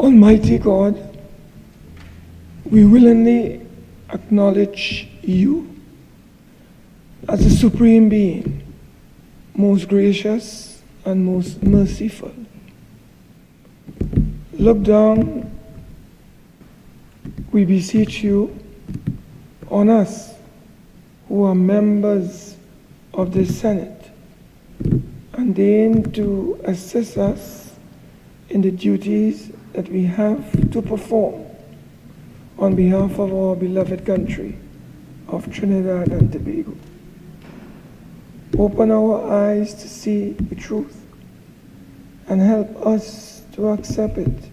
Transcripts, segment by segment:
Almighty God, we willingly acknowledge you as the Supreme Being, most gracious and most merciful. Look down, we beseech you, on us who are members of the Senate, and deign to assist us in the duties that we have to perform on behalf of our beloved country of Trinidad and Tobago. Open our eyes to see the truth and help us to accept it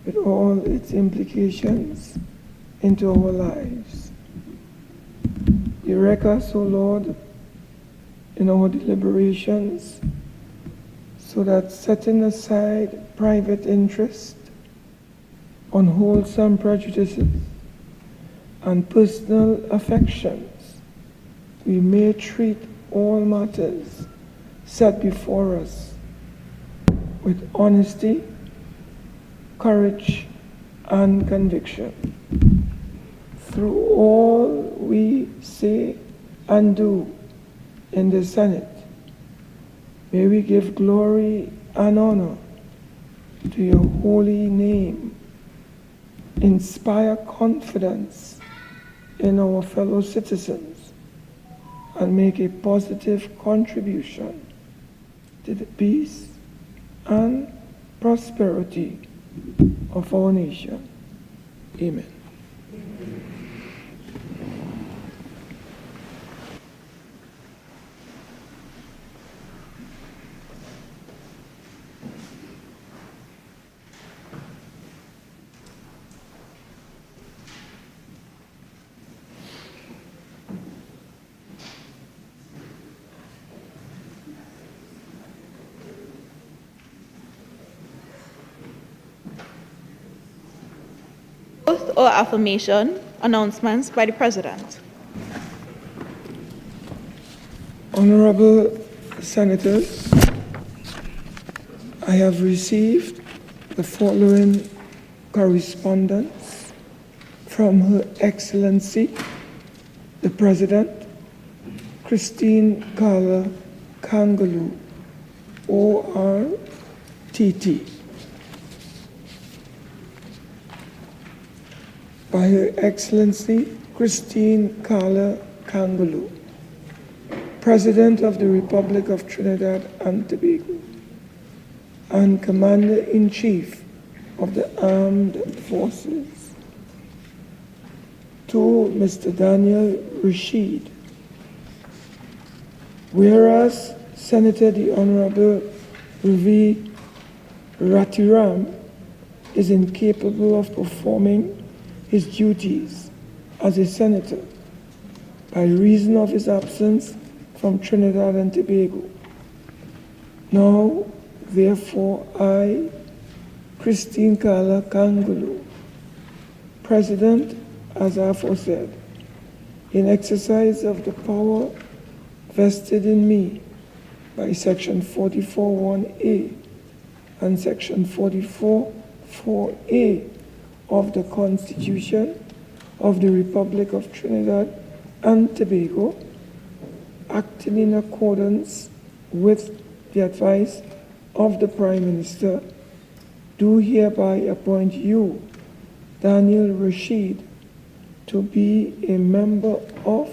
with all its implications into our lives. Direct us, O Lord, in our deliberations, so that setting aside private interest, unwholesome prejudices, and personal affections, we may treat all matters set before us with honesty, courage, and conviction. Through all we say and do in the Senate, may we give glory and honor to your holy name, inspire confidence in our fellow citizens, and make a positive contribution to the peace and prosperity of our nation. Amen. Oath or affirmation, announcements by the President. Honorable Senators, I have received the following correspondence from Her Excellency, the President, Christine Carla Kangaloo, ORTT. By Her Excellency Christine Carla Kangaloo, President of the Republic of Trinidad and Tobago, and Commander-in-Chief of the Armed Forces. To Mr. Daniel Rashid. Whereas Senator the Honorable Roberts-Radgman is incapable of performing his duties as a senator by reason of his absence from Trinidad and Tobago. Now, therefore, I, Christine Carla Kangaloo, President, as aforesaid, in exercise of the power vested in me by Section 44(1)(a) and Section 44(4)(a) of the Constitution of the Republic of Trinidad and Tobago, acting in accordance with the advice of the Prime Minister, do hereby appoint you, Daniel Rashid, to be a member of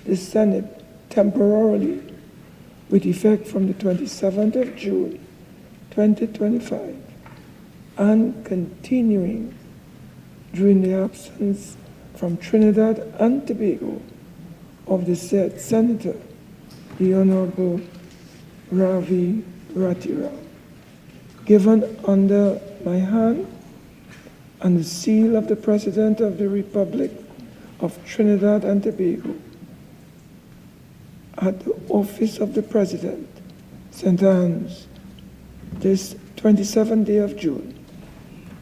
the Senate temporarily with effect from the 27th of June, 2025, and continuing during the absence from Trinidad and Tobago of the said Senator, the Honorable Roberts-Radgman, given under my hand and the seal of the President of the Republic of Trinidad and Tobago at the office of the President, St. Anne's, this 27th day of June,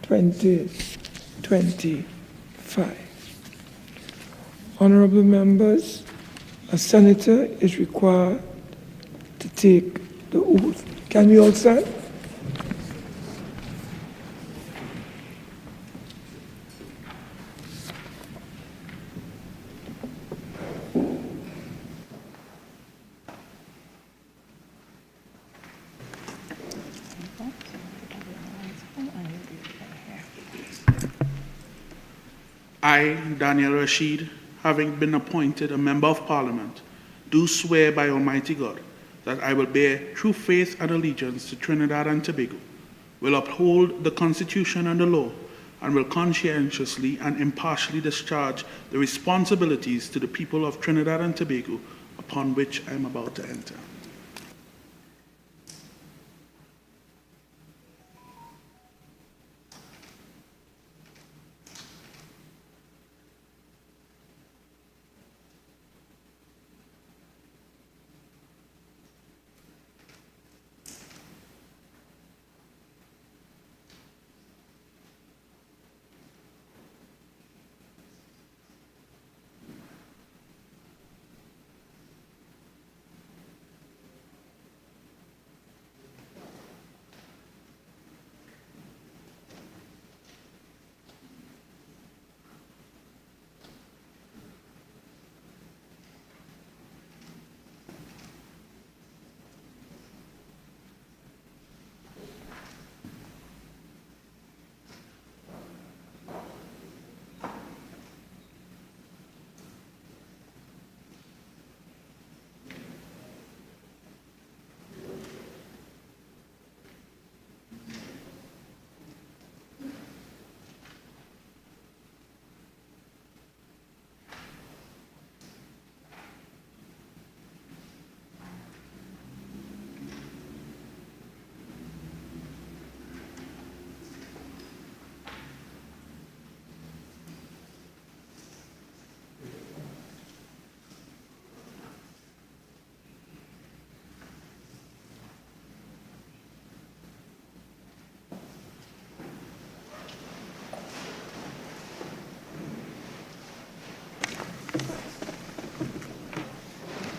2025. Honorable members, a senator is required to take the oath. Can we all stand? I, Daniel Rashid, having been appointed a Member of Parliament, do swear by Almighty God that I will bear true faith and allegiance to Trinidad and Tobago, will uphold the Constitution and the law, and will conscientiously and impartially discharge the responsibilities to the people of Trinidad and Tobago upon which I am about to enter.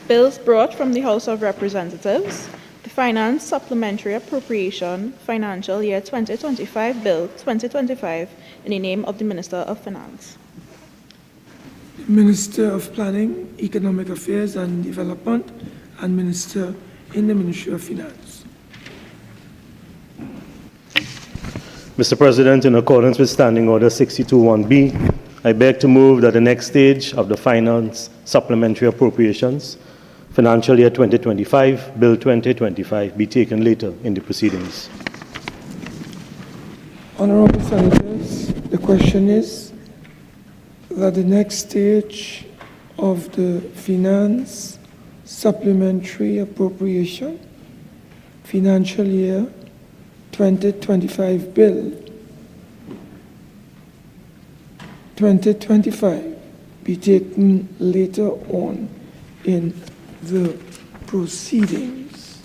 Bills brought from the House of Representatives. The Finance Supplementary Appropriation Financial Year 2025 Bill 2025 in the name of the Minister of Finance. Minister of Planning, Economic Affairs and Development, and Minister in the Ministry of Finance. Mr. President, in accordance with Standing Order 621B, I beg to move that the next stage of the Finance Supplementary Appropriations Financial Year 2025, Bill 2025, be taken later in the proceedings. Honorable Senators, the question is that the next stage of the Finance Supplementary Appropriation Financial Year 2025 Bill 2025 be taken later on in the proceedings.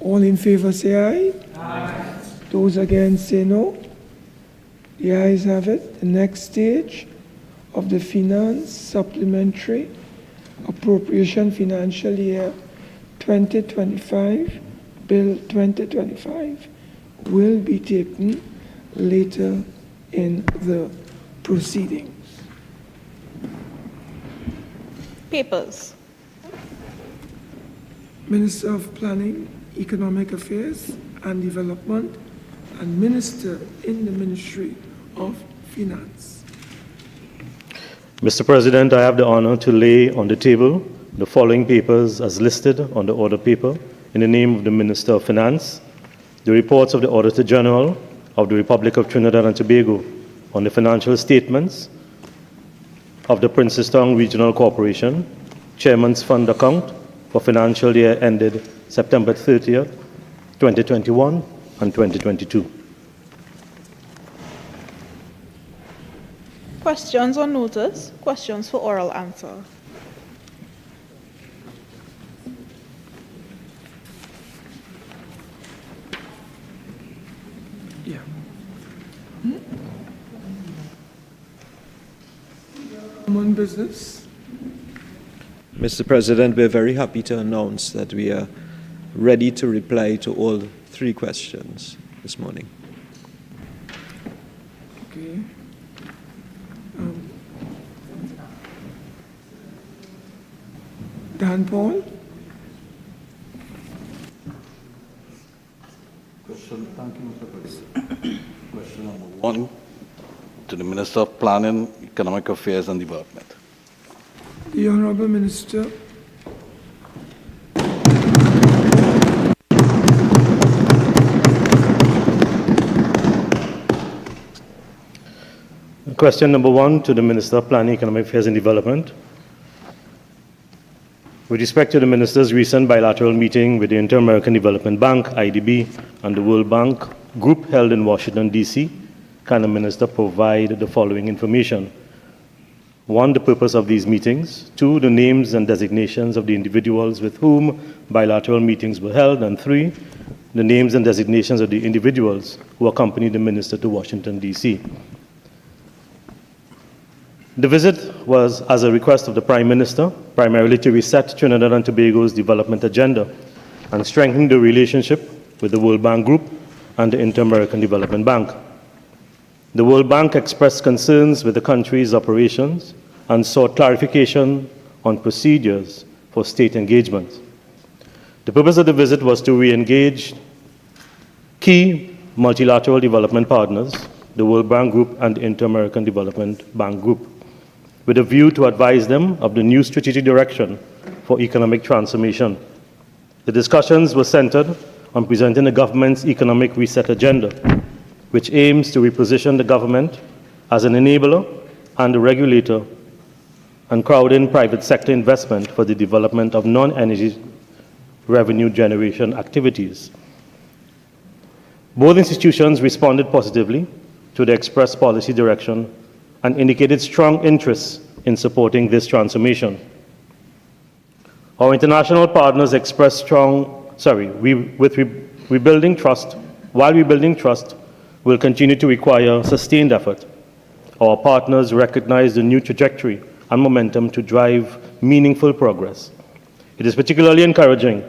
All in favor say aye. Aye. Those against say no. The ayes have it. The next stage of the Finance Supplementary Appropriation Financial Year 2025, Bill 2025, will be taken later in the proceedings. Papers. Minister of Planning, Economic Affairs and Development, and Minister in the Ministry of Finance. Mr. President, I have the honor to lay on the table the following papers as listed on the order paper in the name of the Minister of Finance: the reports of the Auditor General of the Republic of Trinidad and Tobago on the financial statements of the Princestown Regional Corporation, Chairman's Fund account for financial year ended September 30th, 2021 and 2022. Questions on notice? Questions for oral answer? Yeah. On business. Mr. President, we're very happy to announce that we are ready to reply to all three questions this morning. Okay. Dhanpaul? Question, thank you, Mr. President. Question number one, to the Minister of Planning, Economic Affairs and Development. The Honorable Minister. Question number 1 to the Minister of Planning, Economic Affairs and Development. With respect to the Minister's recent bilateral meeting with the Inter-American Development Bank, IDB, and the World Bank Group held in Washington, D.C., can the Minister provide the following information? 1, the purpose of these meetings. 2, the names and designations of the individuals with whom bilateral meetings were held. And 3, the names and designations of the individuals who accompanied the Minister to Washington, D.C. The visit was as a request of the Prime Minister, primarily to reset Trinidad and Tobago's development agenda and strengthen the relationship with the World Bank Group and the Inter-American Development Bank. The World Bank expressed concerns with the country's operations and sought clarification on procedures for state engagement. The purpose of the visit was to re-engage key multilateral development partners, the World Bank Group and the Inter-American Development Bank Group, with a view to advise them of the new strategic direction for economic transformation. The discussions were centered on presenting the government's economic reset agenda, which aims to reposition the government as an enabler and a regulator and crowd in private sector investment for the development of non-energy revenue generation activities. Both institutions responded positively to the expressed policy direction and indicated strong interest in supporting this transformation. Our international partners expressed rebuilding trust, while rebuilding trust will continue to require sustained effort. Our partners recognize the new trajectory and momentum to drive meaningful progress. It is particularly encouraging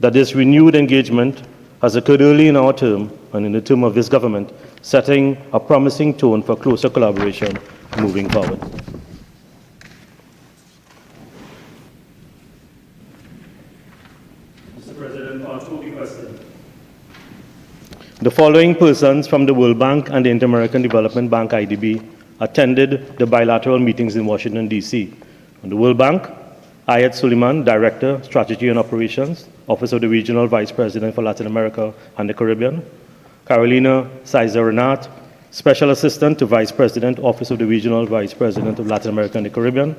that this renewed engagement has occurred early in our term and in the term of this government, setting a promising tone for closer collaboration moving forward. Mr. President, part 2 question. The following persons from the World Bank and the Inter-American Development Bank, IDB, attended the bilateral meetings in Washington, D.C. On the World Bank, Ayat Suleiman, Director, Strategy and Operations, Office of the Regional Vice President for Latin America and the Caribbean. Carolina Saizer-Renat, Special Assistant to Vice President, Office of the Regional Vice President of Latin America and the Caribbean.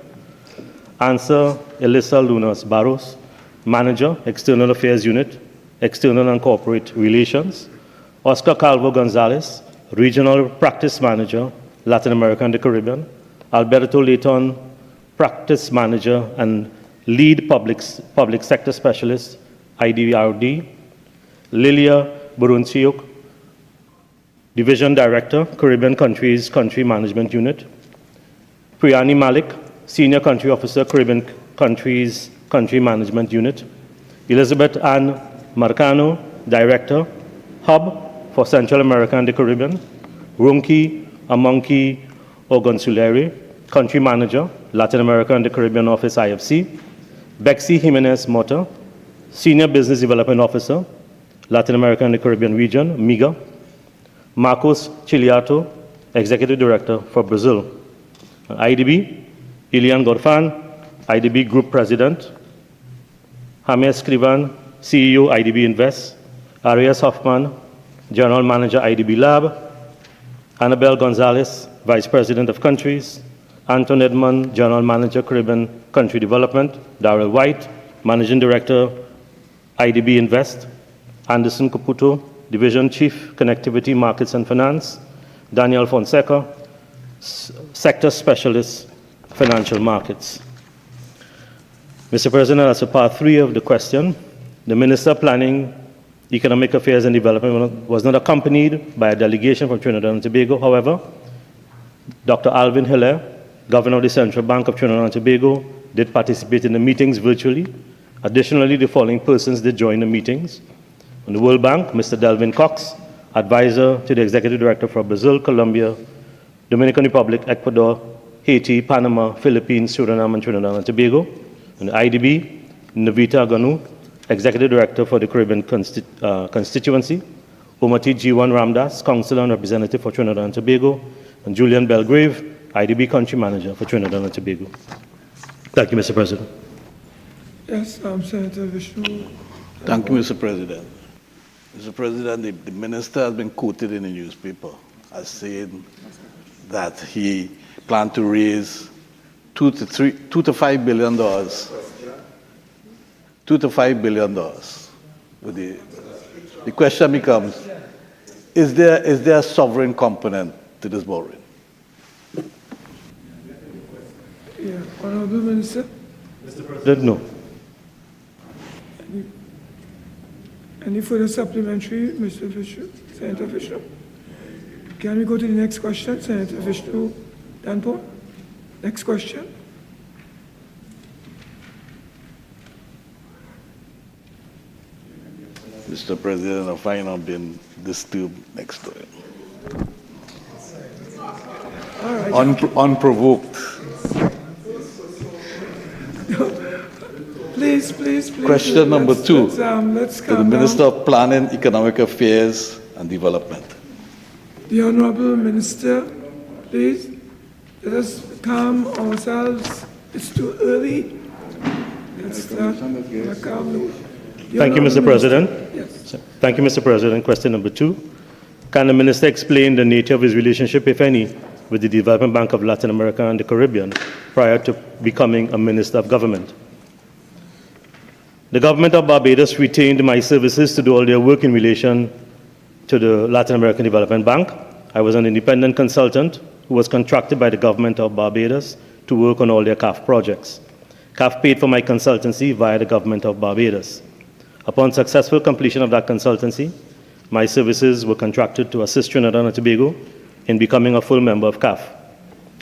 Ansa Elisa Lunas Barros, Manager, External Affairs Unit, External and Corporate Relations. Oscar Calvo Gonzalez, Regional Practice Manager, Latin America and the Caribbean. Alberto Leighton, Practice Manager and Lead Public Sector Specialist, IDRD. Lilia Burunciuk, Division Director, Caribbean Countries Country Management Unit. Priyani Malik, Senior Country Officer, Caribbean Countries Country Management Unit. Elizabeth Ann Marcano, Director, Hub for Central America and the Caribbean. Runki Amonki Ogonsulere, Country Manager, Latin America and the Caribbean Office, IFC. Bexy Jimenez Mota, Senior Business Development Officer, Latin America and the Caribbean Region, MIGA. Marcos Chiliato, Executive Director for Brazil. IDB, Ilian Gorfan, IDB Group President. James Escrivan, CEO, IDB Invest. Arias Hoffman, General Manager, IDB Lab. Annabelle Gonzalez, Vice President of Countries. Anton Edmond, General Manager, Caribbean Country Development. Darrell White, Managing Director, IDB Invest. Anderson Caputo, Division Chief, Connectivity, Markets and Finance. Daniel Fonseca, Sector Specialist, Financial Markets. Mr. President, as a part 3 of the question, the Minister of Planning, Economic Affairs and Development was not accompanied by a delegation from Trinidad and Tobago. However, Dr. Alvin Hilaire, Governor of the Central Bank of Trinidad and Tobago, did participate in the meetings virtually. Additionally, the following persons did join the meetings. On the World Bank, Mr. Delvin Cox, Advisor to the Executive Director for Brazil, Colombia, Dominican Republic, Ecuador, Haiti, Panama, Philippines, Suriname, and Trinidad and Tobago. On the IDB, Navita Ganu, Executive Director for the Caribbean Constituency. Umati Jiwan Ramdas, Councillor and Representative for Trinidad and Tobago. and Julian Belgrave, IDB Country Manager for Trinidad and Tobago. Thank you, Mr. President. Yes, Senator Vishnu. Thank you, Mr. President. Mr. President, the minister has been quoted in the newspaper as saying that he planned to raise $2 to $5 billion. $2 to $5 billion. The question becomes, is there a sovereign component to this borrowing? Yeah, Honorable Minister. Mr. President, no. Any further supplementary, Mr. Vishnu, Senator Vishnu? Can we go to the next question, Senator Vishnu Dhanpaul? Next question. Mr. President, I find I'm being disturbed next to him. All right. Unprovoked. Please. Question number 2 Let's to the calm Minister down. of Planning, Economic Affairs and Development. The Honorable Minister, please, let us calm ourselves. It's too early. Let's start on a calm note. Thank you, Mr. President. Yes. Thank you, Mr. President. Question number 2. Can the minister explain the nature of his relationship, if any, with the Development Bank of Latin America and the Caribbean prior to becoming a minister of government? The government of Barbados retained my services to do all their work in relation to the Latin American Development Bank. I was an independent consultant who was contracted by the government of Barbados to work on all their CAF projects. CAF paid for my consultancy via the government of Barbados. Upon successful completion of that consultancy, my services were contracted to assist Trinidad and Tobago in becoming a full member of CAF.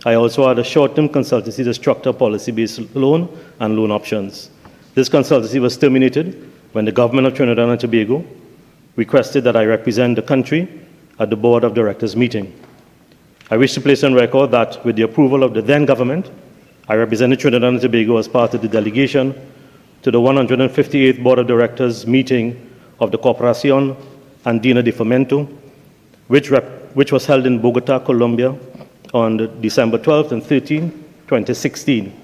I also had a short-term consultancy to structure policy-based loan and loan options. This consultancy was terminated when the government of Trinidad and Tobago requested that I represent the country at the Board of Directors meeting. I wish to place on record that with the approval of the then government, I represented Trinidad and Tobago as part of the delegation to the 158th Board of Directors meeting of the Corporación Andina de Fomento, which was held in Bogota, Colombia on December 12th and 13th, 2016.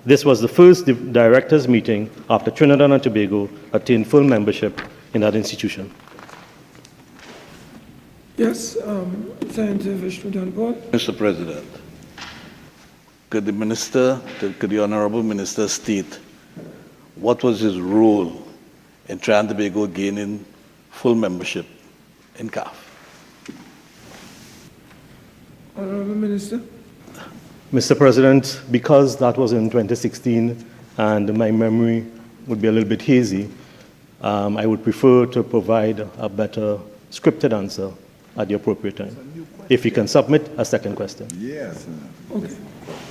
This was the first directors meeting after Trinidad and Tobago attained full membership in that institution. Yes, Senator Vishnu Dhanpaul. Mr. President, could the Honorable Minister state what was his role in Trinidad and Tobago gaining full membership in CAF? Honorable Minister. Mr. President, because that was in 2016 and my memory would be a little bit hazy, I would prefer to provide a better scripted answer at the appropriate time. If you can submit a second question. Yes. Okay,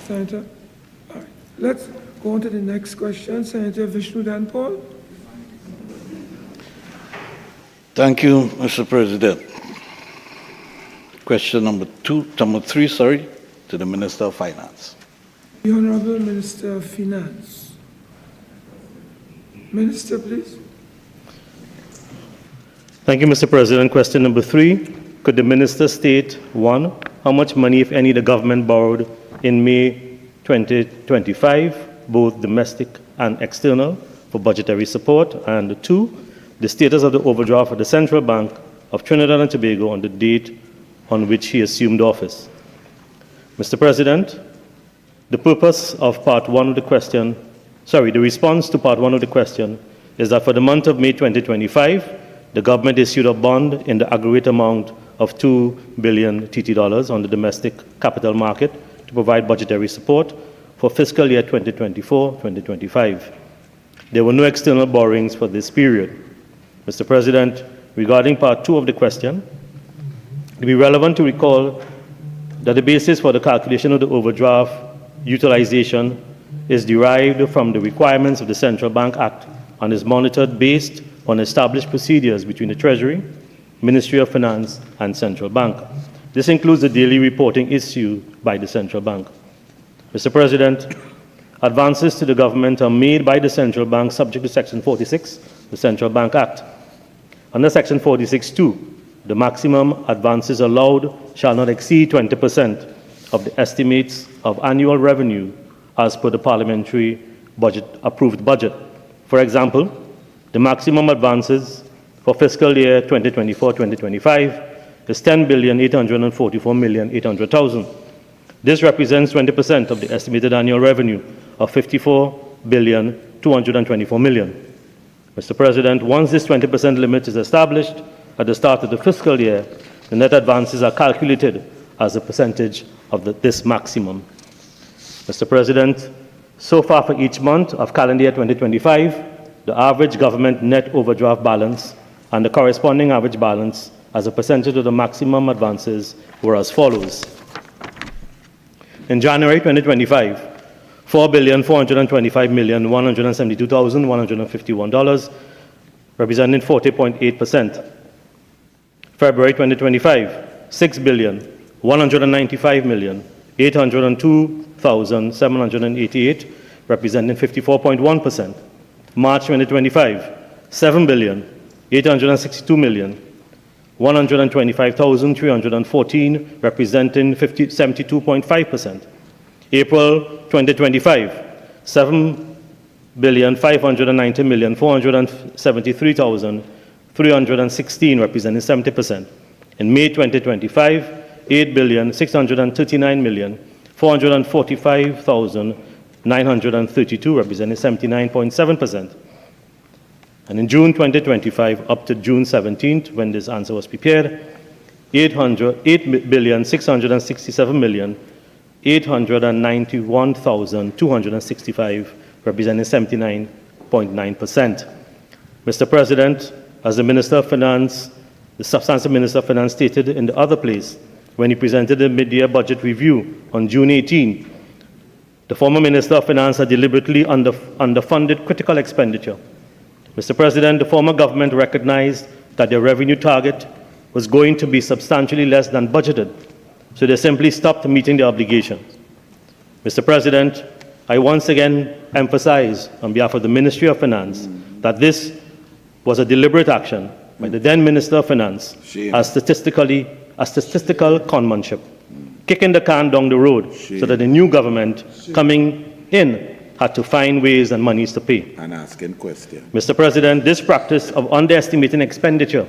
Senator. All right. Let's go on to the next question. Senator Vishnu Dhanpaul. Thank you, Mr. President. Question number 3, to the Minister of Finance. The Honorable Minister of Finance. Minister, please. Thank you, Mr. President. Question number 3. Could the minister state, 1, how much money, if any, the government borrowed in May 2025, both domestic and external, for budgetary support? And 2, the status of the overdraft of the Central Bank of Trinidad and Tobago on the date on which he assumed office. Mr. President, the purpose of Part 1 of the question, the response to Part 1 of the question is that for the month of May 2025, the government issued a bond in the aggregate amount of 2 billion TT dollars on the domestic capital market to provide budgetary support for fiscal year 2024-2025. There were no external borrowings for this period. Mr. President, regarding Part 2 of the question, it would be relevant to recall that the basis for the calculation of the overdraft utilization is derived from the requirements of the Central Bank Act and is monitored based on established procedures between the Treasury, Ministry of Finance, and Central Bank. This includes the daily reporting issued by the Central Bank. Mr. President, advances to the government are made by the Central Bank subject to Section 46, the Central Bank Act. Under Section 46(2), The maximum advances allowed shall not exceed 20% of the estimates of annual revenue as per the parliamentary approved budget. For example, the maximum advances for fiscal year 2024-2025 is $10,844,800,000. This represents 20% of the estimated annual revenue of $54,224,000,000. Mr. President, once this 20% limit is established at the start of the fiscal year, the net advances are calculated as a percentage of this maximum. Mr. President, so far for each month of calendar year 2025, the average government net overdraft balance and the corresponding average balance as a percentage of the maximum advances were as follows. In January 2025, $4,425,172,151, representing 40.8%. February 2025, $6,195,802,788, representing 54.1%. March 2025, $7,862,125,314, representing 72.5%. April 2025, $7,590,473,316, representing 70%. In May 2025, $8,639,445,932, representing 79.7%. And in June 2025, up to June 17th, when this answer was prepared, $8,667,891,265, representing 79.9%. Mr. President, as the Minister of Finance, the substantive Minister of Finance stated in the other place, when he presented the mid-year budget review on June 18, the former Minister of Finance had deliberately underfunded critical expenditure. Mr. President, the former government recognized that their revenue target was going to be substantially less than budgeted, so they simply stopped meeting their obligations. Mr. President, I once again emphasize on behalf of the Ministry of Finance that this was a deliberate action by the then Minister of Finance as statistical conmanship, kicking the can down the road so that the new government coming in had to find ways and monies to pay. And asking questions. Mr. President, this practice of underestimating expenditure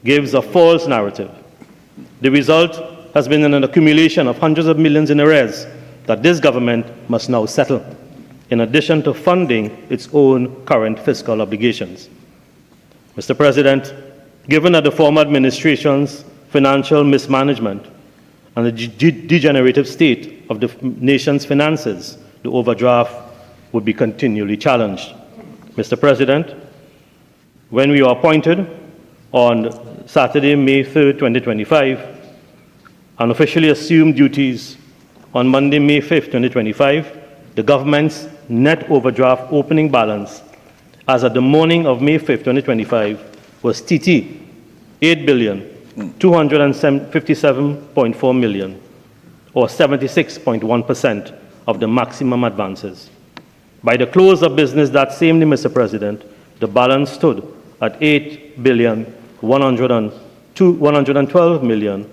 gives a false narrative. The result has been an accumulation of hundreds of millions in arrears that this government must now settle, in addition to funding its own current fiscal obligations. Mr. President, given that the former administration's financial mismanagement and the degenerative state of the nation's finances, the overdraft would be continually challenged. Mr. President, when we were appointed on Saturday, May 3rd, 2025, and officially assumed duties on Monday, May 5th, 2025, the government's net overdraft opening balance as at the morning of May 5th, 2025, was TT, $8,257.4 million, or 76.1% of the maximum advances. By the close of business that same day, Mr. President, the balance stood at $8,112.2 million,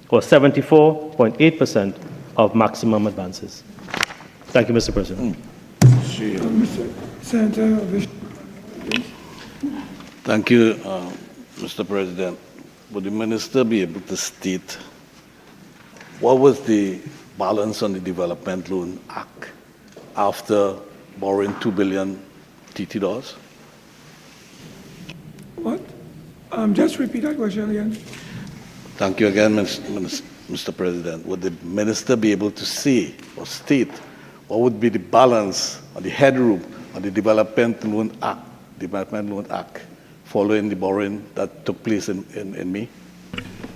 or 74.8% of maximum advances. Thank you, Mr. President. Senator Vishnu. Thank you, Mr. President. Would the minister be able to state what was the balance on the Development Loan Act after borrowing $2 billion TT dollars? What? Just repeat that question again. Thank you again, Mr. President. Would the minister be able to say or state what would be the balance or the headroom on the Development Loan Act following the borrowing that took place in May?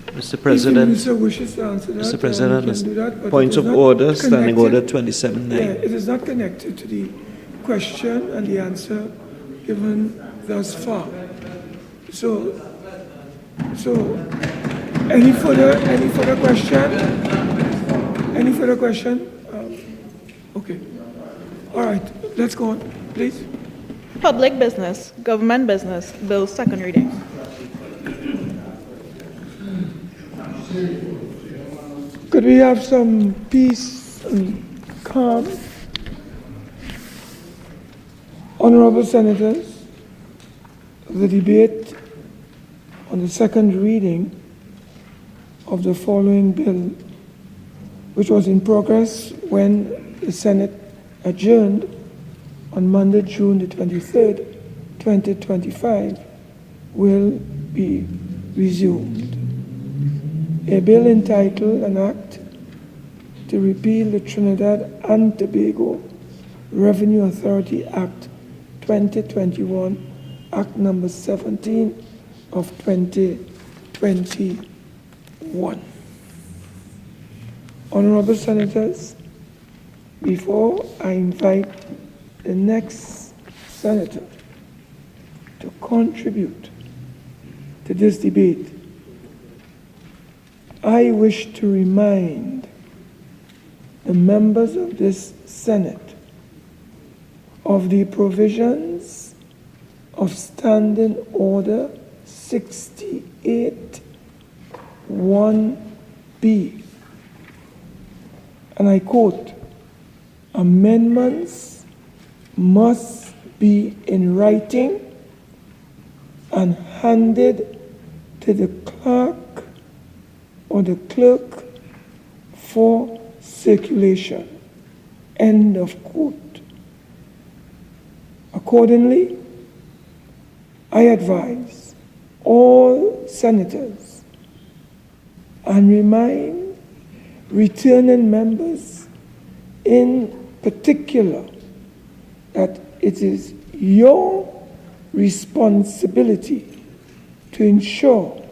Mr. President, If the minister wishes to answer that, Mr. President, he can do that, but point it is of not order, Standing connected- Order 27-9. Yeah, it is not connected to the question and the answer given thus far. So any further question? Any further question? Okay. All right, let's go on, please. Public business, government business, bills second reading. Could we have some peace and calm? Honorable Senators, the debate on the second reading of the following bill, which was in progress when the Senate adjourned on Monday, June the 23rd, 2025, will be resumed. A bill entitled An Act to Repeal the Trinidad and Tobago Revenue Authority Act 2021, Act number 17 of 2021. Honorable Senators, before I invite the next senator to contribute to this debate, I wish to remind the members of this Senate of the provisions of Standing Order 68-1B. And I quote, amendments must be in writing and handed to the clerk or the clerk for circulation. End of quote. Accordingly, I advise all senators and remind returning members in particular that it is your responsibility to ensure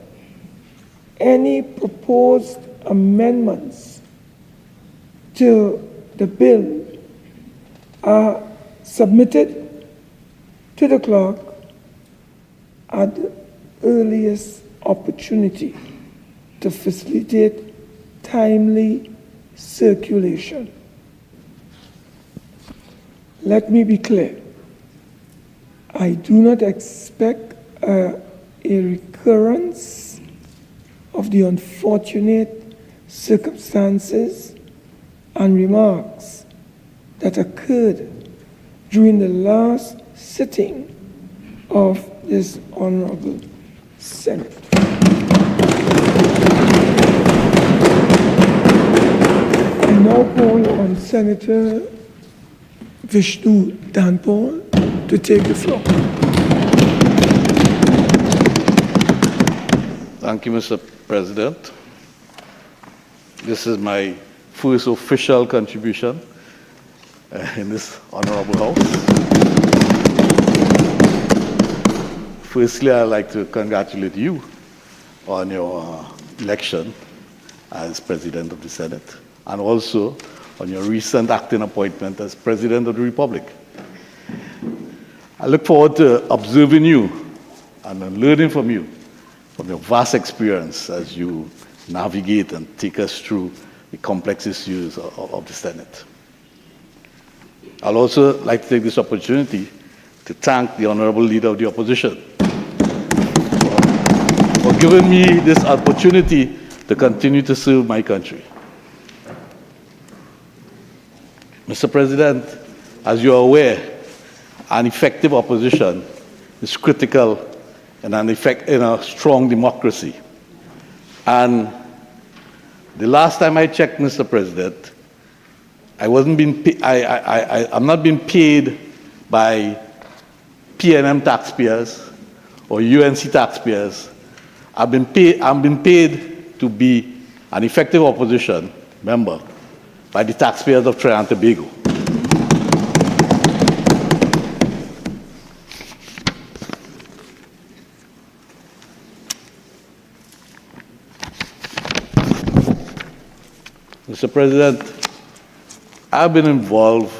any proposed amendments to the bill are submitted to the clerk at the earliest opportunity to facilitate timely circulation. Let me be clear. I do not expect a recurrence of the unfortunate circumstances and remarks that occurred during the last sitting of this Honorable Senate. I now call on Senator Vishnu Dhanpaul to take the floor. Thank you, Mr. President. This is my first official contribution in this honorable house. Firstly, I'd like to congratulate you on your election as President of the Senate, and also on your recent acting appointment as President of the Republic. I look forward to observing you and learning from you, from your vast experience as you navigate and take us through the complex issues of the Senate. I'd also like to take this opportunity to thank the Honorable Leader of the Opposition for giving me this opportunity to continue to serve my country. Mr. President, as you are aware, an effective opposition is critical in a strong democracy. And the last time I checked, Mr. President, I'm not being paid by PNM taxpayers or UNC taxpayers. I've been paid to be an effective opposition member by the taxpayers of Trinidad and Tobago. Mr. President, I've been involved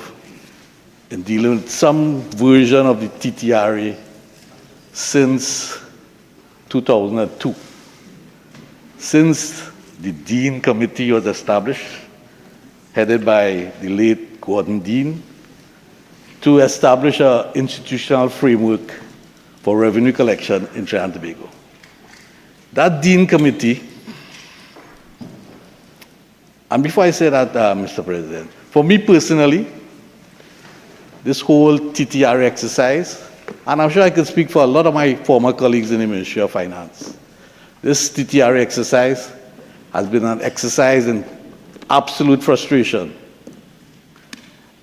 in dealing with some version of the TTRA since 2002. Since the Dean Committee was established, headed by the late Gordon Dean, to establish an institutional framework for revenue collection in Trinidad and Tobago. That Dean Committee And before I say that, Mr. President, for me personally, this whole TTR exercise, and I'm sure I could speak for a lot of my former colleagues in the Ministry of Finance, this TTR exercise has been an exercise in absolute frustration.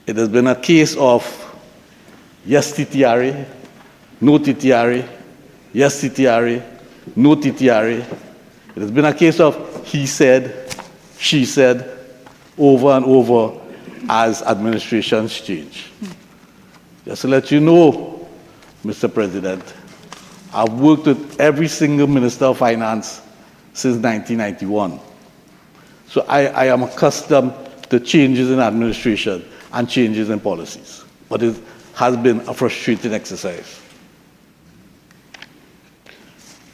It has been a case of yes TTR, no TTR, yes TTR, no TTR. It has been a case of he said, she said, over and over as administrations change. Just to let you know, Mr. President, I've worked with every single Minister of Finance since 1991. So I am accustomed to changes in administration and changes in policies. But it has been a frustrating exercise.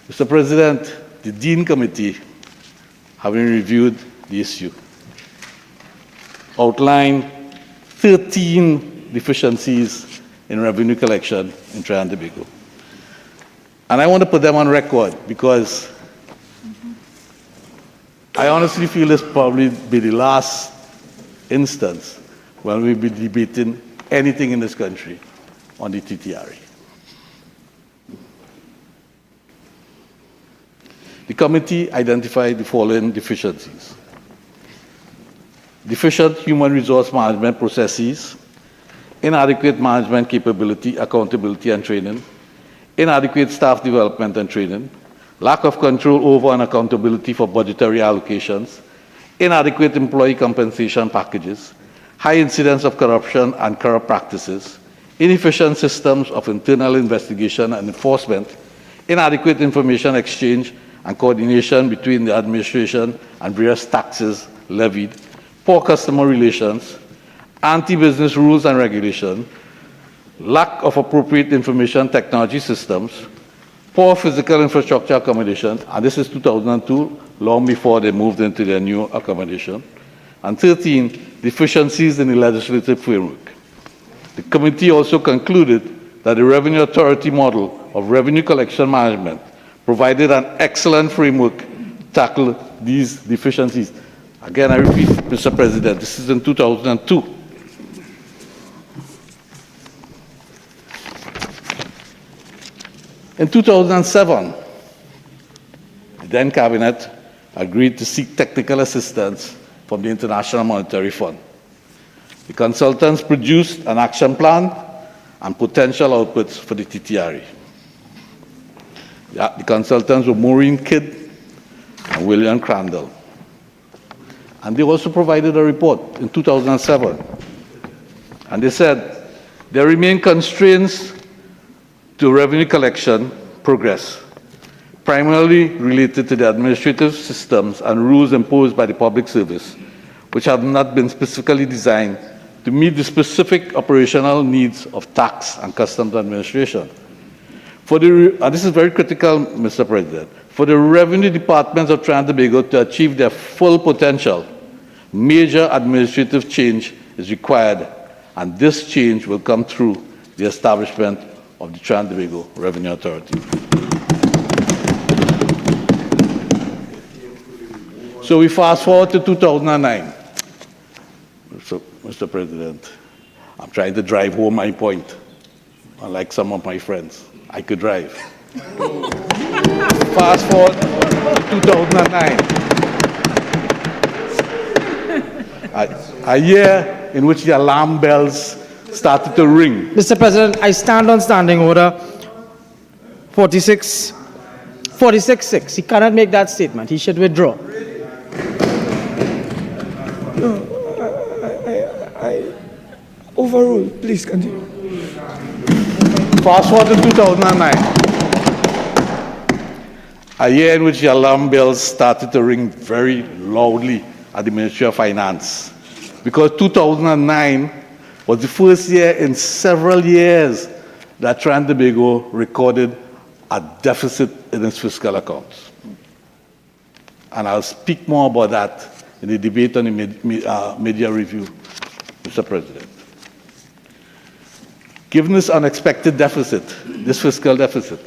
Mr. President, the Dean Committee, having reviewed the issue, outlined 13 deficiencies in revenue collection in Trinidad and Tobago. And I want to put them on record because I honestly feel this probably be the last instance when we'll be debating anything in this country on the TTRA. The committee identified the following deficiencies: deficient human resource management processes, inadequate management capability, accountability and training, inadequate staff development and training, lack of control over and accountability for budgetary allocations, inadequate employee compensation packages, high incidence of corruption and corrupt practices, inefficient systems of internal investigation and enforcement, inadequate information exchange and coordination between the administration and various taxes levied, poor customer relations, anti-business rules and regulation, lack of appropriate information technology systems, poor physical infrastructure accommodation, and this is 2002, long before they moved into their new accommodation, and 13, deficiencies in the legislative framework. The committee also concluded that the Revenue Authority model of revenue collection management provided an excellent framework to tackle these deficiencies. Again, I repeat, Mr. President, this is in 2002. In 2007, the then Cabinet agreed to seek technical assistance from the International Monetary Fund. The consultants produced an action plan and potential outputs for the TTRA. The consultants were Maureen Kidd and William Crandall. And they also provided a report in 2007. And they said, there remain constraints to revenue collection progress, primarily related to the administrative systems and rules imposed by the public service, which have not been specifically designed to meet the specific operational needs of tax and customs administration. And this is very critical, Mr. President, for the revenue departments of Trinidad and Tobago to achieve their full potential, major administrative change is required, and this change will come through the establishment of the Trinidad and Tobago Revenue Authority. So we fast forward to 2009. So, Mr. President, I'm trying to drive home my point, unlike some of my friends. I could drive. Fast forward to 2009. A year in which the alarm bells started to ring. Mr. President, I stand on standing order 46-6. He cannot make that statement. He should withdraw. No, I overruled. Please continue. Fast forward to 2009. A year in which the alarm bells started to ring very loudly at the Ministry of Finance. Because 2009 was the first year in several years that Trinidad and Tobago recorded a deficit in its fiscal accounts. And I'll speak more about that in the debate on the media review, Mr. President. Given this unexpected deficit, this fiscal deficit,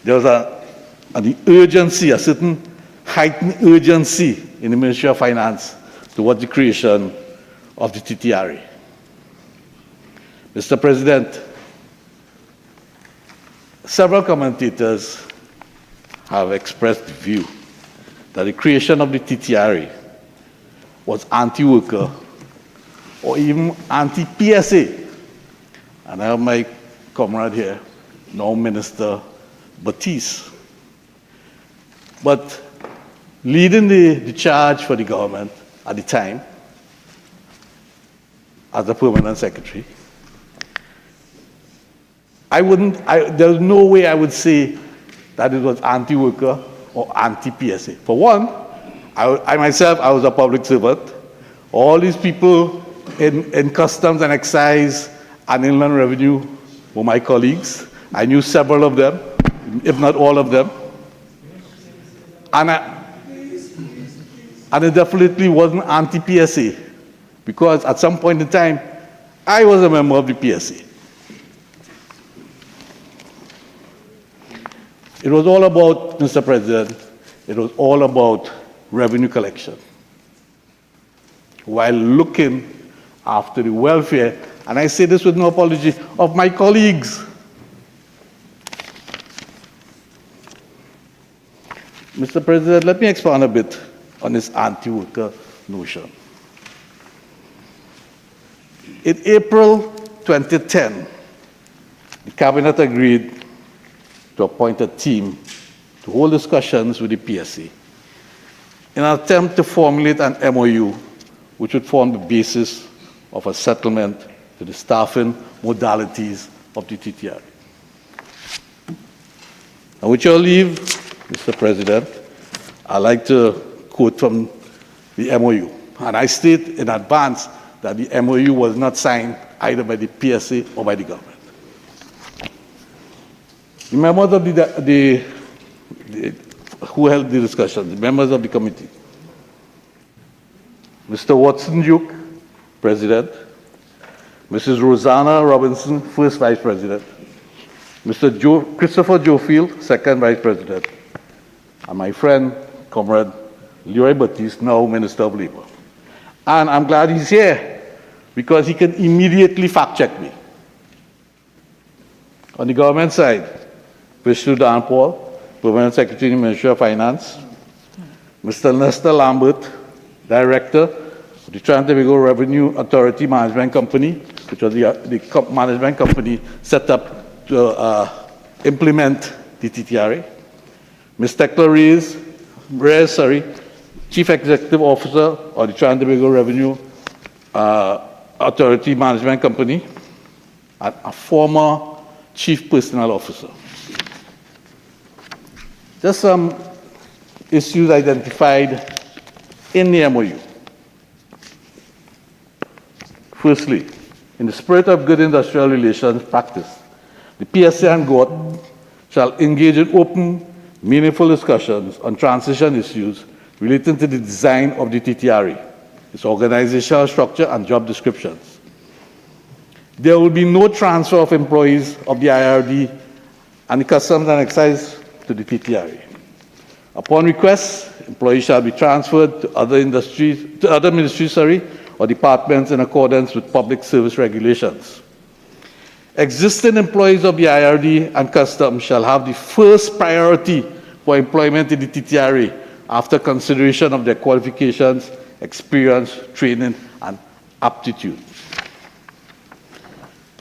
there was an urgency, a certain heightened urgency in the Ministry of Finance towards the creation of the TTRA. Mr. President, several commentators have expressed the view that the creation of the TTRA was anti-worker or even anti-PSA. And I have my comrade here, now Minister Baptiste. But leading the charge for the government at the time, as a permanent secretary, there's no way I would say that it was anti-worker or anti-PSA. For one, I myself, I was a public servant. All these people in customs and excise and inland revenue were my colleagues. I knew several of them, if not all of them. And it definitely wasn't anti-PSA, because at some point in time, I was a member of the PSA. It was all about, Mr. President, it was all about revenue collection, while looking after the welfare, and I say this with no apology, of my colleagues. Mr. President, let me expand a bit on this anti-worker notion. In April 2010, the Cabinet agreed to appoint a team to hold discussions with the PSA in an attempt to formulate an MOU which would form the basis of a settlement to the staffing modalities of the TTRA. Now, with your leave, Mr. President, I'd like to quote from the MOU. And I state in advance that the MOU was not signed either by the PSA or by the government. The members of who held the discussion, the members of the committee, Mr. Watson Duke, President, Mrs. Rosanna Robinson, First Vice President, Mr. Christopher Jofield, Second Vice President, and my friend, Comrade Leroy Baptiste, now Minister of Labor. And I'm glad he's here, because he can immediately fact-check me. On the government side, Vishnu Dhanpaul, Permanent Secretary in the Ministry of Finance, Mr. Nestor Lambert, Director of the Trinidad and Tobago Revenue Authority Management Company, which was the management company set up to implement the TTRA. Ms. Tekla Reyes, Chief Executive Officer of the Trinidad and Tobago Revenue Authority Management Company, and a former Chief Personnel Officer. Just some issues identified in the MOU. Firstly, in the spirit of good industrial relations practice, the PSA and GOT shall engage in open, meaningful discussions on transition issues relating to the design of the TTRA, its organizational structure and job descriptions. There will be no transfer of employees of the IRD and the Customs and Excise to the TTRA. Upon request, employees shall be transferred to other ministries or departments in accordance with public service regulations. Existing employees of the IRD and Customs shall have the first priority for employment in the TTRA after consideration of their qualifications, experience, training, and aptitude.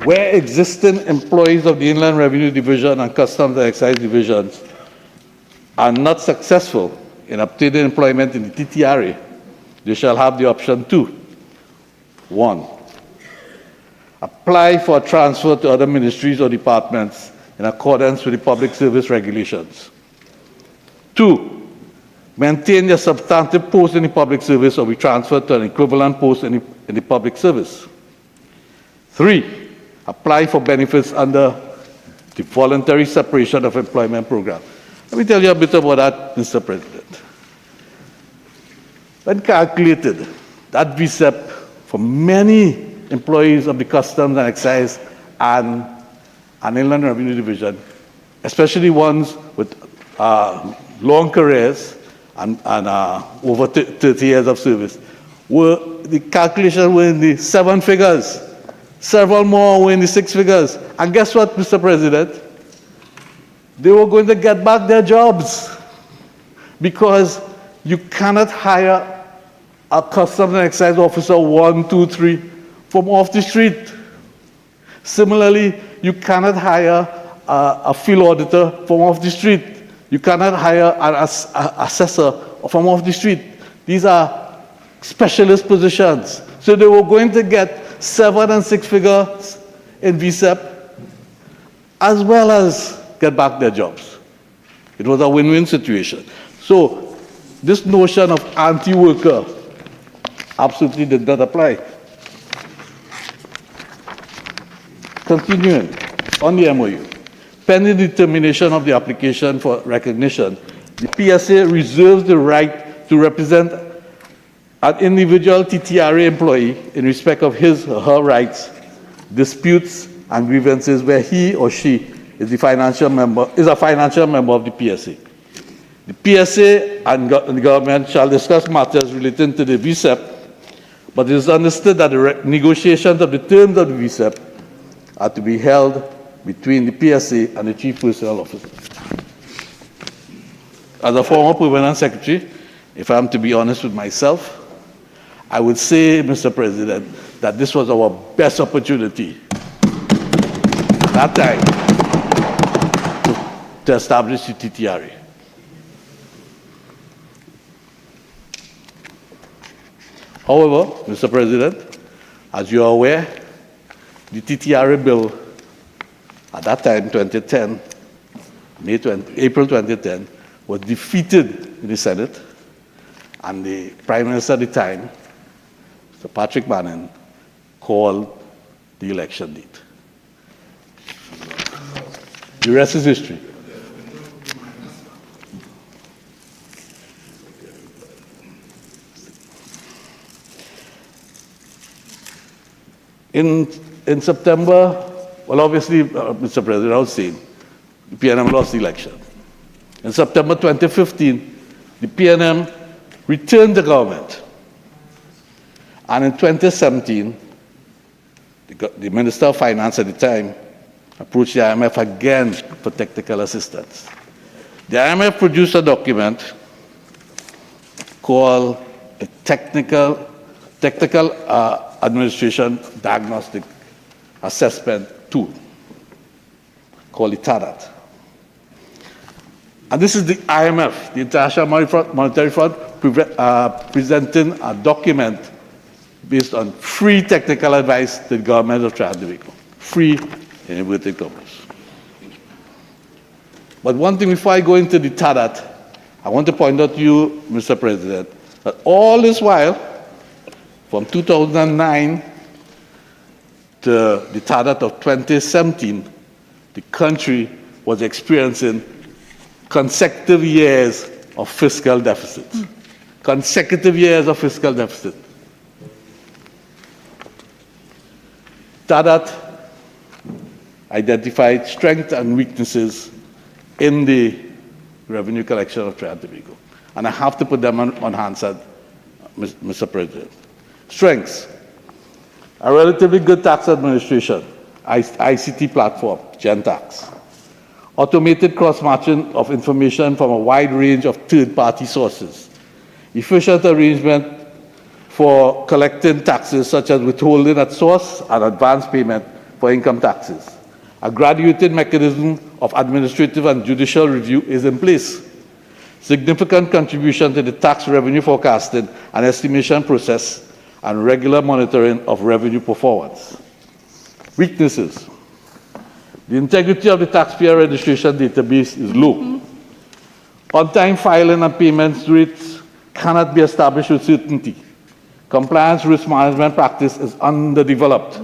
Where existing employees of the Inland Revenue Division and Customs and Excise Divisions are not successful in obtaining employment in the TTRA, they shall have the option to: 1. Apply for a transfer to other ministries or departments in accordance with the public service regulations. 2. Maintain their substantive post in the public service or be transferred to an equivalent post in the public service. 3. Apply for benefits under the voluntary separation of employment program. Let me tell you a bit about that, Mr. President. When calculated, that VSEP for many employees of the Customs and Excise and Inland Revenue Division, especially ones with long careers and over 30 years of service, the calculations were in the 7 figures. Several more were in the 6 figures. And guess what, Mr. President? They were going to get back their jobs because you cannot hire a customs and excise officer 1, 2, 3 from off the street. Similarly, you cannot hire a field auditor from off the street. You cannot hire an assessor from off the street. These are specialist positions. So they were going to get 7 and 6 figures in VSEP, as well as get back their jobs. It was a win-win situation. So this notion of anti-worker absolutely did not apply. Continuing on the MOU, pending determination of the application for recognition, the PSA reserves the right to represent an individual TTRA employee in respect of his or her rights, disputes, and grievances where he or she is a financial member of the PSA. The PSA and the government shall discuss matters relating to the VSEP, but it is understood that the negotiations of the terms of the VSEP are to be held between the PSA and the Chief Personnel Officer. As a former permanent secretary, if I'm to be honest with myself, I would say, Mr. President, that this was our best opportunity at that time to establish the TTRA. However, Mr. President, as you are aware, the TTRA bill at that time, 2010, April 2010, was defeated in the Senate, and the Prime Minister at the time, Mr. Patrick Manning, called the election date. The rest is history. In September, well, obviously, Mr. President, I was saying, the PNM lost the election. In September 2015, the PNM returned the government. And in 2017, the Minister of Finance at the time approached the IMF again for technical assistance. The IMF produced a document called a Technical Administration Diagnostic Assessment Tool, called the TADAT. And this is the IMF, the International Monetary Fund, presenting a document based on free technical advice to the government of Trinidad and Tobago. Free in inverted commas. But one thing before I go into the TADAT, I want to point out to you, Mr. President, that all this while, from 2009 to the TADAT of 2017, the country was experiencing consecutive years of fiscal deficit. Consecutive years of fiscal deficit. TADAT identified strengths and weaknesses in the revenue collection of Trinidad and Tobago. And I have to put them on Hansard, Mr. President. Strengths: a relatively good tax administration, ICT platform, GenTax. Automated cross-matching of information from a wide range of third-party sources. Efficient arrangement for collecting taxes such as withholding at source and advance payment for income taxes. A graduated mechanism of administrative and judicial review is in place. Significant contribution to the tax revenue forecasting and estimation process and regular monitoring of revenue performance. Weaknesses: the integrity of the taxpayer registration database is low. On-time filing and payments rates cannot be established with certainty. Compliance risk management practice is underdeveloped.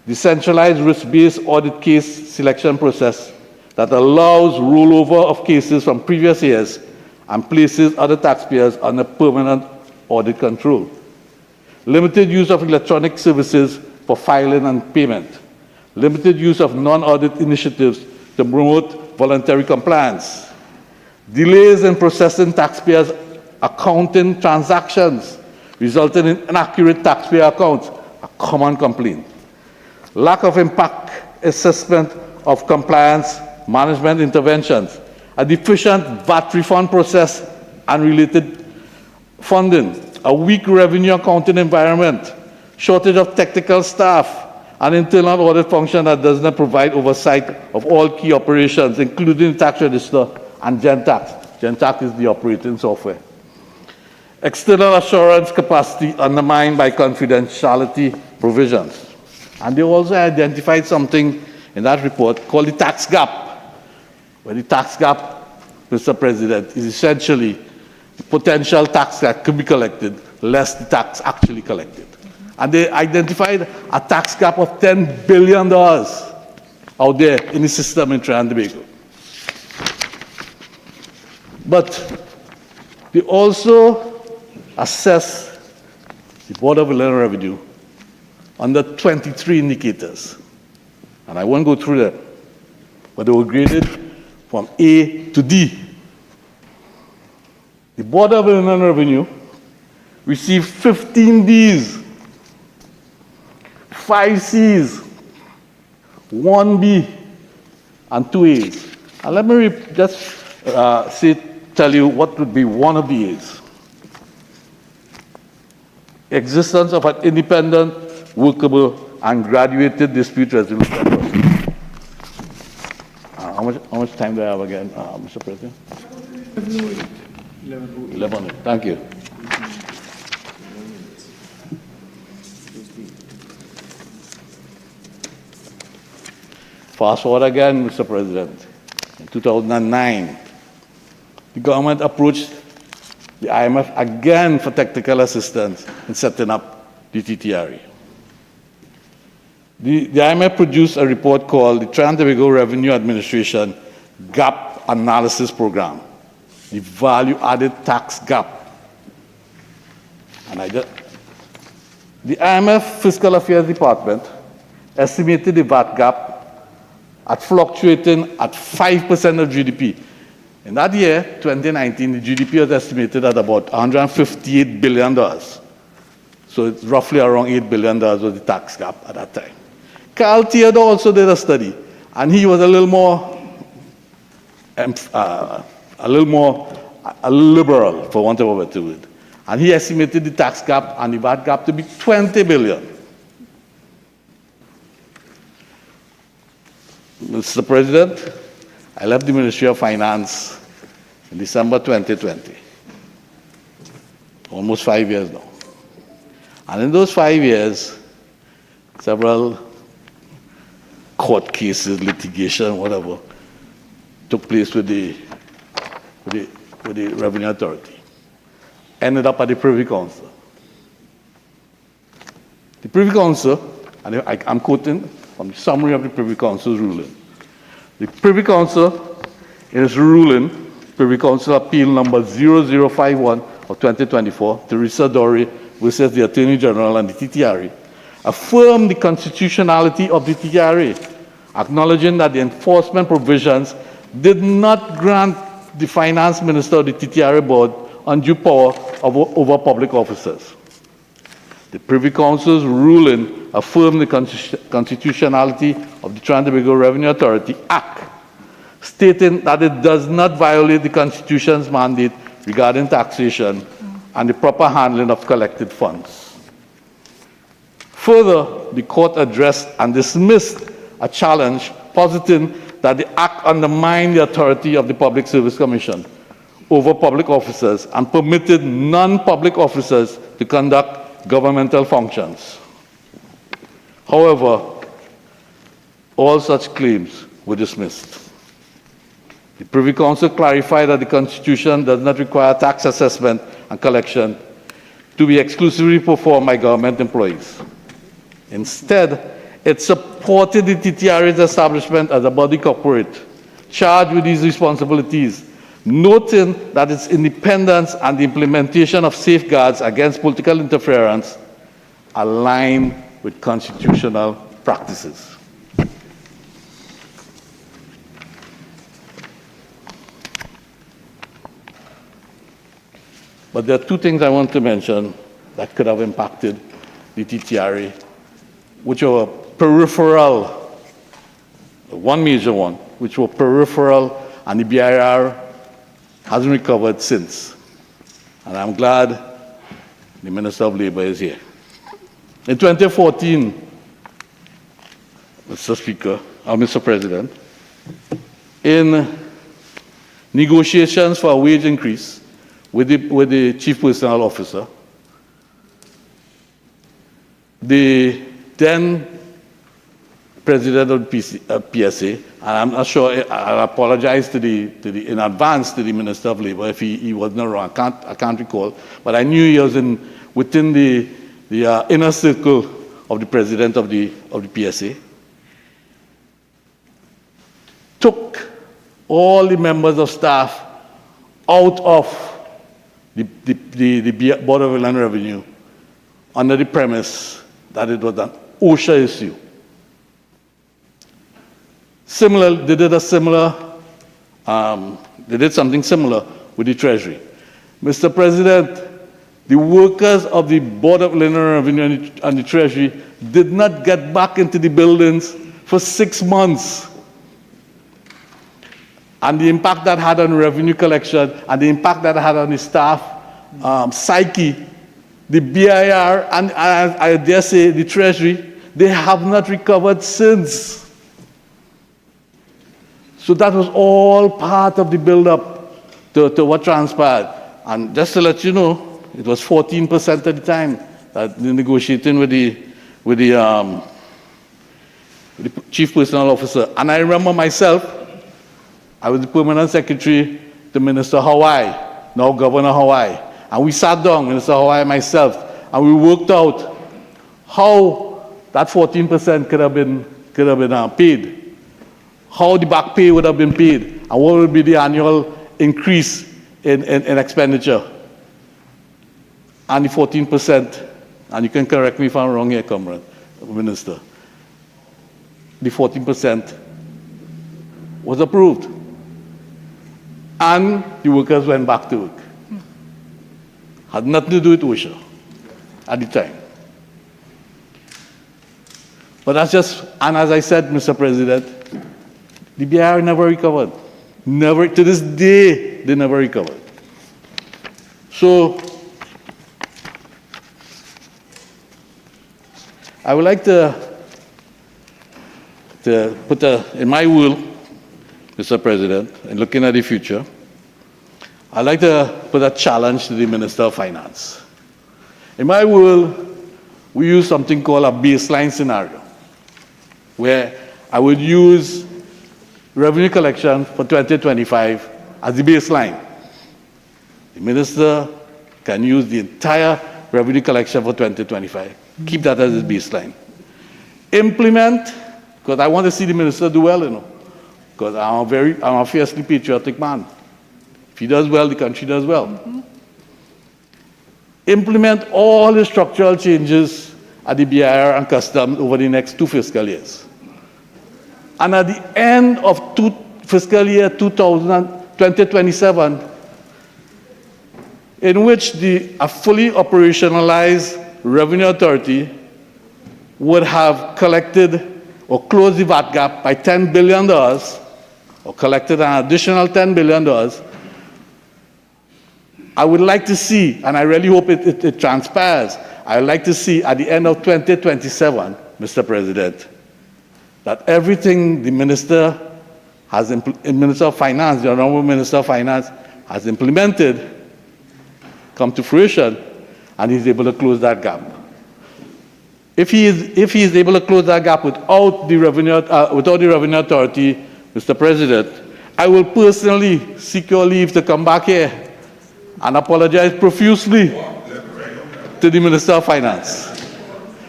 The centralized risk-based audit case selection process that allows rollover of cases from previous years and places other taxpayers under permanent audit control. Limited use of electronic services for filing and payment. Limited use of non-audit initiatives to promote voluntary compliance. Delays in processing taxpayers' accounting transactions. resulting in inaccurate taxpayer accounts, a common complaint. Lack of impact assessment of compliance management interventions, a deficient VAT refund process and related funding, a weak revenue accounting environment, shortage of technical staff, an internal audit function that does not provide oversight of all key operations, including the tax register and GenTax. GenTax is the operating software. External assurance capacity undermined by confidentiality provisions. And they also identified something in that report called the tax gap, where the tax gap, Mr. President, is essentially the potential tax that could be collected less the tax actually collected. And they identified a tax gap of $10 billion out there in the system in Trinidad and Tobago. But they also assess the Board of Internal Revenue under 23 indicators. And I won't go through them, but they were graded from A to D. The Board of Internal Revenue received 15 Ds, 5 Cs, 1 B, and 2 As. And let me just tell you what would be one of the A's. Existence of an independent, workable, and graduated dispute resolution process. How much time do I have again, Mr. President? 11. Thank you. Fast forward again, Mr. President. In 2009, the government approached the IMF again for technical assistance in setting up the TTRE. The IMF produced a report called the Trinidad and Tobago Revenue Administration Gap Analysis Program, the Value-Added Tax Gap. And the IMF Fiscal Affairs Department estimated the VAT gap at fluctuating at 5% of GDP. In that year, 2019, the GDP was estimated at about $158 billion. So it's roughly around $8 billion was the tax gap at that time. Carl Theodore also did a study, and he was a little more liberal, for want of a better word. And he estimated the tax gap and the VAT gap to be $20 billion. Mr. President, I left the Ministry of Finance in December 2020. Almost 5 years now. And in those 5 years, several court cases, litigation, whatever, took place with the Revenue Authority. Ended up at the Privy Council. The Privy Council, and I'm quoting from the summary of the Privy Council's ruling. The Privy Council, in its ruling, Privy Council Appeal number 0051 of 2024, Teresa Dorey versus the Attorney General and the TTRE, affirmed the constitutionality of the TTRE, acknowledging that the enforcement provisions did not grant the Finance Minister or the TTRE Board undue power over public officers. The Privy Council's ruling affirmed the constitutionality of the Trinidad and Tobago Revenue Authority Act, stating that it does not violate the Constitution's mandate regarding taxation and the proper handling of collected funds. Further, the court addressed and dismissed a challenge positing that the Act undermined the authority of the Public Service Commission over public officers and permitted non-public officers to conduct governmental functions. However, all such claims were dismissed. The Privy Council clarified that the Constitution does not require tax assessment and collection to be exclusively performed by government employees. Instead, it supported the TTRE's establishment as a body corporate charged with these responsibilities, noting that its independence and the implementation of safeguards against political interference align with constitutional practices. But there are two things I want to mention that could have impacted the TTRA, which were peripheral, one major one, which were peripheral, and the BIR hasn't recovered since. And I'm glad the Minister of Labour is here. In 2014, Mr. President, in negotiations for a wage increase with the Chief Personnel Officer, the then President of PSA, and I'm not sure, I apologize in advance to the Minister of Labour if he was not wrong, I can't recall, but I knew he was within the inner circle of the President of the PSA, took all the members of staff out of the Board of Inland Revenue under the premise that it was an OSHA issue. They did something similar with the Treasury. Mr. President, the workers of the Board of Inland Revenue and the Treasury did not get back into the buildings for 6 months. And the impact that had on revenue collection and the impact that had on the staff psyche, the BIR, and I dare say the Treasury, they have not recovered since. So that was all part of the build-up to what transpired. And just to let you know, it was 14% at the time that they're negotiating with the Chief Personnel Officer. And I remember myself, I was the Permanent Secretary to Minister Hawaii, now Governor Hawaii. And we sat down, Minister Hawaii and myself, and we worked out how that 14% could have been paid. How the back pay would have been paid, and what would be the annual increase in expenditure. And the 14%, and you can correct me if I'm wrong here, Comrade Minister, the 14% was approved. And the workers went back to work. Had nothing to do with OSHA at the time. But that's just, and as I said, Mr. President, the BIR never recovered. Never, to this day, they never recovered. So, I would like to put in my will, Mr. President, in looking at the future, I'd like to put a challenge to the Minister of Finance. In my world, we use something called a baseline scenario, where I would use revenue collection for 2025 as the baseline. The minister can use the entire revenue collection for 2025. Keep that as his baseline. Implement, because I want to see the minister do well, because I'm a fiercely patriotic man. If he does well, the country does well. Implement all the structural changes at the BIR and Customs over the next 2 fiscal years. And at the end of fiscal year 2027, in which a fully operationalized revenue authority would have collected or closed the VAT gap by $10 billion, or collected an additional $10 billion, I would like to see, and I really hope it transpires, I would like to see at the end of 2027, Mr. President, that everything the Minister Minister of Finance, the Honorable Minister of Finance, has implemented come to fruition, and he's able to close that gap. If he is able to close that gap without the revenue authority, Mr. President, I will personally seek your leave to come back here and apologize profusely to the Minister of Finance.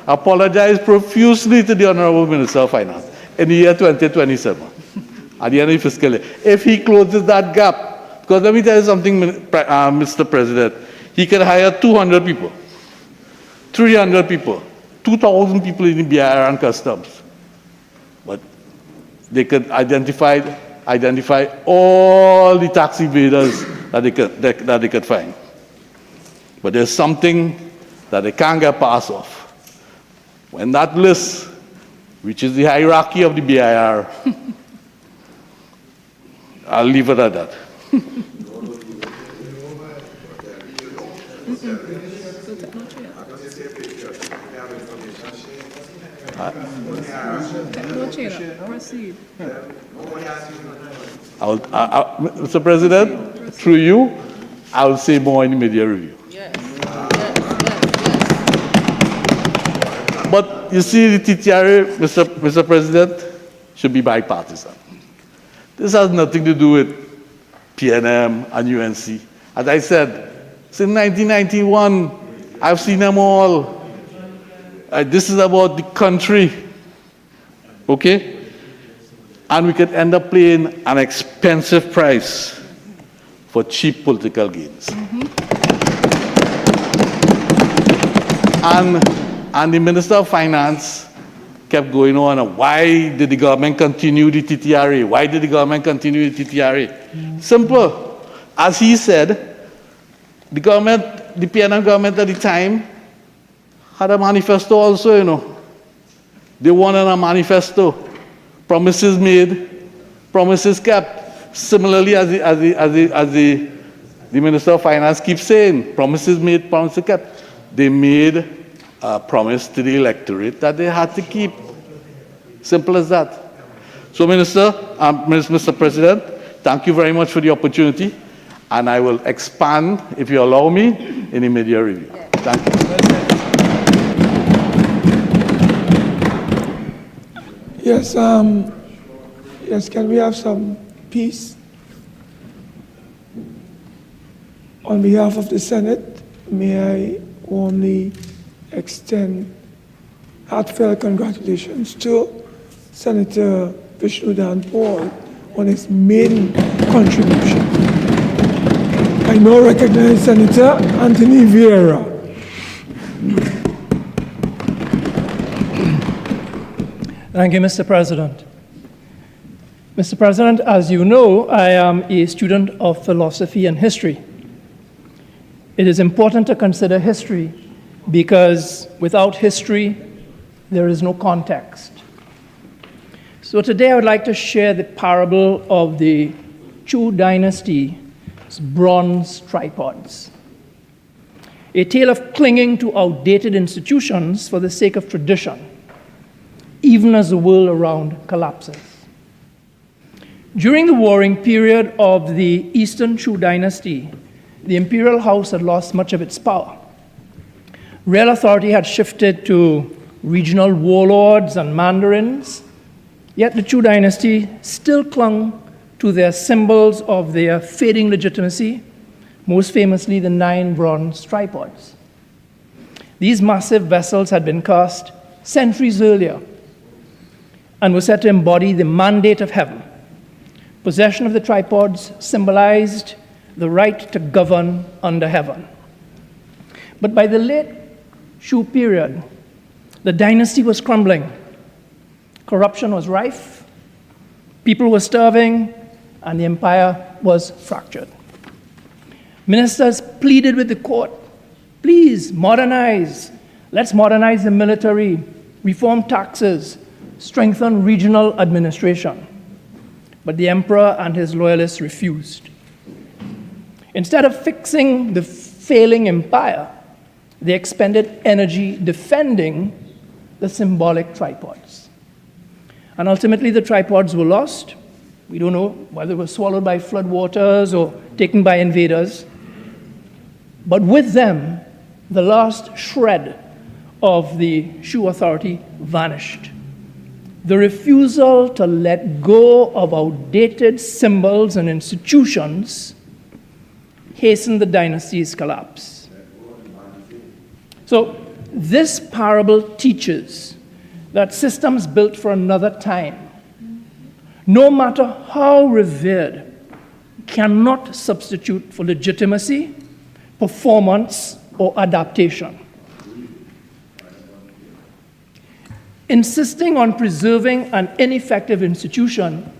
Apologize profusely to the Honorable Minister of Finance in the year 2027, at the end of the fiscal year. If he closes that gap, because let me tell you something, Mr. President, he can hire 200 people, 300 people, 2,000 people in the BIR and Customs. But they could identify all the tax evaders that they could find. But there's something that they can't get passed off. When that list reaches the hierarchy of the BIR, I'll leave it at that. Proceed. Mr. President, through you, I will say more in the media review. Yes. But you see, the TTRA, Mr. President, should be bipartisan. This has nothing to do with PNM and UNC. As I said, since 1991, I've seen them all. This is about the country, okay? And we could end up paying an expensive price for cheap political gains. And the Minister of Finance kept going on, why did the government continue the TTRA? Why did the government continue the TTRA? Simple. As he said, the government, the PNM government at the time, had a manifesto also, you know. They wanted a manifesto. Promises made, promises kept. Similarly, as the Minister of Finance keeps saying, promises made, promises kept. They made a promise to the electorate that they had to keep. Simple as that. So, Mr. President, thank you very much for the opportunity, and I will expand, if you allow me, in the media review. Thank you. Yes, yes, can we have some peace? On behalf of the Senate, may I warmly extend heartfelt congratulations to Senator Vishnu Dhanpaul on his maiden contribution. I now recognize Senator Anthony Vieira. Thank you, Mr. President. Mr. President, as you know, I am a student of philosophy and history. It is important to consider history because without history, there is no context. So today I would like to share the parable of the Chu dynasty's bronze tripods. A tale of clinging to outdated institutions for the sake of tradition, even as the world around collapses. During the warring period of the Eastern Chu dynasty, the imperial house had lost much of its power. Real authority had shifted to regional warlords and mandarins, yet the Chu dynasty still clung to their symbols of their fading legitimacy, most famously the 9 bronze tripods. These massive vessels had been cast centuries earlier and were said to embody the mandate of heaven. Possession of the tripods symbolized the right to govern under heaven. But by the late Chu period, the dynasty was crumbling. Corruption was rife, people were starving, and the empire was fractured. Ministers pleaded with the court, please modernize. Let's modernize the military, reform taxes, strengthen regional administration. But the emperor and his loyalists refused. Instead of fixing the failing empire, they expended energy defending the symbolic tripods. And ultimately, the tripods were lost. We don't know whether they were swallowed by floodwaters or taken by invaders. But with them, the last shred of the Chu authority vanished. The refusal to let go of outdated symbols and institutions hastened the dynasty's collapse. So, this parable teaches that systems built for another time, no matter how revered, cannot substitute for legitimacy, performance, or adaptation. Insisting on preserving an ineffective institution,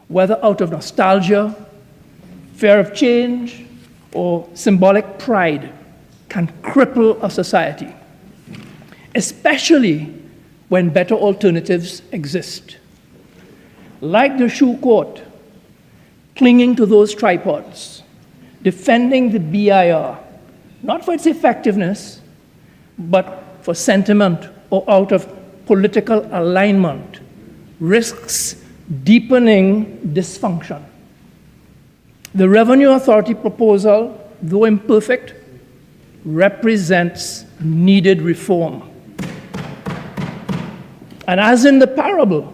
whether out of nostalgia, fear of change, or symbolic pride, can cripple a society, especially when better alternatives exist. Like the shoe court, clinging to those tripods, defending the BIR, not for its effectiveness, but for sentiment or out of political alignment, risks deepening dysfunction. The Revenue Authority proposal, though imperfect, represents needed reform. And as in the parable,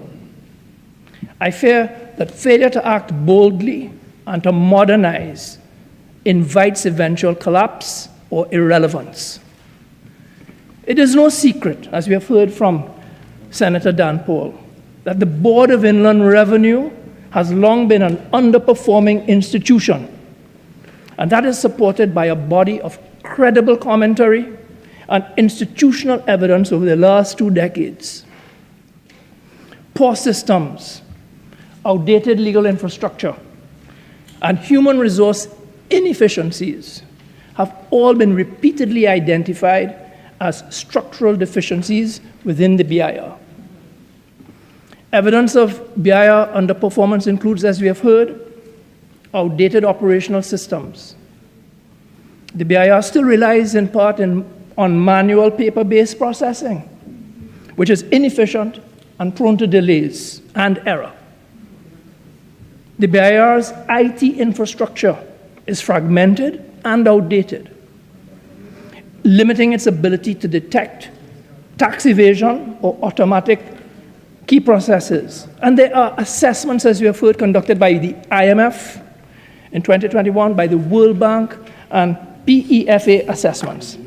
I fear that failure to act boldly and to modernize invites eventual collapse or irrelevance. It is no secret, as we have heard from Senator Dhanpaul, that the Board of Inland Revenue has long been an underperforming institution, and that is supported by a body of credible commentary and institutional evidence over the last 2 decades. Poor systems, outdated legal infrastructure, and human resource inefficiencies have all been repeatedly identified as structural deficiencies within the BIR. Evidence of BIR underperformance includes, as we have heard, outdated operational systems. The BIR still relies in part on manual paper-based processing, which is inefficient and prone to delays and error. The BIR's IT infrastructure is fragmented and outdated, limiting its ability to detect tax evasion or automatic key processes. And there are assessments, as we have heard, conducted by the IMF in 2021, by the World Bank, and PEFA assessments.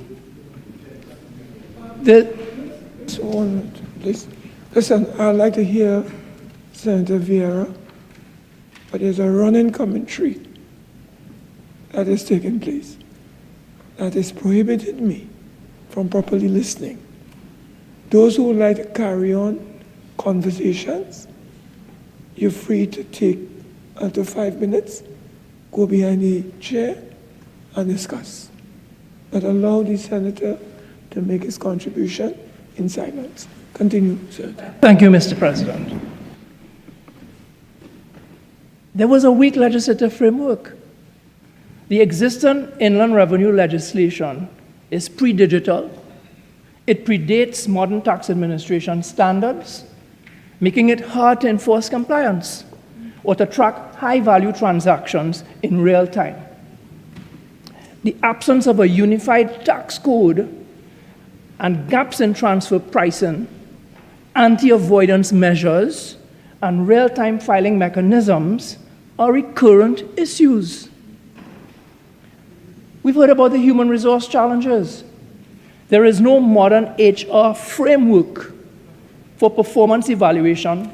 Please. Listen, I'd like to hear Senator Vieira, but there's a running commentary that is taking place that is prohibiting me from properly listening. Those who would like to carry on conversations, you're free to take until 5 minutes, go behind the chair and discuss. But allow the senator to make his contribution in silence. Continue, Senator. Thank you, Mr. President. There was a weak legislative framework. The existing inland revenue legislation is pre-digital. It predates modern tax administration standards, making it hard to enforce compliance or to track high-value transactions in real time. The absence of a unified tax code and gaps in transfer pricing, anti-avoidance measures, and real-time filing mechanisms are recurrent issues. We've heard about the human resource challenges. There is no modern HR framework for performance evaluation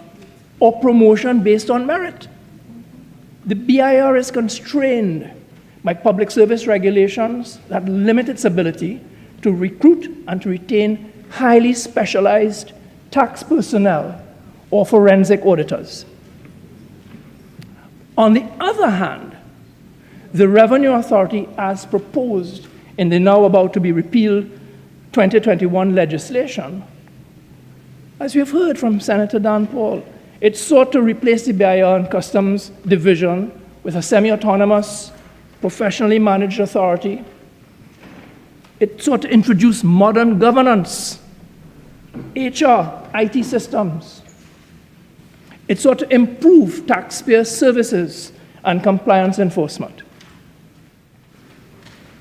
or promotion based on merit. The BIR is constrained by public service regulations that limit its ability to recruit and to retain highly specialized tax personnel or forensic auditors. On the other hand, the Revenue Authority, as proposed in the now about to be repealed 2021 legislation, as we have heard from Senator Dhanpaul, it sought to replace the BIR and Customs Division with a semi-autonomous, professionally managed authority. It sought to introduce modern governance, HR, IT systems. It sought to improve taxpayer services and compliance enforcement.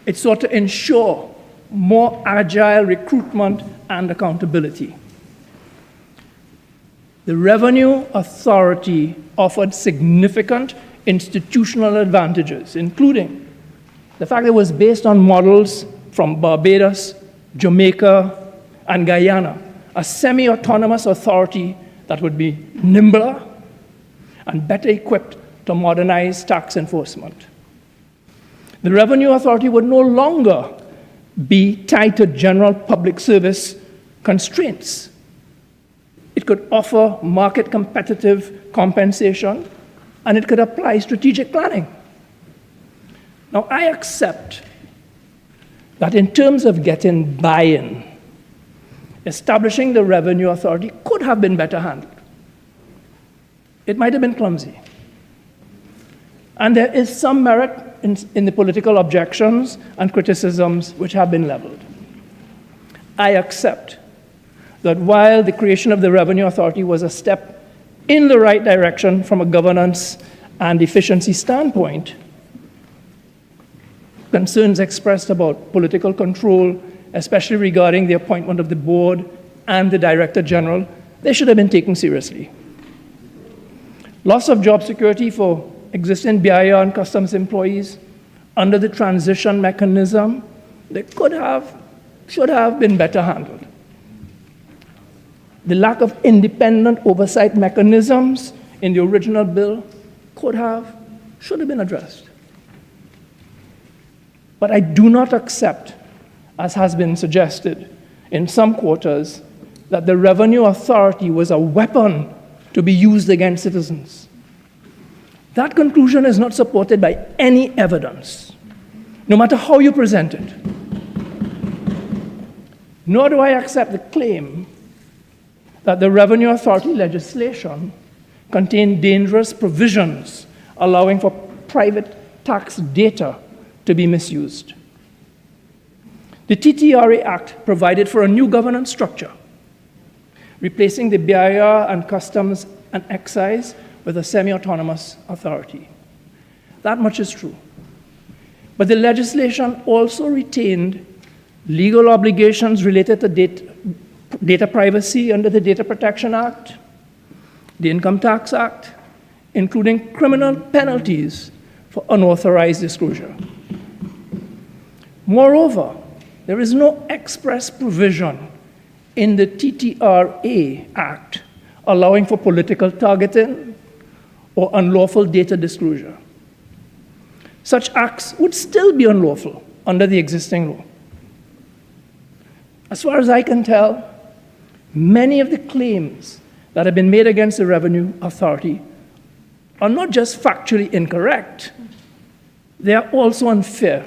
It sought to ensure more agile recruitment and accountability. The Revenue Authority offered significant institutional advantages, including the fact that it was based on models from Barbados, Jamaica, and Guyana, a semi-autonomous authority that would be nimbler and better equipped to modernize tax enforcement. The Revenue Authority would no longer be tied to general public service constraints. It could offer market competitive compensation, and it could apply strategic planning. Now, I accept that in terms of getting buy-in, establishing the Revenue Authority could have been better handled. It might have been clumsy. And there is some merit in the political objections and criticisms which have been leveled. I accept that while the creation of the Revenue Authority was a step in the right direction from a governance and efficiency standpoint, concerns expressed about political control, especially regarding the appointment of the board and the Director General, they should have been taken seriously. Loss of job security for existing BIR and customs employees under the transition mechanism, they should have been better handled. The lack of independent oversight mechanisms in the original bill should have been addressed. But I do not accept, as has been suggested in some quarters, that the Revenue Authority was a weapon to be used against citizens. That conclusion is not supported by any evidence, no matter how you present it. Nor do I accept the claim that the Revenue Authority legislation contained dangerous provisions allowing for private tax data to be misused. The TTRA Act provided for a new governance structure, replacing the BIR and Customs and Excise with a semi-autonomous authority. That much is true. But the legislation also retained legal obligations related to data privacy under the Data Protection Act, the Income Tax Act, including criminal penalties for unauthorized disclosure. Moreover, there is no express provision in the TTRA Act allowing for political targeting or unlawful data disclosure. Such acts would still be unlawful under the existing law. As far as I can tell, many of the claims that have been made against the Revenue Authority are not just factually incorrect, they are also unfair.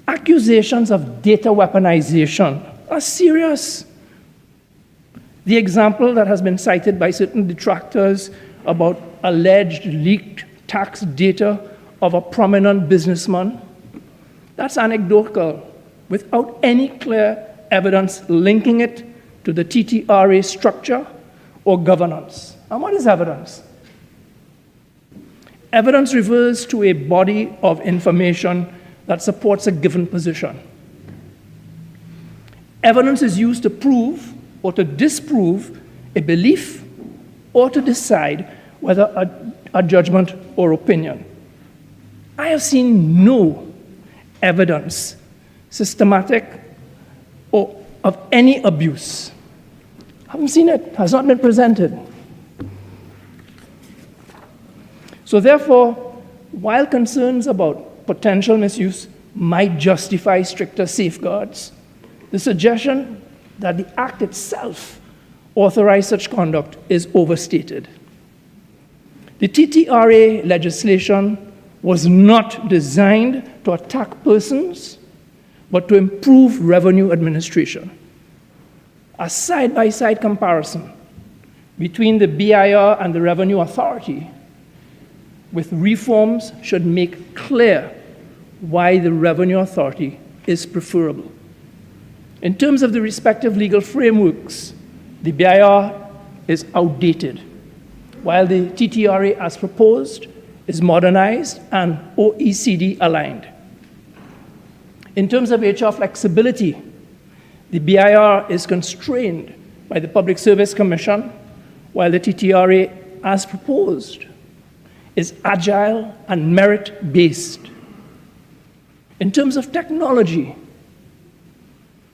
Accusations of data weaponization are serious. The example that has been cited by certain detractors about alleged leaked tax data of a prominent businessman, that's anecdotal, without any clear evidence linking it to the TTRA structure or governance. And what is evidence? Evidence refers to a body of information that supports a given position. Evidence is used to prove or to disprove a belief or to decide whether a judgment or opinion. I have seen no evidence, systematic or of any abuse. I haven't seen it, has not been presented. So therefore, while concerns about potential misuse might justify stricter safeguards, the suggestion that the Act itself authorized such conduct is overstated. The TTRA legislation was not designed to attack persons, but to improve revenue administration. A side-by-side comparison between the BIR and the Revenue Authority with reforms should make clear why the Revenue Authority is preferable. In terms of the respective legal frameworks, the BIR is outdated, while the TTRA as proposed is modernized and OECD aligned. In terms of HR flexibility, the BIR is constrained by the Public Service Commission, while the TTRA as proposed is agile and merit-based. In terms of technology,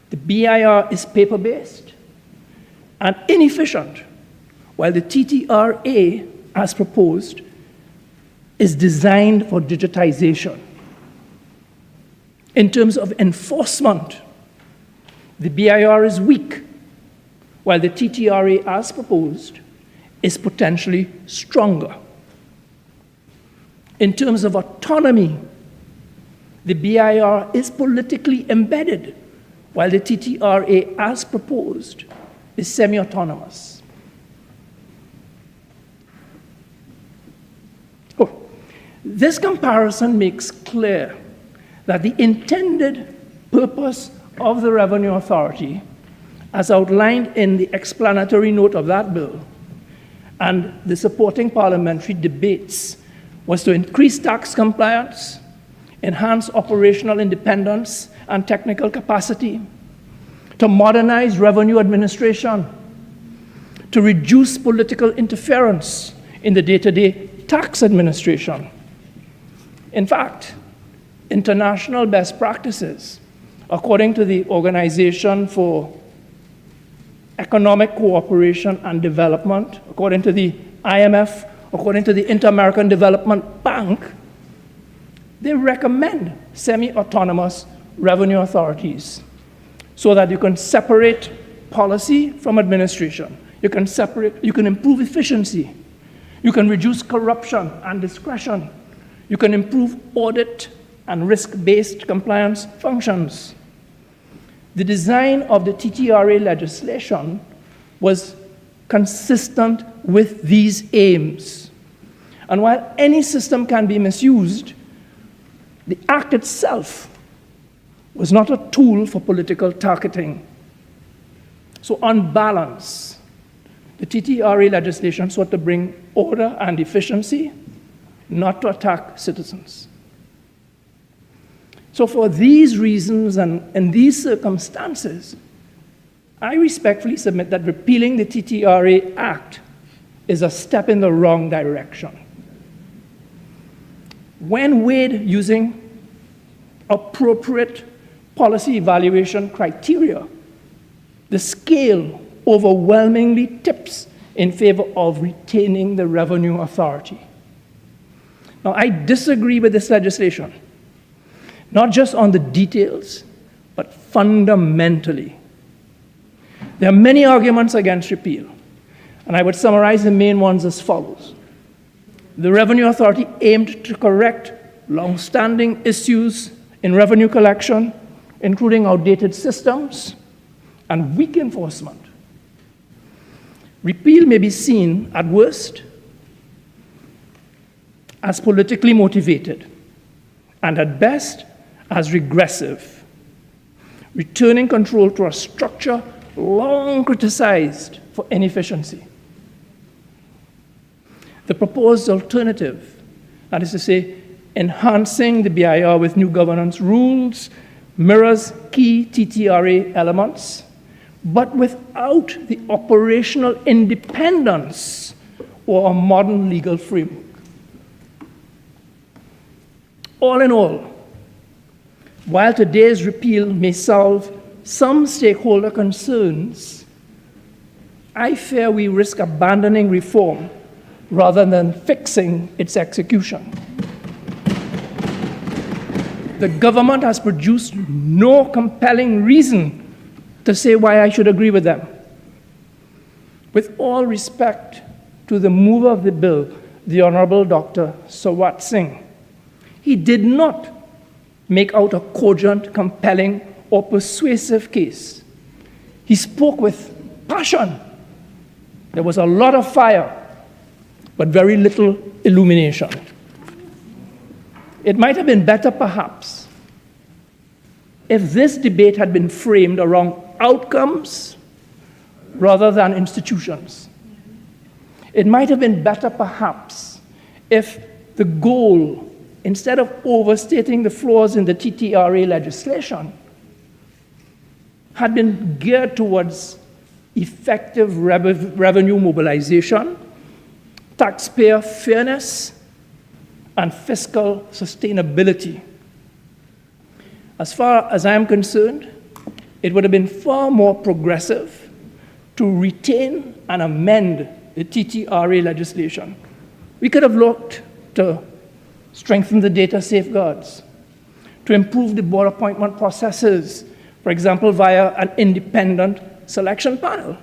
the BIR is paper-based and inefficient, while the TTRA, as proposed, is designed for digitization. In terms of enforcement, the BIR is weak, while the TTRA, as proposed, is potentially stronger. In terms of autonomy, the BIR is politically embedded, while the TTRA, as proposed, is semi-autonomous. This comparison makes clear that the intended purpose of the Revenue Authority, as outlined in the explanatory note of that bill and the supporting parliamentary debates, was to increase tax compliance, enhance operational independence and technical capacity, to modernize revenue administration, to reduce political interference in the day-to-day tax administration. In fact, international best practices, according to the Organization for Economic Cooperation and Development, according to the IMF, according to the Inter-American Development Bank, they recommend semi-autonomous revenue authorities so that you can separate policy from administration. You can improve efficiency. You can reduce corruption and discretion. You can improve audit and risk-based compliance functions. The design of the TTRA legislation was consistent with these aims. And while any system can be misused, the act itself was not a tool for political targeting. So on balance, the TTRA legislation sought to bring order and efficiency, not to attack citizens. So for these reasons and in these circumstances, I respectfully submit that repealing the TTRA Act is a step in the wrong direction. When weighed using appropriate policy evaluation criteria, the scale overwhelmingly tips in favor of retaining the Revenue Authority. Now, I disagree with this legislation, not just on the details, but fundamentally. There are many arguments against repeal, and I would summarize the main ones as follows. The Revenue Authority aimed to correct long-standing issues in revenue collection, including outdated systems and weak enforcement. Repeal may be seen, at worst, as politically motivated, and at best, as regressive, returning control to a structure long criticized for inefficiency. The proposed alternative, that is to say, enhancing the BIR with new governance rules, mirrors key TTRA elements, but without the operational independence or a modern legal framework. All in all, while today's repeal may solve some stakeholder concerns, I fear we risk abandoning reform rather than fixing its execution. The government has produced no compelling reason to say why I should agree with them. With all respect to the mover of the bill, the Honorable Dr. Swaratsingh, he did not make out a cogent, compelling, or persuasive case. He spoke with passion. There was a lot of fire, but very little illumination. It might have been better, perhaps, if this debate had been framed around outcomes rather than institutions. It might have been better, perhaps, if the goal, instead of overstating the flaws in the TTRA legislation, had been geared towards effective revenue mobilization, taxpayer fairness, and fiscal sustainability. As far as I am concerned, it would have been far more progressive to retain and amend the TTRA legislation. We could have looked to strengthen the data safeguards, to improve the board appointment processes, for example, via an independent selection panel.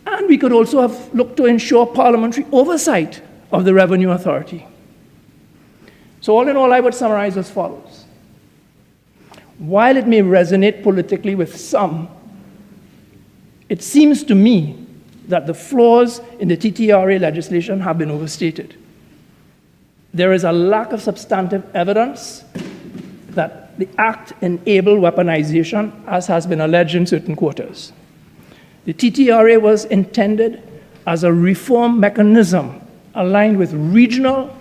And we could also have looked to ensure parliamentary oversight of the Revenue Authority. So all in all, I would summarize as follows. While it may resonate politically with some, it seems to me that the flaws in the TTRA legislation have been overstated. There is a lack of substantive evidence that the act enabled weaponization, as has been alleged in certain quarters. The TTRA was intended as a reform mechanism aligned with regional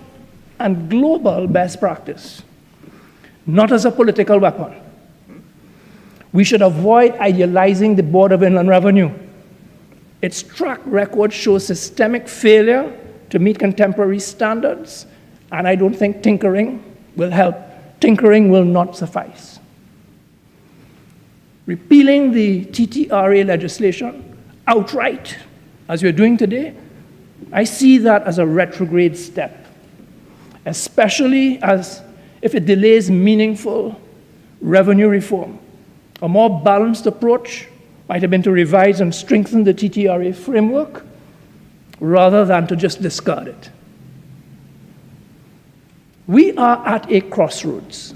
and global best practice, not as a political weapon. We should avoid idealizing the Board of Inland Revenue. Its track record shows systemic failure to meet contemporary standards, and I don't think tinkering will help. Tinkering will not suffice. Repealing the TTRA legislation outright, as we're doing today, I see that as a retrograde step, especially as if it delays meaningful revenue reform. A more balanced approach might have been to revise and strengthen the TTRA framework rather than to just discard it. We are at a crossroads,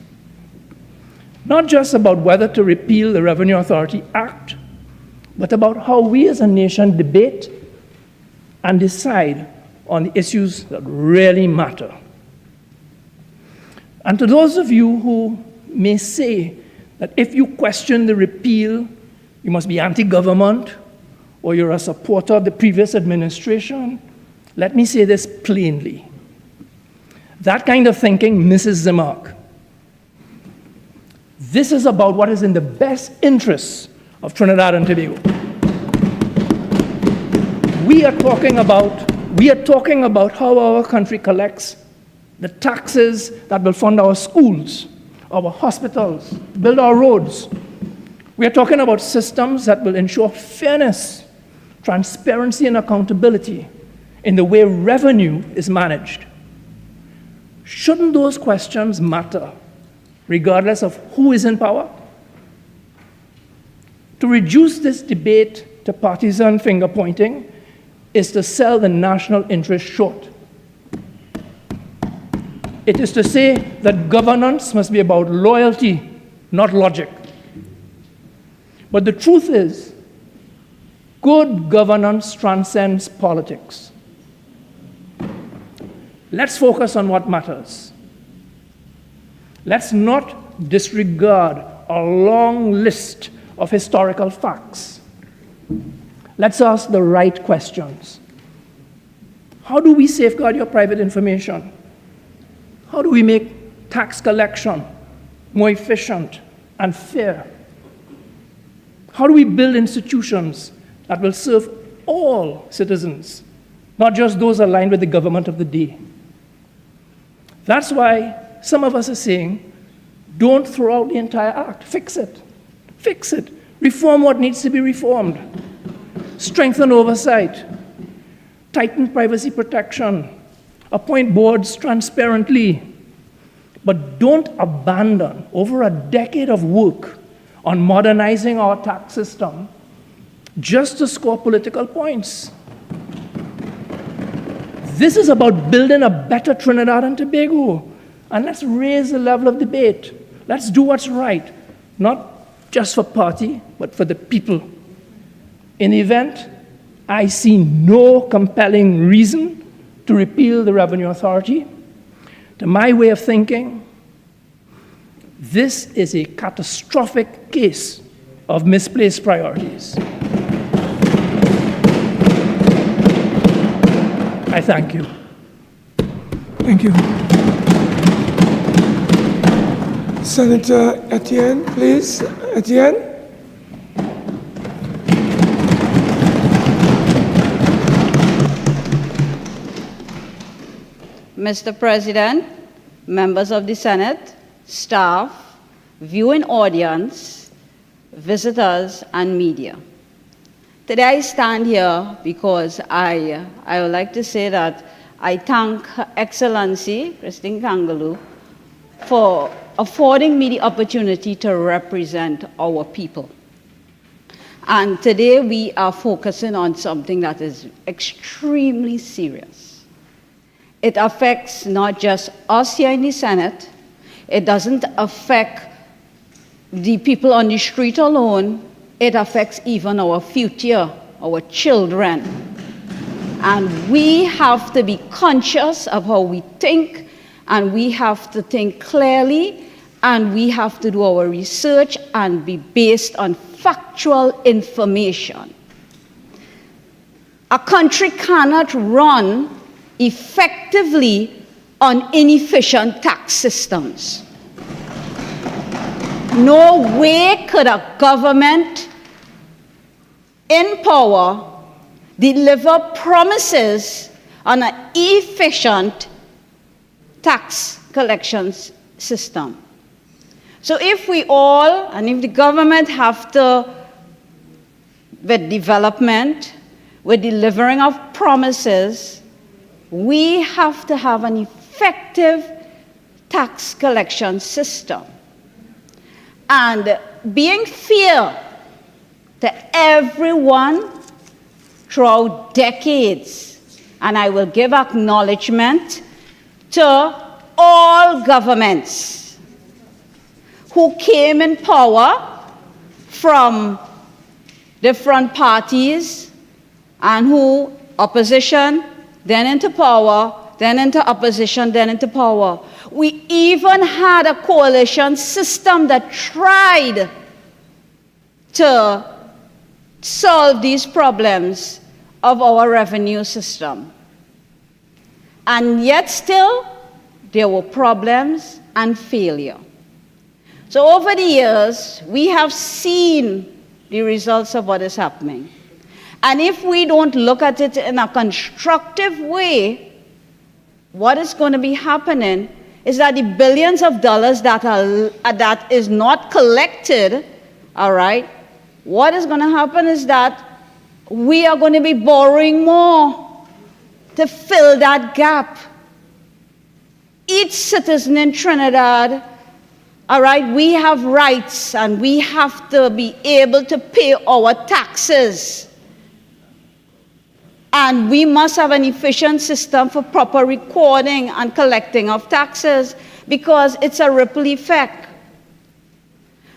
not just about whether to repeal the Revenue Authority Act, but about how we as a nation debate and decide on the issues that really matter. And to those of you who may say that if you question the repeal, you must be anti-government, or you're a supporter of the previous administration, let me say this plainly. That kind of thinking misses the mark. This is about what is in the best interests of Trinidad and Tobago. We are talking about how our country collects the taxes that will fund our schools, our hospitals, build our roads. We are talking about systems that will ensure fairness, transparency, and accountability in the way revenue is managed. Shouldn't those questions matter, regardless of who is in power? To reduce this debate to partisan finger-pointing is to sell the national interest short. It is to say that governance must be about loyalty, not logic. But the truth is, good governance transcends politics. Let's focus on what matters. Let's not disregard a long list of historical facts. Let's ask the right questions. How do we safeguard your private information? How do we make tax collection more efficient and fair? How do we build institutions that will serve all citizens, not just those aligned with the government of the day? That's why some of us are saying, don't throw out the entire act. Fix it. Fix it. Reform what needs to be reformed. Strengthen oversight. Tighten privacy protection. Appoint boards transparently. But don't abandon over a decade of work on modernizing our tax system just to score political points. This is about building a better Trinidad and Tobago. And let's raise the level of debate. Let's do what's right, not just for party, but for the people. In the event, I see no compelling reason to repeal the Revenue Authority. To my way of thinking, this is a catastrophic case of misplaced priorities. I thank you. Thank you. Senator Ettienne, please. Ettienne. Mr. President, members of the Senate, staff, viewing audience, visitors, and media. Today I stand here because I would like to say that I thank Her Excellency, Christine Kangaloo, for affording me the opportunity to represent our people. And today we are focusing on something that is extremely serious. it affects not just us here in the Senate, it doesn't affect the people on the street alone, it affects even our future, our children. And we have to be conscious of how we think, and we have to think clearly, and we have to do our research and be based on factual information. A country cannot run effectively on inefficient tax systems. No way could a government in power deliver promises on an efficient tax collections system. So if we all, and if the government have to, with development, with delivering of promises, we have to have an effective tax collection system. And being fair to everyone throughout decades, and I will give acknowledgement to all governments who came in power from different parties and who opposition, then into power, then into opposition, then into power. We even had a coalition system that tried to solve these problems of our revenue system. And yet still, there were problems and failure. So over the years, we have seen the results of what is happening. And if we don't look at it in a constructive way, what is going to be happening is that the billions of dollars that is not collected, all right, what is going to happen is that we are going to be borrowing more to fill that gap. Each citizen in Trinidad, all right, we have rights and we have to be able to pay our taxes. And we must have an efficient system for proper recording and collecting of taxes because it's a ripple effect.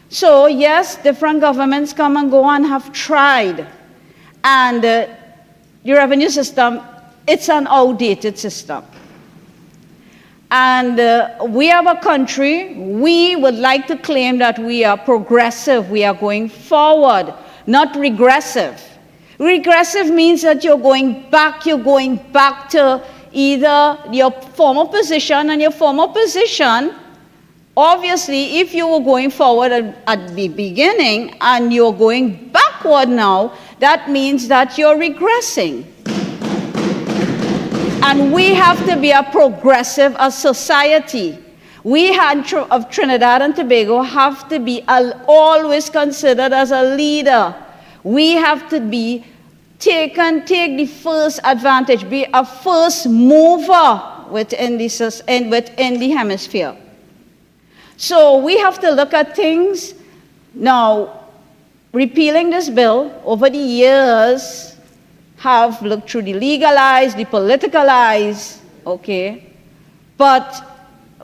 So yes, different governments come and go and have tried. And the revenue system, it's an outdated system. And we have a country, we would like to claim that we are progressive, we are going forward, not regressive. Regressive means that you're going back to either your former position, and your former position, obviously, if you were going forward at the beginning and you're going backward now, that means that you're regressing. And we have to be a progressive as society. We of Trinidad and Tobago have to be always considered as a leader. We have to be take the first advantage, be a first mover within the hemisphere. So we have to look at things. Now, repealing this bill over the years have looked through the legal eyes, the political eyes, okay? But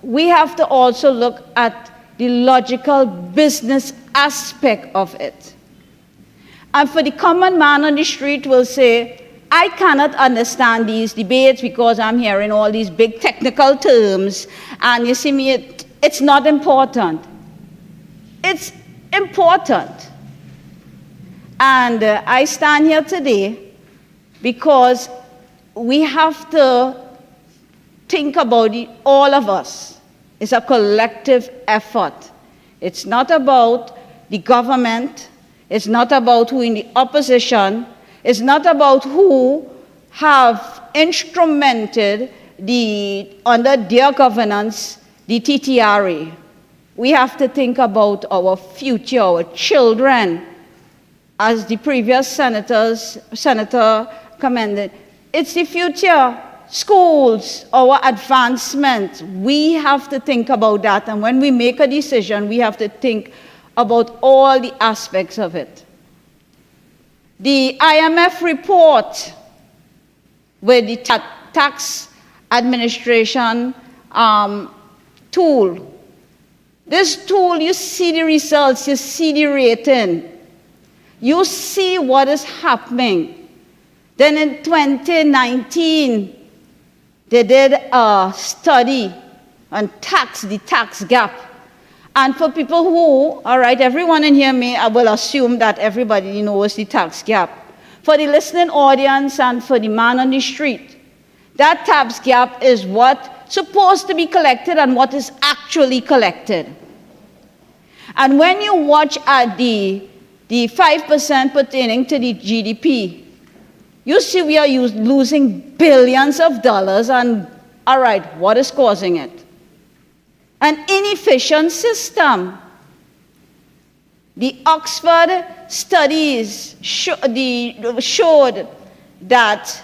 we have to also look at the logical business aspect of it. And for the common man on the street will say, I cannot understand these debates because I'm hearing all these big technical terms, and you see me, it's not important. It's important. And I stand here today because we have to think about it, all of us. It's a collective effort. It's not about the government. It's not about who in the opposition. It's not about who have instrumented under their governance, the TTRA. We have to think about our future, our children. As the previous senator commended, it's the future, schools, our advancement. We have to think about that. And when we make a decision, we have to think about all the aspects of it. The IMF report with the tax administration tool. This tool, you see the results, you see the rating, you see what is happening. Then in 2019, they did a study on the tax gap. And for people who, all right, everyone in here I will assume that everybody knows the tax gap. For the listening audience and for the man on the street, that tax gap is what's supposed to be collected and what is actually collected. And when you watch at the 5% pertaining to the GDP, you see we are losing billions of dollars, and all right, what is causing it? An inefficient system. The Oxford studies showed that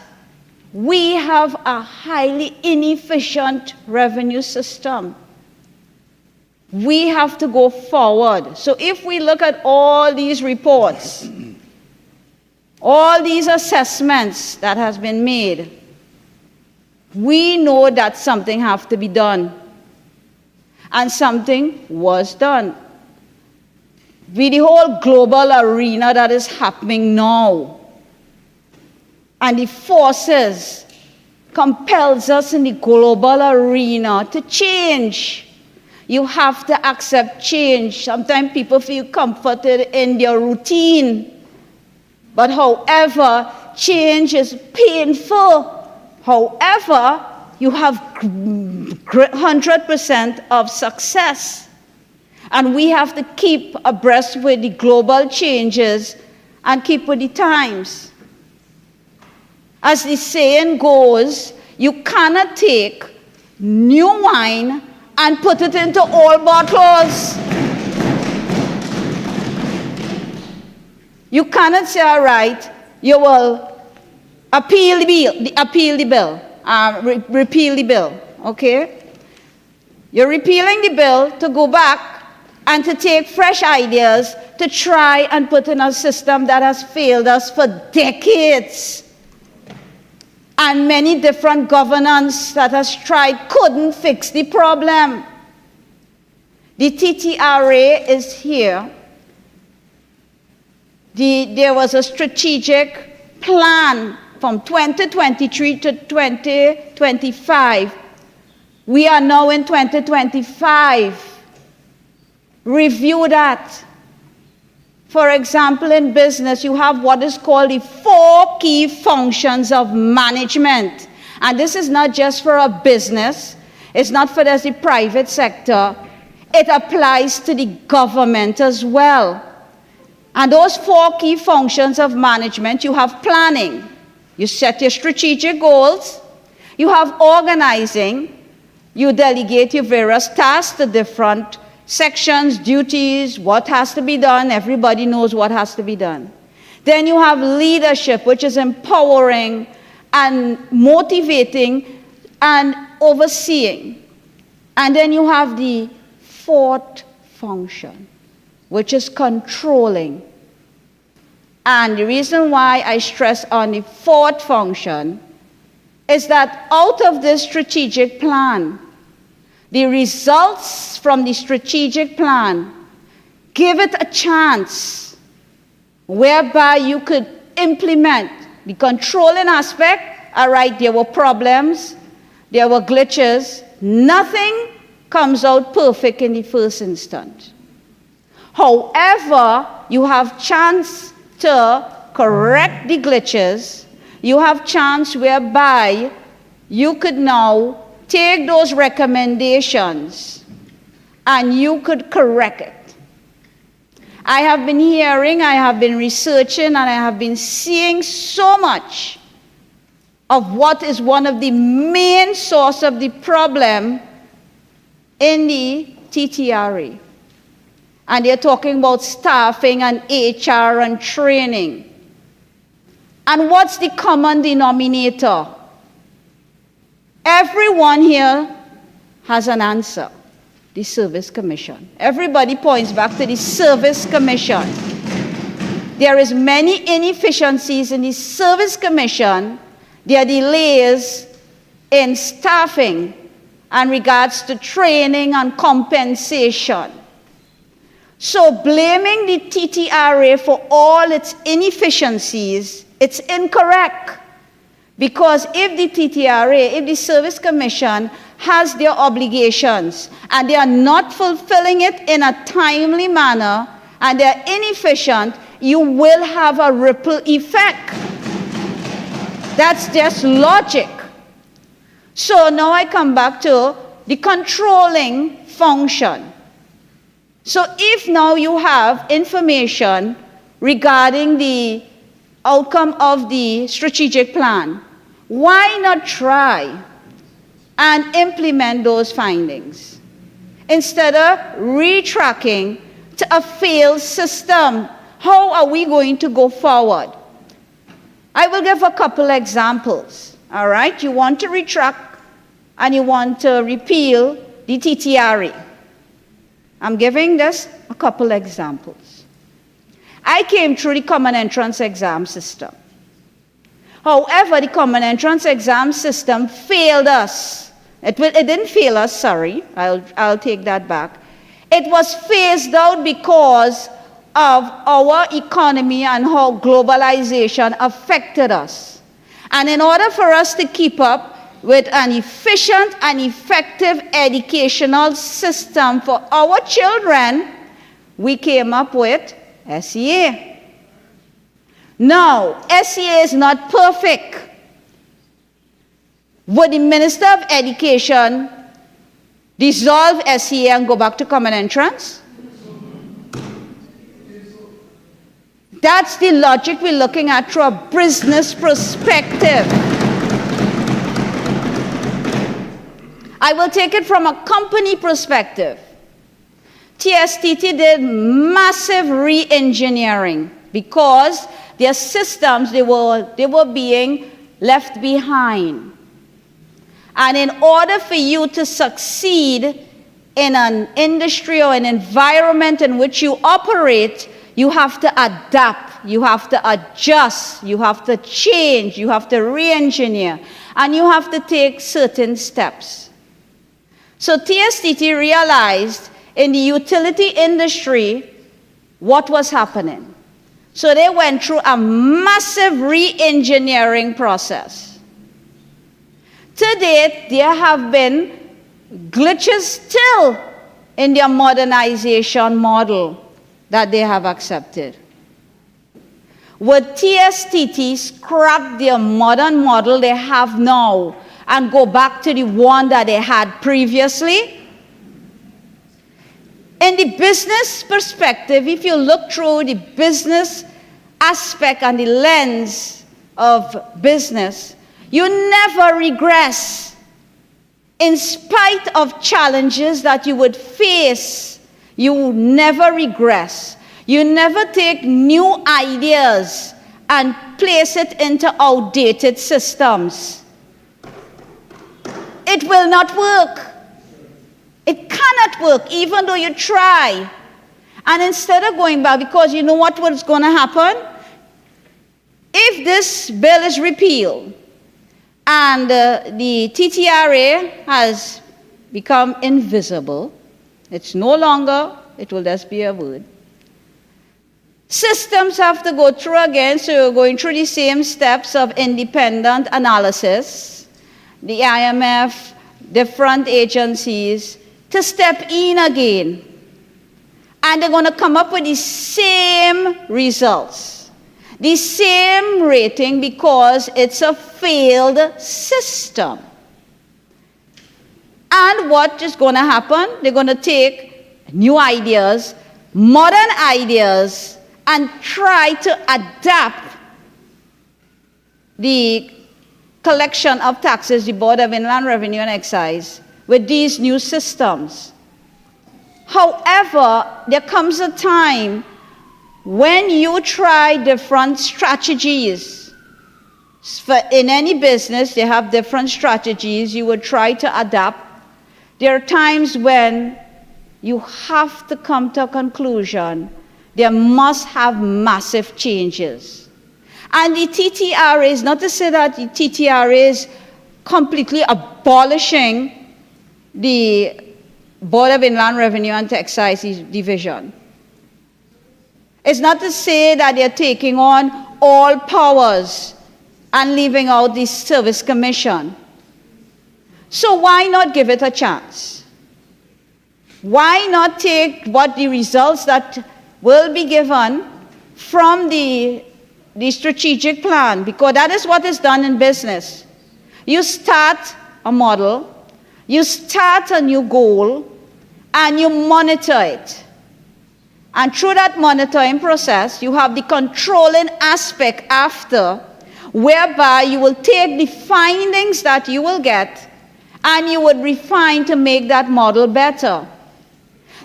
we have a highly inefficient revenue system. We have to go forward. So if we look at all these reports, all these assessments that has been made, we know that something has to be done. And something was done. With the whole global arena that is happening now, and the forces compels us in the global arena to change. You have to accept change. Sometimes people feel comforted in their routine. But however, change is painful. However, you have 100% of success. And we have to keep abreast with the global changes and keep with the times. As the saying goes, you cannot take new wine and put it into old bottles. You cannot say, all right, you will repeal the bill, okay? You're repealing the bill to go back and to take fresh ideas to try and put in a system that has failed us for decades. And many different governance that has tried couldn't fix the problem. The TTRA is here. There was a strategic plan from 2023 to 2025. We are now in 2025. Review that. For example, in business, you have what is called the 4 key functions of management. And this is not just for a business. It's not for the private sector. It applies to the government as well. And those 4 key functions of management, you have planning. You set your strategic goals. You have organizing. You delegate your various tasks to different sections, duties, what has to be done. Everybody knows what has to be done. Then you have leadership, which is empowering and motivating and overseeing. And then you have the 4th function, which is controlling. And the reason why I stress on the 4th function is that out of this strategic plan, the results from the strategic plan give it a chance whereby you could implement the controlling aspect. All right, there were problems, there were glitches. Nothing comes out perfect in the first instance. However, you have chance to correct the glitches. You have chance whereby you could now take those recommendations and you could correct it. I have been hearing, I have been researching, and I have been seeing so much of what is one of the main source of the problem in the TTRA. And they're talking about staffing and HR and training. And what's the common denominator? Everyone here has an answer. The Service Commission. Everybody points back to the Service Commission. There is many inefficiencies in the Service Commission. There are delays in staffing and regards to training and compensation. So blaming the TTRA for all its inefficiencies, it's incorrect. Because if the TTRA, if the Service Commission has their obligations and they are not fulfilling it in a timely manner and they are inefficient, you will have a ripple effect. That's just logic. So now I come back to the controlling function. So if now you have information regarding the outcome of the strategic plan, why not try and implement those findings instead of retracking to a failed system? How are we going to go forward? I will give a couple examples. All right, you want to retract and you want to repeal the TTRA. I'm giving just a couple examples. I came through the common entrance exam system. However, the common entrance exam system failed us. It didn't fail us, sorry. I'll take that back. It was phased out because of our economy and how globalization affected us. And in order for us to keep up with an efficient and effective educational system for our children, we came up with SEA. Now, SEA is not perfect. Would the Minister of Education dissolve SEA and go back to common entrance? That's the logic we're looking at through a business perspective. I will take it from a company perspective. TSTT did massive re-engineering because their systems, they were being left behind. And in order for you to succeed in an industry or an environment in which you operate, you have to adapt, you have to adjust, you have to change, you have to re-engineer, and you have to take certain steps. So TSTT realized in the utility industry what was happening. So they went through a massive re-engineering process. To date, there have been glitches still in their modernization model that they have accepted. Would TSTT scrap their modern model they have now and go back to the one that they had previously? In the business perspective, if you look through the business aspect and the lens of business, you never regress. In spite of challenges that you would face, you never regress. You never take new ideas and place it into outdated systems. It will not work. It cannot work, even though you try. And instead of going back, because you know what was going to happen? If this bill is repealed and the TTRA has become invisible, it's no longer, it will just be a word. Systems have to go through again, so you're going through the same steps of independent analysis, the IMF, different agencies, to step in again. And they're going to come up with the same results, the same rating, because it's a failed system. And what is going to happen? They're going to take new ideas, modern ideas, and try to adapt the collection of taxes, the Board of Inland Revenue and Excise, with these new systems. However, there comes a time when you try different strategies. In any business, they have different strategies you would try to adapt. There are times when you have to come to a conclusion. There must have massive changes. And the TTRA is not to say that the TTRA is completely abolishing the Board of Inland Revenue and Excise Division. It's not to say that they're taking on all powers and leaving out the Service Commission. So why not give it a chance? Why not take what the results that will be given from the strategic plan? Because that is what is done in business. You start a model, you start a new goal, and you monitor it. And through that monitoring process, you have the controlling aspect after, whereby you will take the findings that you will get and you would refine to make that model better.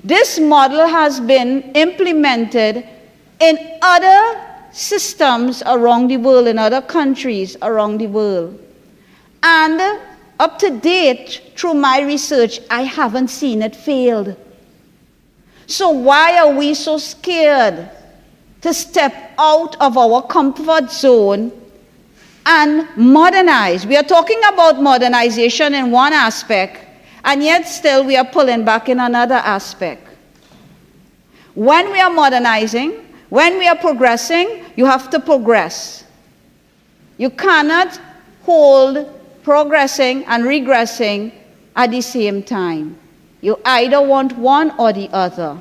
This model has been implemented in other systems around the world, in other countries around the world. And up to date, through my research, I haven't seen it failed. So why are we so scared to step out of our comfort zone and modernize? We are talking about modernization in one aspect, and yet still we are pulling back in another aspect. When we are modernizing, when we are progressing, you have to progress. You cannot hold progressing and regressing at the same time. You either want one or the other.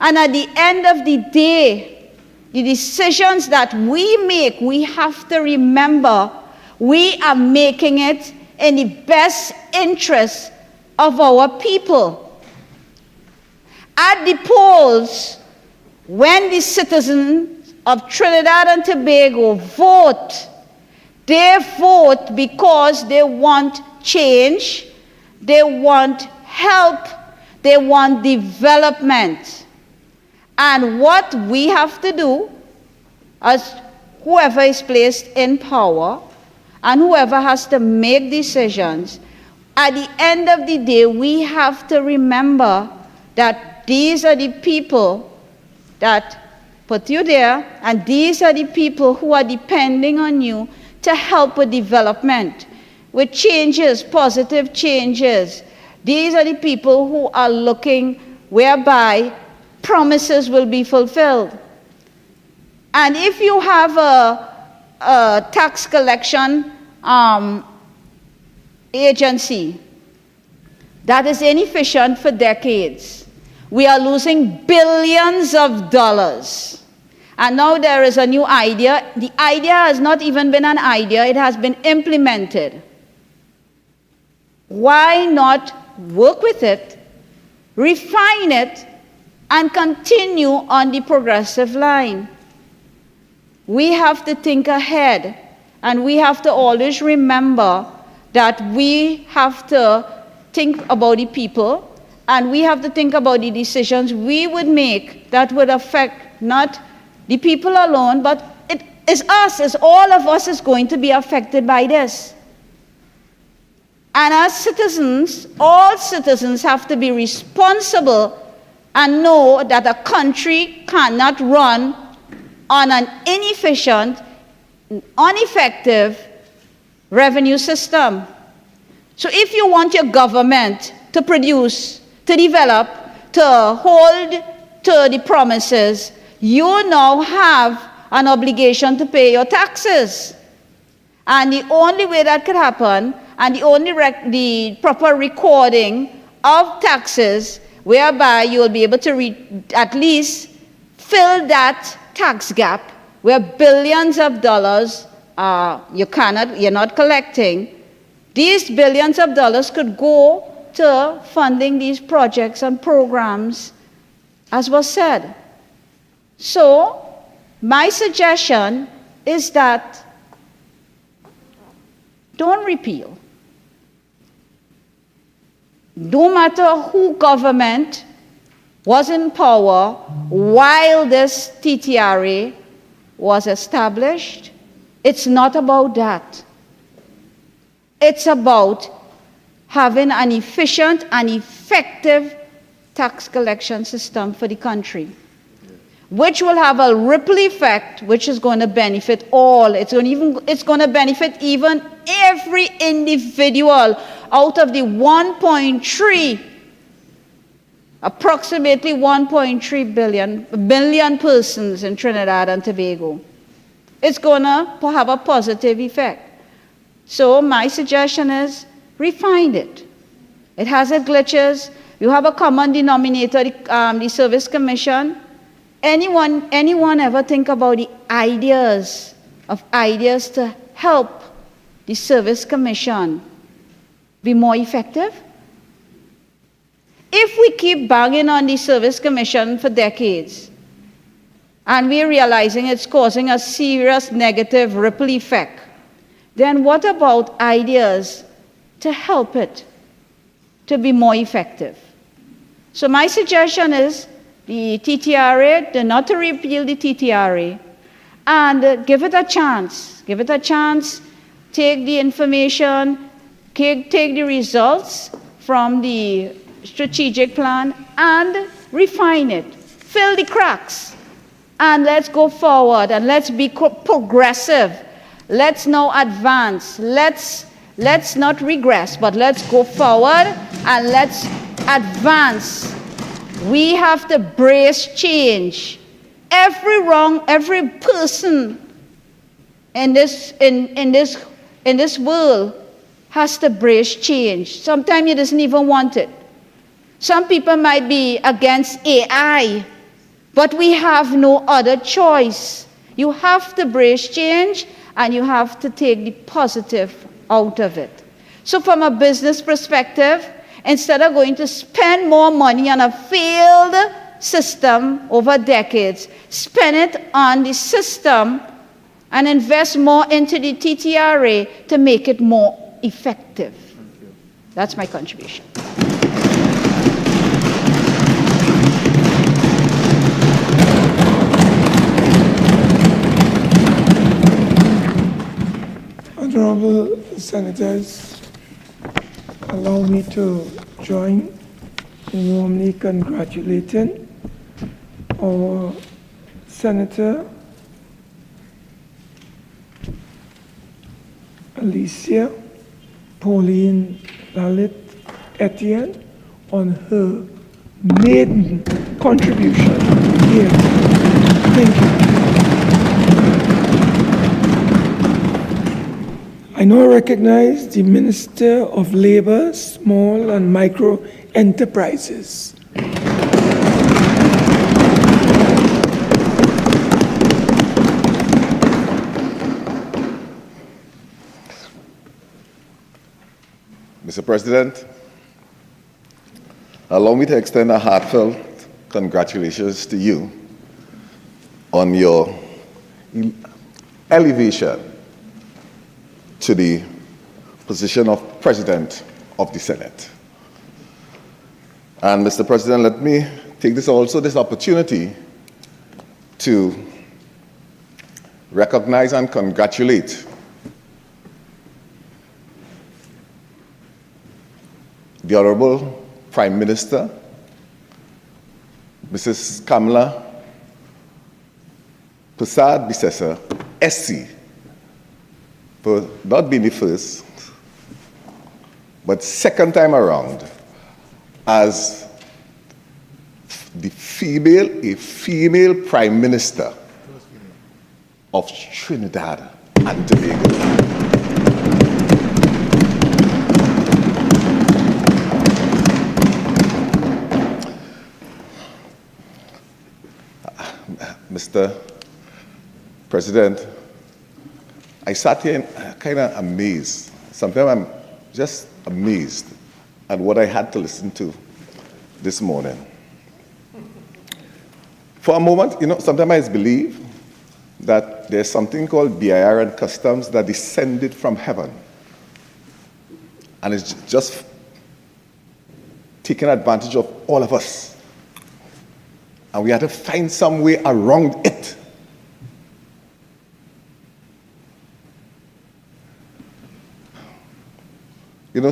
And at the end of the day, the decisions that we make, we have to remember we are making it in the best interest of our people. At the polls, when the citizens of Trinidad and Tobago vote, they vote because they want change, they want help, they want development. And what we have to do, as whoever is placed in power and whoever has to make decisions, at the end of the day, we have to remember that these are the people that put you there, and these are the people who are depending on you to help with development, with changes, positive changes. These are the people who are looking whereby promises will be fulfilled. And if you have a tax collection agency that is inefficient for decades, we are losing billions of dollars. And now there is a new idea. The idea has not even been an idea, it has been implemented. Why not work with it, refine it, and continue on the progressive line? We have to think ahead, and we have to always remember that we have to think about the people, and we have to think about the decisions we would make that would affect not the people alone, but it is us, it's all of us is going to be affected by this. And as citizens, all citizens have to be responsible and know that a country cannot run on an inefficient, ineffective revenue system. So if you want your government to produce, to develop, to hold to the promises, you now have an obligation to pay your taxes. And the only way that could happen, and the proper recording of taxes, whereby you will be able to at least fill that tax gap where billions of dollars you're not collecting. These billions of dollars could go to funding these projects and programs, as was said. So, my suggestion is that don't repeal. No matter who government was in power while this TTRA was established, it's not about that. It's about having an efficient and effective tax collection system for the country. which will have a ripple effect, which is going to benefit all. It's going to benefit even every individual out of the 1.3, approximately 1.3 billion persons in Trinidad and Tobago. It's going to have a positive effect. So my suggestion is refine it. It has its glitches. You have a common denominator, the Service Commission. Anyone ever think about the ideas to help the Service Commission be more effective? If we keep banging on the Service Commission for decades, and we're realizing it's causing a serious negative ripple effect, then what about ideas to help it to be more effective? So my suggestion is the TTRA, not to repeal the TTRA, and give it a chance. Give it a chance, take the information, take the results from the strategic plan and refine it. Fill the cracks. And let's go forward and let's be progressive. Let's now advance. Let's not regress, but let's go forward and let's advance. We have to brace change. Every person in this world has to brace change. Sometimes you doesn't even want it. Some people might be against AI, but we have no other choice. You have to brace change and you have to take the positive out of it. So from a business perspective, instead of going to spend more money on a failed system over decades, spend it on the system and invest more into the TTRA to make it more effective. That's my contribution. Honorable Senators, allow me to join in warmly congratulating our Senator Alicia Pauline Lalite-Ettienne on her maiden contribution here. Thank you. I now recognize the Minister of Labour, Small and Micro Enterprises. Mr. President, allow me to extend a heartfelt congratulations to you on your elevation to the position of President of the Senate. And Mr. President, let me take this opportunity to recognize and congratulate the Honorable Prime Minister, Mrs. Kamala Persad-Bissessar, SC, for not being the first, but second time around as a female Prime Minister of Trinidad and Tobago. Mr. President, I sat here kind of amazed. Sometimes I'm just amazed at what I had to listen to this morning. For a moment, sometimes I believe that there's something called Vieira and customs that descended from heaven. And it's just taking advantage of all of us. And we had to find some way around it.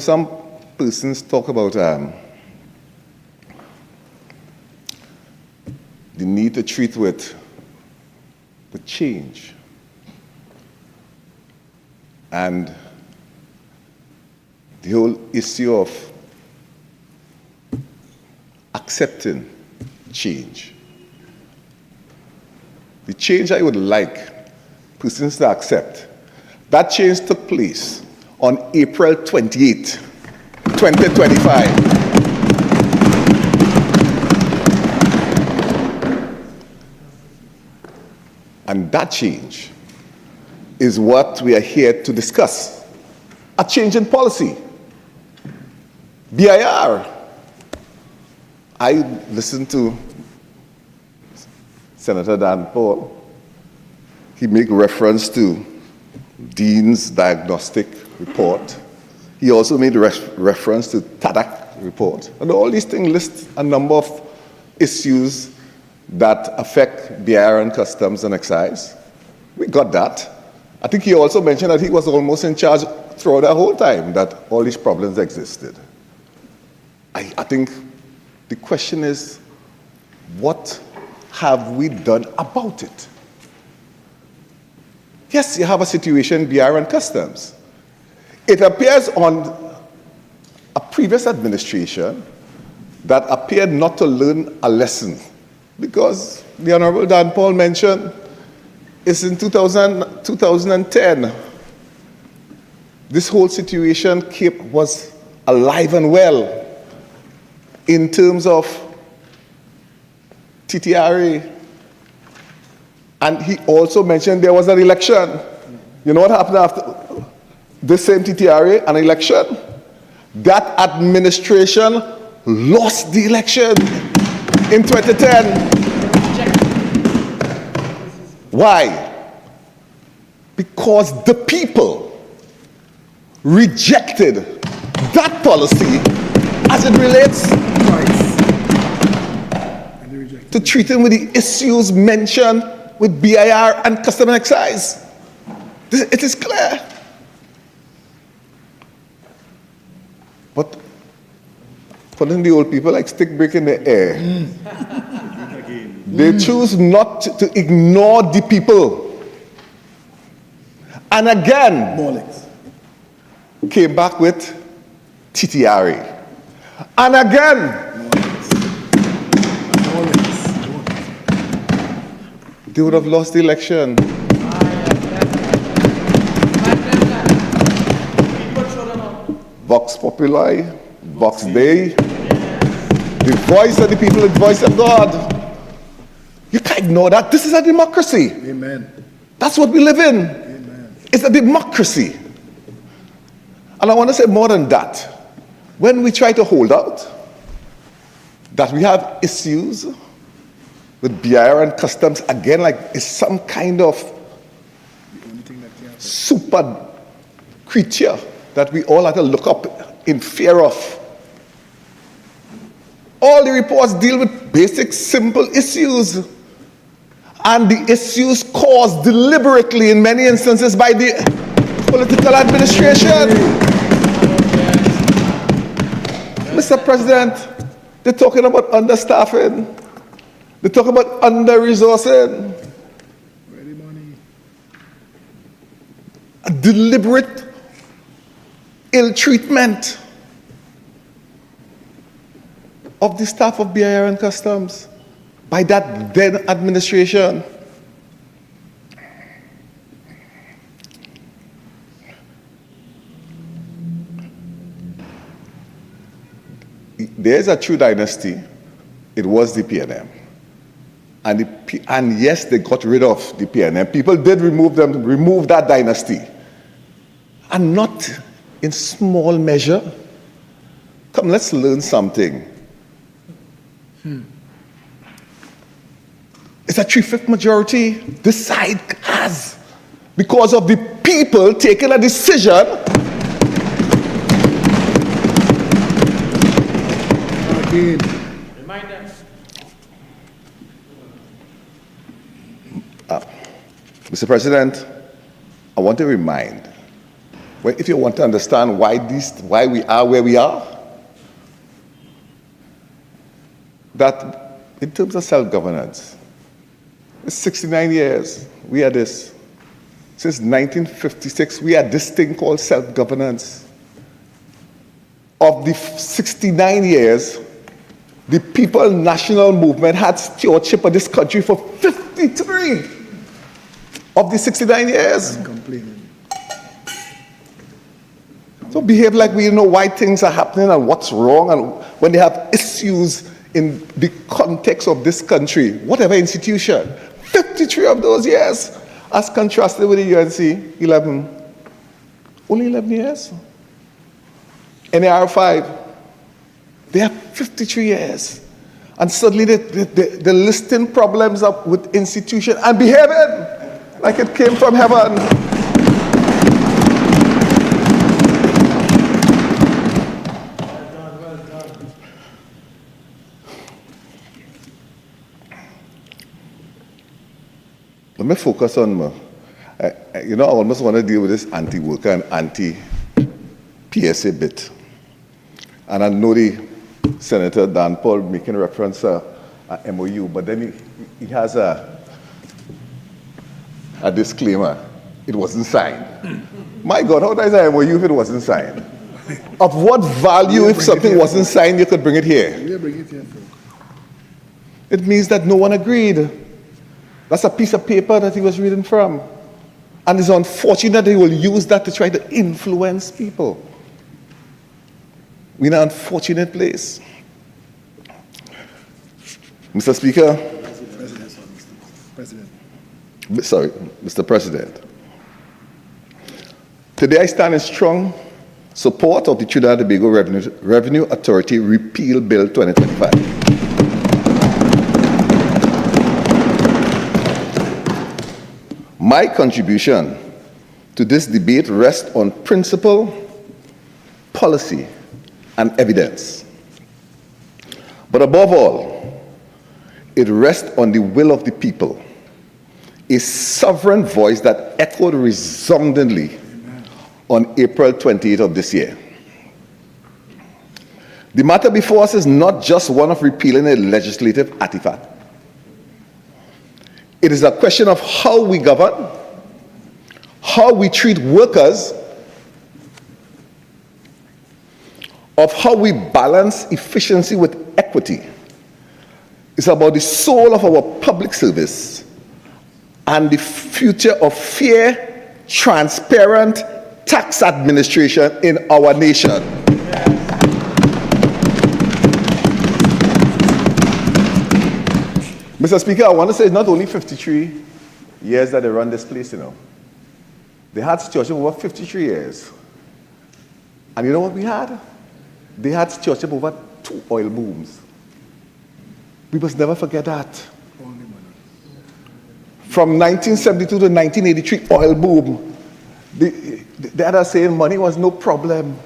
Some persons talk about the need to treat with change. And the whole issue of accepting change. The change I would like persons to accept, that change took place on April 28, 2025. And that change is what we are here to discuss. A change in policy. BIR. I listened to Senator Dhanpaul. He made reference to Dean's diagnostic report. He also made reference to TADAC report. And all these things list a number of issues that affect BIR and customs and excise. We got that. I think he also mentioned that he was almost in charge throughout the whole time that all these problems existed. I think the question is, what have we done about it? Yes, you have a situation, BIR and customs. It appears on a previous administration that appeared not to learn a lesson, because the Honorable Dhanpaul mentioned it's in 2010. This whole situation was alive and well in terms of TTRA. And he also mentioned there was an election. You know what happened after this same TTRA, an election? That administration lost the election in 2010. Why? Because the people rejected that policy as it relates to treating with the issues mentioned with BIR and custom and excise. It is clear. But putting the old people like stick brick in the air. They choose not to ignore the people. And again, came back with TTRA. And again, they would have lost the election. Vox Populi, Vox Dei, the voice of the people, the voice of God. You can't ignore that. This is a democracy. Amen. That's what we live in. Amen. It's a democracy. And I want to say more than that. When we try to hold out that we have issues with BIR and customs, again, like it's some kind of super creature that we all have to look up in fear of. All the reports deal with basic, simple issues. And the issues caused deliberately in many instances by the political administration. Mr. President, they're talking about understaffing. They're talking about under-resourcing. A deliberate ill-treatment of the staff of BIR and customs by that then administration. There's a true dynasty. It was the PNM. And yes, they got rid of the PNM. People did remove that dynasty. And not in small measure. Come, let's learn something. It's a 3/5 majority this side has because of the people taking a decision Mr. President, I want to remind, if you want to understand why we are where we are, that in terms of self-governance, It's 69 years we had this. Since 1956, we had this thing called self-governance. Of the 69 years, the People National Movement had stewardship of this country for 53 of the 69 years. So behave like we know why things are happening and what's wrong, and when they have issues in the context of this country, whatever institution, 53 of those years, as contrasted with the UNC, 11. Only 11 years. NAR5, they have 53 years. And suddenly they're listing problems up with institution and behaving like it came from heaven. Let me focus on, I almost want to deal with this anti-worker and anti-PSA bit. And I know the Senator Dhanpaul making reference to a MOU, but then he has a disclaimer. It wasn't signed. My God, how does an MOU if it wasn't signed? Of what value if something wasn't signed, you could bring it here? We'll bring it here. It means that no one agreed. That's a piece of paper that he was reading from. And it's unfortunate that he will use that to try to influence people. We're in an unfortunate place. Mr. Speaker. Mr. President. Today I stand in strong support of the Trinidad and Tobago Revenue Authority Repeal Bill 2025. My contribution to this debate rests on principle, policy, and evidence. But above all, it rests on the will of the people, a sovereign voice that echoed resoundingly on April 28th of this year. The matter before us is not just one of repealing a legislative artifact. It is a question of how we govern, how we treat workers, of how we balance efficiency with equity. It's about the soul of our public service and the future of fair, transparent tax administration in our nation. Mr. Speaker, I want to say it's not only 53 years that they run this place, They had stewardship over 53 years. And you know what we had? They had stewardship over 2 oil booms. We must never forget that. From 1972 to 1983, oil boom. The other saying money was no problem.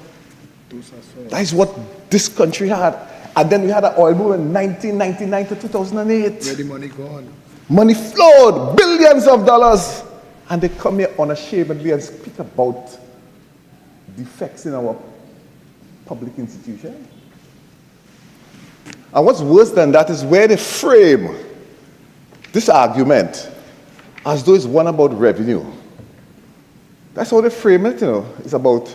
That is what this country had. And then we had an oil boom in 1999 to 2008. Where the money gone? Money flowed, billions of dollars. And they come here unashamedly and speak about defects in our public institution. And what's worse than that is where they frame this argument as though it's one about revenue. That's how they frame it, It's about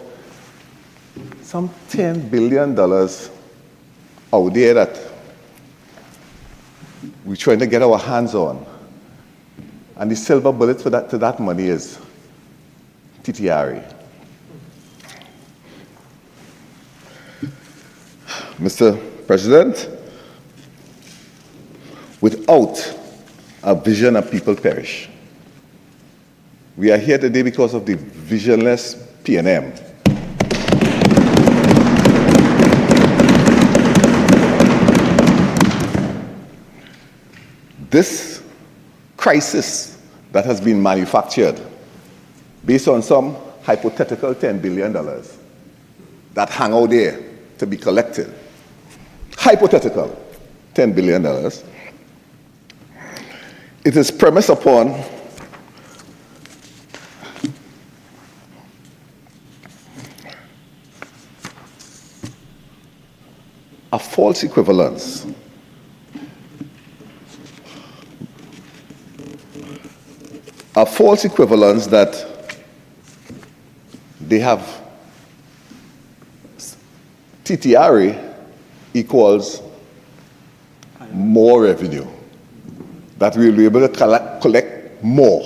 some $10 billion out there that we're trying to get our hands on. And the silver bullet for to that money is TTRE. Mr. President, without a vision, a people perish. We are here today because of the visionless P&M. This crisis that has been manufactured based on some hypothetical $10 billion that hang out there to be collected. Hypothetical $10 billion. It is premised upon a false equivalence a false equivalence that they have TTRA equals more revenue, that we'll be able to collect more.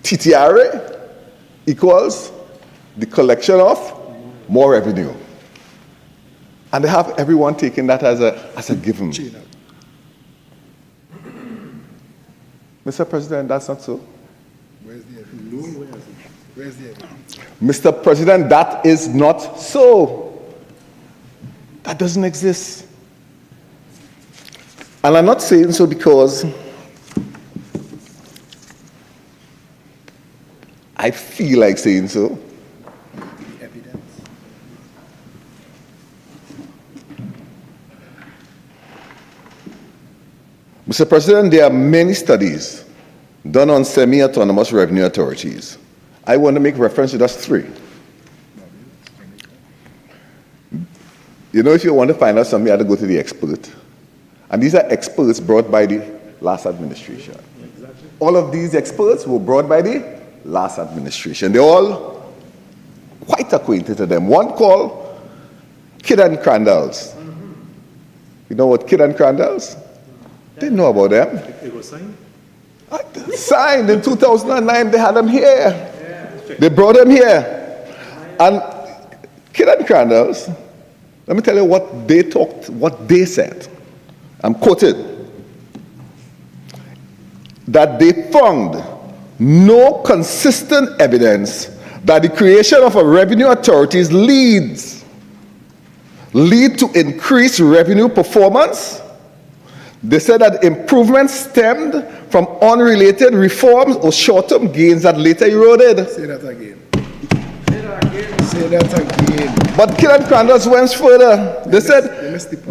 TTRA equals the collection of more revenue. And they have everyone taking that as a given. Mr. President, that's not so. Where's the evidence? Where's the evidence? Mr. President, that is not so. That doesn't exist. And I'm not saying so because I feel like saying so. Evidence. Mr. President, there are many studies done on semi-autonomous revenue authorities. I want to make reference to just 3. You know, if you want to find out something, you have to go to the expert. And these are experts brought by the last administration. Exactly. All of these experts were brought by the last administration. They're all quite acquainted to them. One called Kidd and Crandall's. You know what Kidd and Crandall's? Didn't know about them. It was signed? Signed in 2009. They had them here. They brought them here. And Kidd and Crandall's, let me tell you what they said. I'm quoted. That they found no consistent evidence that the creation of a revenue authorities lead to increased revenue performance. They said that improvements stemmed from unrelated reforms or short-term gains that later eroded. Say that again. Say that again. But Kidd and Crandall's went further. They said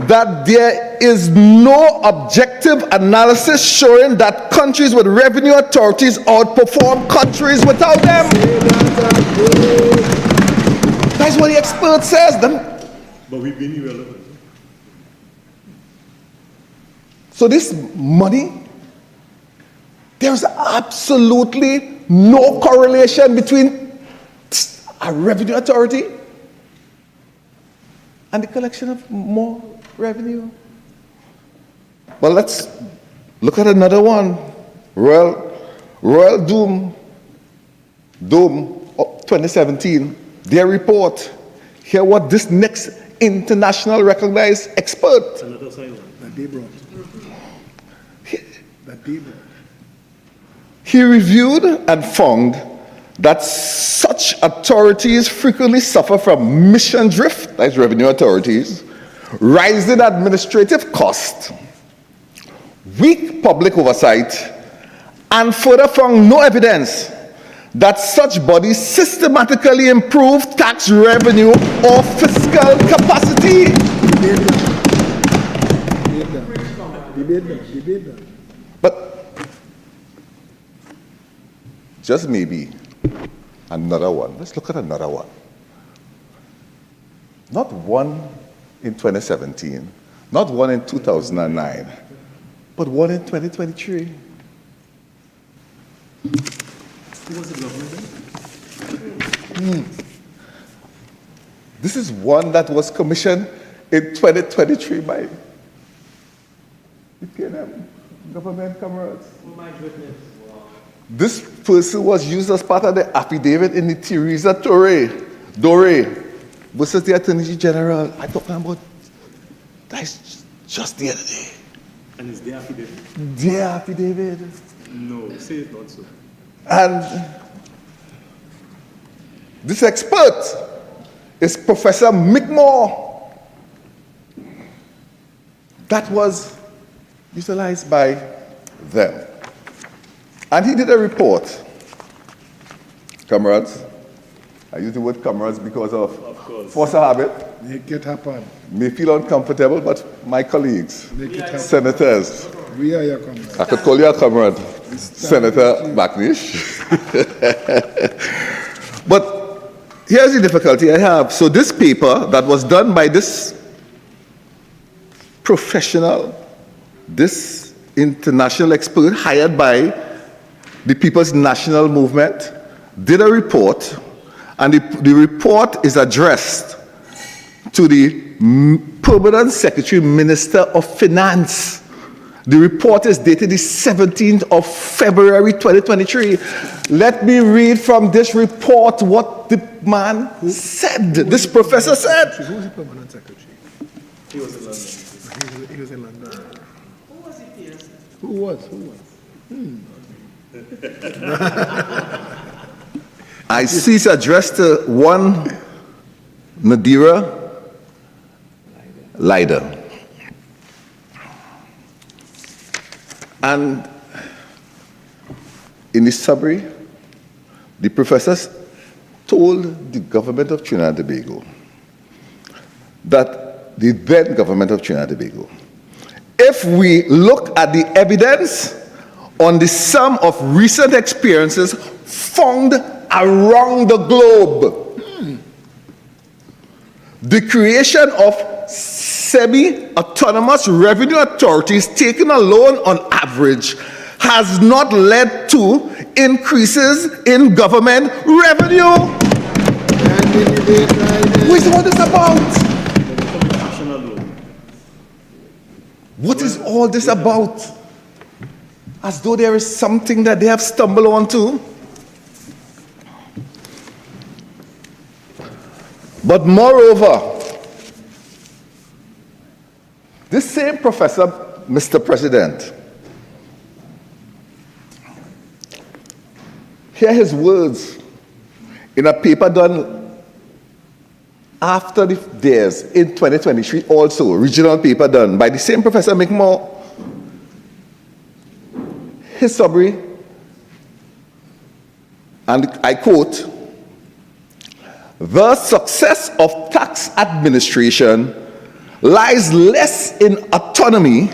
that there is no objective analysis showing that countries with revenue authorities outperform countries without them. That's what the expert says. But we've been irrelevant. So this money, there's absolutely no correlation between a revenue authority and the collection of more revenue. But let's look at another one. Royal Dome 2017, their report. Hear what this next international recognized expert. Another silent. That they brought. He reviewed and found that such authorities frequently suffer from mission drift, that's revenue authorities, rising administrative cost, weak public oversight, and further found no evidence that such bodies systematically improve tax revenue or fiscal capacity. Debate that. But just maybe another one. Let's look at another one. Not one in 2017, not one in 2009, but one in 2023. Who was the government? This is one that was commissioned in 2023 by the PNM government comrades. Oh my goodness. Wow. This person was used as part of the affidavit in the Teresa Dore versus the Attorney General. I'm talking about that's just the other day. And it's their affidavit? Their affidavit. No, say it's not so. And this expert is Professor Mickmore. That was utilized by them. And he did a report. Comrades, I use the word comrades because of force of habit. Make it happen. May feel uncomfortable, but my colleagues, senators, we are your comrades. I could call you a comrade, Senator Nish. But here's the difficulty I have. So this paper that was done by this professional, this international expert hired by the People's National Movement, did a report, and the report is addressed to the Permanent Secretary Minister of Finance. The report is dated the 17th of February 2023. Let me read from this report what the man said, this professor said. Who was the permanent secretary? He was in London. He was in London. Who was it, Pierce? Who was? I see it's addressed to one Nadira Leiter. And in the summary, the professors told the government of Trinidad and Tobago that the then government of Trinidad and Tobago, if we look at the evidence on the sum of recent experiences found around the globe, the creation of semi-autonomous revenue authorities taken alone on average has not led to increases in government revenue. What is all this about? What is all this about? As though there is something that they have stumbled onto. But moreover, this same professor, Mr. President, hear his words in a paper done after the days in 2023 also, regional paper done by the same Professor McMahon. His summary, and I quote, "The success of tax administration lies less in autonomy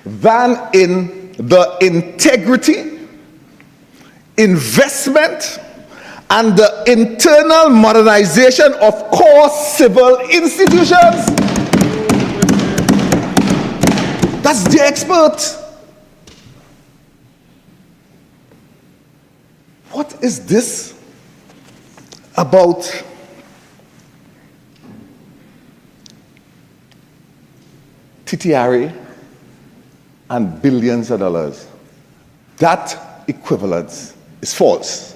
than in the integrity, investment, and the internal modernization of core civil institutions." That's the expert. What is this about TTRA and billions of dollars? That equivalence is false.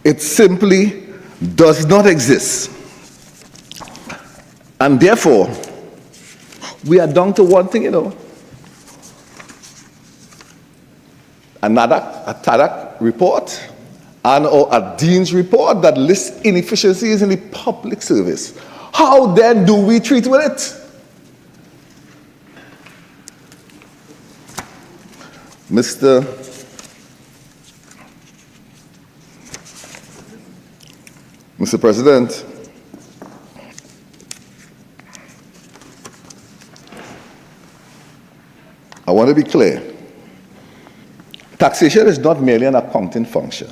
It simply does not exist. And therefore, we are down to one thing, a TADAC report and or a Dean's report that lists inefficiencies in the public service. How then do we treat with it? Mr. President, I want to be clear. Taxation is not merely an accounting function.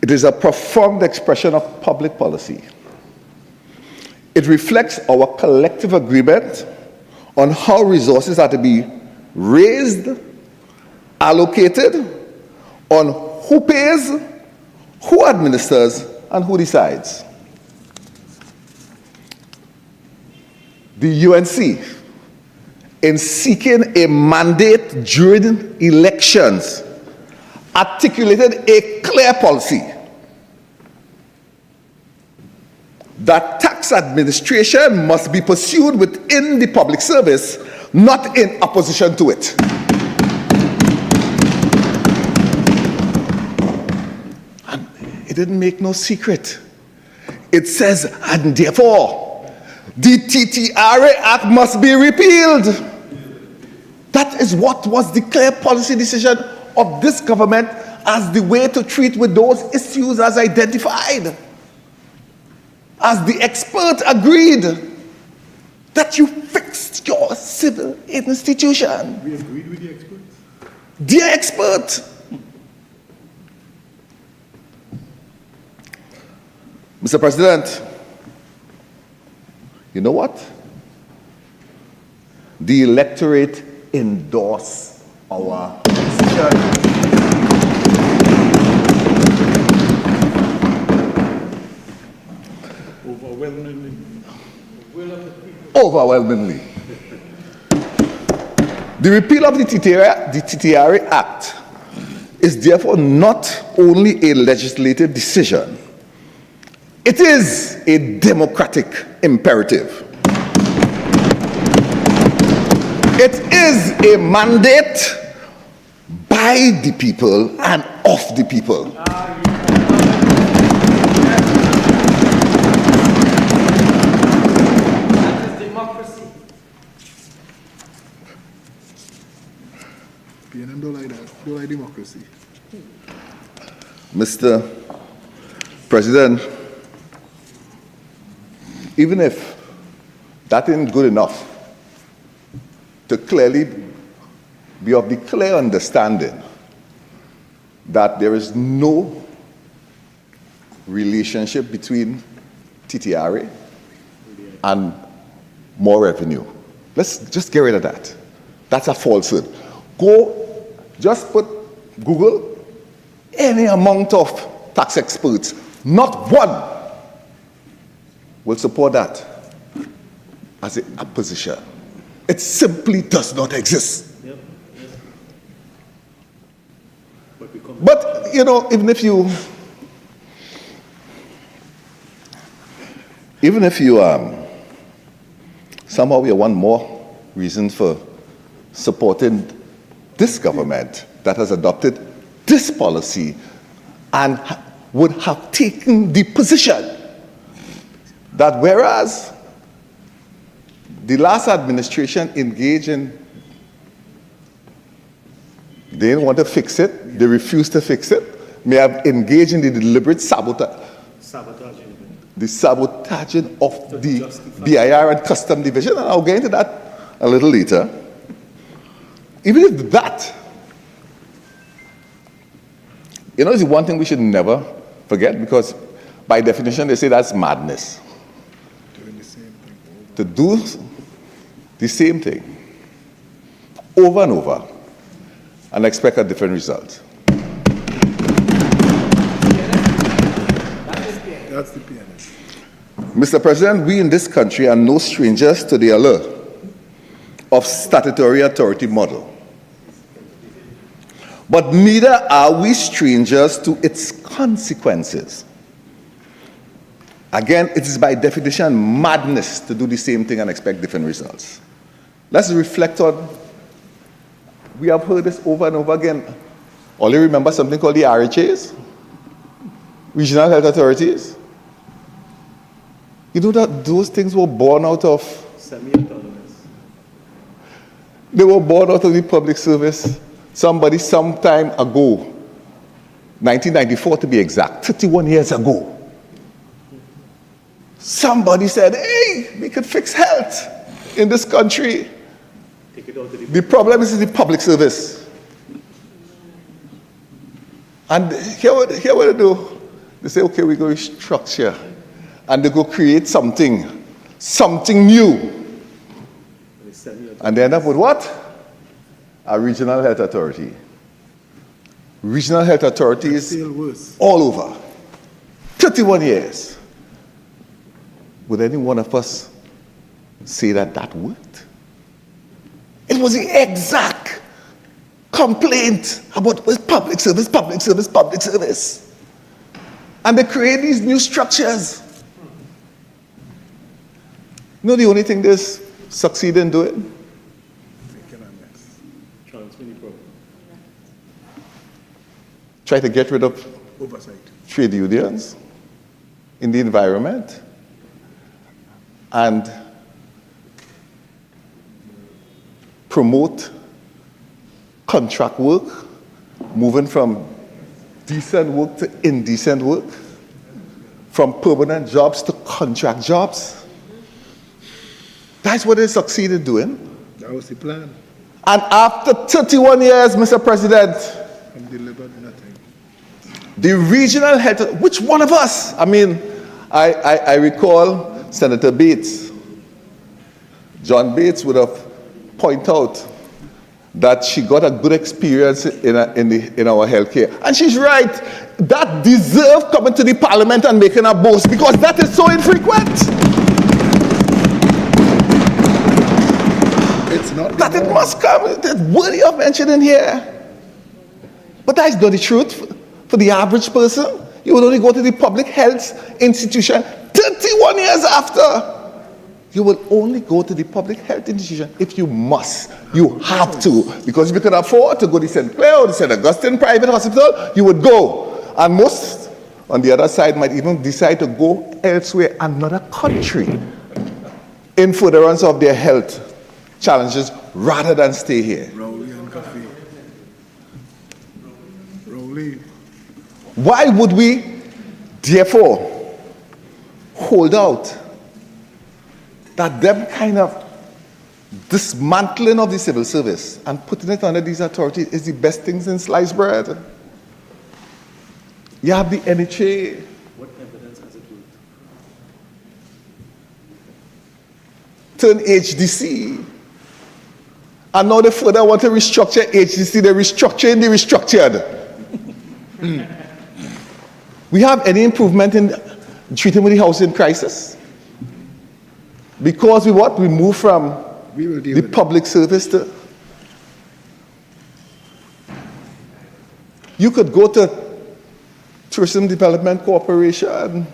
It is a profound expression of public policy. It reflects our collective agreement on how resources are to be raised, allocated, on who pays, who administers, and who decides. The UNC, in seeking a mandate during elections, articulated a clear policy that tax administration must be pursued within the public service, not in opposition to it. And it didn't make no secret. It says, and therefore, the TTRA Act must be repealed. That is what was the clear policy decision of this government as the way to treat with those issues as identified. As the expert agreed that you fixed your civil institution. We agreed with the experts? Dear expert. Mr. President, you know what? The electorate endorsed our decision overwhelmingly. The repeal of the TTRA Act is therefore not only a legislative decision, it is a democratic imperative. It is a mandate by the people and of the people. PNM don't like that. Don't like democracy. Mr. President, even if that isn't good enough to clearly be of the clear understanding that there is no relationship between TTRA and more revenue. Let's just get rid of that. That's a falsehood. Go, just put Google any amount of tax experts. Not one will support that as a position. It simply does not exist. But, you know, even if you somehow you want more reason for supporting this government that has adopted this policy and would have taken the position that whereas the last administration engaged in, they didn't want to fix it, they refused to fix it, may have engaged in the deliberate sabotaging of the BIR and Custom Division, and I'll get into that a little later. Even if that, you know, is one thing we should never forget, because by definition they say that's madness. To do the same thing over and over and expect a different result. That's the PNM. Mr. President, we in this country are no strangers to the allure of statutory authority model. But neither are we strangers to its consequences. Again, it is by definition madness to do the same thing and expect different results. Let's reflect on, we have heard this over and over again. All you remember something called the RHAs? Regional Health Authorities? You know that those things were born out of semi-autonomous. They were born out of the public service. Somebody some time ago, 1994 to be exact, 31 years ago, somebody said, hey, we could fix health in this country. The problem is in the public service. And here what they do, they say, okay, we go restructure. And they go create something new. And they end up with what? A regional health authority. Regional health authorities all over. 31 years. Would any one of us say that that worked? It was the exact complaint about public service, public service, public service. And they create these new structures. You know the only thing they succeed in doing? Try to get rid of oversight. Trade unions in the environment and promote contract work, moving from decent work to indecent work, from permanent jobs to contract jobs. That's what they succeeded doing. That was the plan. And after 31 years, Mr. President, and delivered nothing. The regional health, which one of us? I mean, I recall Senator Bates. John Bates would have pointed out that she got a good experience in our healthcare. And she's right. That deserves coming to the parliament and making a boast, because that is so infrequent. It's not that it must come. It's worthy of mentioning here. But that is not the truth for the average person. You would only go to the public health institution 31 years after. You will only go to the public health institution if you must. You have to. Because if you can afford to go to St. Clair or the St. Augustine private hospital, you would go. And most, on the other side, might even decide to go elsewhere, another country, in furtherance of their health challenges, rather than stay here. Rowley and coffee. Rowley. Why would we, therefore, hold out that them kind of dismantling of the civil service and putting it under these authorities is the best thing since sliced bread? You have the NHA. What evidence has it worked? Turn HDC. And now they further want to restructure HDC. They're restructuring the restructured. We have any improvement in treating with the housing crisis? Because we what? We move from the public service to... You could go to Tourism Development Corporation.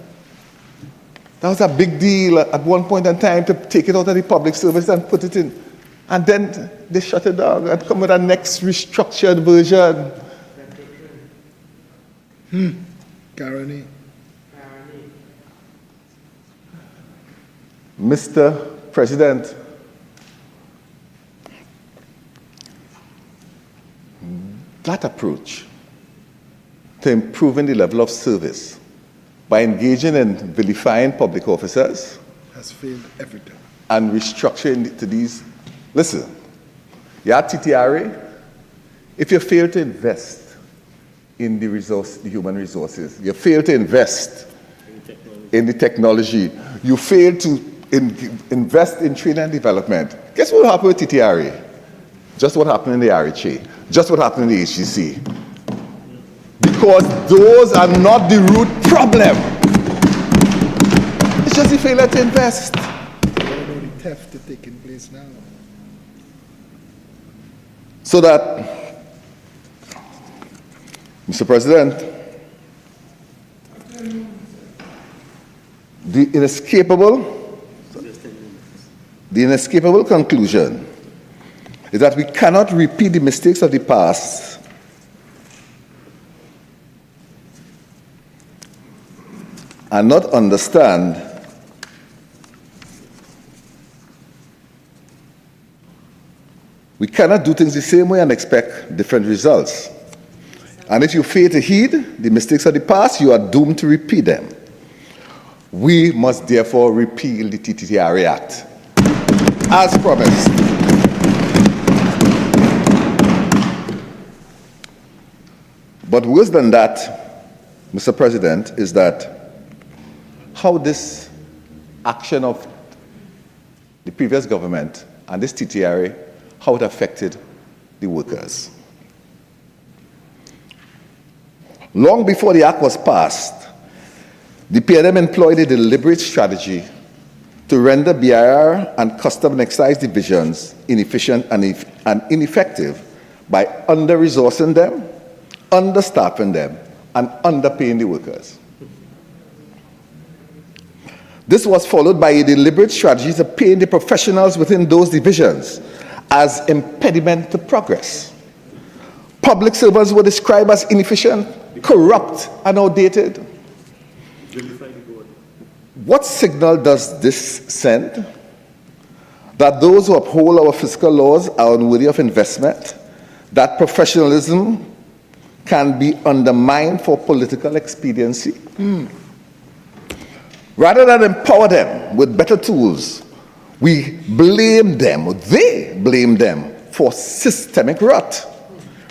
That was a big deal at one point in time to take it out of the public service and put it in. And then they shut it down and come with a next restructured version. Guarani. Mr. President, that approach to improving the level of service by engaging in vilifying public officers has failed every time. And restructuring to these. Listen, you have TTRA. If you fail to invest in the human resources, you fail to invest in the technology, you fail to invest in training and development, guess what happened with TTRA? Just what happened in the RHA, just what happened in the HGC. Because those are not the root problem. It's just the failure to invest. What about the theft that's taking place now? So that, Mr. President, the inescapable conclusion is that we cannot repeat the mistakes of the past and not understand we cannot do things the same way and expect different results. And if you fail to heed the mistakes of the past, you are doomed to repeat them. We must therefore repeal the TTRA Act, as promised. But worse than that, Mr. President, is that how this action of the previous government and this TTRA, how it affected the workers. Long before the act was passed, the PNM employed a deliberate strategy to render Vieira and Custom and Excise divisions inefficient and ineffective by under-resourcing them, understaffing them, and underpaying the workers. This was followed by a deliberate strategy to paying the professionals within those divisions as impediment to progress. Public servants were described as inefficient, corrupt, and outdated. What signal does this send? That those who uphold our fiscal laws are unworthy of investment, that professionalism can be undermined for political expediency. Rather than empower them with better tools, we blame them, they blame them for systemic rot.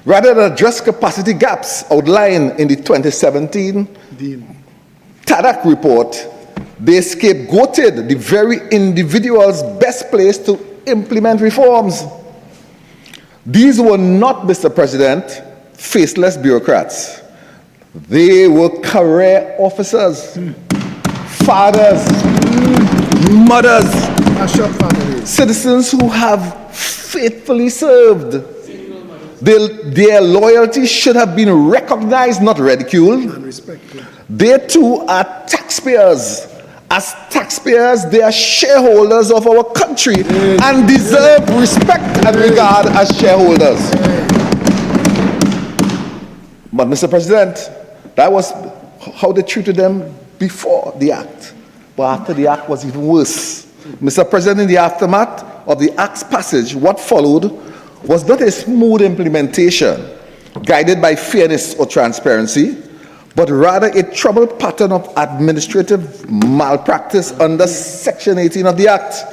Rather than address capacity gaps outlined in the 2017 TADAC report, they scapegoated the very individuals best placed to implement reforms. These were not, Mr. President, faceless bureaucrats. They were career officers, fathers, mothers, citizens who have faithfully served. Their loyalty should have been recognized, not ridiculed. And respected. They too are taxpayers. As taxpayers, they are shareholders of our country and deserve respect and regard as shareholders. But Mr. President, that was how they treated them before the act. But after the act was even worse. Mr. President, in the aftermath of the act's passage, what followed was not a smooth implementation guided by fairness or transparency, but rather a troubled pattern of administrative malpractice under Section 18 of the Act.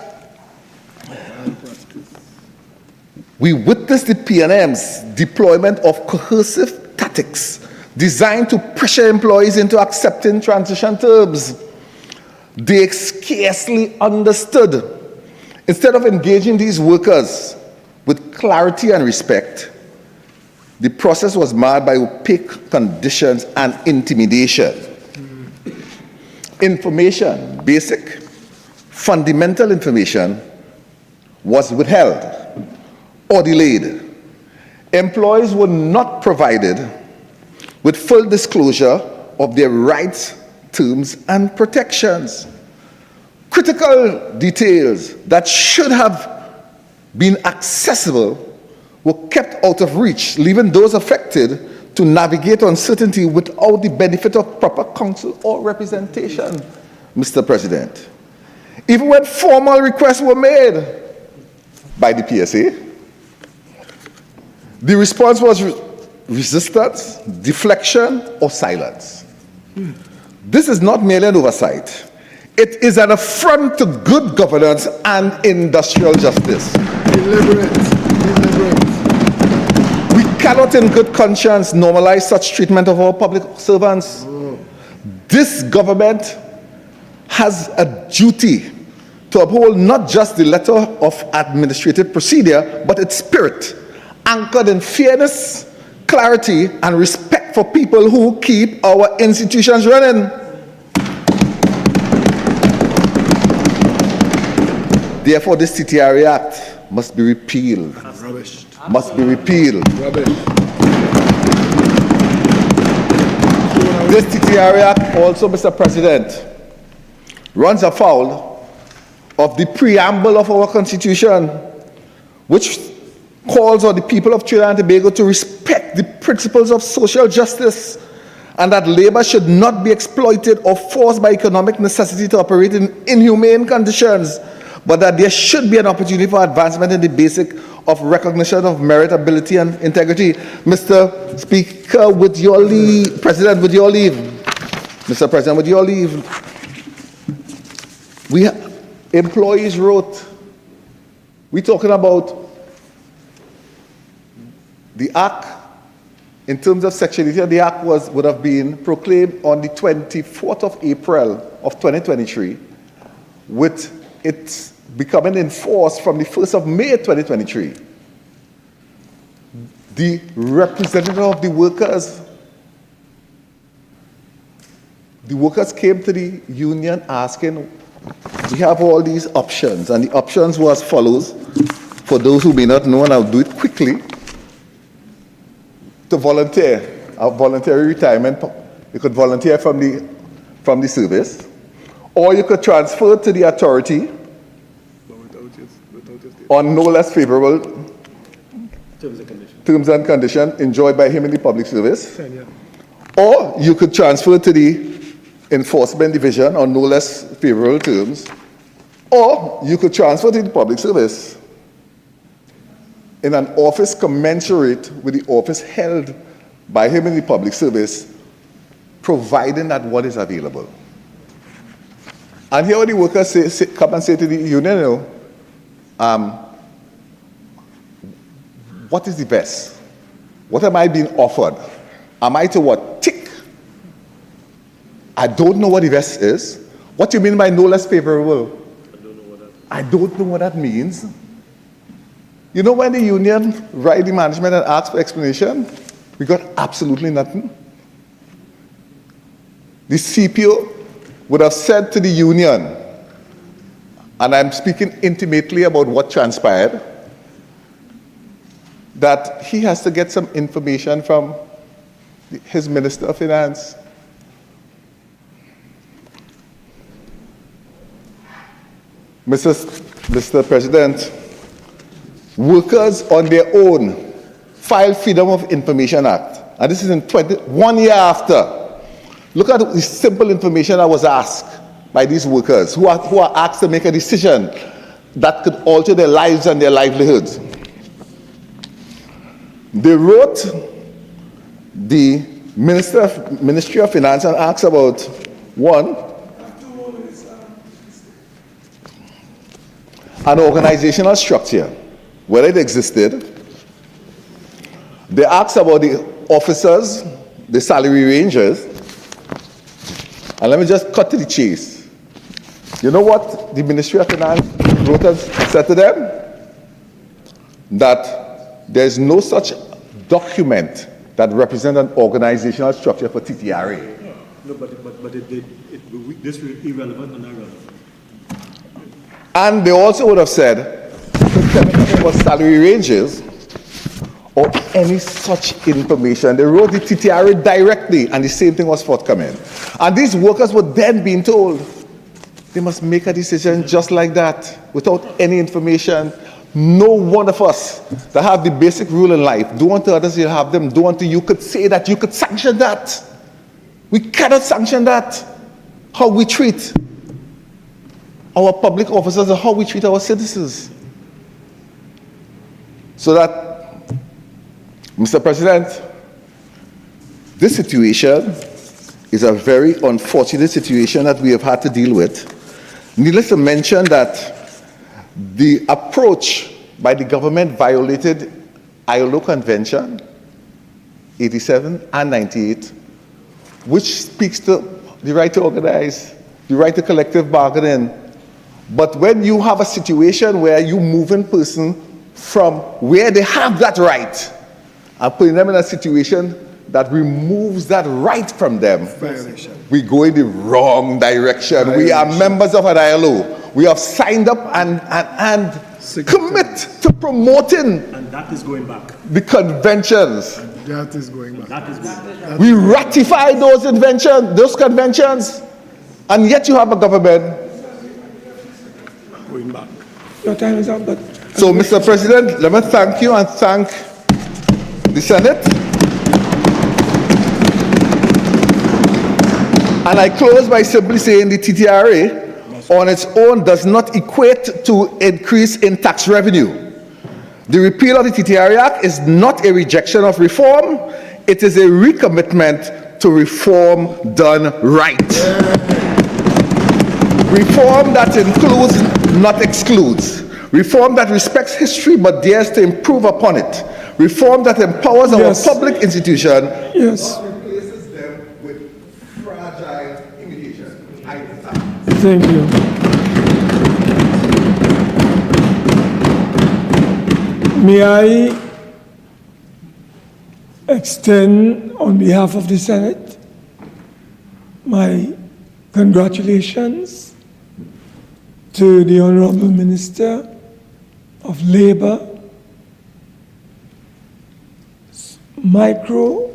We witnessed the PNM's deployment of coercive tactics designed to pressure employees into accepting transition terms they scarcely understood. Instead of engaging these workers with clarity and respect, the process was marred by opaque conditions and intimidation. Information, basic, fundamental information, was withheld or delayed. Employees were not provided with full disclosure of their rights, terms, and protections. Critical details that should have been accessible were kept out of reach, leaving those affected to navigate uncertainty without the benefit of proper counsel or representation, Mr. President. Even when formal requests were made by the PSA, the response was resistance, deflection, or silence. This is not merely an oversight. It is an affront to good governance and industrial justice. Deliberate. We cannot in good conscience normalize such treatment of our public servants. This government has a duty to uphold not just the letter of administrative procedure, but its spirit, anchored in fairness, clarity, and respect for people who keep our institutions running. Therefore, this TTRA Act must be repealed. Rubbish. Must be repealed. Rubbish. This TTRA Act also, Mr. President, runs afoul of the preamble of our Constitution, which calls on the people of Trinidad and Tobago to respect the principles of social justice and that labor should not be exploited or forced by economic necessity to operate in inhumane conditions, but that there should be an opportunity for advancement in the basic of recognition of merit, ability, and integrity. Mr. Speaker, with your leave, President, with your leave, Mr. President, with your leave, employees wrote, we're talking about the Act, in terms of Section 80, the Act would have been proclaimed on the 24th of April of 2023, with its becoming enforced from the 1st of May 2023. The representative of the workers came to the union asking, we have all these options, and the options were as follows. For those who may not know, and I'll do it quickly, to volunteer, a voluntary retirement, you could volunteer from the service, or you could transfer to the authority on no less favorable terms and conditions enjoyed by him in the public service, or you could transfer to the enforcement division on no less favorable terms, or you could transfer to the public service in an office commensurate with the office held by him in the public service, providing that what is available. And here the workers come and say to the union, what is the best? What am I being offered? Am I to what? Tick. I don't know what the best is. What do you mean by no less favorable? I don't know what that means. You know when the union write the management and ask for explanation, we got absolutely nothing. The CPO would have said to the union, and I'm speaking intimately about what transpired, that he has to get some information from his Minister of Finance. Mr. President, workers on their own filed Freedom of Information Act, and this is in 1 year after. Look at the simple information that was asked by these workers who are asked to make a decision that could alter their lives and their livelihoods. They wrote the Ministry of Finance and asked about one, an organizational structure, whether it existed. They asked about the officers, the salary ranges, and let me just cut to the chase. You know what the Ministry of Finance wrote and said to them? That there's no such document that represents an organizational structure for TTRA. No, but this is irrelevant and irrelevant. And they also would have said, about salary ranges or any such information. They wrote the TTRA directly, and the same thing was forthcoming. And these workers were then being told they must make a decision just like that, without any information. No one of us that have the basic rule in life, do unto others you have them, do unto you, could say that you could sanction that. We cannot sanction that. How we treat our public officers and how we treat our citizens. So that, Mr. President, this situation is a very unfortunate situation that we have had to deal with. Needless to mention that the approach by the government violated ILO Convention 87 and 98, which speaks to the right to organize, the right to collective bargaining. But when you have a situation where you move in person from where they have that right and putting them in a situation that removes that right from them, we go in the wrong direction. We are members of an ILO. We have signed up and commit to promoting And that is going back. the conventions. That is going back. That is going back. We ratify those conventions, and yet you have a government Going back. Your time is up, but... So, Mr. President, let me thank you and thank the Senate. And I close by simply saying the TTRA on its own does not equate to increase in tax revenue. The repeal of the TTRA Act is not a rejection of reform. It is a recommitment to reform done right. Reform that includes, not excludes. Reform that respects history but dares to improve upon it. Reform that empowers our public institution. Yes. Replaces them with fragile imitation. Thank you. May I extend on behalf of the Senate my congratulations to the Honorable Minister of Labor, Micro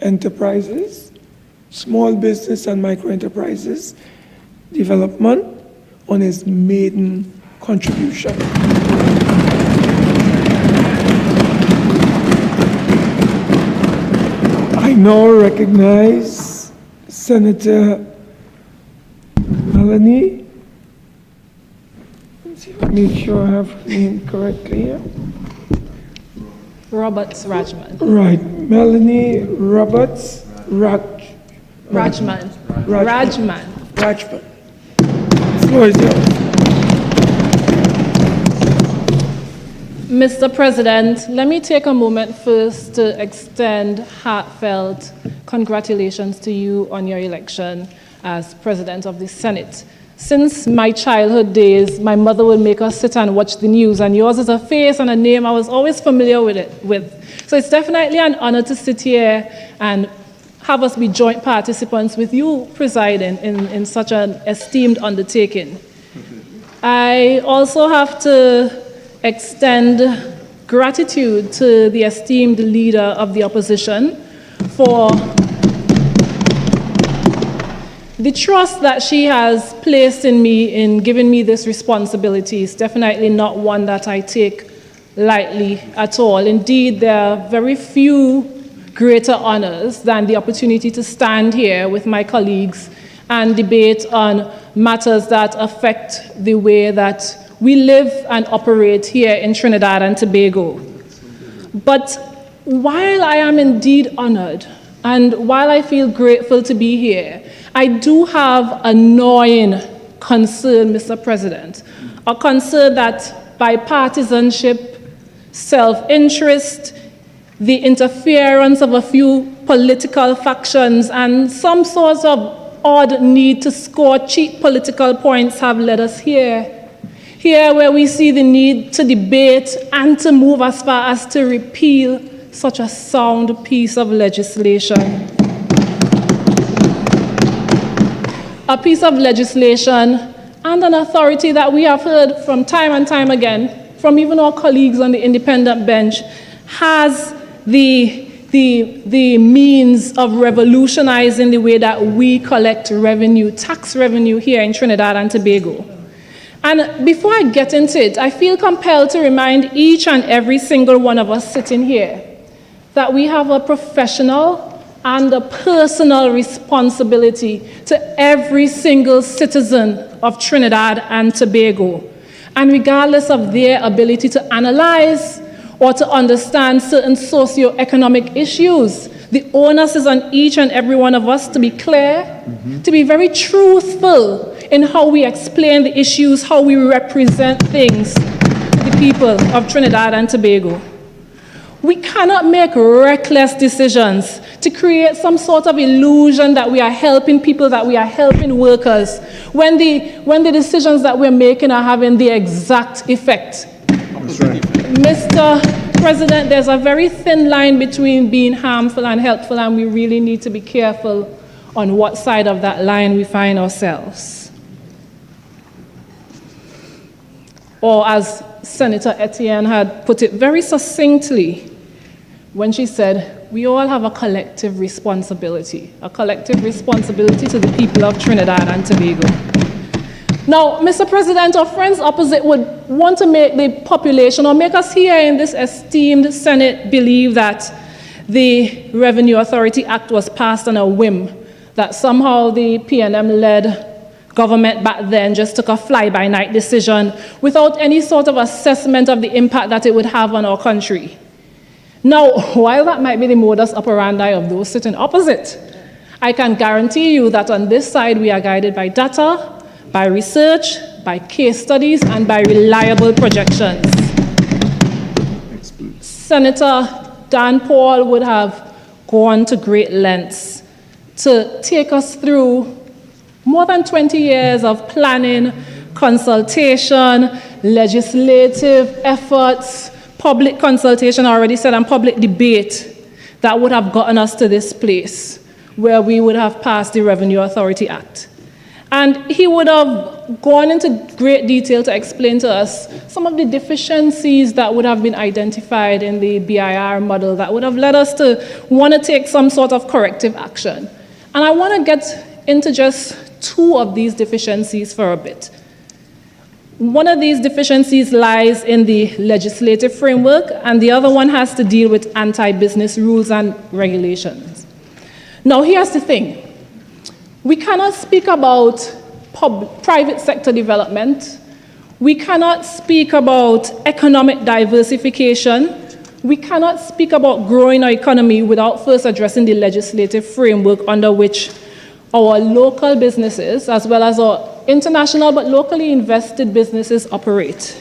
Enterprises, Small Business and Micro Enterprises Development on his maiden contribution. I now recognize Senator Melanie. Make sure I have her name correctly here. Roberts-Radgman. Right, Melanie Roberts-Radgman. Radgman. The floor is yours. Mr. President, let me take a moment first to extend heartfelt congratulations to you on your election as President of the Senate. Since my childhood days, my mother would make us sit and watch the news, and yours is a face and a name I was always familiar with. So it's definitely an honor to sit here and have us be joint participants with you presiding in such an esteemed undertaking. I also have to extend gratitude to the esteemed leader of the opposition for the trust that she has placed in me in giving me this responsibility is definitely not one that I take lightly at all. Indeed, there are very few greater honors than the opportunity to stand here with my colleagues and debate on matters that affect the way that we live and operate here in Trinidad and Tobago. But while I am indeed honored, and while I feel grateful to be here, I do have a gnawing concern, Mr. President, a concern that bipartisanship, self-interest, the interference of a few political factions, and some sorts of odd need to score cheap political points have led us here. Here where we see the need to debate and to move as far as to repeal such a sound piece of legislation. A piece of legislation and an authority that we have heard from time and time again, from even our colleagues on the independent bench, has the means of revolutionizing the way that we collect revenue, tax revenue here in Trinidad and Tobago. And before I get into it, I feel compelled to remind each and every single one of us sitting here that we have a professional and a personal responsibility to every single citizen of Trinidad and Tobago. And regardless of their ability to analyze or to understand certain socio-economic issues, the onus is on each and every one of us to be clear, to be very truthful in how we explain the issues, how we represent things to the people of Trinidad and Tobago. We cannot make reckless decisions to create some sort of illusion that we are helping people, that we are helping workers, when the decisions that we're making are having the exact effect. That's right. Mr. President, there's a very thin line between being harmful and helpful, and we really need to be careful on what side of that line we find ourselves. Or as Senator Etienne had put it very succinctly when she said, we all have a collective responsibility to the people of Trinidad and Tobago. Now, Mr. President, our friends opposite would want to make the population, or make us here in this esteemed Senate, believe that the Revenue Authority Act was passed on a whim, that somehow the PNM-led government back then just took a fly-by-night decision without any sort of assessment of the impact that it would have on our country. Now, while that might be the modus operandi of those sitting opposite, I can guarantee you that on this side we are guided by data, by research, by case studies, and by reliable projections. Senator Dhanpaul would have gone to great lengths to take us through more than 20 years of planning, consultation, legislative efforts, public consultation, I already said, and public debate that would have gotten us to this place where we would have passed the Revenue Authority Act. And he would have gone into great detail to explain to us some of the deficiencies that would have been identified in the BIR model that would have led us to want to take some sort of corrective action. And I want to get into just two of these deficiencies for a bit. One of these deficiencies lies in the legislative framework, and the other one has to deal with anti-business rules and regulations. Now, here's the thing. We cannot speak about private sector development. We cannot speak about economic diversification. We cannot speak about growing our economy without first addressing the legislative framework under which our local businesses, as well as our international but locally invested businesses, operate.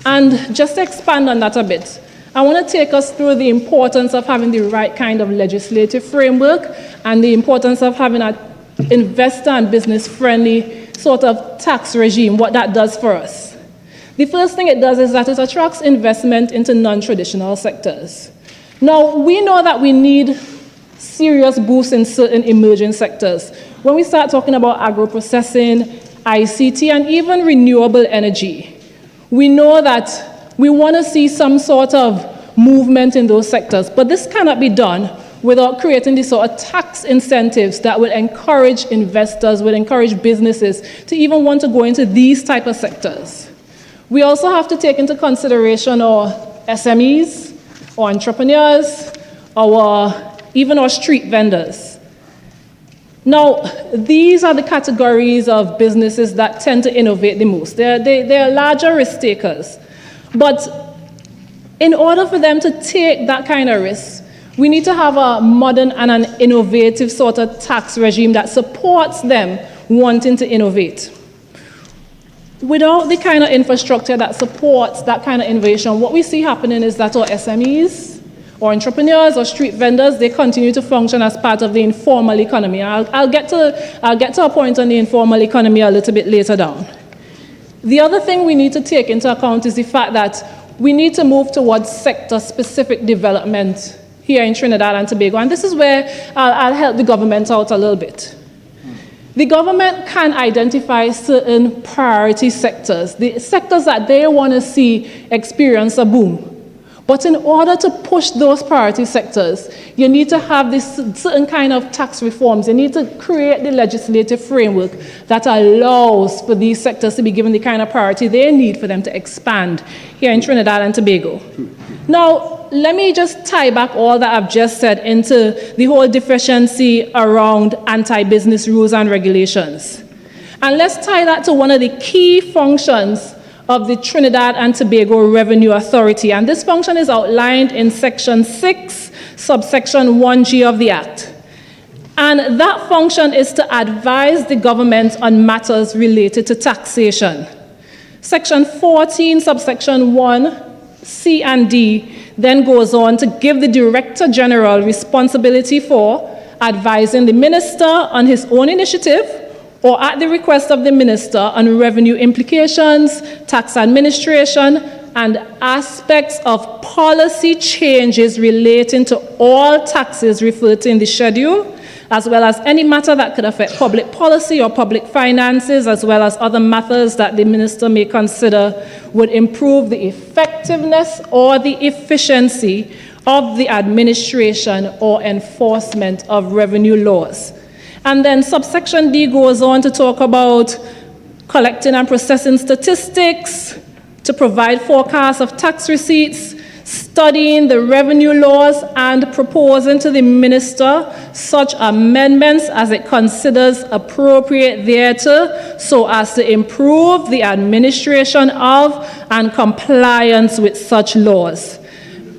And just to expand on that a bit, I want to take us through the importance of having the right kind of legislative framework and the importance of having an investor and business-friendly sort of tax regime, what that does for us. The first thing it does is that it attracts investment into non-traditional sectors. Now, we know that we need serious boosts in certain emerging sectors. When we start talking about agro-processing, ICT, and even renewable energy, we know that we want to see some sort of movement in those sectors, but this cannot be done without creating the sort of tax incentives that will encourage investors, will encourage businesses to even want to go into these type of sectors. We also have to take into consideration our SMEs, our entrepreneurs, even our street vendors. Now, these are the categories of businesses that tend to innovate the most. They're larger risk takers. But in order for them to take that kind of risk, we need to have a modern and an innovative sort of tax regime that supports them wanting to innovate. Without the kind of infrastructure that supports that kind of innovation, what we see happening is that our SMEs, or entrepreneurs, or street vendors, they continue to function as part of the informal economy. I'll get to a point on the informal economy a little bit later down. The other thing we need to take into account is the fact that we need to move towards sector-specific development here in Trinidad and Tobago, and this is where I'll help the government out a little bit. The government can identify certain priority sectors, the sectors that they want to see experience a boom. But in order to push those priority sectors, you need to have this certain kind of tax reforms. You need to create the legislative framework that allows for these sectors to be given the kind of priority they need for them to expand here in Trinidad and Tobago. Now, let me just tie back all that I've just said into the whole deficiency around anti-business rules and regulations. And let's tie that to one of the key functions of the Trinidad and Tobago Revenue Authority. And this function is outlined in Section 6, subsection 1G of the Act. And that function is to advise the government on matters related to taxation. Section 14, subsection 1, C and D, then goes on to give the Director General responsibility for advising the Minister on his own initiative or at the request of the Minister on revenue implications, tax administration, and aspects of policy changes relating to all taxes referred to in the schedule, as well as any matter that could affect public policy or public finances, as well as other matters that the Minister may consider would improve the effectiveness or the efficiency of the administration or enforcement of revenue laws. And then subsection D goes on to talk about collecting and processing statistics, to provide forecasts of tax receipts, studying the revenue laws, and proposing to the Minister such amendments as it considers appropriate thereto, so as to improve the administration of and compliance with such laws.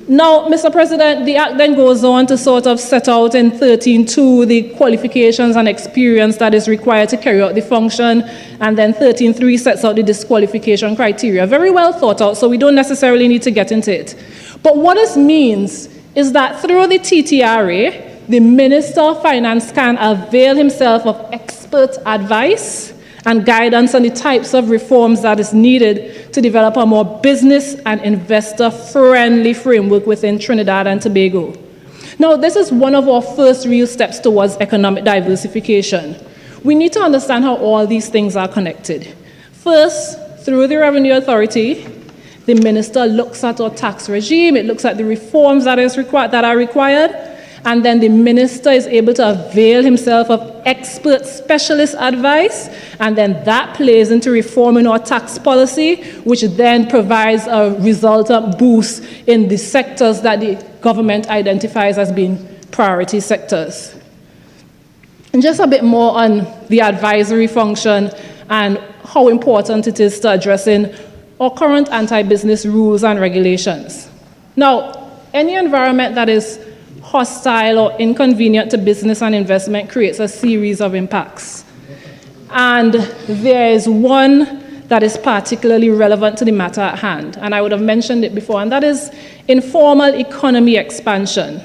Now, Mr. President, the Act then goes on to sort of set out in 13.2 the qualifications and experience that is required to carry out the function, and then 13.3 sets out the disqualification criteria. Very well thought out, so we don't necessarily need to get into it. But what this means is that through the TTRA, the Minister of Finance can avail himself of expert advice and guidance on the types of reforms that is needed to develop a more business and investor-friendly framework within Trinidad and Tobago. Now, this is one of our first real steps towards economic diversification. We need to understand how all these things are connected. First, through the Revenue Authority, the Minister looks at our tax regime, it looks at the reforms that are required, and then the Minister is able to avail himself of expert specialist advice, and then that plays into reforming our tax policy, which then provides a resultant boost in the sectors that the government identifies as being priority sectors. And just a bit more on the advisory function and how important it is to addressing our current anti-business rules and regulations. Now, any environment that is hostile or inconvenient to business and investment creates a series of impacts. And there is one that is particularly relevant to the matter at hand, and I would have mentioned it before, and that is informal economy expansion.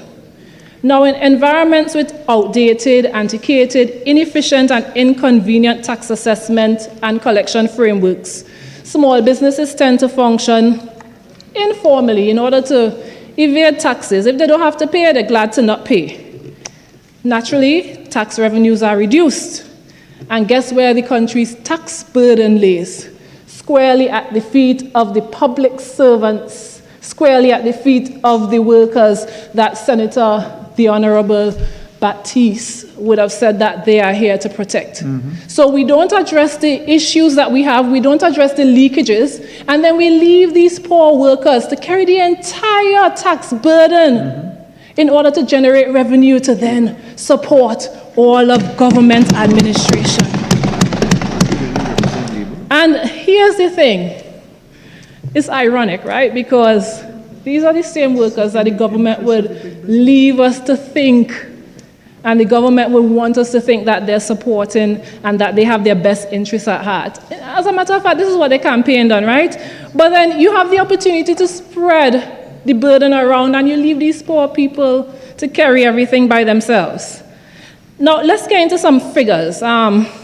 Now, in environments with outdated, antiquated, inefficient, and inconvenient tax assessment and collection frameworks, small businesses tend to function informally in order to evade taxes. If they don't have to pay, they're glad to not pay. Naturally, tax revenues are reduced. And guess where the country's tax burden lays? Squarely at the feet of the public servants, squarely at the feet of the workers that Senator the Honorable Baptiste would have said that they are here to protect. So we don't address the issues that we have, we don't address the leakages, and then we leave these poor workers to carry the entire tax burden in order to generate revenue to then support all of government administration. And here's the thing. It's ironic, right? Because these are the same workers that the government would leave us to think, and the government would want us to think that they're supporting and that they have their best interests at heart. As a matter of fact, this is what they campaigned on, right? But then you have the opportunity to spread the burden around, and you leave these poor people to carry everything by themselves. Now, let's get into some figures,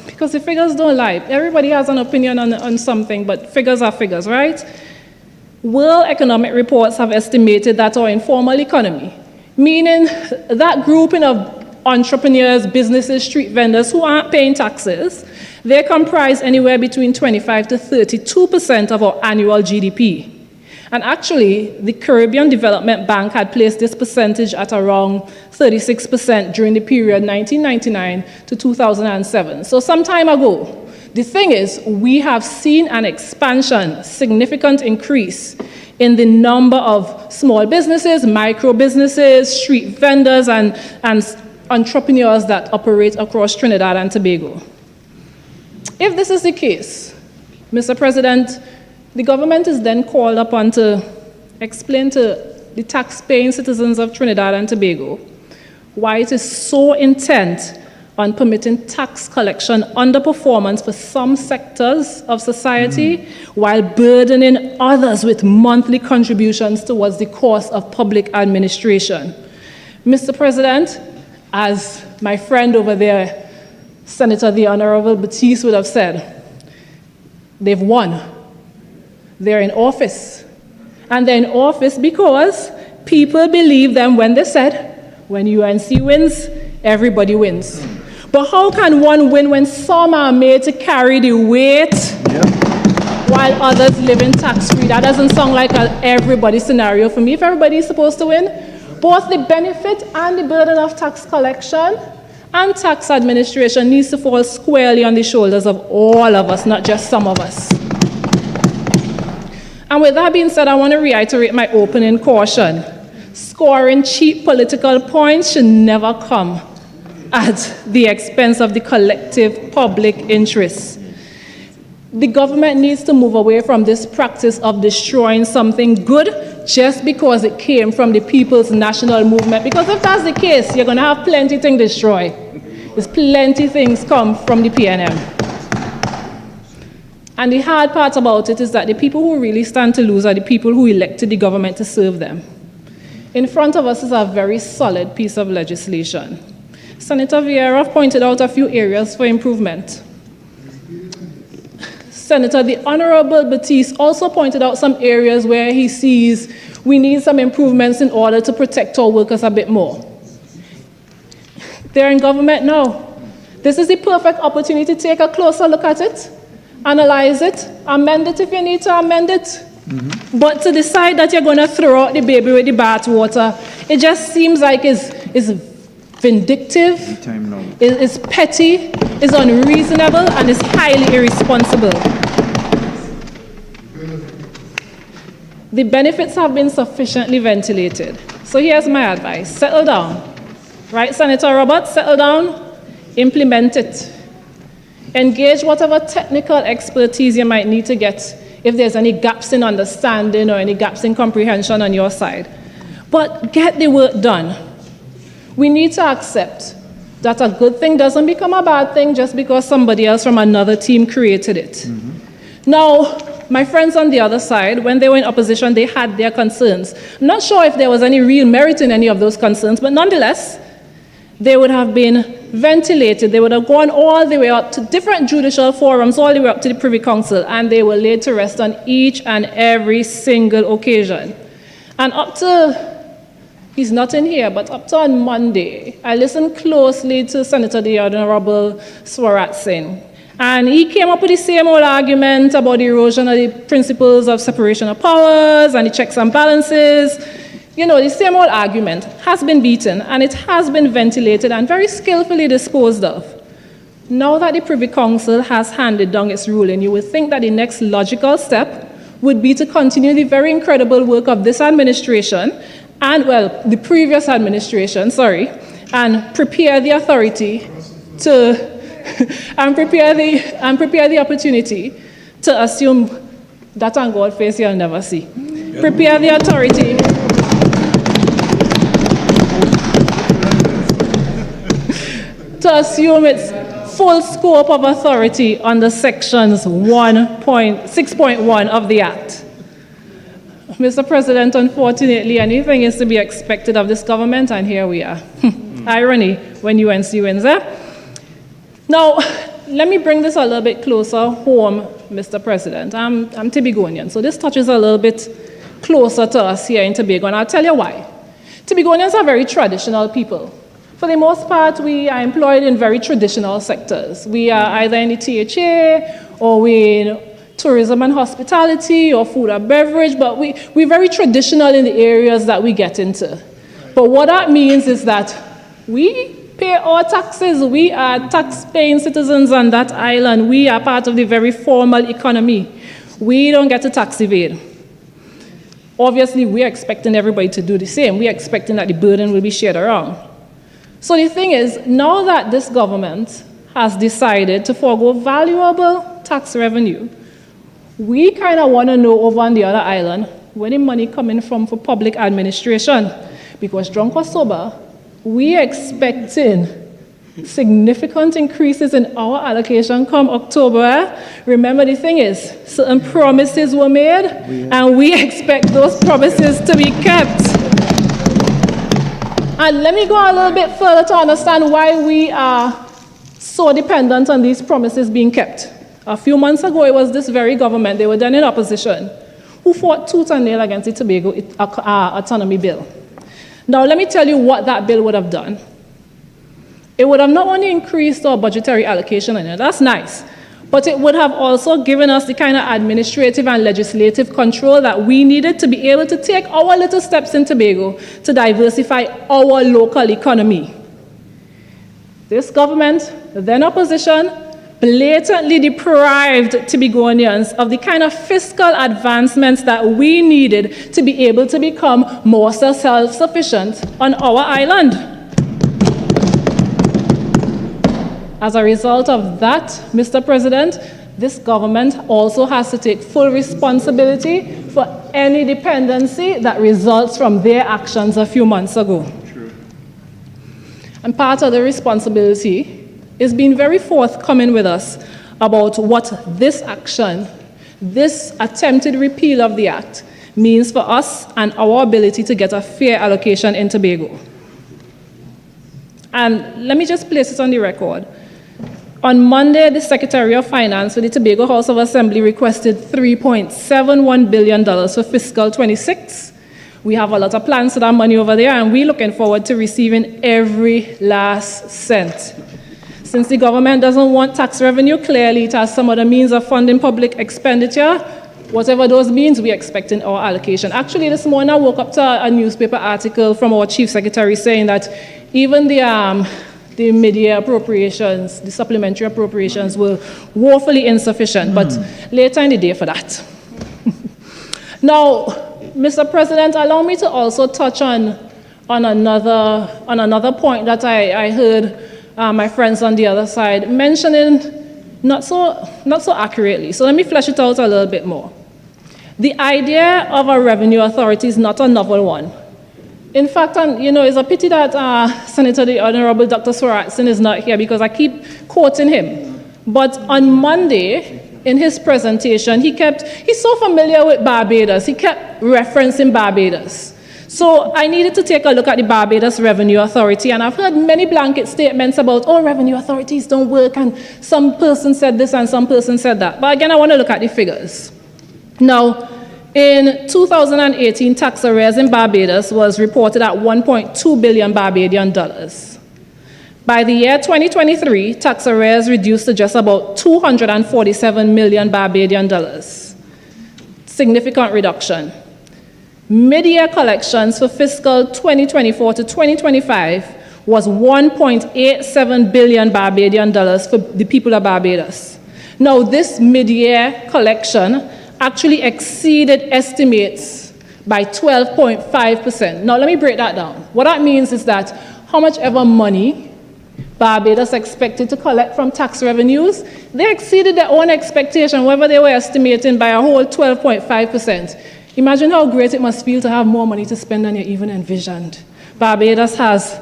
because the figures don't lie. Everybody has an opinion on something, but figures are figures, right? World economic reports have estimated that our informal economy, meaning that grouping of entrepreneurs, businesses, street vendors who aren't paying taxes, they comprise anywhere between 25 to 32% of our annual GDP. And actually, the Caribbean Development Bank had placed this percentage at around 36% during the period 1999 to 2007. So some time ago. The thing is, we have seen an expansion, significant increase in the number of small businesses, micro businesses, street vendors, and entrepreneurs that operate across Trinidad and Tobago. If this is the case, Mr. President, the government is then called upon to explain to the tax-paying citizens of Trinidad and Tobago why it is so intent on permitting tax collection underperformance for some sectors of society while burdening others with monthly contributions towards the cost of public administration. Mr. President, as my friend over there, Senator the Honorable Baptiste would have said, they've won. They're in office. And they're in office because people believe them when they said, when UNC wins, everybody wins. But how can one win when some are made to carry the weight while others live in tax-free? That doesn't sound like an everybody scenario for me. If everybody is supposed to win, both the benefit and the burden of tax collection and tax administration needs to fall squarely on the shoulders of all of us, not just some of us. And with that being said, I want to reiterate my opening caution. Scoring cheap political points should never come at the expense of the collective public interest. The government needs to move away from this practice of destroying something good just because it came from the people's national movement. Because if that's the case, you're going to have plenty things destroyed. There's plenty things come from the PNM. And the hard part about it is that the people who really stand to lose are the people who elected the government to serve them. In front of us is a very solid piece of legislation. Senator Vieira pointed out a few areas for improvement. Senator the Honorable Baptiste also pointed out some areas where he sees we need some improvements in order to protect our workers a bit more. They're in government now. This is the perfect opportunity to take a closer look at it, analyze it, amend it if you need to amend it. But to decide that you're going to throw out the baby with the bathwater, it just seems like it's vindictive, it's petty, it's unreasonable, and it's highly irresponsible. The benefits have been sufficiently ventilated. So here's my advice. Settle down. Right, Senator Roberts? Settle down, implement it. Engage whatever technical expertise you might need to get if there's any gaps in understanding or any gaps in comprehension on your side. But get the work done. We need to accept that a good thing doesn't become a bad thing just because somebody else from another team created it. Now, my friends on the other side, when they were in opposition, they had their concerns. I'm not sure if there was any real merit in any of those concerns, but nonetheless, they would have been ventilated. They would have gone all the way up to different judicial forums, all the way up to the Privy Council, and they were laid to rest on each and every single occasion. And up to, he's not in here, but up to on Monday, I listened closely to Senator the Honorable Swaratsingh. And he came up with the same old argument about the erosion of the principles of separation of powers and the checks and balances. You know, the same old argument has been beaten and it has been ventilated and very skillfully disposed of. Now that the Privy Council has handed down its ruling, you would think that the next logical step would be to continue the very incredible work of this administration and, well, the previous administration, sorry, and prepare the authority to and prepare the opportunity to assume that on God face you'll never see. Prepare the authority to assume its full scope of authority under sections 6.1 of the Act. Mr. President, unfortunately, anything is to be expected of this government, and here we are. Irony when UNC wins, eh? Now, let me bring this a little bit closer home, Mr. President. I'm Tobagonian, so this touches a little bit closer to us here in Tobago, and I'll tell you why. Tobagonians are very traditional people. For the most part, we are employed in very traditional sectors. We are either in the THA, or we're in tourism and hospitality, or food and beverage, but we're very traditional in the areas that we get into. But what that means is that we pay our taxes. We are tax-paying citizens on that island. We are part of the very formal economy. We don't get to tax evade. Obviously, we're expecting everybody to do the same. We're expecting that the burden will be shared around. So the thing is, now that this government has decided to forego valuable tax revenue, we kind of want to know over on the other island where the money coming from for public administration. Because drunk or sober, we are expecting significant increases in our allocation come October. Remember, the thing is, certain promises were made, and we expect those promises to be kept. And let me go a little bit further to understand why we are so dependent on these promises being kept. A few months ago, it was this very government, they were then in opposition, who fought tooth and nail against the Tobago autonomy bill. Now, let me tell you what that bill would have done. It would have not only increased our budgetary allocation, and that's nice, but it would have also given us the kind of administrative and legislative control that we needed to be able to take our little steps in Tobago to diversify our local economy. This government, then opposition, blatantly deprived Tobagonians of the kind of fiscal advancements that we needed to be able to become more self-sufficient on our island. As a result of that, Mr. President, this government also has to take full responsibility for any dependency that results from their actions a few months ago. True. And part of the responsibility is being very forthcoming with us about what this action, this attempted repeal of the Act, means for us and our ability to get a fair allocation in Tobago. And let me just place it on the record. On Monday, the Secretary of Finance for the Tobago House of Assembly requested $3.71 billion for fiscal 26. We have a lot of plans for that money over there, and we're looking forward to receiving every last cent. Since the government doesn't want tax revenue, clearly it has some other means of funding public expenditure. Whatever those means, we're expecting our allocation. Actually, this morning I woke up to a newspaper article from our Chief Secretary saying that even the mid-year appropriations, the supplementary appropriations were woefully insufficient, but later in the day for that. Now, Mr. President, allow me to also touch on another point that I heard my friends on the other side mentioning not so accurately. So let me flesh it out a little bit more. The idea of a revenue authority is not a novel one. In fact, it's a pity that Senator the Honorable Dr. Swaratsingh is not here because I keep quoting him. But on Monday, in his presentation, he's so familiar with Barbados, he kept referencing Barbados. So I needed to take a look at the Barbados Revenue Authority, and I've heard many blanket statements about, oh, revenue authorities don't work, and some person said this and some person said that. But again, I want to look at the figures. Now, in 2018, tax arrears in Barbados was reported at 1.2 billion Barbadian dollars. By the year 2023, tax arrears reduced to just about 247 million Barbadian dollars. Significant reduction. Mid-year collections for fiscal 2024 to 2025 was 1.87 billion Barbadian dollars for the people of Barbados. Now, this mid-year collection actually exceeded estimates by 12.5%. Now, let me break that down. What that means is that how much ever money Barbados expected to collect from tax revenues, they exceeded their own expectation, whether they were estimating by a whole 12.5%. Imagine how great it must feel to have more money to spend than you even envisioned. Barbados has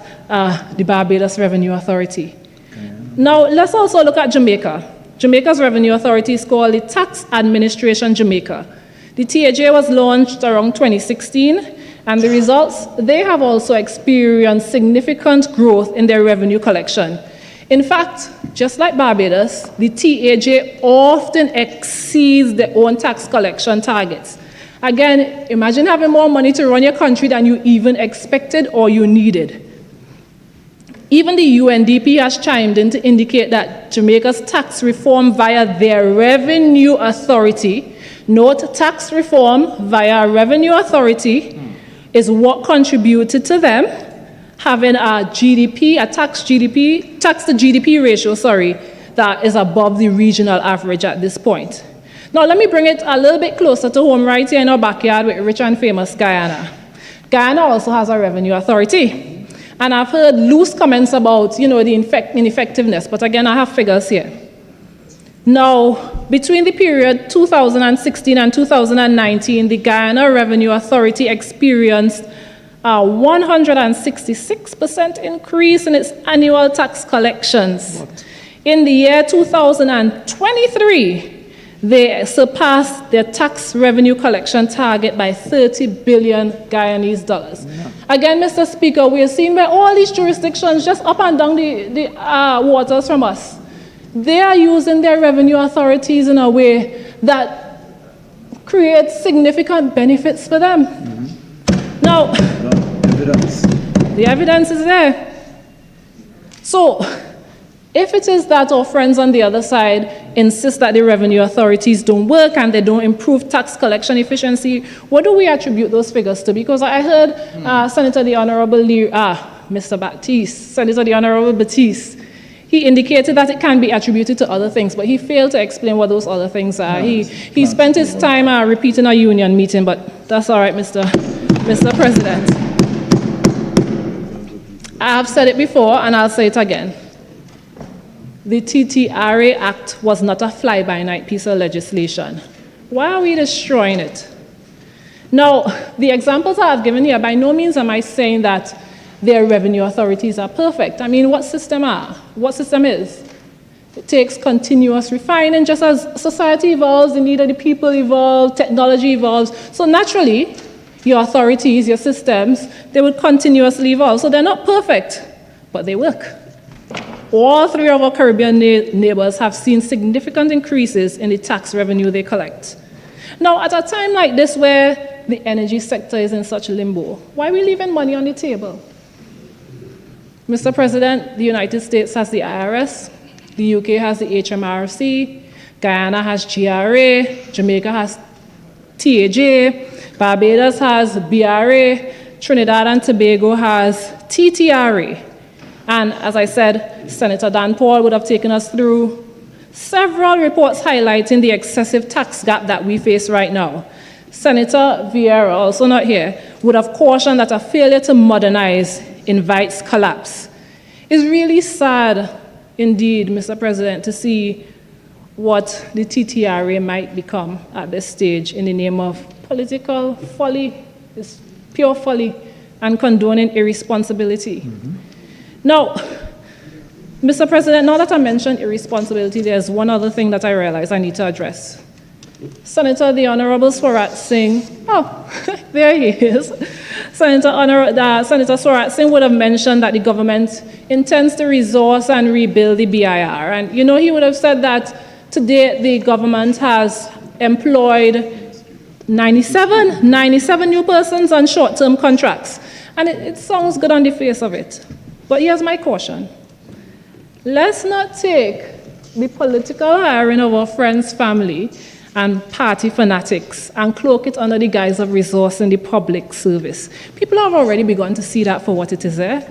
the Barbados Revenue Authority. Now, let's also look at Jamaica. Jamaica's Revenue Authority is called the Tax Administration Jamaica. The TAJ was launched around 2016, and the results, they have also experienced significant growth in their revenue collection. In fact, just like Barbados, the TAJ often exceeds their own tax collection targets. Again, imagine having more money to run your country than you even expected or you needed. Even the UNDP has chimed in to indicate that Jamaica's tax reform via their Revenue Authority, note tax reform via Revenue Authority, is what contributed to them having a tax to GDP ratio, that is above the regional average at this point. Now, let me bring it a little bit closer to home right here in our backyard with rich and famous Guyana. Guyana also has a revenue authority. And I've heard loose comments about, the ineffectiveness, but again, I have figures here. Now, between the period 2016 and 2019, the Guyana Revenue Authority experienced a 166% increase in its annual tax collections. In the year 2023, they surpassed their tax revenue collection target by 30 billion Guyanese dollars. Again, Mr. Speaker, we are seeing where all these jurisdictions just up and down the waters from us, they are using their revenue authorities in a way that creates significant benefits for them. Now, the evidence is there. So, if it is that our friends on the other side insist that the revenue authorities don't work and they don't improve tax collection efficiency, what do we attribute those figures to? Because I heard Senator the Honorable Mr. Baptiste, Senator the Honorable Baptiste, he indicated that it can be attributed to other things, but he failed to explain what those other things are. He spent his time repeating a union meeting, but that's all right, Mr. President. I have said it before, and I'll say it again. The TTRA Act was not a fly-by-night piece of legislation. Why are we destroying it? Now, the examples I have given here, by no means am I saying that their revenue authorities are perfect. I mean, what system is? It takes continuous refining. Just as society evolves, the need of the people evolve, technology evolves. So naturally, your authorities, your systems, they would continuously evolve. So they're not perfect, but they work. All three of our Caribbean neighbors have seen significant increases in the tax revenue they collect. Now, at a time like this where the energy sector is in such limbo, why are we leaving money on the table? Mr. President, the United States has the IRS, the UK has the HMRC, Guyana has GRA, Jamaica has TAJ, Barbados has BRA, Trinidad and Tobago has TTRA. And as I said, Senator Dhanpaul would have taken us through several reports highlighting the excessive tax gap that we face right now. Senator Vieira, also not here, would have cautioned that a failure to modernize invites collapse. It's really sad, indeed, Mr. President, to see what the TTRA might become at this stage in the name of political folly, it's pure folly, and condoning irresponsibility. Now, Mr. President, now that I mentioned irresponsibility, there's one other thing that I realize I need to address. Senator, the Honorable Swaratsingh, there he is. Senator Swaratsingh would have mentioned that the government intends to resource and rebuild the BIR. And, you know, he would have said that to date the government has employed 97 new persons on short-term contracts. And it sounds good on the face of it. But here's my caution. Let's not take the political hiring of our friends' family and party fanatics and cloak it under the guise of resourcing the public service. People have already begun to see that for what it is there.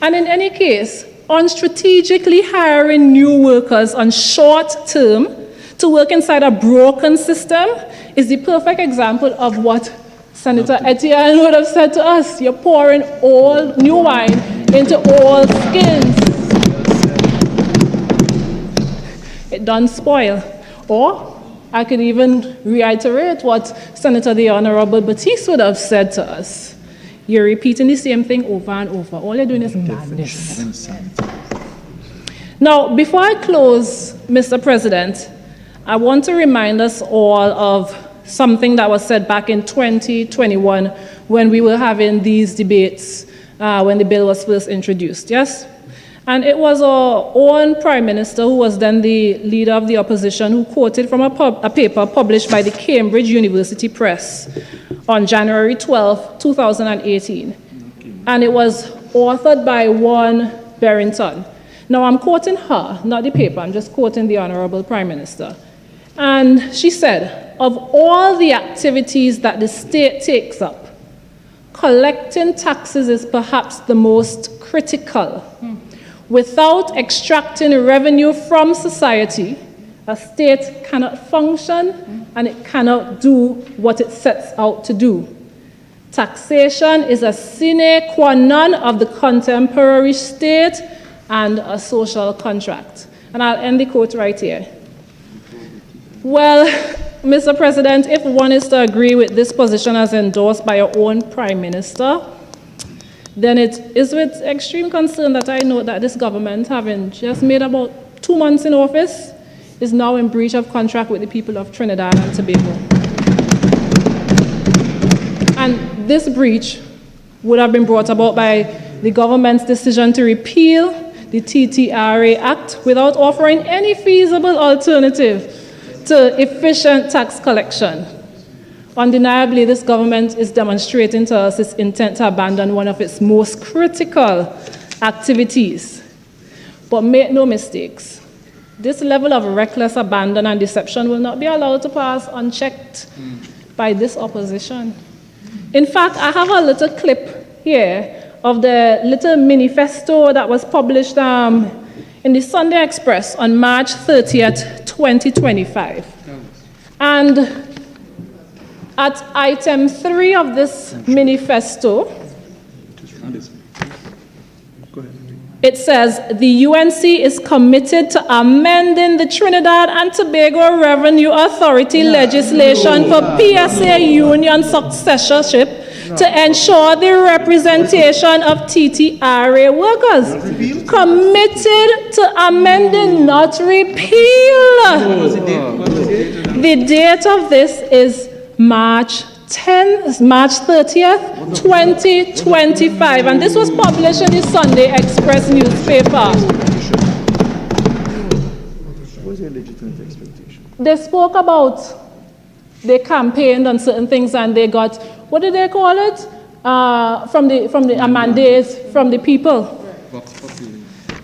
And in any case, on strategically hiring new workers on short term to work inside a broken system is the perfect example of what Senator Etienne would have said to us. You're pouring all new wine into old skins. It done spoil. Or I could even reiterate what Senator the Honorable Baptiste would have said to us. You're repeating the same thing over and over. All you're doing is madness. Now, before I close, Mr. President, I want to remind us all of something that was said back in 2021 when we were having these debates when the bill was first introduced, yes? And it was our own Prime Minister, who was then the leader of the opposition, who quoted from a paper published by the Cambridge University Press on January 12, 2018. And it was authored by one Barrington. Now, I'm quoting her, not the paper. I'm just quoting the Honorable Prime Minister. And she said, of all the activities that the state takes up, collecting taxes is perhaps the most critical. Without extracting revenue from society, a state cannot function and it cannot do what it sets out to do. Taxation is a sine qua non of the contemporary state and a social contract. And I'll end the quote right here. Well, Mr. President, if one is to agree with this position as endorsed by your own Prime Minister, then it is with extreme concern that I note that this government, having just made about 2 months in office, is now in breach of contract with the people of Trinidad and Tobago. And this breach would have been brought about by the government's decision to repeal the TTRA Act without offering any feasible alternative to efficient tax collection. Undeniably, this government is demonstrating to us its intent to abandon one of its most critical activities. But make no mistakes, this level of reckless abandon and deception will not be allowed to pass unchecked by this opposition. In fact, I have a little clip here of the little manifesto that was published in the Sunday Express on March 30th, 2025. And at item 3 of this manifesto, it says, the UNC is committed to amending the Trinidad and Tobago Revenue Authority legislation for PSA union successorship to ensure the representation of TTRA workers. Committed to amending, not repeal. The date of this is March 30th, 2025. And this was published in the Sunday Express newspaper. What was your legitimate expectation? They spoke about, they campaigned on certain things and they got, what did they call it? From the mandate from the people. Vox Populi.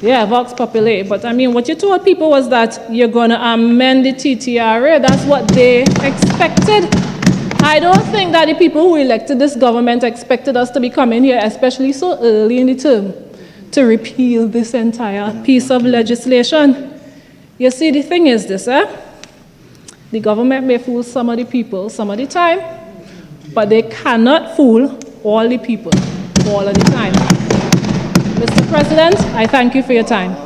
Yeah, Vox Populi. But I mean, what you told people was that you're going to amend the TTRA. That's what they expected. I don't think that the people who elected this government expected us to be coming here, especially so early in the term, to repeal this entire piece of legislation. You see, the thing is this, the government may fool some of the people some of the time, but they cannot fool all the people all of the time. Mr. President, I thank you for your time.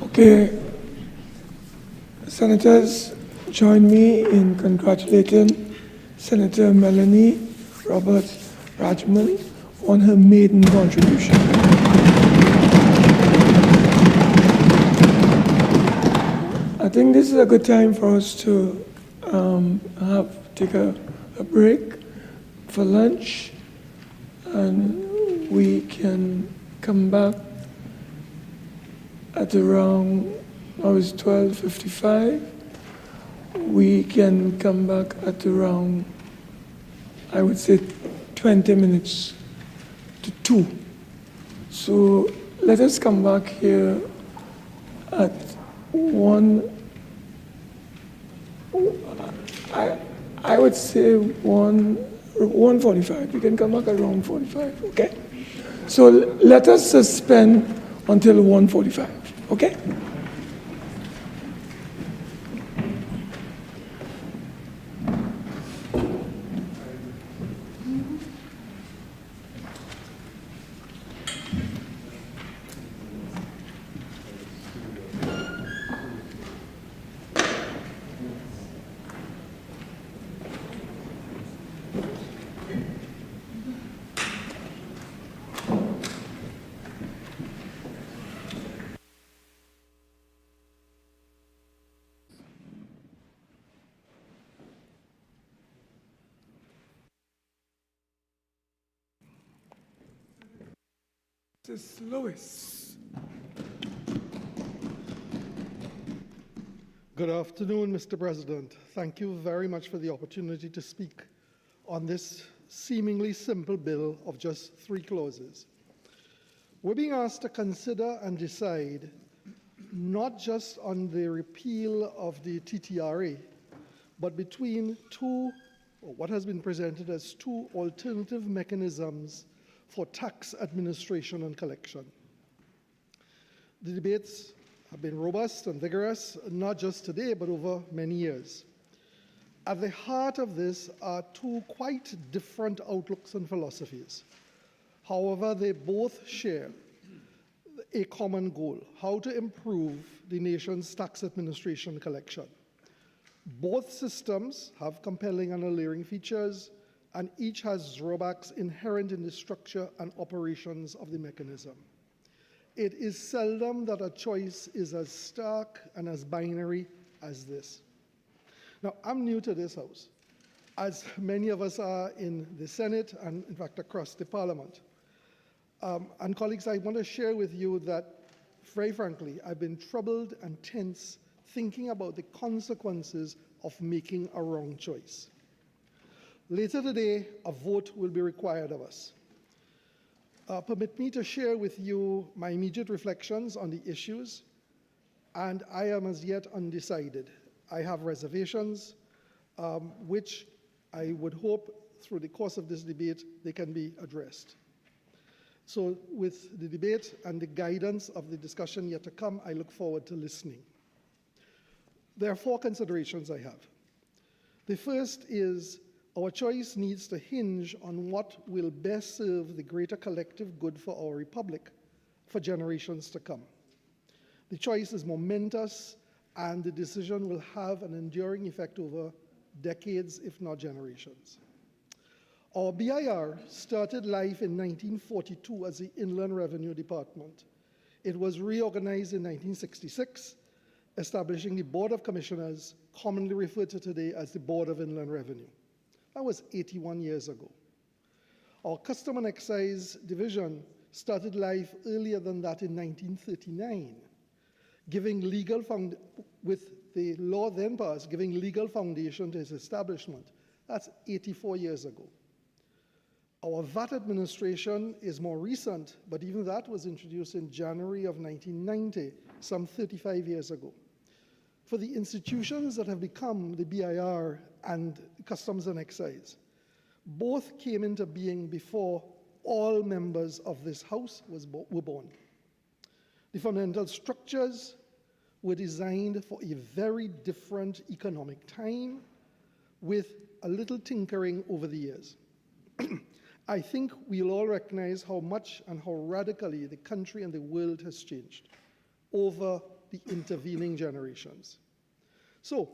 Okay. Senators, join me in congratulating Senator Melanie Roberts-Radgman on her maiden contribution. I think this is a good time for us to take a break for lunch, and we can come back at around, now it's 12:55. We can come back at around, I would say, 20 minutes to 2. So let us come back here at 1, I would say 1:45. We can come back around 45, okay? So let us suspend until 1:45, okay? Mrs. Lewis. Good afternoon, Mr. President. Thank you very much for the opportunity to speak on this seemingly simple bill of just 3 clauses. We're being asked to consider and decide not just on the repeal of the TTRA, but between what has been presented as 2 alternative mechanisms for tax administration and collection. The debates have been robust and vigorous, not just today, but over many years. At the heart of this are 2 quite different outlooks and philosophies. However, they both share a common goal: how to improve the nation's tax administration collection. Both systems have compelling and alluring features, and each has drawbacks inherent in the structure and operations of the mechanism. It is seldom that a choice is as stark and as binary as this. Now, I'm new to this House, as many of us are in the Senate and, in fact, across the Parliament. And colleagues, I want to share with you that, very frankly, I've been troubled and tense thinking about the consequences of making a wrong choice. Later today, a vote will be required of us. Permit me to share with you my immediate reflections on the issues, and I am as yet undecided. I have reservations, which I would hope through the course of this debate they can be addressed. So with the debate and the guidance of the discussion yet to come, I look forward to listening. There are 4 considerations I have. The first is our choice needs to hinge on what will best serve the greater collective good for our republic for generations to come. The choice is momentous, and the decision will have an enduring effect over decades, if not generations. Our BIR started life in 1942 as the Inland Revenue Department. It was reorganized in 1966, establishing the Board of Commissioners, commonly referred to today as the Board of Inland Revenue. That was 81 years ago. Our Custom and Excise Division started life earlier than that in 1939, with the law then passed, giving legal foundation to its establishment. That's 84 years ago. Our VAT administration is more recent, but even that was introduced in January of 1990, some 35 years ago. For the institutions that have become the BIR and Customs and Excise, both came into being before all members of this House were born. The fundamental structures were designed for a very different economic time, with a little tinkering over the years. I think we'll all recognize how much and how radically the country and the world has changed over the intervening generations. So,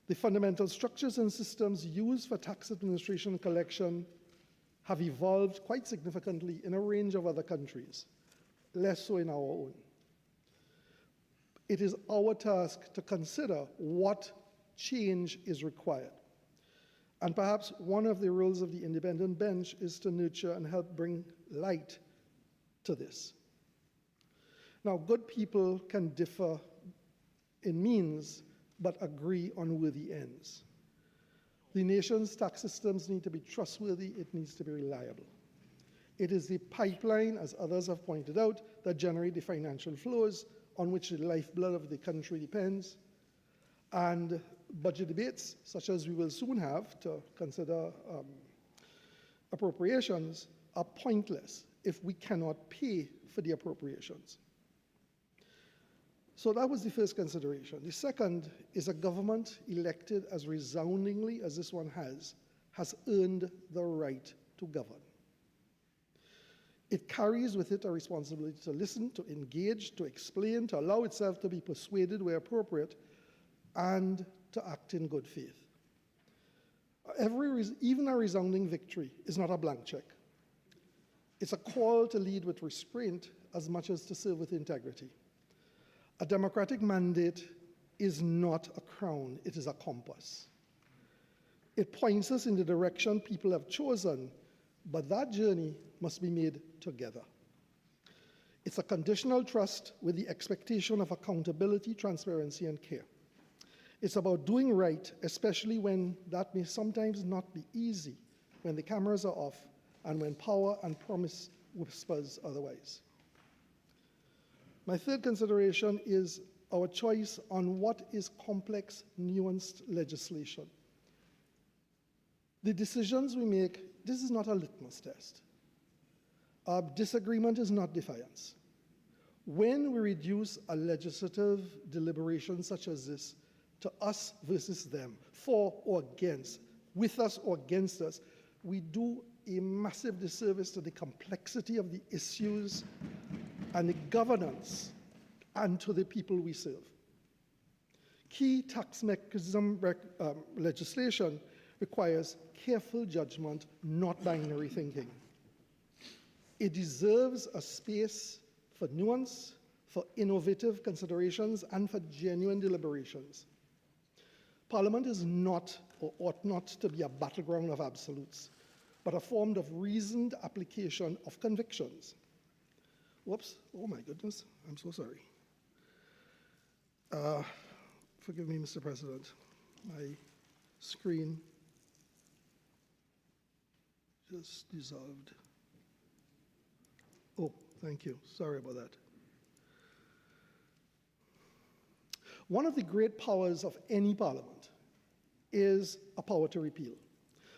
the fundamental structures and systems used for tax administration and collection have evolved quite significantly in a range of other countries, less so in our own. It is our task to consider what change is required. And perhaps one of the roles of the independent bench is to nurture and help bring light to this. Now, good people can differ in means, but agree on worthy ends. The nation's tax systems need to be trustworthy, it needs to be reliable. It is the pipeline, as others have pointed out, that generate the financial flows on which the lifeblood of the country depends. And budget debates, such as we will soon have to consider appropriations, are pointless if we cannot pay for the appropriations. So that was the first consideration. The second is a government elected as resoundingly as this one has earned the right to govern. It carries with it a responsibility to listen, to engage, to explain, to allow itself to be persuaded where appropriate, and to act in good faith. Even a resounding victory is not a blank check. It's a call to lead with restraint as much as to serve with integrity. A democratic mandate is not a crown, it is a compass. It points us in the direction people have chosen, but that journey must be made together. It's a conditional trust with the expectation of accountability, transparency, and care. It's about doing right, especially when that may sometimes not be easy, when the cameras are off, and when power and promise whispers otherwise. My third consideration is our choice on what is complex, nuanced legislation. The decisions we make, this is not a litmus test. Our disagreement is not defiance. When we reduce a legislative deliberation such as this to us versus them, for or against, with us or against us, we do a massive disservice to the complexity of the issues and the governance, and to the people we serve. Key tax mechanism legislation requires careful judgment, not binary thinking. It deserves a space for nuance, for innovative considerations, and for genuine deliberations. Parliament is not, or ought not to be, a battleground of absolutes, but a form of reasoned application of convictions. Whoops, oh my goodness, I'm so sorry. Forgive me, Mr. President. My screen just dissolved. Oh, thank you, sorry about that. One of the great powers of any parliament is a power to repeal.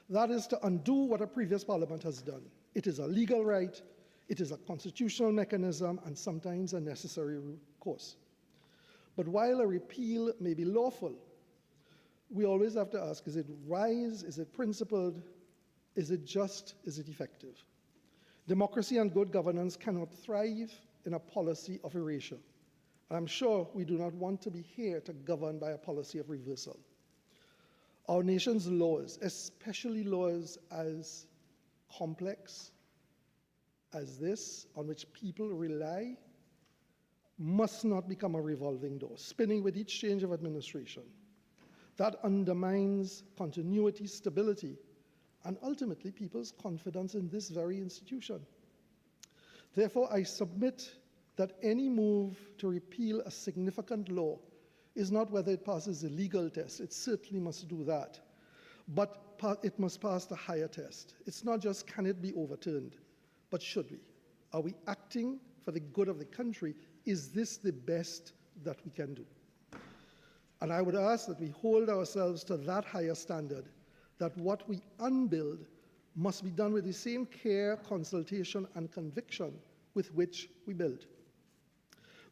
That is to undo what a previous parliament has done. It is a legal right, it is a constitutional mechanism, and sometimes a necessary course. But while a repeal may be lawful, we always have to ask, is it wise, is it principled, is it just, is it effective? Democracy and good governance cannot thrive in a policy of erasure. I'm sure we do not want to be here to govern by a policy of reversal. Our nation's laws, especially laws as complex as this, on which people rely, must not become a revolving door, spinning with each change of administration. That undermines continuity, stability, and ultimately people's confidence in this very institution. Therefore, I submit that any move to repeal a significant law is not whether it passes the legal test, it certainly must do that, but it must pass the higher test. It's not just can it be overturned, but should we? Are we acting for the good of the country? Is this the best that we can do? And I would ask that we hold ourselves to that higher standard, that what we unbuild must be done with the same care, consultation, and conviction with which we build.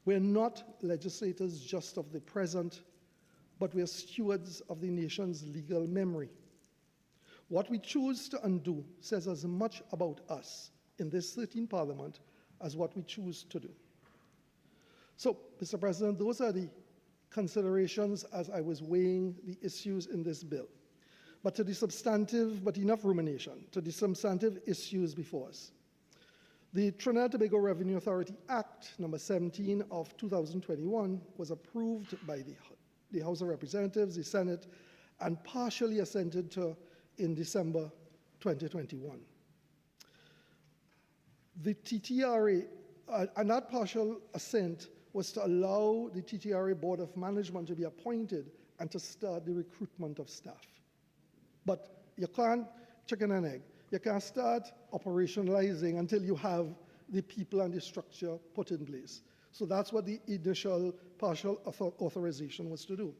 We're not legislators just of the present, but we're stewards of the nation's legal memory. What we choose to undo says as much about us in this 13th Parliament as what we choose to do. So, Mr. President, those are the considerations as I was weighing the issues in this bill. But enough rumination, to the substantive issues before us. The Trinidad and Tobago Revenue Authority Act number 17 of 2021 was approved by the House of Representatives, the Senate, and partially assented to in December 2021. The TTRA, and that partial assent was to allow the TTRA Board of Management to be appointed and to start the recruitment of staff. But you can't chicken and egg. You can't start operationalizing until you have the people and the structure put in place. So that's what the initial partial authorization was to do.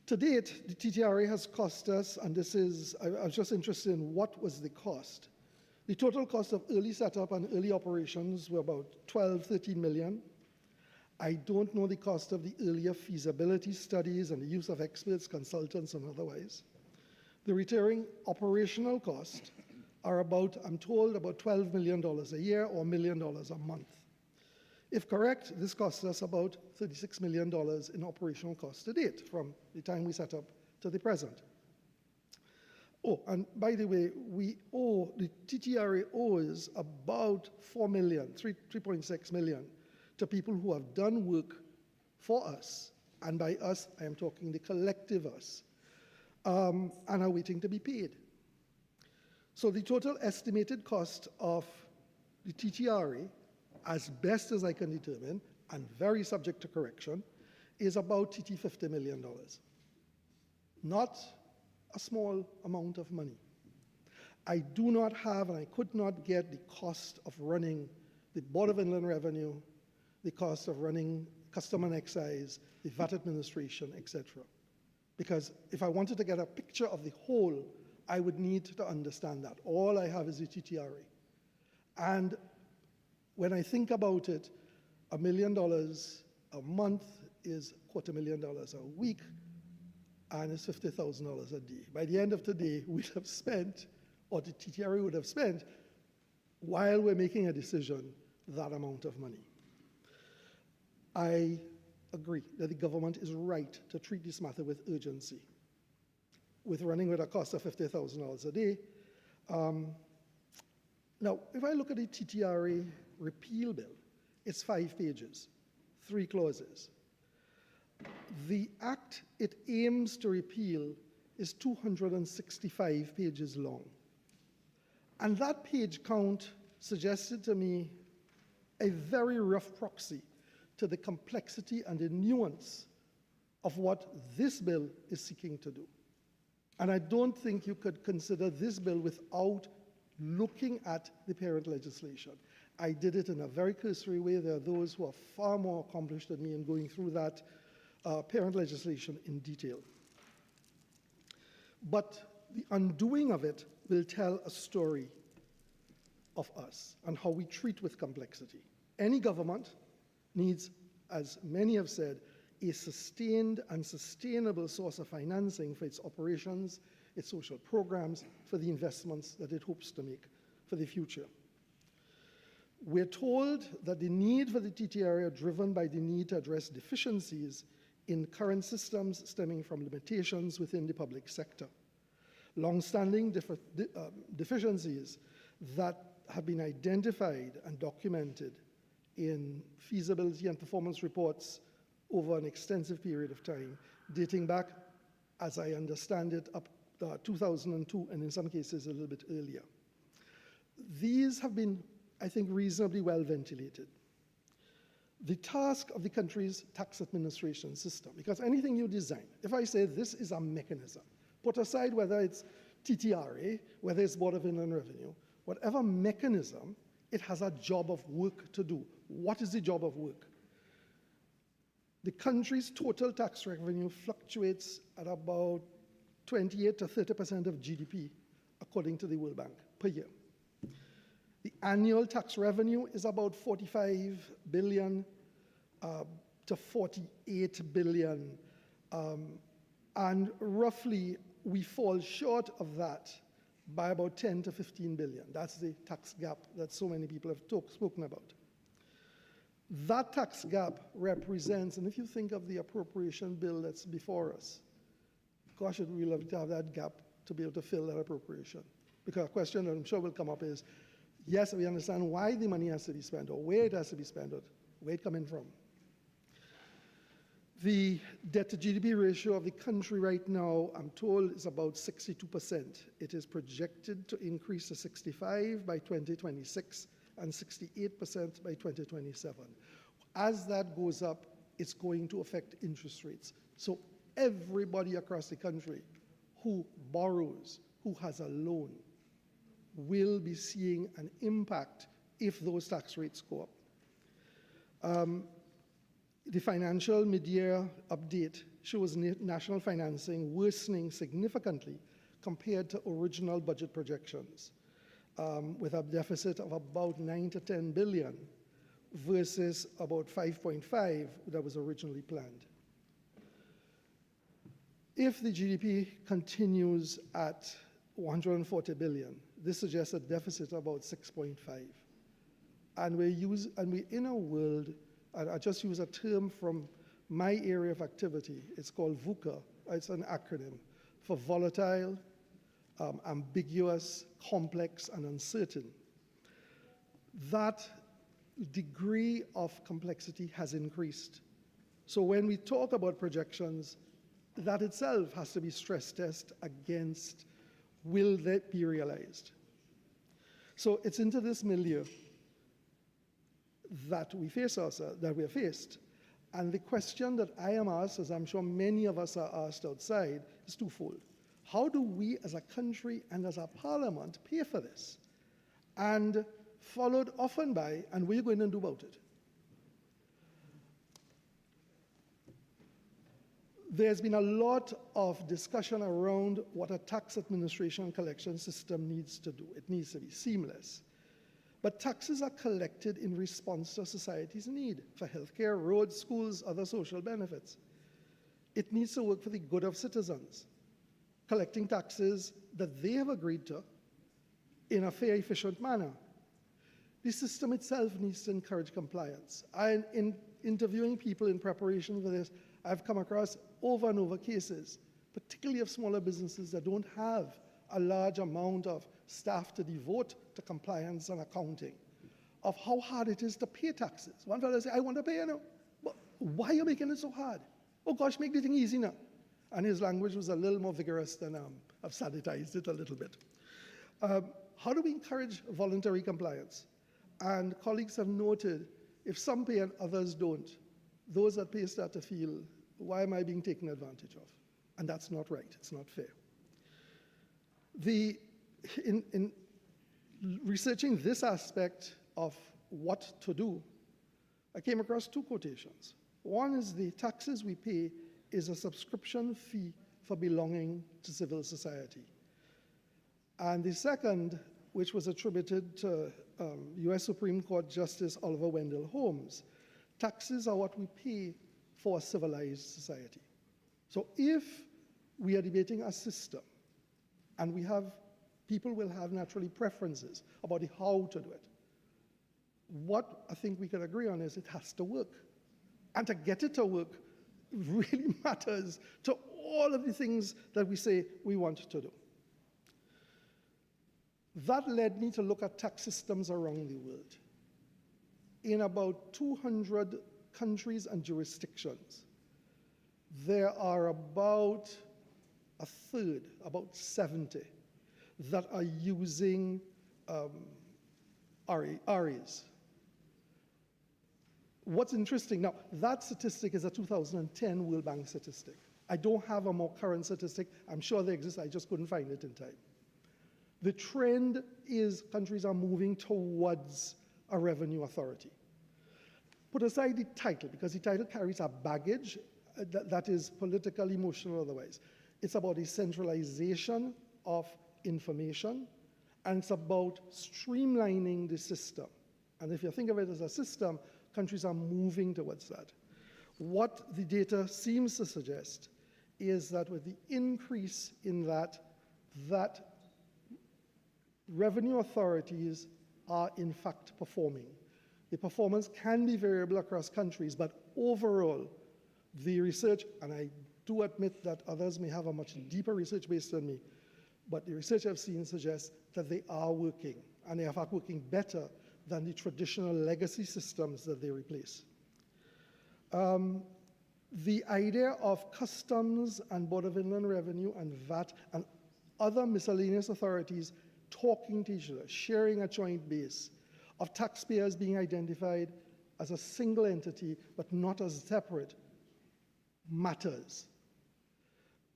To date, the TTRA has cost us, and this is, I was just interested in what was the cost. The total cost of early setup and early operations were about 12, 13 million. I don't know the cost of the earlier feasibility studies and the use of experts, consultants, and otherwise. The recurring operational costs are about, I'm told, about $12 million a year or $1 million a month. If correct, this costs us about $36 million in operational costs to date from the time we set up to the present. Oh, and by the way, the TTRA owes about 4 million, 3.6 million to people who have done work for us, and by us, I am talking the collective us, and are waiting to be paid. So the total estimated cost of the TTRA, as best as I can determine, and very subject to correction, is about $50 million. Not a small amount of money. I do not have, and I could not get the cost of running the Board of Inland Revenue, the cost of running Custom and Excise, the VAT administration, etc. Because if I wanted to get a picture of the whole, I would need to understand that. All I have is the TTRA. And when I think about it, $1 million a month is $250,000 a week, and it's $50,000 a day. By the end of today, we'd have spent, or the TTRA would have spent, while we're making a decision, that amount of money. I agree that the government is right to treat this matter with urgency. With running with a cost of $50,000 a day. Now, if I look at the TTRA repeal bill, it's 5 pages, 3 clauses. The act it aims to repeal is 265 pages long. And that page count suggested to me a very rough proxy to the complexity and the nuance of what this bill is seeking to do. And I don't think you could consider this bill without looking at the parent legislation. I did it in a very cursory way. There are those who are far more accomplished than me in going through that parent legislation in detail. But the undoing of it will tell a story of us and how we treat with complexity. Any government needs, as many have said, a sustained and sustainable source of financing for its operations, its social programs, for the investments that it hopes to make for the future. We're told that the need for the TTRA are driven by the need to address deficiencies in current systems stemming from limitations within the public sector. Long-standing deficiencies that have been identified and documented in feasibility and performance reports over an extensive period of time, dating back, as I understand it, up 2002, and in some cases a little bit earlier. These have been, I think, reasonably well ventilated. The task of the country's tax administration system, because anything you design, if I say this is a mechanism, put aside whether it's TTRA, whether it's Board of Inland Revenue, whatever mechanism, it has a job of work to do. What is the job of work? The country's total tax revenue fluctuates at about 28 to 30% of GDP, according to the World Bank, per year. The annual tax revenue is about 45 billion to 48 billion, and roughly we fall short of that by about 10 to 15 billion. That's the tax gap that so many people have spoken about. That tax gap represents, and if you think of the appropriation bill that's before us, gosh, it would be lovely to have that gap to be able to fill that appropriation. Because a question that I'm sure will come up is, yes, we understand why the money has to be spent, or where it has to be spent, or where it's coming from. The debt to GDP ratio of the country right now, I'm told, is about 62%. It is projected to increase to 65 by 2026 and 68% by 2027. As that goes up, it's going to affect interest rates. So everybody across the country who borrows, who has a loan, will be seeing an impact if those tax rates go up. The financial mid-year update shows national financing worsening significantly compared to original budget projections, with a deficit of about 9 to 10 billion versus about 5.5 that was originally planned. If the GDP continues at 140 billion, this suggests a deficit of about 6.5. And we're in a world, and I just use a term from my area of activity, it's called VUCA, it's an acronym for volatile, ambiguous, complex, and uncertain. That degree of complexity has increased. So when we talk about projections, that itself has to be stress tested against, will that be realized? So it's into this milieu that we face ourselves, that we are faced. And the question that I am asked, as I'm sure many of us are asked outside, is twofold. How do we as a country and as a parliament pay for this? And followed often by, and what are you going to do about it? There's been a lot of discussion around what a tax administration collection system needs to do. It needs to be seamless. But taxes are collected in response to society's need for healthcare, roads, schools, other social benefits. It needs to work for the good of citizens, collecting taxes that they have agreed to in a fair, efficient manner. The system itself needs to encourage compliance. In interviewing people in preparation for this, I've come across over and over cases, particularly of smaller businesses that don't have a large amount of staff to devote to compliance and accounting, of how hard it is to pay taxes. One fellow said, I want to pay, but why are you making it so hard? Oh gosh, make the thing easy now. And his language was a little more vigorous than I've sanitized it a little bit. How do we encourage voluntary compliance? And colleagues have noted, if some pay and others don't, those that pay start to feel, why am I being taken advantage of? And that's not right, it's not fair. In researching this aspect of what to do, I came across two quotations. One is the taxes we pay is a subscription fee for belonging to civil society. And the second, which was attributed to US Supreme Court Justice Oliver Wendell Holmes, taxes are what we pay for a civilized society. So if we are debating a system, and people will have naturally preferences about how to do it, what I think we can agree on is it has to work. And to get it to work really matters to all of the things that we say we want to do. That led me to look at tax systems around the world. In about 200 countries and jurisdictions, there are about a third, about 70, that are using RAs. What's interesting, now that statistic is a 2010 World Bank statistic. I don't have a more current statistic. I'm sure they exist, I just couldn't find it in time. The trend is countries are moving towards a revenue authority. Put aside the title, because the title carries a baggage that is political, emotional, otherwise. It's about the centralization of information, and it's about streamlining the system. And if you think of it as a system, countries are moving towards that. What the data seems to suggest is that with the increase in that revenue authorities are in fact performing. The performance can be variable across countries, but overall, the research, and I do admit that others may have a much deeper research base than me, but the research I've seen suggests that they are working, and they are in fact working better than the traditional legacy systems that they replace. The idea of customs and Board of Inland Revenue and VAT and other miscellaneous authorities talking to each other, sharing a joint base, of taxpayers being identified as a single entity but not as separate, matters.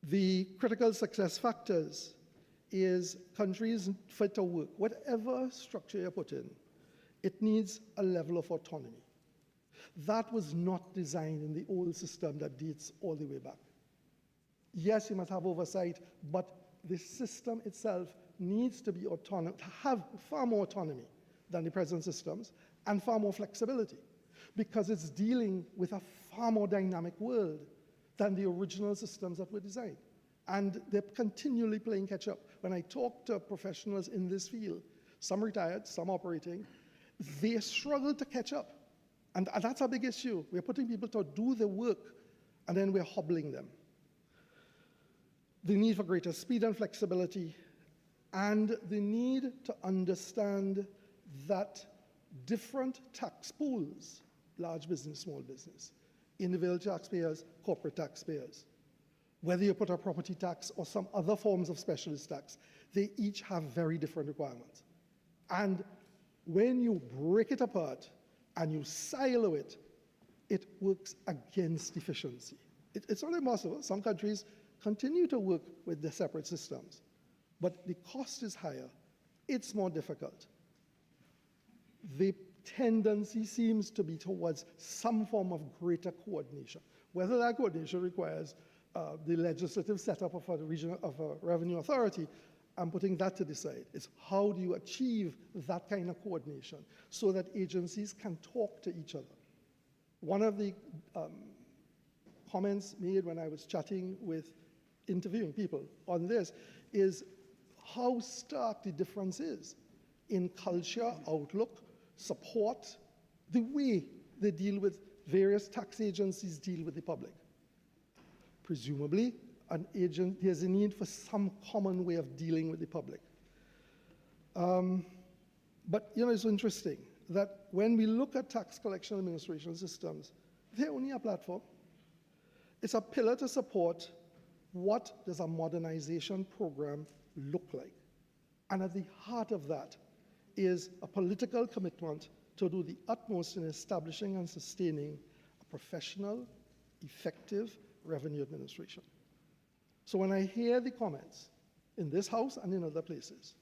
The critical success factors is countries fit to work. Whatever structure you put in, it needs a level of autonomy. That was not designed in the old system that dates all the way back. Yes, you must have oversight, but the system itself needs to be autonomous, to have far more autonomy than the present systems and far more flexibility, because it's dealing with a far more dynamic world than the original systems that were designed. And they're continually playing catch up. When I talk to professionals in this field, some retired, some operating, they struggle to catch up. And that's a big issue. We're putting people to do the work, and then we're hobbling them. The need for greater speed and flexibility, and the need to understand that different tax pools, large business, small business, individual taxpayers, corporate taxpayers, whether you put a property tax or some other forms of specialist tax, they each have very different requirements. And when you break it apart and you silo it, it works against efficiency. It's not impossible. Some countries continue to work with the separate systems, but the cost is higher. It's more difficult. The tendency seems to be towards some form of greater coordination. Whether that coordination requires the legislative setup of a revenue authority, I'm putting that to the side. It's how do you achieve that kind of coordination so that agencies can talk to each other. One of the comments made when I was interviewing people on this is how stark the difference is in culture, outlook, support, the way they deal with various tax agencies deal with the public. Presumably, there's a need for some common way of dealing with the public. But it's interesting that when we look at tax collection administration systems, they're only a platform. It's a pillar to support what does a modernization program look like. And at the heart of that is a political commitment to do the utmost in establishing and sustaining a professional, effective revenue administration. So when I hear the comments in this house and in other places,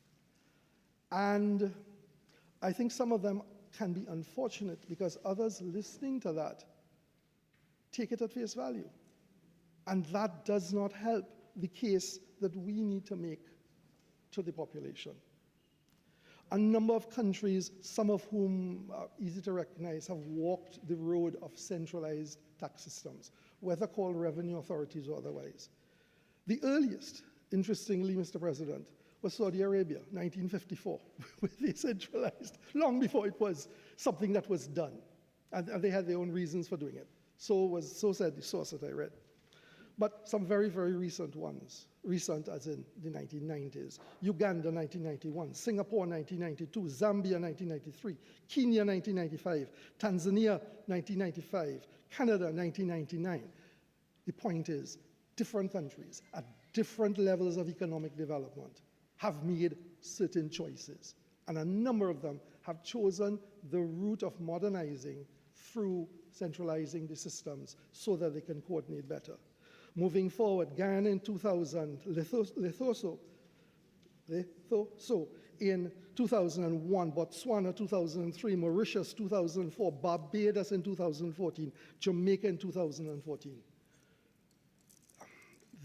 and I think some of them can be unfortunate because others listening to that take it at face value. And that does not help the case that we need to make to the population. A number of countries, some of whom are easy to recognize, have walked the road of centralized tax systems, whether called revenue authorities or otherwise. The earliest, interestingly, Mr. President, was Saudi Arabia, 1954, with the centralized, long before it was something that was done. And they had their own reasons for doing it. So said the source that I read. But some very, very recent ones, recent as in the 1990s, Uganda 1991, Singapore 1992, Zambia 1993, Kenya 1995, Tanzania 1995, Canada 1999. The point is, different countries at different levels of economic development have made certain choices. And a number of them have chosen the route of modernizing through centralizing the systems so that they can coordinate better. Moving forward, Ghana in 2000, Lesotho in 2001, Botswana 2003, Mauritius 2004, Barbados in 2014, Jamaica in 2014.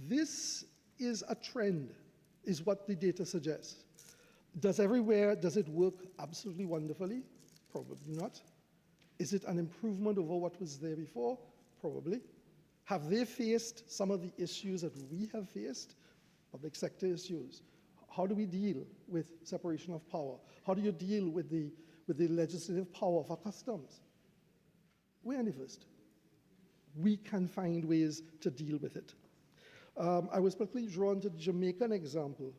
This is a trend, is what the data suggests. Does it work absolutely wonderfully? Probably not. Is it an improvement over what was there before? Probably. Have they faced some of the issues that we have faced? Public sector issues. How do we deal with separation of power? How do you deal with the legislative power of our customs? We're in the first. We can find ways to deal with it. I was particularly drawn to the Jamaican example,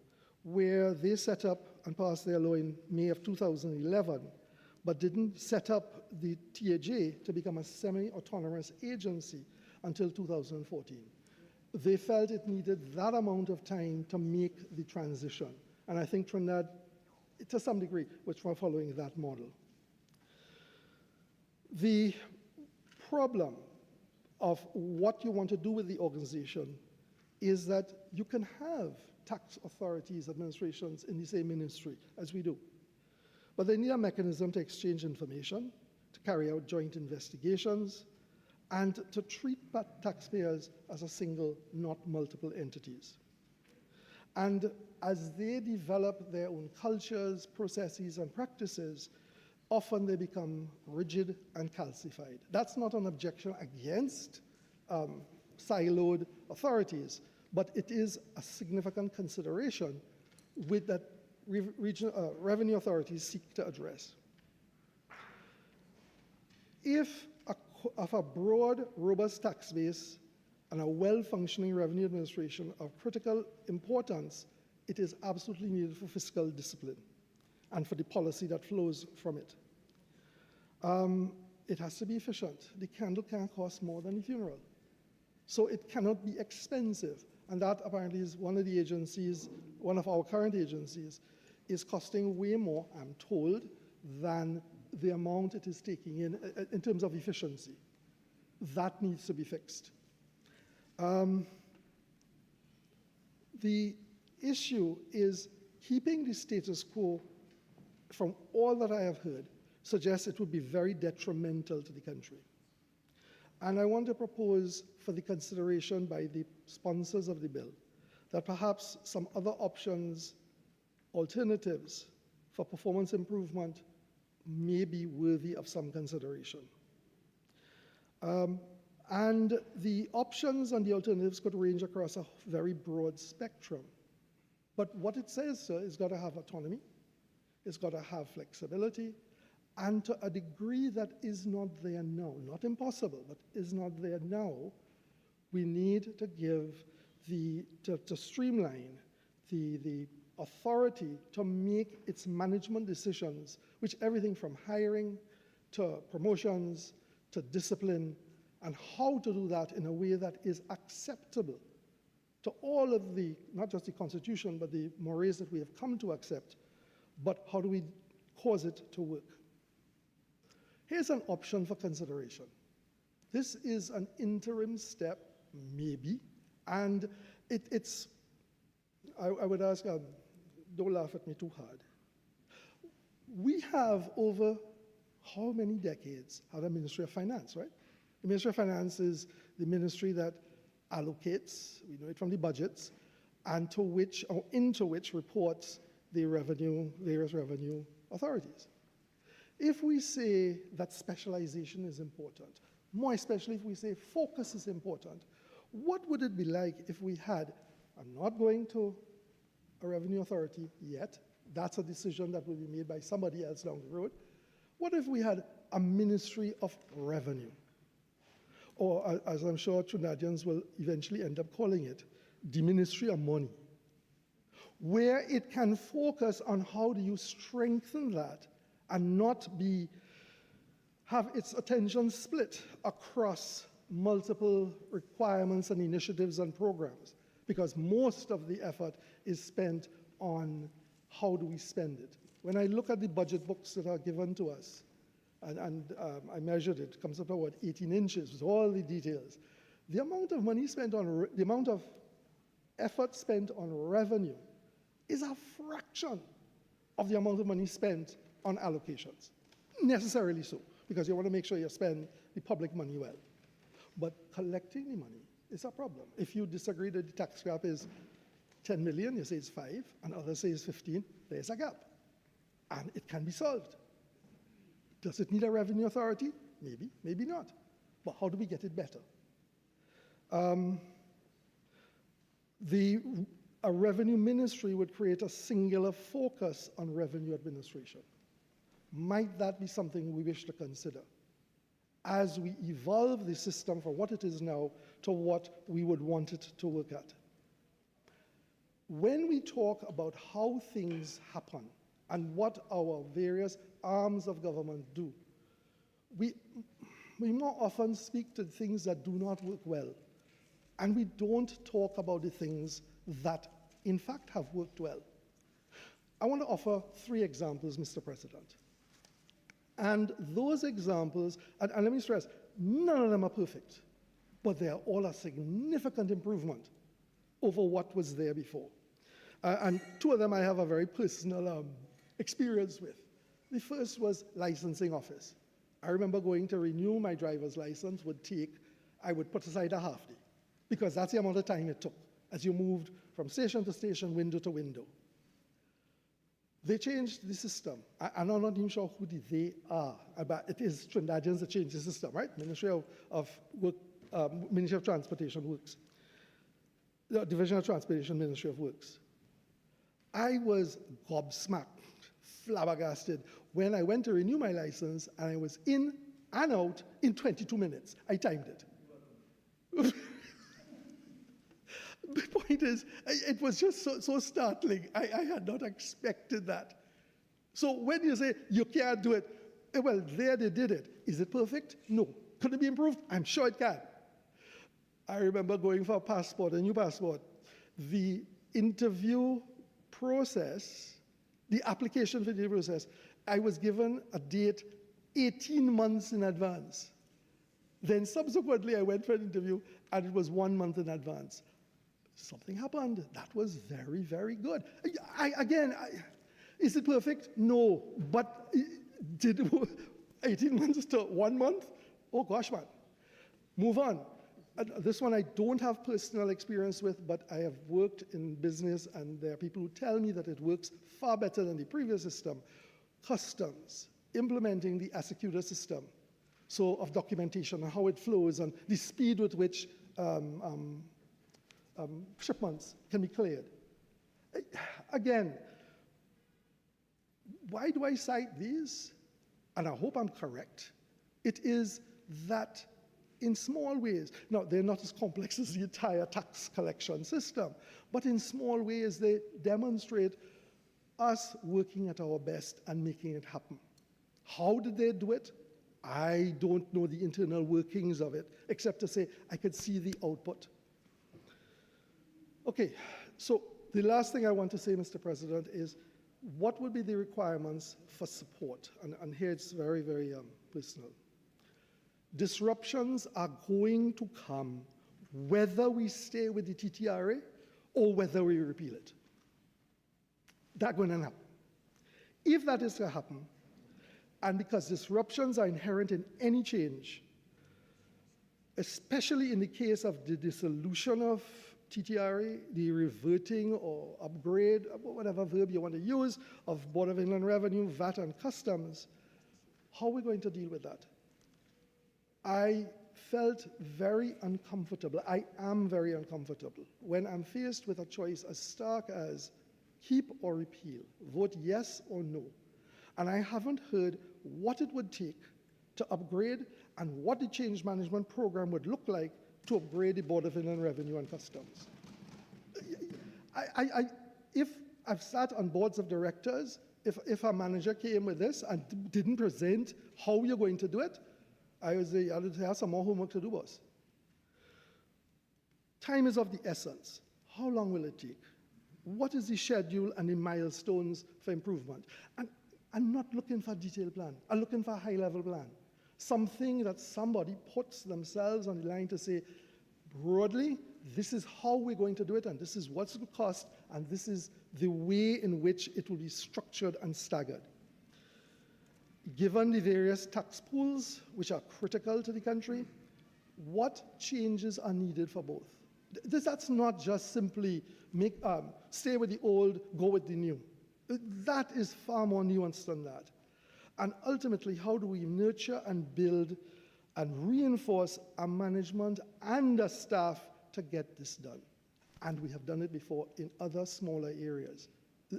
where they set up and passed their law in May of 2011, but didn't set up the TAJ to become a semi-autonomous agency until 2014. They felt it needed that amount of time to make the transition. And I think Trinidad, to some degree, was following that model. The problem of what you want to do with the organization is that you can have tax authorities, administrations in the same ministry as we do. But they need a mechanism to exchange information, to carry out joint investigations, and to treat taxpayers as a single, not multiple entities. And as they develop their own cultures, processes, and practices, often they become rigid and calcified. That's not an objection against siloed authorities, but it is a significant consideration with that revenue authorities seek to address. If a broad, robust tax base and a well-functioning revenue administration of critical importance, it is absolutely needed for fiscal discipline and for the policy that flows from it. It has to be efficient. The candle can't cost more than the funeral. So it cannot be expensive. And that apparently is one of the agencies, one of our current agencies, is costing way more, I'm told, than the amount it is taking in terms of efficiency. That needs to be fixed. The issue is keeping the status quo, from all that I have heard, suggests it would be very detrimental to the country. And I want to propose for the consideration by the sponsors of the bill that perhaps some other options, alternatives for performance improvement may be worthy of some consideration. And the options and the alternatives could range across a very broad spectrum. But what it says, sir, it's got to have autonomy, it's got to have flexibility, and to a degree that is not there now, not impossible, but is not there now, we need to give to streamline the authority to make its management decisions, which everything from hiring to promotions to discipline, and how to do that in a way that is acceptable to all of the, not just the Constitution, but the mores that we have come to accept, but how do we cause it to work? Here's an option for consideration. This is an interim step, maybe, and I would ask, don't laugh at me too hard. We have over how many decades had a Ministry of Finance, right? The Ministry of Finance is the ministry that allocates, we know it from the budgets, and to which, or into which reports the various revenue authorities. If we say that specialization is important, more especially if we say focus is important, what would it be like if we had, I'm not going to a revenue authority yet, that's a decision that will be made by somebody else down the road. What if we had a Ministry of Revenue? Or, as I'm sure Trinidadians will eventually end up calling it, the Ministry of Money, where it can focus on how do you strengthen that and not have its attention split across multiple requirements and initiatives and programs, because most of the effort is spent on how do we spend it. When I look at the budget books that are given to us, and I measured it, it comes up to about 18 inches with all the details. The amount of money spent on, the amount of effort spent on revenue is a fraction of the amount of money spent on allocations. Necessarily so, because you want to make sure you spend the public money well. But collecting the money is a problem. If you disagree that the tax gap is 10 million, you say it's 5, and others say it's 15, there's a gap. And it can be solved. Does it need a revenue authority? Maybe, maybe not. But how do we get it better? A revenue ministry would create a singular focus on revenue administration. Might that be something we wish to consider as we evolve the system from what it is now to what we would want it to work at? when we talk about how things happen and what our various arms of government do, we more often speak to things that do not work well, and we don't talk about the things that, in fact, have worked well. I want to offer 3 examples, Mr. President. And those examples, and let me stress, none of them are perfect, but they are all a significant improvement over what was there before. And 2 of them I have a very personal experience with. The first was licensing office. I remember going to renew my driver's license I would put aside a half day, because that's the amount of time it took as you moved from station to station, window to window. They changed the system. I'm not even sure who they are, but it is Trinidadians that changed the system, right? Ministry of Work, Ministry of Transportation Works. The Division of Transportation, Ministry of Works. I was gobsmacked, flabbergasted, when I went to renew my license and I was in and out in 22 minutes. I timed it. The point is, it was just so startling. I had not expected that. So when you say you can't do it, well, there they did it. Is it perfect? No. Could it be improved? I'm sure it can. I remember going for a new passport. The interview process, the application for the process, I was given a date 18 months in advance. Then subsequently I went for an interview and it was 1 month in advance. Something happened. That was very, very good. Is it perfect? No. But did 18 months to 1 month? Oh gosh, man. Move on. This one I don't have personal experience with, but I have worked in business and there are people who tell me that it works far better than the previous system. Customs, implementing the Executor system, so of documentation and how it flows and the speed with which shipments can be cleared. Again, why do I cite these? And I hope I'm correct. It is that in small ways, now they're not as complex as the entire tax collection system, but in small ways they demonstrate us working at our best and making it happen. How did they do it? I don't know the internal workings of it, except to say I could see the output. Okay, so the last thing I want to say, Mr. President, is what would be the requirements for support? And here it's very, very personal. Disruptions are going to come whether we stay with the TTRA or whether we repeal it. That's going to happen. If that is to happen, and because disruptions are inherent in any change, especially in the case of the dissolution of TTRA, the reverting or upgrade, whatever verb you want to use, of Board of Inland Revenue, VAT and Customs, how are we going to deal with that? I felt very uncomfortable. I am very uncomfortable when I'm faced with a choice as stark as keep or repeal, vote yes or no. And I haven't heard what it would take to upgrade and what the change management program would look like to upgrade the Board of Inland Revenue and Customs. If I've sat on boards of directors, if a manager came with this and didn't present how you're going to do it, I would say, I would have some more homework to do, boss. Time is of the essence. How long will it take? What is the schedule and the milestones for improvement? And I'm not looking for a detailed plan. I'm looking for a high-level plan. Something that somebody puts themselves on the line to say, broadly, this is how we're going to do it, and this is what's going to cost, and this is the way in which it will be structured and staggered. Given the various tax pools, which are critical to the country, what changes are needed for both? That's not just simply stay with the old, go with the new. That is far more nuanced than that. And ultimately, how do we nurture and build and reinforce a management and a staff to get this done? And we have done it before in other smaller areas.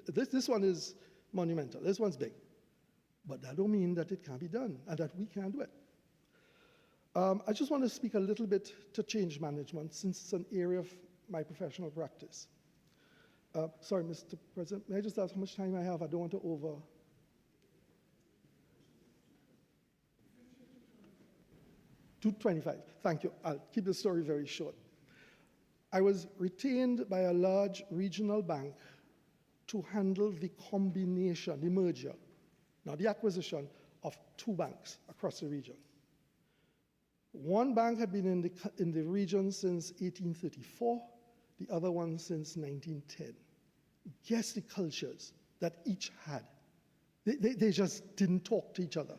This one is monumental. This one's big. But that don't mean that it can't be done and that we can't do it. I just want to speak a little bit to change management since it's an area of my professional practice. Sorry, Mr. President, may I just ask how much time I have? I don't want to over. $225. Thank you. I'll keep the story very short. I was retained by a large regional bank to handle the combination, the merger, not the acquisition, of two banks across the region. One bank had been in the region since 1834, the other one since 1910. Guess the cultures that each had. They just didn't talk to each other.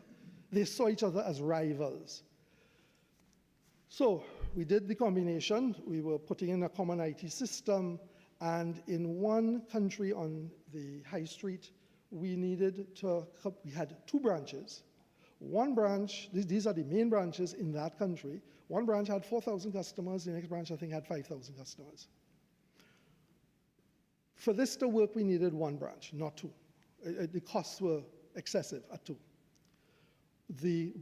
They saw each other as rivals. So we did the combination. We were putting in a common IT system, and in one country on the high street, we had two branches. One branch, these are the main branches in that country. One branch had 4,000 customers, the next branch I think had 5,000 customers. For this to work, we needed one branch, not two. The costs were excessive at two. The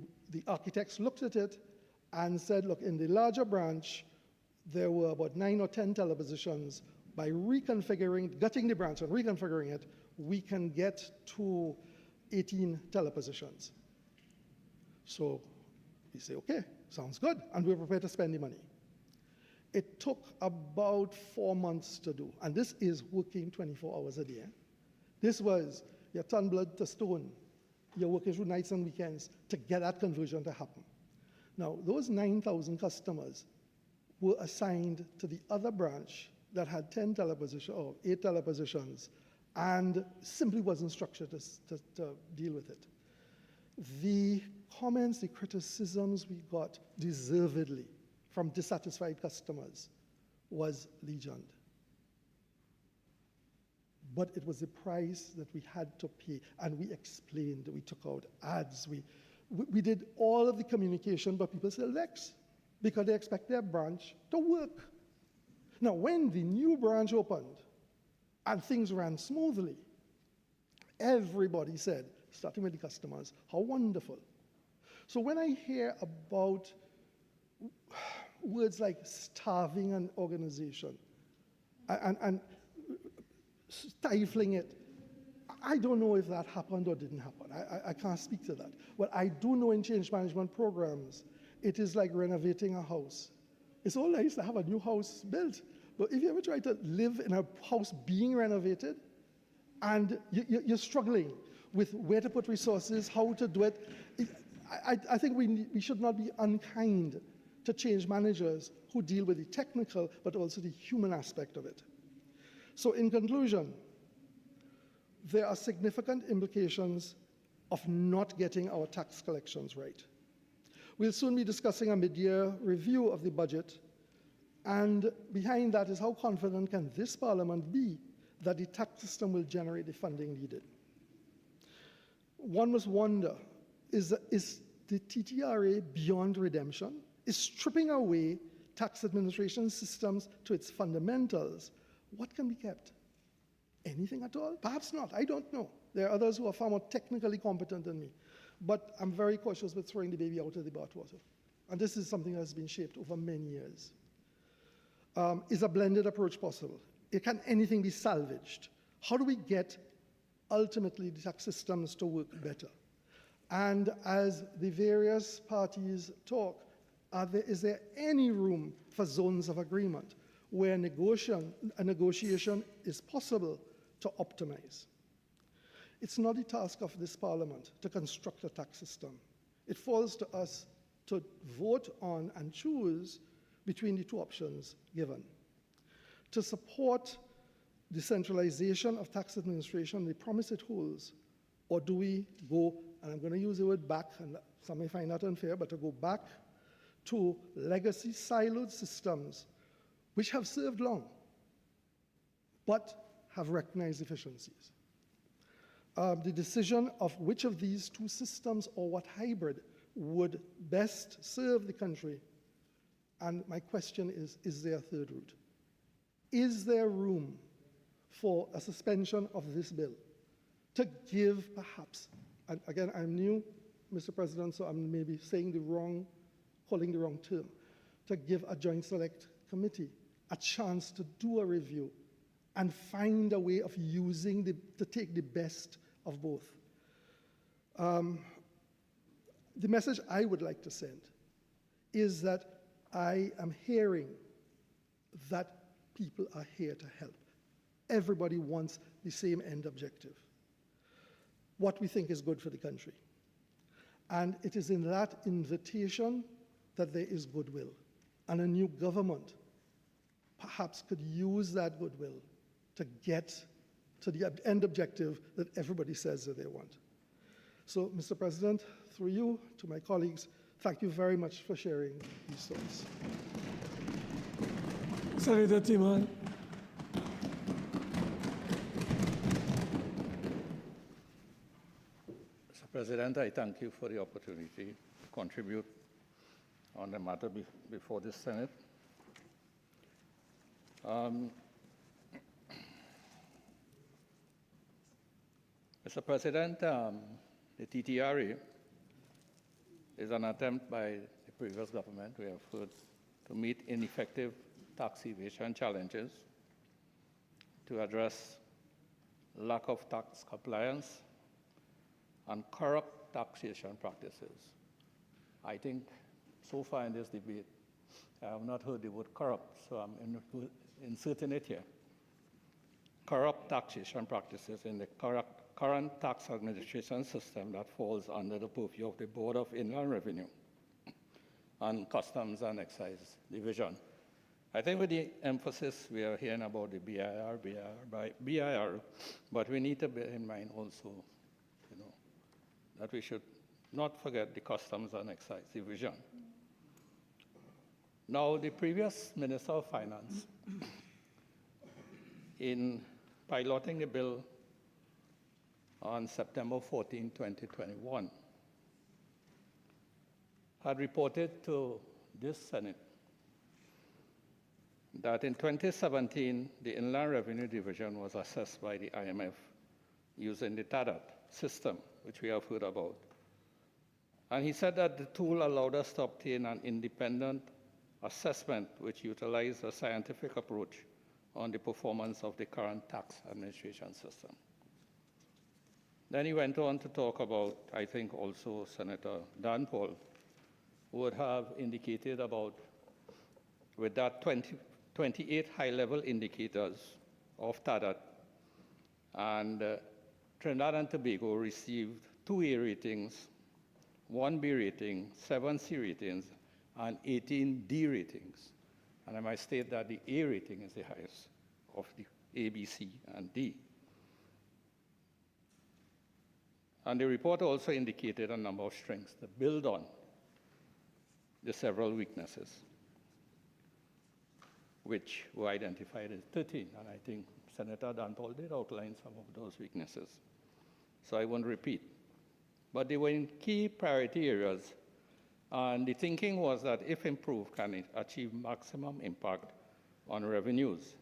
architects looked at it and said, look, in the larger branch, there were about 9 or 10 telepositions. By gutting the branch and reconfiguring it, we can get to 18 telepositions. So we say, okay, sounds good, and we're prepared to spend the money. It took about 4 months to do, and this is working 24 hours a day. This was your turn blood to stone. You're working through nights and weekends to get that conversion to happen. Now, those 9,000 customers were assigned to the other branch that had 10 telepositions or 8 telepositions and simply wasn't structured to deal with it. The comments, the criticisms we got deservedly from dissatisfied customers was legioned. But it was the price that we had to pay, and we explained, we took out ads, we did all of the communication, but people still vexed because they expect their branch to work. Now, when the new branch opened and things ran smoothly, everybody said, starting with the customers, how wonderful. So when I hear about words like starving an organization and stifling it, I don't know if that happened or didn't happen. I can't speak to that. What I do know in change management programs, it is like renovating a house. It's all nice to have a new house built, but if you ever try to live in a house being renovated and you're struggling with where to put resources, how to do it, I think we should not be unkind to change managers who deal with the technical but also the human aspect of it. So in conclusion, there are significant implications of not getting our tax collections right. We'll soon be discussing a mid-year review of the budget, and behind that is how confident can this Parliament be that the tax system will generate the funding needed. One must wonder, is the TTRA beyond redemption? Is stripping away tax administration systems to its fundamentals? What can be kept? Anything at all? Perhaps not. I don't know. There are others who are far more technically competent than me. But I'm very cautious with throwing the baby out of the bathwater. And this is something that has been shaped over many years. Is a blended approach possible? Can anything be salvaged? How do we get, ultimately, the tax systems to work better? And as the various parties talk, is there any room for zones of agreement where a negotiation is possible to optimize? It's not the task of this Parliament to construct a tax system. It falls to us to vote on and choose between the two options given. To support decentralization of tax administration, the promise it holds, or do we go, and I'm going to use the word back, and some may find that unfair, but to go back to legacy siloed systems which have served long, but have recognized deficiencies. The decision of which of these two systems or what hybrid would best serve the country, and my question is there a third route? Is there room for a suspension of this bill to give perhaps, and again, I'm new, Mr. President, so I'm maybe saying calling the wrong term, to give a joint select committee a chance to do a review and find a way of using to take the best of both. The message I would like to send is that I am hearing that people are here to help. Everybody wants the same end objective, what we think is good for the country. And it is in that invitation that there is goodwill. And a new government perhaps could use that goodwill to get to the end objective that everybody says that they want. So, Mr. President, through you, to my colleagues, thank you very much for sharing these thoughts. Senator Teemal. Mr. President, I thank you for the opportunity to contribute on the matter before the Senate. Mr. President, the TTRA is an attempt by the previous government, we have heard, to meet ineffective tax evasion challenges, to address lack of tax compliance, and corrupt taxation practices. I think so far in this debate, I have not heard the word corrupt, so I'm inserting it here. Corrupt taxation practices in the current tax administration system that falls under the purview of the Board of Inland Revenue and Customs and Excise Division. I think with the emphasis we are hearing about the BIR, but we need to bear in mind also, that we should not forget the Customs and Excise Division. Now, the previous Minister of Finance, in piloting the bill on September 14, 2021, had reported to this Senate that in 2017, the Inland Revenue Division was assessed by the IMF using the TADAT system, which we have heard about. And he said that the tool allowed us to obtain an independent assessment which utilized a scientific approach on the performance of the current tax administration system. Then he went on to talk about, I think also Senator Dhanpaul would have indicated about, with that 28 high-level indicators of TADAT, and Trinidad and Tobago received 2 A ratings, 1 B rating, 7 C ratings, and 18 D ratings. And I might state that the A rating is the highest of the A, B, C, and D. And the report also indicated a number of strengths to build on the several weaknesses, which were identified as 13. And I think Senator Dhanpaul did outline some of those weaknesses, so I won't repeat. But they were in key priority areas, and the thinking was that if improved, can it achieve maximum impact on revenues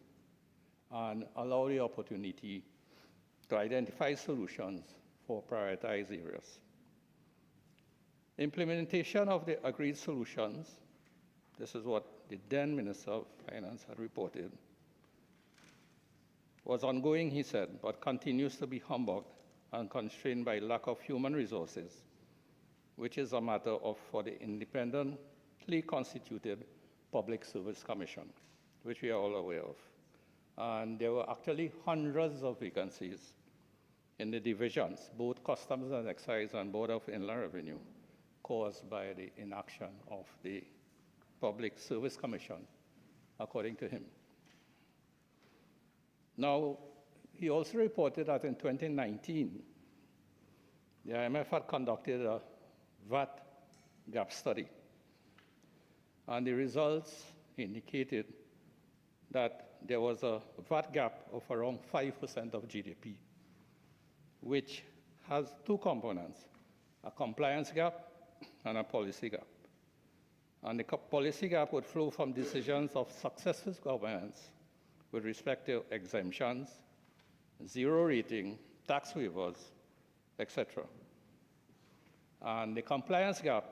and allow the opportunity to identify solutions for prioritized areas. Implementation of the agreed solutions, this is what the then Minister of Finance had reported, was ongoing, he said, but continues to be humbugged and constrained by lack of human resources, which is a matter for the independently constituted Public Service Commission, which we are all aware of. And there were actually hundreds of vacancies in the divisions, both Customs and Excise and Board of Inland Revenue, caused by the inaction of the Public Service Commission, according to him. Now, he also reported that in 2019, the IMF had conducted a VAT gap study, and the results indicated that there was a VAT gap of around 5% of GDP, which has 2 components, a compliance gap and a policy gap. And the policy gap would flow from decisions of successive governments with respect to exemptions, 0 rating, tax waivers, etc. And the compliance gap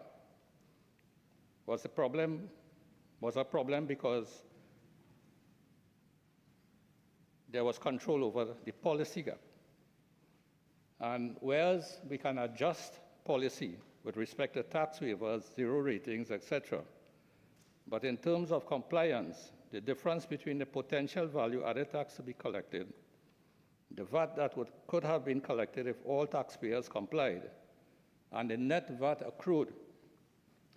was a problem because there was control over the policy gap. And whereas we can adjust policy with respect to tax waivers, zero ratings, etc., but in terms of compliance, the difference between the potential value-added tax to be collected, the VAT that could have been collected if all taxpayers complied, and the net VAT accrued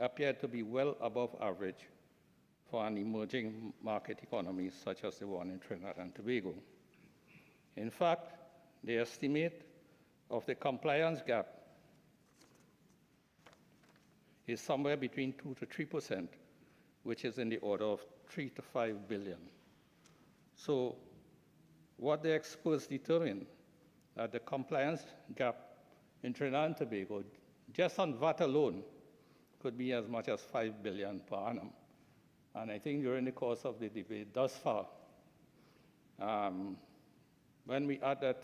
appeared to be well above average for an emerging market economy such as the one in Trinidad and Tobago. In fact, the estimate of the compliance gap is somewhere between 2 to 3%, which is in the order of 3 to 5 billion. So what the experts determined that the compliance gap in Trinidad and Tobago, just on VAT alone, could be as much as 5 billion per annum. And I think during the course of the debate thus far, when we add that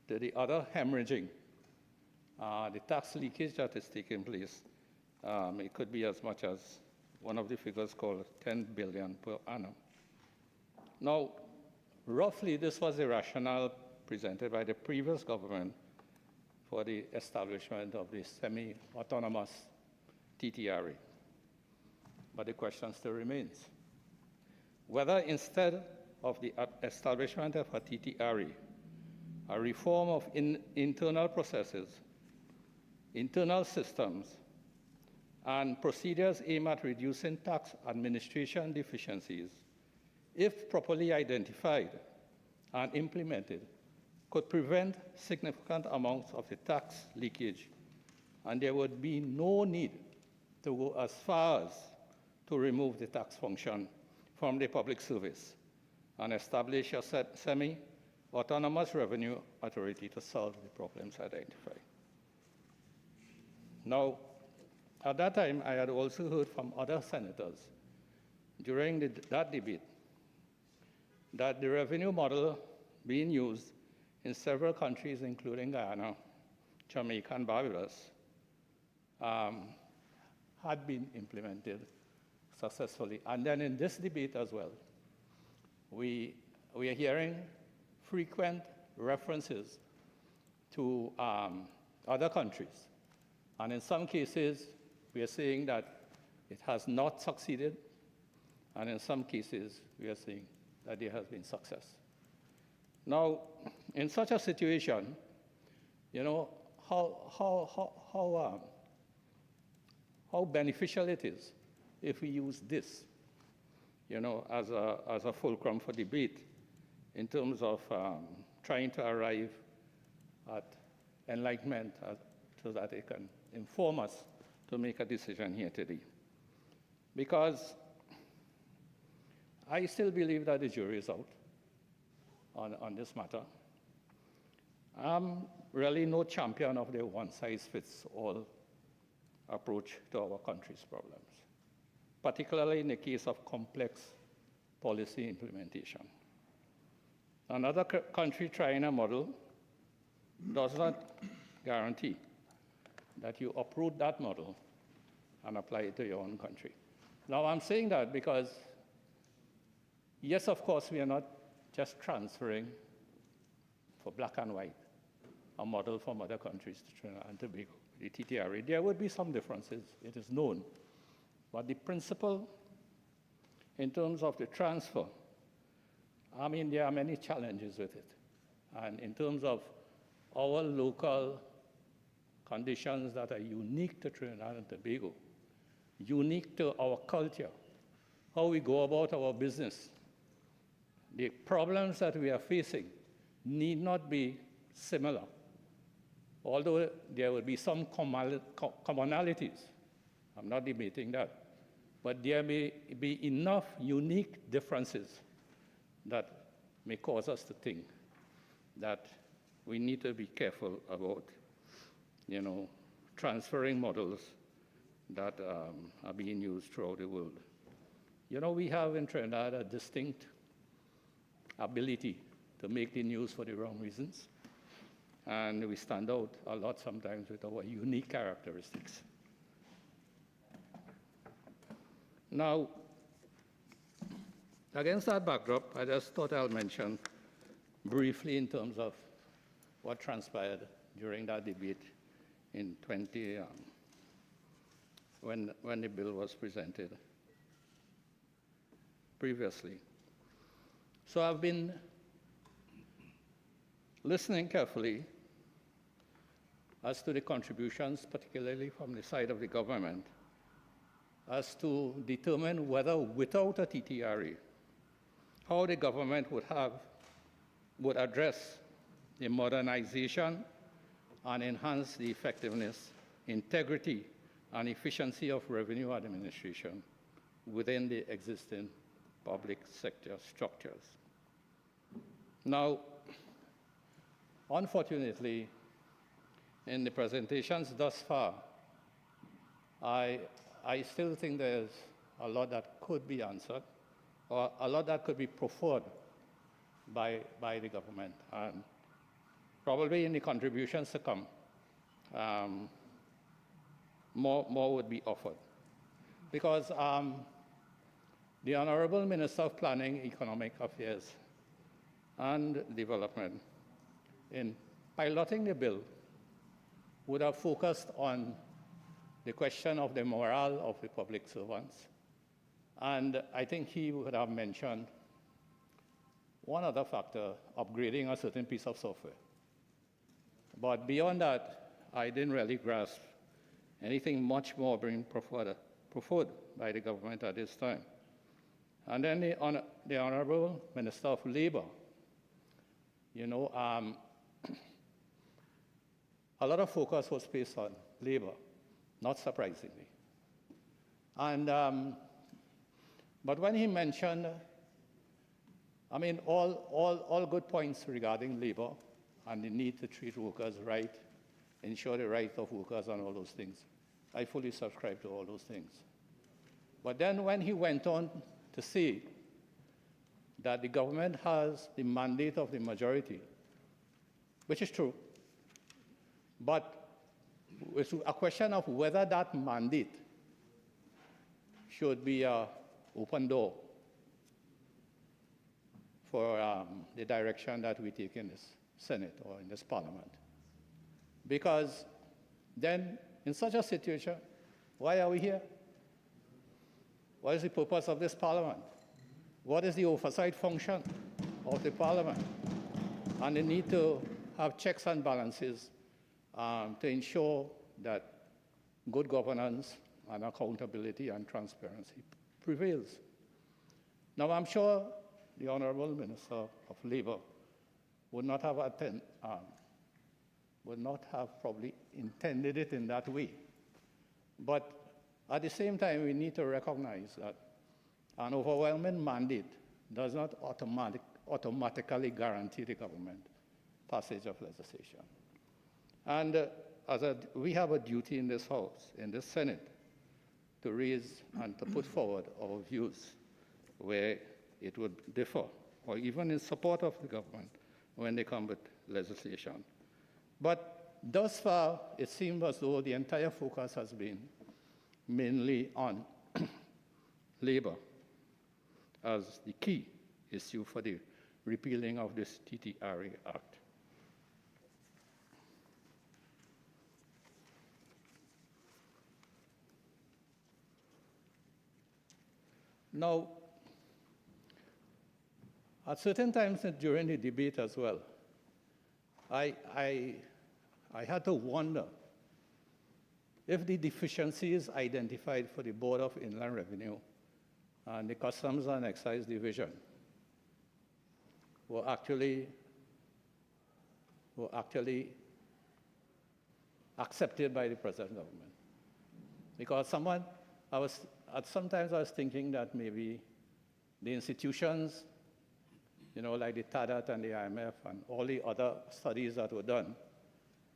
to the other hemorrhaging, the tax leakage that is taking place, it could be as much as one of the figures called 10 billion per annum. Now, roughly this was the rationale presented by the previous government for the establishment of the semi-autonomous TTRA. But the question still remains. Whether instead of the establishment of a TTRA, a reform of internal processes, internal systems, and procedures aimed at reducing tax administration deficiencies, if properly identified and implemented, could prevent significant amounts of the tax leakage, and there would be no need to go as far as to remove the tax function from the public service and establish a semi-autonomous revenue authority to solve the problems identified. Now, at that time, I had also heard from other senators during that debate that the revenue model being used in several countries, including Guyana, Jamaica, and Barbados, had been implemented successfully. And then in this debate as well, we are hearing frequent references to other countries. And in some cases, we are saying that it has not succeeded, and in some cases, we are saying that there has been success. Now, in such a situation, you know, how beneficial it is if we use this, you know, as a fulcrum for debate in terms of trying to arrive at enlightenment so that it can inform us to make a decision here today. Because I still believe that the jury is out on this matter. I'm really no champion of the one-size-fits-all approach to our country's problems, particularly in the case of complex policy implementation. Another country trying a model does not guarantee that you uproot that model and apply it to your own country. Now, I'm saying that because, yes, of course, we are not just transferring for black and white a model from other countries to Trinidad and Tobago, the TTRA. There would be some differences, it is known. But the principle in terms of the transfer, I mean, there are many challenges with it. And in terms of our local conditions that are unique to Trinidad and Tobago, unique to our culture, how we go about our business, the problems that we are facing need not be similar, although there will be some commonalities. I'm not debating that. But there may be enough unique differences that may cause us to think that we need to be careful about, you know, transferring models that are being used throughout the world. You know, we have in Trinidad a distinct ability to make the news for the wrong reasons, and we stand out a lot sometimes with our unique characteristics. Now, against that backdrop, I just thought I'll mention briefly in terms of what transpired during that debate in when the bill was presented previously. So I've been listening carefully as to the contributions, particularly from the side of the government, as to determine whether without a TTRE, how the government would address the modernization and enhance the effectiveness, integrity, and efficiency of revenue administration within the existing public sector structures. Now, unfortunately, in the presentations thus far, I still think there's a lot that could be answered, or a lot that could be preferred by the government. And probably in the contributions to come, more would be offered. Because the Honorable Minister of Planning, Economic Affairs and Development, in piloting the bill, would have focused on the question of the morale of the public servants. And I think he would have mentioned one other factor, upgrading a certain piece of software. But beyond that, I didn't really grasp anything much more being preferred by the government at this time. And then the Honorable Minister of Labor, a lot of focus was placed on labor, not surprisingly. And, but when he mentioned, all good points regarding labor and the need to treat workers right, ensure the rights of workers and all those things. I fully subscribe to all those things. But then when he went on to say that the government has the mandate of the majority, which is true, but it's a question of whether that mandate should be an open door for the direction that we take in this Senate or in this Parliament. Because then, in such a situation, why are we here? What is the purpose of this Parliament? What is the oversight function of the Parliament? And the need to have checks and balances to ensure that good governance and accountability and transparency prevails. Now, I'm sure the Honorable Minister of Labor would not have probably intended it in that way. But at the same time, we need to recognize that an overwhelming mandate does not automatically guarantee the government passage of legislation. And we have a duty in this House, in this Senate, to raise and to put forward our views where it would differ, or even in support of the government when they come with legislation. But thus far, it seems as though the entire focus has been mainly on labor as the key issue for the repealing of this TTRA Act. Now, at certain times during the debate as well, I had to wonder if the deficiencies identified for the Board of Inland Revenue and the Customs and Excise Division were actually accepted by the present government. Because sometimes I was thinking that maybe the institutions, like the TADAT and the IMF and all the other studies that were done,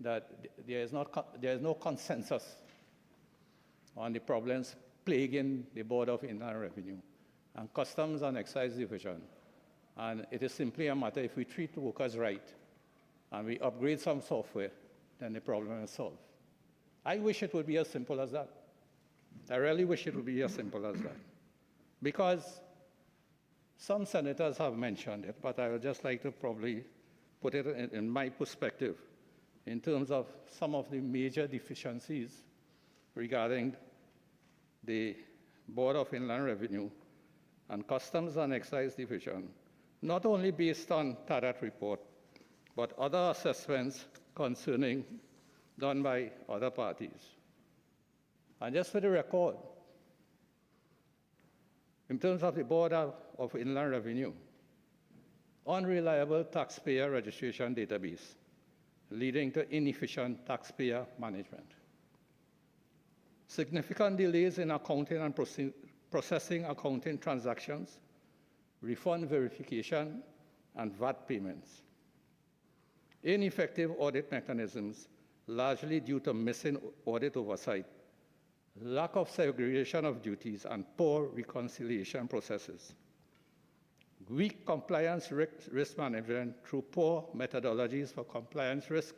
that there is no consensus on the problems plaguing the Board of Inland Revenue and Customs and Excise Division. And it is simply a matter, if we treat workers right and we upgrade some software, then the problem is solved. I wish it would be as simple as that. I really wish it would be as simple as that. Because Some senators have mentioned it, but I would just like to probably put it in my perspective in terms of some of the major deficiencies regarding the Board of Inland Revenue and Customs and Excise Division, not only based on that report, but other assessments concerning done by other parties. And just for the record, in terms of the Board of Inland Revenue, unreliable taxpayer registration database leading to inefficient taxpayer management. Significant delays in accounting and processing accounting transactions, refund verification, and VAT payments. Ineffective audit mechanisms, largely due to missing audit oversight, lack of segregation of duties, and poor reconciliation processes. Weak compliance risk management through poor methodologies for compliance risk,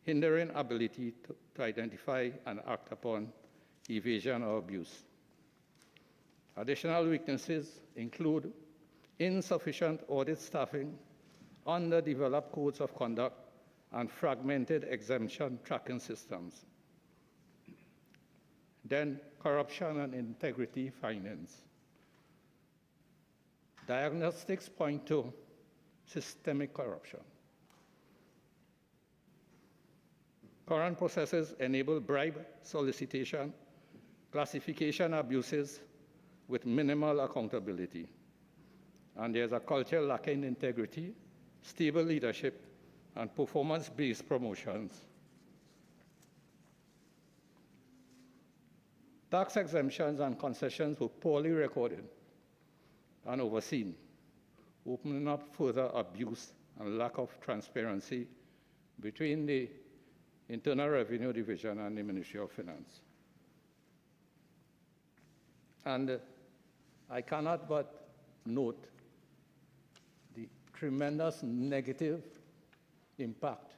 hindering ability to identify and act upon evasion or abuse. Additional weaknesses include insufficient audit staffing, underdeveloped codes of conduct, and fragmented exemption tracking systems. Then corruption and integrity findings. Diagnostics point to systemic corruption. Current processes enable bribe solicitation, classification abuses with minimal accountability. And there's a culture lacking integrity, stable leadership, and performance-based promotions. Tax exemptions and concessions were poorly recorded and overseen, opening up further abuse and lack of transparency between the Internal Revenue Division and the Ministry of Finance. And I cannot but note the tremendous negative impact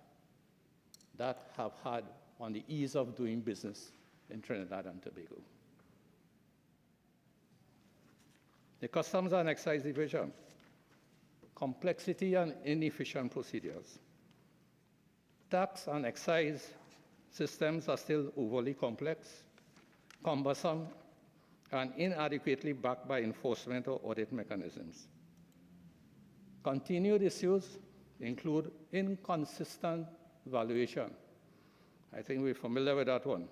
that have had on the ease of doing business in Trinidad and Tobago. The Customs and Excise Division, complexity and inefficient procedures. Tax and excise systems are still overly complex, cumbersome, and inadequately backed by enforcement or audit mechanisms. Continued issues include inconsistent valuation. I think we're familiar with that one.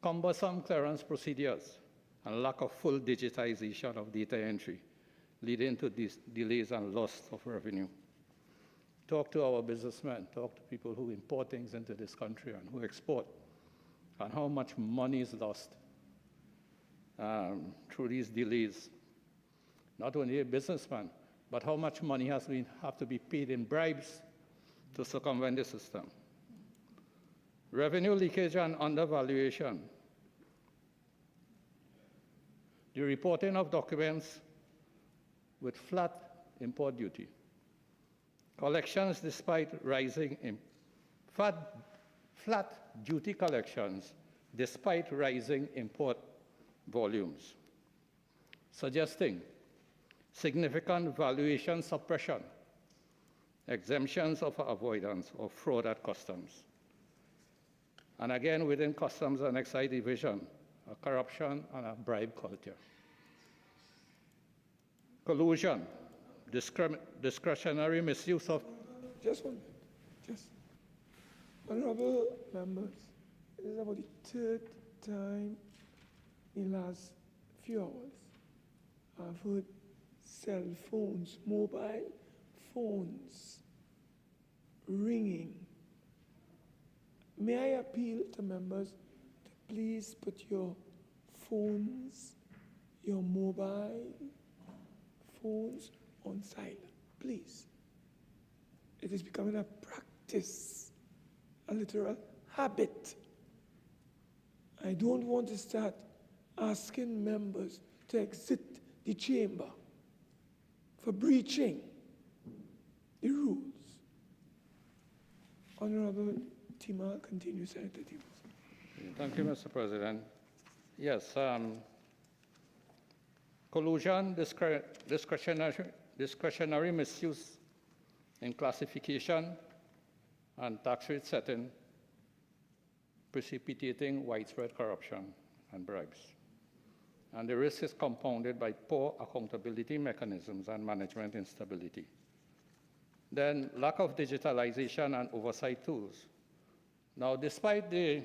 Cumbersome clearance procedures and lack of full digitization of data entry, leading to these delays and loss of revenue. Talk to our businessmen, talk to people who import things into this country and who export, and how much money is lost through these delays. Not only a businessman, but how much money have to be paid in bribes to circumvent the system. Revenue leakage and undervaluation. The reporting of documents with flat import duty. Collections despite rising, flat duty collections despite rising import volumes, suggesting significant valuation suppression, exemptions of avoidance of fraud at customs. And again, within Customs and Excise Division, a corruption and a bribe culture. Collusion, discretionary misuse of... Just one minute, just. Honorable members, it is about the third time in the last few hours I've heard cell phones, mobile phones ringing. May I appeal to members to please put your phones, your mobile phones on silent, please. It is becoming a practice, a literal habit. I don't want to start asking members to exit the chamber for breaching the rules. Honorable Teemal, continue, Senator Teemal. Thank you, Mr. President. Yes, collusion, discretionary misuse in classification and tax rate setting, precipitating widespread corruption and bribes. And the risk is compounded by poor accountability mechanisms and management instability. Then lack of digitalization and oversight tools. Now, despite the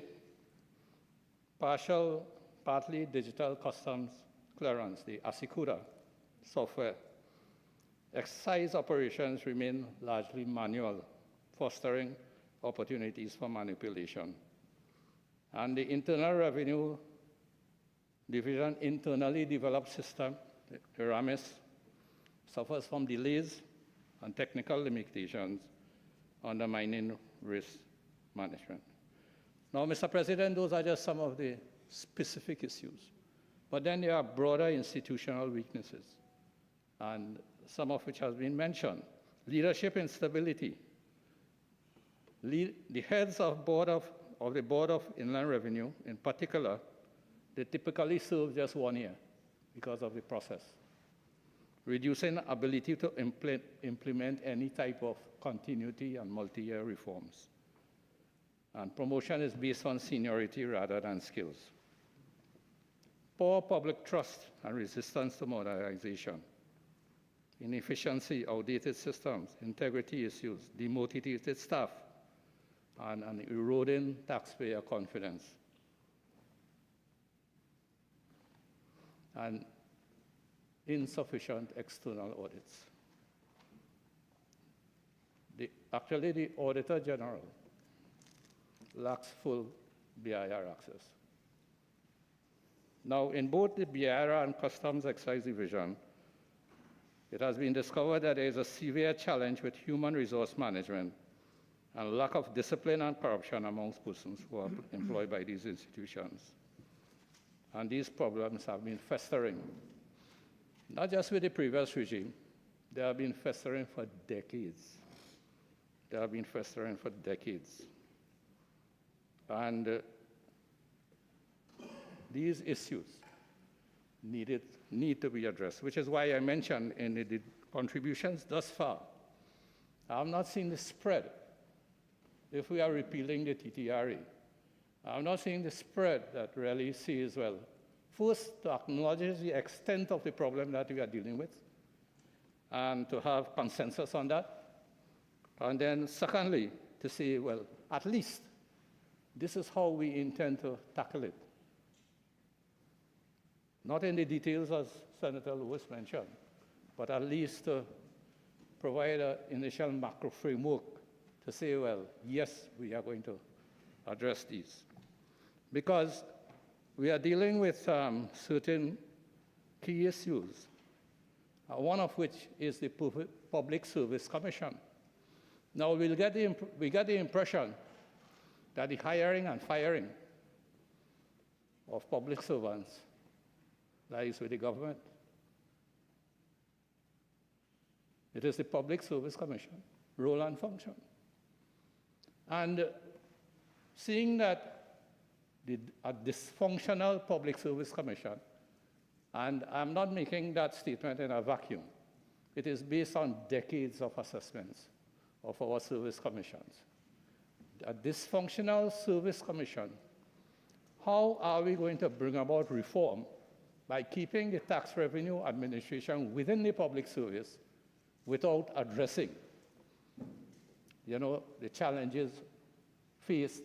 partly digital customs clearance, the ASICUDA software, excise operations remain largely manual, fostering opportunities for manipulation. And the Internal Revenue Division internally developed system, the RAMIS, suffers from delays and technical limitations, undermining risk management. Now, Mr. President, those are just some of the specific issues. But then there are broader institutional weaknesses, and some of which has been mentioned. Leadership instability. The heads of the Board of Inland Revenue, in particular, they typically serve just 1 year because of the process, reducing ability to implement any type of continuity and multi-year reforms. And promotion is based on seniority rather than skills. Poor public trust and resistance to modernization. Inefficiency, outdated systems, integrity issues, demotivated staff, and eroding taxpayer confidence. And insufficient external audits. Actually, the Auditor General lacks full BIR access. Now, in both the Vieira and Customs Excise Division, it has been discovered that there is a severe challenge with human resource management and lack of discipline and corruption amongst persons who are employed by these institutions. And these problems have been festering, not just with the previous regime, they have been festering for decades. They have been festering for decades. And these issues need to be addressed, which is why I mentioned in the contributions thus far, I have not seen the spread. If we are repealing the TTRE, I'm not seeing the spread that really sees, well, first, to acknowledge the extent of the problem that we are dealing with, and to have consensus on that. And then, secondly, to say, well, at least this is how we intend to tackle it. Not in the details, as Senator Lewis mentioned, but at least to provide an initial macro framework to say, well, yes, we are going to address these. Because we are dealing with certain key issues, one of which is the Public Service Commission. Now, we get the impression that the hiring and firing of public servants lies with the government. It is the Public Service Commission, role and function. And seeing that a dysfunctional Public Service Commission, and I'm not making that statement in a vacuum. It is based on decades of assessments of our service commissions. A dysfunctional service commission, how are we going to bring about reform by keeping the tax revenue administration within the public service without addressing, the challenges faced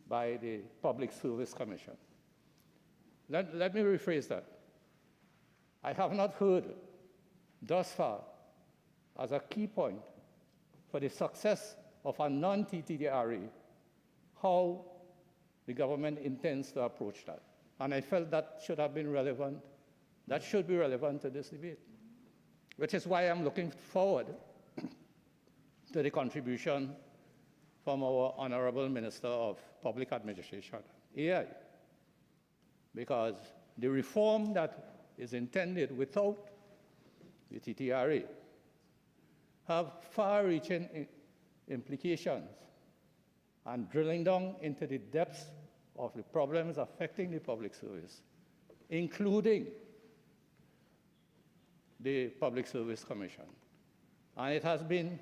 by the Public Service Commission? Let me rephrase that. I have not heard thus far as a key point for the success of a non-TTRE how the government intends to approach that. And I felt that should have been relevant, that should be relevant to this debate, which is why I'm looking forward to the contribution from our Honorable Minister of Public Administration, AI, because the reform that is intended without the TTRE have far-reaching implications and drilling down into the depths of the problems affecting the public service, including the Public Service Commission. And it has been,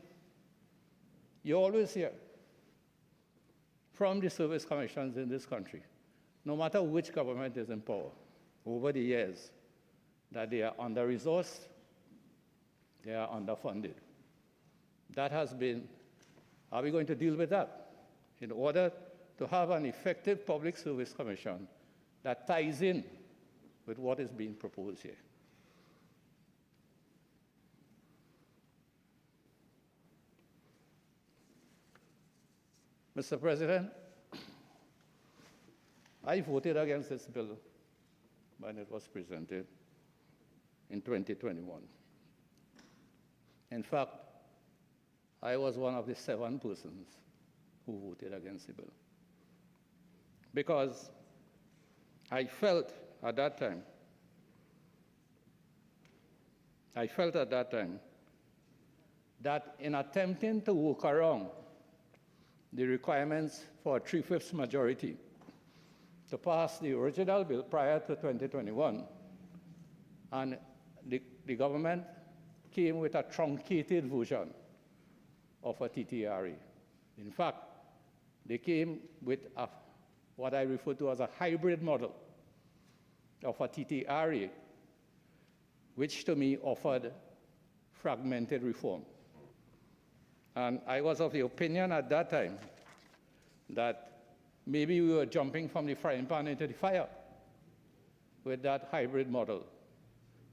you always hear from the service commissions in this country, no matter which government is in power, over the years, that they are under-resourced, they are underfunded. That has been, are we going to deal with that? In order to have an effective Public Service Commission that ties in with what is being proposed here. Mr. President, I voted against this bill when it was presented in 2021. In fact, I was one of the 7 persons who voted against the bill. Because I felt at that time that in attempting to work around the requirements for a 3/5 majority to pass the original bill prior to 2021, and the government came with a truncated version of a TTRE. In fact, they came with what I refer to as a hybrid model of a TTRE, which to me offered fragmented reform. And I was of the opinion at that time that maybe we were jumping from the frying pan into the fire with that hybrid model,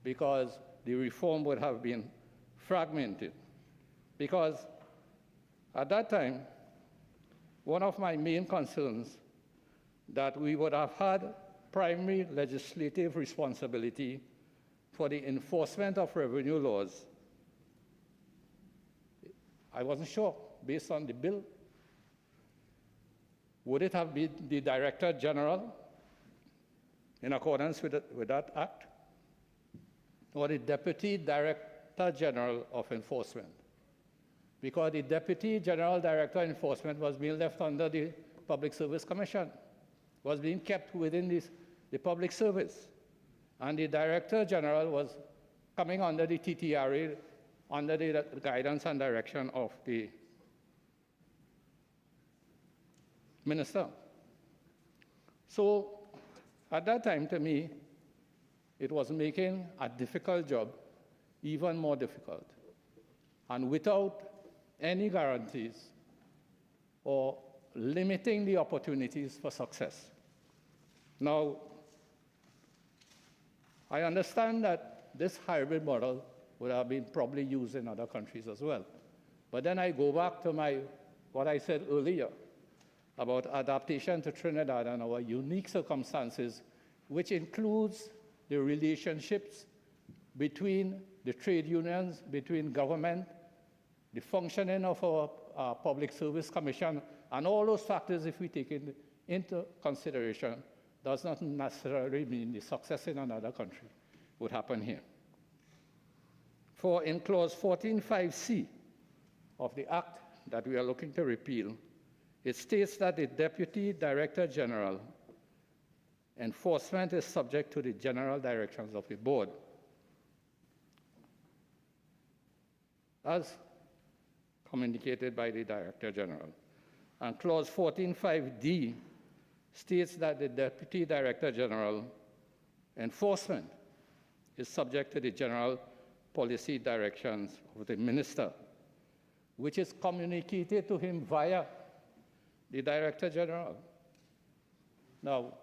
because the reform would have been fragmented. Because at that time, one of my main concerns that we would have had primary legislative responsibility for the enforcement of revenue laws. I wasn't sure, based on the bill, would it have been the Director General in accordance with that act, or the Deputy Director General of Enforcement? Because the Deputy General Director of Enforcement was being left under the Public Service Commission, was being kept within the public service. And the Director General was coming under the TTRE, under the guidance and direction of the Minister. So at that time, to me, it was making a difficult job even more difficult, and without any guarantees or limiting the opportunities for success. Now, I understand that this hybrid model would have been probably used in other countries as well. But then I go back to what I said earlier about adaptation to Trinidad and our unique circumstances, which includes the relationships between the trade unions, between government, the functioning of our Public Service Commission, and all those factors, if we take it into consideration, does not necessarily mean the success in another country would happen here. For in clause 14.5c of the act that we are looking to repeal, it states that the Deputy Director General enforcement is subject to the general directions of the board. As communicated by the Director General. And clause 14.5d states that the Deputy Director General enforcement is subject to the general policy directions of the Minister, which is communicated to him via the Director General. Now,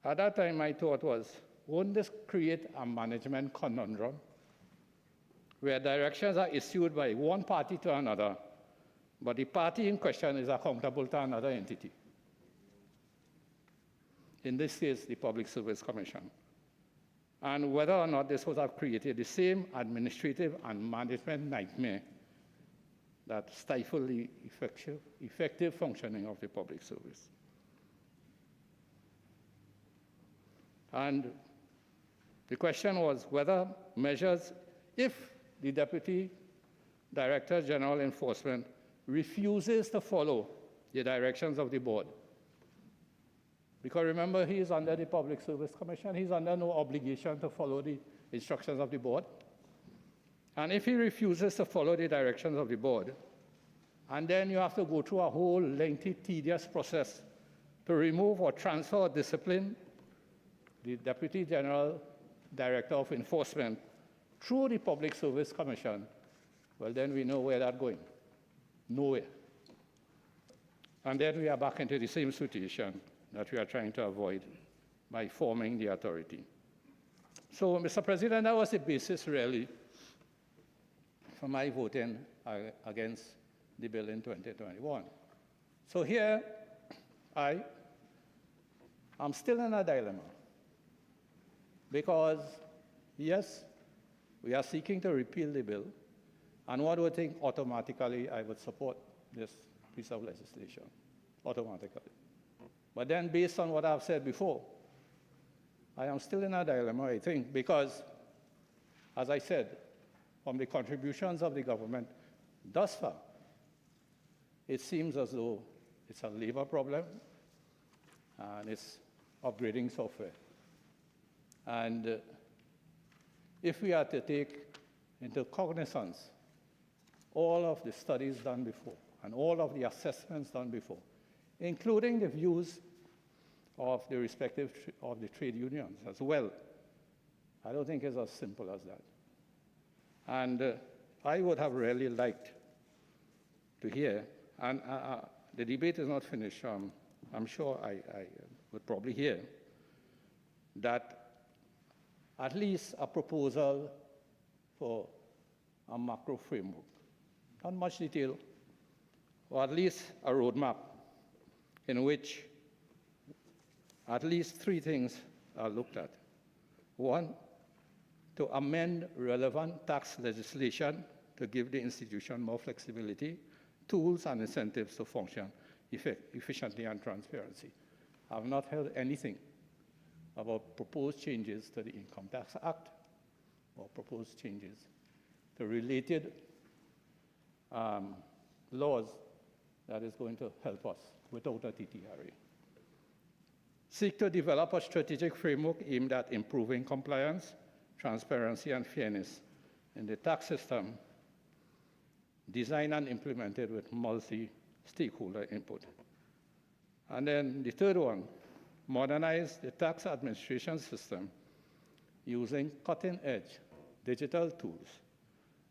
at that time, my thought was, won't this create a management conundrum where directions are issued by one party to another, but the party in question is accountable to another entity? In this case, the Public Service Commission. And whether or not this would have created the same administrative and management nightmare that stifled the effective functioning of the public service. And the question was whether measures, if the Deputy Director General Enforcement refuses to follow the directions of the board, because remember, he is under the Public Service Commission, he's under no obligation to follow the instructions of the board. And if he refuses to follow the directions of the board, and then you have to go through a whole lengthy, tedious process to remove or transfer or discipline the Deputy General Director of Enforcement through the Public Service Commission, well, then we know where that's going. Nowhere. And then we are back into the same situation that we are trying to avoid by forming the authority. So, Mr. President, that was the basis, really, for my voting against the bill in 2021. So here, I'm still in a dilemma. Because, yes, we are seeking to repeal the bill, and one would think automatically I would support this piece of legislation, automatically. But then, based on what I've said before, I am still in a dilemma, I think, because, as I said, from the contributions of the government thus far, it seems as though it's a labor problem, and it's upgrading software. And if we are to take into cognizance all of the studies done before and all of the assessments done before, including the views of the respective of the trade unions as well, I don't think it's as simple as that. And I would have really liked to hear, and the debate is not finished, I'm sure I would probably hear that at least a proposal for a macro framework, not much detail, or at least a roadmap in which at least three things are looked at. One, to amend relevant tax legislation to give the institution more flexibility, tools and incentives to function efficiently and transparency. I have not heard anything about proposed changes to the Income Tax Act or proposed changes to related laws that is going to help us without a TTRA. Seek to develop a strategic framework aimed at improving compliance, transparency, and fairness in the tax system, designed and implemented with multi-stakeholder input. And then the third one, modernize the tax administration system using cutting-edge digital tools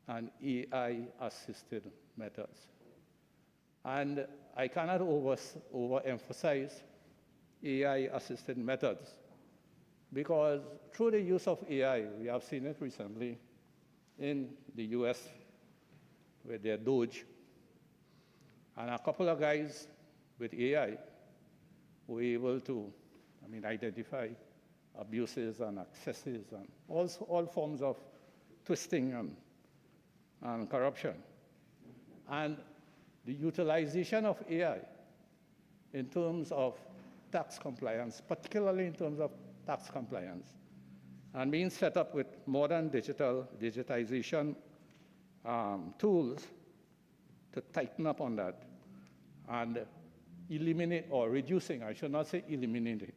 and AI-assisted methods. And I cannot overemphasize AI-assisted methods, because through the use of AI, we have seen it recently in the US with their Doge, and a couple of guys with AI were able to identify abuses and excesses and all forms of twisting and corruption. And the utilization of AI in terms of tax compliance, particularly in terms of tax compliance, and being set up with modern digitization tools to tighten up on that and eliminate or reducing, I should not say eliminating,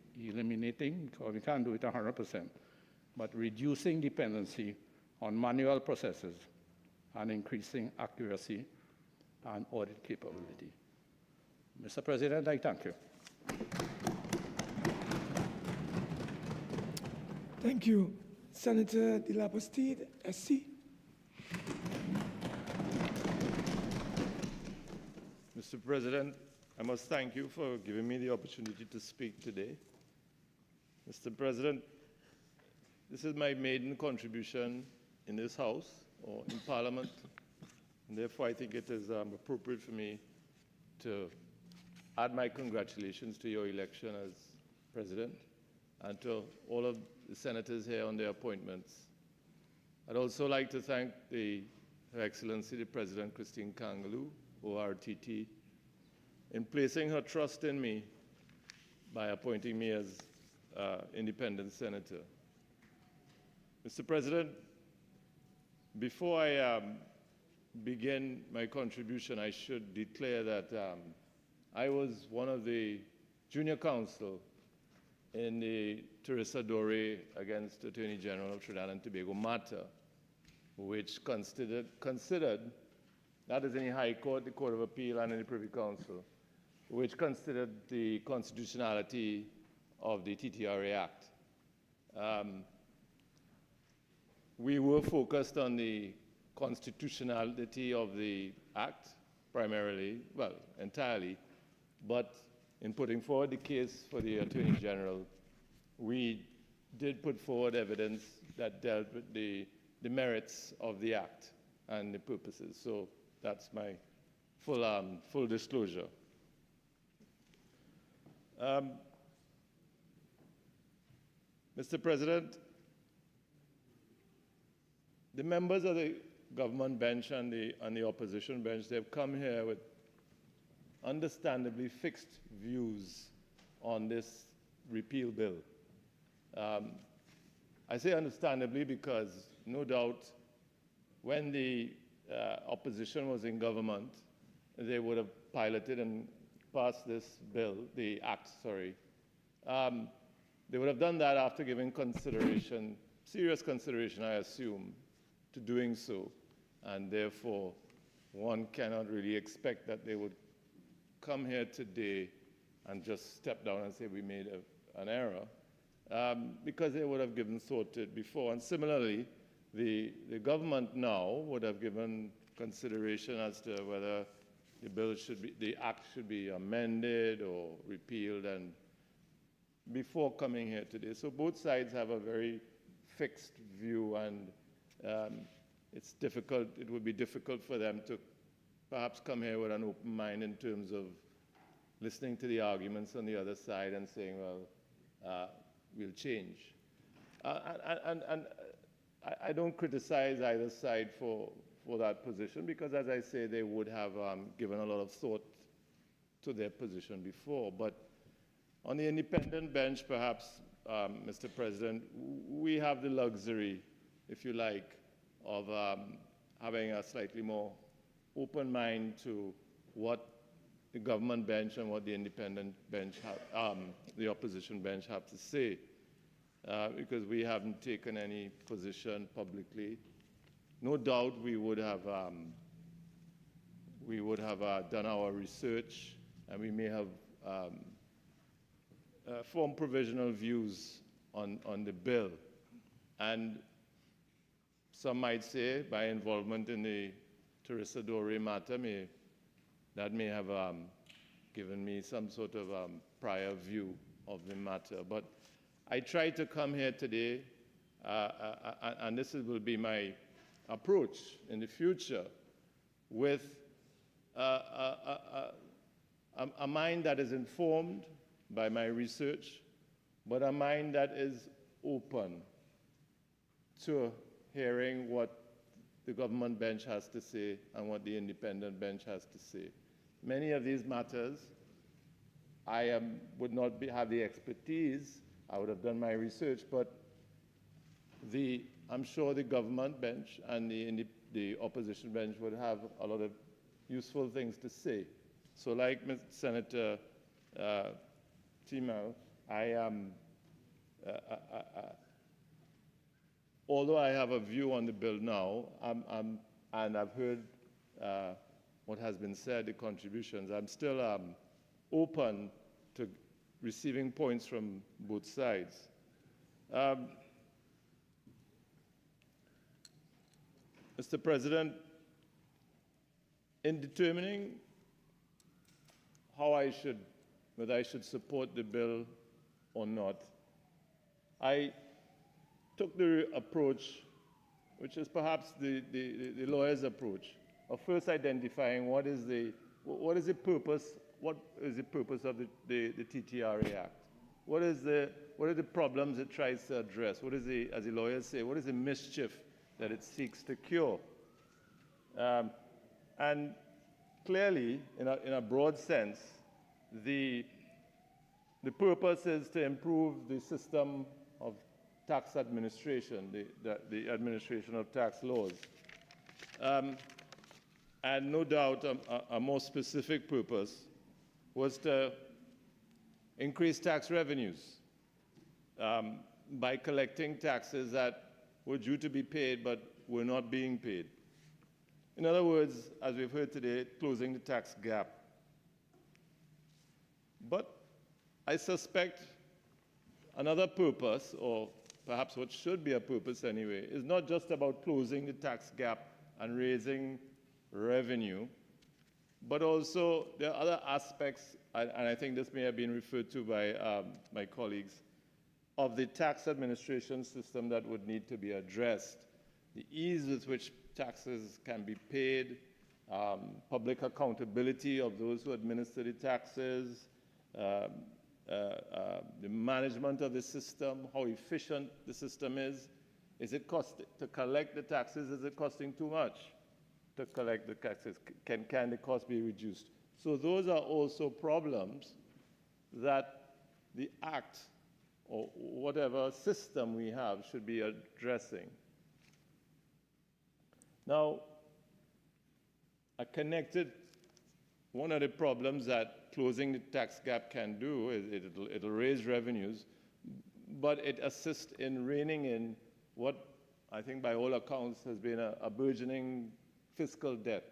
because we can't do it 100%, but reducing dependency on manual processes and increasing accuracy and audit capability. Mr. President, I thank you. Thank you. Senator de la Bastide, SC. Mr. President, I must thank you for giving me the opportunity to speak today. Mr. President, this is my maiden contribution in this House or in Parliament, and therefore I think it is appropriate for me to add my congratulations to your election as President and to all of the senators here on their appointments. I'd also like to thank Her Excellency the President Christine Kangaloo, ORTT, in placing her trust in me by appointing me as independent senator. Mr. President, before I begin my contribution, I should declare that I was one of the junior counsel in the Teresa Dore against the Attorney General of Trinidad and Tobago matter, which considered, that is in the High Court, the Court of Appeal, and in the Privy Council, which considered the constitutionality of the TTRA Act. We were focused on the constitutionality of the Act, primarily, well, entirely, but in putting forward the case for the Attorney General, we did put forward evidence that dealt with the merits of the Act and the purposes. So that's my full disclosure. Mr. President, the members of the government bench and the opposition bench, they've come here with understandably fixed views on this repeal bill. I say understandably because no doubt when the opposition was in government, they would have piloted and passed this bill, the act, sorry. They would have done that after giving consideration, serious consideration, I assume, to doing so. And therefore, one cannot really expect that they would come here today and just step down and say we made an error, because they would have given thought to it before. And similarly, the government now would have given consideration as to whether the bill should be, the act should be amended or repealed, and before coming here today. So both sides have a very fixed view, and it's difficult, it would be difficult for them to perhaps come here with an open mind in terms of listening to the arguments on the other side and saying, well, we'll change. And I don't criticize either side for that position, because as I say, they would have given a lot of thought to their position before. But on the independent bench, perhaps, Mr. President, we have the luxury, if you like, of having a slightly more open mind to what the government bench and what the independent bench, the opposition bench have to say, because we haven't taken any position publicly. No doubt we would have done our research, and we may have formed provisional views on the bill. And some might say, by involvement in the Teresa Dore matter, that may have given me some sort of prior view of the matter. But I tried to come here today, and this will be my approach in the future, with a mind that is informed by my research, but a mind that is open to hearing what the government bench has to say and what the independent bench has to say. Many of these matters, I would not have the expertise. I would have done my research, but I'm sure the government bench and the opposition bench would have a lot of useful things to say. So like Senator Teemal, although I have a view on the bill now, and I've heard what has been said, the contributions, I'm still open to receiving points from both sides. Mr. President, in determining whether I should support the bill or not, I took the approach, which is perhaps the lawyer's approach, of first identifying what is the purpose of the TTRA Act. What are the problems it tries to address? What is as the lawyers say, what is the mischief that it seeks to cure? And clearly, in a broad sense, the purpose is to improve the system of tax administration, the administration of tax laws. And no doubt a more specific purpose was to increase tax revenues. by collecting taxes that were due to be paid but were not being paid. In other words, as we've heard today, closing the tax gap. But I suspect another purpose, or perhaps what should be a purpose anyway, is not just about closing the tax gap and raising revenue, but also there are other aspects, and I think this may have been referred to by my colleagues, of the tax administration system that would need to be addressed. The ease with which taxes can be paid, public accountability of those who administer the taxes, the management of the system, how efficient the system is. Is it costing to collect the taxes? Is it costing too much to collect the taxes? Can the cost be reduced? So those are also problems that the Act or whatever system we have should be addressing. Now, one of the problems that closing the tax gap can do is it'll raise revenues, but it assists in reining in what I think by all accounts has been a burgeoning fiscal debt.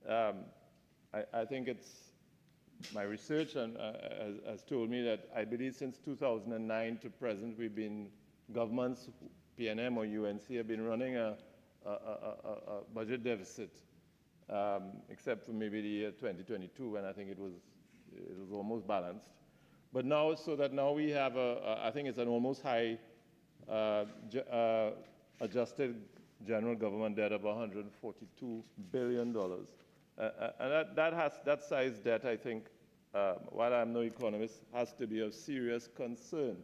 I think it's my research has told me that I believe since 2009 to present we've been, governments, PNM or UNC have been running a budget deficit, except for maybe the year 2022 when I think it was almost balanced. But now, so that now we have I think it's an almost high adjusted general government debt of $142 billion. And that size debt, I think, while I'm no economist, has to be of serious concern.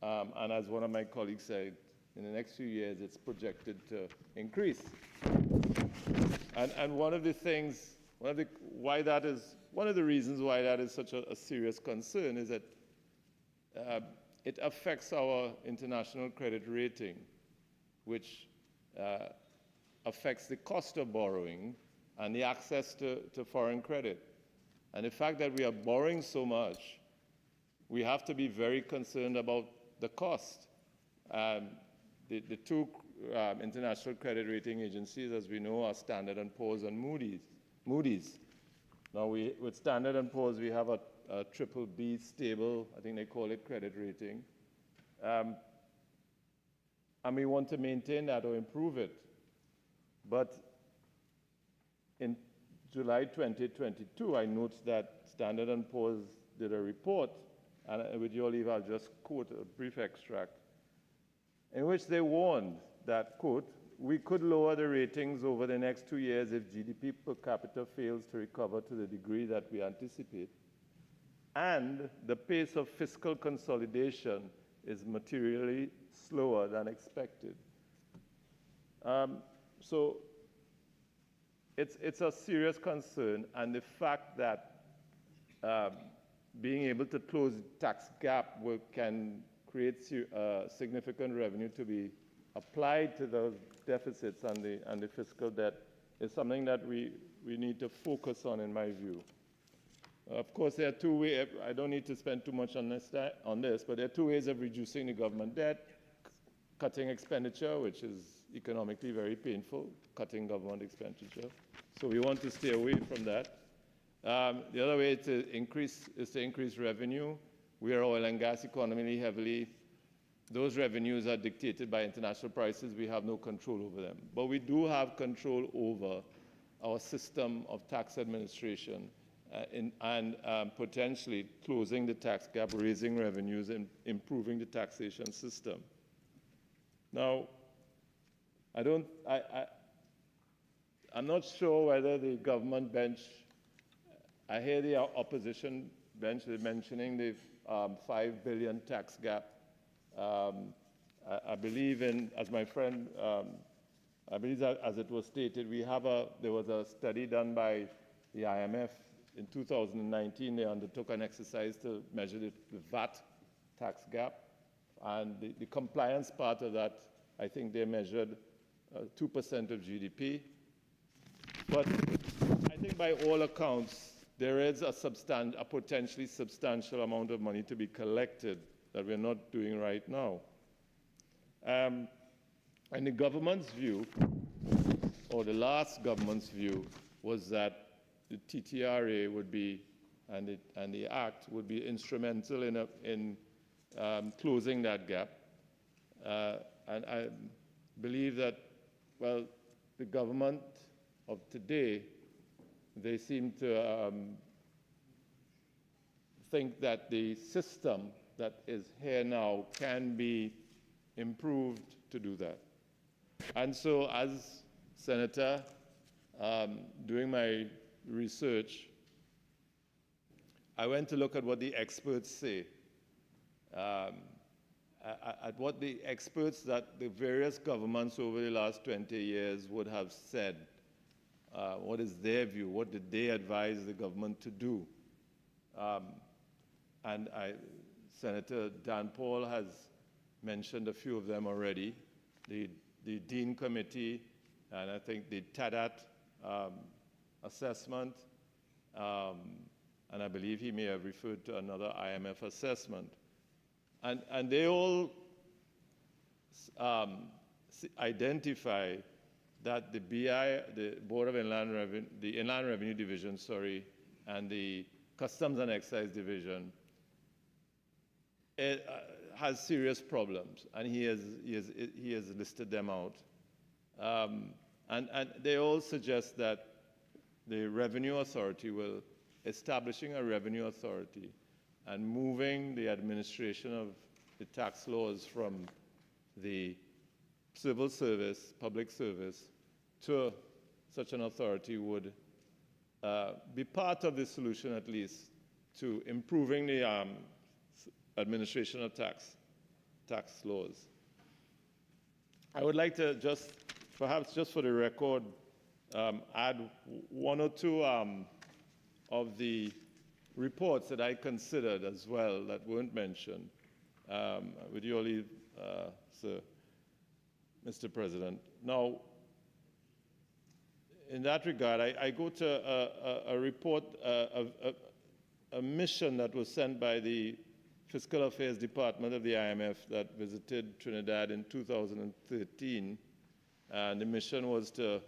And as one of my colleagues said, in the next few years, it's projected to increase. And one of the reasons why that is such a serious concern is that it affects our international credit rating, which affects the cost of borrowing and the access to foreign credit. And the fact that we are borrowing so much, we have to be very concerned about the cost. The two international credit rating agencies, as we know, are Standard & Poor's and Moody's. Now, with Standard & Poor's, we have a BBB stable, I think they call it, credit rating. And we want to maintain that or improve it. But in July 2022, I noticed that Standard & Poor's did a report, and with your leave, I'll just quote a brief extract, in which they warned that, quote, "We could lower the ratings over the next 2 years if GDP per capita fails to recover to the degree that we anticipate, and the pace of fiscal consolidation is materially slower than expected." So it's a serious concern, and the fact that being able to close the tax gap can create significant revenue to be applied to those deficits and the fiscal debt is something that we need to focus on, in my view. Of course, there are two ways. I don't need to spend too much on this, but there are two ways of reducing the government debt: cutting expenditure, which is economically very painful, cutting government expenditure. So we want to stay away from that. The other way is to increase revenue. We are oil and gas economy heavily. Those revenues are dictated by international prices. We have no control over them. But we do have control over our system of tax administration and potentially closing the tax gap, raising revenues, and improving the taxation system. Now, I'm not sure whether the government bench, I hear the opposition bench mentioning the $5 billion tax gap. I believe as my friend, I believe that as it was stated, there was a study done by the IMF in 2019. They undertook an exercise to measure the VAT tax gap. And the compliance part of that, I think they measured 2% of GDP. But I think by all accounts, there is a potentially substantial amount of money to be collected that we're not doing right now. And the government's view, or the last government's view, was that the TTRA would be, and the Act would be instrumental in closing that gap. And I believe that, well, the government of today, they seem to think that the system that is here now can be improved to do that. And so as Senator, doing my research, I went to look at what the experts say, at what the experts that the various governments over the last 20 years would have said. What is their view? What did they advise the government to do? Senator Dhanpaul has mentioned a few of them already. The Dean Committee, and I think the TADAT assessment, and I believe he may have referred to another IMF assessment. And they all identify that the BI, the Board of Inland Revenue, the Inland Revenue Division, sorry, and the Customs and Excise Division, it has serious problems, and he has listed them out. And they all suggest that the Revenue Authority establishing a Revenue Authority and moving the administration of the tax laws from the civil service, public service, to such an authority would be part of the solution, at least, to improving the administration of tax laws. I would like to perhaps just for the record, add one or two of the reports that I considered as well that weren't mentioned. With your leave, sir, Mr. President. Now, in that regard, I go to a report, a mission that was sent by the Fiscal Affairs Department of the IMF that visited Trinidad in 2013. And the mission was the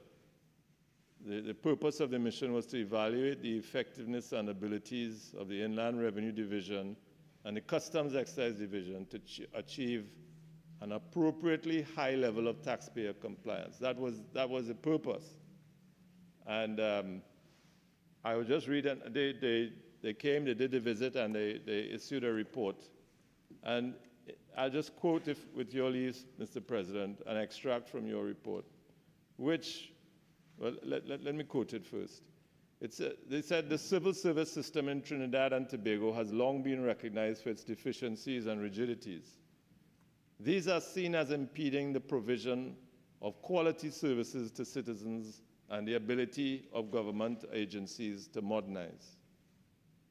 purpose of the mission was to evaluate the effectiveness and abilities of the Inland Revenue Division and the Customs Excise Division to achieve an appropriately high level of taxpayer compliance. That was the purpose. And I would just read, and they came, they did the visit, and they issued a report. And I'll just quote, with your leave, Mr. President, an extract from your report, which, well, let me quote it first. They said, the civil service system in Trinidad and Tobago has long been recognized for its deficiencies and rigidities. These are seen as impeding the provision of quality services to citizens and the ability of government agencies to modernize.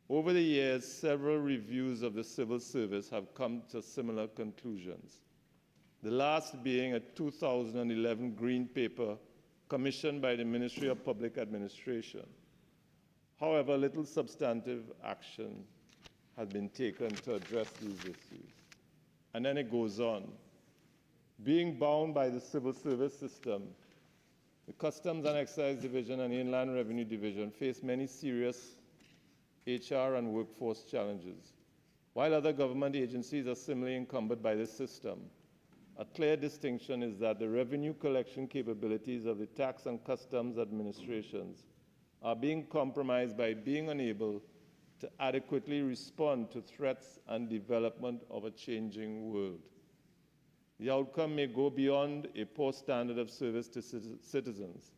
Over the years, several reviews of the civil service have come to similar conclusions, the last being a 2011 Green Paper commissioned by the Ministry of Public Administration. However, little substantive action has been taken to address these issues. And then it goes on. Being bound by the civil service system, the Customs and Excise Division and the Inland Revenue Division face many serious HR and workforce challenges. While other government agencies are similarly encumbered by this system, a clear distinction is that the revenue collection capabilities of the tax and customs administrations are being compromised by being unable to adequately respond to threats and development of a changing world. The outcome may go beyond a poor standard of service to citizens,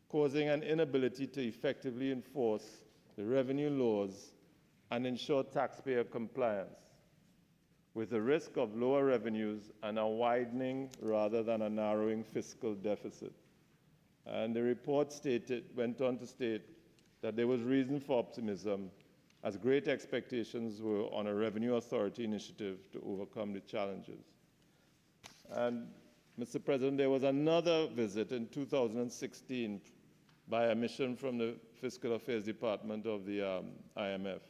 causing an inability to effectively enforce the revenue laws and ensure taxpayer compliance, with the risk of lower revenues and a widening rather than a narrowing fiscal deficit. And the report went on to state that there was reason for optimism, as great expectations were on a revenue authority initiative to overcome the challenges. And, Mr. President, there was another visit in 2016 by a mission from the Fiscal Affairs Department of the IMF.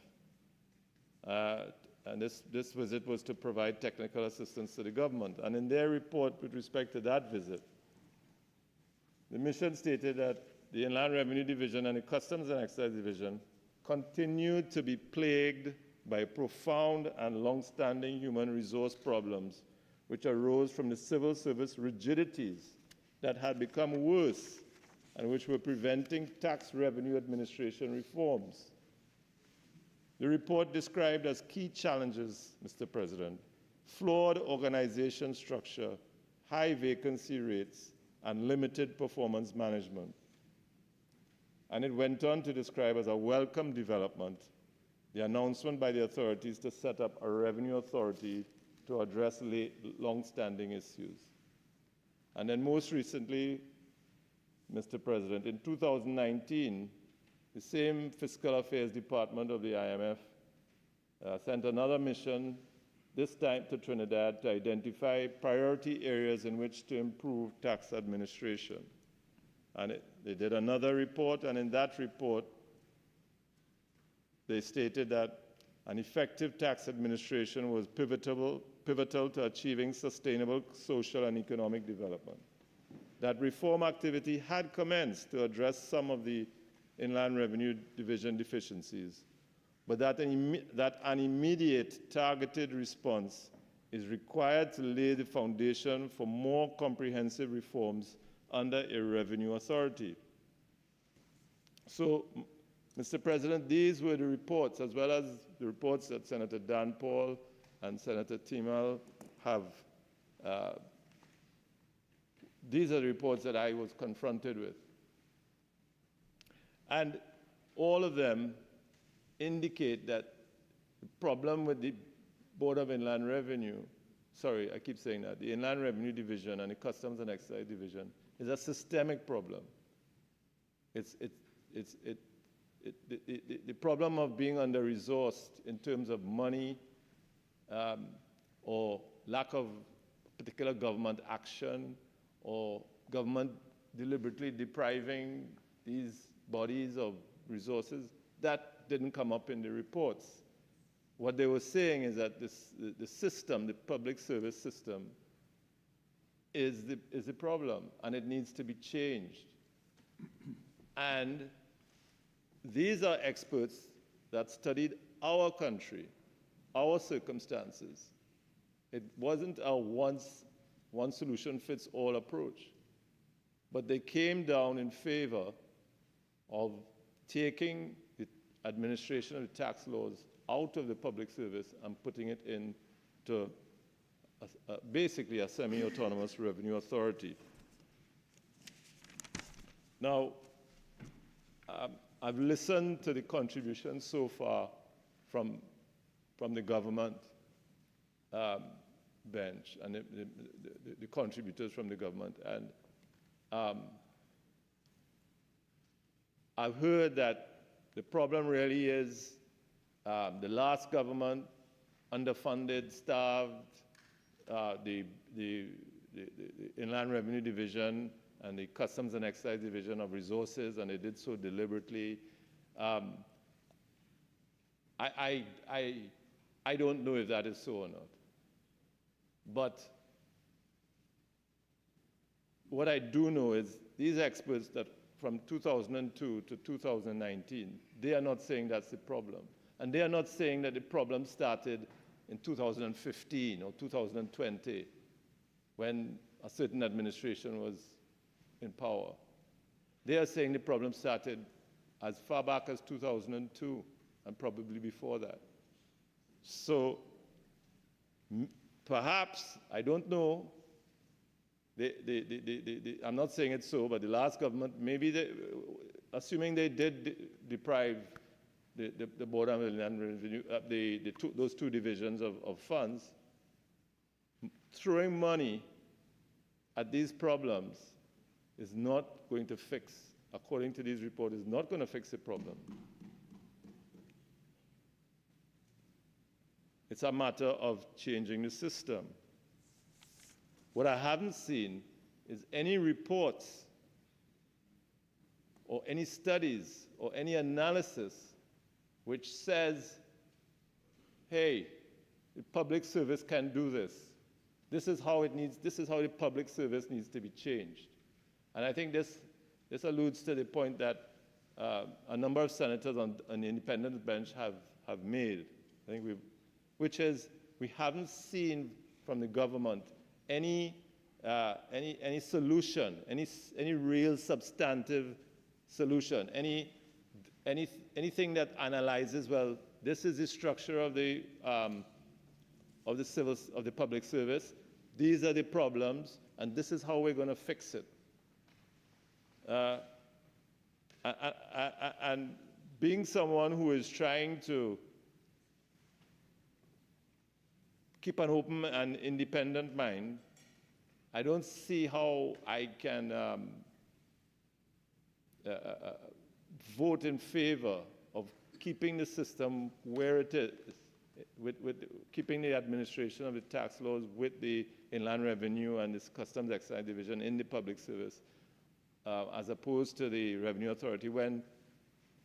and this visit was to provide technical assistance to the government. And in their report with respect to that visit, the mission stated that the Inland Revenue Division and the Customs and Excise Division continued to be plagued by profound and long-standing human resource problems which arose from the civil service rigidities that had become worse and which were preventing tax revenue administration reforms. The report described as key challenges, Mr. President, flawed organization structure, high vacancy rates, and limited performance management. And it went on to describe as a welcome development the announcement by the authorities to set up a revenue authority to address long-standing issues. And then most recently, Mr. President, in 2019, the same Fiscal Affairs Department of the IMF sent another mission, this time to Trinidad, to identify priority areas in which to improve tax administration. And they did another report, and in that report, they stated that an effective tax administration was pivotal to achieving sustainable social and economic development. That reform activity had commenced to address some of the Inland Revenue Division deficiencies, but that an immediate targeted response is required to lay the foundation for more comprehensive reforms under a revenue authority. So, Mr. President, these were the reports, as well as the reports that Senator Dhanpaul and Senator Teemal have. These are the reports that I was confronted with. And all of them indicate that the problem with the Board of Inland Revenue, sorry, I keep saying that, the Inland Revenue Division and the Customs and Excise Division is a systemic problem. The problem of being under-resourced in terms of money or lack of particular government action or government deliberately depriving these bodies of resources, that didn't come up in the reports. What they were saying is that the system, the public service system, is the problem, and it needs to be changed. And these are experts that studied our country, our circumstances. It wasn't a one solution fits all approach, but they came down in favor of taking the administration of the tax laws out of the public service and putting it into basically a semi-autonomous revenue authority. Now, I've listened to the contributions so far from the government bench and the contributors from the government, and I've heard that the problem really is the last government underfunded, starved the Inland Revenue Division and the Customs and Excise Division of resources, and they did so deliberately. I don't know if that is so or not. But what I do know is these experts that from 2002 to 2019, they are not saying that's the problem. And they are not saying that the problem started in 2015 or 2020 when a certain administration was in power. They are saying the problem started as far back as 2002 and probably before that. So perhaps, I don't know, I'm not saying it's so, but the last government, maybe assuming they did deprive the Board of Inland Revenue, those two divisions of funds, throwing money at these problems is not going to fix, according to these reports, is not going to fix the problem. It's a matter of changing the system. What I haven't seen is any reports or any studies or any analysis which says, hey, the public service can do this. This is how the public service needs to be changed. And I think this alludes to the point that a number of senators on the independent bench have made. I think which is we haven't seen from the government any solution, any real substantive solution, anything that analyzes, well, this is the structure of the public service, these are the problems, and this is how we're going to fix it. And being someone who is trying to keep an open and independent mind, I don't see how I can vote in favor of keeping the system where it is, with keeping the administration of the tax laws with the Inland Revenue and the Customs Excise Division in the public service, as opposed to the Revenue Authority, when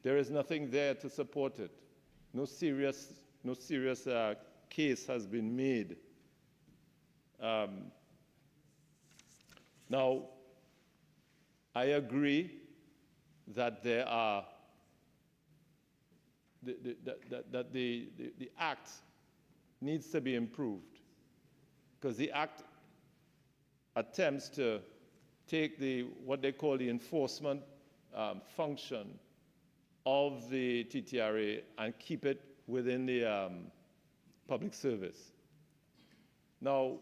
there is nothing there to support it. No serious case has been made. Now, I agree that there are that the Act needs to be improved, because the Act attempts to take what they call the enforcement function of the TTRA and keep it within the public service. Now,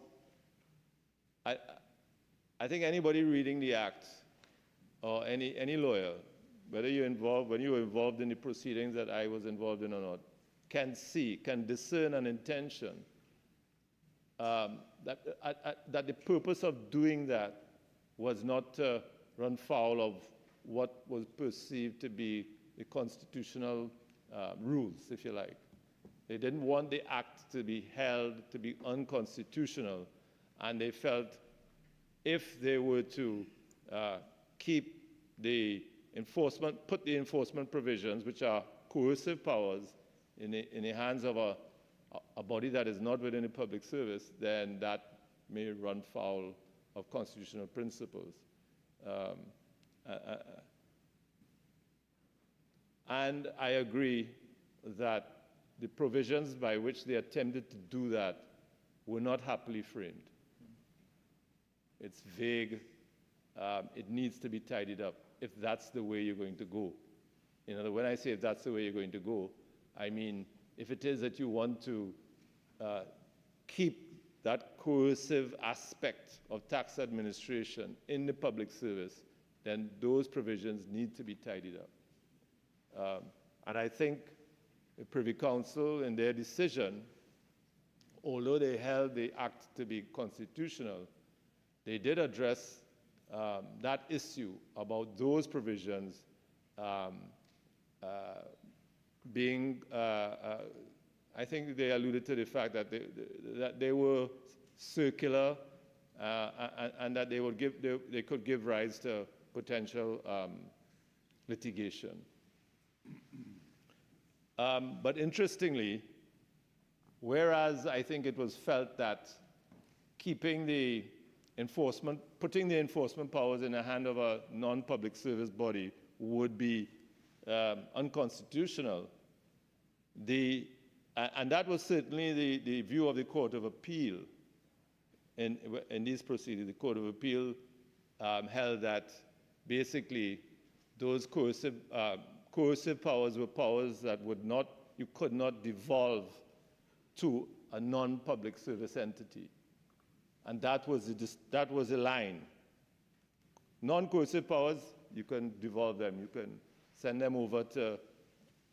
I think anybody reading the Act, or any lawyer, whether when you were involved in the proceedings that I was involved in or not, can discern an intention that the purpose of doing that was not to run foul of what was perceived to be the constitutional rules, if you like. They didn't want the Act to be held to be unconstitutional, and they felt if they were to keep the put the enforcement provisions, which are coercive powers, in the hands of a body that is not within the public service, then that may run foul of constitutional principles. And I agree that the provisions by which they attempted to do that were not happily framed. It's vague. It needs to be tidied up if that's the way you're going to go. In other words, when I say if that's the way you're going to go, I mean if it is that you want to keep that coercive aspect of tax administration in the public service, then those provisions need to be tidied up. And I think the Privy Council, in their decision, although they held the Act to be constitutional, they did address that issue about those provisions being, I think they alluded to the fact that they were circular and that they could give rise to potential litigation. But interestingly, whereas I think it was felt that putting the enforcement powers in the hand of a non-public service body would be unconstitutional, and that was certainly the view of the Court of Appeal in these proceedings. The Court of Appeal held that basically those coercive powers were powers that you could not devolve to a non-public service entity. And that was the line. Non-coercive powers, you can devolve them. You can send them over to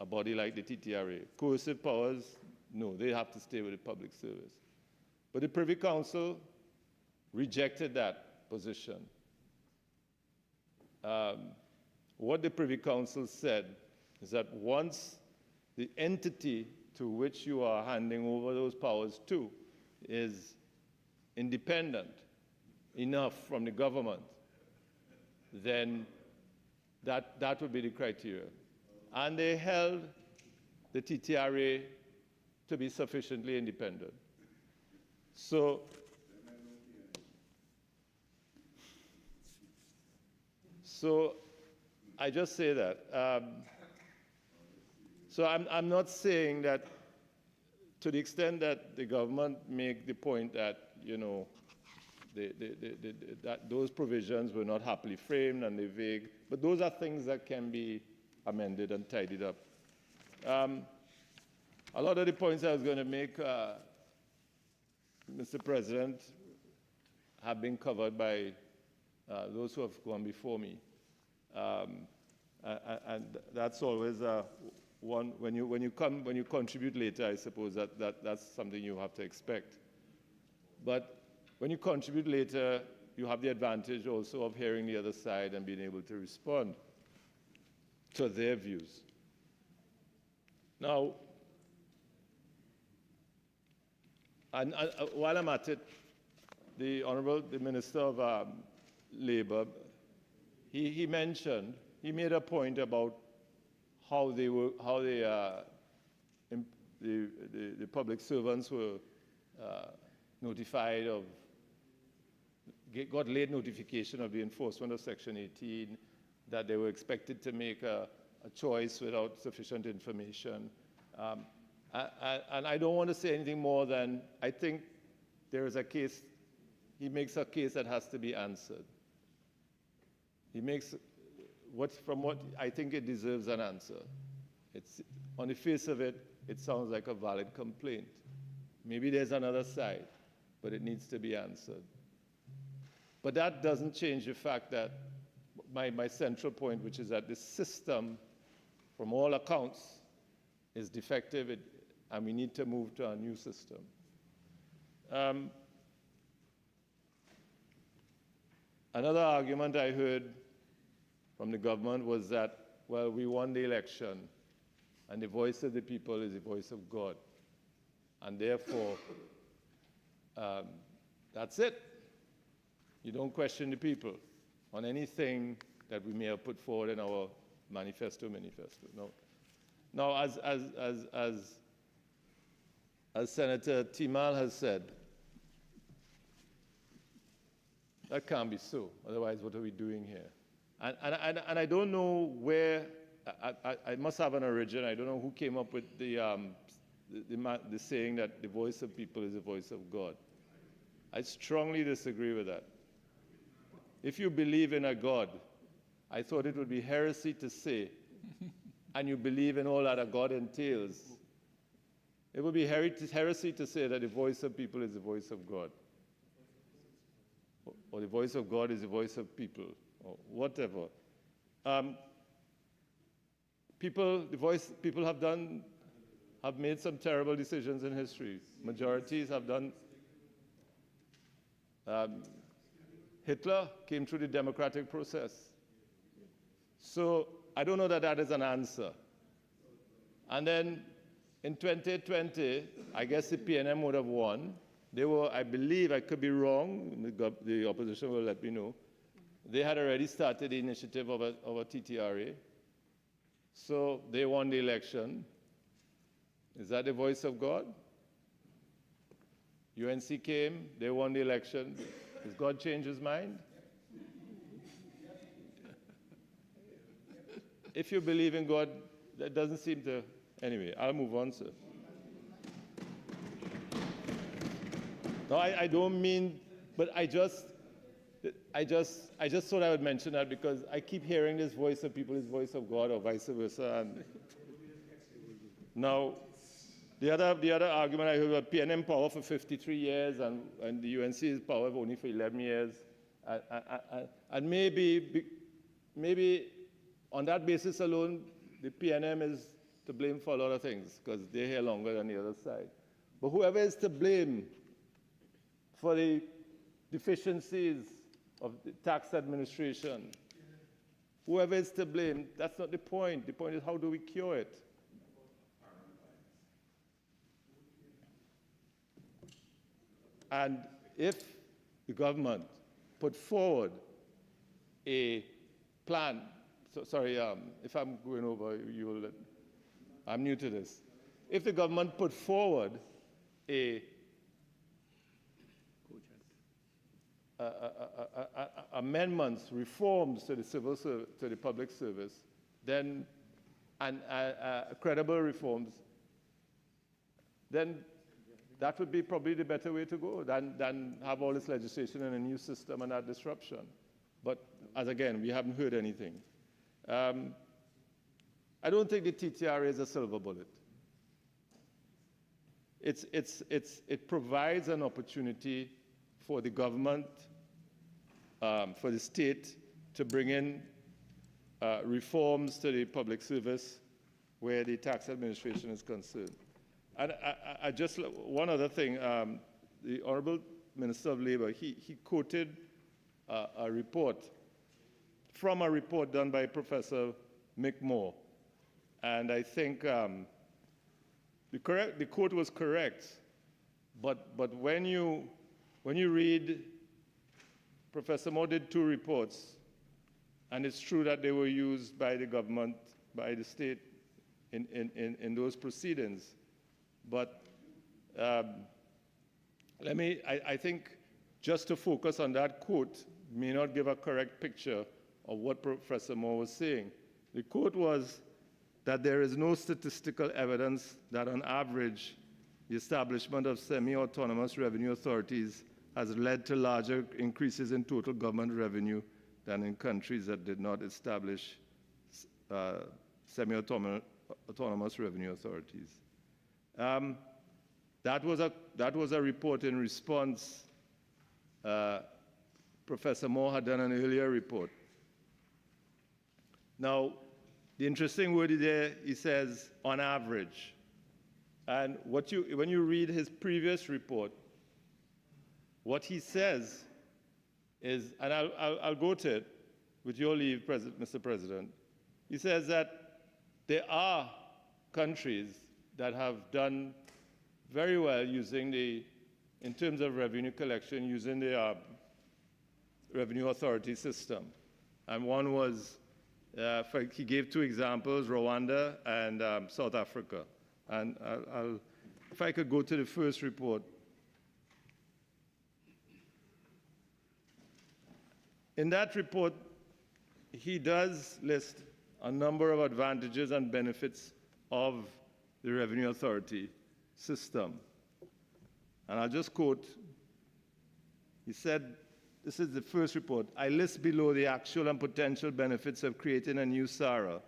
a body like the TTRA. Coercive powers, no, they have to stay with the public service. But the Privy Council rejected that position. What the Privy Council said is that once the entity to which you are handing over those powers to is independent enough from the government, then that would be the criteria. And they held the TTRA to be sufficiently independent. So I just say that. So I'm not saying that to the extent that the government make the point that, that those provisions were not happily framed and they're vague, but those are things that can be amended and tidied up. A lot of the points I was going to make, Mr. President, have been covered by those who have gone before me. And that's always one, when you contribute later, I suppose that's something you have to expect. But when you contribute later, you have the advantage also of hearing the other side and being able to respond to their views. Now, and while I'm at it, the Minister of Labor, he made a point about how the public servants were notified of, got late notification of the enforcement of Section 18, that they were expected to make a choice without sufficient information. And I don't want to say anything more than I think there is a case, he makes a case that has to be answered. He makes, from what I think it deserves an answer. It's, on the face of it, it sounds like a valid complaint. Maybe there's another side, but it needs to be answered. But that doesn't change the fact that my central point, which is that the system, from all accounts, is defective, and we need to move to a new system. Another argument I heard from the government was that, well, we won the election, and the voice of the people is the voice of God. And therefore, that's it. You don't question the people on anything that we may have put forward in our manifesto. No. Now, as Senator Teemal has said, that can't be so. Otherwise, what are we doing here? And I don't know where, I must have an origin. I don't know who came up with the saying that the voice of people is the voice of God. I strongly disagree with that. If you believe in a God, I thought it would be heresy to say, and you believe in all that a God entails, it would be heresy to say that the voice of people is the voice of God. Or the voice of God is the voice of people, or whatever. People have made some terrible decisions in history. Majorities have done. Hitler came through the democratic process. So I don't know that that is an answer. And then in 2020, I guess the PNM would have won. They were, I believe, I could be wrong, the opposition will let me know. They had already started the initiative of a TTRA. So they won the election. Is that the voice of God? UNC came, they won the election. Does God change his mind? If you believe in God, that doesn't seem to... Anyway, I'll move on, sir. No, I don't mean, but I just thought I would mention that because I keep hearing this voice of people, this voice of God, or vice versa. And now, the other argument I heard was PNM power for 53 years and the UNC's power only for 11 years. And maybe on that basis alone, the PNM is to blame for a lot of things because they're here longer than the other side. But whoever is to blame for the deficiencies of the tax administration, whoever is to blame, that's not the point. The point is how do we cure it? And if the government put forward a plan, if I'm going over, you will, I'm new to this. If the government put forward a amendments, reforms to the public service, then credible reforms, then that would be probably the better way to go than have all this legislation and a new system and that disruption. But as again, we haven't heard anything. I don't think the TTRA is a silver bullet. It provides an opportunity for the government, for the state to bring in reforms to the public service where the tax administration is concerned. And I just, one other thing, the Honorable Minister of Labour, he quoted a report from a report done by Professor Mick Moore. And I think the quote was correct, but when you read, Professor Moore did 2 reports, and it's true that they were used by the government, by the state in those proceedings. But I think just to focus on that quote may not give a correct picture of what Professor Moore was saying. The quote was that there is no statistical evidence that on average the establishment of semi-autonomous revenue authorities has led to larger increases in total government revenue than in countries that did not establish semi-autonomous revenue authorities. That was a report in response. Professor Moore had done an earlier report. Now, the interesting word there, he says, on average. And when you read his previous report, what he says is, and I'll go to it with your leave, Mr. President. He says that there are countries that have done very well using in terms of revenue collection, using the revenue authority system. And one was, he gave 2 examples, Rwanda and South Africa. And if I could go to the first report. In that report, he does list a number of advantages and benefits of the revenue authority system. And I'll just quote, he said, this is the first report, I list below the actual and potential benefits of creating a new SARA,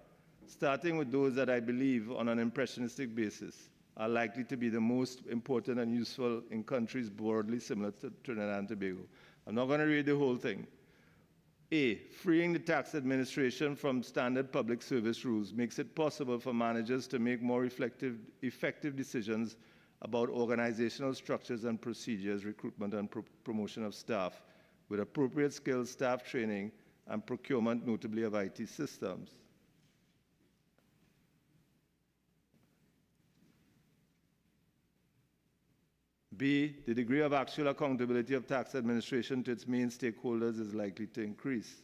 starting with those that I believe on an impressionistic basis are likely to be the most important and useful in countries broadly similar to Trinidad and Tobago. I'm not going to read the whole thing. A, freeing the tax administration from standard public service rules makes it possible for managers to make more effective decisions about organizational structures and procedures, recruitment and promotion of staff, with appropriate skills, staff training, and procurement, notably of IT systems. B, the degree of actual accountability of tax administration to its main stakeholders is likely to increase.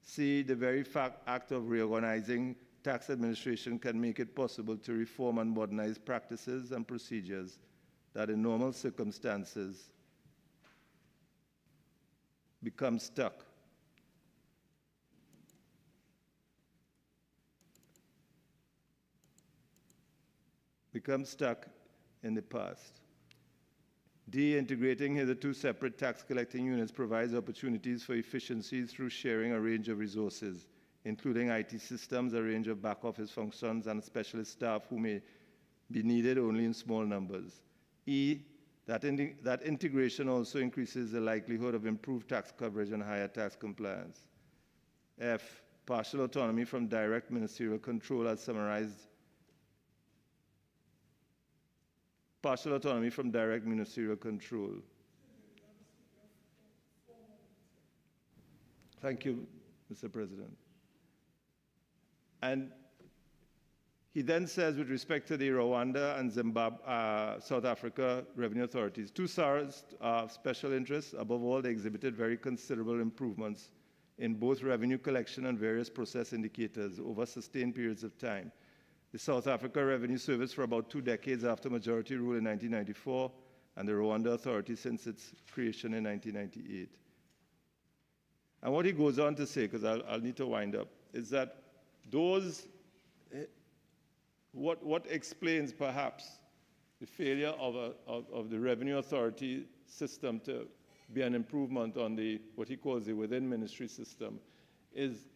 C, the very act of reorganizing tax administration can make it possible to reform and modernize practices and procedures that in normal circumstances become stuck. In the past. D, integrating hitherto separate tax collecting units provides opportunities for efficiencies through sharing a range of resources, including IT systems, a range of back office functions, and specialist staff who may be needed only in small numbers. E, that integration also increases the likelihood of improved tax coverage and higher tax compliance. F, partial autonomy from direct ministerial control as summarized. Partial autonomy from direct ministerial control. Thank you, Mr. President. And he then says, with respect to the Rwanda and South Africa revenue authorities, 2 SARAs are of special interest. Above all, they exhibited very considerable improvements in both revenue collection and various process indicators over sustained periods of time. The South Africa Revenue Service for about 2 decades after majority rule in 1994, and the Rwanda Authority since its creation in 1998. And what he goes on to say, because I'll need to wind up, is that those, what explains perhaps the failure of the Revenue Authority system to be an improvement on what he calls the within ministry system is,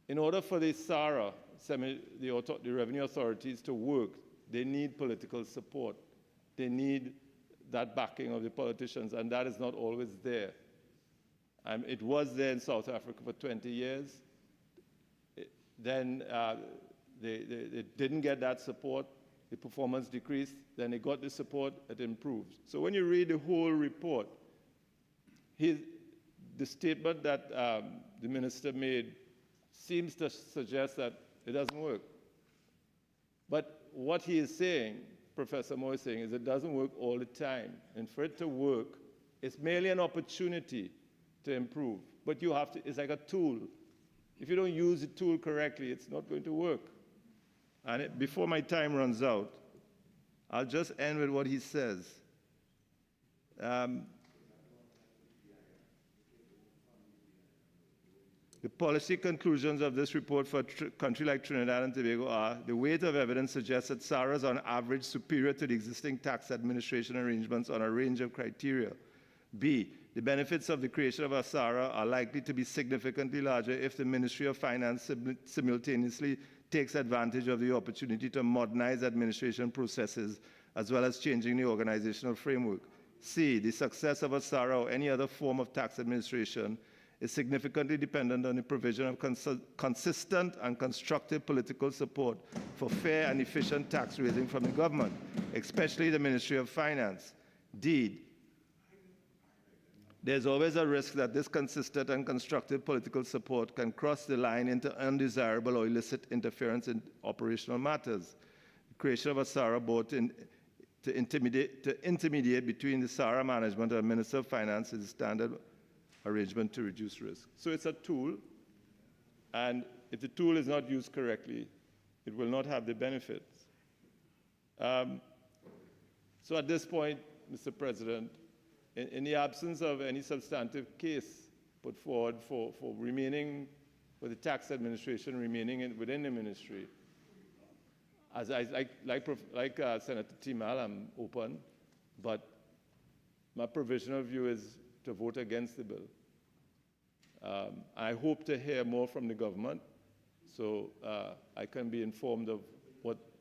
in order for the SARA, the revenue authorities, to work, they need political support. They need that backing of the politicians, and that is not always there. It was there in South Africa for 20 years. Then they didn't get that support. The performance decreased. Then they got the support. It improved. So when you read the whole report, the statement that the minister made seems to suggest that it doesn't work. But what he is saying, Professor Moore is saying, is it doesn't work all the time. And for it to work, it's merely an opportunity to improve. But you have to, it's like a tool. If you don't use the tool correctly, it's not going to work. And before my time runs out, I'll just end with what he says. The policy conclusions of this report for a country like Trinidad and Tobago are: the weight of evidence suggests that SARA is on average superior to the existing tax administration arrangements on a range of criteria. B, the benefits of the creation of a SARA are likely to be significantly larger if the Ministry of Finance simultaneously takes advantage of the opportunity to modernize administration processes as well as changing the organizational framework. C, the success of a SARA or any other form of tax administration is significantly dependent on the provision of consistent and constructive political support for fair and efficient tax raising from the government, especially the Ministry of Finance. D, there's always a risk that this consistent and constructive political support can cross the line into undesirable or illicit interference in operational matters. The creation of a SARA board to intermediate between the SARA management and the Minister of Finance is a standard arrangement to reduce risk. So it's a tool, and if the tool is not used correctly, it will not have the benefits. So at this point, Mr. President, in the absence of any substantive case put forward for the tax administration remaining within the ministry, as like Senator Teemal, I'm open, but my provisional view is to vote against the bill. I hope to hear more from the government, so I can be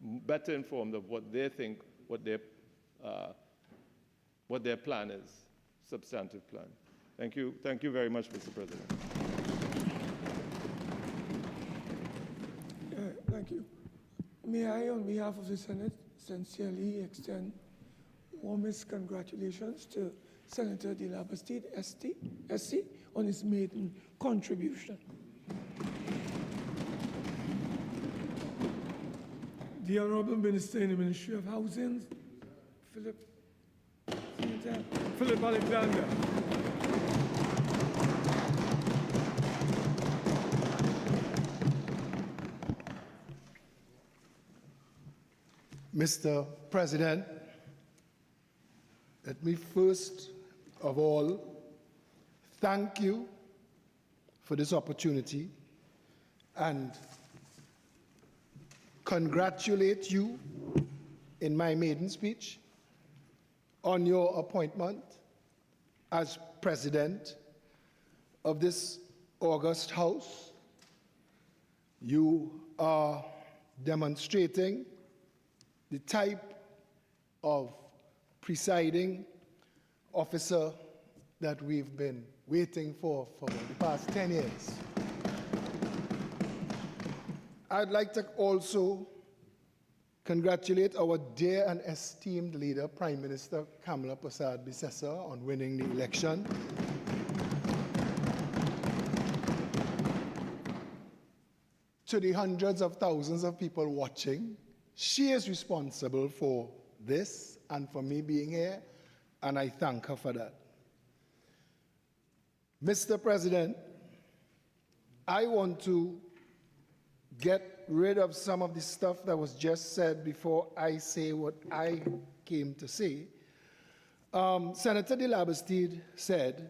better informed of what they think, what their plan is, substantive plan. Thank you very much, Mr. President. Thank you. May I, on behalf of the Senate, sincerely extend warmest congratulations to Senator de la Bastide, SC, on his maiden contribution. The Honorable Minister in the Ministry of Housing, Phillip Alexander. Mr. President, let me first of all thank you for this opportunity and congratulate you in my maiden speech on your appointment as President of this august House. You are demonstrating the type of presiding officer that we've been waiting for the past 10 years. I'd like to also congratulate our dear and esteemed leader, Prime Minister Kamala Persad-Bissessar, on winning the election. To the hundreds of thousands of people watching, she is responsible for this and for me being here, and I thank her for that. Mr. President, I want to get rid of some of the stuff that was just said before I say what I came to say. Senator de la Bastide said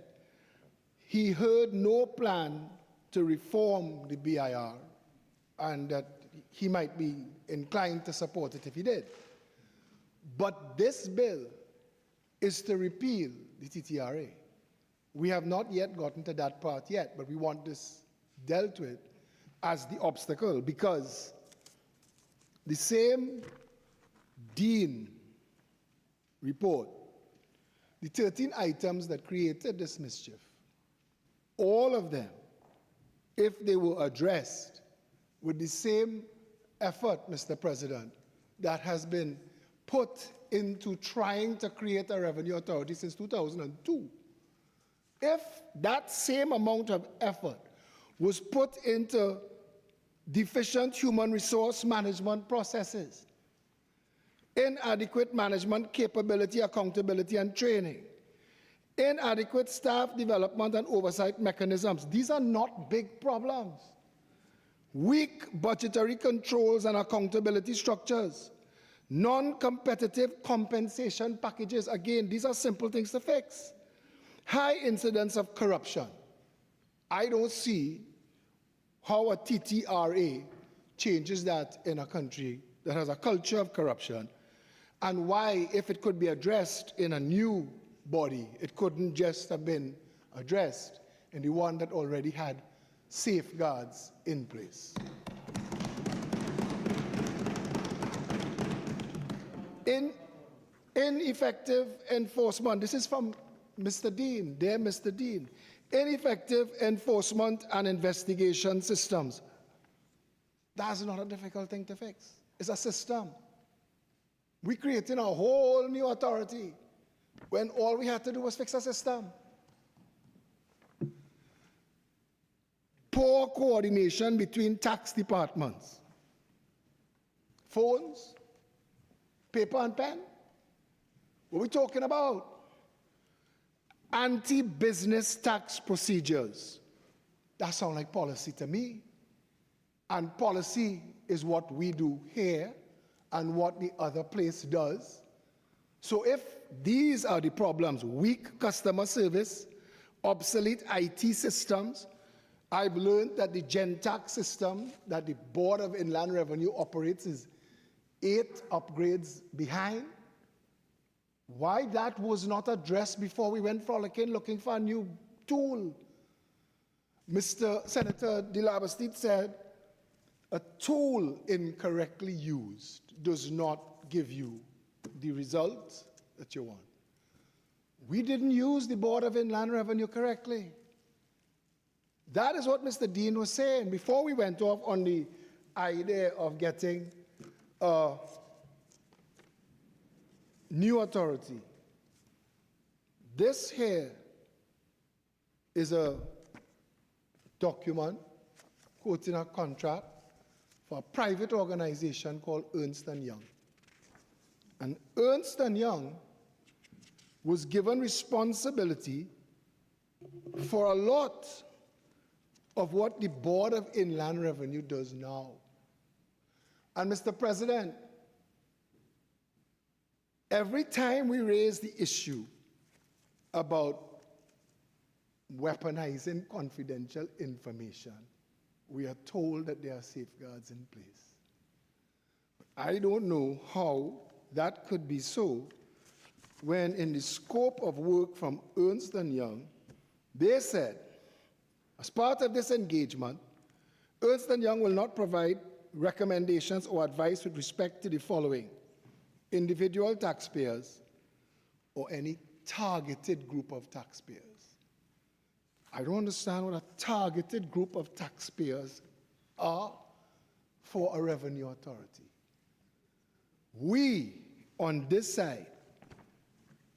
he heard no plan to reform the BIR and that he might be inclined to support it if he did. But this bill is to repeal the TTRA. We have not yet gotten to that part yet, but we want this dealt with as the obstacle, because the same Dean report, the 13 items that created this mischief, all of them, if they were addressed with the same effort, Mr. President, that has been put into trying to create a revenue authority since 2002, if that same amount of effort was put into deficient human resource management processes, inadequate management capability, accountability, and training, inadequate staff development and oversight mechanisms. These are not big problems. Weak budgetary controls and accountability structures, non-competitive compensation packages. Again, these are simple things to fix. High incidence of corruption. I don't see how a TTRA changes that in a country that has a culture of corruption, and why, if it could be addressed in a new body, it couldn't just have been addressed in the one that already had safeguards in place. Ineffective enforcement. This is from Mr. Dean, dear Mr. Dean. Ineffective enforcement and investigation systems. That's not a difficult thing to fix. It's a system. We're creating a whole new authority when all we had to do was fix a system. Poor coordination between tax departments. Phones, paper and pen. What are we talking about? Anti-business tax procedures. That sounds like policy to me. And policy is what we do here and what the other place does. So if these are the problems, weak customer service, obsolete IT systems, I've learned that the GenTax system that the Board of Inland Revenue operates is 8 upgrades behind. Why that was not addressed before we went frolicking looking for a new tool? Mr. Senator de la Bastide said, a tool incorrectly used does not give you the result that you want. We didn't use the Board of Inland Revenue correctly. That is what Mr. Dean was saying before we went off on the idea of getting a new authority. This here is a document quoting a contract for a private organization called Ernst & Young. And Ernst & Young was given responsibility for a lot of what the Board of Inland Revenue does now. And Mr. President, every time we raise the issue about weaponizing confidential information, we are told that there are safeguards in place. I don't know how that could be so when in the scope of work from Ernst & Young, they said, as part of this engagement, Ernst & Young will not provide recommendations or advice with respect to the following: individual taxpayers or any targeted group of taxpayers. I don't understand what a targeted group of taxpayers are for a revenue authority. We, on this side,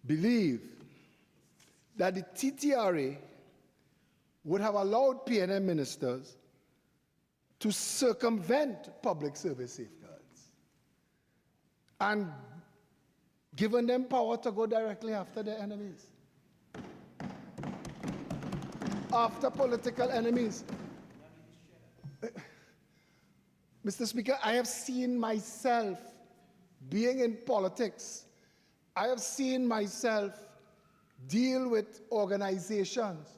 believe that the TTRA would have allowed P&M ministers to circumvent public service safeguards and given them power to go directly after their enemies, after political enemies. Mr. Speaker, I have seen myself being in politics. I have seen myself deal with organizations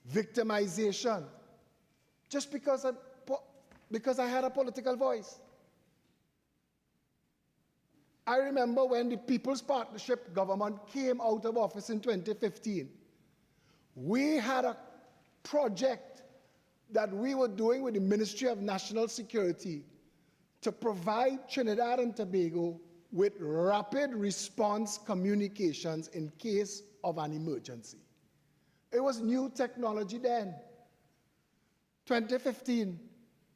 victimization, just because I had a political voice. I remember when the People's Partnership government came out of office in 2015, we had a project that we were doing with the Ministry of National Security to provide Trinidad and Tobago with rapid response communications in case of an emergency. It was new technology then. 2015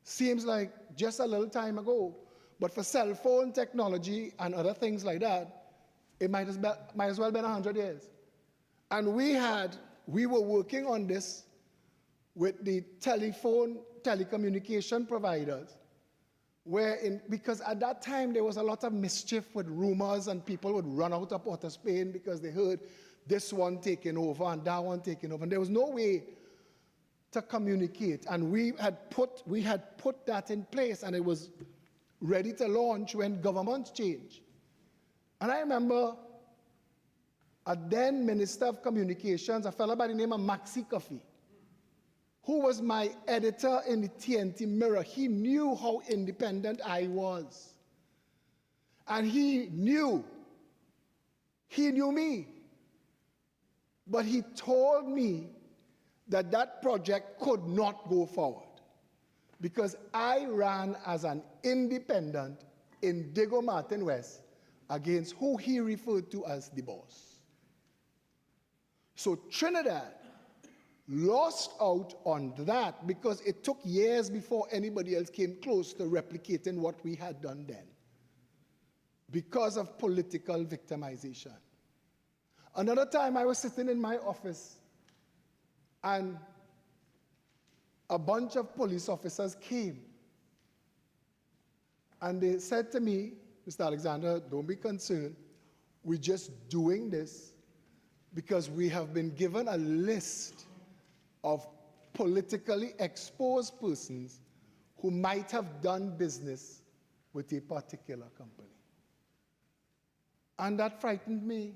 seems like just a little time ago, but for cell phone technology and other things like that, it might as well been 100 years. And we were working on this with the telecommunication providers, because at that time there was a lot of mischief with rumors and people would run out of Port of Spain because they heard this one taking over and that one taking over. And there was no way to communicate. And we had put that in place, and it was ready to launch when governments changed. And I remember a then Minister of Communications, a fellow by the name of Maxi Coffey, who was my editor in the TNT Mirror. He knew how independent I was. And he knew me. But he told me that that project could not go forward because I ran as an independent in Diego Martin West against who he referred to as the boss. So Trinidad lost out on that because it took years before anybody else came close to replicating what we had done then because of political victimization. Another time I was sitting in my office and a bunch of police officers came and they said to me, Mr. Alexander, don't be concerned. We're just doing this because we have been given a list of politically exposed persons who might have done business with a particular company. And that frightened me.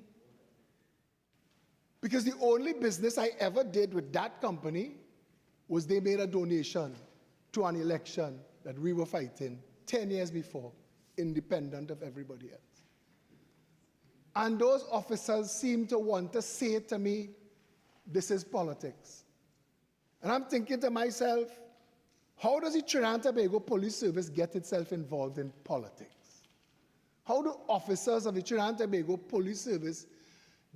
Because the only business I ever did with that company was they made a donation to an election that we were fighting 10 years before, independent of everybody else. And those officers seemed to want to say to me, this is politics. And I'm thinking to myself, how does the Trinidad and Tobago Police Service get itself involved in politics? How do officers of the Trinidad and Tobago Police Service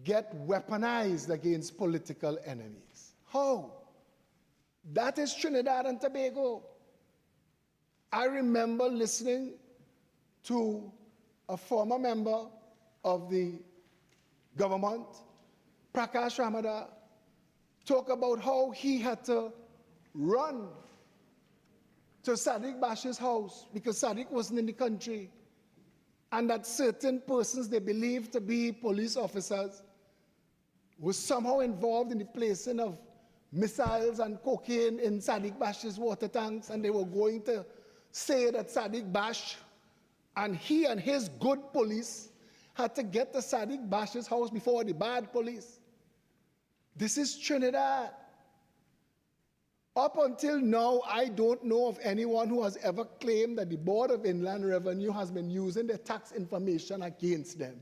get weaponized against political enemies? How? That is Trinidad and Tobago. I remember listening to a former member of the government, Prakash Ramada, talk about how he had to run to Sadiq Bash's house because Sadiq wasn't in the country, and that certain persons they believed to be police officers were somehow involved in the placing of missiles and cocaine in Sadiq Bash's water tanks, and they were going to say that Sadiq Bash and he and his good police had to get to Sadiq Bash's house before the bad police. This is Trinidad. Up until now, I don't know of anyone who has ever claimed that the Board of Inland Revenue has been using their tax information against them.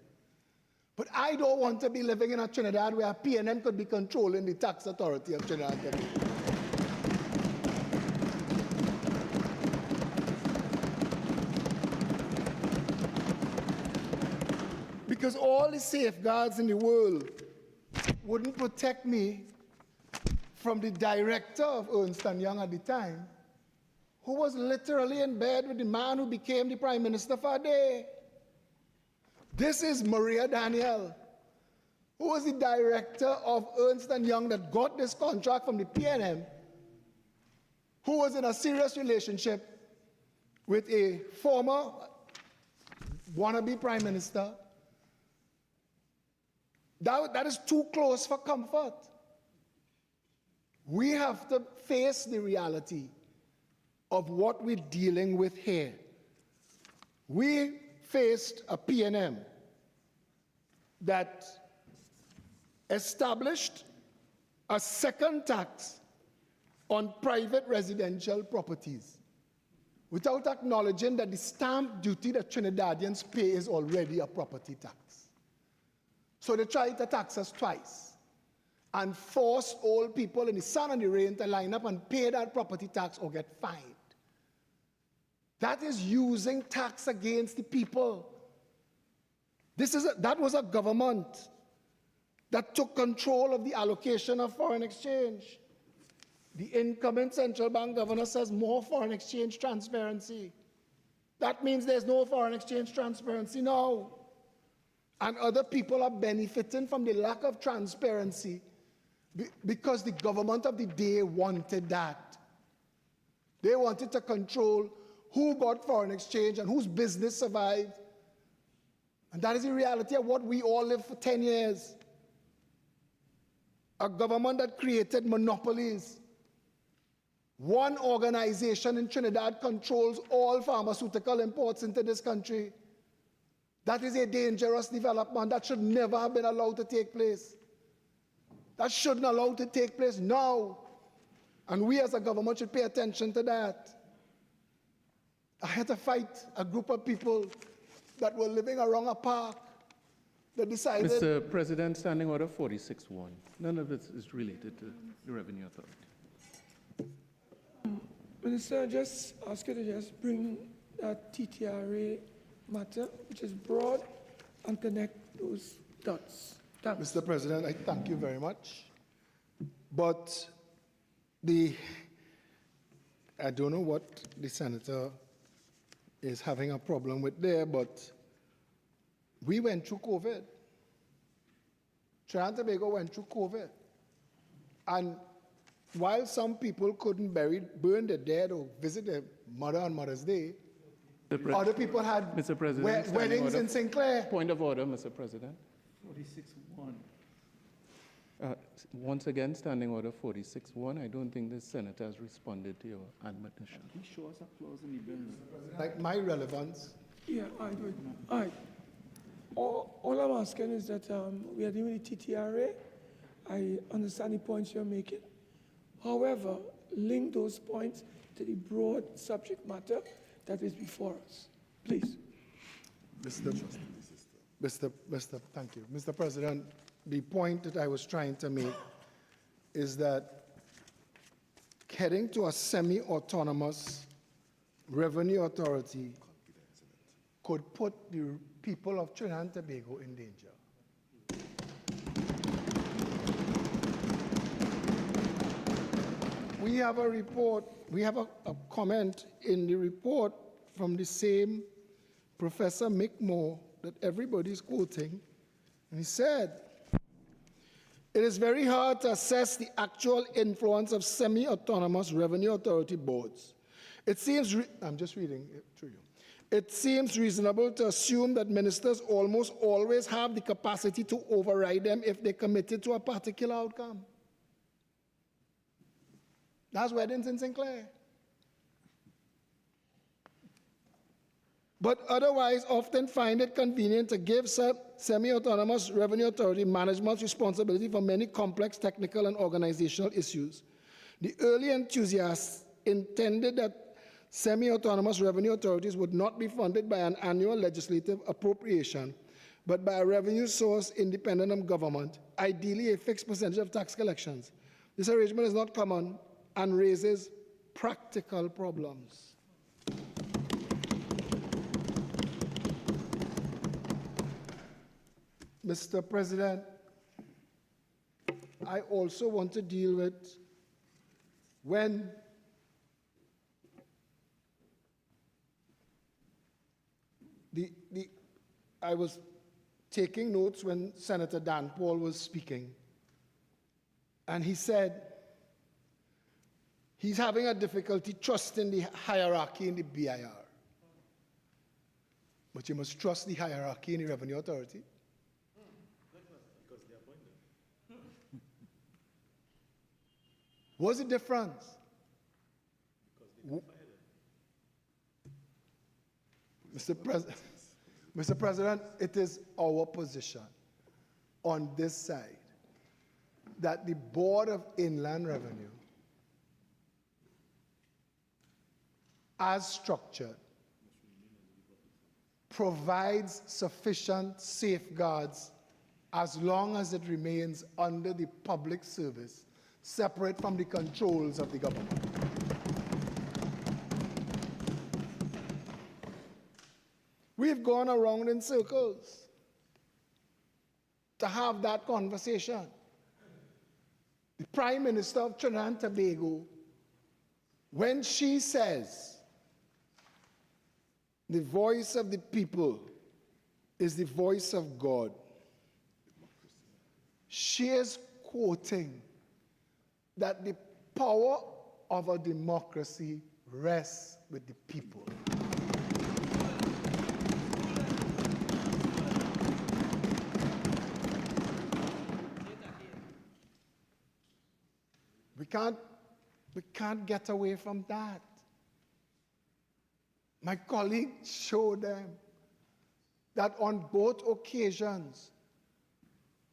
But I don't want to be living in a Trinidad where PNM could be controlling the tax authority of Trinidad and Tobago. Because all the safeguards in the world wouldn't protect me from the director of Ernst & Young at the time, who was literally in bed with the man who became the prime minister for a day. This is Maria Daniel, who was the director of Ernst & Young that got this contract from the PNM, who was in a serious relationship with a former wannabe prime minister. That is too close for comfort. We have to face the reality of what we're dealing with here. We faced a PNM that established a second tax on private residential properties without acknowledging that the stamp duty that Trinidadians pay is already a property tax. So they tried to tax us twice and force old people in the sun and the rain to line up and pay that property tax or get fined. That is using tax against the people. That was a government that took control of the allocation of foreign exchange. The incoming central bank governor says more foreign exchange transparency. That means there's no foreign exchange transparency now. And other people are benefiting from the lack of transparency because the government of the day wanted that. They wanted to control who got foreign exchange and whose business survived. And that is the reality of what we all lived for 10 years. A government that created monopolies. One organization in Trinidad controls all pharmaceutical imports into this country. That is a dangerous development that should never have been allowed to take place. That shouldn't allow to take place now. And we as a government should pay attention to that. I had to fight a group of people that were living around a park that decided... Mr. President, Standing Order 46-1. None of this is related to the Revenue Authority. Minister, I just ask you to just bring that TTRA matter, which is broad, and connect those dots. Thanks. Mr. President, I thank you very much. But I don't know what the senator is having a problem with there, but we went through COVID. Trinidad and Tobago went through COVID. And while some people couldn't burn their dead or visit their mother on Mother's Day, other people had Mr. President, weddings in Sinclair. Point of order, Mr. President. 46-1. Once again, Standing Order 46-1. I don't think the senator has responded to your admonition. He shows a clause in the bill. Like my relevance. Yeah, I do it. All right. All I'm asking is that we are dealing with the TTRA. I understand the points you're making. However, link those points to the broad subject matter that is before us. Please. Thank you. Mr. President, the point that I was trying to make is that heading to a semi-autonomous revenue authority could put the people of Trinidad and Tobago in danger. We have a report, we have a comment in the report from the same Professor Mick Moore that everybody's quoting, and he said, it is very hard to assess the actual influence of semi-autonomous revenue authority boards. It seems, I'm just reading it through you. It seems reasonable to assume that ministers almost always have the capacity to override them if they're committed to a particular outcome. That's weddings in Sinclair. But otherwise often find it convenient to give semi-autonomous revenue authority management responsibility for many complex technical and organizational issues. The early enthusiasts intended that semi-autonomous revenue authorities would not be funded by an annual legislative appropriation, but by a revenue source independent of government, ideally a fixed percentage of tax collections. This arrangement is not common and raises practical problems. Mr. President, I also want to deal with when I was taking notes when Senator Dhanpaul was speaking, and he said he's having a difficulty trusting the hierarchy in the BIR. But you must trust the hierarchy in the Revenue Authority. Because they appointed. What's the difference? Because they fired them. Mr. President, it is our position on this side that the Board of Inland Revenue as structured, provides sufficient safeguards as long as it remains under the public service, separate from the controls of the government. We've gone around in circles to have that conversation. The Prime Minister of Trinidad and Tobago, when she says the voice of the people is the voice of God, she is quoting that the power of a democracy rests with the people. We can't get away from that. My colleague showed them that on both occasions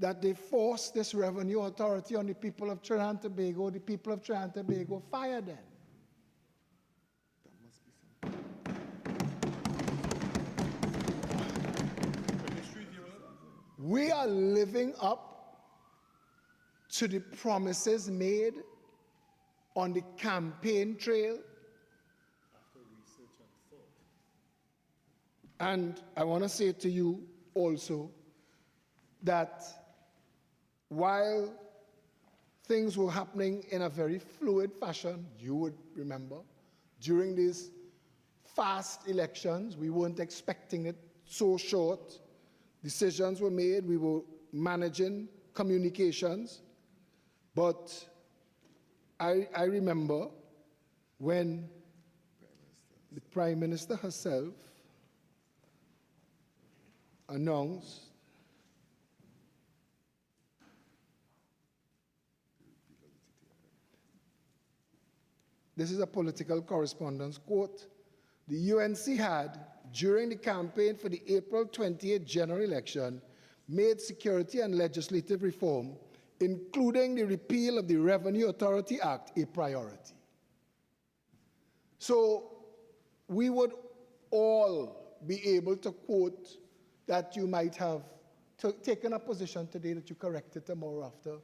that they forced this revenue authority on the people of Trinidad and Tobago, the people of Trinidad and Tobago fired them. That must be something. We are living up to the promises made on the campaign trail. After research and thought. And I want to say to you also that while things were happening in a very fluid fashion, you would remember, during these fast elections, we weren't expecting it so short. Decisions were made, we were managing communications, but I remember when the Prime Minister herself announced this is a political correspondence quote. The UNC had, during the campaign for the April 28 general election, made security and legislative reform, including the repeal of the Revenue Authority Act, a priority. So we would all be able to quote that you might have taken a position today that you corrected tomorrow after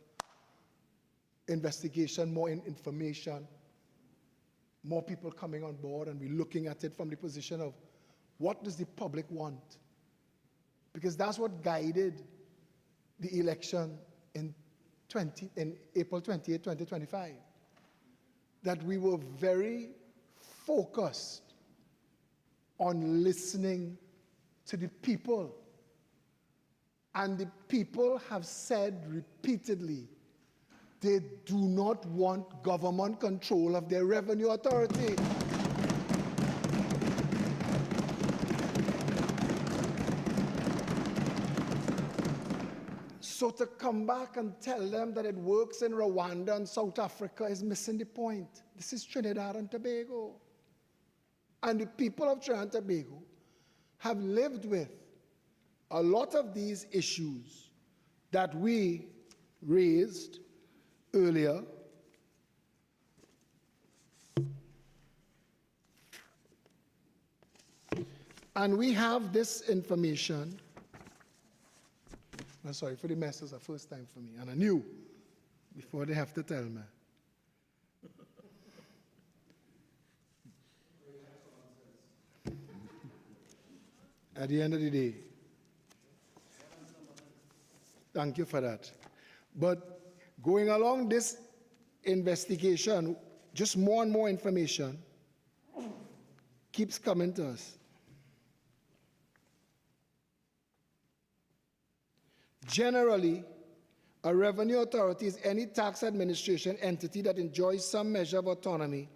investigation, more information, more people coming on board, and we're looking at it from the position of what does the public want? Because that's what guided the election in April 28, 2025. That we were very focused on listening to the people. And the people have said repeatedly, they do not want government control of their revenue authority. So to come back and tell them that it works in Rwanda and South Africa is missing the point. This is Trinidad and Tobago. And the people of Trinidad and Tobago have lived with a lot of these issues that we raised earlier. And we have this information. I'm sorry, for the mess is the first time for me, and I knew before they have to tell me. At the end of the day, thank you for that. But going along this investigation, just more and more information keeps coming to us. Generally, a revenue authority is any tax administration entity that enjoys some measure of autonomy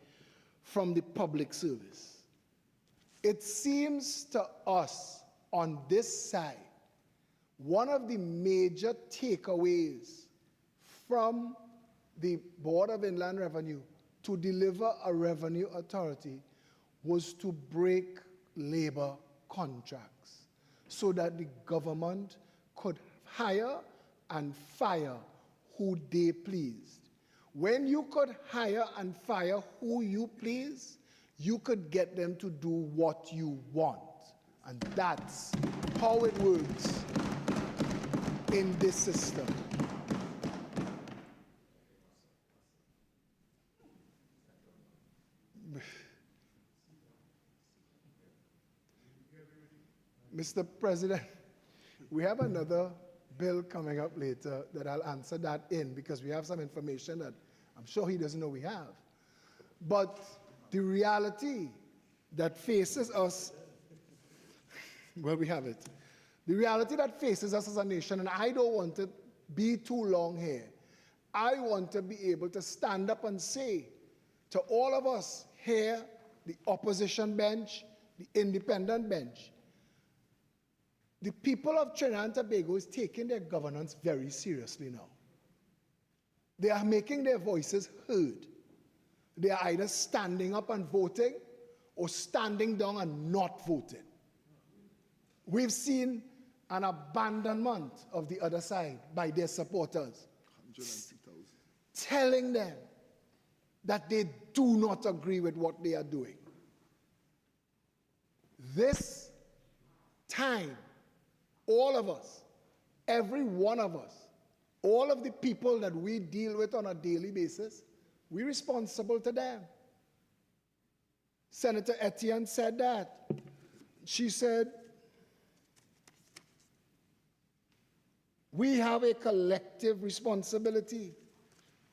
from the public service. It seems to us on this side, one of the major takeaways from the Board of Inland Revenue to deliver a revenue authority was to break labor contracts so that the government could hire and fire who they pleased. When you could hire and fire who you please, you could get them to do what you want. And that's how it works in this system. Mr. President, we have another bill coming up later that I'll answer that in because we have some information that I'm sure he doesn't know we have. But the reality that faces us, well, we have it. The reality that faces us as a nation, and I don't want to be too long here, I want to be able to stand up and say to all of us here, the opposition bench, the independent bench, the people of Trinidad and Tobago is taking their governance very seriously now. They are making their voices heard. They are either standing up and voting or standing down and not voting. We've seen an abandonment of the other side by their supporters, telling them that they do not agree with what they are doing. This time, all of us, every one of us, all of the people that we deal with on a daily basis, we're responsible to them. Senator Etienne said that. She said, we have a collective responsibility.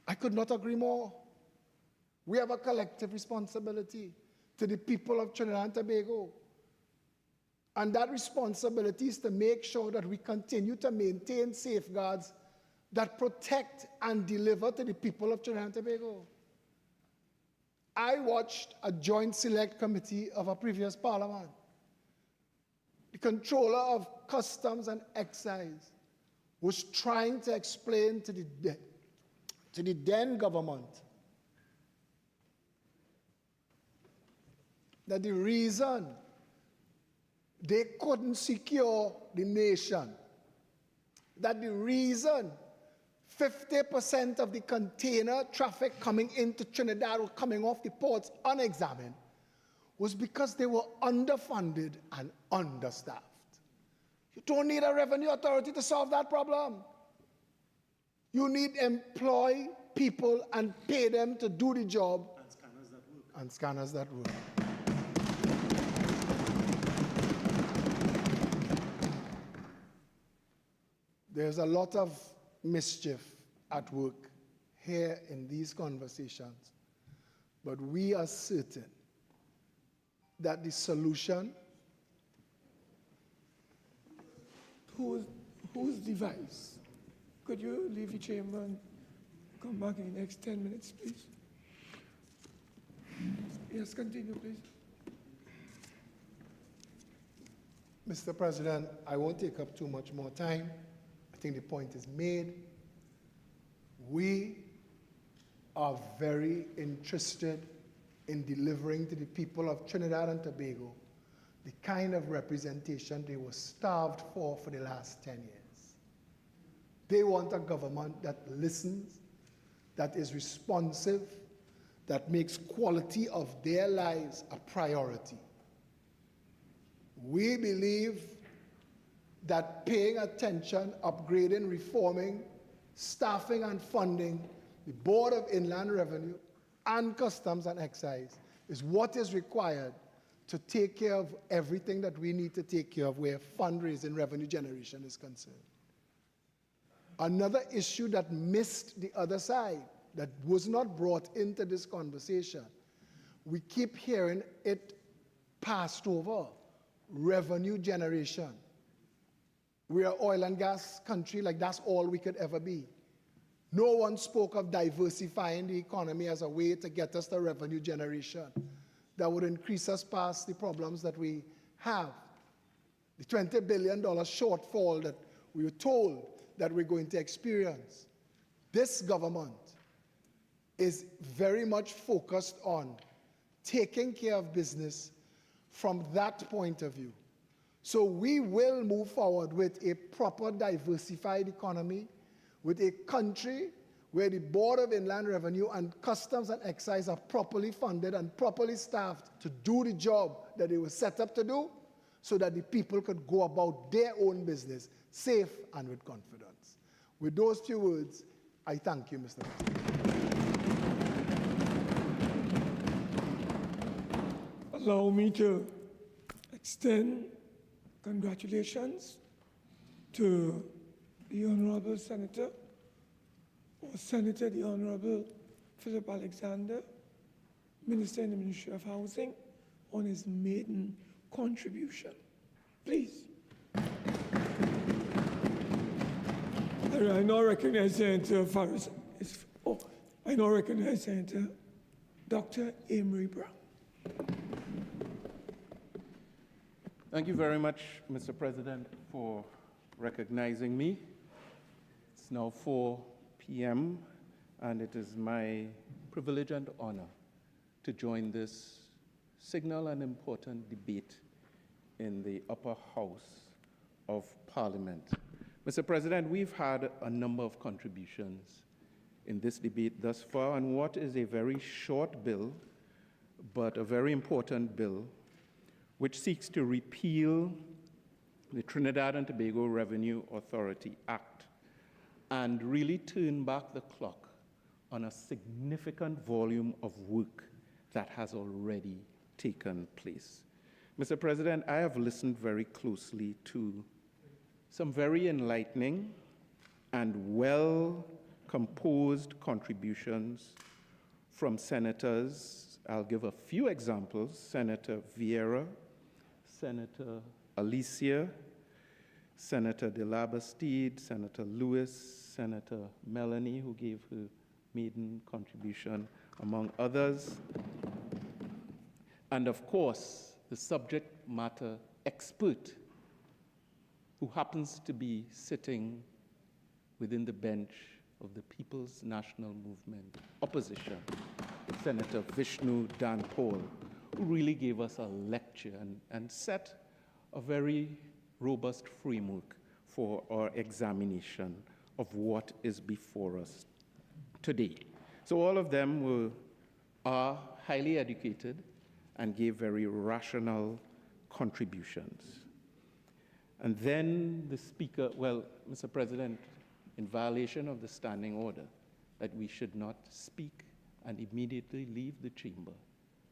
I could not agree more. We have a collective responsibility to the people of Trinidad and Tobago. And that responsibility is to make sure that we continue to maintain safeguards that protect and deliver to the people of Trinidad and Tobago. I watched a joint select committee of a previous parliament. The controller of customs and excise was trying to explain to the then government that the reason they couldn't secure the nation, that the reason 50% of the container traffic coming into Trinidad or coming off the ports unexamined was because they were underfunded and understaffed. You don't need a revenue authority to solve that problem. You need to employ people and pay them to do the job. And scanners that work. And scanners that work. There's a lot of mischief at work here in these conversations, but we are certain that the solution, whose device? Could you leave the chamber and come back in the next 10 minutes, please? Yes, continue, please. Mr. President, I won't take up too much more time. I think the point is made. We are very interested in delivering to the people of Trinidad and Tobago the kind of representation they were starved for the last 10 years. They want a government that listens, that is responsive, that makes quality of their lives a priority. We believe that paying attention, upgrading, reforming, staffing and funding the Board of Inland Revenue and Customs and Excise is what is required to take care of everything that we need to take care of where fundraising revenue generation is concerned. Another issue that missed the other side, that was not brought into this conversation, we keep hearing it passed over, revenue generation. We're an oil and gas country, like that's all we could ever be. No one spoke of diversifying the economy as a way to get us the revenue generation that would increase us past the problems that we have. The $20 billion shortfall that we were told that we're going to experience. This government is very much focused on taking care of business from that point of view. So we will move forward with a proper diversified economy, with a country where the Board of Inland Revenue and Customs and Excise are properly funded and properly staffed to do the job that they were set up to do, so that the people could go about their own business safe and with confidence. With those few words, I thank you, Mr. President. Allow me to extend congratulations to the Honorable Senator, or Senator the Honorable Philip Alexander, Minister in the Ministry of Housing, on his maiden contribution. Please. I now recognize Senator Faris. I now recognize Senator Dr. Amery Browne. Thank you very much, Mr. President, for recognizing me. It's now 4 p.m., and it is my privilege and honor to join this signal and important debate in the upper house of Parliament. Mr. President, we've had a number of contributions in this debate thus far on what is a very short bill, but a very important bill, which seeks to repeal the Trinidad and Tobago Revenue Authority Act and really turn back the clock on a significant volume of work that has already taken place. Mr. President, I have listened very closely to some very enlightening and well-composed contributions from senators. I'll give a few examples. Senator Vieira, Senator Alicia, Senator de la Bastide, Senator Lewis, Senator Melanie, who gave her maiden contribution, among others. And of course, the subject matter expert, who happens to be sitting within the bench of the People's National Movement opposition, Senator Vishnu Dhanpaul, who really gave us a lecture and set a very robust framework for our examination of what is before us today. So all of them are highly educated and gave very rational contributions. And then the Speaker, well, Mr. President, in violation of the standing order that we should not speak and immediately leave the chamber,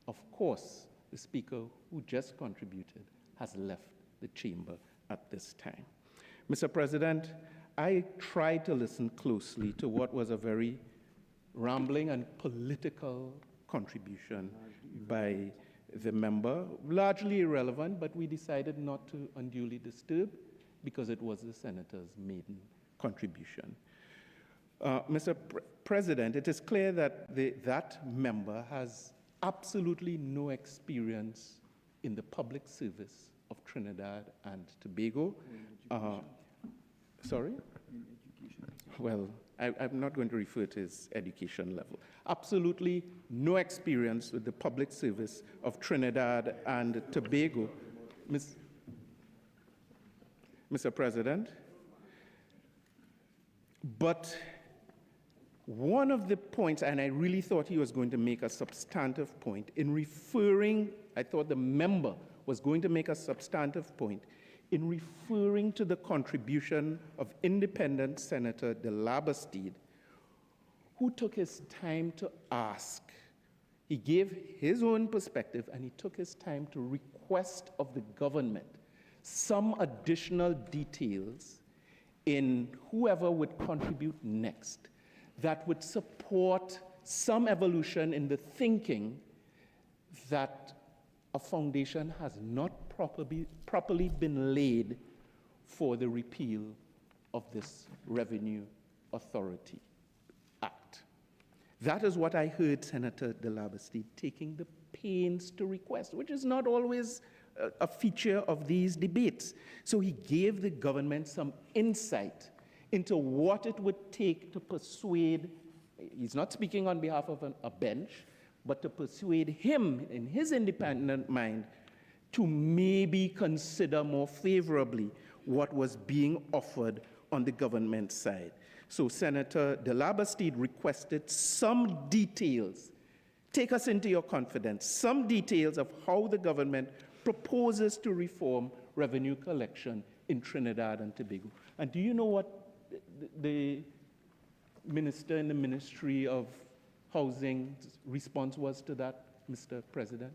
of course, the Speaker who just contributed has left the chamber at this time. Mr. President, I tried to listen closely to what was a very rambling and political contribution by the member, largely irrelevant, but we decided not to unduly disturb because it was the senator's maiden contribution. Mr. President, it is clear that that member has absolutely no experience in the public service of Trinidad and Tobago. Sorry? In education. Well, I'm not going to refer to his education level. Absolutely no experience with the public service of Trinidad and Tobago. Mr. President, but one of the points, and I really thought he was going to make a substantive point, in referring, I thought the member was going to make a substantive point, in referring to the contribution of independent Senator de la Bastide, who took his time to ask. He gave his own perspective, and he took his time to request of the government some additional details in whoever would contribute next that would support some evolution in the thinking that a foundation has not properly been laid for the repeal of this Revenue Authority Act. That is what I heard Senator de la Bastide taking the pains to request, which is not always a feature of these debates. So he gave the government some insight into what it would take to persuade, he's not speaking on behalf of a bench, but to persuade him in his independent mind to maybe consider more favorably what was being offered on the government side. So Senator Bastide requested some details. Take us into your confidence. Some details of how the government proposes to reform revenue collection in Trinidad and Tobago. And do you know what the minister in the Ministry of Housing's response was to that, Mr. President?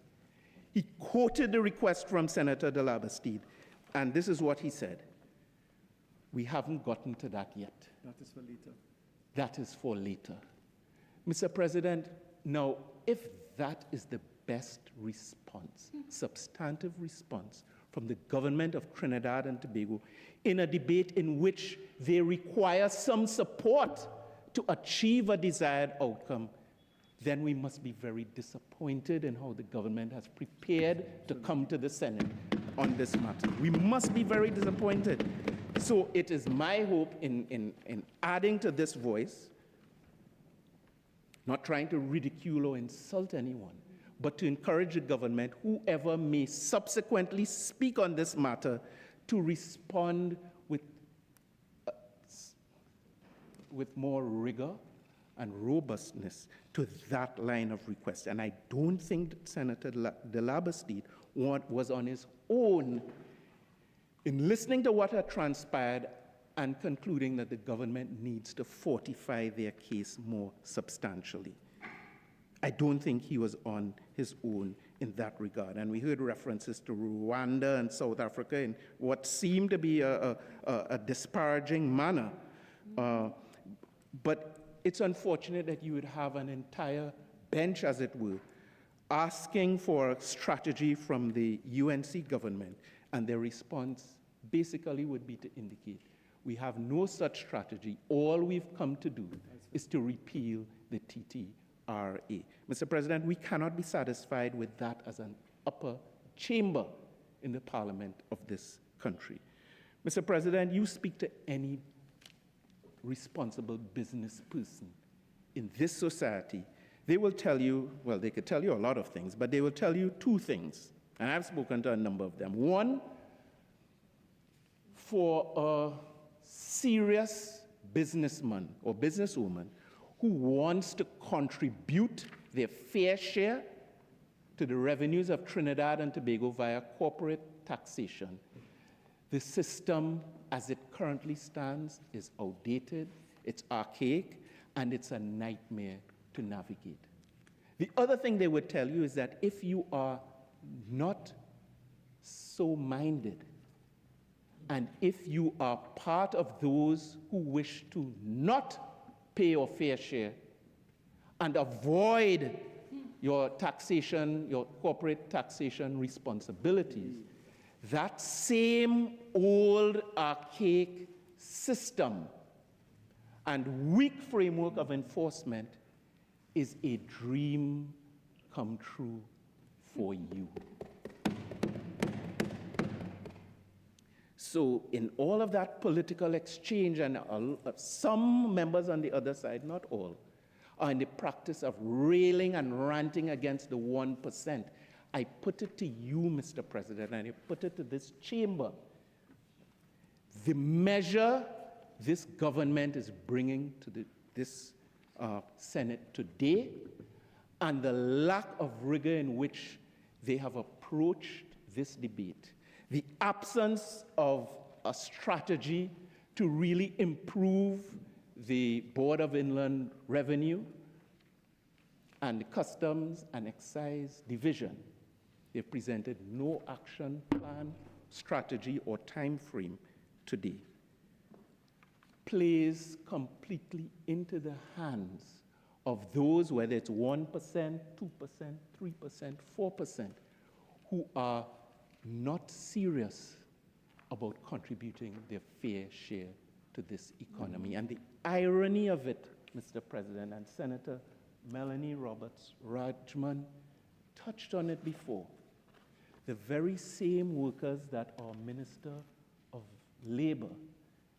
He quoted the request from Senator Bastide, and this is what he said. We haven't gotten to that yet. That is for later. That is for later. Mr. President, now, if that is the best response, substantive response from the government of Trinidad and Tobago in a debate in which they require some support to achieve a desired outcome, then we must be very disappointed in how the government has prepared to come to the Senate on this matter. We must be very disappointed. So it is my hope in adding to this voice, not trying to ridicule or insult anyone, but to encourage the government, whoever may subsequently speak on this matter, to respond with more rigor and robustness to that line of request. And I don't think that Senator Bastide was on his own in listening to what had transpired and concluding that the government needs to fortify their case more substantially. I don't think he was on his own in that regard. And we heard references to Rwanda and South Africa in what seemed to be a disparaging manner. But it's unfortunate that you would have an entire bench, as it were, asking for a strategy from the UNC government, and their response basically would be to indicate, we have no such strategy. All we've come to do is to repeal the TTRA. Mr. President, we cannot be satisfied with that as an upper chamber in the parliament of this country. Mr. President, you speak to any responsible business person in this society, they will tell you, well, they could tell you a lot of things, but they will tell you two things, and I've spoken to a number of them. One, for a serious businessman or businesswoman who wants to contribute their fair share to the revenues of Trinidad and Tobago via corporate taxation, the system as it currently stands is outdated, it's archaic, and it's a nightmare to navigate. The other thing they would tell you is that if you are not so minded, and if you are part of those who wish to not pay your fair share and avoid your taxation, your corporate taxation responsibilities, that same old archaic system and weak framework of enforcement is a dream come true for you. So in all of that political exchange, and some members on the other side, not all, are in the practice of railing and ranting against the 1%. I put it to you, Mr. President, and I put it to this chamber. The measure this government is bringing to this Senate today, and the lack of rigor in which they have approached this debate, the absence of a strategy to really improve the Board of Inland Revenue and the Customs and Excise Division. They've presented no action plan, strategy, or time frame today. Plays completely into the hands of those, whether it's 1%, 2%, 3%, 4%, who are not serious about contributing their fair share to this economy. And the irony of it, Mr. President, and Senator Melanie Roberts-Radgman touched on it before, the very same workers that our Minister of Labor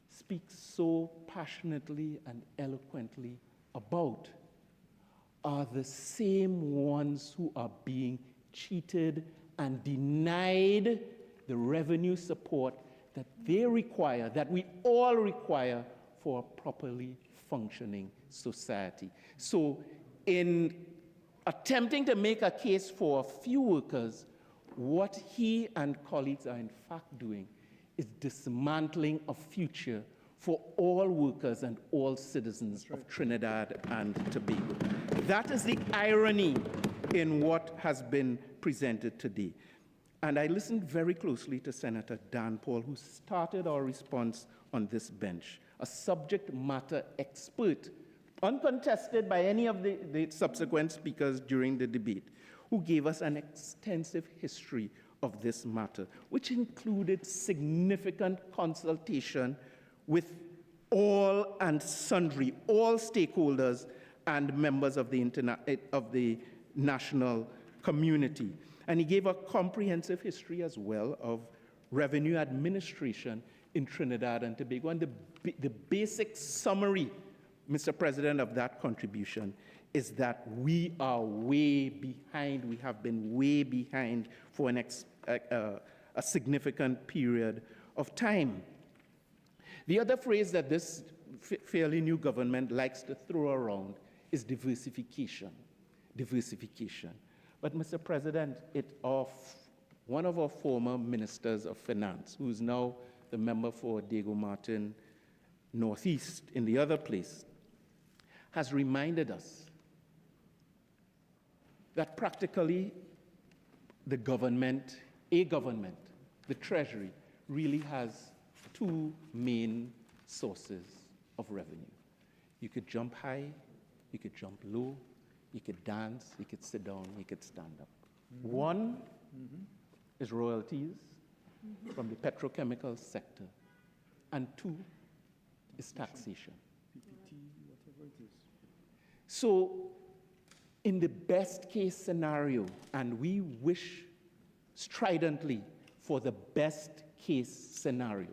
speaks so passionately and eloquently about are the same ones who are being cheated and denied the revenue support that they require, that we all require for a properly functioning society. So in attempting to make a case for a few workers, what he and colleagues are in fact doing is dismantling a future for all workers and all citizens of Trinidad and Tobago. That is the irony in what has been presented today. And I listened very closely to Senator Dhanpaul, who started our response on this bench, a subject matter expert, uncontested by any of the subsequent speakers during the debate, who gave us an extensive history of this matter, which included significant consultation with all and sundry, all stakeholders and members of the national community. And he gave a comprehensive history as well of revenue administration in Trinidad and Tobago. And the basic summary, Mr. President, of that contribution is that we are way behind. We have been way behind for a significant period of time. The other phrase that this fairly new government likes to throw around is diversification. Diversification. But, Mr. President, one of our former ministers of finance, who is now the member for Diego Martin Northeast in the other place, has reminded us that practically the government, the Treasury, really has two main sources of revenue. You could jump high, you could jump low, you could dance, you could sit down, you could stand up. One is royalties from the petrochemical sector, and two is taxation. PPT, whatever it is. So, in the best case scenario, and we wish stridently for the best case scenario,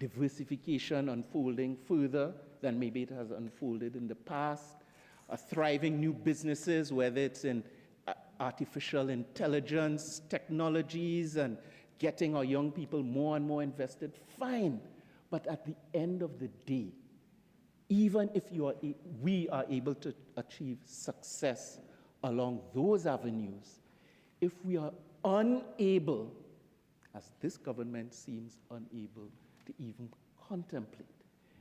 diversification unfolding further than maybe it has unfolded in the past, thriving new businesses, whether it's in artificial intelligence, technologies, and getting our young people more and more invested, fine. But at the end of the day, even if we are able to achieve success along those avenues, if we are unable, as this government seems unable to even contemplate,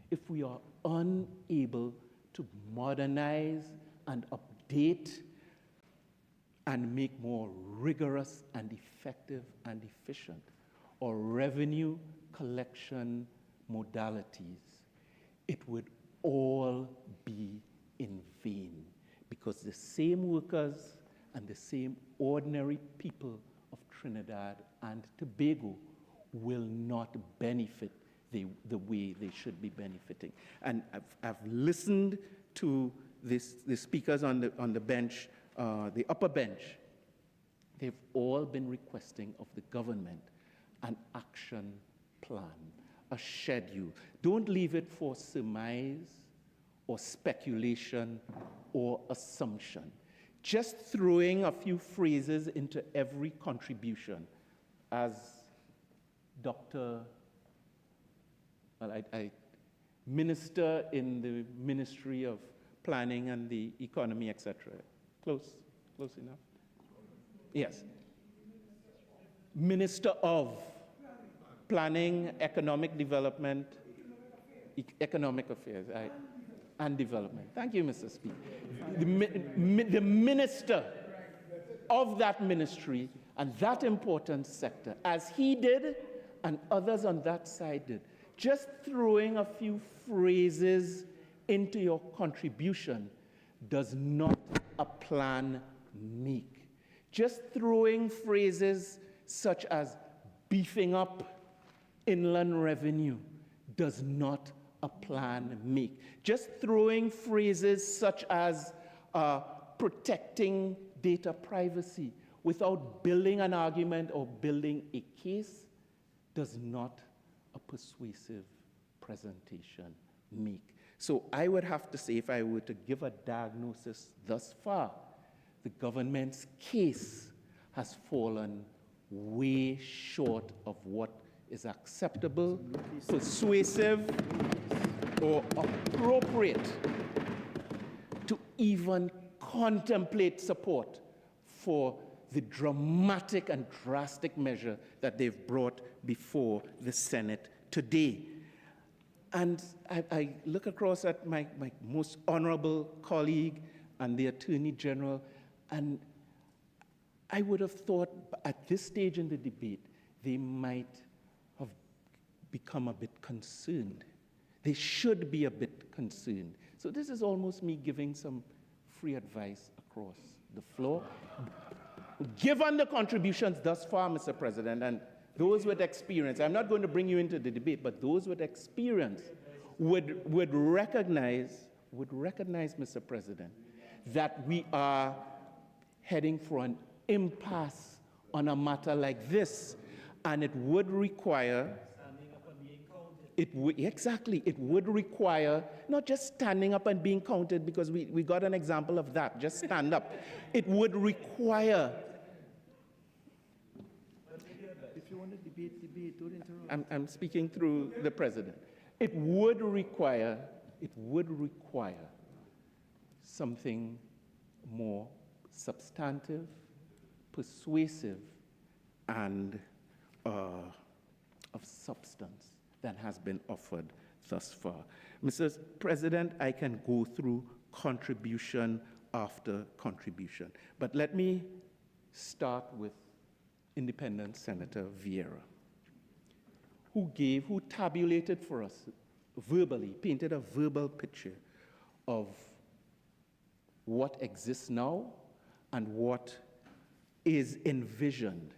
if we are unable to modernize and update and make more rigorous and effective and efficient our revenue collection modalities, it would all be in vain, because the same workers and the same ordinary people of Trinidad and Tobago will not benefit the way they should be benefiting. And I've listened to the speakers on the bench, the upper bench. They've all been requesting of the government an action plan, a schedule. Don't leave it for surmise or speculation or assumption. Just throwing a few phrases into every contribution, as I minister in the Ministry of Planning and the Economy, etc. Close enough? Yes. Minister of Planning, Economic Development, Economic Affairs, and Development. Thank you, Mr. Speaker. The minister of that ministry and that important sector, as he did and others on that side did, just throwing a few phrases into your contribution does not a plan make. Just throwing phrases such as beefing up inland revenue does not a plan make. Just throwing phrases such as protecting data privacy without building an argument or building a case does not a persuasive presentation make. So I would have to say, if I were to give a diagnosis thus far, the government's case has fallen way short of what is acceptable, persuasive, or appropriate to even contemplate support for the dramatic and drastic measure that they've brought before the Senate today. And I look across at my most honorable colleague and the Attorney General, and I would have thought at this stage in the debate, they might have become a bit concerned. They should be a bit concerned. So this is almost me giving some free advice across the floor. Given the contributions thus far, Mr. President, and those with experience, I'm not going to bring you into the debate, but those with experience would recognize, Mr. President, that we are heading for an impasse on a matter like this, and it would require it would require not just standing up and being counted, because we got an example of that, just stand up. It would require. If you want to debate, don't interrupt. I'm speaking through the President. It would require something more substantive, persuasive, and of substance than has been offered thus far. Mr. President, I can go through contribution after contribution, but let me start with Independent Senator Vieira, who tabulated for us verbally, painted a verbal picture of what exists now and what is envisioned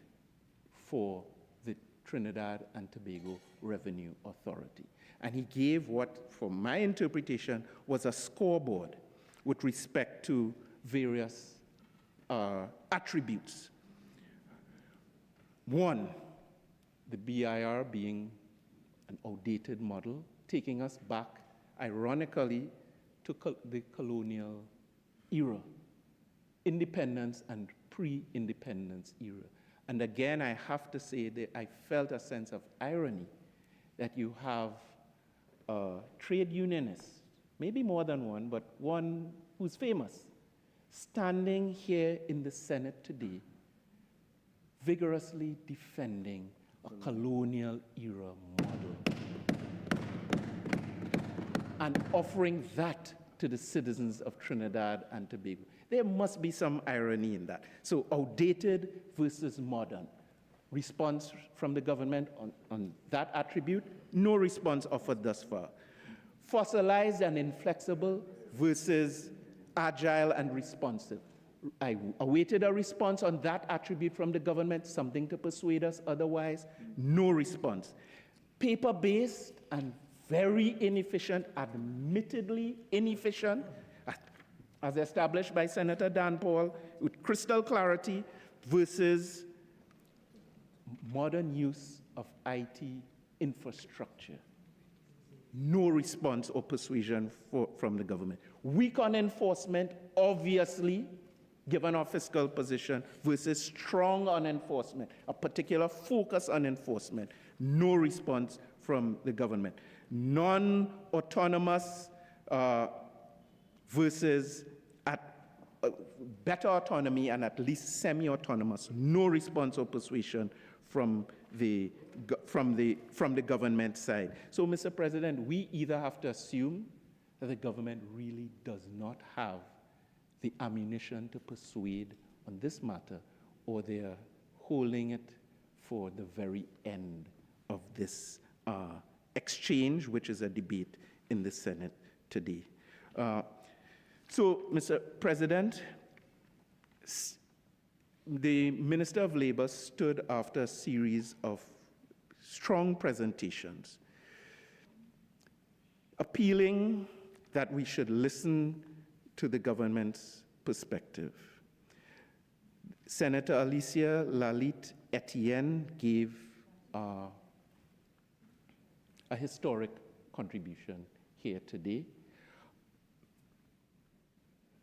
for the Trinidad and Tobago Revenue Authority. And he gave what, for my interpretation, was a scoreboard with respect to various attributes. One, the BIR being an outdated model, taking us back, ironically, to the colonial era, independence and pre-independence era. And again, I have to say that I felt a sense of irony that you have a trade unionist, maybe more than one, but one who's famous, standing here in the Senate today, vigorously defending a colonial era model and offering that to the citizens of Trinidad and Tobago. There must be some irony in that. So outdated versus modern. Response from the government on that attribute, no response offered thus far. Fossilized and inflexible versus agile and responsive. I awaited a response on that attribute from the government, something to persuade us otherwise, no response. Paper-based and very inefficient, admittedly inefficient, as established by Senator Dhanpaul, with crystal clarity, versus modern use of IT infrastructure. No response or persuasion from the government. Weak on enforcement, obviously, given our fiscal position, versus strong on enforcement, a particular focus on enforcement. No response from the government. Non-autonomous versus better autonomy and at least semi-autonomous. No response or persuasion from the government side. So, Mr. President, we either have to assume that the government really does not have the ammunition to persuade on this matter, or they are holding it for the very end of this exchange, which is a debate in the Senate today. So, Mr. President, the Minister of Labor stood after a series of strong presentations, appealing that we should listen to the government's perspective. Senator Alicia Lalite-Ettienne gave a historic contribution here today,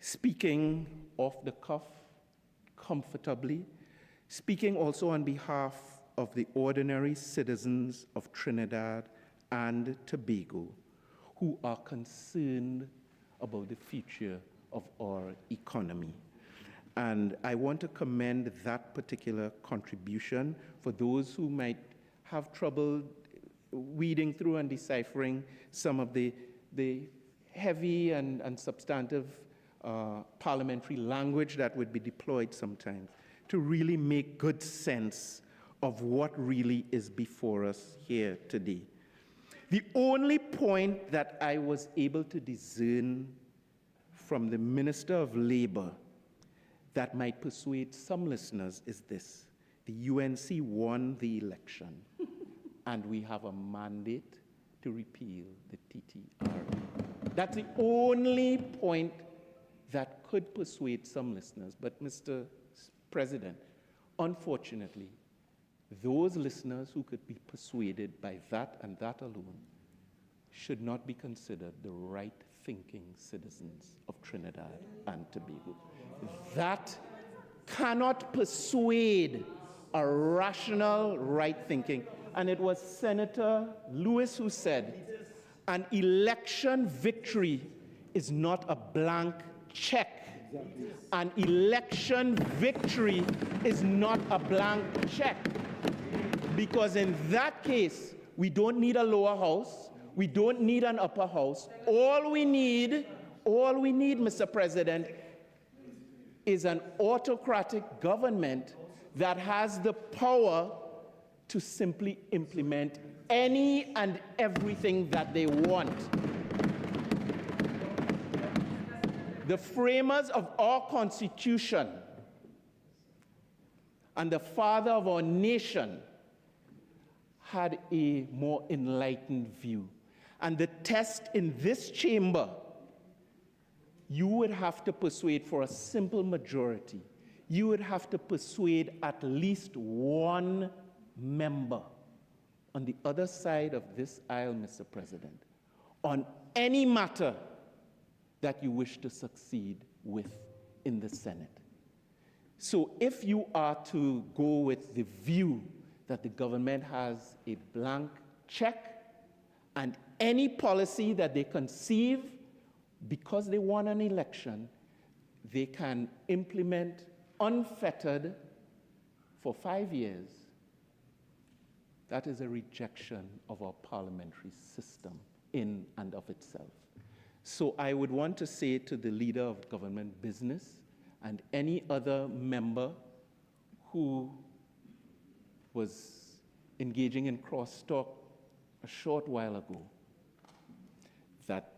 speaking off the cuff, comfortably, speaking also on behalf of the ordinary citizens of Trinidad and Tobago, who are concerned about the future of our economy. And I want to commend that particular contribution for those who might have trouble weeding through and deciphering some of the heavy and substantive parliamentary language that would be deployed sometimes, to really make good sense of what really is before us here today. The only point that I was able to discern from the Minister of Labour that might persuade some listeners is this: the UNC won the election, and we have a mandate to repeal the TTRA. That's the only point that could persuade some listeners. But, Mr. President, unfortunately, those listeners who could be persuaded by that and that alone should not be considered the right-thinking citizens of Trinidad and Tobago. That cannot persuade a rational right-thinking. And it was Senator Lewis who said, an election victory is not a blank check. An election victory is not a blank check. Because in that case, we don't need a lower house, we don't need an upper house. All we need, Mr. President, is an autocratic government that has the power to simply implement any and everything that they want. The framers of our Constitution and the father of our nation had a more enlightened view. And the test in this chamber, you would have to persuade for a simple majority. You would have to persuade at least one member on the other side of this aisle, Mr. President, on any matter that you wish to succeed with in the Senate. So if you are to go with the view that the government has a blank check and any policy that they conceive because they won an election, they can implement unfettered for 5 years, that is a rejection of our parliamentary system in and of itself. So I would want to say to the leader of government business and any other member who was engaging in crosstalk a short while ago, that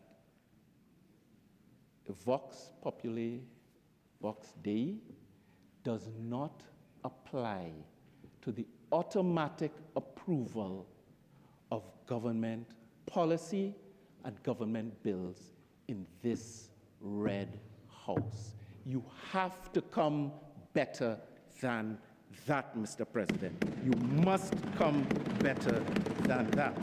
Vox Populi, Vox Dei does not apply to the automatic approval of government policy and government bills in this red house. You have to come better than that, Mr. President. You must come better than that.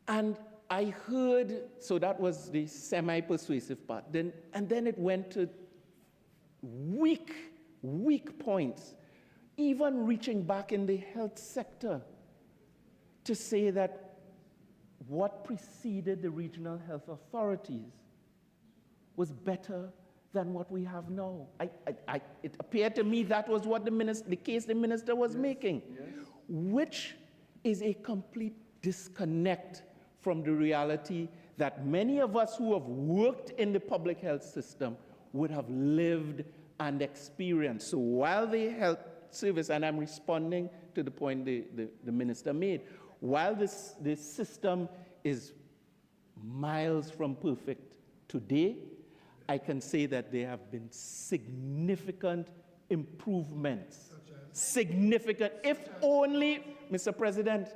And I heard, so that was the semi-persuasive part, and then it went to weak points, even reaching back in the health sector to say that what preceded the regional health authorities was better than what we have now. It appeared to me that was what the case the minister was making, which is a complete disconnect from the reality that many of us who have worked in the public health system would have lived and experienced. So while the health service, and I'm responding to the point the minister made, while this system is miles from perfect today, I can say that there have been significant improvements. Significant, if only, Mr. President,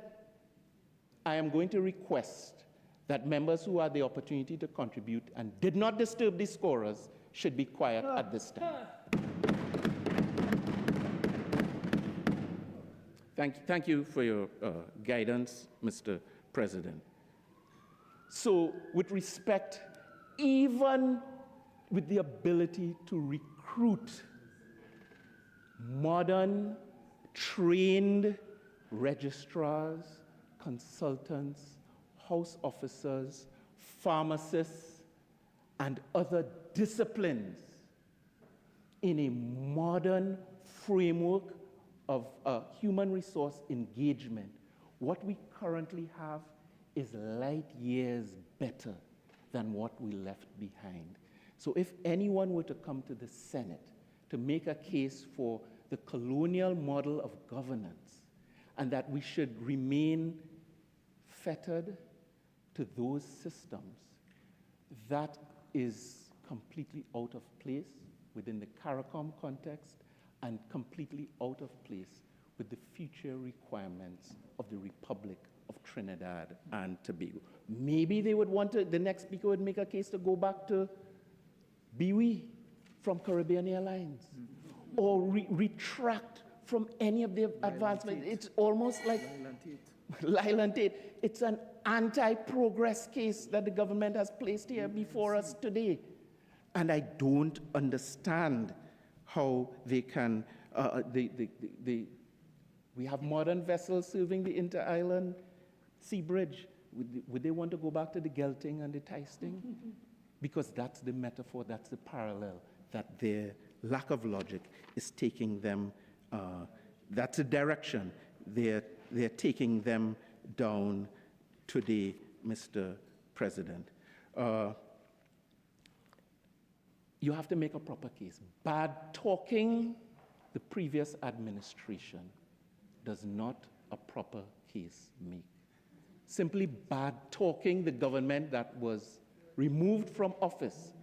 I am going to request that members who had the opportunity to contribute and did not disturb the scorers should be quiet at this time. Thank you for your guidance, Mr. President. So, with respect, even with the ability to recruit modern, trained registrars, consultants, house officers, pharmacists, and other disciplines in a modern framework of human resource engagement. What we currently have is light years better than what we left behind. So if anyone were to come to the Senate to make a case for the colonial model of governance and that we should remain fettered to those systems, that is completely out of place within the CARICOM context and completely out of place with the future requirements of the Republic of Trinidad and Tobago. Maybe they would want to, the next speaker would make a case to go back to BWE from Caribbean Airlines or retract from any of their advancements. It's almost like Lalite-Ettienne. It's an anti-progress case that the government has placed here before us today. And I don't understand how they can, we have modern vessels serving the inter-island sea bridge. Would they want to go back to the Gelting and the Teisting? Because that's the metaphor, that's the parallel, that their lack of logic is taking them, that's the direction they're taking them down today, Mr. President. You have to make a proper case. Bad talking the previous administration does not a proper case make. Simply bad talking the government that was removed from office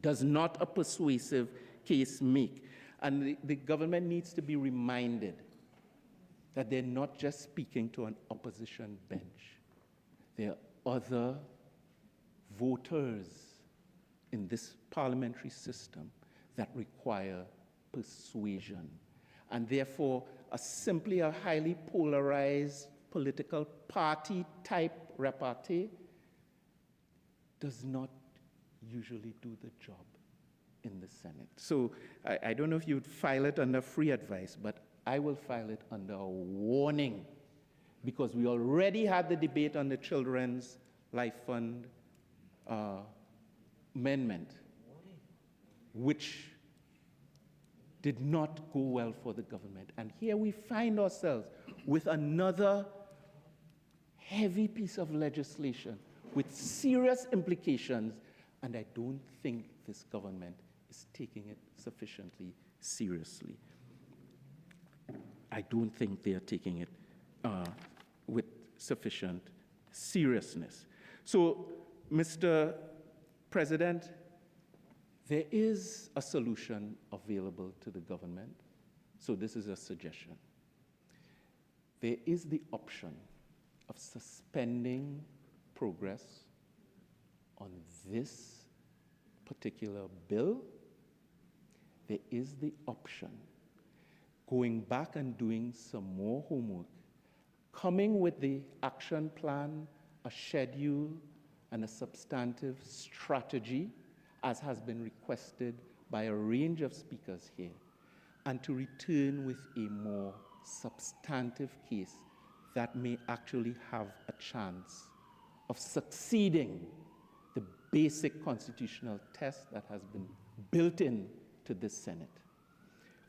does not a persuasive case make. And the government needs to be reminded that they're not just speaking to an opposition bench. There are other voters in this parliamentary system that require persuasion. And therefore, simply a highly polarized political party type repartee does not usually do the job in the Senate. So I don't know if you'd file it under free advice, but I will file it under a warning, because we already had the debate on the Children's Life Fund amendment, which did not go well for the government. And here we find ourselves with another heavy piece of legislation with serious implications, and I don't think this government is taking it sufficiently seriously. I don't think they are taking it with sufficient seriousness. So, Mr. President, there is a solution available to the government, so this is a suggestion. There is the option of suspending progress on this particular bill. There is the option going back and doing some more homework, coming with the action plan, a schedule, and a substantive strategy, as has been requested by a range of speakers here, and to return with a more substantive case that may actually have a chance of succeeding the basic constitutional test that has been built in to this Senate.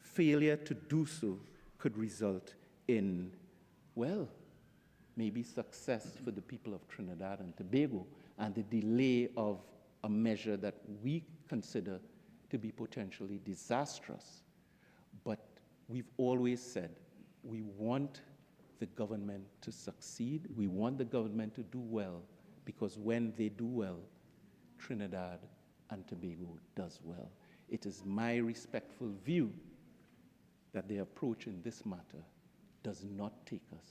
Failure to do so could result in, well, maybe success for the people of Trinidad and Tobago and the delay of a measure that we consider to be potentially disastrous. But we've always said we want the government to succeed. We want the government to do well, because when they do well, Trinidad and Tobago does well. It is my respectful view that the approach in this matter does not take us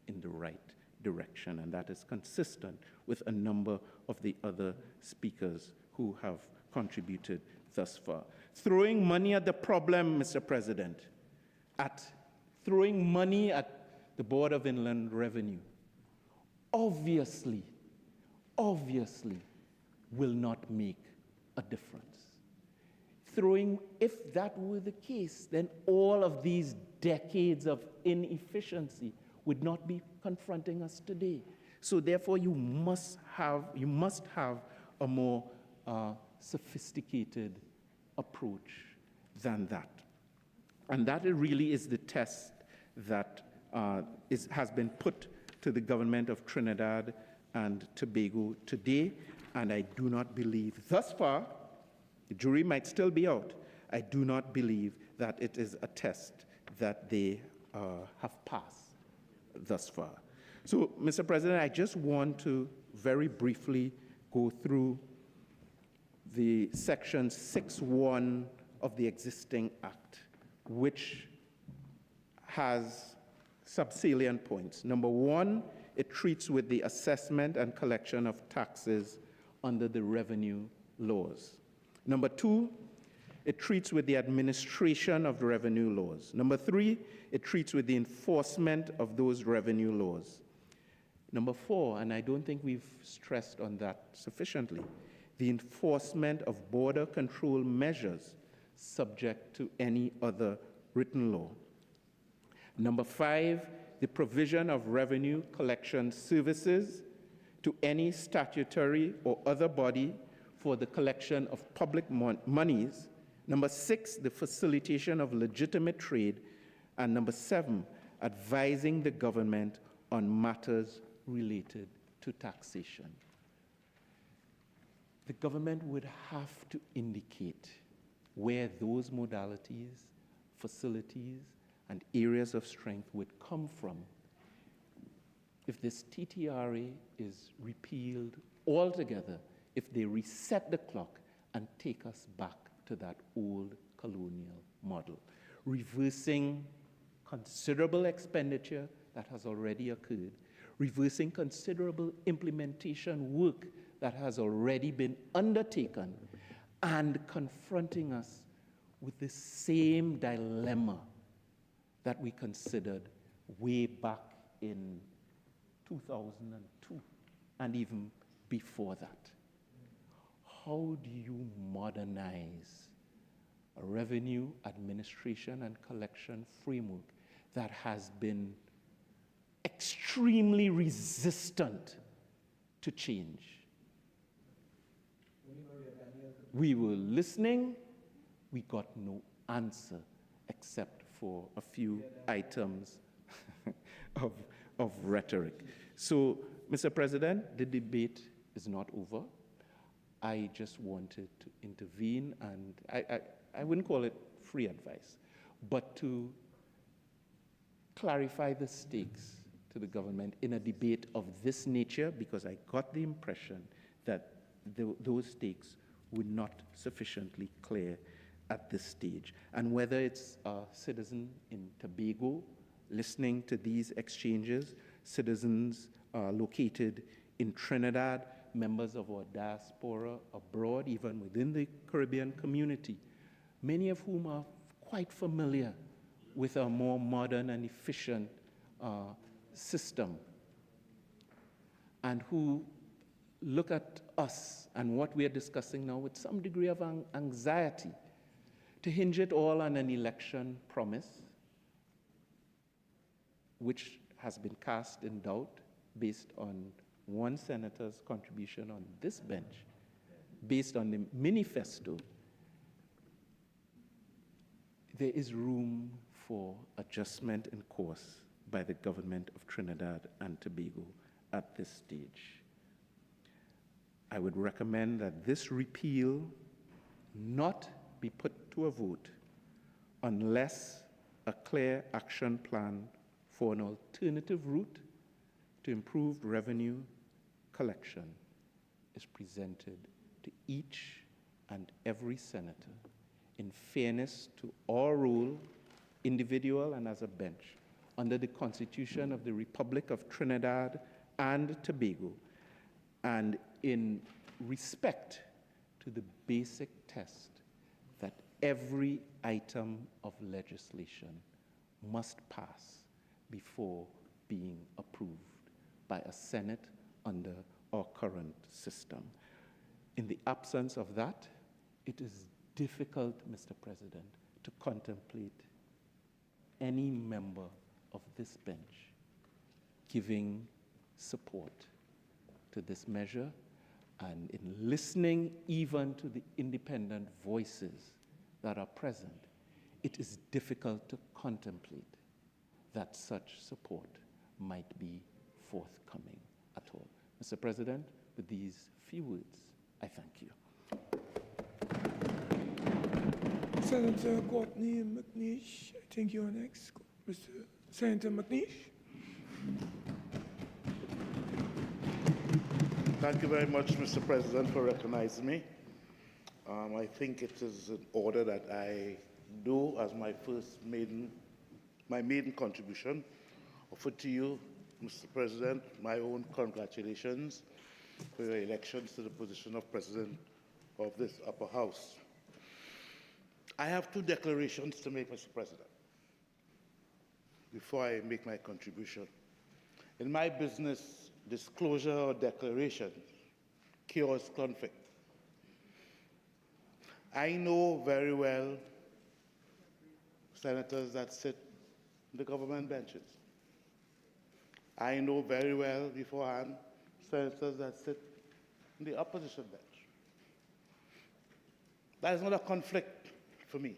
in the right direction, and that is consistent with a number of the other speakers who have contributed thus far. Throwing money at the problem, Mr. President, throwing money at the Board of Inland Revenue, obviously will not make a difference. If that were the case, then all of these decades of inefficiency would not be confronting us today. So therefore, you must have a more sophisticated approach than that. And that really is the test that has been put to the government of Trinidad and Tobago today, and I do not believe, thus far, the jury might still be out, I do not believe that it is a test that they have passed thus far. So, Mr. President, I just want to very briefly go through the section 6.1 of the existing act, which has subsalient points. Number one, it treats with the assessment and collection of taxes under the revenue laws. Number two, it treats with the administration of the revenue laws. Number three, it treats with the enforcement of those revenue laws. Number four, and I don't think we've stressed on that sufficiently, the enforcement of border control measures subject to any other written law. Number five, the provision of revenue collection services to any statutory or other body for the collection of public monies. Number six, the facilitation of legitimate trade. And number seven, advising the government on matters related to taxation. The government would have to indicate where those modalities, facilities, and areas of strength would come from if this TTRA is repealed altogether, if they reset the clock and take us back to that old colonial model, reversing considerable expenditure that has already occurred, reversing considerable implementation work that has already been undertaken, and confronting us with the same dilemma that we considered way back in 2002 and even before that. How do you modernize a revenue administration and collection framework that has been extremely resistant to change? We were listening, we got no answer except for a few items of rhetoric. So, Mr. President, the debate is not over. I just wanted to intervene, and I wouldn't call it free advice, but to clarify the stakes to the government in a debate of this nature, because I got the impression that those stakes were not sufficiently clear at this stage. And whether it's a citizen in Tobago listening to these exchanges, citizens located in Trinidad, members of our diaspora abroad, even within the Caribbean community, many of whom are quite familiar with a more modern and efficient system, and who look at us and what we are discussing now with some degree of anxiety, to hinge it all on an election promise, which has been cast in doubt based on one senator's contribution on this bench, based on the manifesto. There is room for adjustment in course by the government of Trinidad and Tobago at this stage. I would recommend that this repeal not be put to a vote unless a clear action plan for an alternative route to improve revenue collection is presented to each and every senator in fairness to our role, individual and as a bench, under the Constitution of the Republic of Trinidad and Tobago, and in respect to the basic test that every item of legislation must pass before being approved by a Senate under our current system. In the absence of that, it is difficult, Mr. President, to contemplate any member of this bench giving support to this measure, and in listening even to the independent voices that are present, it is difficult to contemplate that such support might be forthcoming at all. Mr. President, with these few words, I thank you. Senator Courtney McNish, I think you're next. Mr. Senator McNish. Thank you very much, Mr. President, for recognizing me. I think it is an order that I do as my maiden contribution. Offer to you, Mr. President, my own congratulations for your elections to the position of President of this upper house. I have two declarations to make, Mr. President, before I make my contribution. In my business, disclosure or declaration cures conflict. I know very well senators that sit on the government benches. I know very well beforehand senators that sit on the opposition bench. That is not a conflict for me.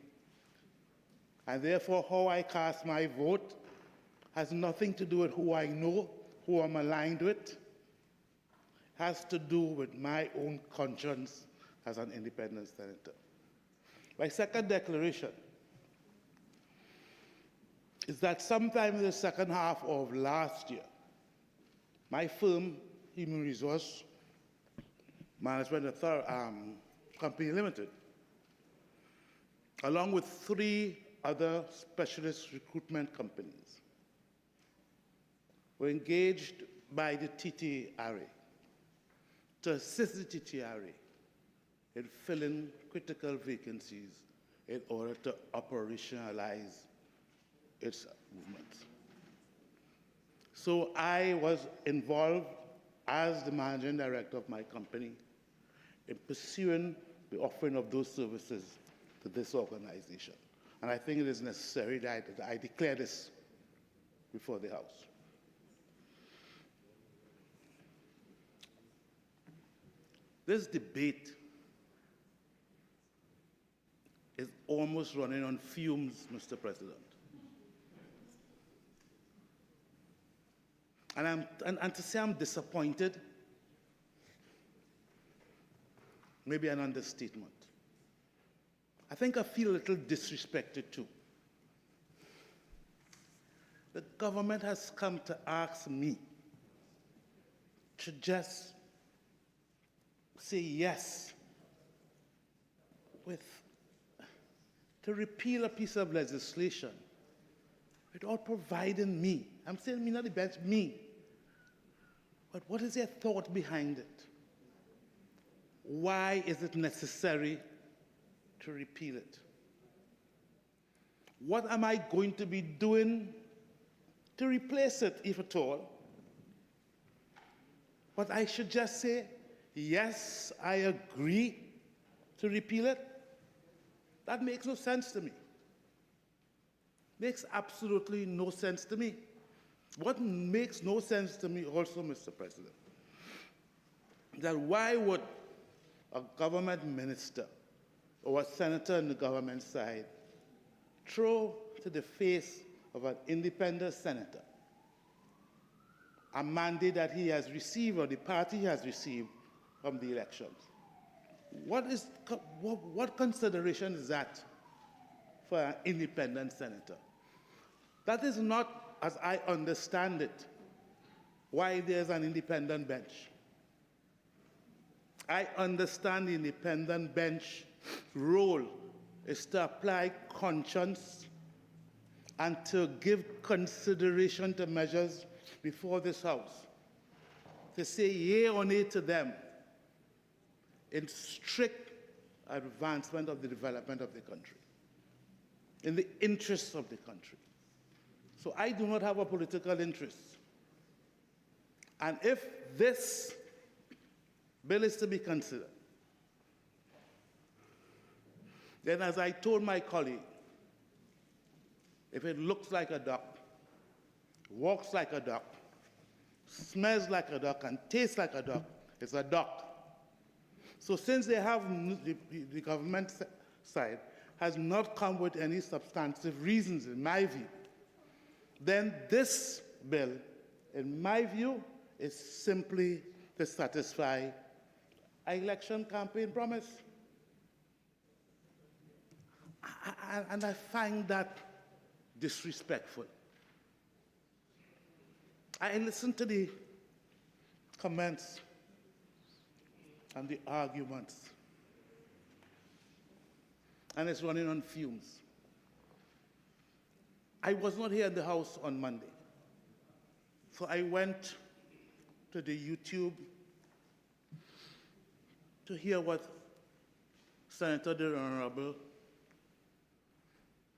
And therefore, how I cast my vote has nothing to do with who I know, who I'm aligned with. Has to do with my own conscience as an independent senator. My second declaration is that sometime in the second half of last year, my firm, Human Resource Management Company Limited, along with 3 other specialist recruitment companies, were engaged by the TTRA to assist the TTRA in filling critical vacancies in order to operationalize its movements. So I was involved as the managing director of my company in pursuing the offering of those services to this organization. And I think it is necessary that I declare this before the House. This debate is almost running on fumes, Mr. President. And to say I'm disappointed, maybe an understatement. I think I feel a little disrespected too. The government has come to ask me to just say yes to repeal a piece of legislation without providing me, I'm saying me, not the bench, me, but what is their thought behind it? Why is it necessary to repeal it? What am I going to be doing to replace it, if at all? But I should just say, yes, I agree to repeal it. That makes no sense to me. Makes absolutely no sense to me. What makes no sense to me also, Mr. President, that why would a government minister or a senator on the government side throw to the face of an independent senator a mandate that he has received or the party has received from the elections? What consideration is that for an independent senator? That is not, as I understand it, why there's an independent bench. I understand the independent bench role is to apply conscience and to give consideration to measures before this House, to say yea or nay to them in strict advancement of the development of the country, in the interests of the country. So I do not have a political interest. And if this bill is to be considered, then as I told my colleague, if it looks like a duck, walks like a duck, smells like a duck and tastes like a duck, it's a duck. So since they have, the government side has not come with any substantive reasons, in my view, then this bill, in my view, is simply to satisfy an election campaign promise. And I find that disrespectful. I listened to the comments and the arguments, and it's running on fumes. I was not here in the House on Monday, so I went to the YouTube to hear what Senator the Honorable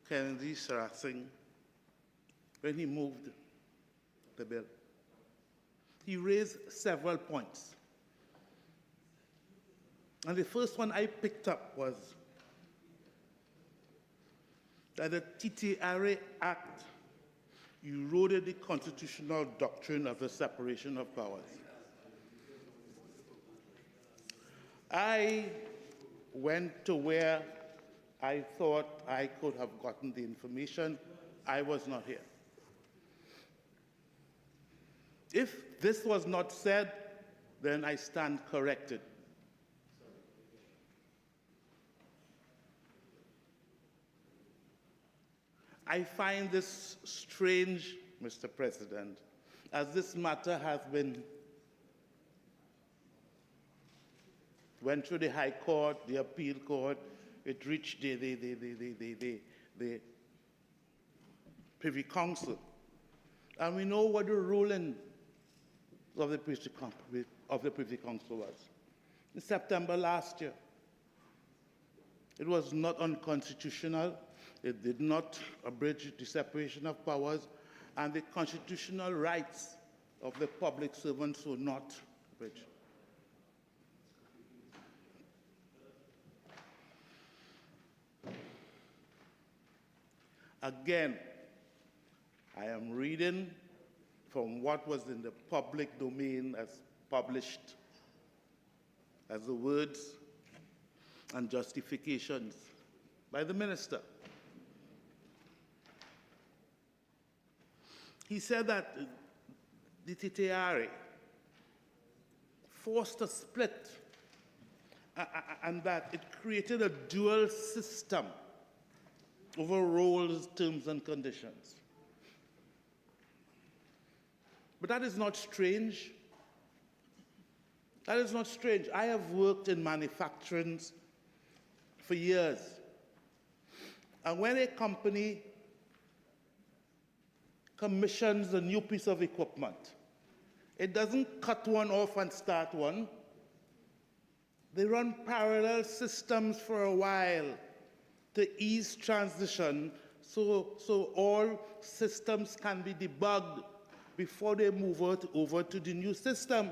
Kennedy Swaratsingh, when he moved the bill. He raised several points. And the first one I picked up was that the TTRA Act eroded the constitutional doctrine of the separation of powers. I went to where I thought I could have gotten the information. I was not here. If this was not said, then I stand corrected. I find this strange, Mr. President, as this matter has went through the High Court, the Appeal Court, it reached the Privy Council. And we know what the ruling of the Privy Council was. In September last year, it was not unconstitutional. It did not abridge the separation of powers, and the constitutional rights of the public servants were not abridged. Again, I am reading from what was in the public domain as published as the words and justifications by the minister. He said that the TTRA forced a split and that it created a dual system over roles, terms, and conditions. But that is not strange. That is not strange. I have worked in manufacturing for years. And when a company commissions a new piece of equipment, it doesn't cut one off and start one. They run parallel systems for a while to ease transition so all systems can be debugged before they move over to the new system.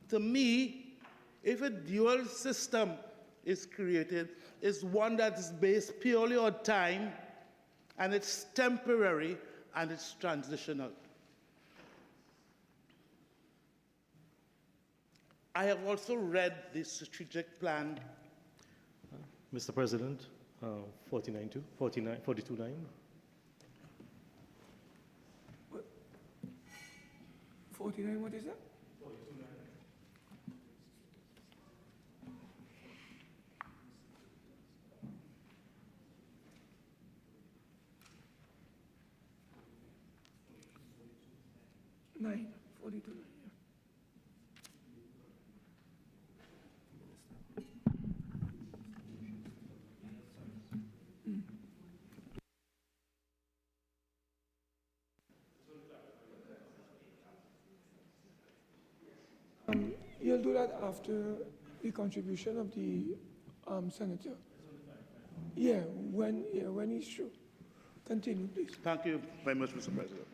To me, if a dual system is created, it's one that is based purely on time, and it's temporary, and it's transitional. I have also read the strategic plan. Mr. President, 42.9. 49, what is that? 42.9. Nine, 42, yeah. You'll do that after the contribution of the senator. Yeah, when he's through. Continue, please. Thank you very much, Mr. President.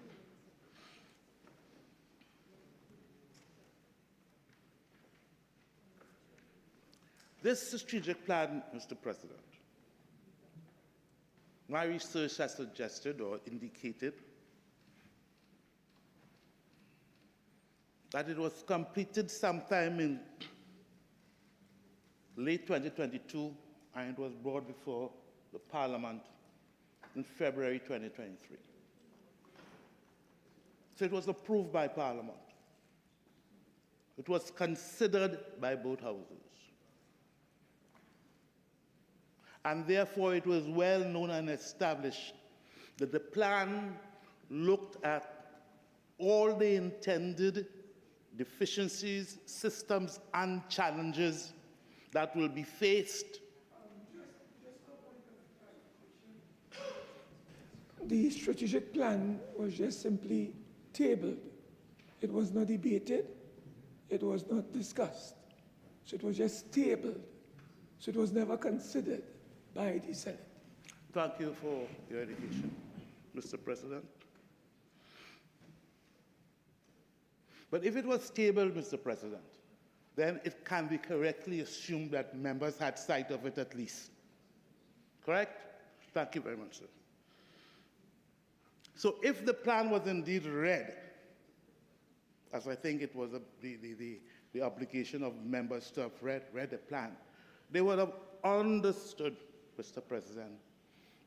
This strategic plan, Mr. President, my research has suggested or indicated that it was completed sometime in late 2022, and it was brought before the Parliament in February 2023. So it was approved by Parliament. It was considered by both houses. And therefore, it was well known and established that the plan looked at all the intended deficiencies, systems, and challenges that will be faced. The strategic plan was just simply tabled. It was not debated. It was not discussed. So it was just tabled. So it was never considered by the Senate. Thank you for your education, Mr. President. But if it was tabled, Mr. President, then it can be correctly assumed that members had sight of it at least. Correct? Thank you very much, sir. So if the plan was indeed read, as I think it was the obligation of members to have read the plan, they would have understood, Mr. President,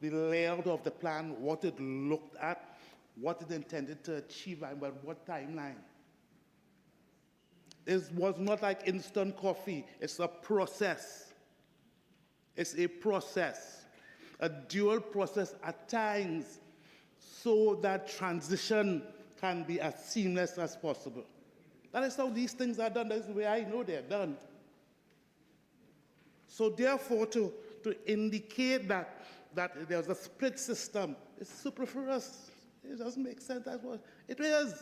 the layout of the plan, what it looked at, what it intended to achieve, and what timeline. It was not like instant coffee. It's a process. It's a process, a dual process at times, so that transition can be as seamless as possible. That is how these things are done. That's the way I know they're done. So therefore, to indicate that there's a split system is superfluous. It doesn't make sense. That's what it is.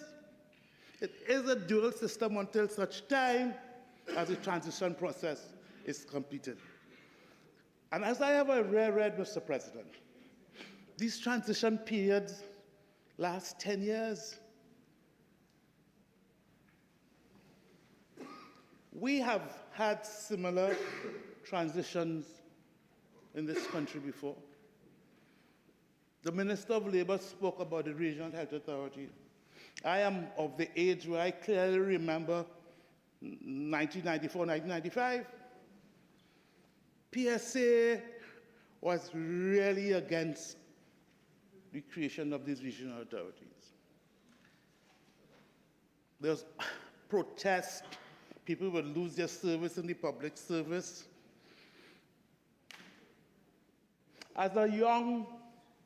It is a dual system until such time as the transition process is completed. And as I have read, Mr. President, these transition periods last 10 years. We have had similar transitions in this country before. The Minister of Labour spoke about the Regional Health Authority. I am of the age where I clearly remember 1994, 1995. PSA was really against the creation of these regional authorities. There was protest. People would lose their service in the public service. As a young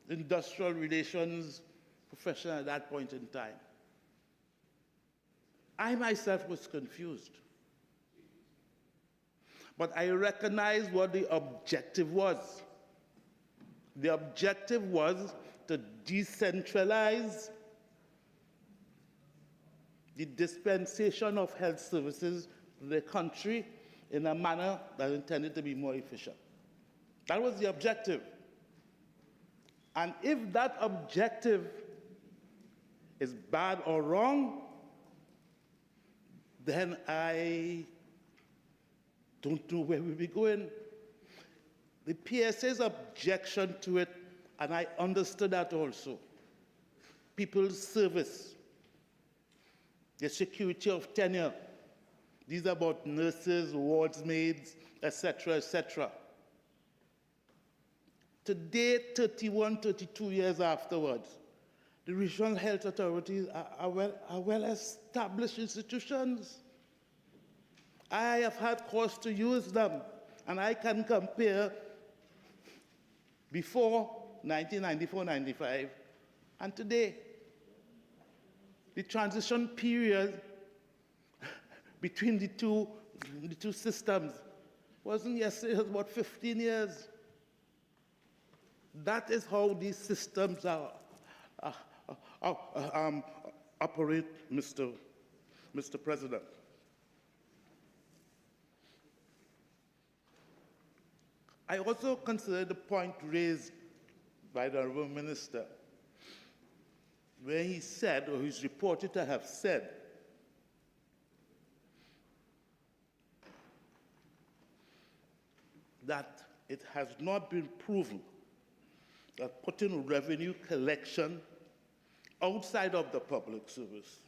industrial relations professional at that point in time, I myself was confused. But I recognized what the objective was. The objective was to decentralize the dispensation of health services to the country in a manner that intended to be more efficient. That was the objective. And if that objective is bad or wrong, then I don't know where we'll be going. The PSA's objection to it, and I understood that also, people's service, the security of tenure. These are about nurses, wardsmaids, etc., etc. Today, 31, 32 years afterwards, the regional health authorities are well-established institutions. I have had cause to use them, and I can compare before 1994-95 and today. The transition period between the two systems wasn't yesterday, it was about 15 years. That is how these systems operate, Mr. President. I also consider the point raised by the Honourable Minister, where he said, or he's reported to have said, that it has not been proven that putting revenue collection outside of the public service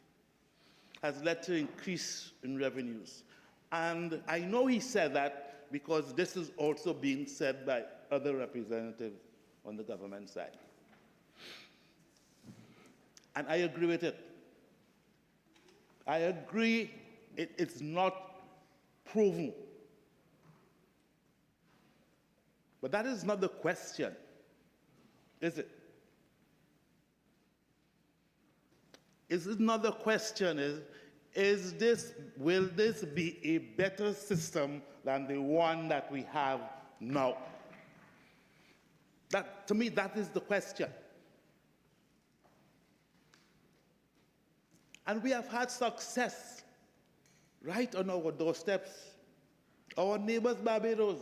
has led to increase in revenues. And I know he said that because this is also being said by other representatives on the government side. And I agree with it. I agree it's not proven. But that is not the question, is it? Is it not the question will this be a better system than the one that we have now? To me, that is the question. And we have had success right on our doorsteps. Our neighbors, Barbados.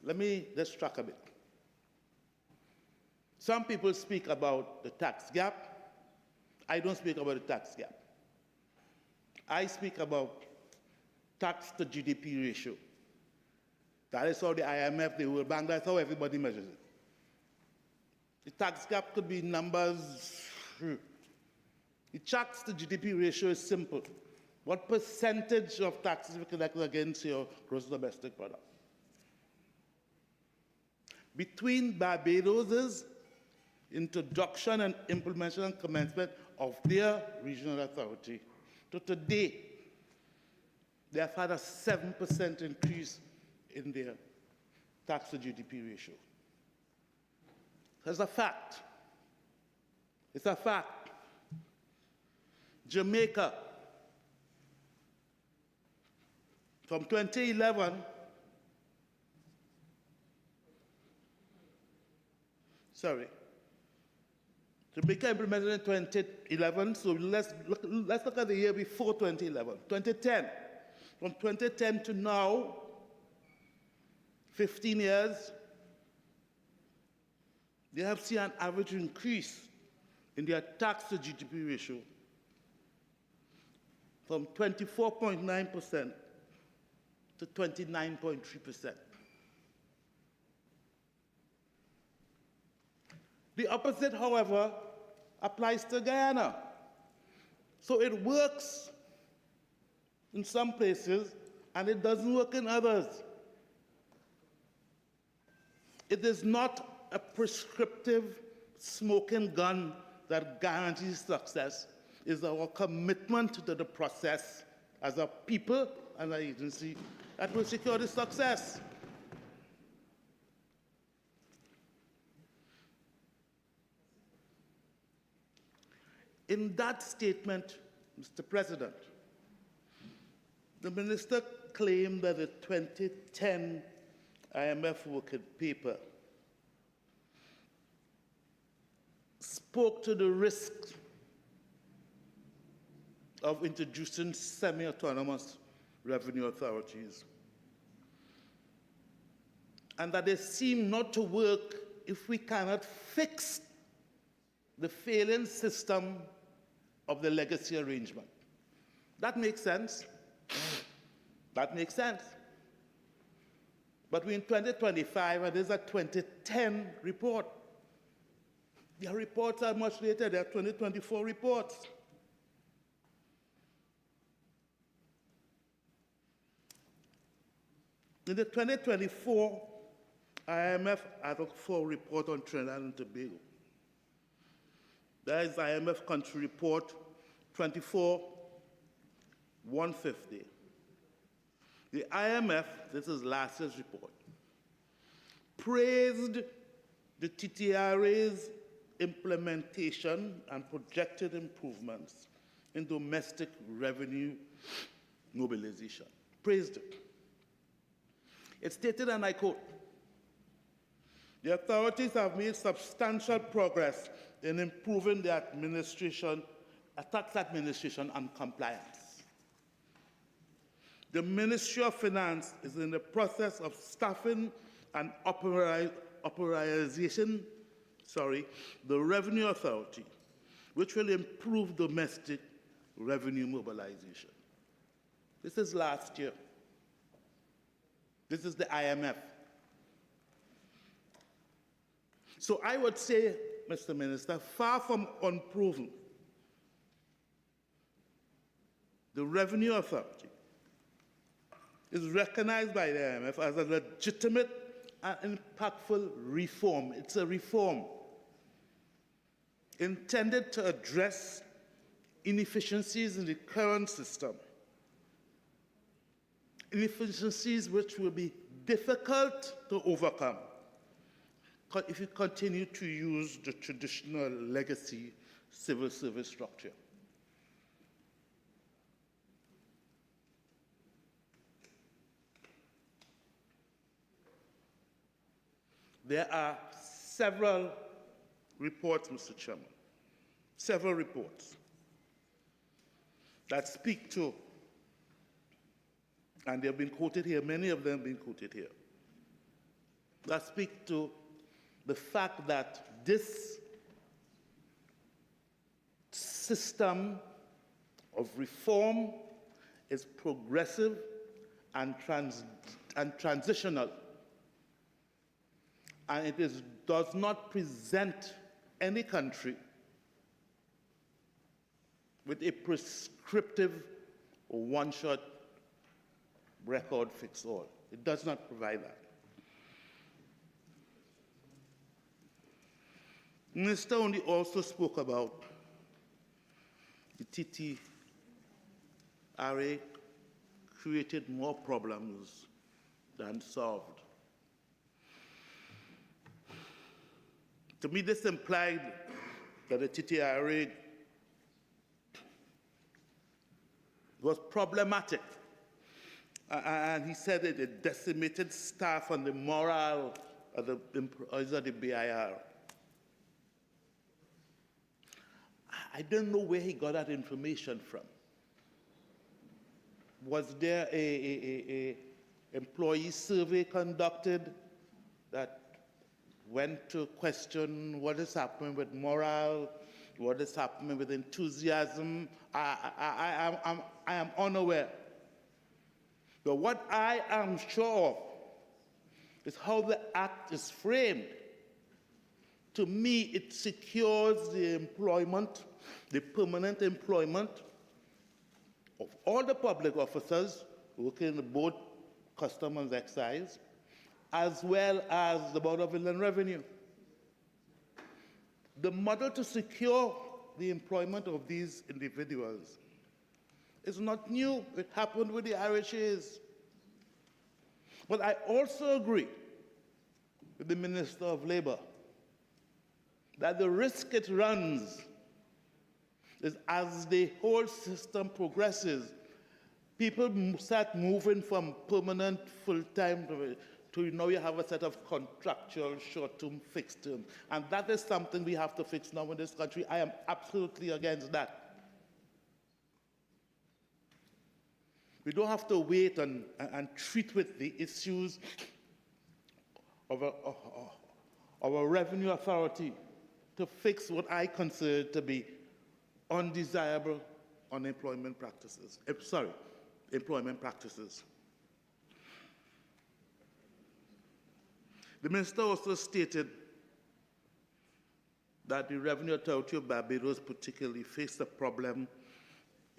Let me just track a bit. Some people speak about the tax gap. I don't speak about the tax gap. I speak about tax to GDP ratio. That is how the IMF, the World Bank, that's how everybody measures it. The tax gap could be numbers. The tax to GDP ratio is simple. What percentage of taxes we collect against your gross domestic product? Between Barbados' introduction and implementation and commencement of their regional authority to today, they have had a 7% increase in their tax to GDP ratio. That's a fact. It's a fact. Jamaica, from 2011, Jamaica implemented in 2011, so let's look at the year before 2011, 2010. From 2010 to now, 15 years, they have seen an average increase in their tax to GDP ratio from 24.9% to 29.3%. The opposite, however, applies to Guyana. So it works in some places and it doesn't work in others. It is not a prescriptive smoking gun that guarantees success. It's our commitment to the process as a people and an agency that will secure the success. In that statement, Mr. President, the minister claimed that the 2010 IMF working paper spoke to the risks of introducing semi-autonomous revenue authorities, and that they seem not to work if we cannot fix the failing system of the legacy arrangement. That makes sense. That makes sense. But we're in 2025 and there's a 2010 report. Their reports are much later, they're 2024 reports. In the 2024 IMF Ad Hoc 4 report on Trinidad and Tobago, there is IMF country report 24-150. The IMF, this is last year's report, praised the TTRA's implementation and projected improvements in domestic revenue mobilization. Praised it. It stated, and I quote, "The authorities have made substantial progress in improving the administration, tax administration and compliance. The Ministry of Finance is in the process of staffing and operationalization, the Revenue Authority, which will improve domestic revenue mobilization." This is last year. This is the IMF. So I would say, Mr. Minister, far from unproven, the Revenue Authority is recognized by the IMF as a legitimate and impactful reform. It's a reform intended to address inefficiencies in the current system, inefficiencies which will be difficult to overcome if you continue to use the traditional legacy civil service structure. There are several reports, Mr. Chairman, several reports that speak to, and they have been quoted here, many of them have been quoted here, that speak to the fact that this system of reform is progressive and transitional, and it does not present any country with a prescriptive one-shot record fix-all. It does not provide that. Minister Only also spoke about the TTRA created more problems than solved. To me, this implied that the TTRA was problematic. And he said that it decimated staff and the morale of the employees of the BIR. I don't know where he got that information from. Was there a employee survey conducted that went to question what is happening with morale, what is happening with enthusiasm? I am unaware. But what I am sure of is how the Act is framed. To me, it secures the employment, the permanent employment of all the public officers working in both Customs and Excise, as well as the Board of Inland Revenue. The model to secure the employment of these individuals is not new. It happened with the RHAs. But I also agree with the Minister of Labour that the risk it runs is as the whole system progresses, people start moving from permanent full-time to now you have a set of contractual short-term, fixed-term. And that is something we have to fix now in this country. I am absolutely against that. We don't have to wait and treat with the issues of a revenue authority to fix what I consider to be undesirable employment practices. The minister also stated that the Revenue Authority of Barbados particularly faced a problem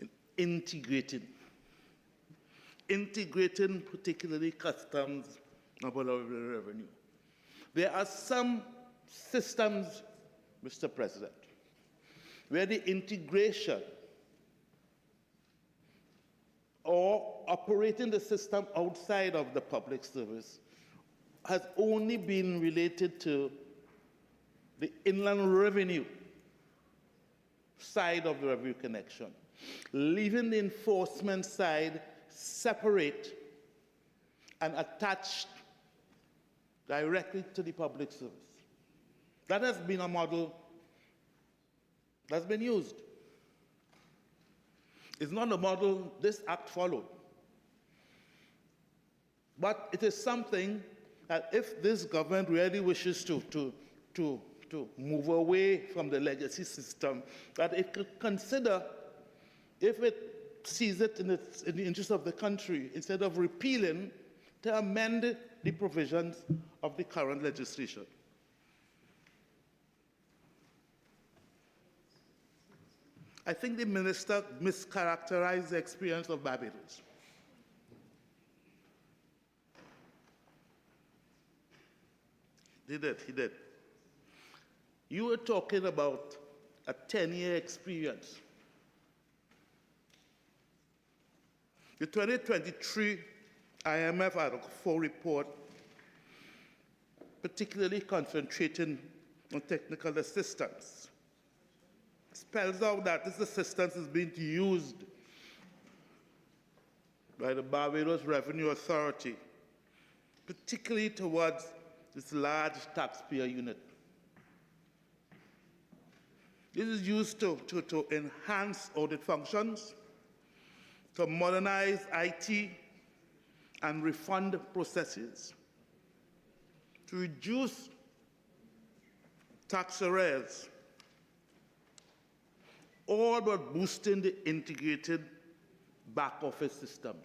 in integrating particularly customs and revenue. There are some systems, Mr. President, where the integration or operating the system outside of the public service has only been related to the inland revenue side of the revenue connection, leaving the enforcement side separate and attached directly to the public service. That has been a model that's been used. It's not a model this Act followed. But it is something that if this government really wishes to move away from the legacy system, that it could consider, if it sees it in the interest of the country, instead of repealing, to amend the provisions of the current legislation. I think the minister mischaracterized the experience of Barbados. He did. You were talking about a 10-year experience. The 2023 IMF Article 4 report, particularly concentrating on technical assistance, spells out that this assistance is being used by the Barbados Revenue Authority, particularly towards this large taxpayer unit. This is used to enhance audit functions, to modernize IT and refund processes, to reduce tax arrears, all but boosting the integrated back office systems.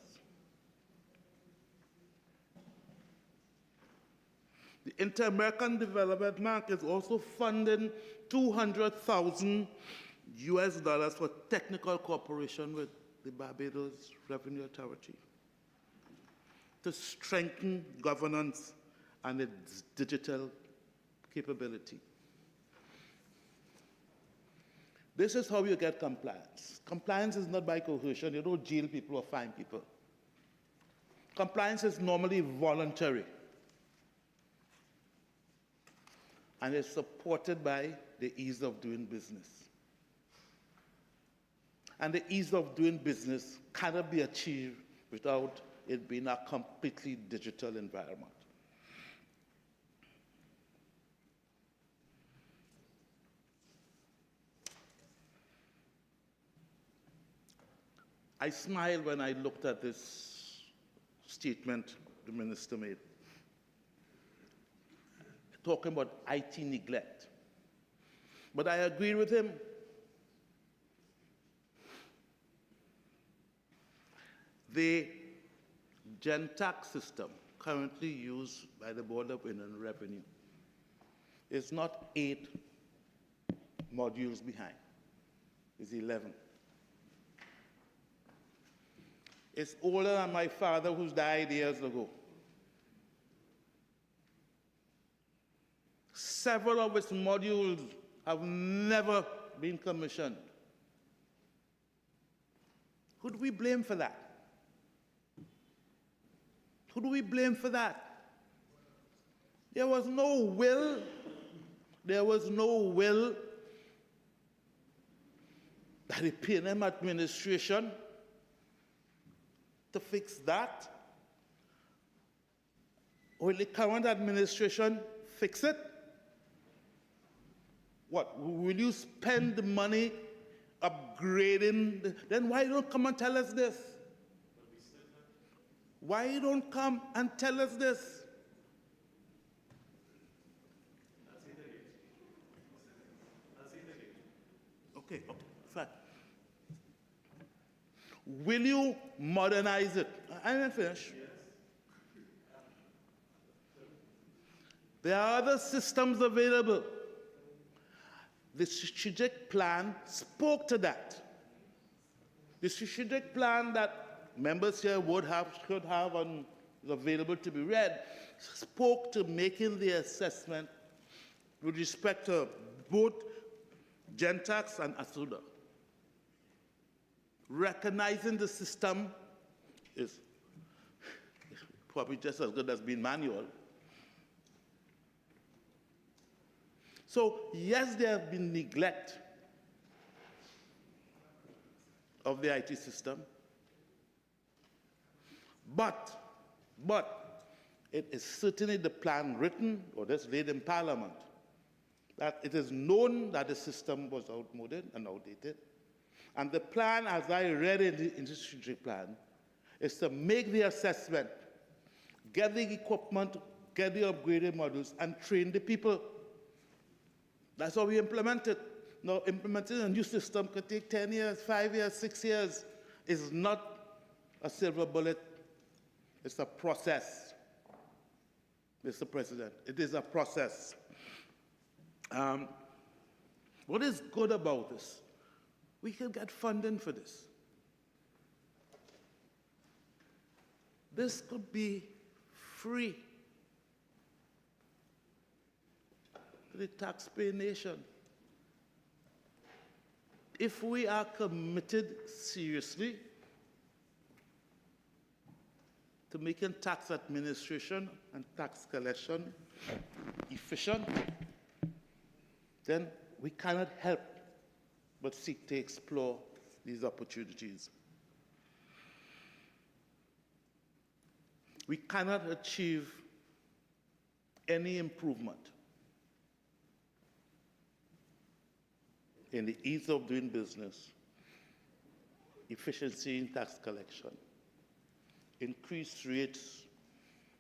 The Inter-American Development Bank is also funding $200,000 for technical cooperation with the Barbados Revenue Authority to strengthen governance and its digital capability. This is how you get compliance. Compliance is not by coercion. You don't jail people or fine people. Compliance is normally voluntary and is supported by the ease of doing business. And the ease of doing business cannot be achieved without it being a completely digital environment. I smiled when I looked at this statement the minister made, talking about IT neglect. But I agree with him. The GenTax system currently used by the Board of Inland Revenue is not 8 modules behind, it's 11. It's older than my father, who's died years ago. Several of its modules have never been commissioned. Who do we blame for that? Who do we blame for that? There was no will. There was no will by the PNM administration to fix that. Will the current administration fix it? What, will you spend the money upgrading? Then why don't come and tell us this? Why you don't come and tell us this? Okay, fine. Will you modernize it? I didn't finish. There are other systems available. The strategic plan spoke to that. The strategic plan that members here should have, and is available to be read, spoke to making the assessment with respect to both GenTax and ASUDA. Recognizing the system is probably just as good as being manual. So yes, there has been neglect of the IT system, but it is certainly the plan written or just laid in Parliament that it is known that the system was outmoded and outdated. And the plan, as I read it in the strategic plan, is to make the assessment, get the equipment, get the upgraded models, and train the people. That's how we implement it. Now, implementing a new system could take 10 years, 5 years, 6 years. It's not a silver bullet. It's a process, Mr. President. It is a process. What is good about this? we can get funding for this. This could be free to the taxpayer nation. If we are committed seriously to making tax administration and tax collection efficient, then we cannot help but seek to explore these opportunities. We cannot achieve any improvement in the ease of doing business, efficiency in tax collection, increased rates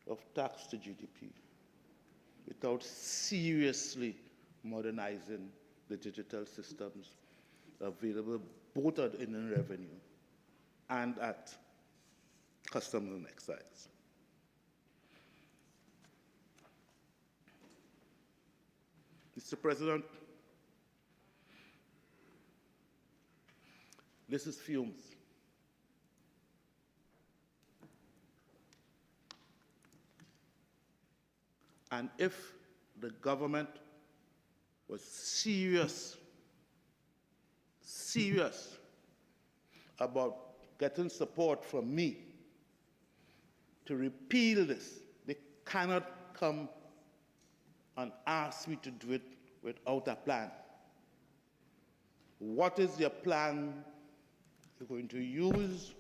of tax to GDP, without seriously modernizing the digital systems available both at Inland Revenue and at Customs and Excise. Mr. President, this is fumes. And if the government was serious about getting support from me to repeal this, they cannot come and ask me to do it without a plan. What is your plan you're going to use?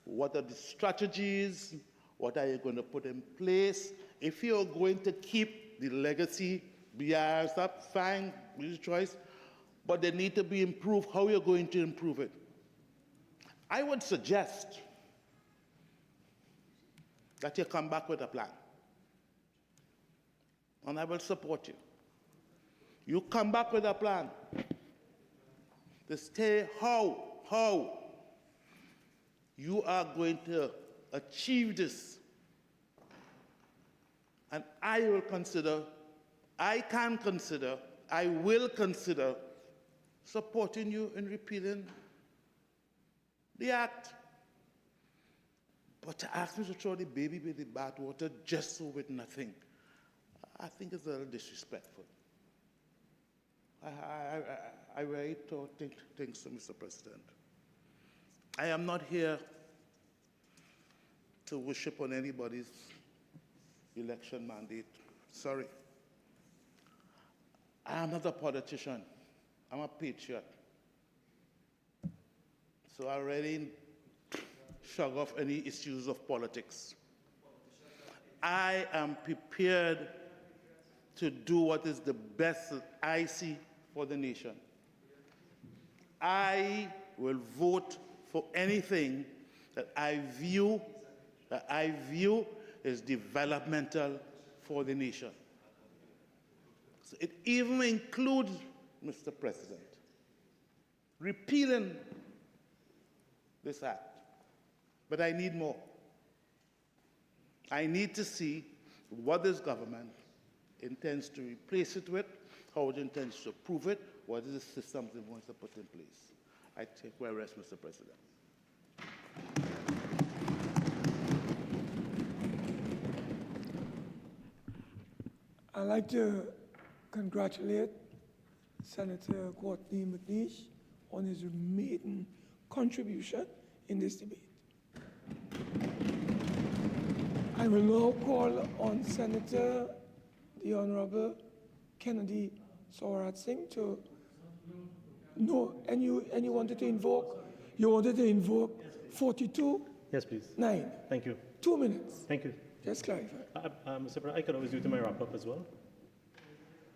What are the strategies? What are you going to put in place? If you're going to keep the legacy BIRs up, fine, your choice, but they need to be improved. How are you going to improve it? I would suggest that you come back with a plan, and I will support you. You come back with a plan to say how you are going to achieve this. And I will consider supporting you in repealing the act. But to ask me to throw the baby with the bathwater just so with nothing, I think it's a little disrespectful. I really think so, Mr. President. I am not here to worship on anybody's election mandate. Sorry. I am not a politician. I'm a patriot. So I already shrug off any issues of politics. I am prepared to do what is the best that I see for the nation. I will vote for anything that I view is developmental for the nation. So it even includes, Mr. President, repealing this act. But I need more. I need to see what this government intends to replace it with, how it intends to approve it, what is the systems it wants to put in place. I take my rest, Mr. President. I'd like to congratulate Senator Courtney McNish on his maiden contribution in this debate. I will now call on Senator the Honorable Kennedy Swaratsingh to no, and you wanted to invoke? You wanted to invoke 42? Yes, please. 9. Thank you. 2 minutes. Thank you. Just clarify. Mr. President, I could always do it in my wrap-up as well.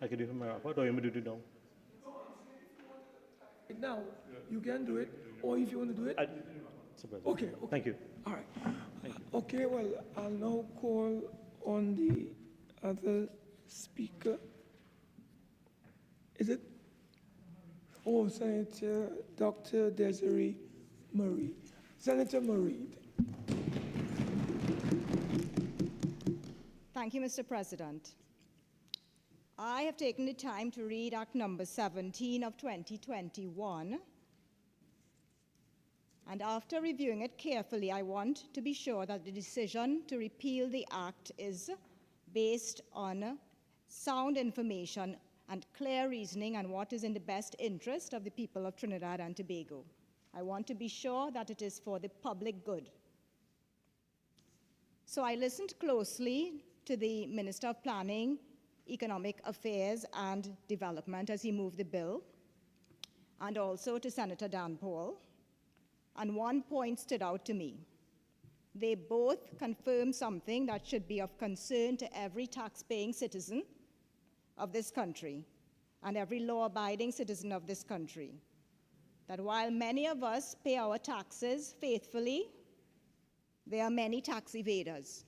I could do it in my wrap-up, or you want me to do it now? Now, you can do it, or if you want to do it. Mr. President. Okay. Thank you. All right. Okay, well, I'll now call on the other speaker. Is it? Oh, Senator Dr. Desirée Marie. Senator Marie. Thank you, Mr. President. I have taken the time to read Act Number 17 of 2021, And after reviewing it carefully, I want to be sure that the decision to repeal the act is based on sound information and clear reasoning and what is in the best interest of the people of Trinidad and Tobago. I want to be sure that it is for the public good. So I listened closely to the Minister of Planning, Economic Affairs and Development as he moved the bill, and also to Senator Dhanpaul. And one point stood out to me. They both confirmed something that should be of concern to every tax-paying citizen of this country and every law-abiding citizen of this country, that while many of us pay our taxes faithfully, there are many tax evaders.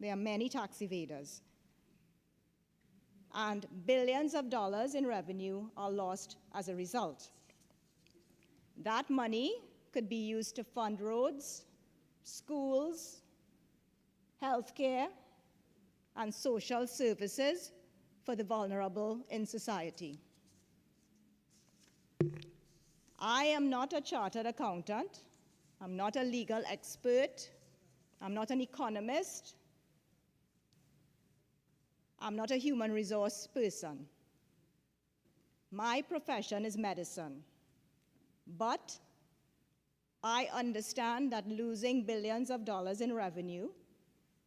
There are many tax evaders. And billions of dollars in revenue are lost as a result. That money could be used to fund roads, schools, healthcare, and social services for the vulnerable in society. I am not a chartered accountant. I'm not a legal expert. I'm not an economist. I'm not a human resource person. My profession is medicine. But I understand that losing billions of dollars in revenue,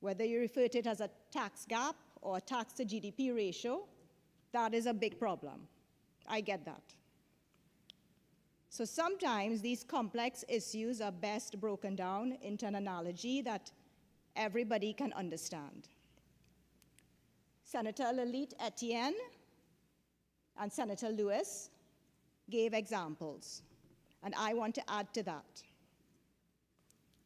whether you refer to it as a tax gap or a tax to GDP ratio, that is a big problem. I get that. So sometimes these complex issues are best broken down into an analogy that everybody can understand. Senator Lalite-Ettienne and Senator Lewis gave examples, and I want to add to that.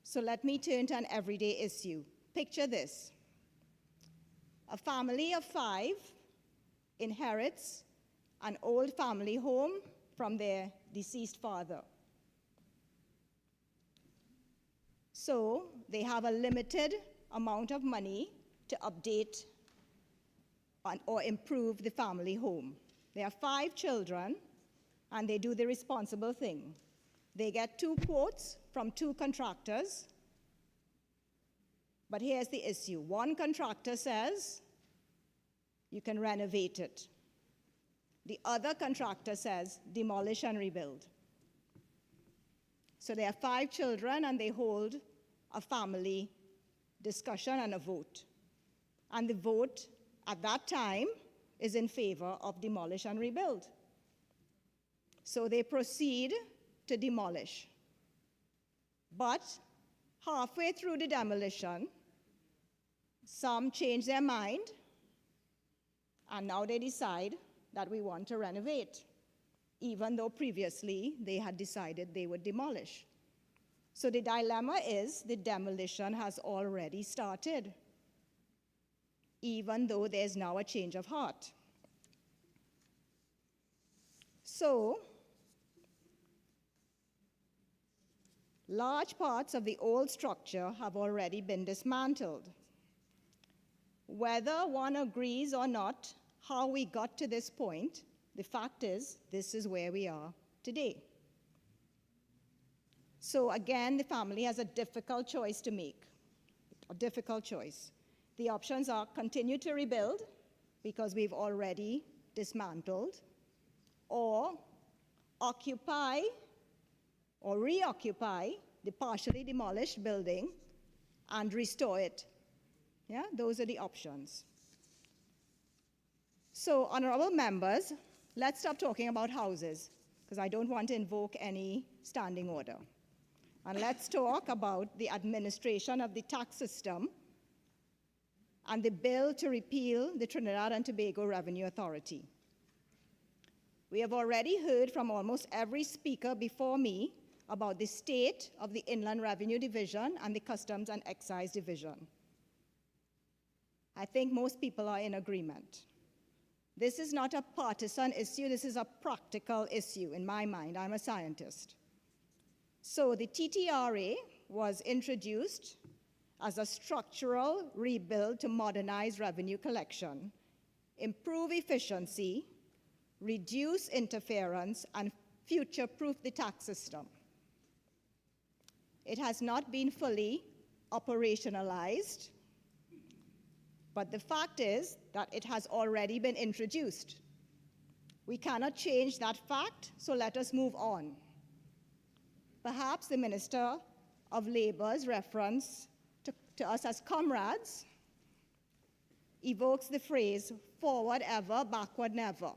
So let me turn to an everyday issue. Picture this. A family of 5 inherits an old family home from their deceased father. So they have a limited amount of money to update or improve the family home. There are 5 children, and they do the responsible thing. They get 2 quotes from 2 contractors, but here's the issue. One contractor says, you can renovate it. The other contractor says, demolish and rebuild. So there are 5 children, and they hold a family discussion and a vote. And the vote at that time is in favor of demolish and rebuild. So they proceed to demolish. But halfway through the demolition, some change their mind, and now they decide that we want to renovate, even though previously they had decided they would demolish. So the dilemma is the demolition has already started, even though there's now a change of heart. So, large parts of the old structure have already been dismantled. Whether one agrees or not how we got to this point, the fact is, this is where we are today. So again, the family has a difficult choice to make, a difficult choice. The options are continue to rebuild, because we've already dismantled, or occupy or reoccupy the partially demolished building and restore it. Yeah, those are the options. So, honorable members, let's stop talking about houses, because I don't want to invoke any standing order. And let's talk about the administration of the tax system and the bill to repeal the Trinidad and Tobago Revenue Authority. We have already heard from almost every speaker before me about the state of the Inland Revenue Division and the Customs and Excise Division. I think most people are in agreement. This is not a partisan issue, this is a practical issue in my mind. I'm a scientist. So the TTRA was introduced as a structural rebuild to modernize revenue collection, improve efficiency, reduce interference, and future-proof the tax system. It has not been fully operationalized, but the fact is that it has already been introduced. We cannot change that fact, so let us move on. Perhaps the Minister of Labor's reference to us as comrades evokes the phrase, forward ever, backward never,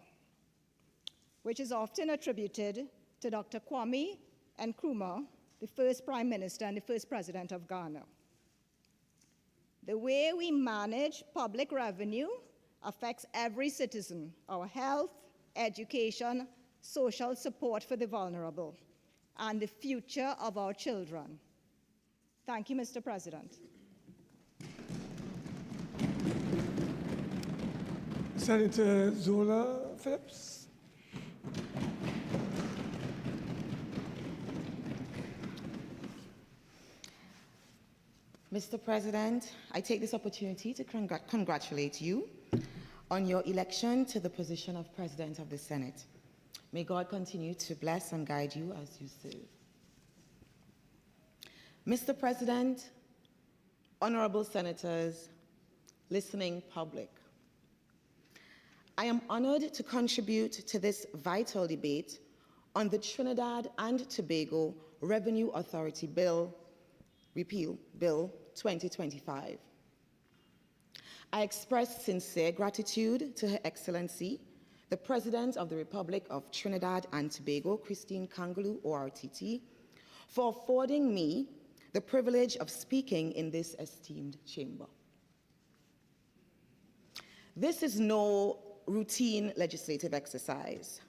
which is often attributed to Dr. Kwame Nkrumah, the first Prime Minister and the first President of Ghana. The way we manage public revenue affects every citizen, our health, education, social support for the vulnerable, and the future of our children. Thank you, Mr. President. Senator Zola Phillips. Mr. President, I take this opportunity to congratulate you on your election to the position of President of the Senate. May God continue to bless and guide you as you serve. Mr. President, honorable senators, listening public, I am honored to contribute to this vital debate on the Trinidad and Tobago Revenue Authority Bill, Repeal Bill 2025. I express sincere gratitude to Her Excellency, the President of the Republic of Trinidad and Tobago, Christine Kangaloo, ORTT, for affording me the privilege of speaking in this esteemed chamber. This is no routine legislative exercise.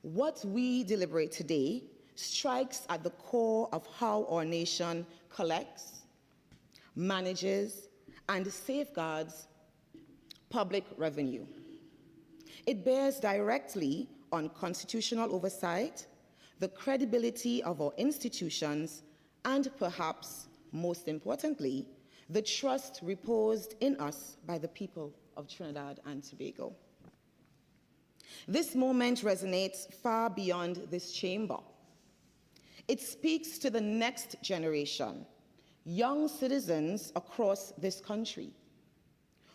What we deliberate today strikes at the core of how our nation collects, manages, and safeguards public revenue. It bears directly on constitutional oversight, the credibility of our institutions, and perhaps most importantly, the trust reposed in us by the people of Trinidad and Tobago. This moment resonates far beyond this chamber. It speaks to the next generation, young citizens across this country,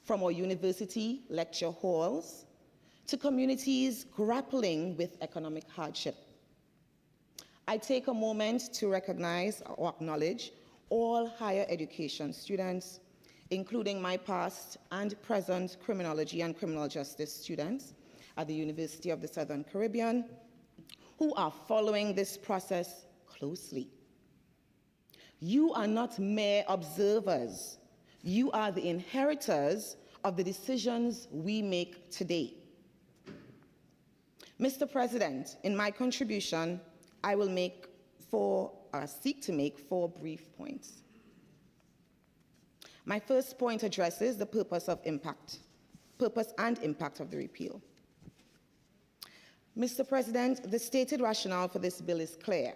from our university lecture halls to communities grappling with economic hardship. I take a moment to recognize or acknowledge all higher education students, including my past and present criminology and criminal justice students at the University of the Southern Caribbean, who are following this process closely. You are not mere observers. You are the inheritors of the decisions we make today. Mr. President, in my contribution, I will seek to make four brief points. My first point addresses the purpose and impact of the repeal. Mr. President, the stated rationale for this bill is clear.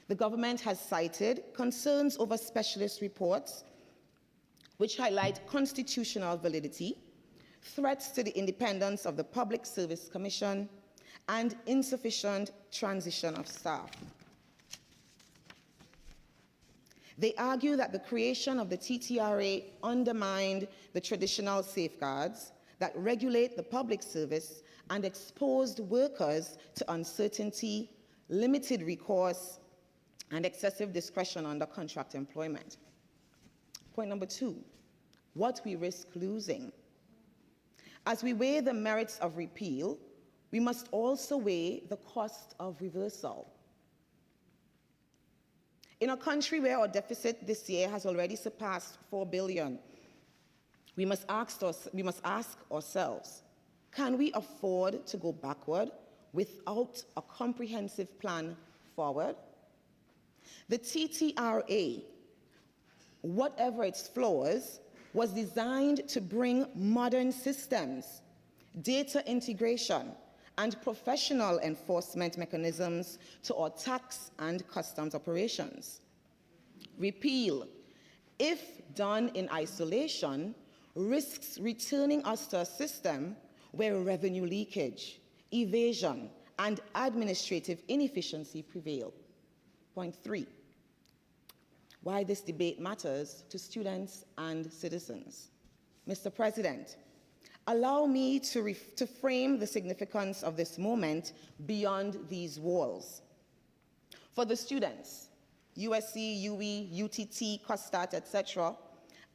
The government has cited concerns over specialist reports which highlight constitutional validity, threats to the independence of the Public Service Commission, and insufficient transition of staff. They argue that the creation of the TTRA undermined the traditional safeguards that regulate the public service and exposed workers to uncertainty, limited recourse, and excessive discretion under contract employment. Point number two, what we risk losing. As we weigh the merits of repeal, we must also weigh the cost of reversal. In a country where our deficit this year has already surpassed $4 billion, we must ask ourselves, can we afford to go backward without a comprehensive plan forward? The TTRA, whatever its flaws, was designed to bring modern systems, data integration, and professional enforcement mechanisms to our tax and customs operations. Repeal, if done in isolation, risks returning us to a system where revenue leakage, evasion, and administrative inefficiency prevail. Point three, why this debate matters to students and citizens. Mr. President, allow me to frame the significance of this moment beyond these walls. For the students, USC, UE, UTT, COSTAT, etc.,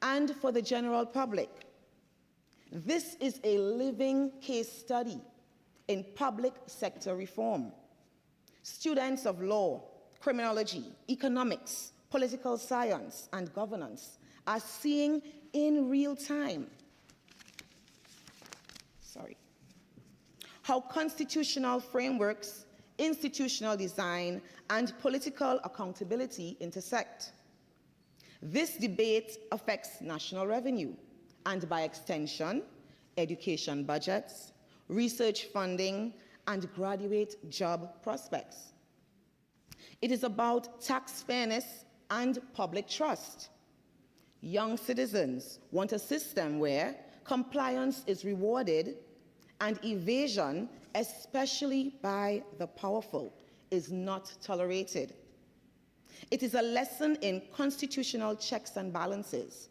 and for the general public, this is a living case study in public sector reform. Students of law, criminology, economics, political science, and governance are seeing in real time how constitutional frameworks, institutional design, and political accountability intersect. This debate affects national revenue, and by extension, education budgets, research funding, and graduate job prospects. It is about tax fairness and public trust. Young citizens want a system where compliance is rewarded and evasion, especially by the powerful, is not tolerated. It is a lesson in constitutional checks and balances.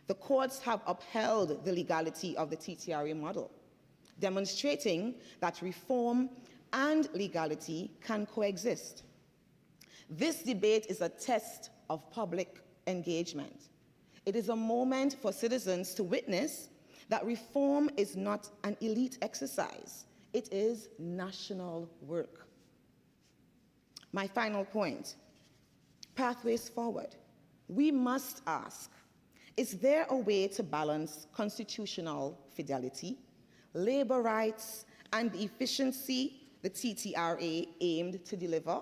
The courts have upheld the legality of the TTRA model, demonstrating that reform and legality can coexist. This debate is a test of public engagement. It is a moment for citizens to witness that reform is not an elite exercise. It is national work. My final point, pathways forward. We must ask, is there a way to balance constitutional fidelity, labor rights, and the efficiency the TTRA aimed to deliver?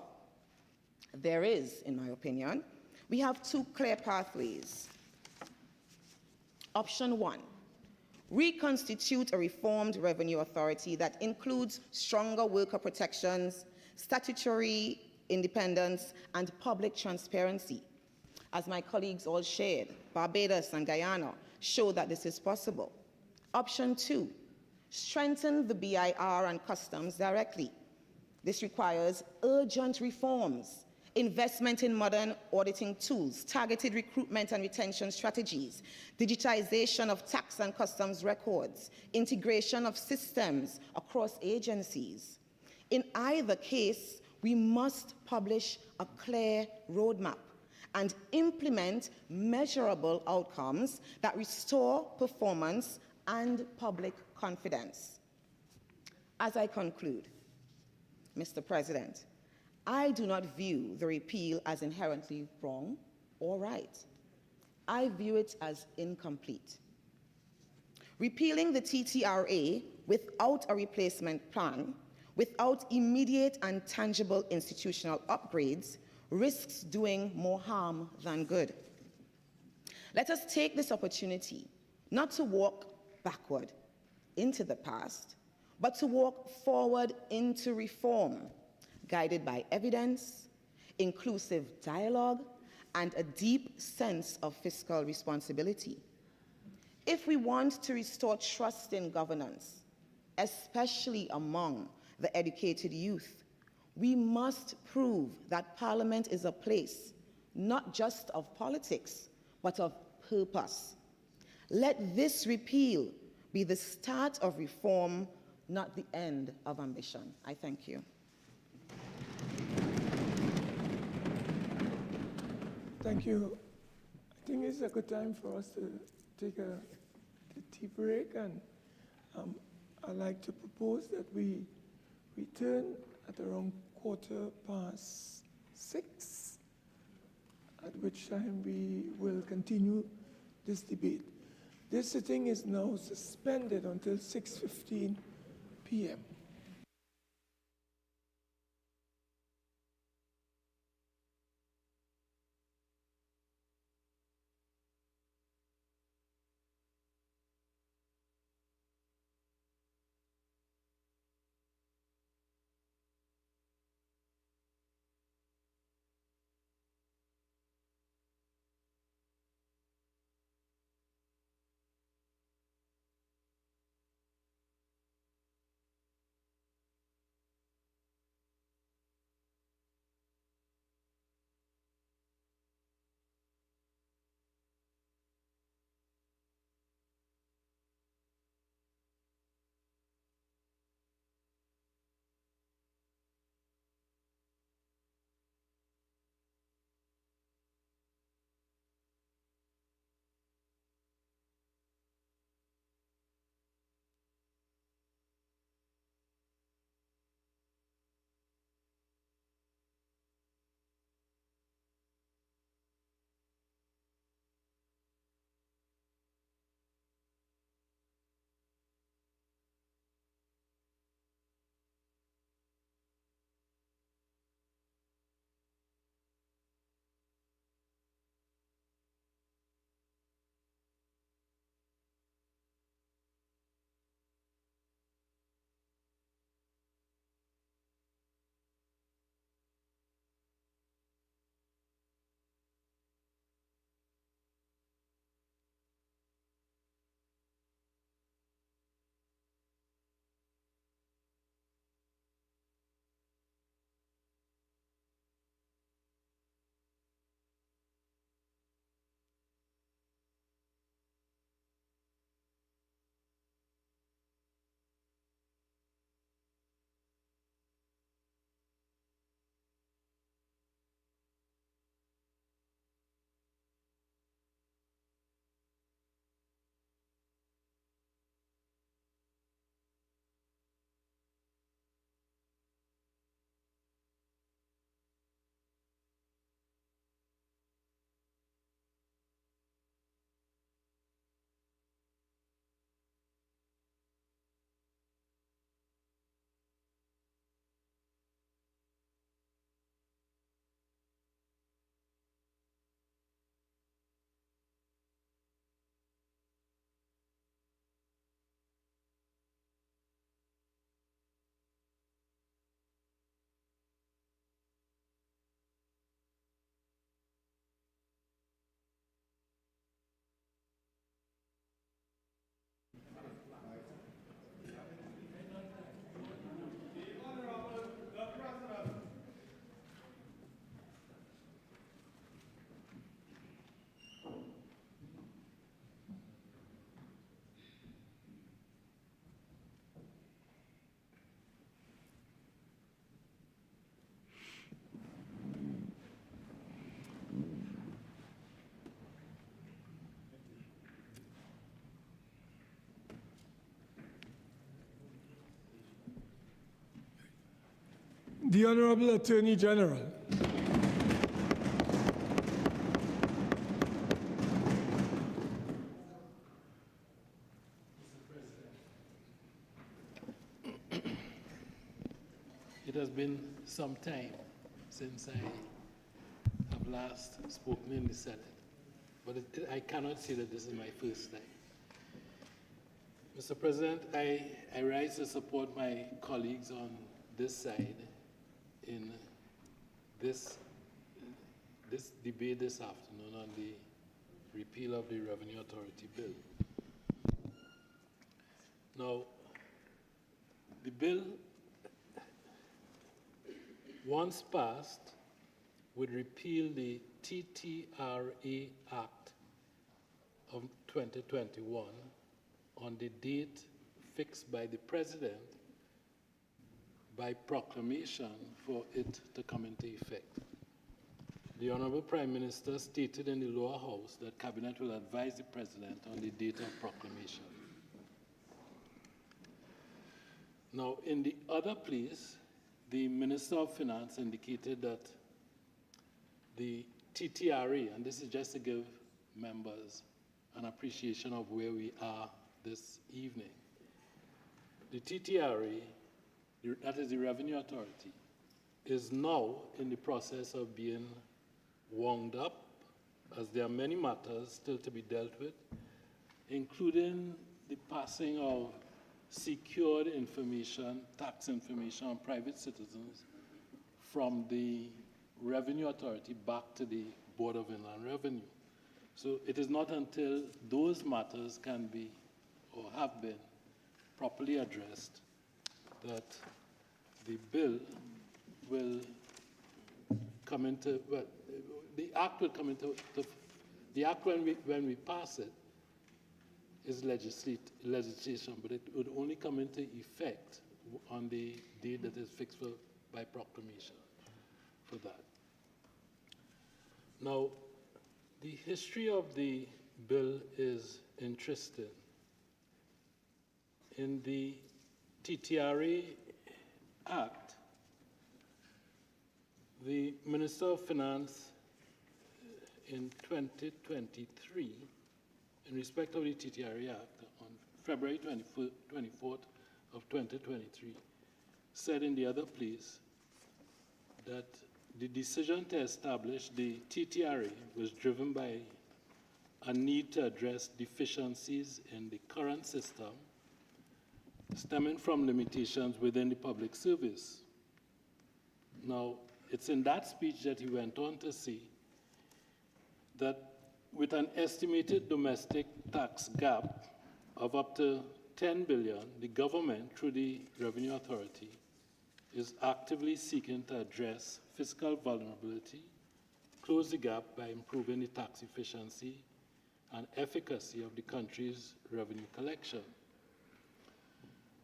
There is, in my opinion. We have two clear pathways. Option one, reconstitute a reformed revenue authority that includes stronger worker protections, statutory independence, and public transparency. As my colleagues all shared, Barbados and Guyana show that this is possible. Option two, strengthen the BIR and customs directly. This requires urgent reforms, investment in modern auditing tools, targeted recruitment and retention strategies, digitization of tax and customs records, integration of systems across agencies. In either case, we must publish a clear roadmap and implement measurable outcomes that restore performance and public confidence. As I conclude, Mr. President, I do not view the repeal as inherently wrong or right. I view it as incomplete. Repealing the TTRA without a replacement plan, without immediate and tangible institutional upgrades, risks doing more harm than good. Let us take this opportunity not to walk backward into the past, but to walk forward into reform, guided by evidence, inclusive dialogue, and a deep sense of fiscal responsibility. If we want to restore trust in governance, especially among the educated youth, we must prove that Parliament is a place not just of politics, but of purpose. Let this repeal be the start of reform, not the end of ambition. I thank you. Thank you. I think it's a good time for us to take a tea break, and I'd like to propose that we return at around 6:15, at which time we will continue this debate. This sitting is now suspended until 6:15 p.m. The Honorable Attorney General. It has been some time since I have last spoken in the Senate, but I cannot say that this is my first time. Mr. President, I rise to support my colleagues on this side in this debate this afternoon on the repeal of the Revenue Authority bill. Now, the bill, once passed, would repeal the TTRA Act of 2021 on the date fixed by the President by proclamation for it to come into effect. The Honorable Prime Minister stated in the lower house that Cabinet will advise the President on the date of proclamation. Now, in the other place, the Minister of Finance indicated that the TTRA, and this is just to give members an appreciation of where we are this evening. The TTRA, that is the Revenue Authority, is now in the process of being wound up, as there are many matters still to be dealt with, including the passing of secured information, tax information on private citizens from the Revenue Authority back to the Board of Inland Revenue. So it is not until those matters can be or have been properly addressed that the bill will come into, well, the act will come into, the act when we pass it is legislation, but it would only come into effect on the date that is fixed by proclamation for that. Now, the history of the bill is interesting. In the TTRA Act, the Minister of Finance in 2023, in respect of the TTRA Act, on February 24th of 2023, said in the other place that the decision to establish the TTRA was driven by a need to address deficiencies in the current system stemming from limitations within the public service. Now, it's in that speech that he went on to say that with an estimated domestic tax gap of up to 10 billion, the government, through the Revenue Authority, is actively seeking to address fiscal vulnerability, close the gap by improving the tax efficiency and efficacy of the country's revenue collection.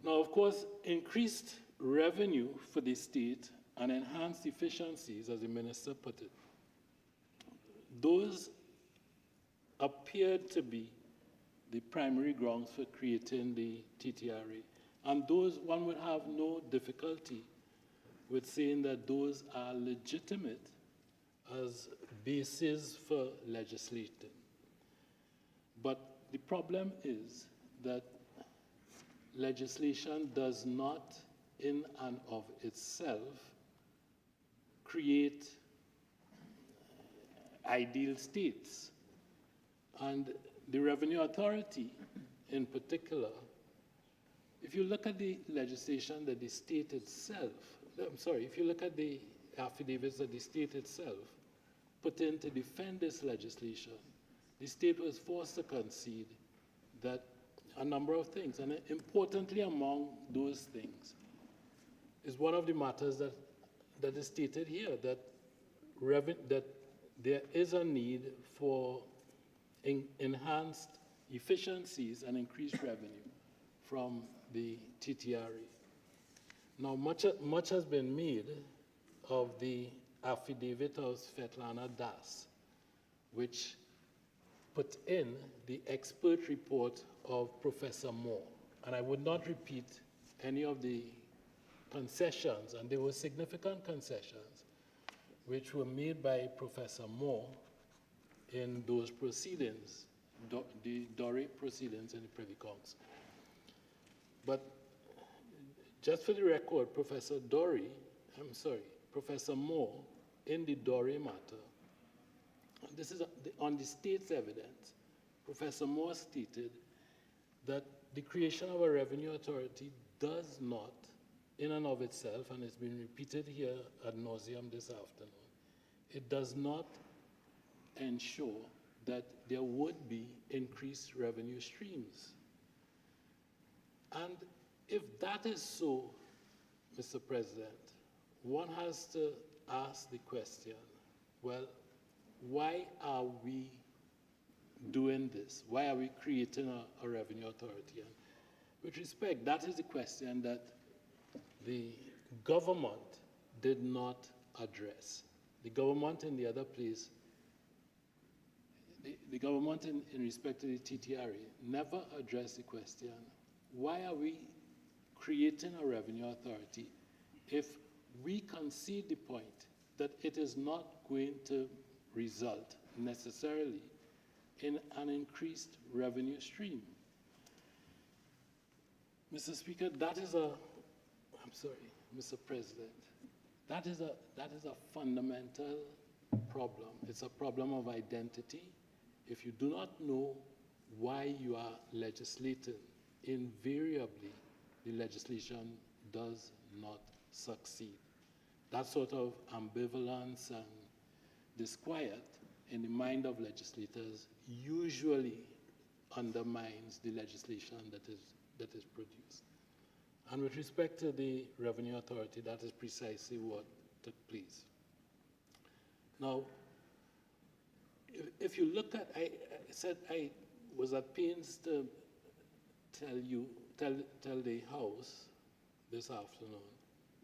Now, of course, increased revenue for the state and enhanced efficiencies, as the minister put it, those appeared to be the primary grounds for creating the TTRA. And those, one would have no difficulty with saying that those are legitimate as bases for legislating. But the problem is that legislation does not, in and of itself, create ideal states. And the Revenue Authority, in particular, if you look at the legislation that the state itself, if you look at the affidavits that the state itself put in to defend this legislation, the state was forced to concede that a number of things, and importantly among those things is one of the matters that is stated here, that there is a need for enhanced efficiencies and increased revenue from the TTRA. Now, much has been made of the affidavit of Svetlana Das, which put in the expert report of Professor Moore. And I would not repeat any of the concessions, and there were significant concessions, which were made by Professor Moore in those proceedings, the Deoroop proceedings in the Privy Council. But just for the record, Professor Moore, in the Deoroop matter, this is on the state's evidence, Professor Moore stated that the creation of a revenue authority does not, in and of itself, and it's been repeated here ad nauseum this afternoon, it does not ensure that there would be increased revenue streams. And if that is so, Mr. President, one has to ask the question, well, why are we doing this? Why are we creating a revenue authority? And with respect, that is the question that the government did not address. The government in the other place, the government in respect to the TTRA never addressed the question, why are we creating a revenue authority if we concede the point that it is not going to result necessarily in an increased revenue stream? Mr. Speaker, Mr. President, that is a fundamental problem. It's a problem of identity. If you do not know why you are legislating, invariably the legislation does not succeed. That sort of ambivalence and disquiet in the mind of legislators usually undermines the legislation that is produced. And with respect to the Revenue Authority, that is precisely what took place. Now, if you look at, I said I was at pains to tell the House this afternoon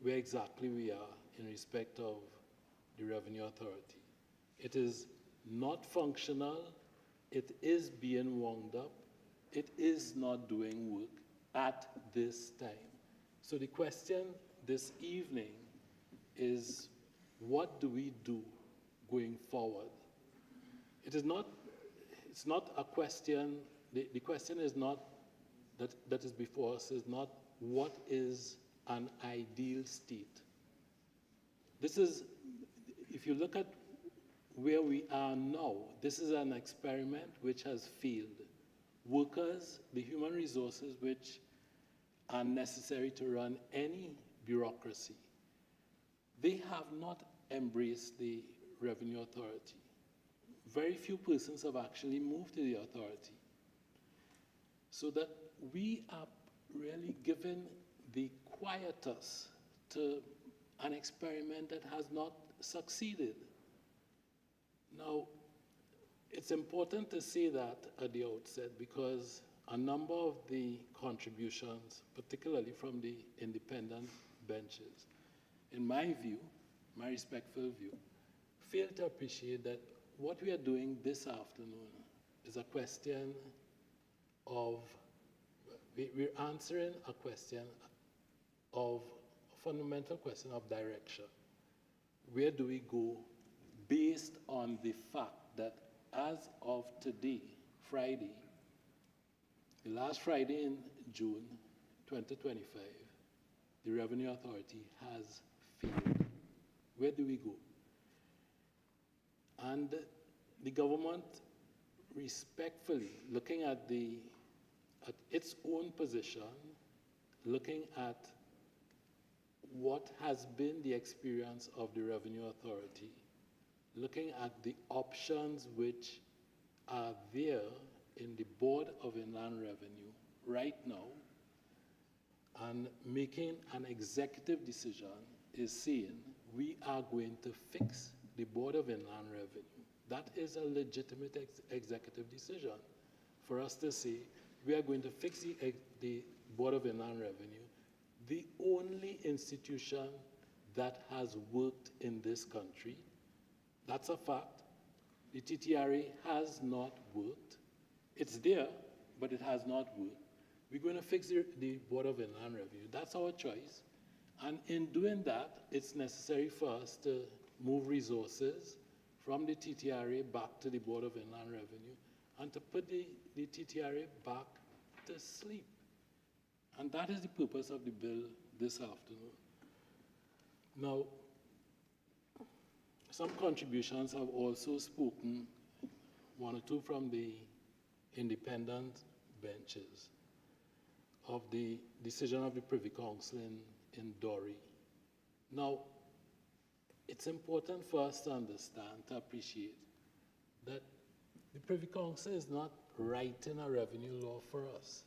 where exactly we are in respect of the Revenue Authority. It is not functional, it is being wound up, it is not doing work at this time. So the question this evening is, what do we do going forward? It's not a question, the question is not, that is before us, is not what is an ideal state. This is, if you look at where we are now, this is an experiment which has failed. Workers, the human resources which are necessary to run any bureaucracy, they have not embraced the Revenue Authority. Very few persons have actually moved to the authority. So that we are really given the quietus to an experiment that has not succeeded. Now, it's important to say that at the outset because a number of the contributions, particularly from the independent benches, in my view, my respectful view, fail to appreciate that what we are doing this afternoon is a question of, we're answering a question of, a fundamental question of direction. Where do we go based on the fact that as of today, Friday, the last Friday in June 2025, the Revenue Authority has failed. Where do we go? And the government respectfully, looking at its own position, looking at what has been the experience of the Revenue Authority, looking at the options which are there in the Board of Inland Revenue right now, and making an executive decision is saying we are going to fix the Board of Inland Revenue. That is a legitimate executive decision for us to say we are going to fix the Board of Inland Revenue, the only institution that has worked in this country. That's a fact. The TTRA has not worked. It's there, but it has not worked. We're going to fix the Board of Inland Revenue. That's our choice. And in doing that, it's necessary for us to move resources from the TTRA back to the Board of Inland Revenue and to put the TTRA back to sleep. And that is the purpose of the bill this afternoon. Now, some contributions have also spoken, one or two from the independent benches, of the decision of the Privy Council in Dory. Now, it's important for us to understand, to appreciate, that the Privy Council is not writing a revenue law for us.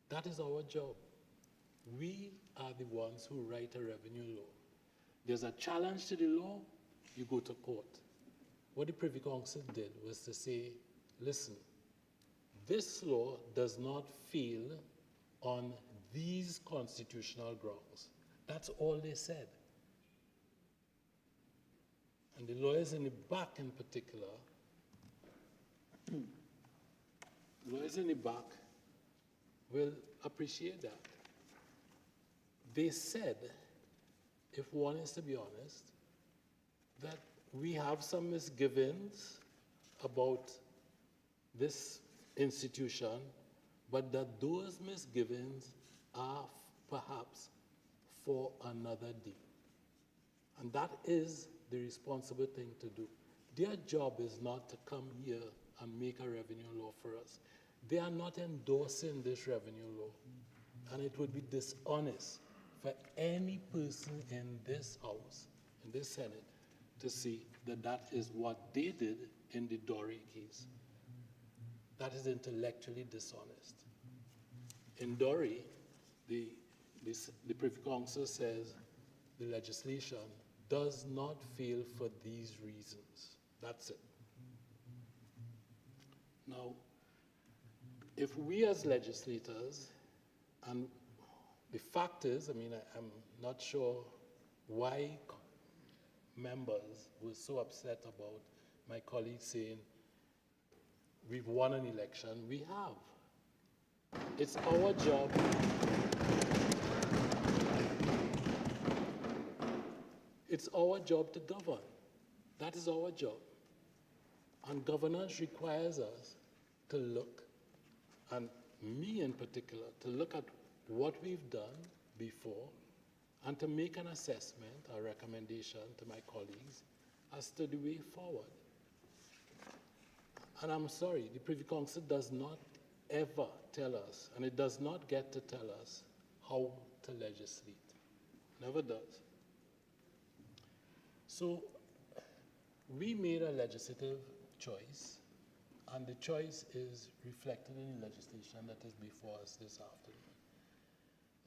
That is our job. We are the ones who write a revenue law. There's a challenge to the law, you go to court. What the Privy Council did was to say, listen, this law does not fail on these constitutional grounds. That's all they said. And the lawyers in the back in particular, lawyers in the back will appreciate that. They said, if one is to be honest, that we have some misgivings about this institution, but that those misgivings are perhaps for another day. And that is the responsible thing to do. Their job is not to come here and make a revenue law for us. They are not endorsing this revenue law. And it would be dishonest for any person in this House, in this Senate, to see that that is what they did in the Dory case. That is intellectually dishonest. In Dory, the Privy Council says the legislation does not fail for these reasons. That's it. Now, if we as legislators, and the fact is, I mean, I'm not sure why members were so upset about my colleagues saying, we've won an election. We have. It's our job. It's our job to govern. That is our job. And governance requires us to look, and me in particular, to look at what we've done before and to make an assessment, a recommendation to my colleagues as to the way forward. And I'm sorry, the Privy Council does not ever tell us, and it does not get to tell us how to legislate. Never does. So we made a legislative choice, and the choice is reflected in the legislation that is before us this afternoon.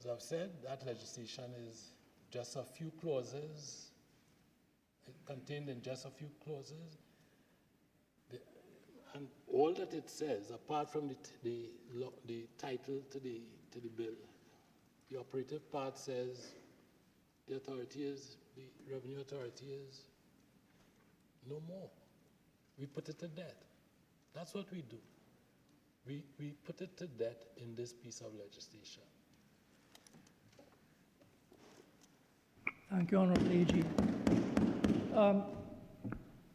As I've said, that legislation is just a few clauses, contained in just a few clauses. And all that it says, apart from the title to the bill, the operative part says the authority is, the revenue authority is no more. We put it to death. That's what we do. We put it to death in this piece of legislation. Thank you, Honorable AG.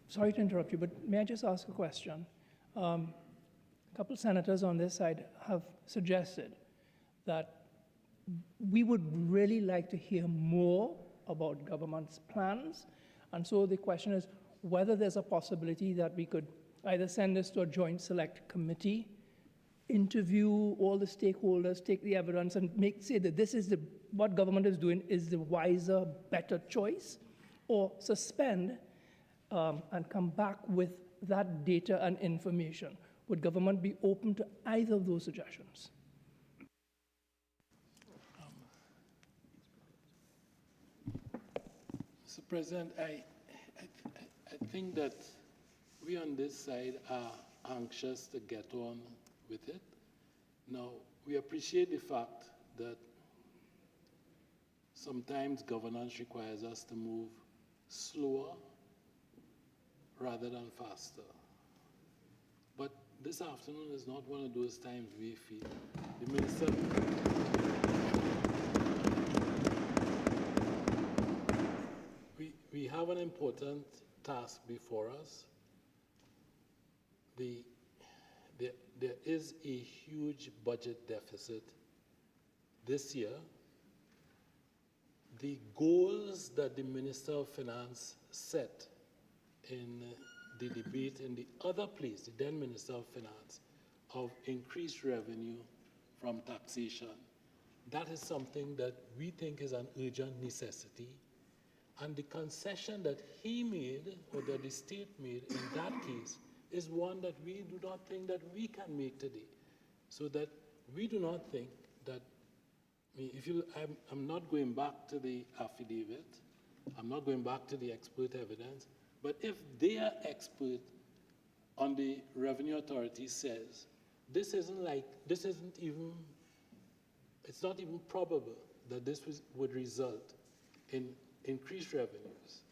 Sorry to interrupt you, but may I just ask a question? A couple senators on this side have suggested that we would really like to hear more about government's plans. And so the question is whether there's a possibility that we could either send this to a joint select committee, interview all the stakeholders, take the evidence, and say that this is what government is doing is the wiser, better choice, or suspend and come back with that data and information. Would government be open to either of those suggestions? Mr. President, I think that we on this side are anxious to get on with it. Now, we appreciate the fact that sometimes governance requires us to move slower rather than faster. But this afternoon is not one of those times we feel. The minister have an important task before us. There is a huge budget deficit this year. The goals that the Minister of Finance set in the debate in the other place, the then Minister of Finance, of increased revenue from taxation, that is something that we think is an urgent necessity. And the concession that he made, or that the state made in that case, is one that we do not think that we can make today. So that we do not think that, I'm not going back to the affidavit, I'm not going back to the expert evidence, but if their expert on the Revenue Authority says, it's not even probable that this would result in increased revenues.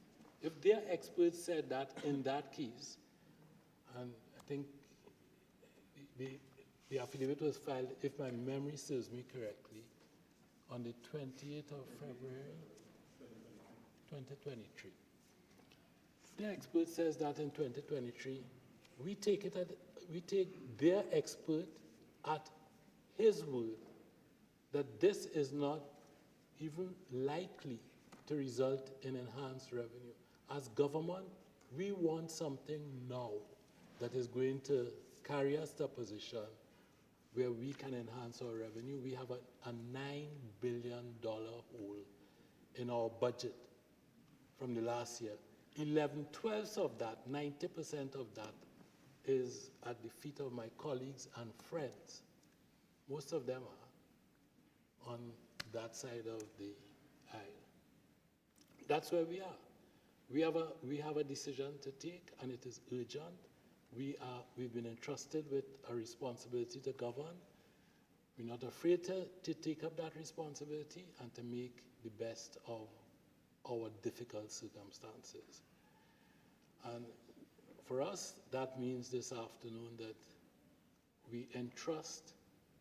If their experts said that in that case, and I think the affidavit was filed, if my memory serves me correctly, on the 28th of February, 2023. The expert says that in 2023, we take their expert at his word that this is not even likely to result in enhanced revenue. As government, we want something now that is going to carry us to a position where we can enhance our revenue. We have a $9 billion hole in our budget from the last year. 11/12 of that, 90% of that, is at the feet of my colleagues and friends. Most of them are on that side of the aisle. That's where we are. We have a decision to take, and it is urgent. We've been entrusted with a responsibility to govern. We're not afraid to take up that responsibility and to make the best of our difficult circumstances. And for us, that means this afternoon that we entrust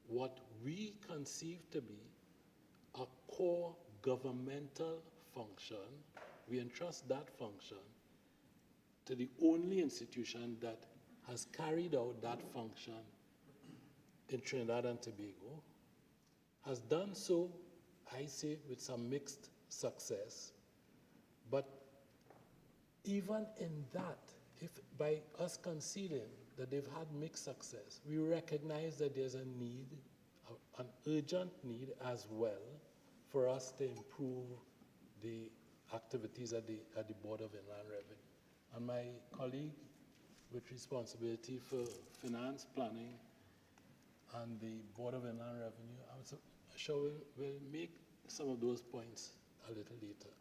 what we conceive to be a core governmental function. We entrust that function to the only institution that has carried out that function in Trinidad and Tobago, has done so, I say, with some mixed success. But even in that, if by us conceding that they've had mixed success, we recognize that there's a need, an urgent need as well, for us to improve the activities at the Board of Inland Revenue. And my colleague with responsibility for finance planning and the Board of Inland Revenue, I'm sure we'll make some of those points a little later.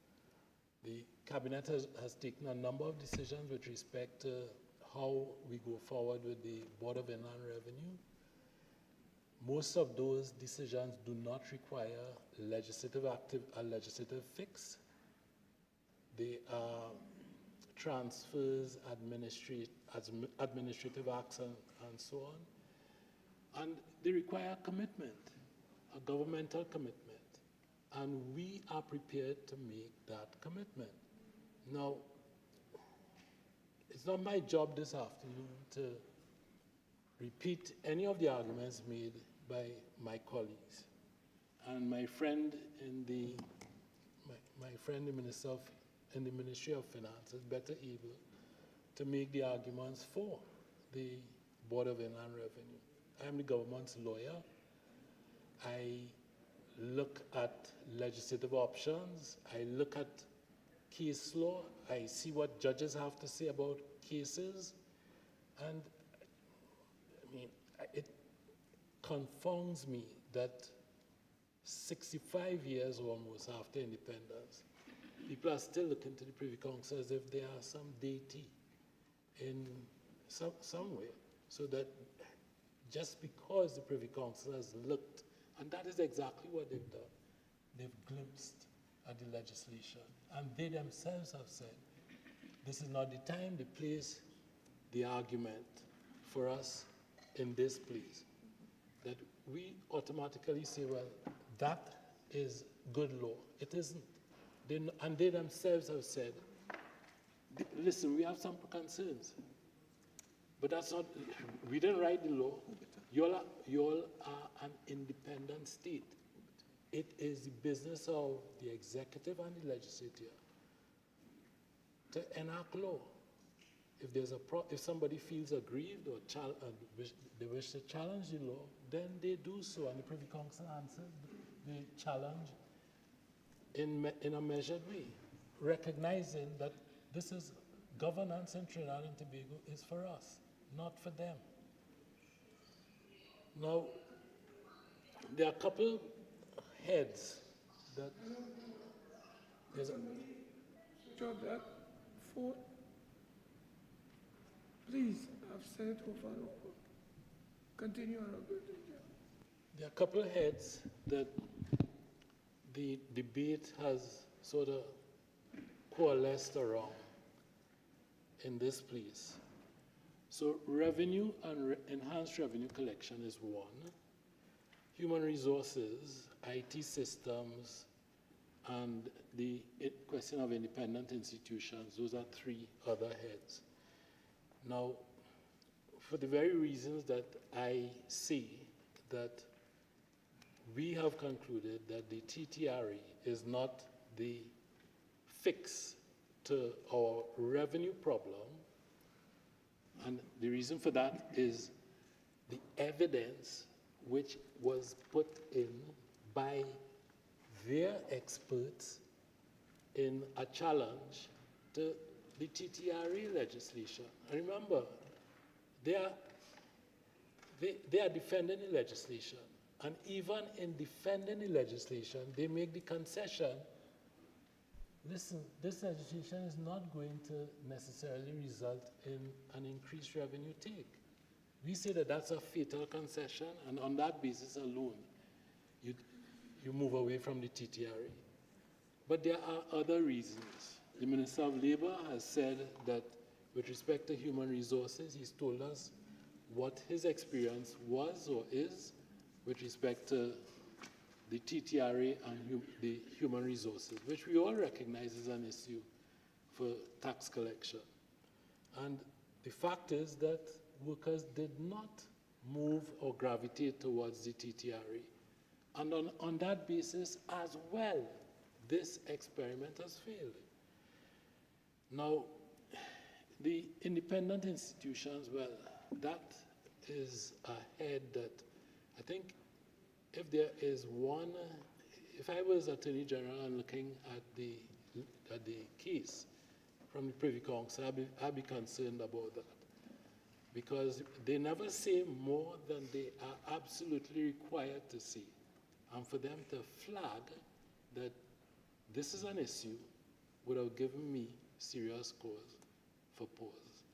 The Cabinet has taken a number of decisions with respect to how we go forward with the Board of Inland Revenue. Most of those decisions do not require a legislative fix. They are transfers, administrative acts, and so on. And they require commitment, a governmental commitment. And we are prepared to make that commitment. Now, it's not my job this afternoon to repeat any of the arguments made by my colleagues. And my friend in the Ministry of Finance is better able to make the arguments for the Board of Inland Revenue. I am the government's lawyer. I look at legislative options. I look at case law. I see what judges have to say about cases. And it confounds me that 65 years almost after independence, people are still looking to the Privy Council as if there are some deity in somewhere, so that just because the Privy Council has looked, and that is exactly what they've done, they've glimpsed at the legislation, and they themselves have said, this is not the time, the place, the argument for us in this place, that we automatically say, well, that is good law. It isn't. And they themselves have said listen, we have some concerns. But that's not, we didn't write the law. You all are an independent state. It is the business of the executive and the legislature to enact law. If there's if somebody feels aggrieved or they wish to challenge the law, then they do so, and the Privy Council answers the challenge in a measured way, recognizing that this is governance in Trinidad and Tobago is for us, not for them. Now, there are a couple heads that there's a Job that for, please, I've said it over and over. Continue, Robert. There are a couple of heads that the debate has sort of coalesced around in this place. So revenue and enhanced revenue collection is one. Human resources, IT systems, and the question of independent institutions, those are three other heads. Now, for the very reasons that I see, that we have concluded that the TTRE is not the fix to our revenue problem, and the reason for that is the evidence which was put in by their experts in a challenge to the TTRE legislation. And remember, they are defending the legislation. And even in defending the legislation, they make the concession, listen, this legislation is not going to necessarily result in an increased revenue take. We say that that's a fatal concession, and on that basis alone, you move away from the TTRE. But there are other reasons. The Minister of Labor has said that with respect to human resources, he's told us what his experience was or is with respect to the TTRA and the human resources, which we all recognize as an issue for tax collection. And the fact is that workers did not move or gravitate towards the TTRA. And on that basis as well, this experiment has failed. Now, the independent institutions, well, that is a head that I think if there is one, if I was Attorney General and looking at the case from the Privy Council, I'd be concerned about that. Because they never say more than they are absolutely required to say. And for them to flag that this is an issue would have given me serious cause for pause.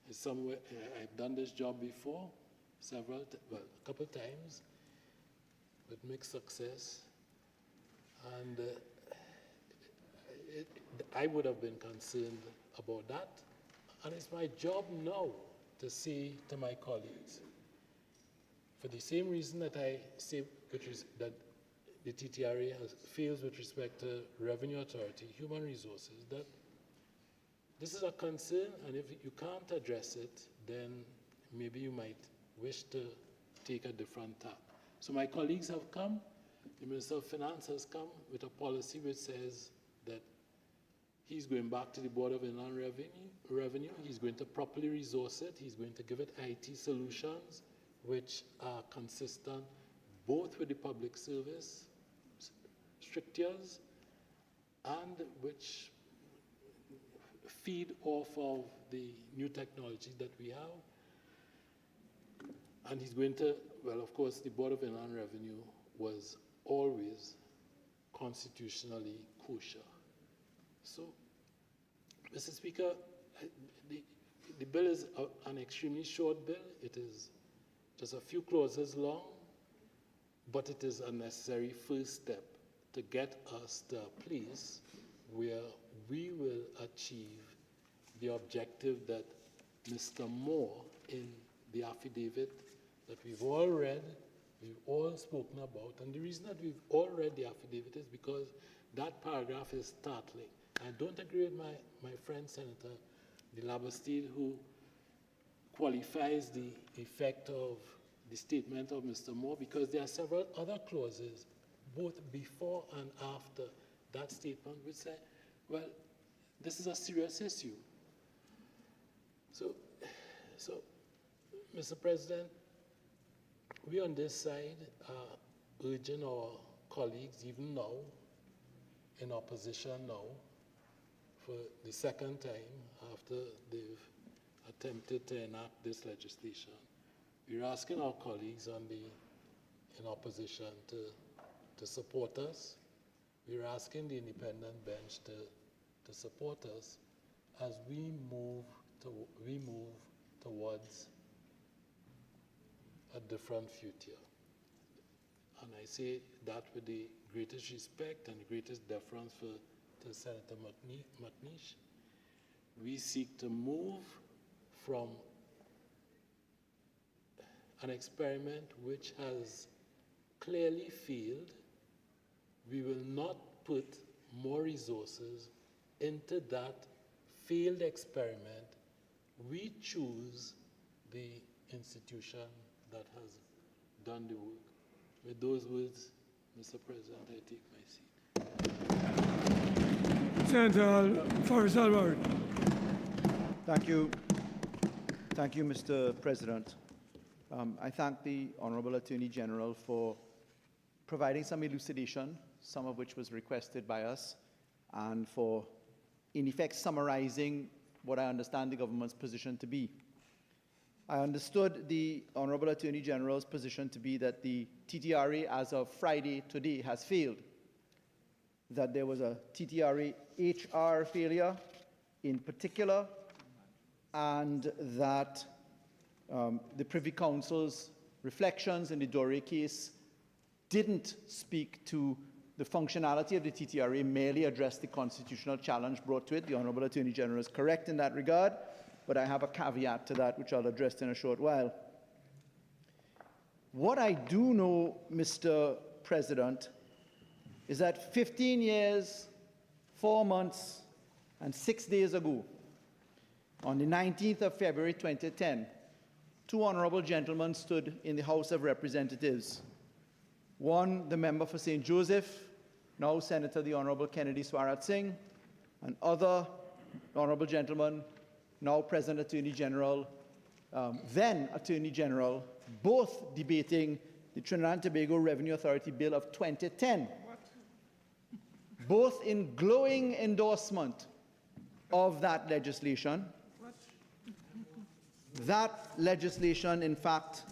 It's somewhere, I've done this job before, a couple times, with mixed success. And I would have been concerned about that. And it's my job now to say to my colleagues, for the same reason that I say that the TTRA fails with respect to Revenue Authority, Human Resources, that this is a concern, and if you can't address it, then maybe you might wish to take a different tack. So my colleagues have come, the Minister of Finance has come with a policy which says that he's going back to the Board of Inland Revenue, he's going to properly resource it, he's going to give it IT solutions which are consistent both with the public service strictures and which feed off of the new technologies that we have. And he's going to, well, of course, the Board of Inland Revenue was always constitutionally kosher. So, Mr. Speaker, the bill is an extremely short bill. It is just a few clauses long, but it is a necessary first step to get us to a place where we will achieve the objective that Mr. Moore in the affidavit that we've all read, we've all spoken about. And the reason that we've all read the affidavit is because that paragraph is startling. I don't agree with my friend Senator the Bastide who qualifies the effect of the statement of Mr. Moore, because there are several other clauses, both before and after that statement, which say, well, this is a serious issue. So, Mr. President, we on this side are urging our colleagues, even now, in opposition now, for the second time after they've attempted to enact this legislation. We're asking our colleagues in opposition to support us. We're asking the independent bench to support us as we move towards a different future. And I say that with the greatest respect and the greatest deference to Senator Nish. We seek to move from an experiment which has clearly failed. We will not put more resources into that failed experiment. We choose the institution that has done the work. With those words, Mr. President, I take my seat. Senator Faris Al-Rawi. Thank you. Thank you, Mr. President. I thank the Honorable Attorney General for providing some elucidation, some of which was requested by us, and for, in effect, summarizing what I understand the government's position to be. I understood the Honorable Attorney General's position to be that the TTRA, as of Friday today, has failed, that there was a TTRA HR failure in particular, and that the Privy Council's reflections in the Deoroop case didn't speak to the functionality of the TTRA, merely addressed the constitutional challenge brought to it. The Honorable Attorney General is correct in that regard, but I have a caveat to that, which I'll address in a short while. What I do know, Mr. President, is that 15 years, 4 months, and 6 days ago, on the 19th of February 2010, two honorable gentlemen stood in the House of Representatives. One, the member for St. Joseph, now Senator the Honorable Kennedy Swaratsingh, and other honorable gentleman, now President Attorney General, then Attorney General, both debating the Trinidad and Tobago Revenue Authority Bill of 2010, both in glowing endorsement of that legislation. That legislation, in fact,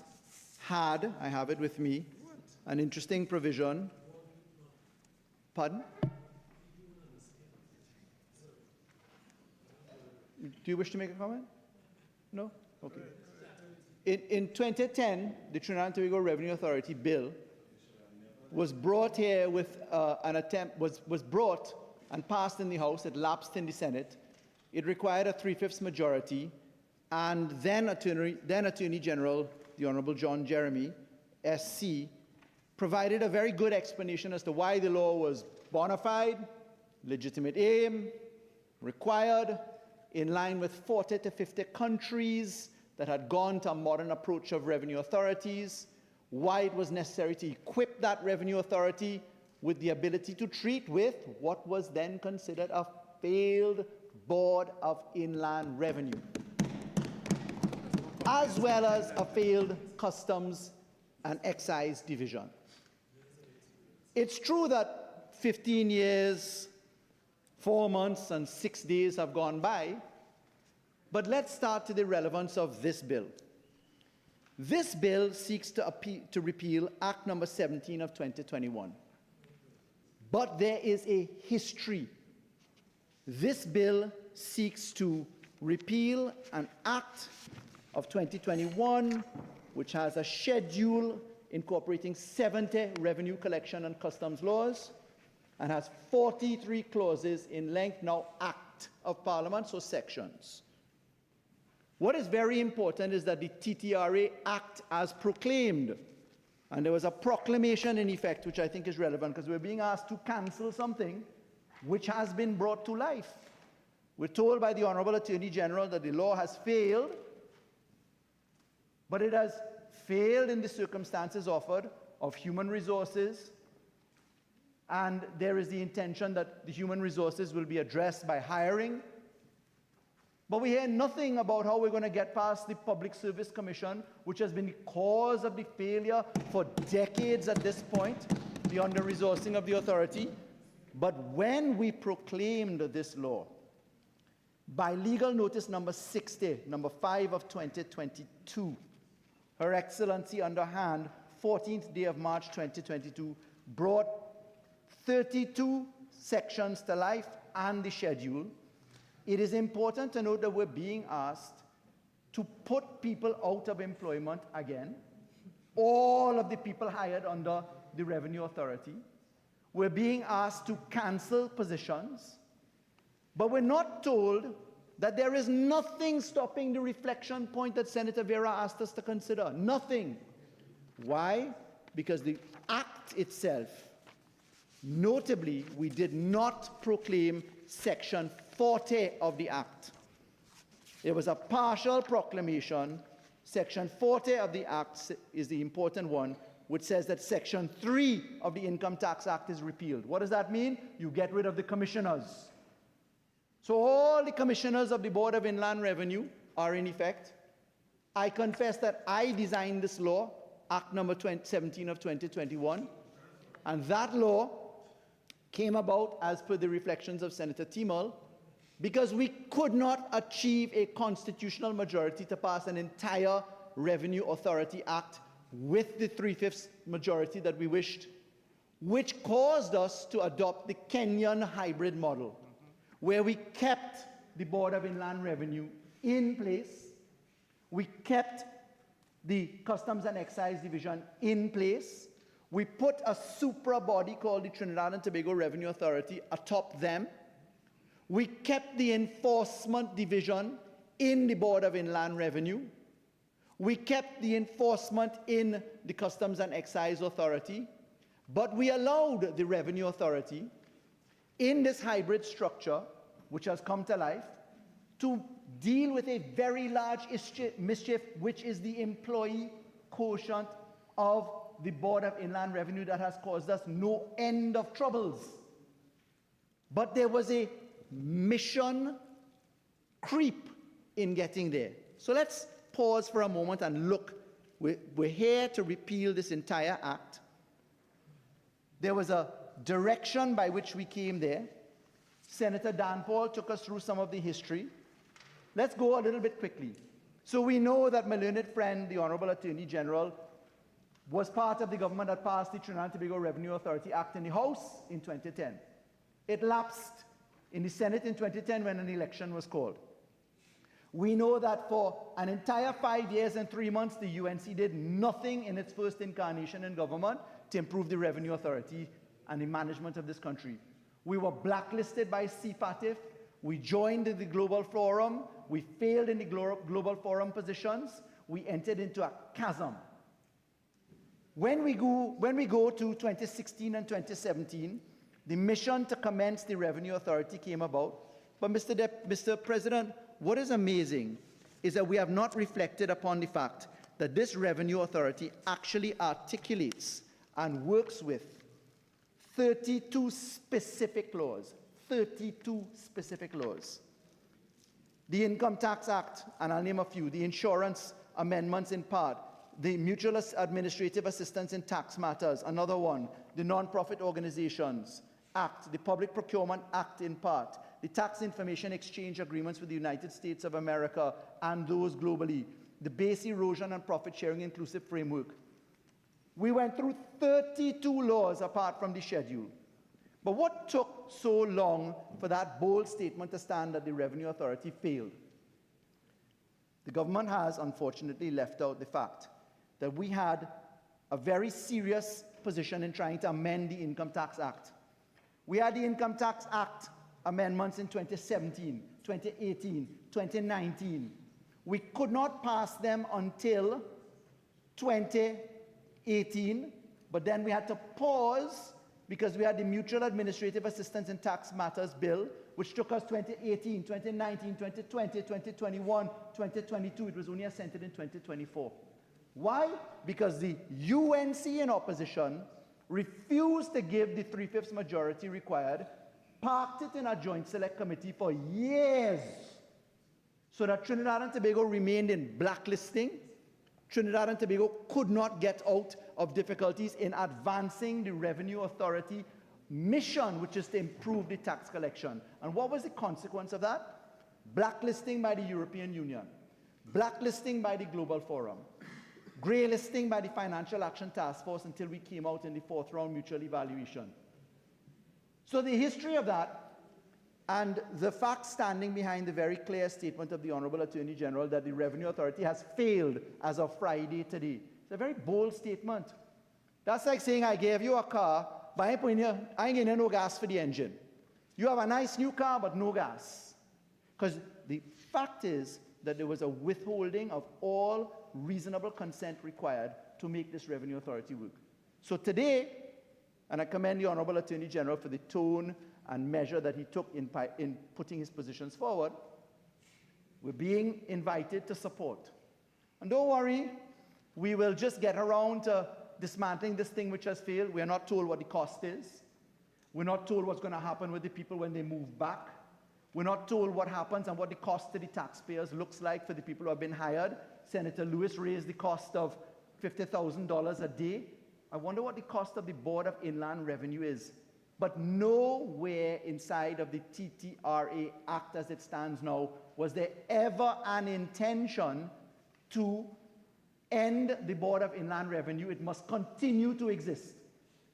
had, I have it with me, an interesting provision. Pardon? Do you wish to make a comment? No? Okay. In 2010, the Trinidad and Tobago Revenue Authority Bill was brought here with was brought and passed in the House. It lapsed in the Senate. It required a 3/5 majority, and then Attorney General, the Honorable John Jeremie, SC, provided a very good explanation as to why the law was bona fide, legitimate aim, required, in line with 40 to 50 countries that had gone to a modern approach of revenue authorities, why it was necessary to equip that revenue authority with the ability to treat with what was then considered a failed Board of Inland Revenue, as well as a failed Customs and Excise Division. It's true that 15 years, 4 months, and 6 days have gone by, but let's start to the relevance of this bill. This bill seeks to repeal Act Number 17 of 2021. But there is a history. This bill seeks to repeal an Act of 2021, which has a schedule incorporating 70 revenue collection and customs laws, and has 43 clauses in length, now Act of Parliament, so sections. What is very important is that the TTRA act as proclaimed, and there was a proclamation in effect, which I think is relevant, because we're being asked to cancel something which has been brought to life. We're told by the Honorable Attorney General that the law has failed, but it has failed in the circumstances offered of human resources, and there is the intention that the human resources will be addressed by hiring. But we hear nothing about how we're going to get past the Public Service Commission, which has been the cause of the failure for decades at this point, the under-resourcing of the authority. But when we proclaimed this law, by legal notice number 60, number 5 of 2022, Her Excellency underhand, 14th day of March 2022, brought 32 sections to life and the schedule. It is important to note that we're being asked to put people out of employment again, all of the people hired under the Revenue Authority. We're being asked to cancel positions, but we're not told that there is nothing stopping the reflection point that Senator Vieira asked us to consider. Nothing. Why? Because the act itself, notably, we did not proclaim Section 40 of the Act. It was a partial proclamation. Section 40 of the Act is the important one, which says that Section 3 of the Income Tax Act is repealed. What does that mean? You get rid of the commissioners. So all the commissioners of the Board of Inland Revenue are in effect. I confess that I designed this law, Act number 17 of 2021, and that law came about as per the reflections of Senator Teemal, because we could not achieve a constitutional majority to pass an entire Revenue Authority Act with the 3/5 majority that we wished, which caused us to adopt the Kenyan hybrid model, where we kept the Board of Inland Revenue in place, we kept the Customs and Excise Division in place, we put a supra body called the Trinidad and Tobago Revenue Authority atop them, we kept the Enforcement Division in the Board of Inland Revenue, we kept the enforcement in the Customs and Excise Authority, but we allowed the Revenue Authority in this hybrid structure, which has come to life, to deal with a very large mischief, which is the employee quotient of the Board of Inland Revenue that has caused us no end of troubles. But there was a mission creep in getting there. So let's pause for a moment and look. We're here to repeal this entire act. There was a direction by which we came there. Senator Dhanpaul took us through some of the history. Let's go a little bit quickly. So we know that my learned friend, the Honorable Attorney General, was part of the government that passed the Trinidad and Tobago Revenue Authority Act in the House in 2010. It lapsed in the Senate in 2010 when an election was called. We know that for an entire 5 years and 3 months, the UNC did nothing in its first incarnation in government to improve the Revenue Authority and the management of this country. We were blacklisted by CFATF. We joined the Global Forum. We failed in the Global Forum positions. We entered into a chasm. When we go to 2016 and 2017, the mission to commence the Revenue Authority came about. But Mr. President, what is amazing is that we have not reflected upon the fact that this Revenue Authority actually articulates and works with 32 specific laws. 32 specific laws. The Income Tax Act, and I'll name a few, the insurance amendments in part, the Mutual Administrative Assistance in Tax Matters, another one, the Non-Profit Organizations Act, the Public Procurement Act in part, the Tax Information Exchange Agreements with the United States of America and those globally, the Base Erosion and Profit Sharing Inclusive Framework. We went through 32 laws apart from the schedule. But what took so long for that bold statement to stand that the Revenue Authority failed? The government has, unfortunately, left out the fact that we had a very serious position in trying to amend the Income Tax Act. We had the Income Tax Act amendments in 2017, 2018, 2019. We could not pass them until 2018, but then we had to pause because we had the Mutual Administrative Assistance in Tax Matters Bill, which took us 2018, 2019, 2020, 2021, 2022. It was only assented in 2024. Why? Because the UNC in opposition refused to give the 3/5 majority required, parked it in a joint select committee for years, so that Trinidad and Tobago remained in blacklisting. Trinidad and Tobago could not get out of difficulties in advancing the Revenue Authority mission, which is to improve the tax collection. And what was the consequence of that? Blacklisting by the European Union, blacklisting by the Global Forum, grey listing by the Financial Action Task Force until we came out in the 4th round mutual evaluation. So the history of that and the facts standing behind the very clear statement of the Honorable Attorney General that the Revenue Authority has failed as of Friday today. It's a very bold statement. That's like saying I gave you a car, but I ain't getting no gas for the engine. You have a nice new car, but no gas. Because the fact is that there was a withholding of all reasonable consent required to make this Revenue Authority work. So today, and I commend the Honorable Attorney General for the tone and measure that he took in putting his positions forward, we're being invited to support. And don't worry, we will just get around to dismantling this thing which has failed. We are not told what the cost is. We're not told what's going to happen with the people when they move back. We're not told what happens and what the cost to the taxpayers looks like for the people who have been hired. Senator Lewis raised the cost of $50,000 a day. I wonder what the cost of the Board of Inland Revenue is. But nowhere inside of the TTRA Act as it stands now was there ever an intention to end the Board of Inland Revenue. It must continue to exist.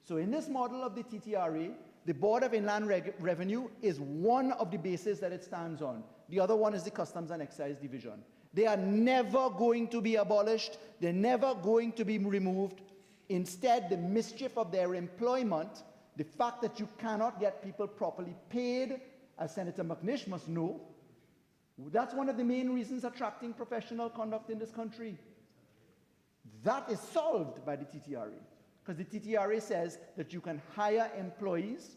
So in this model of the TTRA, the Board of Inland Revenue is one of the bases that it stands on. The other one is the Customs and Excise Division. They are never going to be abolished. They're never going to be removed. Instead, the mischief of their employment, the fact that you cannot get people properly paid, as Senator McNish must know, that's one of the main reasons attracting professional conduct in this country. That is solved by the TTRA, because the TTRA says that you can hire employees,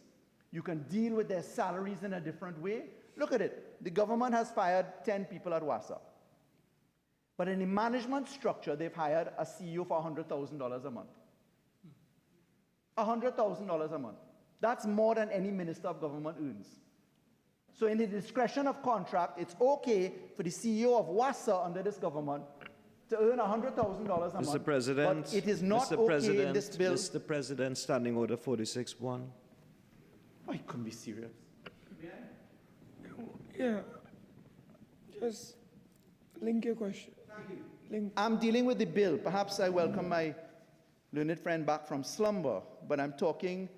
you can deal with their salaries in a different way. Look at it. The government has fired 10 people at WASA. But in the management structure, they've hired a CEO for $100,000 a month. $100,000 a month. That's more than any minister of government earns. So in the discretion of contract, it's okay for the CEO of WASA under this government to earn $100,000 a month. Mr. President, but it is not okay in this bill. Mr. President, Standing Order 46-1. Oh, you couldn't be serious. Yeah. Just link your question. I'm dealing with the bill. Perhaps I welcome my learned friend back from slumber, but I'm talking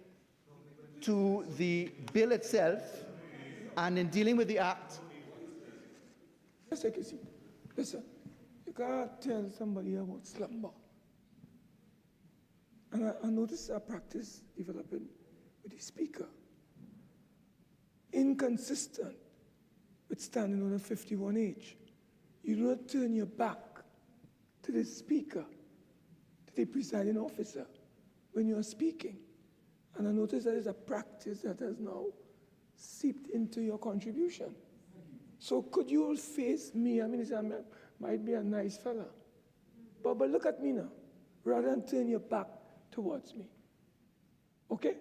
to the bill itself, and in dealing with the act. Just take a seat. Listen, you can't tell somebody about slumber. And I noticed a practice developing with the speaker. Inconsistent with Standing Order 51H. You do not turn your back to the speaker, to the presiding officer, when you are speaking. And I notice that is a practice that has now seeped into your contribution. So could you all face me? I mean, I might be a nice fella. But look at me now, rather than turn your back towards me. Okay?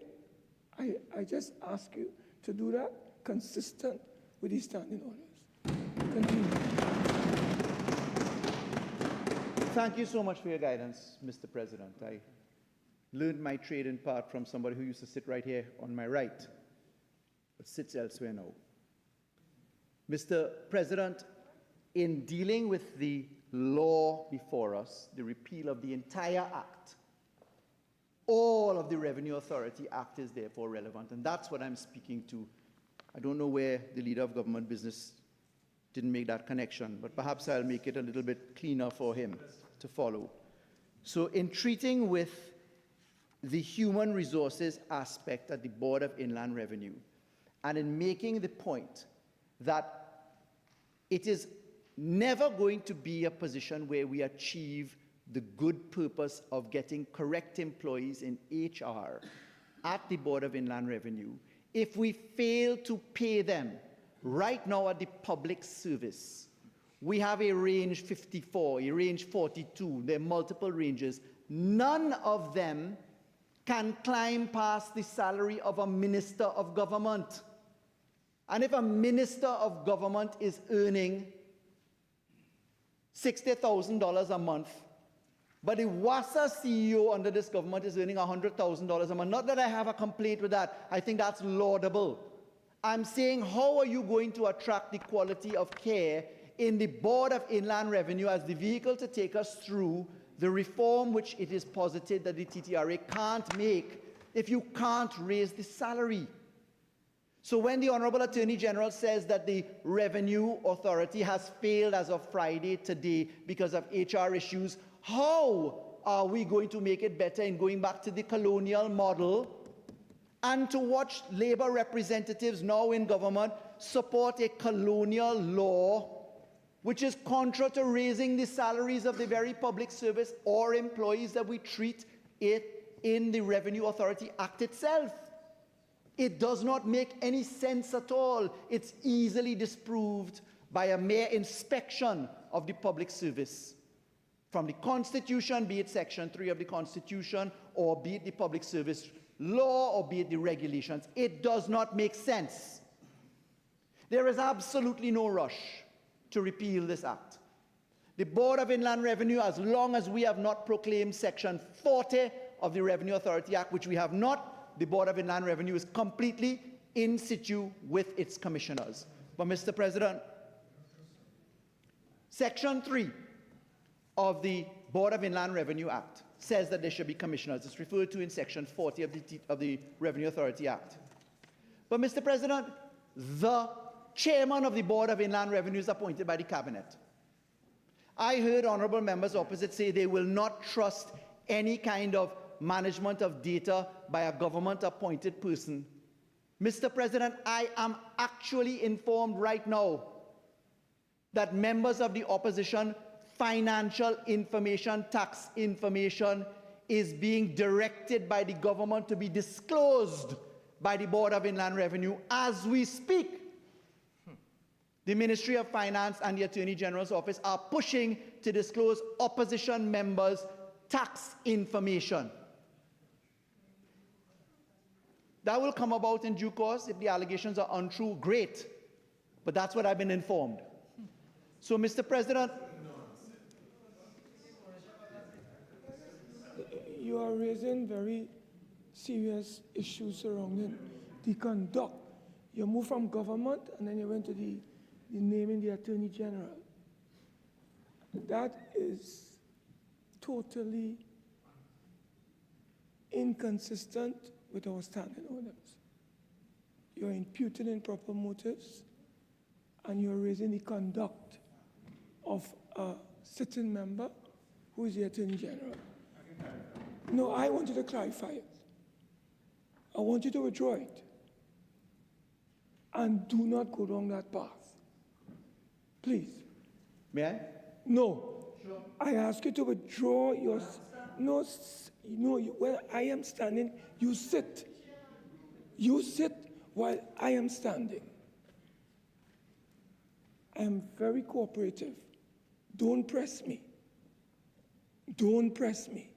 I just ask you to do that consistent with these standing orders. Continue. Thank you so much for your guidance, Mr. President. I learned my trade in part from somebody who used to sit right here on my right, but sits elsewhere now. Mr. President, in dealing with the law before us, the repeal of the entire act, all of the Revenue Authority Act is therefore relevant, and that's what I'm speaking to. I don't know where the leader of government business didn't make that connection, but perhaps I'll make it a little bit cleaner for him to follow. So in treating with the human resources aspect at the Board of Inland Revenue, and in making the point that it is never going to be a position where we achieve the good purpose of getting correct employees in HR at the Board of Inland Revenue if we fail to pay them right now at the public service, we have a range 54, a range 42, there are multiple ranges. None of them can climb past the salary of a minister of government. And if a minister of government is earning $60,000 a month, but the WASA CEO under this government is earning $100,000 a month, not that I have a complaint with that, I think that's laudable. I'm saying, how are you going to attract the quality of care in the Board of Inland Revenue as the vehicle to take us through the reform which it is posited that the TTRA can't make if you can't raise the salary? So when the Honorable Attorney General says that the Revenue Authority has failed as of Friday today because of HR issues, how are we going to make it better in going back to the colonial model and to watch labor representatives now in government support a colonial law which is contrary to raising the salaries of the very public service or employees that we treat it in the Revenue Authority Act itself? It does not make any sense at all. It's easily disproved by a mere inspection of the public service. From the Constitution, be it Section 3 of the Constitution, or be it the public service law, or be it the regulations. It does not make sense. There is absolutely no rush to repeal this act. The Board of Inland Revenue, as long as we have not proclaimed Section 40 of the Revenue Authority Act, which we have not, the Board of Inland Revenue is completely in situ with its commissioners. But Mr. President, Section 3 of the Board of Inland Revenue Act says that there should be commissioners. It's referred to in Section 40 of the Revenue Authority Act. But Mr. President, the chairman of the Board of Inland Revenue is appointed by the Cabinet. I heard honorable members opposite say they will not trust any kind of management of data by a government-appointed person. Mr. President, I am actually informed right now that members of the opposition financial information, tax information is being directed by the government to be disclosed by the Board of Inland Revenue as we speak. The Ministry of Finance and the Attorney General's office are pushing to disclose opposition members' tax information. That will come about in due course. If the allegations are untrue, great. But that's what I've been informed. So, Mr. President, you are raising very serious issues surrounding the conduct. You moved from government and then you went to the naming the Attorney General. That is totally inconsistent with our standing orders. You're imputing improper motives and you're raising the conduct of a sitting member who is the Attorney General. No, I want you to clarify it. I want you to withdraw it. And do not go down that path. Please. May I? No. Sure. I ask you to withdraw your... No, where I am standing, you sit. You sit while I am standing. I am very cooperative. Don't press me. Don't press me.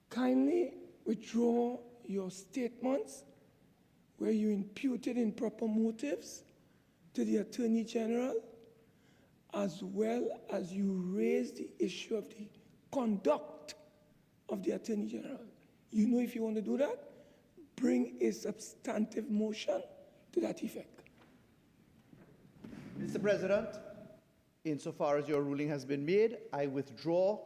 Kindly withdraw your statements where you imputed improper motives to the Attorney General, as well as you raised the issue of the conduct of the Attorney General. You know, if you want to do that, bring a substantive motion to that effect. Mr. President, insofar as your ruling has been made, I withdraw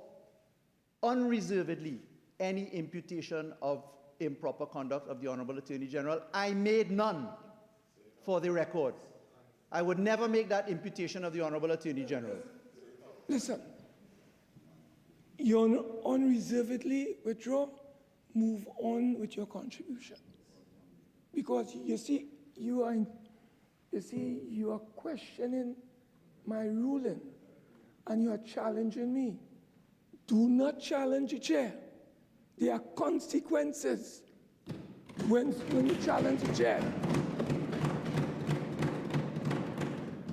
unreservedly any imputation of improper conduct of the Honorable Attorney General. I made none, for the record. I would never make that imputation of the Honorable Attorney General. Listen, you unreservedly withdraw, move on with your contribution. Because you see, you are questioning my ruling and you are challenging me. Do not challenge the chair. There are consequences. when you challenge the chair,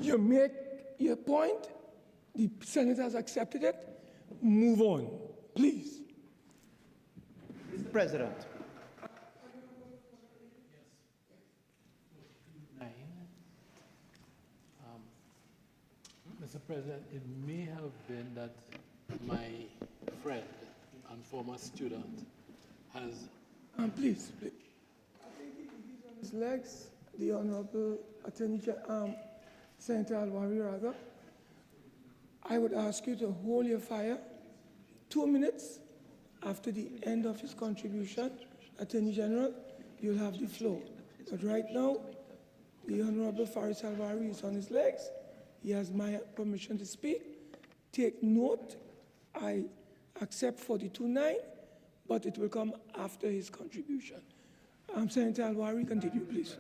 you make your point, the Senate has accepted it, move on, please. Mr. President. Mr. President, it may have been that my friend and former student has... Please. I think he's on his legs, the Honorable Attorney General, Senator Al-Rawi, rather. I would ask you to hold your fire 2 minutes after the end of his contribution. Attorney General, you'll have the floor. But right now, the Honorable Faris Al-Rawi is on his legs. He has my permission to speak. Take note, I accept 42.9, but it will come after his contribution. Senator Al-Rawi, continue, please.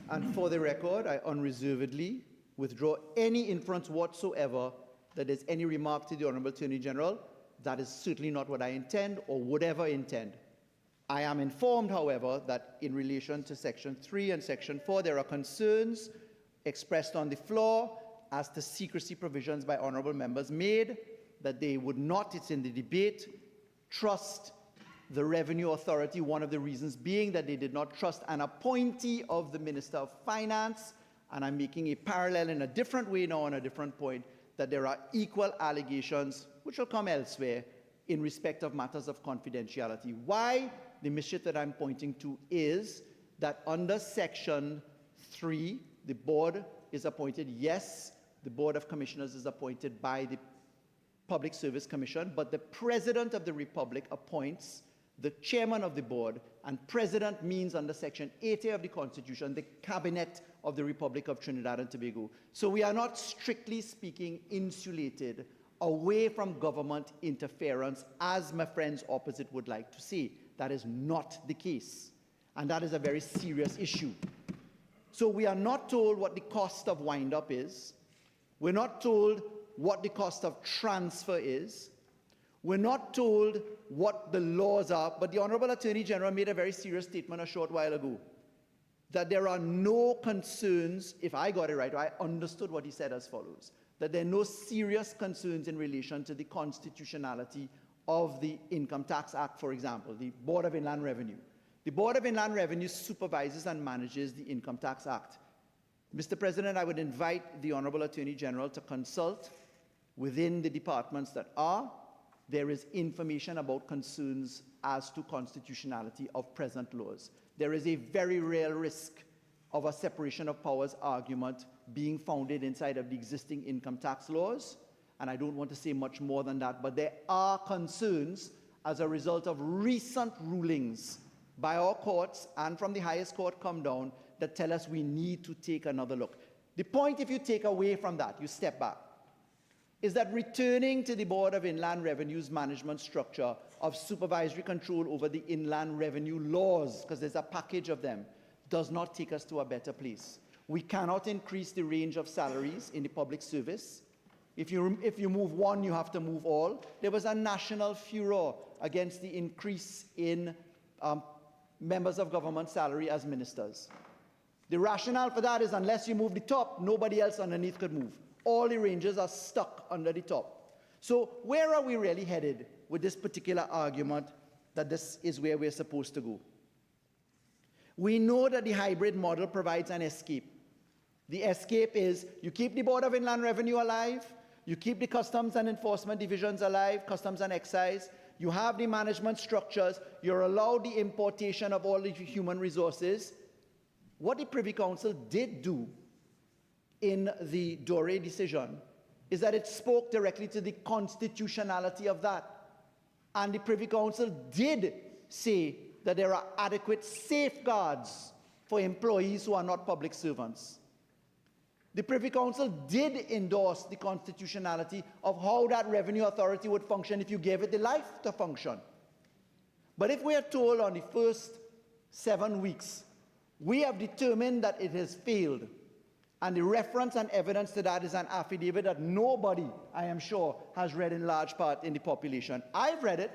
And for the record, I unreservedly withdraw any inference whatsoever that there's any remark to the Honorable Attorney General. That is certainly not what I intend or would ever intend. I am informed, however, that in relation to Section 3 and Section 4, there are concerns expressed on the floor as to secrecy provisions by honorable members made, that they would not, it's in the debate, trust the Revenue Authority, one of the reasons being that they did not trust an appointee of the Minister of Finance, and I'm making a parallel in a different way now on a different point, that there are equal allegations, which will come elsewhere, in respect of matters of confidentiality. Why? The mischief that I'm pointing to is that under Section 3, the board is appointed, yes, the Board of Commissioners is appointed by the Public Service Commission, but the President of the Republic appoints the chairman of the board, and president means under Section 80 of the Constitution, the cabinet of the Republic of Trinidad and Tobago. So we are not, strictly speaking, insulated away from government interference, as my friends opposite would like to see. That is not the case, and that is a very serious issue. So we are not told what the cost of wind-up is. We're not told what the cost of transfer is. We're not told what the laws are, but the Honorable Attorney General made a very serious statement a short while ago, that there are no concerns, if I got it right, I understood what he said as follows, that there are no serious concerns in relation to the constitutionality of the Income Tax Act, for example, the Board of Inland Revenue. The Board of Inland Revenue supervises and manages the Income Tax Act. Mr. President, I would invite the Honorable Attorney General to consult within the departments that are. There is information about concerns as to constitutionality of present laws. There is a very real risk of a separation of powers argument being founded inside of the existing income tax laws, and I don't want to say much more than that, but there are concerns as a result of recent rulings by our courts and from the highest court come down that tell us we need to take another look. The point, if you take away from that, you step back, is that returning to the Board of Inland Revenue's management structure of supervisory control over the inland revenue laws, because there's a package of them, does not take us to a better place. We cannot increase the range of salaries in the public service. If you move one, you have to move all. There was a national furor against the increase in members of government salary as ministers. The rationale for that is unless you move the top, nobody else underneath could move. All the ranges are stuck under the top. So where are we really headed with this particular argument that this is where we're supposed to go? We know that the hybrid model provides an escape. The escape is you keep the Board of Inland Revenue alive, you keep the Customs and Enforcement divisions alive, Customs and Excise, you have the management structures, you're allowed the importation of all the human resources. What the Privy Council did do in the Dore decision is that it spoke directly to the constitutionality of that. And the Privy Council did say that there are adequate safeguards for employees who are not public servants. The Privy Council did endorse the constitutionality of how that revenue authority would function if you gave it the life to function. But if we are told on the first 7 weeks, we have determined that it has failed, and the reference and evidence to that is an affidavit that nobody, I am sure, has read in large part in the population. I've read it,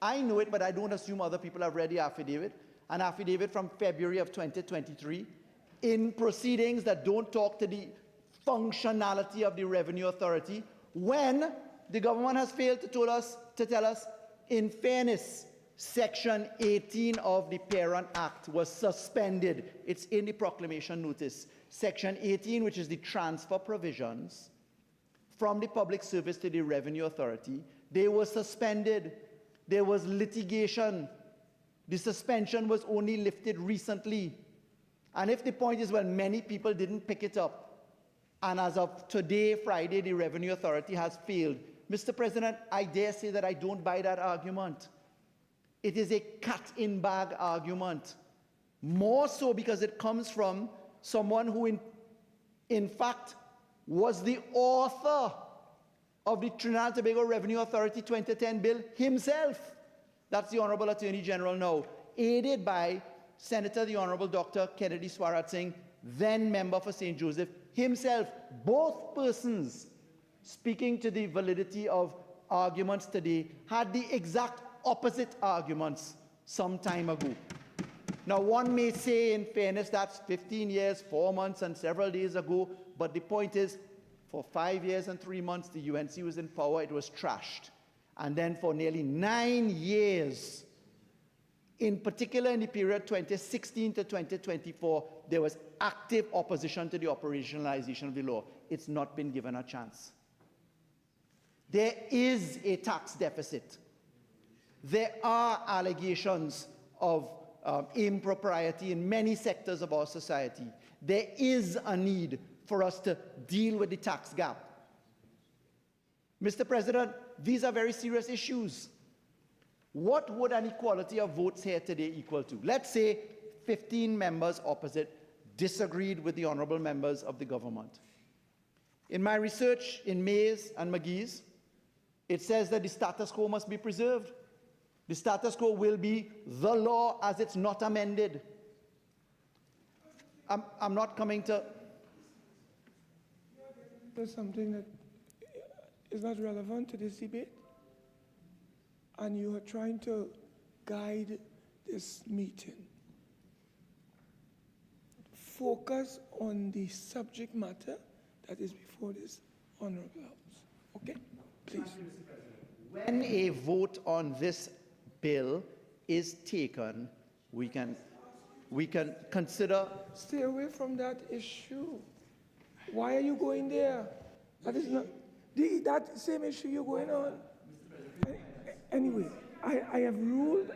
I know it, but I don't assume other people have read the affidavit. an affidavit from February of 2023 in proceedings that don't talk to the functionality of the Revenue Authority when the government has failed to tell us, in fairness, Section 18 of the Parent Act was suspended. It's in the proclamation notice. Section 18, which is the transfer provisions from the public service to the Revenue Authority, they were suspended. There was litigation. The suspension was only lifted recently. And if the point is, well, many people didn't pick it up, and as of today, Friday, the Revenue Authority has failed, Mr. President, I dare say that I don't buy that argument. It is a cat-in-bag argument, more so because it comes from someone who, in fact, was the author of the Trinidad and Tobago Revenue Authority 2010 bill himself. That's the Honorable Attorney General now, aided by Senator the Honorable Dr. Kennedy Swaratsingh, then member for St. Joseph, himself. Both persons speaking to the validity of arguments today had the exact opposite arguments some time ago. Now, one may say, in fairness, that's 15 years, 4 months, and several days ago, but the point is, for 5 years and 3 months, the UNC was in power, it was trashed. And then for nearly 9 years, in particular in the period 2016 to 2024, there was active opposition to the operationalization of the law. It's not been given a chance. There is a tax deficit. There are allegations of impropriety in many sectors of our society. There is a need for us to deal with the tax gap. Mr. President, these are very serious issues. What would an equality of votes here today equal to? Let's say 15 members opposite disagreed with the honorable members of the government. In my research in Mays and McGee's, it says that the status quo must be preserved. The status quo will be the law as it's not amended. I'm not coming to... There's something that is not relevant to this debate, and you are trying to guide this meeting. Focus on the subject matter that is before this honorable House. Okay? Please. When a vote on this bill is taken, we can consider... Stay away from that issue. Why are you going there? That is not... that same issue you're going on. Anyway, I have ruled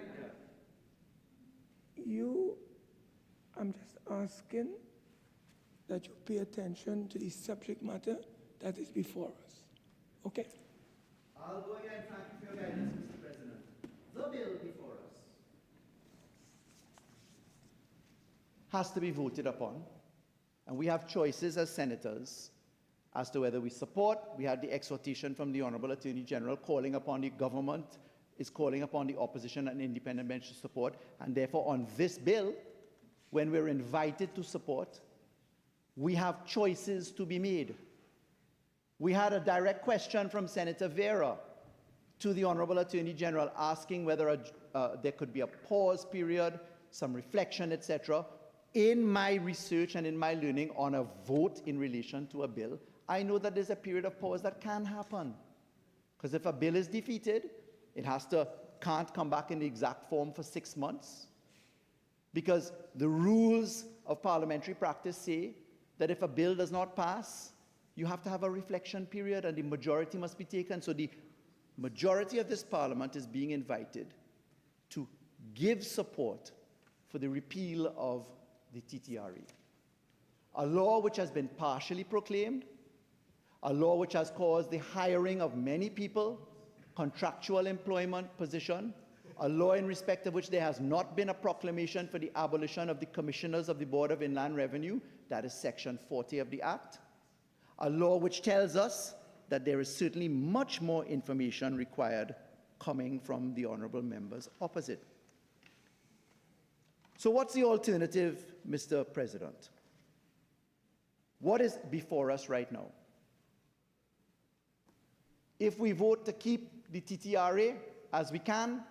you. I'm just asking that you pay attention to the subject matter that is before us. Okay? I'll go again. Thank you for your guidance, Mr. President. The bill before us has to be voted upon, and we have choices as senators as to whether we support. We had the exhortation from the Honorable Attorney General calling upon the government, is calling upon the opposition and independent bench to support, and therefore on this bill, when we're invited to support, we have choices to be made. We had a direct question from Senator Vieira to the Honorable Attorney General asking whether there could be a pause period, some reflection, etc. In my research and in my learning on a vote in relation to a bill, I know that there's a period of pause that can happen. Because if a bill is defeated, it can't come back in the exact form for 6 months. Because the rules of parliamentary practice say that if a bill does not pass, you have to have a reflection period and the majority must be taken. So the majority of this parliament is being invited to give support for the repeal of the TTRE. A law which has been partially proclaimed, a law which has caused the hiring of many people, contractual employment position, a law in respect of which there has not been a proclamation for the abolition of the commissioners of the Board of Inland Revenue, that is Section 40 of the Act, a law which tells us that there is certainly much more information required coming from the honorable members opposite. So what's the alternative, Mr. President? What is before us right now? If we vote to keep the TTRA as we can,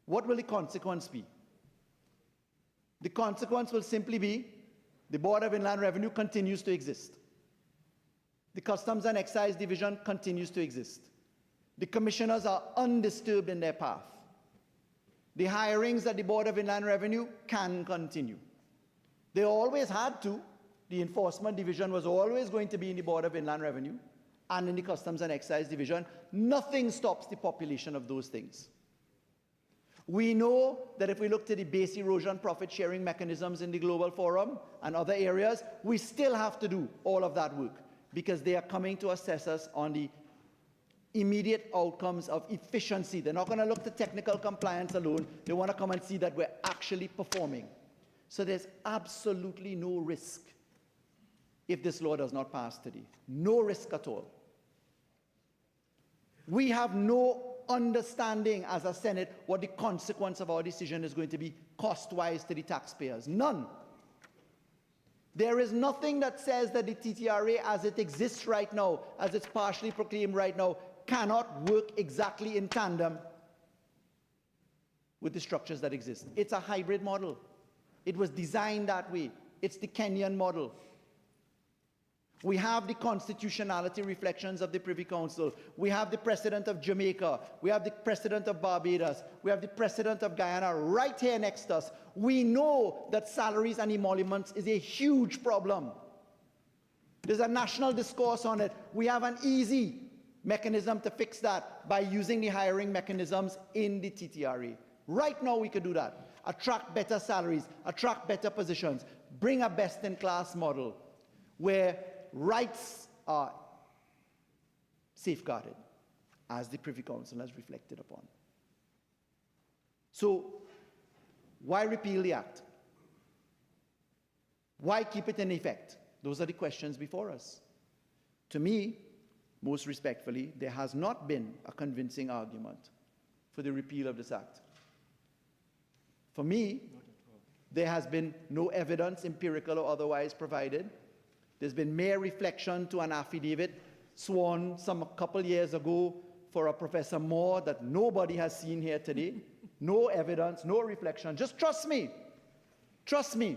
what will the consequence be? The consequence will simply be the Board of Inland Revenue continues to exist. The Customs and Excise Division continues to exist. The commissioners are undisturbed in their path. The hirings at the Board of Inland Revenue can continue. They always had to. The Enforcement Division was always going to be in the Board of Inland Revenue and in the Customs and Excise Division. Nothing stops the population of those things. We know that if we look to the base erosion profit sharing mechanisms in the Global Forum and other areas, we still have to do all of that work because they are coming to assess us on the immediate outcomes of efficiency. They're not going to look to technical compliance alone. They want to come and see that we're actually performing. So there's absolutely no risk if this law does not pass today. No risk at all. We have no understanding as a Senate what the consequence of our decision is going to be cost-wise to the taxpayers. None. There is nothing that says that the TTRA as it exists right now, as it's partially proclaimed right now, cannot work exactly in tandem with the structures that exist. It's a hybrid model. It was designed that way. It's the Kenyan model. We have the constitutionality reflections of the Privy Council. We have the precedent of Jamaica. We have the precedent of Barbados. We have the precedent of Guyana right here next to us. We know that salaries and emoluments is a huge problem. There's a national discourse on it. We have an easy mechanism to fix that by using the hiring mechanisms in the TTRA. Right now we could do that. Attract better salaries, attract better positions, bring a best-in-class model where rights are safeguarded, as the Privy Council has reflected upon. So, why repeal the Act? Why keep it in effect? Those are the questions before us. To me, most respectfully, there has not been a convincing argument for the repeal of this Act. For me, there has been no evidence, empirical or otherwise, provided. There's been mere reflection to an affidavit sworn a couple years ago for a Professor Moore that nobody has seen here today. No evidence, no reflection. Just trust me. Trust me.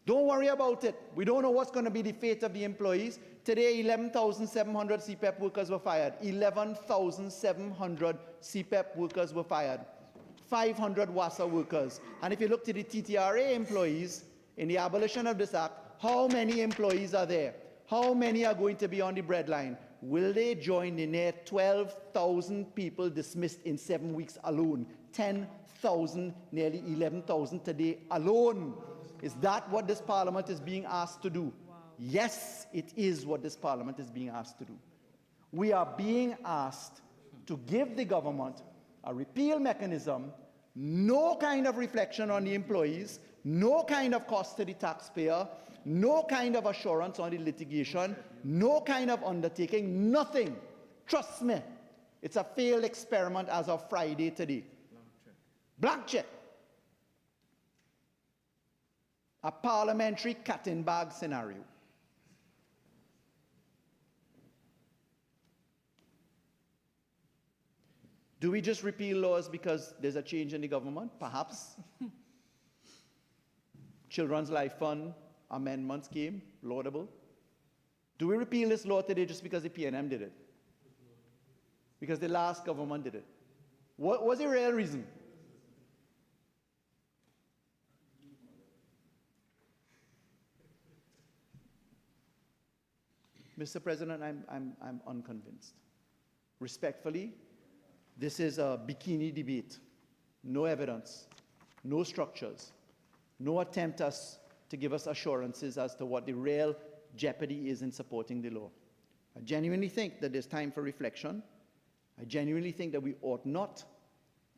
Don't worry about it. We don't know what's going to be the fate of the employees. Today, 11,700 CPEP workers were fired. 11,700 CPEP workers were fired. 500 WASA workers. And if you look to the TTRA employees, in the abolition of this Act, how many employees are there? How many are going to be on the breadline? Will they join the near 12,000 people dismissed in 7 weeks alone? 10,000, nearly 11,000 today alone. Is that what this Parliament is being asked to do? Wow. Yes, it is what this Parliament is being asked to do. We are being asked to give the government a repeal mechanism, no kind of reflection on the employees, no kind of cost to the taxpayer, no kind of assurance on the litigation, no kind of undertaking, nothing. Trust me, it's a failed experiment as of Friday today. Blank check. A parliamentary cat-in-bag scenario. Do we just repeal laws because there's a change in the government? Perhaps. Children's Life Fund amendments came, laudable. Do we repeal this law today just because the PNM did it? Because the last government did it? What was the real reason? Mr. President, I'm unconvinced. Respectfully, this is a bikini debate. No evidence, no structures, no attempt to give us assurances as to what the real jeopardy is in supporting the law. I genuinely think that there's time for reflection. I genuinely think that we ought not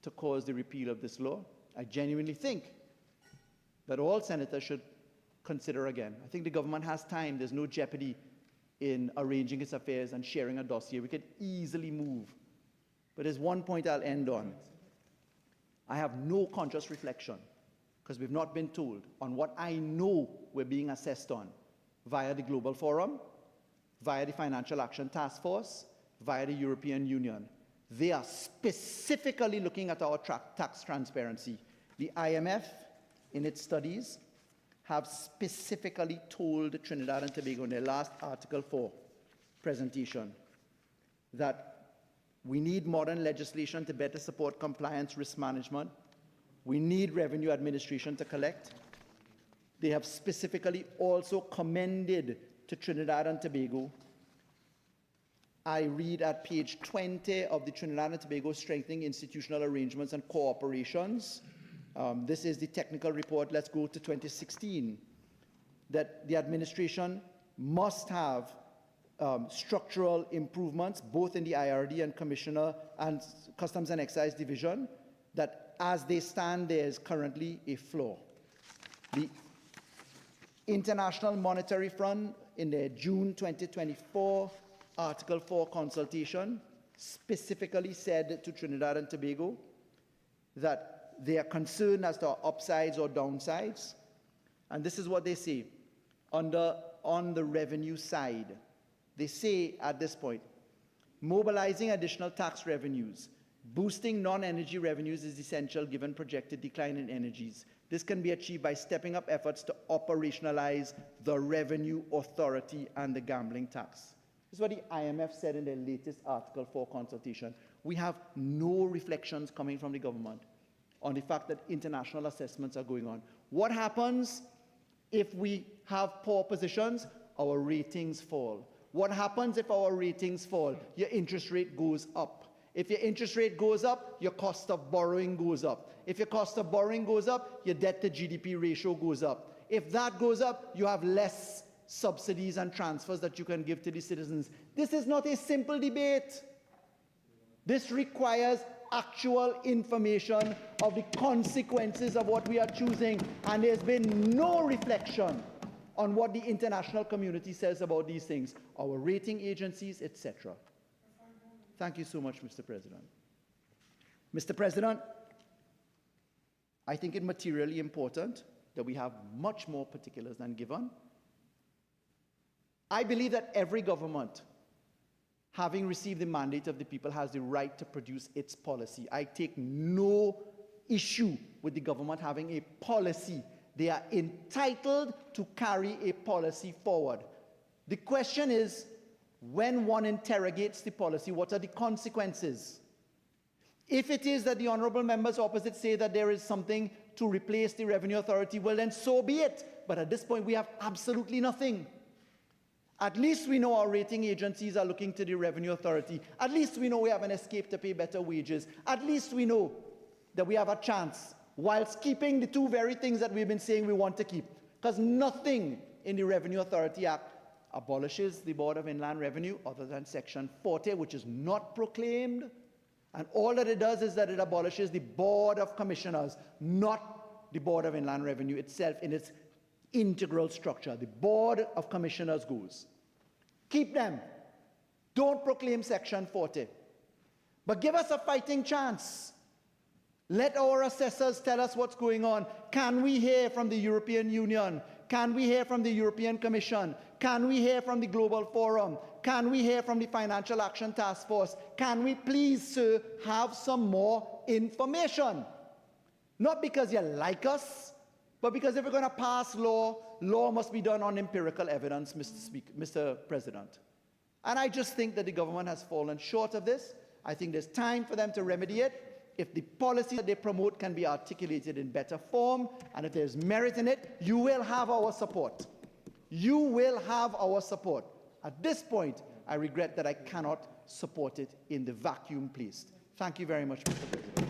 to cause the repeal of this law. I genuinely think that all senators should consider again. I think the government has time. There's no jeopardy in arranging its affairs and sharing a dossier. We could easily move. But there's one point I'll end on. I have no conscious reflection, because we've not been told on what I know we're being assessed on via the Global Forum, via the Financial Action Task Force, via the European Union. They are specifically looking at our tax transparency. The IMF, in its studies have specifically told Trinidad and Tobago in their last Article 4 presentation that we need modern legislation to better support compliance risk management. We need revenue administration to collect. They have specifically also commended to Trinidad and Tobago. I read at page 20 of the Trinidad and Tobago Strengthening Institutional Arrangements and Cooperations. This is the technical report. Let's go to 2016. That the administration must have structural improvements, both in the IRD and Commissioner and Customs and Excise Division, that as they stand, there is currently a flaw. The International Monetary Fund, in their June 2024 Article 4 consultation, specifically said to Trinidad and Tobago that they are concerned as to upsides or downsides. And this is what they say. On the revenue side, they say at this point, mobilizing additional tax revenues, boosting non-energy revenues is essential given projected decline in energies. This can be achieved by stepping up efforts to operationalize the revenue authority and the gambling tax. This is what the IMF said in their latest Article 4 consultation. We have no reflections coming from the government on the fact that international assessments are going on. What happens if we have poor positions? Our ratings fall. What happens if our ratings fall? Your interest rate goes up. If your interest rate goes up, your cost of borrowing goes up. If your cost of borrowing goes up, your debt to GDP ratio goes up. If that goes up, you have less subsidies and transfers that you can give to the citizens. This is not a simple debate. This requires actual information of the consequences of what we are choosing, and there's been no reflection on what the international community says about these things, our rating agencies, etc. Thank you so much, Mr. President. Mr. President, I think it materially important that we have much more particulars than given. I believe that every government, having received the mandate of the people, has the right to produce its policy. I take no issue with the government having a policy. They are entitled to carry a policy forward. The question is, when one interrogates the policy, what are the consequences? If it is that the honorable members opposite say that there is something to replace the Revenue Authority, well then so be it. But at this point we have absolutely nothing. At least we know our rating agencies are looking to the Revenue Authority. At least we know we have an escape to pay better wages. At least we know that we have a chance, whilst keeping the two very things that we've been saying we want to keep. Because nothing in the Revenue Authority Act abolishes the Board of Inland Revenue other than Section 40, which is not proclaimed. And all that it does is that it abolishes the Board of Commissioners, not the Board of Inland Revenue itself in its integral structure. The Board of Commissioners goes. Keep them. Don't proclaim Section 40. But give us a fighting chance. Let our assessors tell us what's going on. Can we hear from the European Union? Can we hear from the European Commission? Can we hear from the Global Forum? Can we hear from the Financial Action Task Force? Can we please, sir, have some more information? Not because you like us, but because if we're going to pass law, law must be done on empirical evidence, Mr. President. And I just think that the government has fallen short of this. I think there's time for them to remedy it. If the policy that they promote can be articulated in better form, and if there's merit in it, you will have our support. You will have our support. At this point, I regret that I cannot support it in the vacuum placed. Thank you very much, Mr. President.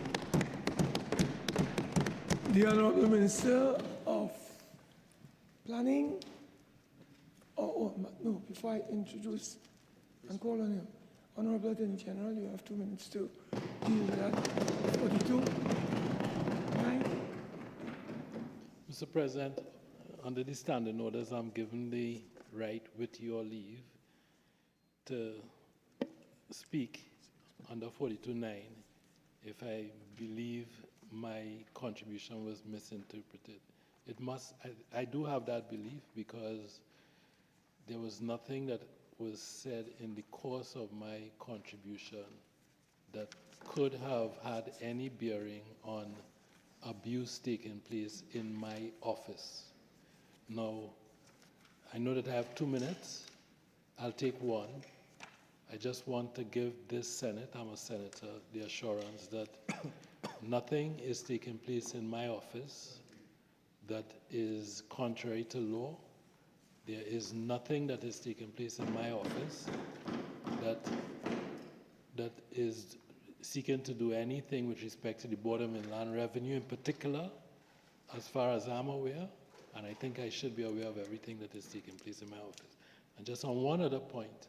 The Honourable Minister of Planning. No, before I introduce and call on him, Honourable Attorney General, you have 2 minutes to deal with that. 42. Right. Mr. President, under the standing orders, I'm given the right, with your leave, to speak under 42.9 if I believe my contribution was misinterpreted. It must, I do have that belief because there was nothing that was said in the course of my contribution that could have had any bearing on abuse taking place in my office. Now, I know that I have 2 minutes. I'll take one. I just want to give this Senate, I'm a senator, the assurance that nothing is taking place in my office that is contrary to law. There is nothing that is taking place in my office that is seeking to do anything with respect to the Board of Inland Revenue in particular, as far as I'm aware, and I think I should be aware of everything that is taking place in my office. And just on one other point,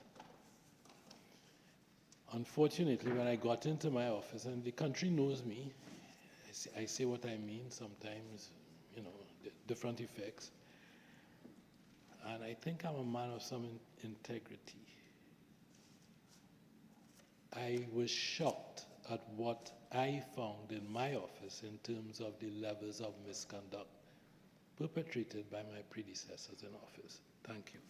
unfortunately, when I got into my office, and the country knows me, I say what I mean sometimes, you know, different effects, and I think I'm a man of some integrity. I was shocked at what I found in my office in terms of the levels of misconduct perpetrated by my predecessors in office. Thank you.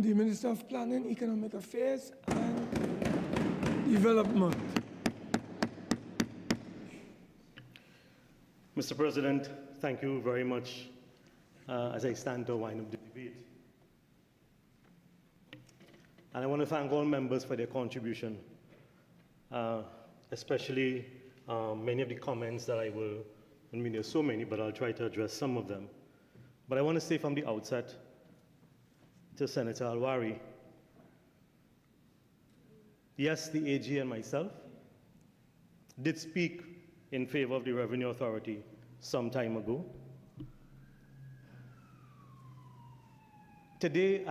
The Minister of Planning, Economic Affairs and Development. Mr. President, thank you very much as I stand to wind up the debate. And I want to thank all members for their contribution, especially many of the comments that I mean, there's so many, but I'll try to address some of them. But I want to say from the outset to Senator Al-Rawi, yes, the AG and myself did speak in favor of the Revenue Authority some time ago. Today,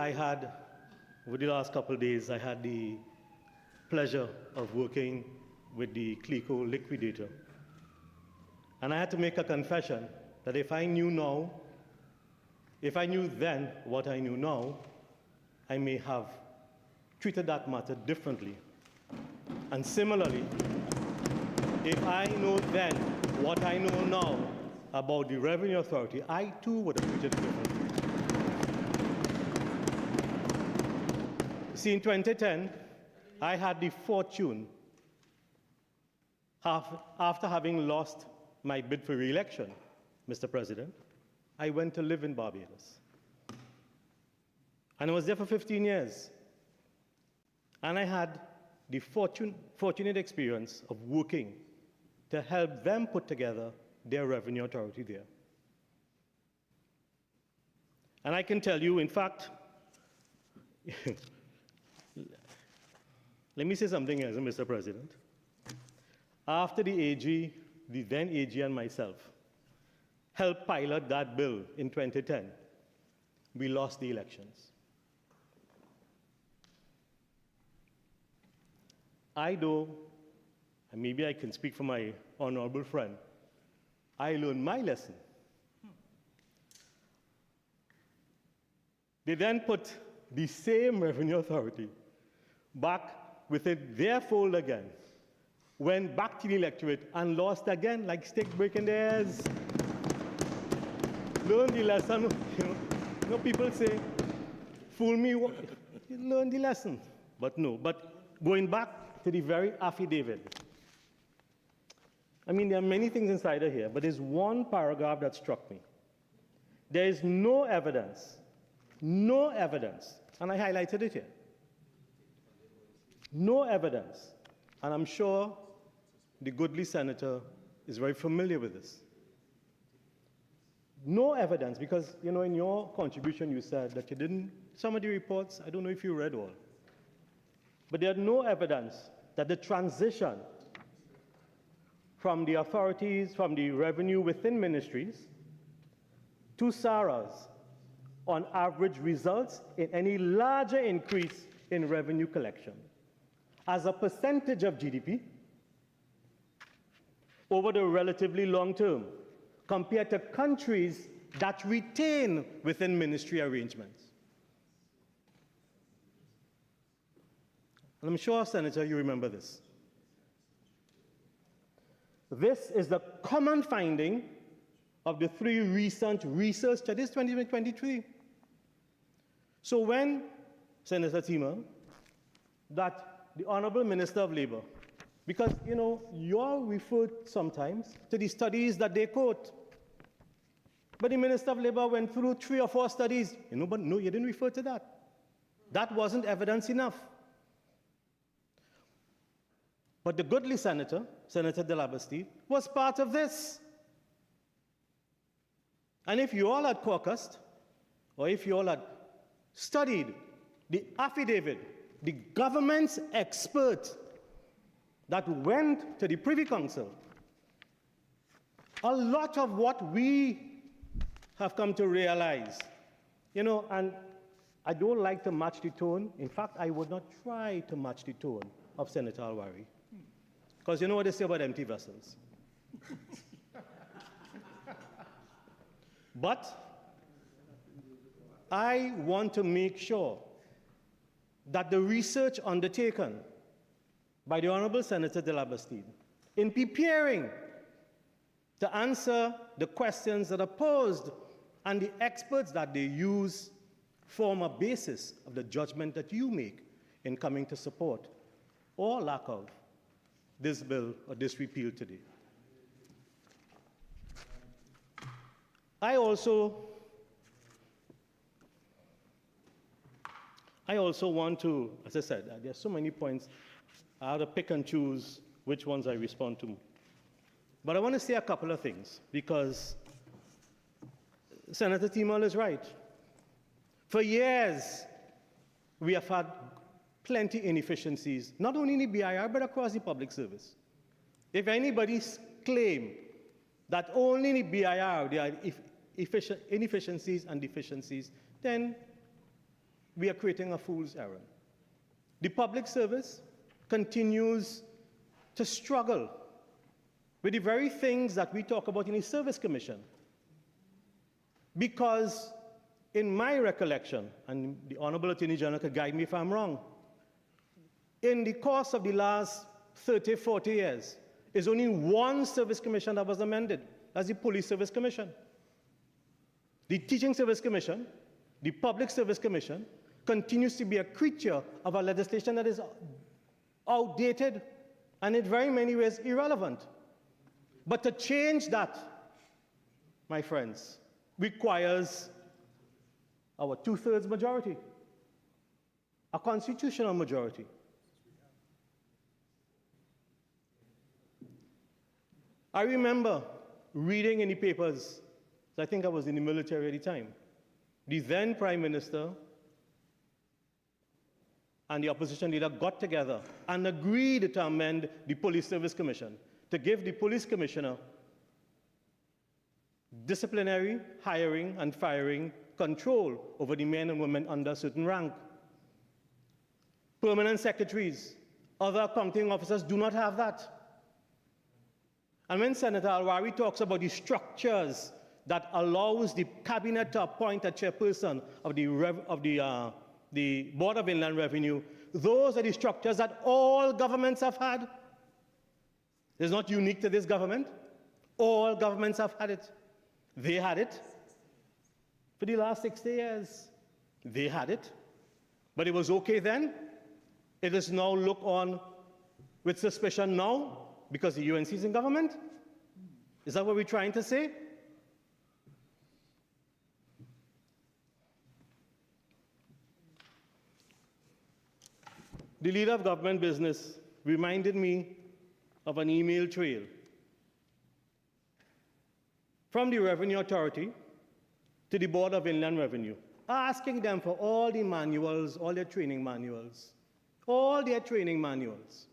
over the last couple of days, I had the pleasure of working with the CLECO liquidator. And I had to make a confession that if I knew then what I knew now, I may have treated that matter differently. And similarly, if I know then what I know now about the Revenue Authority, I too would have treated it differently. See, in 2010, I had the fortune, after having lost my bid for re-election, Mr. President, I went to live in Barbados. And I was there for 15 years. And I had the fortunate experience of working to help them put together their Revenue Authority there. And I can tell you, in fact, let me say something else, Mr. President. After the AG, the then AG and myself helped pilot that bill in 2010, we lost the elections. I know, and maybe I can speak for my honorable friend, I learned my lesson. They then put the same Revenue Authority back within their fold again, went back to the electorate and lost again, like stick breaking theirs. Learn the lesson. You know, people say, fool me, learn the lesson. But no, but going back to the very affidavit, I mean, there are many things inside of here, but there's one paragraph that struck me. There is no evidence, and I highlighted it here. No evidence, and I'm sure the goodly senator is very familiar with this. No evidence, because, you know, in your contribution you said that you didn't, some of the reports, I don't know if you read all, but there's no evidence that the transition from the authorities, from the revenue within ministries to SARAs on average results in any larger increase in revenue collection as a percentage of GDP over the relatively long term compared to countries that retain within ministry arrangements. And I'm sure, Senator, you remember this. This is the common finding of the 3 recent research studies, 2023. So when, Senator Teemal, that the Honorable Minister of Labor, because, you know, you're referred sometimes to the studies that they quote. But the Minister of Labor went through 3 or 4 studies. You know, but no, you didn't refer to that. That wasn't evidence enough. But the goodly senator, Senator de la Bastide, was part of this. And if you all had caucused, or if you all had studied the affidavit, the government's expert that went to the Privy Council, a lot of what we have come to realize, you know, and I don't like to match the tone. In fact, I would not try to match the tone of Senator Al-Rawi. Because you know what they say about empty vessels. But I want to make sure that the research undertaken by the Honorable Senator de la Bastide in preparing to answer the questions that are posed and the experts that they use form a basis of the judgment that you make in coming to support or lack of this bill or this repeal today. I also want to, as I said, there are so many points. I have to pick and choose which ones I respond to. But I want to say a couple of things, because Senator Teemal is right. For years, we have had plenty inefficiencies, not only in the BIR, but across the public service. If anybody claims that only in the BIR there are inefficiencies and deficiencies, then we are creating a fool's errand. The public service continues to struggle with the very things that we talk about in the Service Commission. Because in my recollection, and the Honorable Attorney General could guide me if I'm wrong, in the course of the last 30, 40 years, there's only one Service Commission that was amended. That's the Police Service Commission. The Teaching Service Commission, the Public Service Commission, continues to be a creature of a legislation that is outdated and in very many ways irrelevant. But to change that, my friends, requires our 2/3 majority, a constitutional majority. I remember reading in the papers, I think I was in the military at the time, the then Prime Minister and the opposition leader got together and agreed to amend the Police Service Commission to give the police commissioner disciplinary, hiring, and firing control over the men and women under a certain rank. Permanent secretaries, other accounting officers do not have that. And when Senator Al-Rawi talks about the structures that allows the cabinet to appoint a chairperson of the Board of Inland Revenue, those are the structures that all governments have had. It's not unique to this government. All governments have had it. They had it for the last 60 years. They had it. But it was okay then. It is now looked on with suspicion now because the UNC is in government. Is that what we're trying to say? The leader of government business reminded me of an email trail from the Revenue Authority to the Board of Inland Revenue, asking them for all the manuals, all their training manuals, all their training manuals.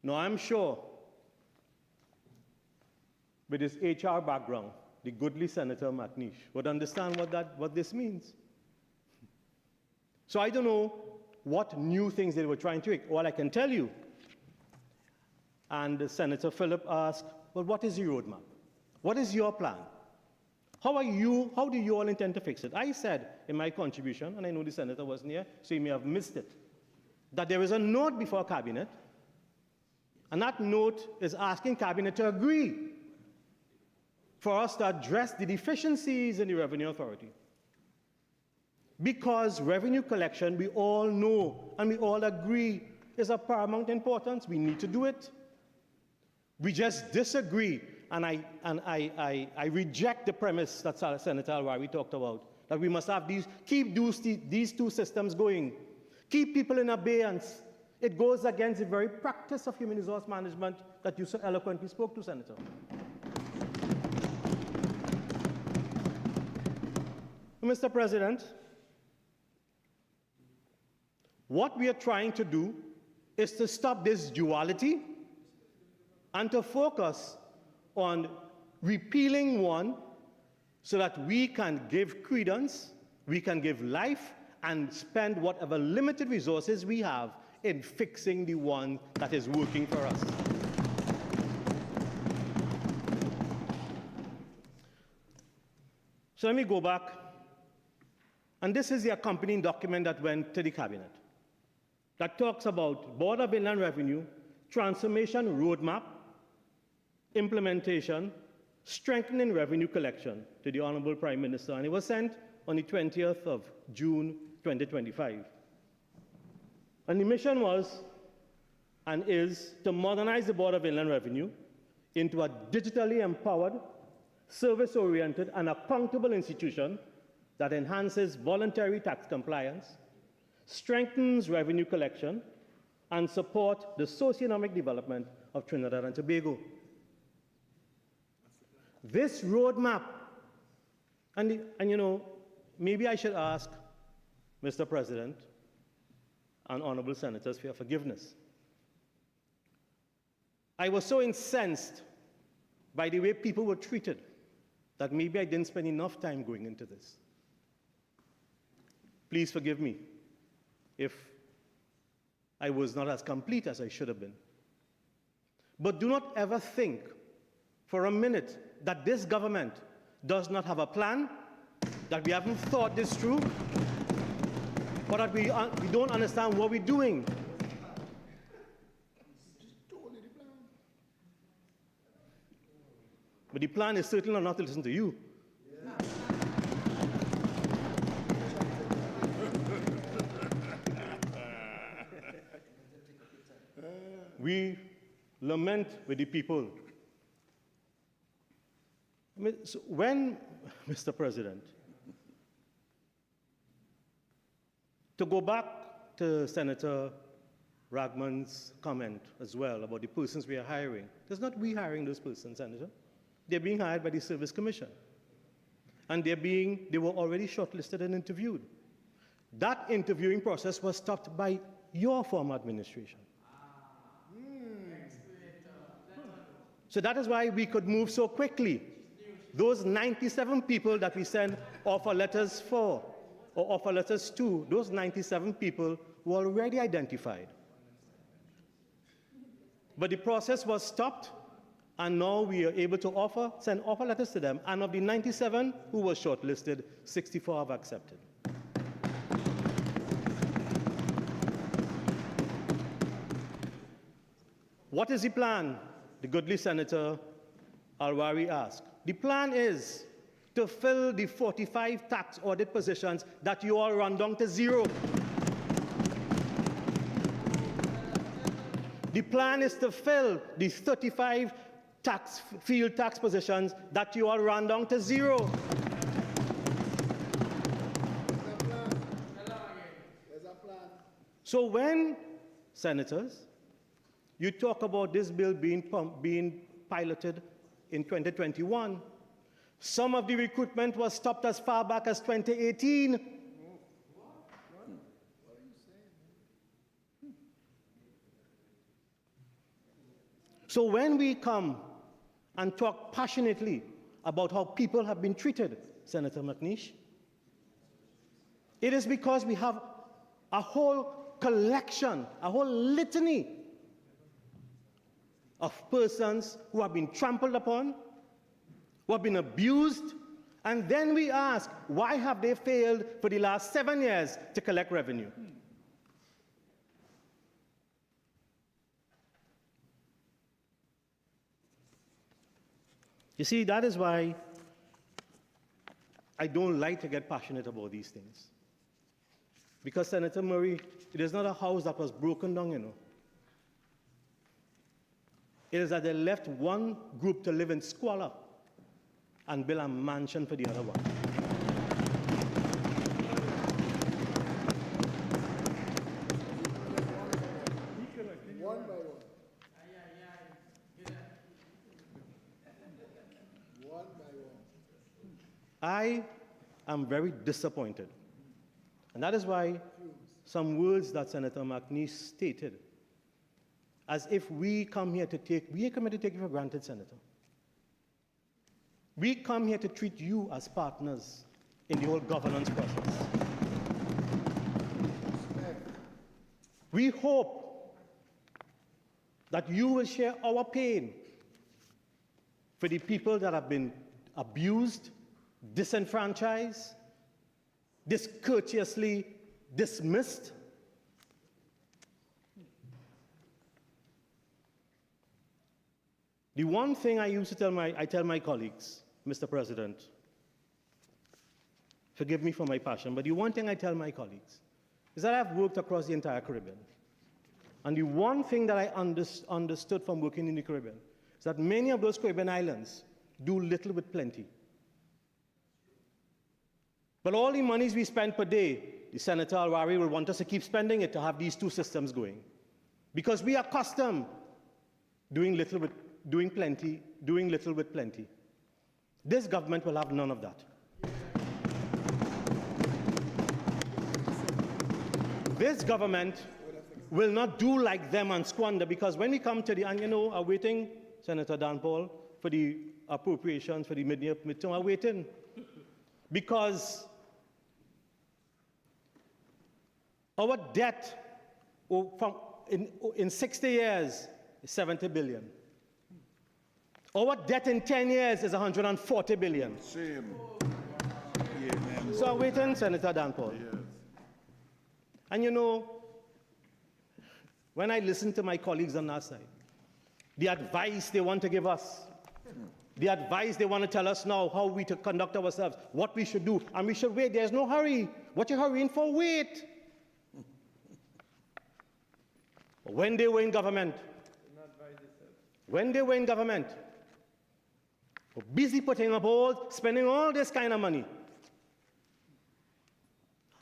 Now, I'm sure with his HR background, the goodly Senator Nish would understand what this means. So I don't know what new things they were trying to make. All I can tell you, and Senator Phillip asked, well, what is the roadmap? What is your plan? How do you all intend to fix it? I said in my contribution, and I know the senator wasn't here, so he may have missed it, that there is a note before Cabinet, and that note is asking Cabinet to agree for us to address the deficiencies in the Revenue Authority. Because revenue collection, we all know and we all agree, is of paramount importance. We need to do it. We just disagree, and I reject the premise that Senator Al-Rawi talked about, that we must have keep these two systems going, keep people in abeyance. It goes against the very practice of human resource management that you so eloquently spoke to, Senator. Mr. President, what we are trying to do is to stop this duality and to focus on repealing one so that we can give credence, we can give life, and spend whatever limited resources we have in fixing the one that is working for us. So let me go back, and this is the accompanying document that went to the cabinet that talks about Board of Inland Revenue, transformation roadmap, implementation, strengthening revenue collection to the Honorable Prime Minister, and it was sent on the 20th of June 2025. And the mission was and is to modernize the Board of Inland Revenue into a digitally empowered, service-oriented, and accountable institution that enhances voluntary tax compliance, strengthens revenue collection, and support the socioeconomic development of Trinidad and Tobago. This roadmap, and you know, maybe I should ask Mr. President and honorable senators for your forgiveness. I was so incensed by the way people were treated that maybe I didn't spend enough time going into this. Please forgive me if I was not as complete as I should have been. But do not ever think for a minute that this government does not have a plan, that we haven't thought this through, or that we don't understand what we're doing. But the plan is certainly not to listen to you. We lament with the people. I mean, so when, Mr. President, to go back to Senator Radgman's comment as well about the persons we are hiring, it's not we hiring those persons, Senator. They're being hired by the Service Commission. And they were already shortlisted and interviewed. That interviewing process was stopped by your former administration. So that is why we could move so quickly. Those 97 people that we sent offer letters for, or offer letters to, those 97 people were already identified. But the process was stopped, and now we are able to send offer letters to them. And of the 97 who were shortlisted, 64 have accepted. What is the plan? The goodly Senator Al-Rawi asked. The plan is to fill the 45 tax audit positions that you all run down to zero. The plan is to fill the 35 field tax positions that you all run down to zero. So when, senators, you talk about this bill being piloted in 2021, some of the recruitment was stopped as far back as 2018. So when we come and talk passionately about how people have been treated, Senator McNish, it is because we have a whole collection, a whole litany of persons who have been trampled upon, who have been abused, and then we ask, why have they failed for the last 7 years to collect revenue? You see, that is why I don't like to get passionate about these things. Because, Senator Murray, it is not a house that was broken down, you know. It is that they left one group to live in squalor and build a mansion for the other one. One by one. One by one. I am very disappointed. And that is why some words that Senator McNeish stated, as if we come here to take, we ain't come here to take you for granted, Senator. We come here to treat you as partners in the whole governance process. We hope that you will share our pain for the people that have been abused, disenfranchised, discourteously dismissed. The one thing I used to tell my colleagues, Mr. President, forgive me for my passion, but the one thing I tell my colleagues is that I've worked across the entire Caribbean. And the one thing that I understood from working in the Caribbean is that many of those Caribbean islands do little with plenty. But all the monies we spend per day, the Senator Al-Rawi will want us to keep spending it to have these two systems going. Because we are accustomed doing little with plenty. This government will have none of that. This government will not do like them and squander, because when we come to the, and you know, are waiting, Senator Dhanpaul, for the appropriations for the midterm, are waiting. Because our debt in 60 years is 70 billion. Our debt in 10 years is 140 billion. Shame. So I'm waiting, Senator Dhanpaul. Yes. And you know, when I listen to my colleagues on that side, the advice they want to give us, the advice they want to tell us now, how we to conduct ourselves, what we should do, and we should wait. There's no hurry. What you hurrying for? Wait. When they were in government, we're busy putting up all, spending all this kind of money.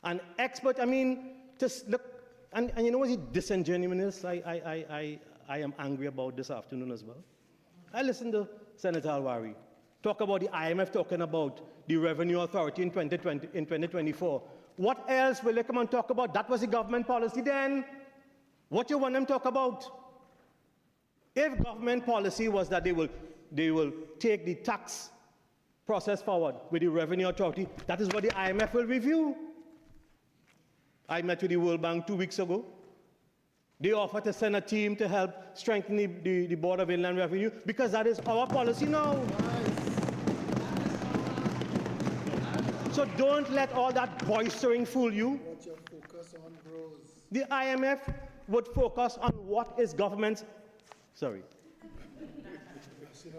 And expert, I mean, just look, and you know what's the disingenuousness I am angry about this afternoon as well? I listened to Senator Al-Rawi talk about the IMF talking about the Revenue Authority in 2024. What else will they come and talk about? That was the government policy then. What you want them to talk about? If government policy was that they will take the tax process forward with the Revenue Authority, that is what the IMF will review. I met with the World Bank 2 weeks ago. They offered to send a team to help strengthen the Board of Inland Revenue, because that is our policy now. So don't let all that boistering fool you. What your focus on grows. The IMF would focus on what is government's,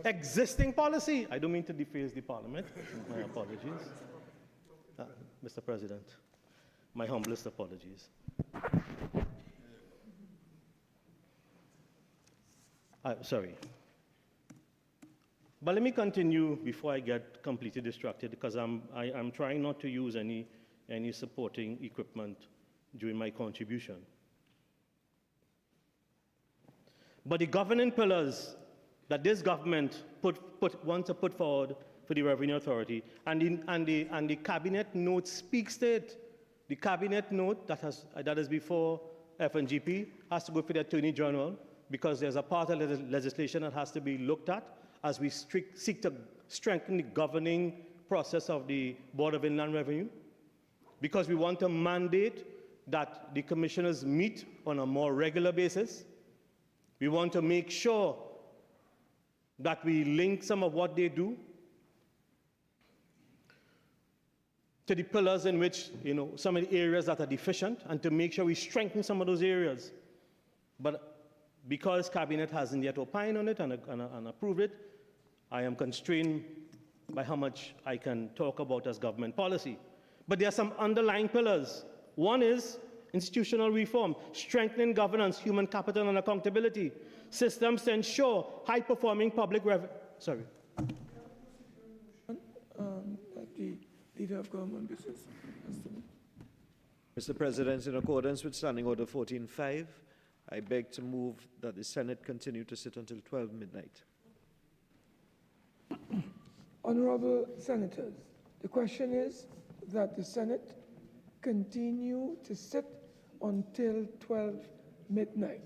existing policy. I don't mean to deface the parliament. My apologies. Mr. President, my humblest apologies. Sorry. But let me continue before I get completely distracted, because I'm trying not to use any supporting equipment during my contribution. But the governing pillars that this government wants to put forward for the Revenue Authority, and the cabinet note speaks to it. The cabinet note that is before FNGP has to go for the Attorney General, because there's a part of the legislation that has to be looked at as we seek to strengthen the governing process of the Board of Inland Revenue, because we want to mandate that the commissioners meet on a more regular basis. We want to make sure that we link some of what they do to the pillars in which, you know, some of the areas that are deficient, and to make sure we strengthen some of those areas. But because Cabinet hasn't yet opined on it and approved it, I am constrained by how much I can talk about as government policy. But there are some underlying pillars One is institutional reform, strengthening governance, human capital, and accountability, systems to ensure high-performing public revenue. Sorry. That the Leader of Government Business has to make. Mr. President, in accordance with Standing Order 14.5, I beg to move that the Senate continue to sit until 12 midnight. Honorable Senators, the question is that the Senate continue to sit until 12 midnight.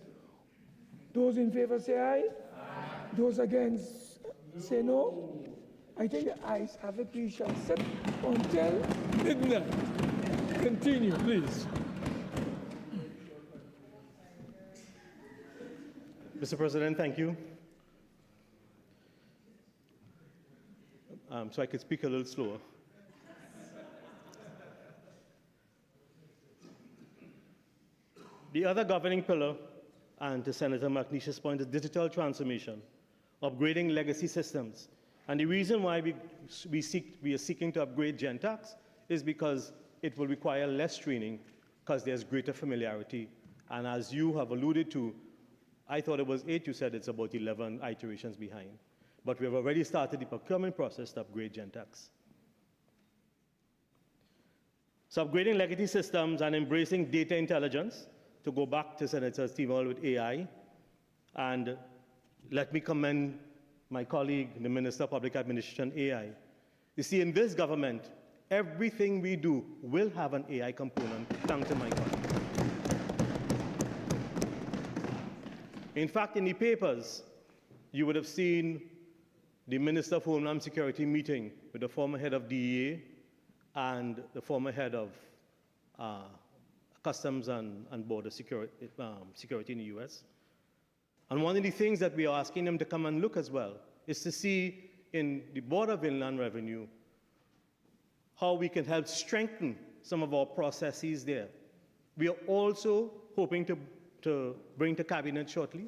Those in favor say aye. Aye. Those against say no. I think the ayes have it. We shall sit until midnight. Continue, please. Mr. President, thank you. So I could speak a little slower. The other governing pillar, and to Senator McNeish's point, is digital transformation, upgrading legacy systems. And the reason why we are seeking to upgrade GenTax is because it will require less training because there's greater familiarity. And as you have alluded to, I thought it was 8, you said it's about 11 iterations behind. But we have already started the procurement process to upgrade GenTax. So upgrading legacy systems and embracing data intelligence, to go back to Senator Teemal with AI, and let me commend my colleague, the Minister of Public Administration, AI. You see, in this government, everything we do will have an AI component, thanks to my colleague. In fact, in the papers, you would have seen the Minister of Homeland Security meeting with the former head of DEA and the former head of Customs and Border Security in the US. And one of the things that we are asking them to come and look as well is to see in the Board of Inland Revenue how we can help strengthen some of our processes there. We are also hoping to bring to Cabinet shortly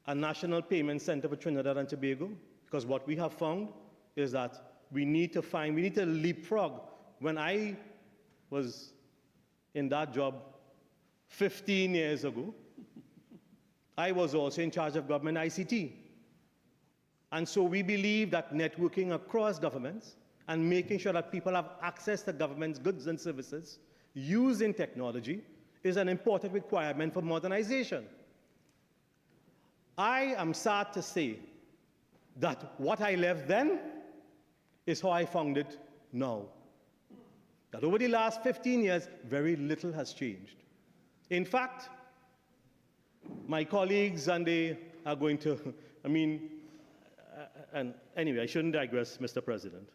a National Payment Center for Trinidad and Tobago, because what we have found is that we need to leapfrog. When I was in that job 15 years ago, I was also in charge of government ICT. And so we believe that networking across governments and making sure that people have access to government's goods and services using technology is an important requirement for modernization. I am sad to say that what I left then is how I found it now. That over the last 15 years, very little has changed. In fact, my colleagues and they are going to, and anyway, I shouldn't digress, Mr. President.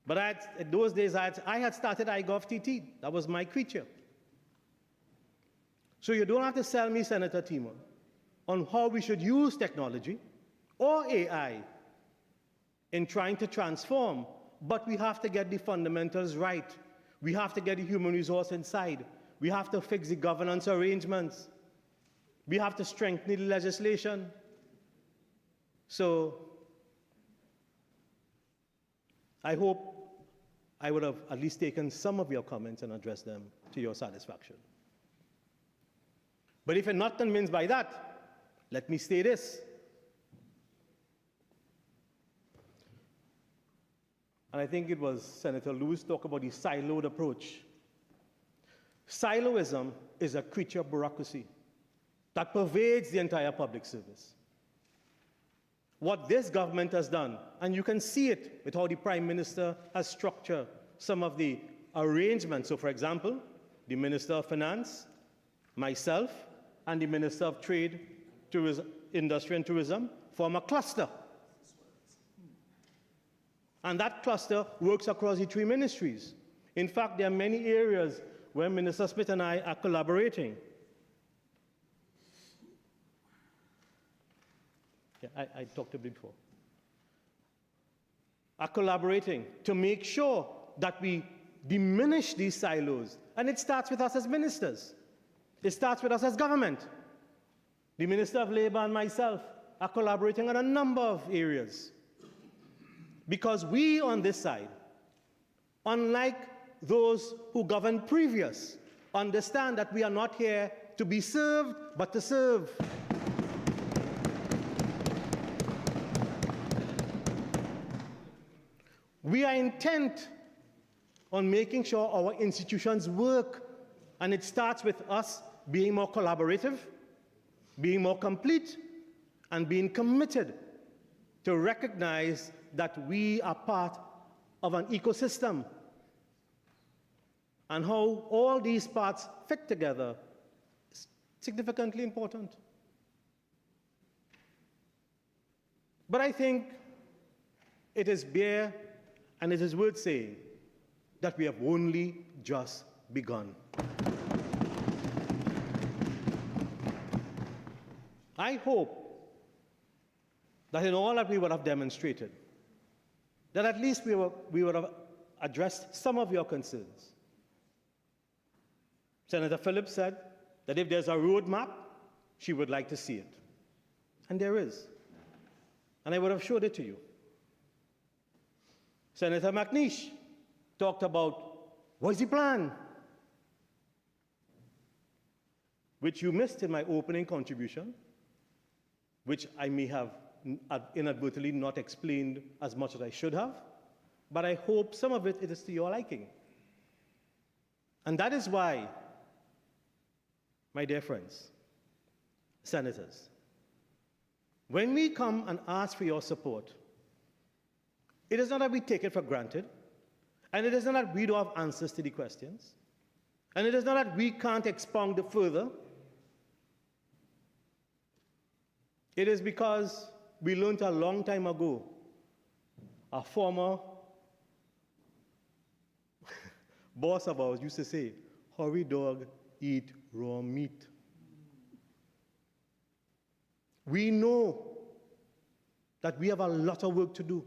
But in those days, I had started iGovTT. That was my creature. So you don't have to sell me, Senator Teemal, on how we should use technology or AI in trying to transform, but we have to get the fundamentals right. We have to get the human resource inside. We have to fix the governance arrangements. We have to strengthen the legislation. So I hope I would have at least taken some of your comments and addressed them to your satisfaction. But if you're not convinced by that, let me say this. And I think it was Senator Lewis talked about the siloed approach. Siloism is a creature of bureaucracy that pervades the entire public service. What this government has done, and you can see it with how the Prime Minister has structured some of the arrangements. So, for example, the Minister of Finance, myself, and the Minister of Trade, Industry and Tourism form a cluster. And that cluster works across the 3 ministries. In fact, there are many areas where Minister Smith and I are collaborating. Yeah, I talked a bit before. Are collaborating to make sure that we diminish these silos. And it starts with us as ministers. It starts with us as government. The Minister of Labor and myself are collaborating on a number of areas. Because we on this side, unlike those who governed previous understand that we are not here to be served, but to serve. We are intent on making sure our institutions work, and it starts with us being more collaborative, being more complete, and being committed to recognize that we are part of an ecosystem, and how all these parts fit together is significantly important. But I think it is bare and it is worth saying that we have only just begun. I hope that in all that we would have demonstrated, that at least we would have addressed some of your concerns. Senator Phillips said that if there's a roadmap, she would like to see it. And there is. And I would have showed it to you. Senator Nish talked about what's the plan, which you missed in my opening contribution, which I may have inadvertently not explained as much as I should have, but I hope some of it is to your liking. And that is why, my dear friends, senators, when we come and ask for your support, it is not that we take it for granted, and it is not that we don't have answers to the questions, and it is not that we can't expound it further. It is because we learned a long time ago, a former boss of ours used to say, "Hurry dog, eat raw meat." We know that we have a lot of work to do.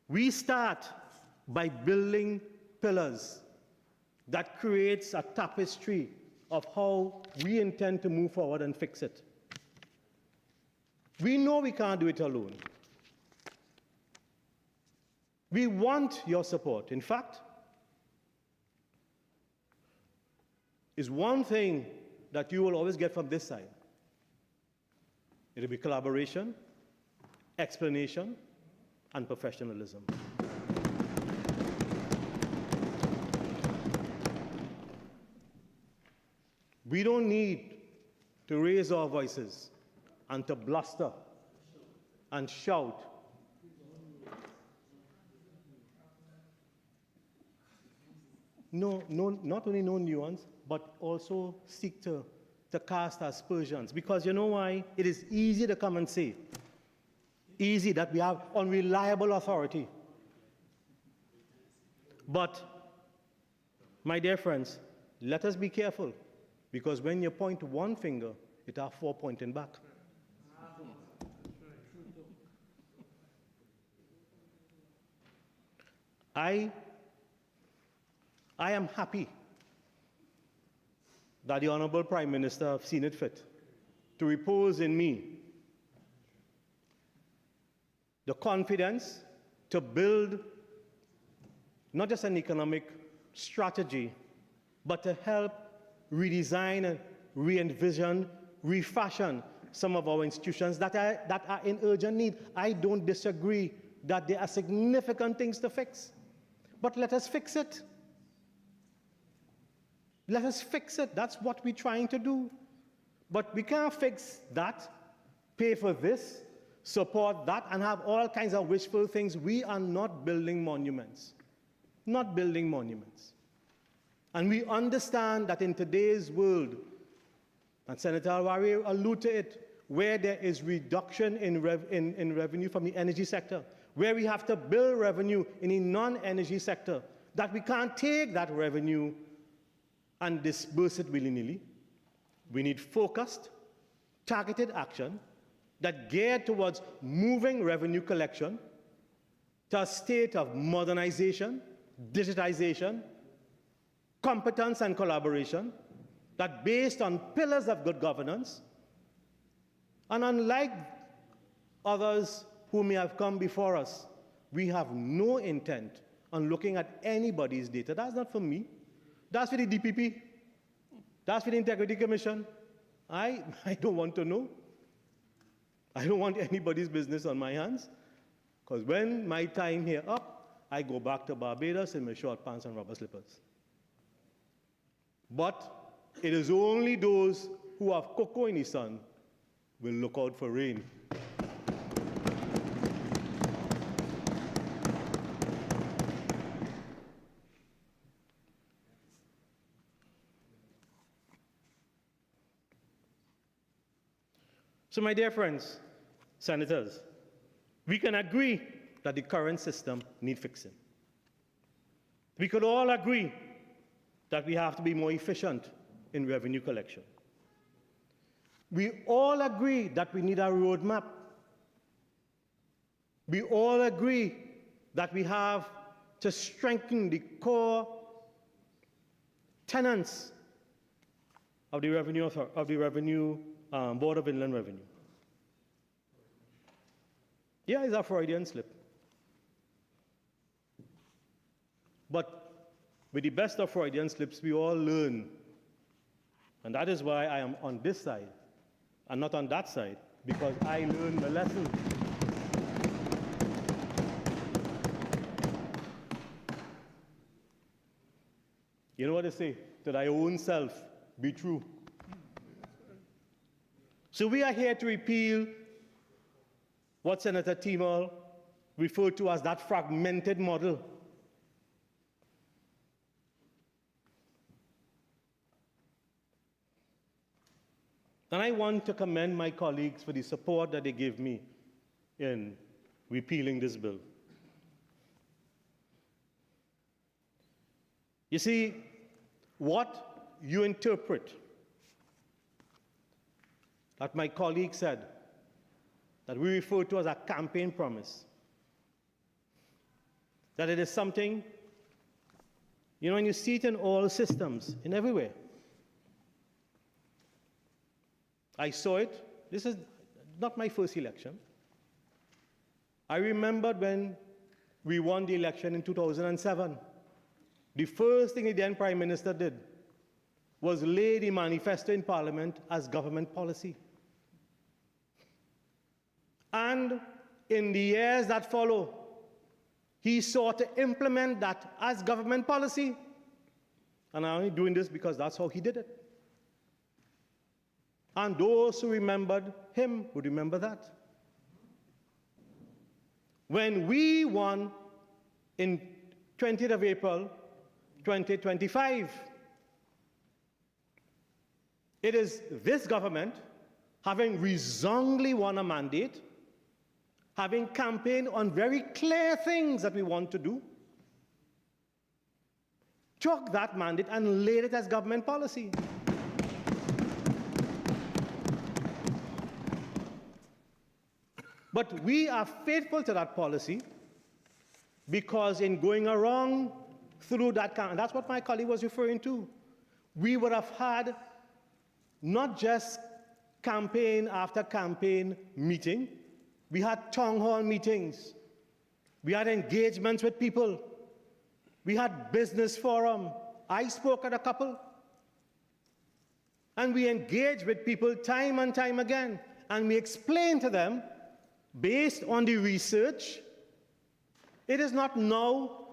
We start by building pillars that creates a tapestry of how we intend to move forward and fix it. We know we can't do it alone. We want your support. In fact, is one thing that you will always get from this side. It'll be collaboration, explanation, and professionalism. We don't need to raise our voices and to bluster and shout. No, not only no nuance, but also seek to cast aspersions. Because you know why? It is easy to come and say, easy that we have unreliable authority. But, my dear friends, let us be careful, because when you point one finger, it has four pointing back. I am happy that the Honorable Prime Minister has seen it fit to repose in me the confidence to build not just an economic strategy, but to help redesign and re-envision, refashion some of our institutions that are in urgent need. I don't disagree that there are significant things to fix, but let us fix it. Let us fix it. That's what we're trying to do. But we can't fix that, pay for this, support that, and have all kinds of wishful things. We are not building monuments. Not building monuments. And we understand that in today's world, and Senator Al-Rawi alluded to it, where there is reduction in revenue from the energy sector, where we have to build revenue in the non-energy sector, that we can't take that revenue and disperse it willy-nilly. We need focused, targeted action that geared towards moving revenue collection to a state of modernization, digitization, competence and collaboration that based on pillars of good governance. And unlike others who may have come before us, we have no intent on looking at anybody's data. That's not for me. That's for the DPP. That's for the Integrity Commission. I don't want to know. I don't want anybody's business on my hands. Because when my time here up, I go back to Barbados in my short pants and rubber slippers. But it is only those who have cocoa in the sun will look out for rain. So my dear friends, senators, we can agree that the current system needs fixing. We could all agree that we have to be more efficient in revenue collection. We all agree that we need a roadmap. We all agree that we have to strengthen the core tenets of the revenue Board of Inland Revenue. Yeah, it's a Freudian slip. But with the best of Freudian slips, we all learn. And that is why I am on this side and not on that side, because I learned the lesson. You know what they say? To thy own self be true. So we are here to repeal what Senator Teemal referred to as that fragmented model. And I want to commend my colleagues for the support that they gave me in repealing this bill. You see, what you interpret that my colleague said, that we refer to as a campaign promise, that it is something, you know, and you see it in all systems, in everywhere. I saw it. This is not my first election. I remembered when we won the election in 2007. The first thing the then Prime Minister did was lay the manifesto in Parliament as government policy. And in the years that follow, he sought to implement that as government policy. And I'm only doing this because that's how he did it. And those who remembered him would remember that. When we won in 20th of April, 2025, it is this government, having resoundingly won a mandate, having campaigned on very clear things that we want to do, took that mandate and laid it as government policy. But we are faithful to that policy because in going around through that, and that's what my colleague was referring to, we would have had not just campaign after campaign meeting, we had town hall meetings, we had engagements with people, we had business forum. I spoke at a couple. And we engaged with people time and time again, and we explained to them, based on the research, it is not now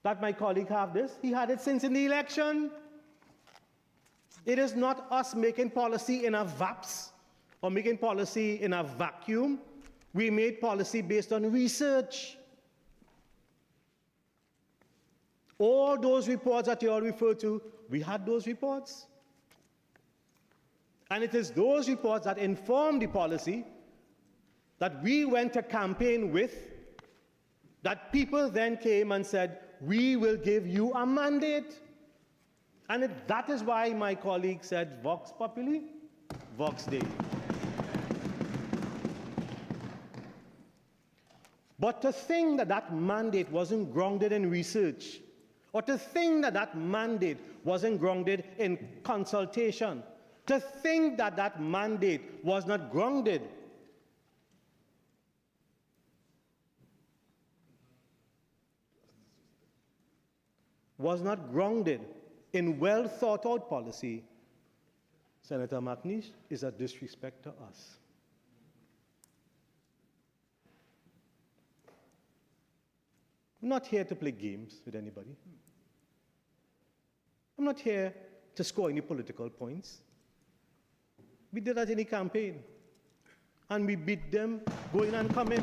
that my colleague have this. He had it since in the election. It is not us making policy in a VAPS or making policy in a vacuum. We made policy based on research. All those reports that you all refer to, we had those reports. And it is those reports that inform the policy that we went to campaign with, that people then came and said, we will give you a mandate. And that is why my colleague said, Vox Populi, Vox Dei. But to think that that mandate wasn't grounded in research, or to think that that mandate wasn't grounded in consultation, to think that that mandate was not grounded was not grounded in well thought out policy, Senator McNish, is a disrespect to us. I'm not here to play games with anybody. I'm not here to score any political points. We did that in the campaign, and we beat them going and coming.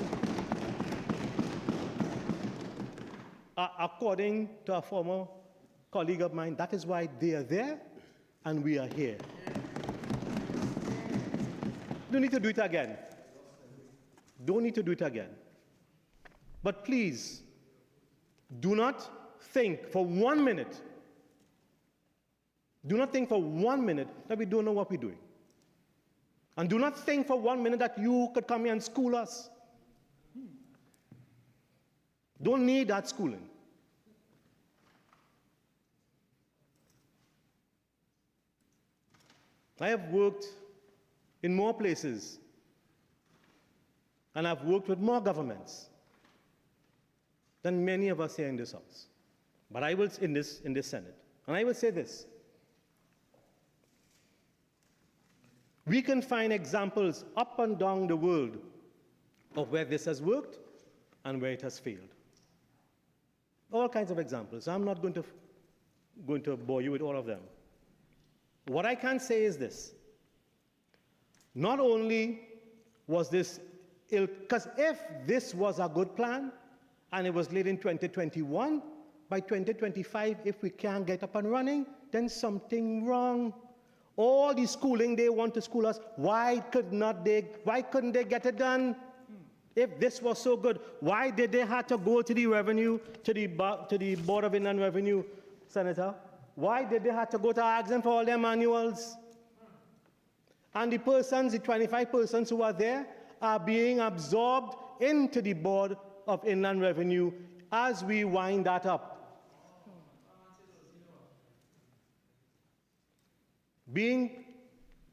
According to a former colleague of mine, that is why they are there and we are here. Don't need to do it again. Don't need to do it again. But please, do not think for 1 minute, that we don't know what we're doing. And do not think for 1 minute that you could come here and school us. Don't need that schooling. I have worked in more places, and I've worked with more governments than many of us here in this house. But I will in this Senate, and I will say this. We can find examples up and down the world of where this has worked and where it has failed. All kinds of examples. I'm not going to bore you with all of them. What I can say is this. Not only was this ill, because if this was a good plan and it was laid in 2021, by 2025, if we can't get up and running, then something wrong. All the schooling they want to school us, why couldn't they get it done? If this was so good, why did they have to go to the revenue, to the Board of Inland Revenue, Senator? Why did they have to go to ask them for all their manuals? And the 25 persons who are there are being absorbed into the Board of Inland Revenue as we wind that up. Being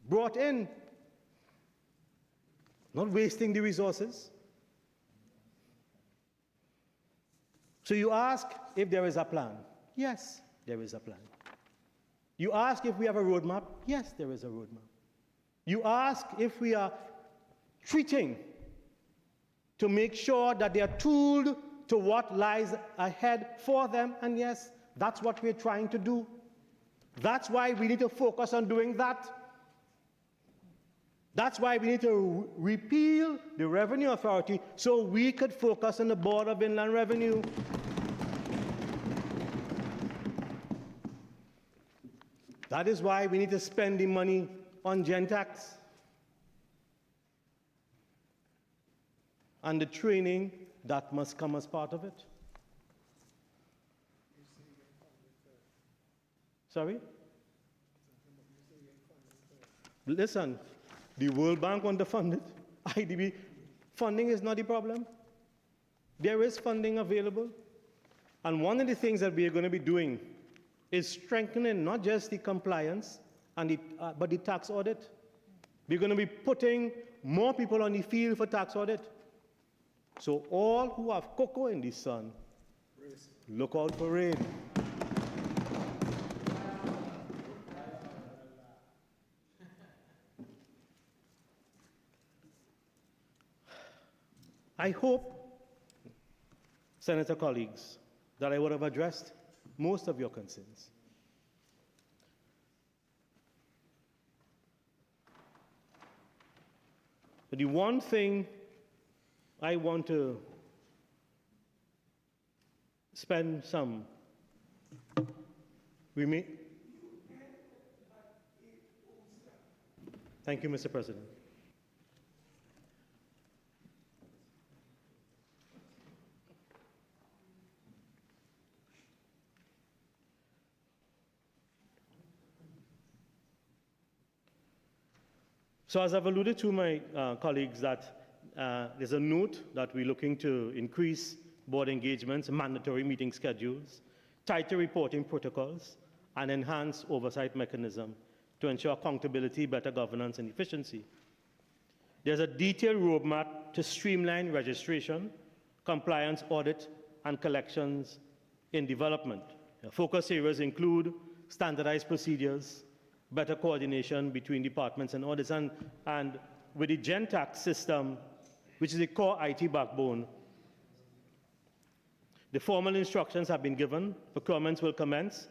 brought in, not wasting the resources. So you ask if there is a plan. Yes, there is a plan. You ask if we have a roadmap. Yes, there is a roadmap. You ask if we are treating to make sure that they are tooled to what lies ahead for them. And yes, that's what we're trying to do. That's why we need to focus on doing that. That's why we need to repeal the Revenue Authority so we could focus on the Board of Inland Revenue. That is why we need to spend the money on gen tax and the training that must come as part of it. Sorry? Listen, the World Bank want to fund it. IDB funding is not the problem. There is funding available. And one of the things that we are going to be doing is strengthening not just the compliance, and but the tax audit. We're going to be putting more people on the field for tax audit. So all who have cocoa in the sun, look out for rain. I hope, Senator colleagues, that I would have addressed most of your concerns. But the one thing I want to spend some Thank you, Mr. President. So as I've alluded to my colleagues, that there's a note that we're looking to increase board engagements, mandatory meeting schedules, tighter reporting protocols, and enhance oversight mechanism to ensure accountability, better governance, and efficiency. There's a detailed roadmap to streamline registration, compliance audit, and collections in development. Focus areas include standardized procedures, better coordination between departments and audits, and with the GenTax system, which is the core IT backbone, the formal instructions have been given, procurements will commence,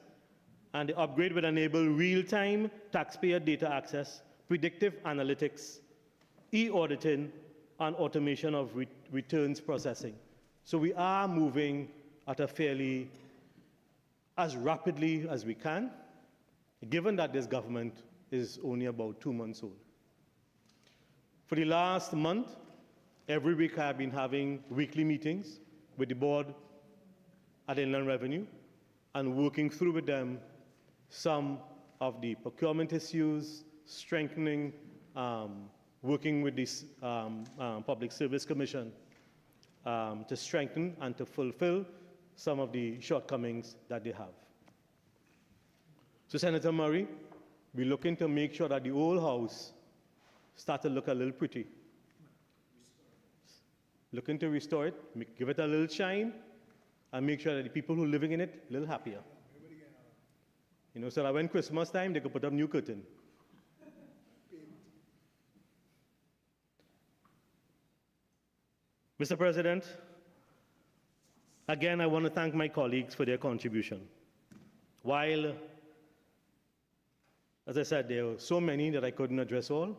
and the upgrade will enable real-time taxpayer data access, predictive analytics, e-auditing, and automation of returns processing. So we are moving at a fairly, as rapidly as we can, given that this government is only about 2 months old. For the last month, every week I have been having weekly meetings with the board at Inland Revenue and working through with them some of the procurement issues, strengthening, working with this Public Service Commission to strengthen and to fulfill some of the shortcomings that they have. So, Senator Murray, we're looking to make sure that the old house start to look a little pretty. Looking to restore it, give it a little shine, and make sure that the people who are living in it a little happier. You know, so that when Christmas time, they could put up new curtain. Mr. President, again, I want to thank my colleagues for their contribution. While, as I said, there are so many that I couldn't address all,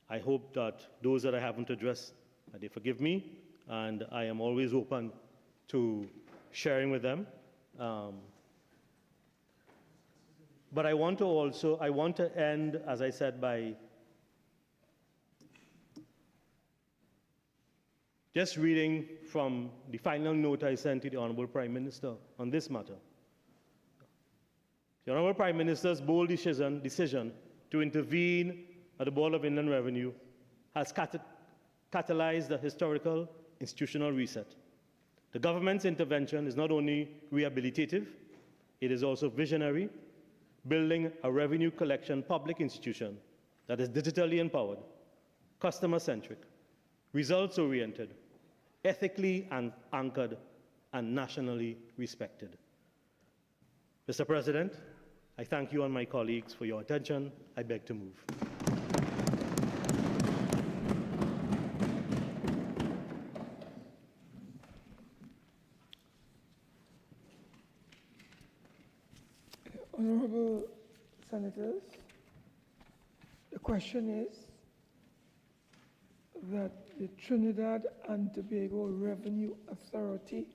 I hope that those that I haven't addressed, that they forgive me, and I am always open to sharing with them. But I want to end, as I said, by just reading from the final note I sent to the Honorable Prime Minister on this matter. The Honorable Prime Minister's bold decision to intervene at the Board of Inland Revenue has catalyzed a historical institutional reset. The government's intervention is not only rehabilitative, it is also visionary, building a revenue collection public institution that is digitally empowered, customer-centric, results-oriented, ethically anchored, and nationally respected. Mr. President, I thank you and my colleagues for your attention. I beg to move. Honorable Senators, the question is that the Trinidad and Tobago Revenue Authority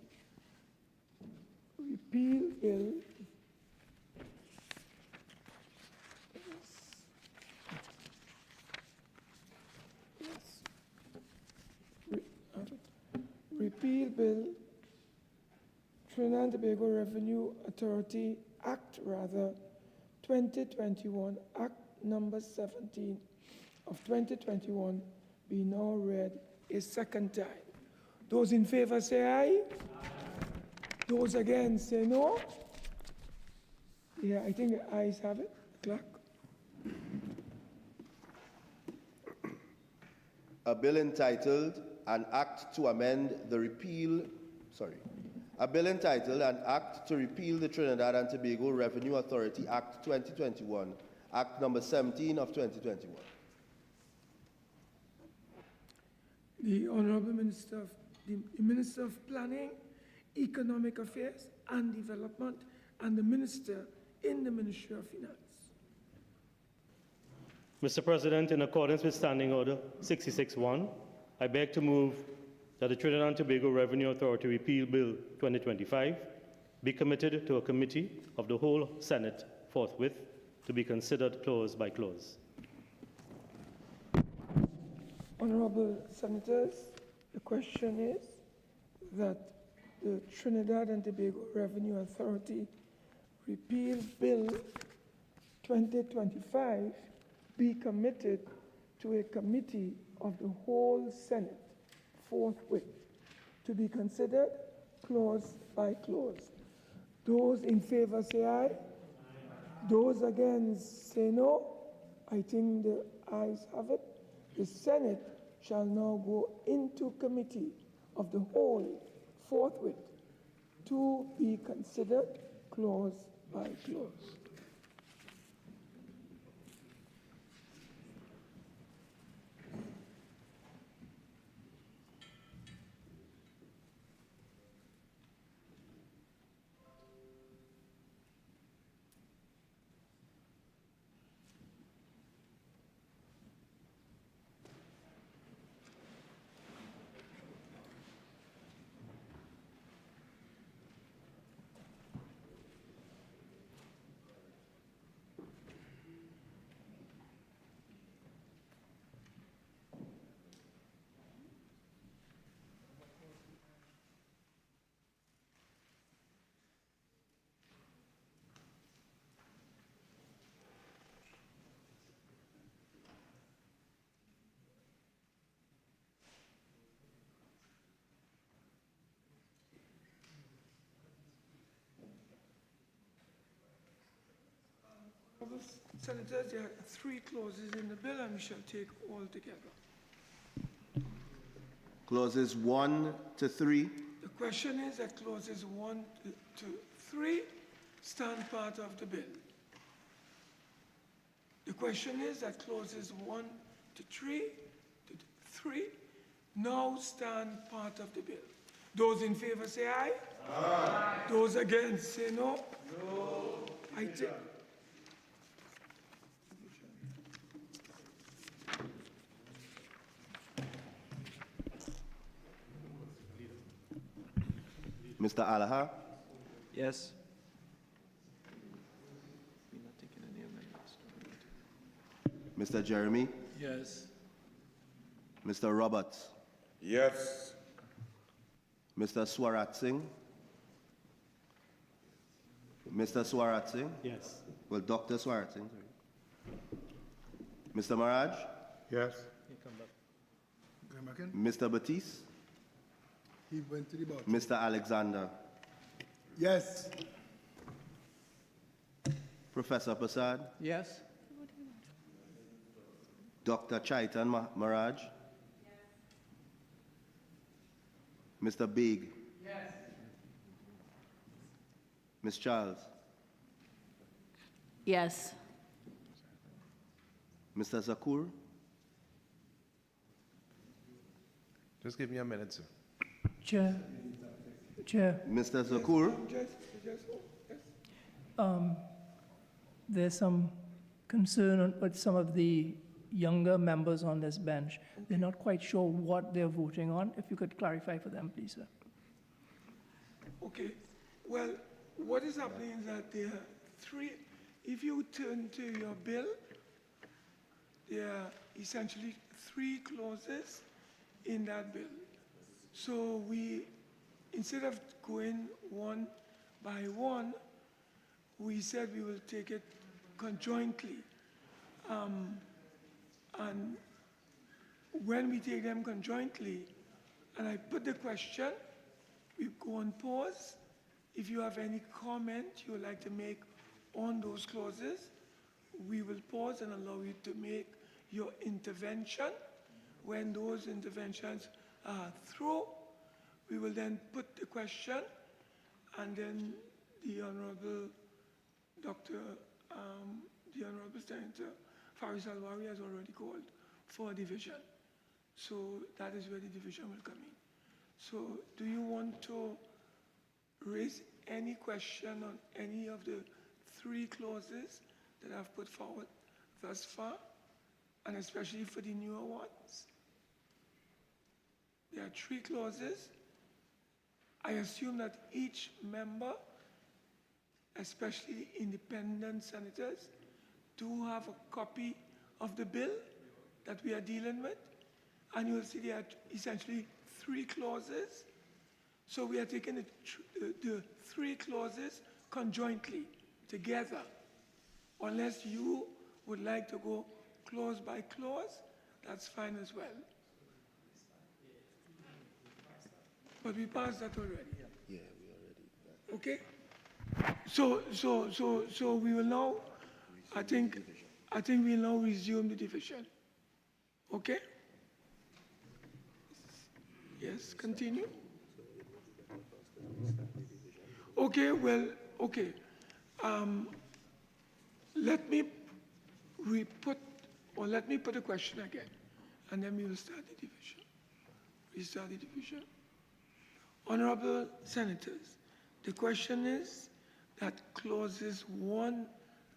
repeal bill repeal bill, Trinidad and Tobago Revenue Authority Act, 2021, Act number 17 of 2021, be now read a second time. Those in favor say aye. Those against say no. Yeah, I think the ayes have it. Clerk. A bill entitled An Act to Amend the Repeal, A bill entitled An Act to Repeal the Trinidad and Tobago Revenue Authority Act 2021, Act number 17 of 2021. The Honorable Minister of Planning, Economic Affairs and Development, and the Minister in the Ministry of Finance. Mr. President, in accordance with Standing Order 66-1, I beg to move that the Trinidad and Tobago Revenue Authority Repeal Bill 2025 be committed to a committee of the whole Senate forthwith to be considered clause by clause. Honorable Senators, the question is that the Trinidad and Tobago Revenue Authority Repeal Bill 2025 be committed to a committee of the whole Senate forthwith to be considered clause by clause. Those in favor say aye. Those against say no. I think the ayes have it. The Senate shall now go into committee of the whole forthwith to be considered clause by clause. Senators, there are 3 clauses in the bill and we shall take all together. Clauses 1 to 3. The question is that clauses 1 to 3 stand part of the bill. The question is that clauses 1 to 3 now stand part of the bill. Those in favor say aye. Aye. Those against say no. No. I take. Mr. Alaha? Yes. Mr. Jeremie? Yes. Mr. Roberts? Yes. Mr. Swaratsingh? Mr. Swaratsingh? Yes. Well, Dr. Swaratsingh, sorry. Mr. Maraj? Yes. Mr. Baptiste? He went to the bottom. Mr. Alexander? Yes. Professor Prasad? Yes. Dr. Chaitan Maraj? Mr. Big? Yes. Ms. Charles? Yes. Mr. Zakur? Just give me a minute, sir. Chair. Mr. Zakur? There's some concern with some of the younger members on this bench. They're not quite sure what they're voting on. If you could clarify for them, please, sir. Okay. Well, what is happening is that there are 3, if you turn to your bill, there are essentially 3 clauses in that bill. So we, instead of going one by one, we said we will take it conjointly. And when we take them conjointly, and I put the question, we go on pause. If you have any comment you would like to make on those clauses, we will pause and allow you to make your intervention. When those interventions are through, we will then put the question, and then the Honorable Senator Faris Al-Rawi has already called for a division. So that is where the division will come in. So do you want to raise any question on any of the 3 clauses that I've put forward thus far, and especially for the newer ones? There are 3 clauses. I assume that each member, especially independent senators, do have a copy of the bill that we are dealing with. And you'll see there are essentially 3 clauses. So we are taking the 3 clauses conjointly, together. Unless you would like to go clause by clause, that's fine as well. But we passed that already. Yeah, we already. Okay? So we will now, I think we'll now resume the division. Okay? Yes, continue. Okay, well, okay. Let me put the question again, and then we will start the division. Restart the division. Honorable Senators, the question is that clauses 1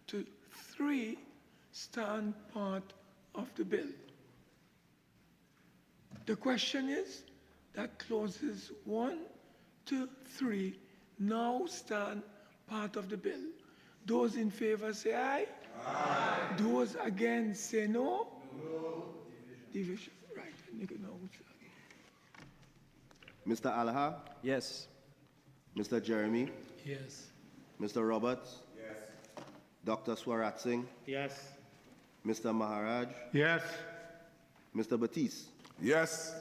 to 3 stand part of the bill. The question is that clauses 1 to 3 now stand part of the bill. Those in favor say aye. Aye. Those against say no. No. Division. Right. Mr. Alha? Yes. Mr. Jeremie? Yes. Mr. Roberts? Yes. Dr. Swaratsingh? Yes. Mr. Maharaj? Yes. Mr. Baptiste? Yes.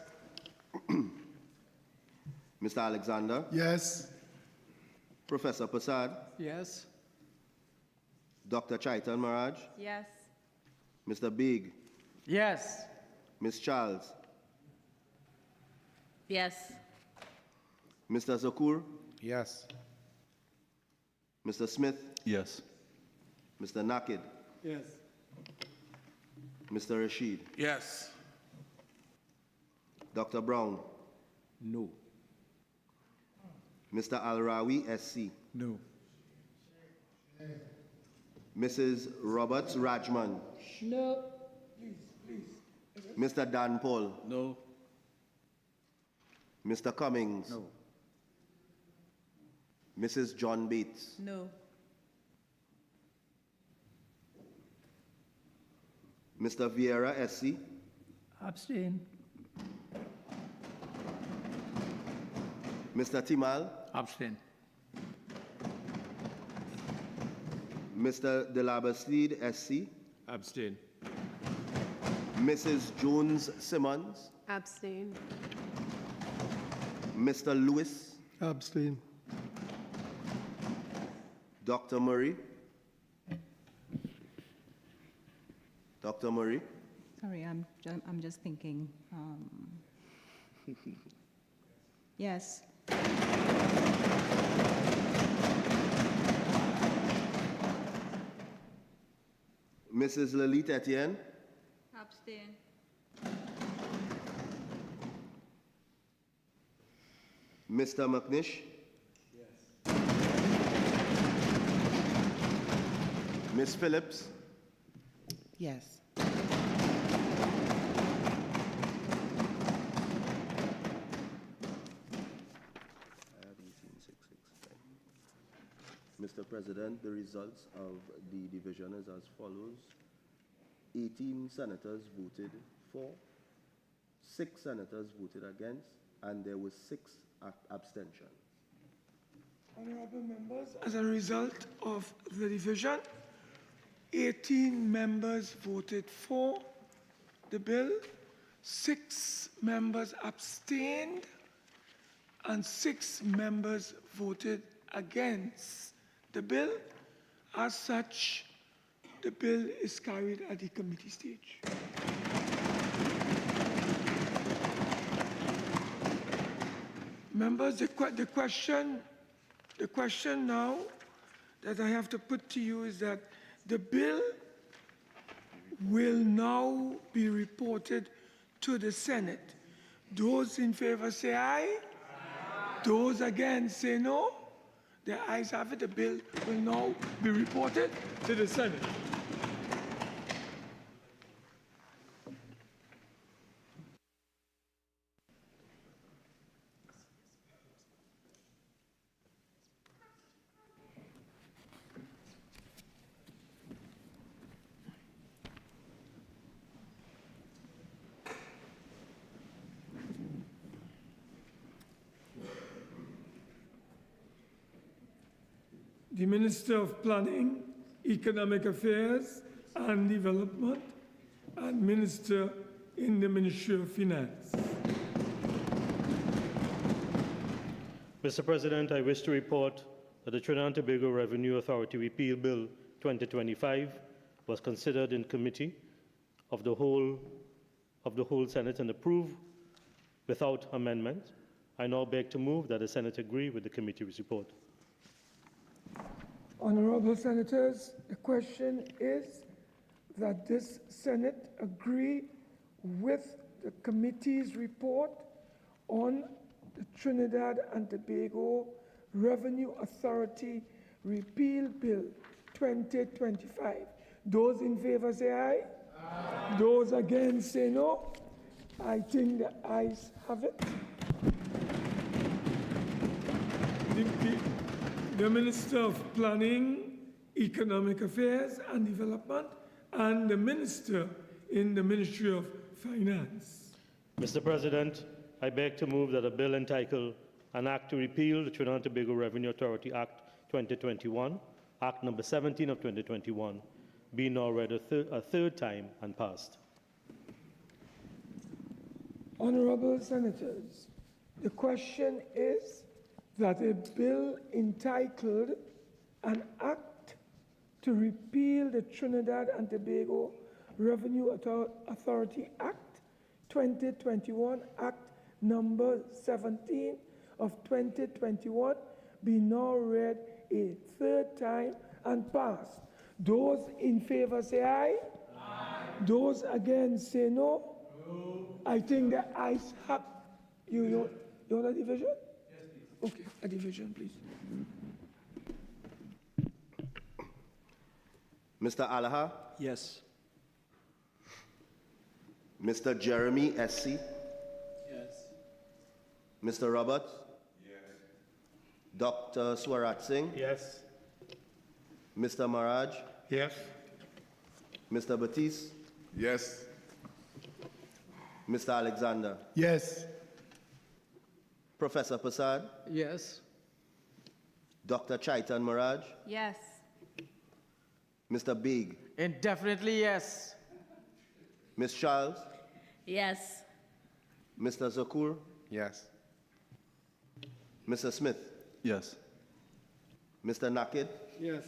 Mr. Alexander? Yes. Professor Prasad? Yes. Dr. Chaitan Maharaj? Yes. Mr. Big? Yes. Ms. Charles? Yes. Mr. Zakur? Yes. Mr. Smith? Yes. Mr. Nakid? Yes. Mr. Rashid? Yes. Dr. Browne? No. Mr. Al-Rawi, SC? No. Mrs. Roberts-Radgman? No. Mr. Dhanpaul? No. Mr. Cummings? No. Mrs. John Bates? No. Mr. Vieira, SC? Abstain. Mr. Teemal? Abstain. Mr. de la Bastide, SC? Abstain. Mrs. Jones-Simmons? Abstain. Mr. Lewis? Abstain. Dr. Murray? Dr. Murray? Sorry, I'm just thinking. Yes. Mrs. Lalite-Ettienne? Abstain. Mr. McNish? Yes. Ms. Phillips? Yes. Mr. President, the results of the division is as follows. 18 senators voted for, 6 senators voted against, and there were 6 abstentions. Honorable members, as a result of the division, 18 members voted for the bill, 6 members abstained, and 6 members voted against the bill. As such, the bill is carried at the committee stage. Members, the question now that I have to put to you is that the bill will now be reported to the Senate. Those in favor say aye. Aye. Those against say no. The ayes have it. The bill will now be reported to the Senate. The Minister of Planning, Economic Affairs and Development, and Minister in the Ministry of Finance. Mr. President, I wish to report that the Trinidad and Tobago Revenue Authority Repeal Bill 2025 was considered in committee of the whole Senate and approved without amendment. I now beg to move that the Senate agree with the committee's report. Honorable Senators, the question is that this Senate agree with the committee's report on the Trinidad and Tobago Revenue Authority Repeal Bill 2025. Those in favor say aye. Aye. Those against say no. I think the ayes have it. The Minister of Planning, Economic Affairs and Development, and the Minister in the Ministry of Finance. Mr. President, I beg to move that a bill entitled An Act to Repeal the Trinidad and Tobago Revenue Authority Act 2021, Act number 17 of 2021, be now read a third time and passed. Honorable Senators, the question is that a bill entitled An Act to Repeal the Trinidad and Tobago Revenue Authority Act 2021, Act number 17 of 2021, be now read a third time and passed. Those in favor say aye. Aye. Those against say no. No. I think the ayes have. You want a division? Yes, please. Okay, a division, please. Mr. Alaha? Yes. Mr. Jeremie SC? Yes. Mr. Roberts? Yes. Dr. Swaratsingh? Yes. Mr. Maraj? Yes. Mr. Baptiste? Yes. Mr. Alexander? Yes. Professor Prasad? Yes. Dr. Chaitan Maraj? Yes. Mr. Big? Indefinitely yes. Ms. Charles? Yes. Mr. Zakur? Yes. Mr. Smith? Yes. Mr. Nakid? Yes.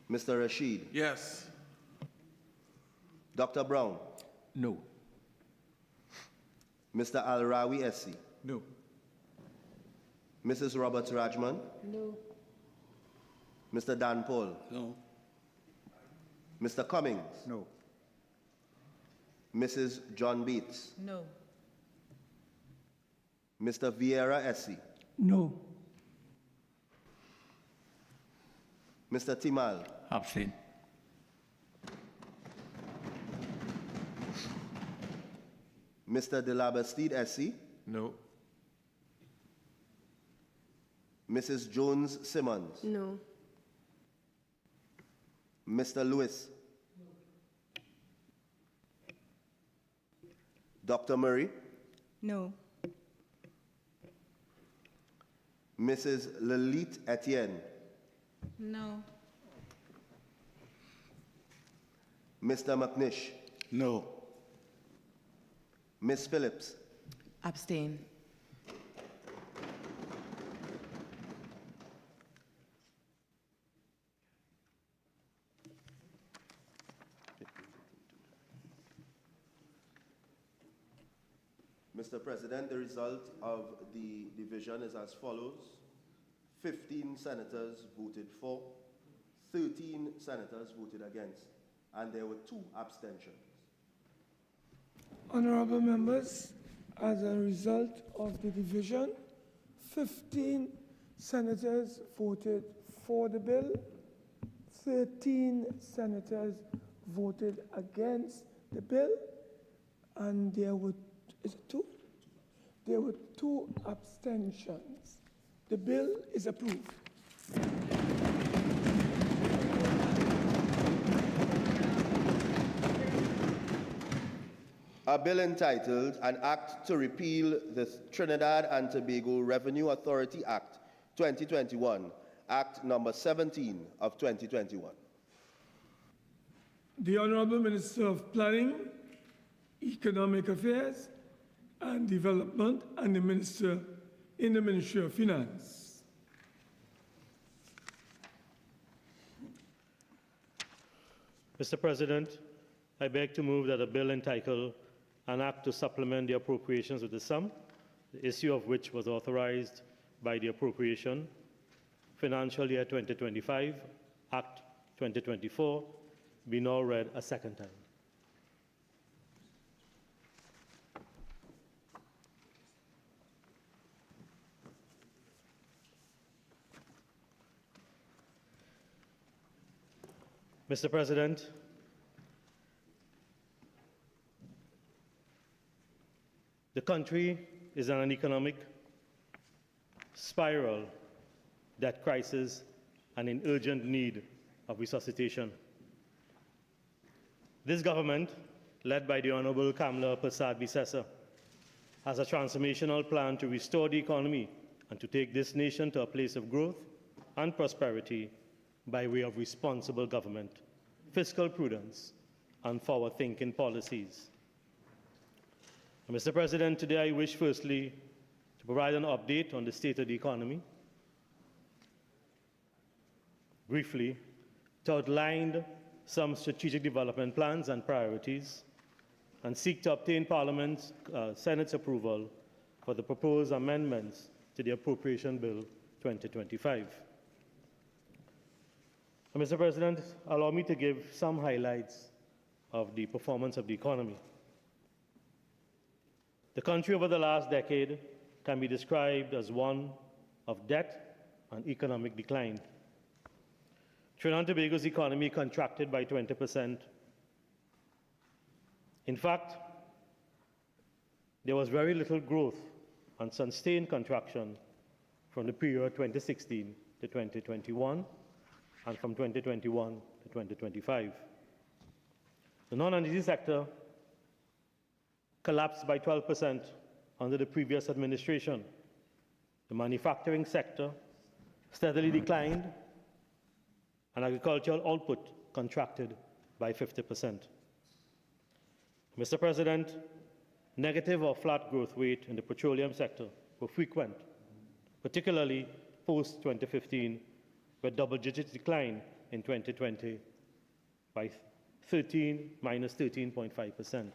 Mr. Rashid? Yes. Dr. Browne? No. Mr. Al-Rawi SC? No. Mrs. Roberts-Radgman? No. Mr. Dhanpaul? No. Mr. Cummings? No. Mrs. John Bates? No. Mr. Vieira SC? No. Mr. Teemal? Abstain. Mr. de la Bastide SC? No. Mrs. Jones Simmons? No. Mr. Lewis? Dr. Murray? No. Mrs. Lalite-Ettienne? No. Mr. McNish? No. Ms. Phillips? Abstain. Mr. President, the result of the division is as follows. 15 senators voted for, 13 senators voted against, and there were 2 abstentions. Honorable members, as a result of the division, 15 senators voted for the bill, 13 senators voted against the bill, and there were, is it 2? There were 2 abstentions. The bill is approved. A bill entitled An Act to Repeal the Trinidad and Tobago Revenue Authority Act 2021, Act number 17 of 2021. The Honorable Minister of Planning, Economic Affairs and Development, and the Minister in the Ministry of Finance. Mr. President, I beg to move that a bill entitled An Act to Supplement the Appropriations with a Sum, the issue of which was authorized by the appropriation Financial Year 2025, Act 2024, be now read a second time. Mr. President, the country is in an economic spiral, debt crisis, and in urgent need of resuscitation. This government, led by the Honorable Kamala Persad-Bissessar, has a transformational plan to restore the economy and to take this nation to a place of growth and prosperity by way of responsible government, fiscal prudence, and forward-thinking policies. Mr. President, today I wish firstly to provide an update on the state of the economy, briefly, to outline some strategic development plans and priorities, and seek to obtain Parliament's Senate's approval for the proposed amendments to the Appropriation Bill 2025. Mr. President, allow me to give some highlights of the performance of the economy. The country over the last decade can be described as one of debt and economic decline. Trinidad and Tobago's economy contracted by 20%. In fact, there was very little growth and sustained contraction from the period 2016 to 2021 and from 2021 to 2025. The non-energy sector collapsed by 12% under the previous administration. The manufacturing sector steadily declined, and agricultural output contracted by 50%. Mr. President, negative or flat growth rate in the petroleum sector were frequent, particularly post-2015, with double-digit decline in 2020 by minus 13.5%.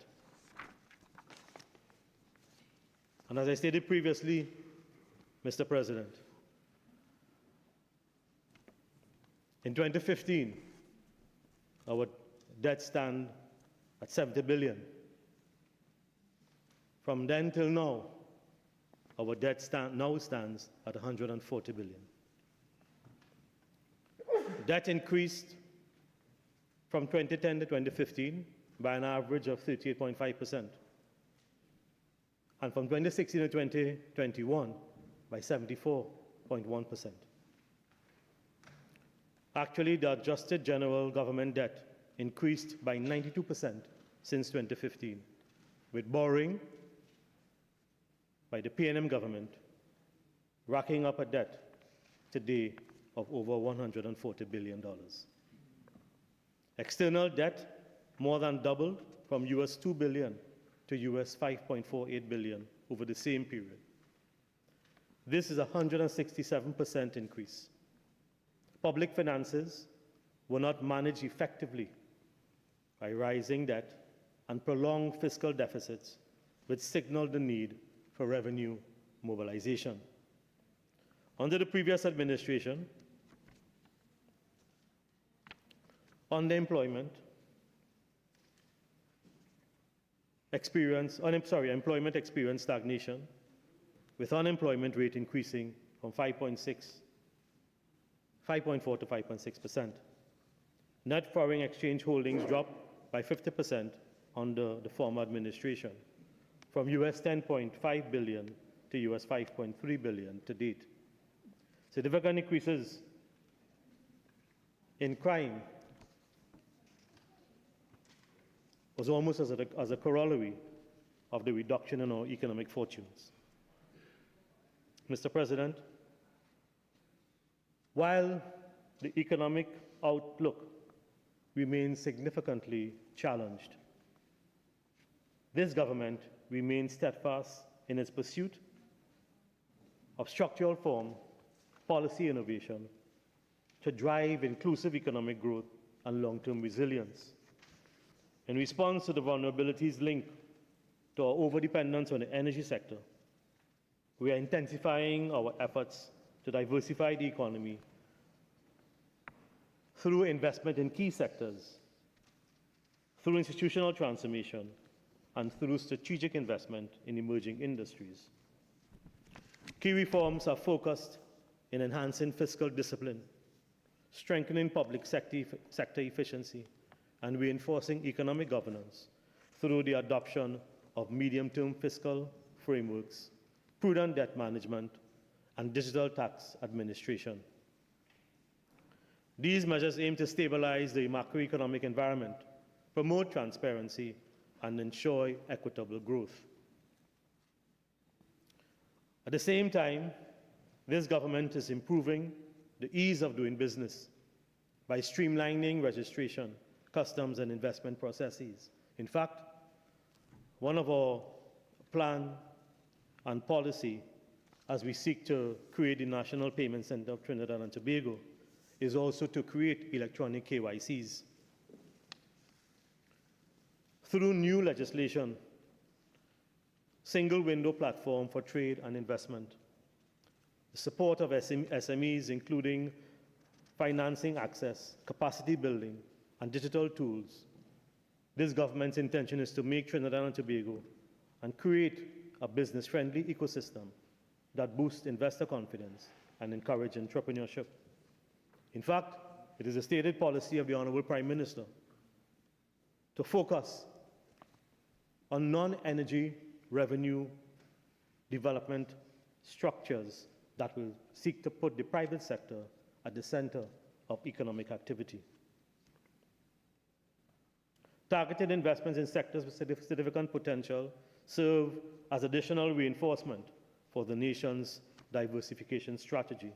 And as I stated previously, Mr. President, in 2015, our debt stand at 70 billion. From then till now, our debt stands at 140 billion. Debt increased from 2010 to 2015 by an average of 38.5%, and from 2016 to 2021 by 74.1%. Actually, the adjusted general government debt increased by 92% since 2015, with borrowing by the PNM government racking up a debt today of over $140 billion. External debt more than doubled from US $2 billion to US $5.48 billion over the same period. This is a 167% increase. Public finances were not managed effectively by rising debt and prolonged fiscal deficits, which signaled the need for revenue mobilization. Under the previous administration, employment experienced stagnation, with unemployment rate increasing from 5.4 to 5.6%. Net foreign exchange holdings dropped by 50% under the former administration, from US $10.5 billion to US $5.3 billion to date. Significant increases in crime was almost as a corollary of the reduction in our economic fortunes. Mr. President, while the economic outlook remains significantly challenged, this government remains steadfast in its pursuit of structural reform, policy innovation to drive inclusive economic growth and long-term resilience. In response to the vulnerabilities linked to our overdependence on the energy sector, we are intensifying our efforts to diversify the economy through investment in key sectors, through institutional transformation, and through strategic investment in emerging industries. Key reforms are focused in enhancing fiscal discipline, strengthening public sector efficiency, and reinforcing economic governance through the adoption of medium-term fiscal frameworks, prudent debt management, and digital tax administration. These measures aim to stabilize the macroeconomic environment, promote transparency, and ensure equitable growth. At the same time, this government is improving the ease of doing business by streamlining registration, customs, and investment processes. In fact, one of our plan and policy as we seek to create the National Payment Center of Trinidad and Tobago is also to create electronic KYCs. Through new legislation, single window platform for trade and investment, the support of SMEs, including financing access, capacity building, and digital tools, this government's intention is to make Trinidad and Tobago and create a business-friendly ecosystem that boosts investor confidence and encourage entrepreneurship. In fact, it is a stated policy of the Honorable Prime Minister to focus on non-energy revenue development structures that will seek to put the private sector at the center of economic activity. Targeted investments in sectors with significant potential serve as additional reinforcement for the nation's diversification strategy.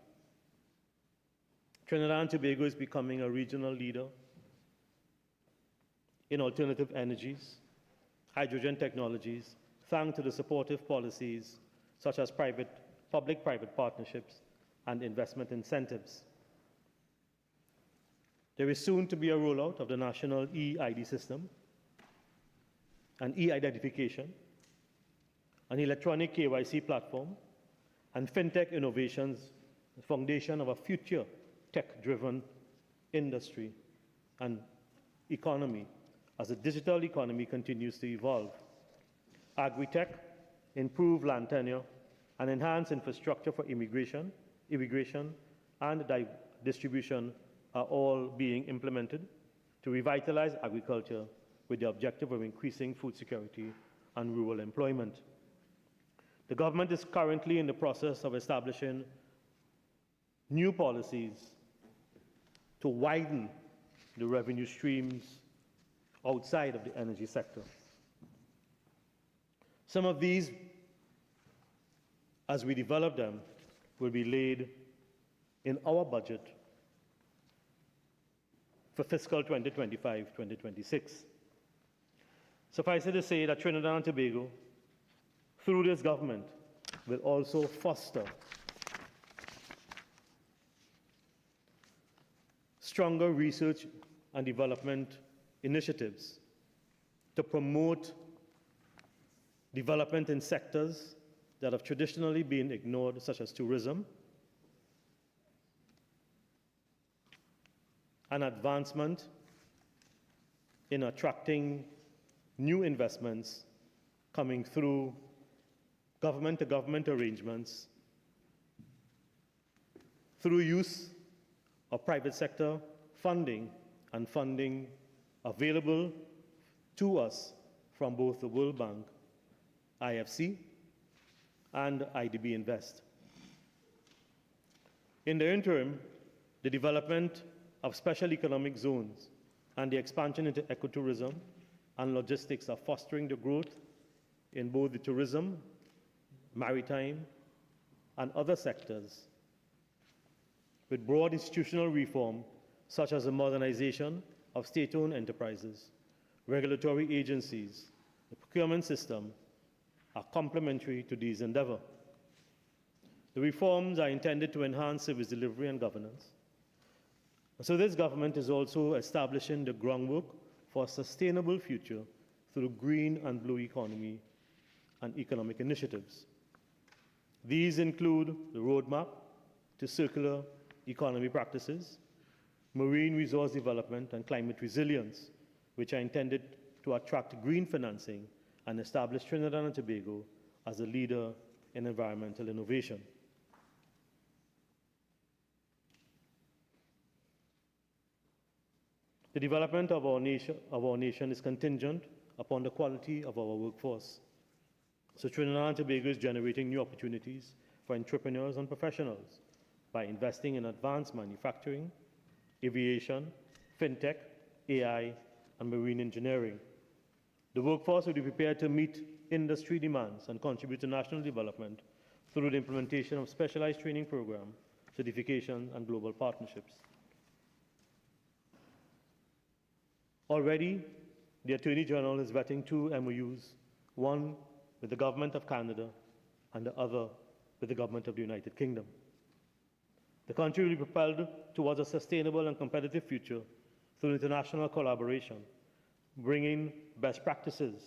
Trinidad and Tobago is becoming a regional leader in alternative energies, hydrogen technologies, thanks to the supportive policies such as public-private partnerships and investment incentives. There is soon to be a rollout of the national e-ID system, an e-identification, an electronic KYC platform, and fintech innovations, the foundation of a future tech-driven industry and economy as the digital economy continues to evolve. Agri-tech, improved land tenure, and enhanced infrastructure for irrigation, and distribution are all being implemented to revitalize agriculture with the objective of increasing food security and rural employment. The government is currently in the process of establishing new policies to widen the revenue streams outside of the energy sector. Some of these, as we develop them, will be laid in our budget for fiscal 2025-2026. Suffice it to say that Trinidad and Tobago, through this government, will also foster stronger research and development initiatives to promote development in sectors that have traditionally been ignored, such as tourism, and advancement in attracting new investments coming through government-to-government arrangements, through use of private sector funding and funding available to us from both the World Bank, IFC, and IDB Invest. In the interim, the development of special economic zones and the expansion into ecotourism and logistics are fostering the growth in both the tourism, maritime, and other sectors, with broad institutional reform such as the modernization of state-owned enterprises, regulatory agencies, the procurement system are complementary to these endeavors. The reforms are intended to enhance service delivery and governance. So this government is also establishing the groundwork for a sustainable future through green and blue economy and economic initiatives. These include the roadmap to circular economy practices, marine resource development, and climate resilience, which are intended to attract green financing and establish Trinidad and Tobago as a leader in environmental innovation. The development of our nation is contingent upon the quality of our workforce. So Trinidad and Tobago is generating new opportunities for entrepreneurs and professionals by investing in advanced manufacturing, aviation, fintech, AI, and marine engineering. The workforce will be prepared to meet industry demands and contribute to national development through the implementation of specialized training programs, certification, and global partnerships. Already, the Attorney General is vetting 2 MOUs, one with the Government of Canada and the other with the Government of the United Kingdom. The country will be propelled towards a sustainable and competitive future through international collaboration, bringing best practices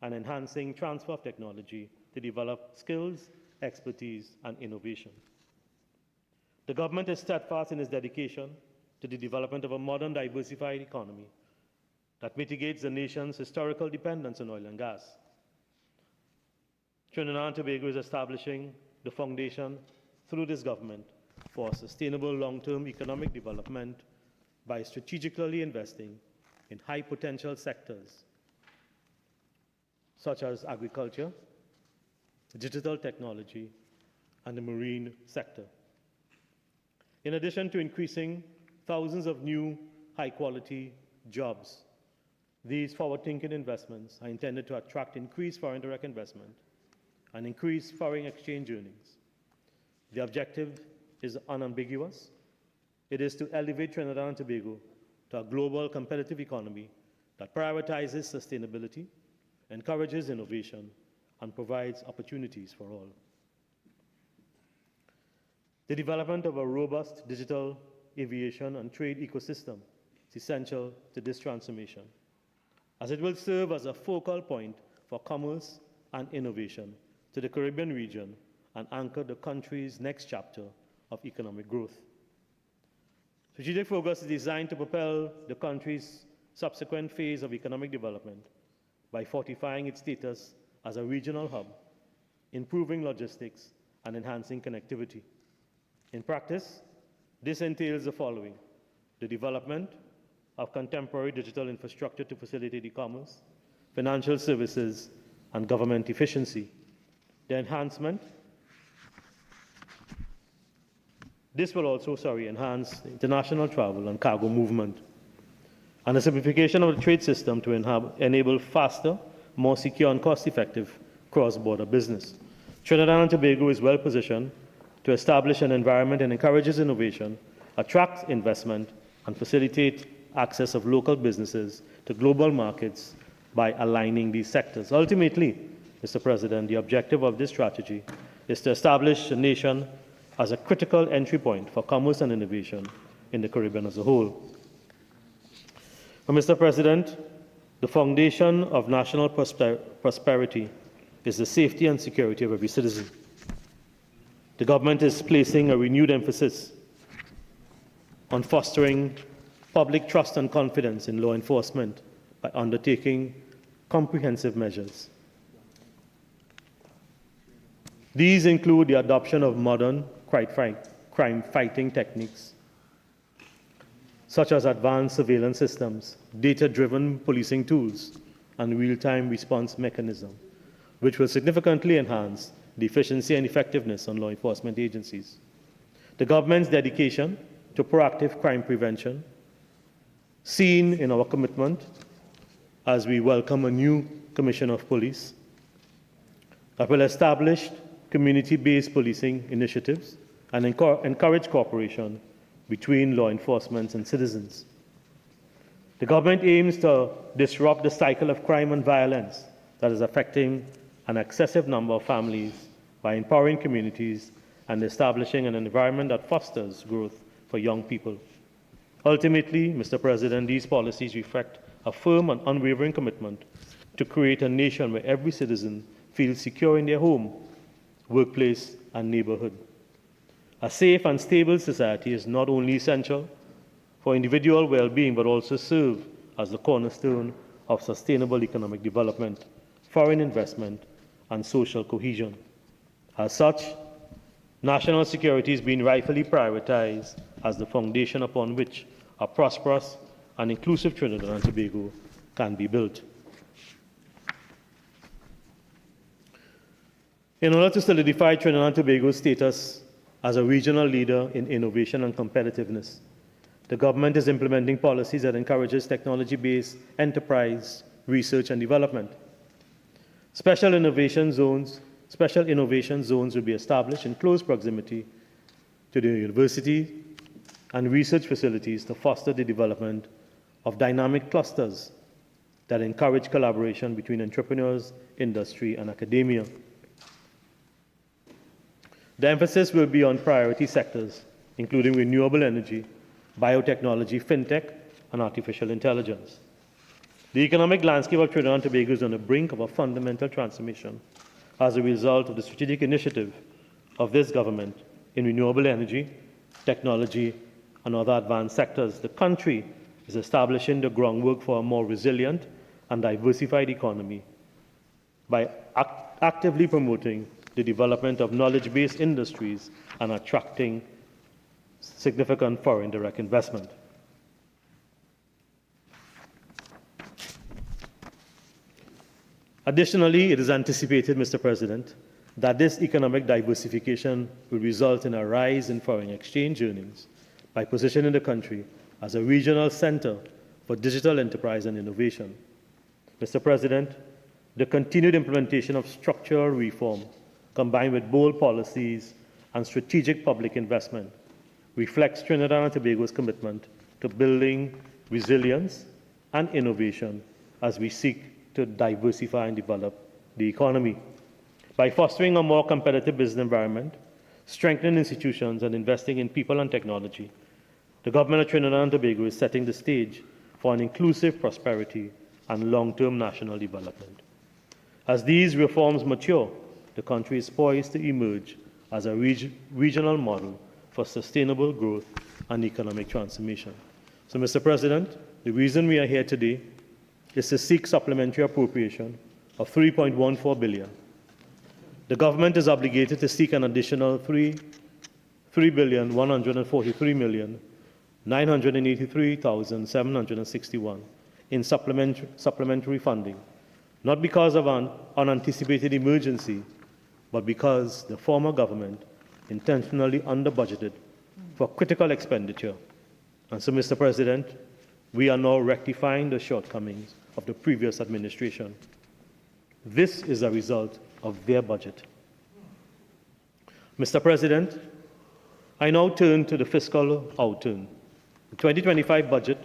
and enhancing transfer of technology to develop skills, expertise, and innovation. The government is steadfast in its dedication to the development of a modern, diversified economy that mitigates the nation's historical dependence on oil and gas. Trinidad and Tobago is establishing the foundation through this government for sustainable long-term economic development by strategically investing in high-potential sectors such as agriculture, digital technology, and the marine sector. In addition to increasing thousands of new high-quality jobs, these forward-thinking investments are intended to attract increased foreign direct investment and increase foreign exchange earnings. The objective is unambiguous. It is to elevate Trinidad and Tobago to a global competitive economy that prioritizes sustainability, encourages innovation, and provides opportunities for all. The development of a robust digital aviation and trade ecosystem is essential to this transformation, as it will serve as a focal point for commerce and innovation to the Caribbean region and anchor the country's next chapter of economic growth. Strategic focus is designed to propel the country's subsequent phase of economic development by fortifying its status as a regional hub, improving logistics, and enhancing connectivity. In practice, this entails the following: the development of contemporary digital infrastructure to facilitate e-commerce, financial services, and government efficiency. The enhancement, this will also, enhance international travel and cargo movement, and the simplification of the trade system to enable faster, more secure, and cost-effective cross-border business. Trinidad and Tobago is well positioned to establish an environment that encourages innovation, attracts investment, and facilitate access of local businesses to global markets by aligning these sectors. Ultimately, Mr. President, the objective of this strategy is to establish a nation as a critical entry point for commerce and innovation in the Caribbean as a whole. Mr. President, the foundation of national prosperity is the safety and security of every citizen. The government is placing a renewed emphasis on fostering public trust and confidence in law enforcement by undertaking comprehensive measures. These include the adoption of modern crime-fighting techniques, such as advanced surveillance systems, data-driven policing tools, and real-time response mechanism, which will significantly enhance the efficiency and effectiveness on law enforcement agencies. The government's dedication to proactive crime prevention, seen in our commitment as we welcome a new Commissioner of Police that will establish community-based policing initiatives and encourage cooperation between law enforcement and citizens. The government aims to disrupt the cycle of crime and violence that is affecting an excessive number of families by empowering communities and establishing an environment that fosters growth for young people. Ultimately, Mr. President, these policies reflect a firm and unwavering commitment to create a nation where every citizen feels secure in their home, workplace, and neighborhood. A safe and stable society is not only essential for individual well-being, but also serve as the cornerstone of sustainable economic development, foreign investment, and social cohesion. As such, national security is being rightfully prioritized as the foundation upon which a prosperous and inclusive Trinidad and Tobago can be built. In order to solidify Trinidad and Tobago's status as a regional leader in innovation and competitiveness, the government is implementing policies that encourages technology-based enterprise, research and development. Special innovation zones will be established in close proximity to the university and research facilities to foster the development of dynamic clusters that encourage collaboration between entrepreneurs, industry, and academia. The emphasis will be on priority sectors, including renewable energy, biotechnology, fintech, and artificial intelligence. The economic landscape of Trinidad and Tobago is on the brink of a fundamental transformation as a result of the strategic initiative of this government in renewable energy, technology, and other advanced sectors. The country is establishing the groundwork for a more resilient and diversified economy by actively promoting the development of knowledge-based industries and attracting significant foreign direct investment. Additionally, it is anticipated, Mr. President, that this economic diversification will result in a rise in foreign exchange earnings by positioning the country as a regional center for digital enterprise and innovation. Mr. President, the continued implementation of structural reform combined with bold policies and strategic public investment reflects Trinidad and Tobago's commitment to building resilience and innovation as we seek to diversify and develop the economy. By fostering a more competitive business environment, strengthening institutions, and investing in people and technology, the government of Trinidad and Tobago is setting the stage for an inclusive prosperity and long-term national development. As these reforms mature, the country is poised to emerge as a regional model for sustainable growth and economic transformation. So, Mr. President, the reason we are here today is to seek supplementary appropriation of $3.14 billion. The government is obligated to seek an additional $3,143,983,761 in supplementary funding, not because of an unanticipated emergency, but because the former government intentionally under-budgeted for critical expenditure. And so, Mr. President, we are now rectifying the shortcomings of the previous administration. This is a result of their budget. Mr. President, I now turn to the fiscal outturn. The 2025 budget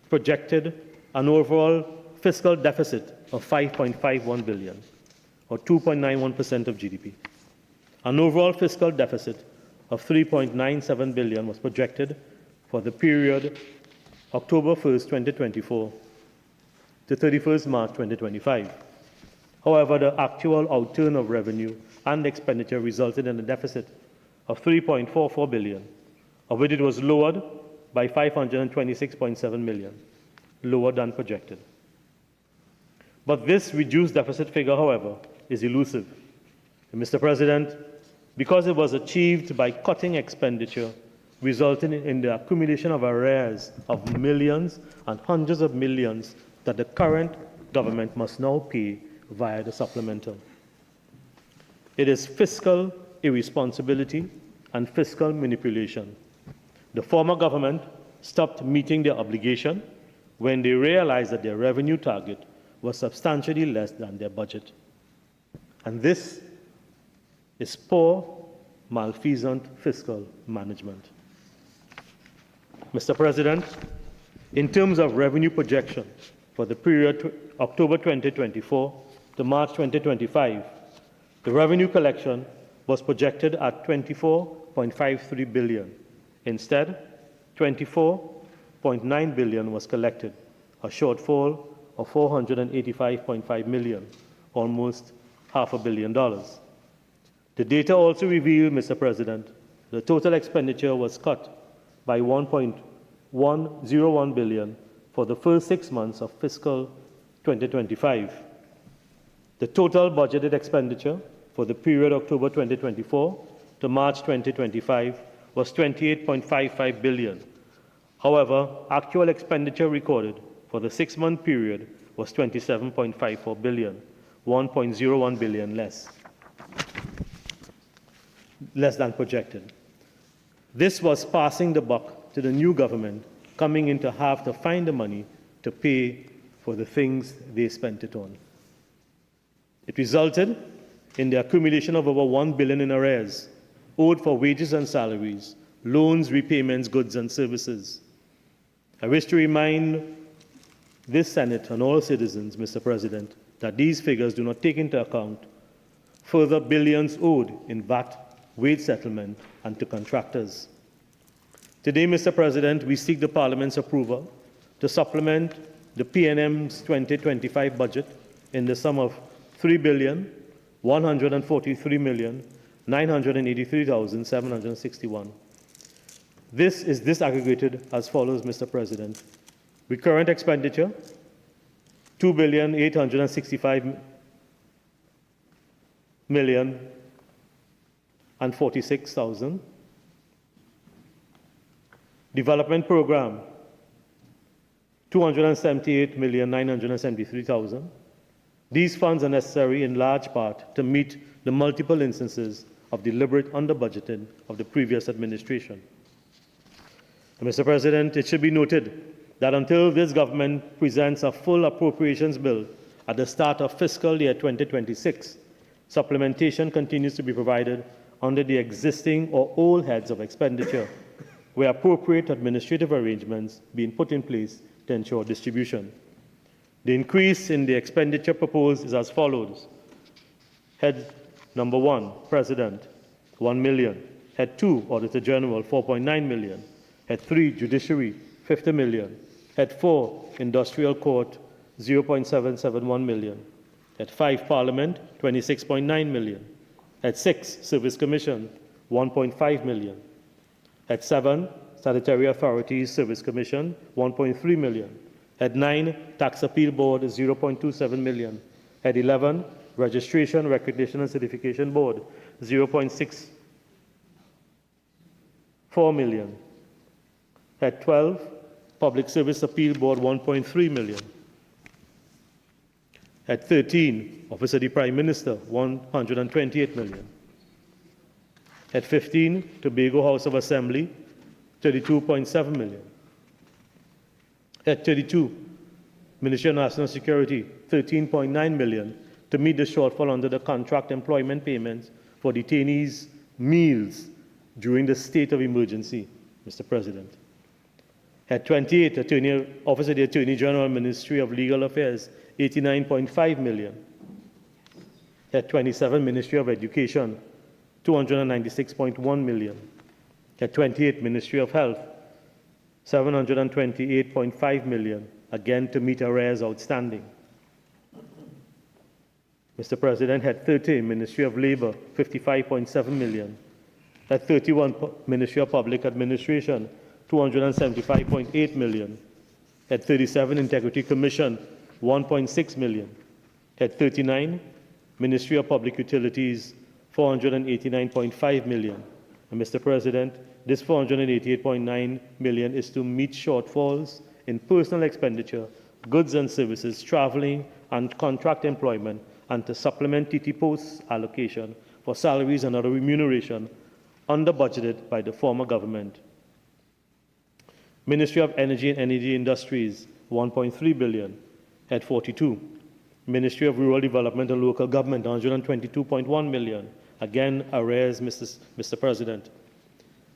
projected an overall fiscal deficit of $5.51 billion, or 2.91% of GDP. An overall fiscal deficit of $3.97 billion was projected for the period October 1st, 2024 to 31st March 2025. However, the actual outturn of revenue and expenditure resulted in a deficit of $3.44 billion, of which it was lowered by $526.7 million, lower than projected. But this reduced deficit figure, however, is elusive. And Mr. President, because it was achieved by cutting expenditure, resulting in the accumulation of arrears of millions and hundreds of millions that the current government must now pay via the supplemental. It is fiscal irresponsibility and fiscal manipulation. The former government stopped meeting their obligation when they realized that their revenue target was substantially less than their budget. And this is poor, malfeasant fiscal management. Mr. President, in terms of revenue projection for the period October 2024 to March 2025, the revenue collection was projected at $24.53 billion. Instead, $24.9 billion was collected, a shortfall of $485.5 million, almost $500 million. The data also revealed, Mr. President, the total expenditure was cut by $1.1 101 billion for the first 6 months of fiscal 2025. The total budgeted expenditure for the period October 2024 to March 2025 was 28.55 billion. However, actual expenditure recorded for the 6-month period was 27.54 billion, 1.01 billion less than projected. This was passing the buck to the new government, coming in to have to find the money to pay for the things they spent it on. It resulted in the accumulation of over 1 billion in arrears, owed for wages and salaries, loans, repayments, goods and services. I wish to remind this Senate and all citizens, Mr. President, that these figures do not take into account further billions owed in VAT, wage settlement, and to contractors. Today, Mr. President, we seek the Parliament's approval to supplement the PNM's 2025 budget in the sum of 3,143,983,761. This is disaggregated as follows, Mr. President. Recurrent expenditure, 2,865,046,000. Development program, 278,973,000. These funds are necessary in large part to meet the multiple instances of deliberate under-budgeting of the previous administration. And Mr. President, it should be noted that until this government presents a full appropriations bill at the start of fiscal year 2026, supplementation continues to be provided under the existing or old heads of expenditure, where appropriate administrative arrangements being put in place to ensure distribution. The increase in the expenditure proposed is as follows. Head number 1, President, 1 million. Head 2, Auditor General, 4.9 million. Head 3, Judiciary, 50 million. Head 4, Industrial Court, 0.771 million. Head 5, Parliament, 26.9 million. Head 6, Service Commission, 1.5 million. Head 7, Statutory Authorities Service Commission, 1.3 million. Head 9, Tax Appeal Board, 0.27 million. Head 11, Registration, Recognition and Certification Board, 0.64 million. Head 12, Public Service Appeal Board, 1.3 million. Head 13, Office of the Prime Minister, 128 million. Head 15, Tobago House of Assembly, 32.7 million. Head 32, Ministry of National Security, 13.9 million to meet the shortfall under the contract employment payments for detainees' meals during the state of emergency, Mr. President. Head 28, Office of the Attorney General, Ministry of Legal Affairs, 89.5 million. Head 27, Ministry of Education, 296.1 million. Head 28, Ministry of Health, 728.5 million, again to meet arrears outstanding. Mr. President, Head 30, Ministry of Labour, 55.7 million. Head 31, Ministry of Public Administration, 275.8 million. Head 37, Integrity Commission, 1.6 million. Head 39, Ministry of Public Utilities, 489.5 million. And Mr. President, this 488.9 million is to meet shortfalls in personal expenditure, goods and services, traveling and contract employment, and to supplement TT posts allocation for salaries and other remuneration under budgeted by the former government. Ministry of Energy and Energy Industries, 1.3 billion. Head 42. Ministry of Rural Development and Local Government, 122.1 million. Again, arrears, Mr. President.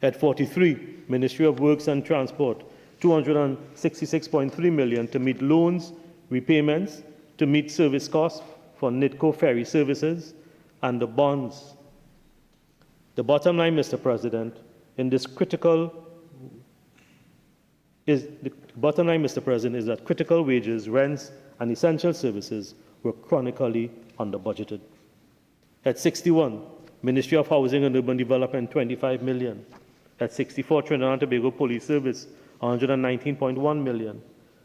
Head 43, Ministry of Works and Transport, 266.3 million to meet loans, repayments, to meet service costs for NITCO ferry services, and the bonds. The bottom line, Mr. President, in this is that critical wages, rents, and essential services were chronically under-budgeted. At 61, Ministry of Housing and Urban Development, 25 million. At 64, Trinidad and Tobago Police Service, 119.1 million.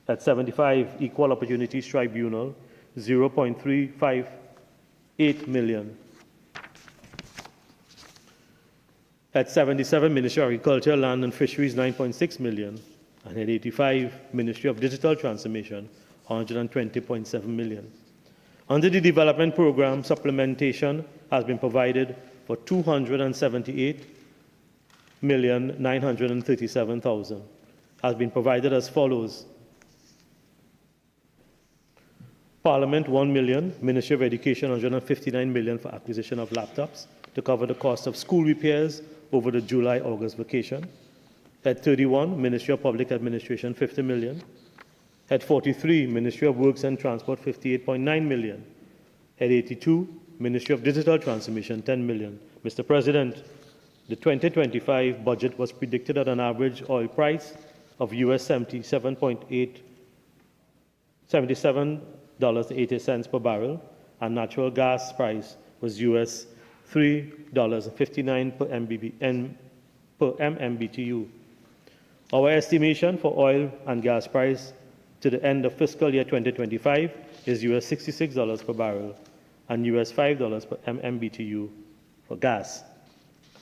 At 75, Equal Opportunities Tribunal, 0.358 million. At 77, Ministry of Agriculture, Land and Fisheries, 9.6 million. And at 85, Ministry of Digital Transformation, 120.7 million. Under the development program, supplementation has been provided for 278,937,000. Has been provided as follows. Parliament, 1 million. Ministry of Education, 159 million for acquisition of laptops to cover the cost of school repairs over the July-August vacation. Head 31, Ministry of Public Administration, 50 million. Head 43, Ministry of Works and Transport, 58.9 million. Head 82, Ministry of Digital Transformation, 10 million. Mr. President, the 2025 budget was predicted at an average oil price of US $77.80 per barrel, and natural gas price was US $3.59 per MMBTU. Our estimation for oil and gas price to the end of fiscal year 2025 is US $66 per barrel and US $5 per MMBTU for gas.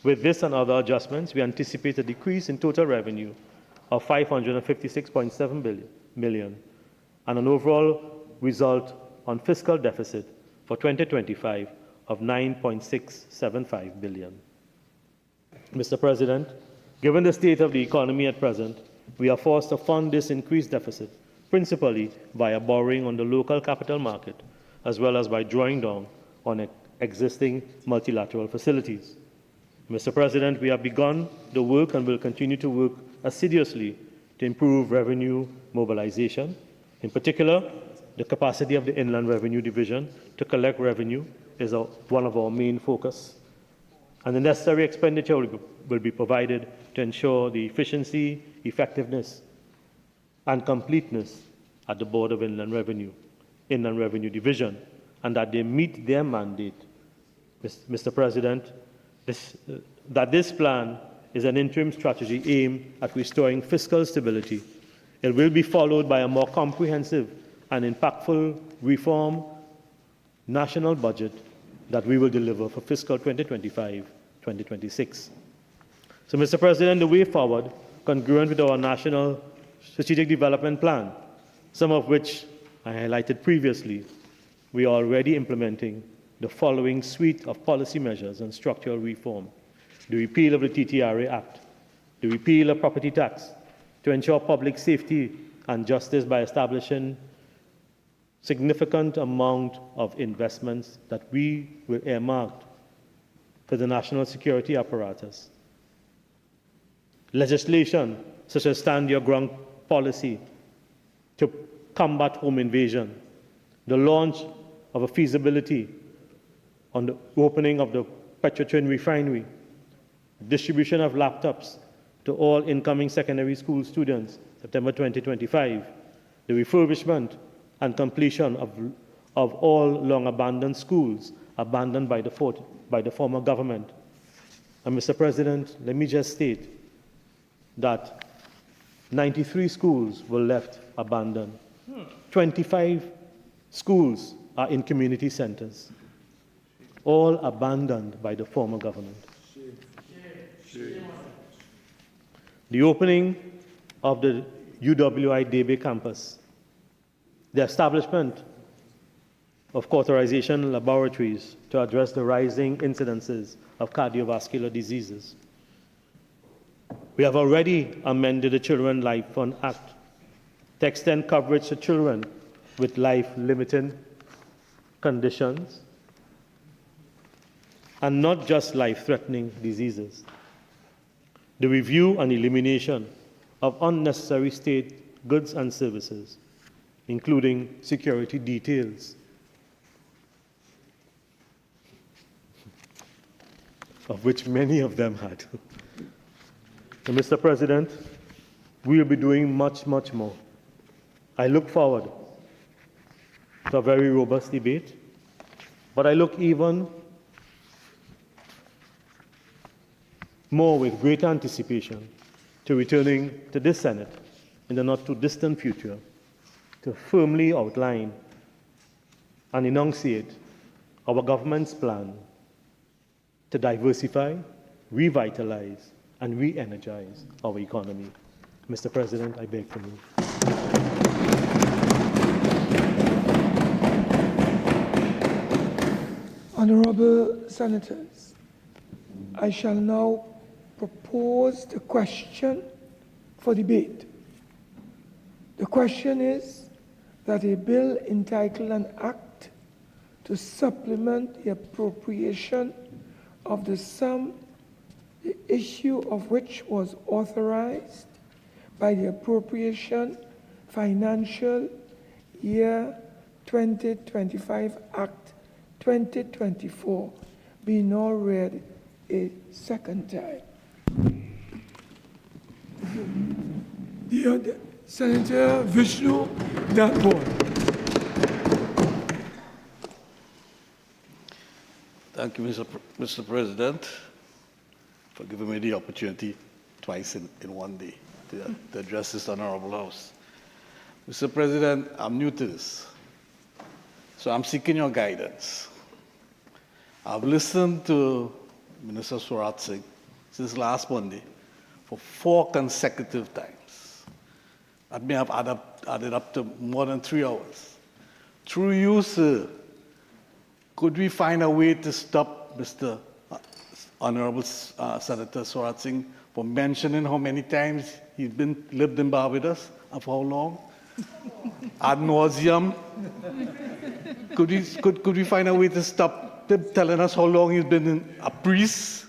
With this and other adjustments, we anticipate a decrease in total revenue of 556.7 million and an overall result on fiscal deficit for 2025 of 9.675 billion. Mr. President, given the state of the economy at present, we are forced to fund this increased deficit principally via borrowing on the local capital market, as well as by drawing down on existing multilateral facilities. Mr. President, we have begun the work and will continue to work assiduously to improve revenue mobilization. In particular, the capacity of the Inland Revenue Division to collect revenue is one of our main focus, and the necessary expenditure will be provided to ensure the efficiency, effectiveness, and completeness at the Board of Inland Revenue Division, and that they meet their mandate. Mr. President, that this plan is an interim strategy aimed at restoring fiscal stability. It will be followed by a more comprehensive and impactful reform national budget that we will deliver for fiscal 2025-2026. So, Mr. President, the way forward, congruent with our National Strategic Development Plan, some of which I highlighted previously, we are already implementing the following suite of policy measures and structural reform: the repeal of the TTRA Act, the repeal of property tax to ensure public safety and justice by establishing significant amount of investments that we will earmark for the national security apparatus. Legislation such as Stand Your Ground policy to combat home invasion, the launch of a feasibility on the opening of the Petrotrin refinery, distribution of laptops to all incoming secondary school students, September 2025, the refurbishment and completion of all long-abandoned schools abandoned by the former government. And Mr. President, let me just state that 93 schools were left abandoned. 25 schools are in community centers, all abandoned by the former government. The opening of the UWI Debe campus, the establishment of cauterization laboratories to address the rising incidences of cardiovascular diseases. We have already amended the Children Life Fund Act to extend coverage to children with life-limiting conditions and not just life-threatening diseases. The review and elimination of unnecessary state goods and services, including security details, of which many of them had. And Mr. President, we will be doing much, much more. I look forward to a very robust debate, but I look even more with great anticipation to returning to this Senate in the not too distant future to firmly outline and enunciate our government's plan to diversify, revitalize, and re-energize our economy. Mr. President, I beg to move. Honorable Senators, I shall now propose the question for debate. The question is that a bill entitled an act to supplement the appropriation of the sum, the issue of which was authorized by the Appropriation Financial Year 2025 Act 2024 be now read a second time. Dear Senator Vishnu Dhanpaul. Thank you, Mr. President, for giving me the opportunity twice in one day to address this honorable House. Mr. President, I'm new to this, so I'm seeking your guidance. I've listened to Minister Swaratsingh since last Monday for 4 consecutive times. That may have added up to more than 3 hours. Through you, sir, could we find a way to stop Mr. Honorable Senator Swaratsingh from mentioning how many times he's lived in Barbados and for how long? Ad nauseum. Could we find a way to stop him telling us how long he's been a priest?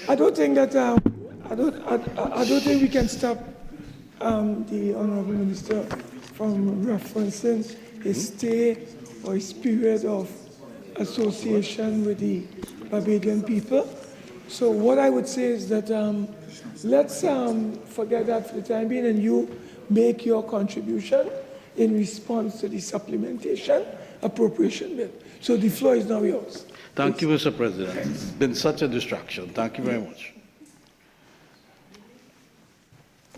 I don't think that I don't think we can stop the Honourable Minister from referencing his stay or his period of association with the Barbadian people. So what I would say is that let's forget that for the time being, and you make your contribution in response to the supplementation appropriation bill. So the floor is now yours. Thank you, Mr. President. It's been such a distraction. Thank you very much.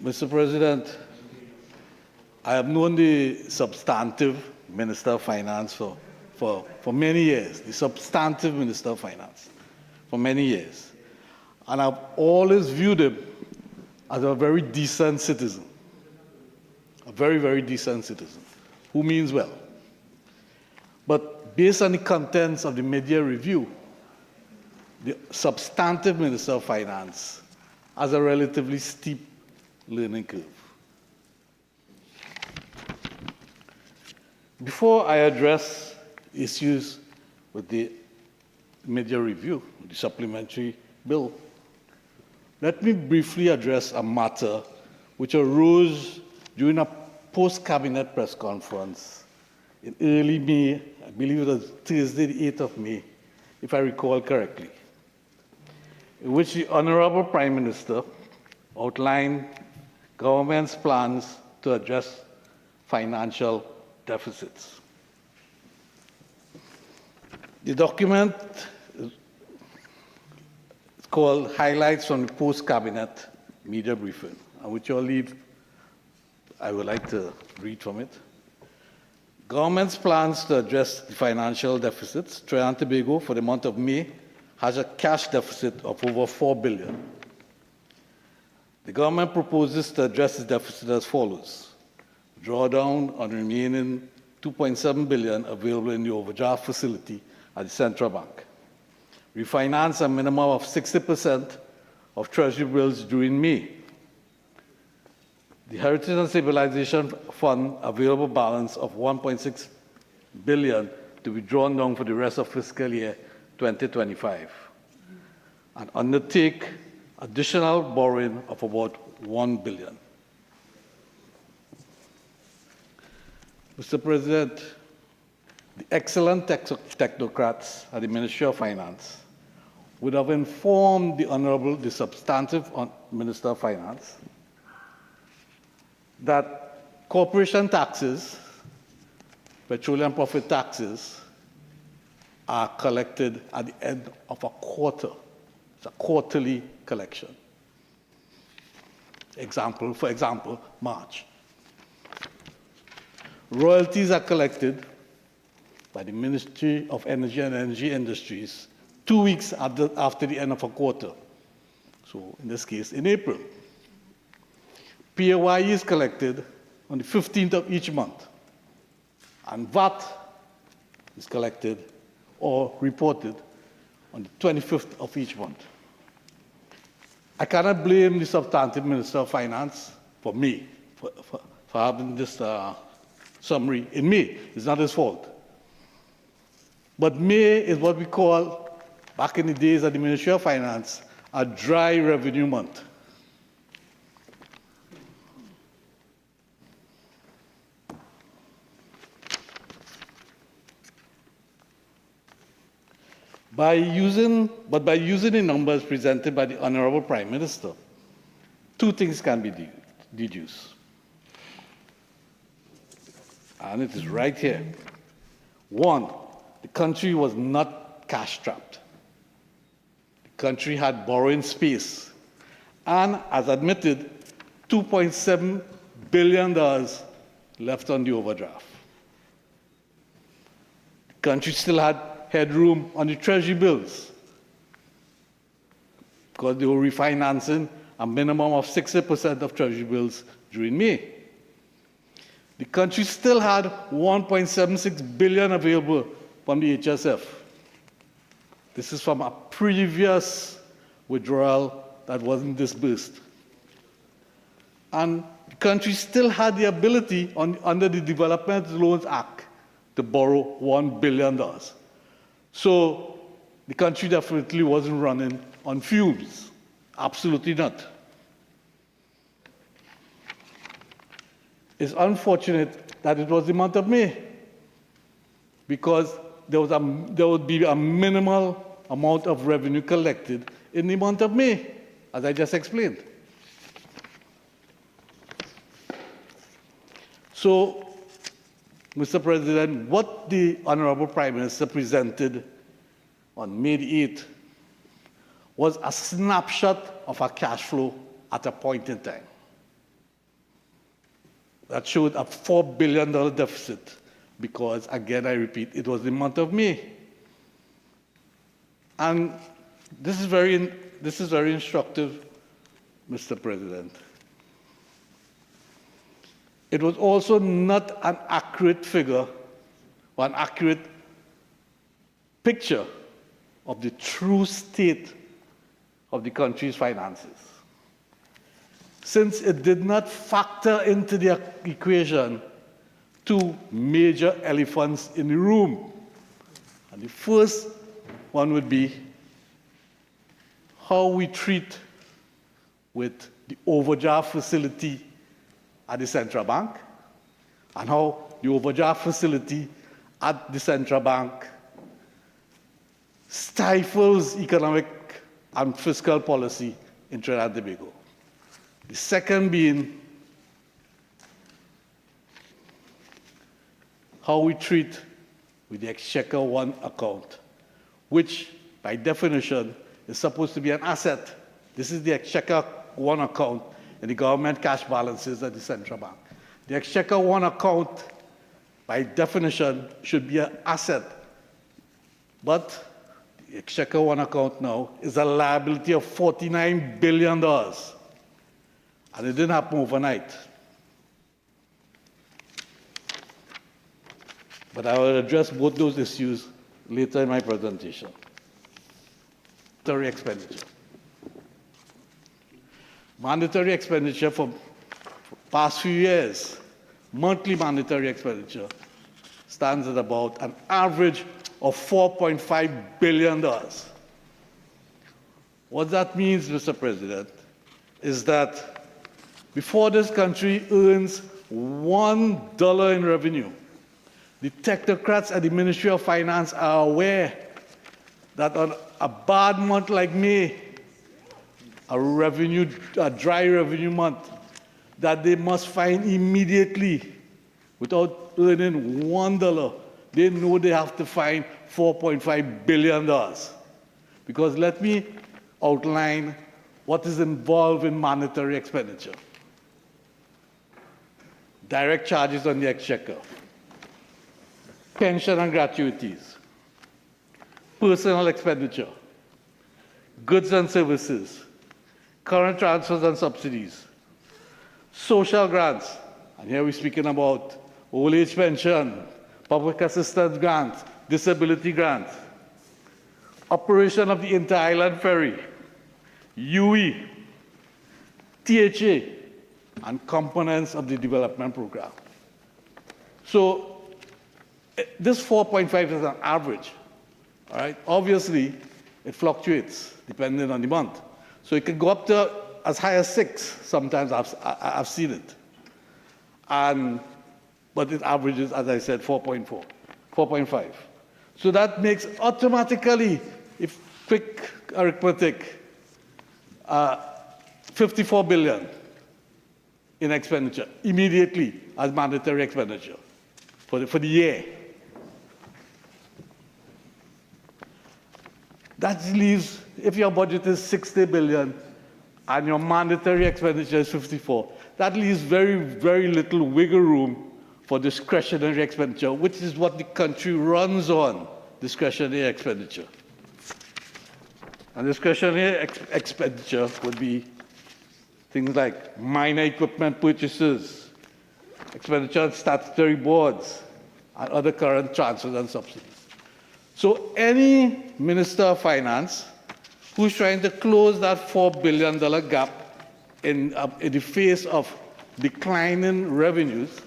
Mr. President, I have known the substantive Minister of Finance for many years, the substantive Minister of Finance for many years. And I've always viewed him as a very decent citizen, a very, very decent citizen, who means well. But based on the contents of the mid-year review, the substantive Minister of Finance has a relatively steep learning curve. Before I address issues with the mid-year review, the supplementary bill, let me briefly address a matter which arose during a post-cabinet press conference in early May. I believe it was Thursday, the 8th of May, if I recall correctly, in which the Honorable Prime Minister outlined government's plans to address financial deficits. The document is called Highlights from the Post-Cabinet Media Briefing, and with your leave, I would like to read from it. Government's plans to address the financial deficits. Trinidad and Tobago, for the month of May, has a cash deficit of over $4 billion. The government proposes to address this deficit as follows: drawdown on remaining $2.7 billion available in the overdraft facility at the central bank, refinance a minimum of 60% of Treasury bills during May, the Heritage and Stabilization Fund available balance of $1.6 billion to be drawn down for the rest of fiscal year 2025, and undertake additional borrowing of about $1 billion. Mr. President, the excellent technocrats at the Ministry of Finance would have informed the substantive Minister of Finance that corporation taxes, petroleum profit taxes, are collected at the end of a quarter. It's a quarterly collection. For example, March. Royalties are collected by the Ministry of Energy and Energy Industries 2 weeks after the end of a quarter. So in this case, in April. PAYE is collected on the 15th of each month. And VAT is collected or reported on the 25th of each month. I cannot blame the substantive Minister of Finance for having this summary in May. It's not his fault. But May is what we call, back in the days of the Ministry of Finance, a dry revenue month. By using the numbers presented by the Honorable Prime Minister, two things can be deduced. And it is right here. One, the country was not cash-strapped. The country had borrowing space. And, as admitted, $2.7 billion left on the overdraft. The country still had headroom on the treasury bills because they were refinancing a minimum of 60% of treasury bills during May. The country still had $1.76 billion available from the HSF. This is from a previous withdrawal that wasn't disbursed. And the country still had the ability under the Development Loans Act to borrow $1 billion. So the country definitely wasn't running on fumes. Absolutely not. It's unfortunate that it was the month of May because there would be a minimal amount of revenue collected in the month of May, as I just explained. So, Mr. President, what the Honorable Prime Minister presented on May the 8th was a snapshot of our cash flow at a point in time. That showed a $4 billion deficit because, again, I repeat, it was the month of May. And this is very instructive, Mr. President. It was also not an accurate figure or an accurate picture of the true state of the country's finances, since it did not factor into the equation two major elephants in the room. And the first one would be how we treat with the overdraft facility at the central bank, and how the overdraft facility at the central bank stifles economic and fiscal policy in Trinidad and Tobago. The second being how we treat with the Exchequer One account, which by definition is supposed to be an asset. This is the Exchequer One account and the government cash balances at the central bank. The Exchequer One account, by definition, should be an asset. But the Exchequer One account now is a liability of $49 billion. And it didn't happen overnight. But I will address both those issues later in my presentation. Mandatory expenditure. Mandatory expenditure for past few years, monthly mandatory expenditure stands at about an average of $4.5 billion. What that means, Mr. President, is that before this country earns $1 in revenue, the technocrats at the Ministry of Finance are aware that on a bad month like May, a dry revenue month, that they must find immediately without earning $1. They know they have to find $4.5 billion. Because let me outline what is involved in monetary expenditure. Direct charges on the exchequer, pension and gratuities, personal expenditure, goods and services, current transfers and subsidies, social grants, and here we're speaking about old age pension, public assistance grants, disability grants, operation of the inter-island ferry, UE, THA, and components of the development program. So this 4.5 is an average, all right? Obviously, it fluctuates depending on the month. So it can go up to as high as 6, sometimes I've seen it. But it averages, as I said, 4.4, 4.5. So that makes automatically, if quick arithmetic, 54 billion in expenditure, immediately as mandatory expenditure for the year. That leaves, if your budget is 60 billion and your mandatory expenditure is 54, that leaves very, very little wiggle room for discretionary expenditure, which is what the country runs on, discretionary expenditure. And discretionary expenditure would be things like minor equipment purchases, expenditure on statutory boards, and other current transfers and subsidies. So any Minister of Finance who's trying to close that $4 billion gap in the face of declining revenues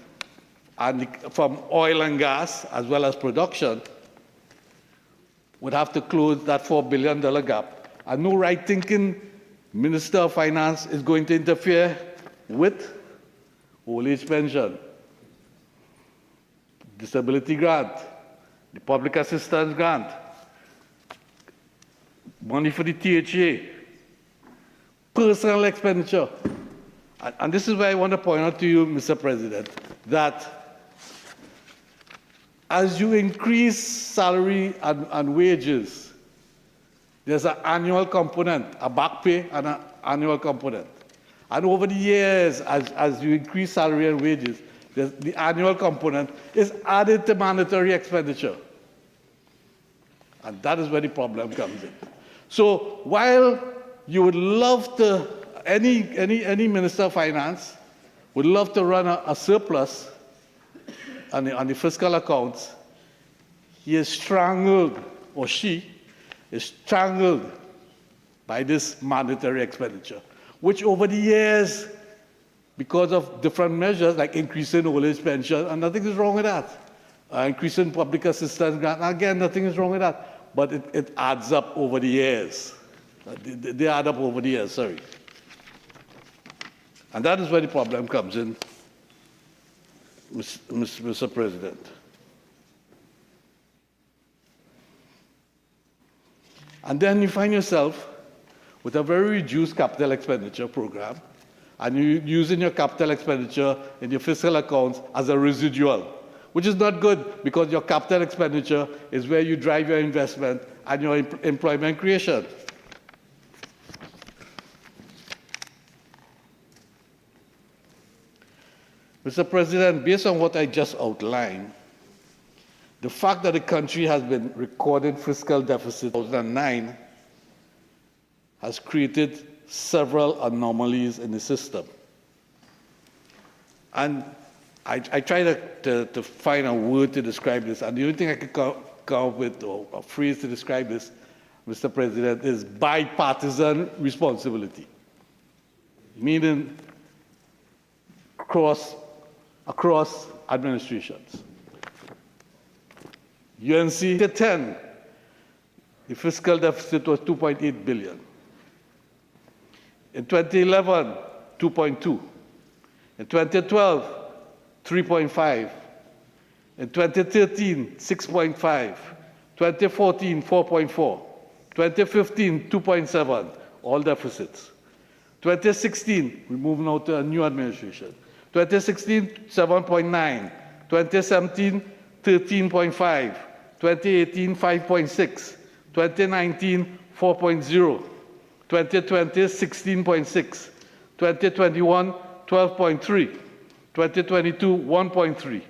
and from oil and gas as well as production would have to close that $4 billion gap. And no right-thinking Minister of Finance is going to interfere with old age pension, disability grant, the public assistance grant, money for the THA, personal expenditure. And this is where I want to point out to you, Mr. President, that as you increase salary and wages, there's an annual component, a back pay and an annual component. And over the years, as you increase salary and wages, the annual component is added to mandatory expenditure. And that is where the problem comes in. So while you would love to, any Minister of Finance would love to run a surplus on the fiscal accounts, he is strangled, or she is strangled by this mandatory expenditure, which over the years, because of different measures like increasing old age pension, and nothing is wrong with that, increasing public assistance grant, again, nothing is wrong with that, but it adds up over the years. They add up over the years, sorry. And that is where the problem comes in, Mr. President. And then you find yourself with a very reduced capital expenditure program, and you're using your capital expenditure in your fiscal accounts as a residual, which is not good because your capital expenditure is where you drive your investment and your employment creation. Mr. President, based on what I just outlined, the fact that the country has been recording fiscal deficit in 2009 has created several anomalies in the system. And I try to find a word to describe this, and the only thing I could come up with, or a phrase to describe this, Mr. President, is bipartisan responsibility, meaning across administrations. UNC 10, the fiscal deficit was 2.8 billion. In 2011, 2.2. In 2012, 3.5. In 2013, 6.5. 2014, 4.4. 2015, 2.7. All deficits. 2016, we move now to a new administration. 2016, 7.9. 2017, 13.5. 2018, 5.6. 2019, 4.0. 2020, 16.6. 2021, 12.3. 2022, 1.3.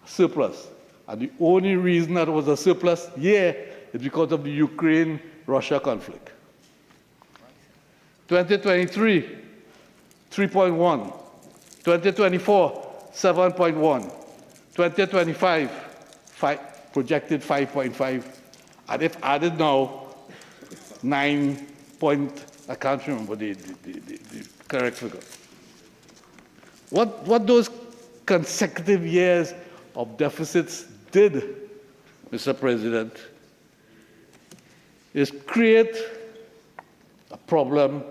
Surplus. And the only reason that was a surplus year is because of the Ukraine-Russia conflict. 2023, 3.1. 2024, 7.1. 2025, projected 5.5. And if added now, 9 point, I can't remember the correct figure. What those consecutive years of deficits did, Mr. President, is create a problem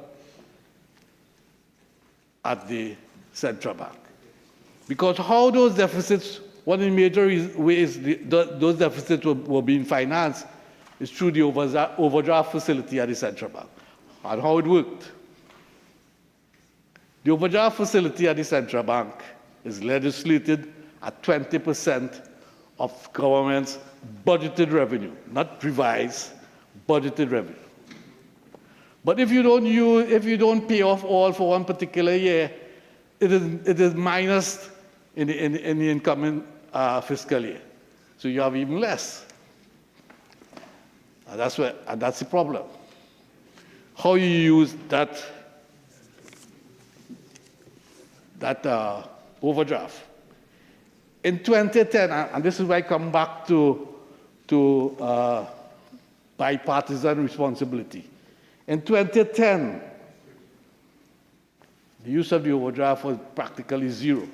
at the central bank. Because how those deficits, one of the major ways those deficits were being financed is through the overdraft facility at the central bank. And how it worked. The overdraft facility at the central bank is legislated at 20% of government's budgeted revenue, not revised, budgeted revenue. But if you don't pay off all for one particular year, it is minus in the incoming fiscal year. So you have even less. And that's the problem. How you use that overdraft. In 2010, and this is where I come back to bipartisan responsibility. In 2010, the use of the overdraft was practically zero.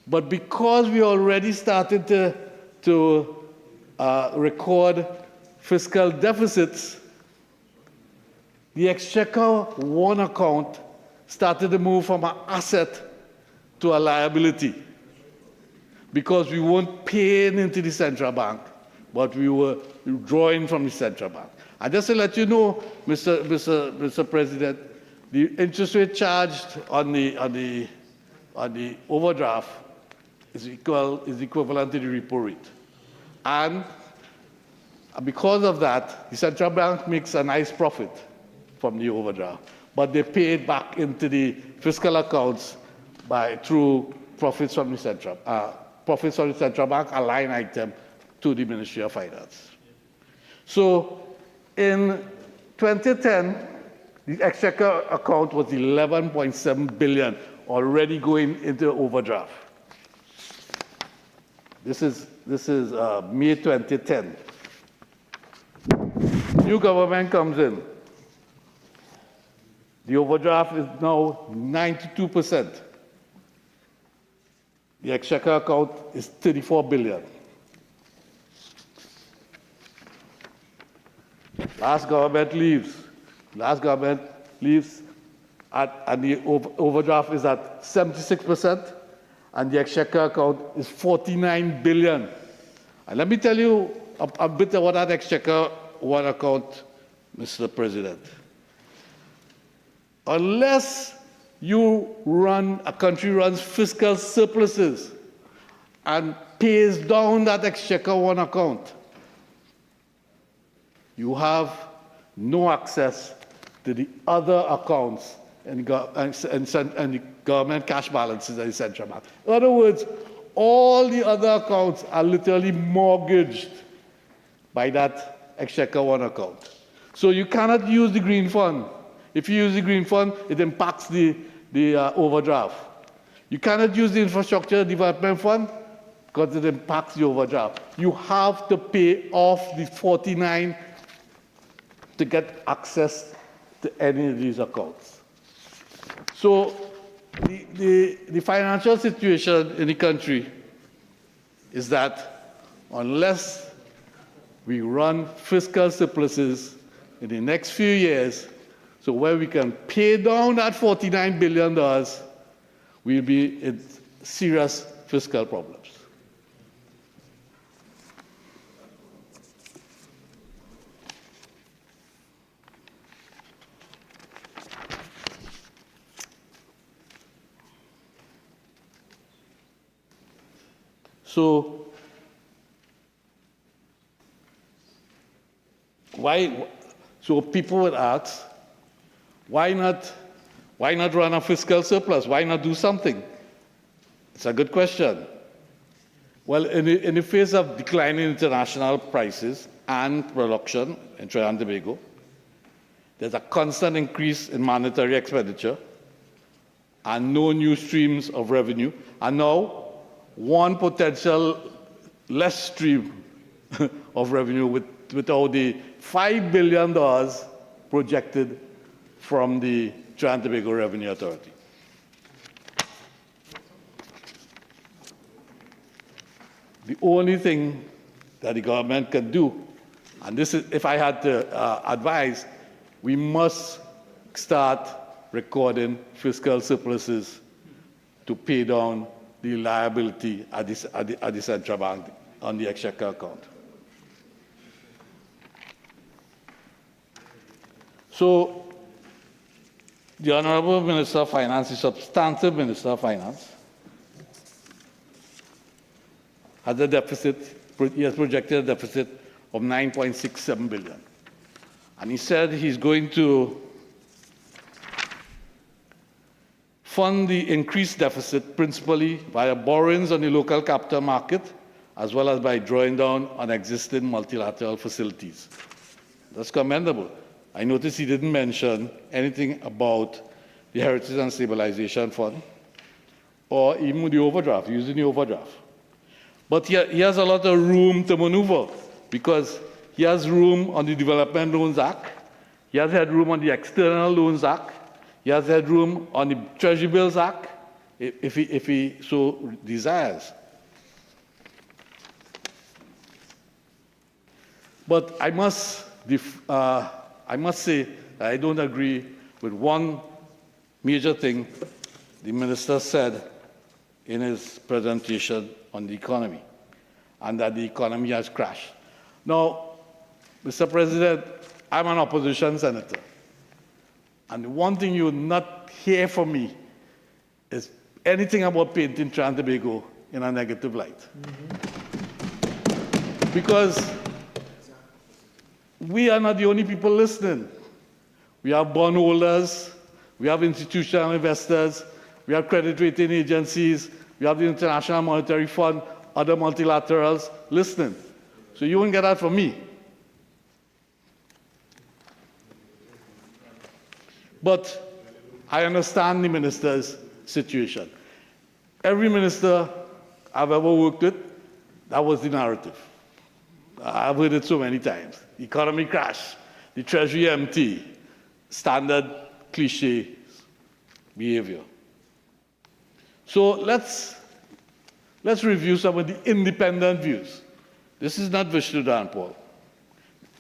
But because we already started to record fiscal deficits, the Exchequer One account started to move from an asset to a liability because we weren't paying into the central bank, but we were drawing from the central bank. And just to let you know, Mr. President, the interest rate charged on the overdraft is equivalent to the repo rate. And because of that, the central bank makes a nice profit from the overdraft, but they pay it back into the fiscal accounts through profits from the central bank, a line item to the Ministry of Finance. So in 2010, the Exchequer account was 11.7 billion already going into overdraft. This is May 2010. New government comes in. The overdraft is now 92%. The Exchequer account is 34 billion. Last government leaves, and the overdraft is at 76%, and the Exchequer account is 49 billion. And let me tell you a bit about that Exchequer One account, Mr. President. Unless a country runs fiscal surpluses and pays down that Exchequer One account, you have no access to the other accounts and the government cash balances at the central bank. In other words, all the other accounts are literally mortgaged by that Exchequer One account. So you cannot use the green fund. If you use the green fund, it impacts the overdraft. You cannot use the infrastructure development fund because it impacts the overdraft. You have to pay off the 49 to get access to any of these accounts. So the financial situation in the country is that unless we run fiscal surpluses in the next few years, so where we can pay down that $49 billion, we'll be in serious fiscal problems. So people would ask, Why not run a fiscal surplus? Why not do something? It's a good question. Well, in the face of declining international prices and production in Trinidad and Tobago, there's a constant increase in monetary expenditure and no new streams of revenue, and now one potential less stream of revenue without the $5 billion projected from the Trinidad and Tobago Revenue Authority. The only thing that the government can do, and this is, if I had to advise, we must start recording fiscal surpluses to pay down the liability at the central bank on the exchequer account. So, the Honorable Minister of Finance, the substantive Minister of Finance, has a deficit, he has projected a deficit of $9.67 billion. And he said he's going to fund the increased deficit principally via borrowings on the local capital market, as well as by drawing down on existing multilateral facilities. That's commendable. I noticed he didn't mention anything about the Heritage and Stabilization Fund or even the overdraft, using the overdraft. But he has a lot of room to maneuver because he has room on the Development Loans Act, he has headroom on the External Loans Act, he has headroom on the Treasury Bills Act, if he so desires. But I must say that I don't agree with one major thing the minister said in his presentation on the economy, and that the economy has crashed. Now, Mr. President, I'm an opposition senator, and the one thing you will not hear from me is anything about painting Trinidad and Tobago in a negative light. Because we are not the only people listening. We have bondholders, we have institutional investors, we have credit rating agencies, we have the International Monetary Fund, other multilaterals listening. So you won't get that from me. But I understand the minister's situation. Every minister I've ever worked with, that was the narrative. I've heard it so many times. The economy crash, the treasury empty, standard cliche behavior. So let's review some of the independent views. This is not Vishnu Dhanpaul.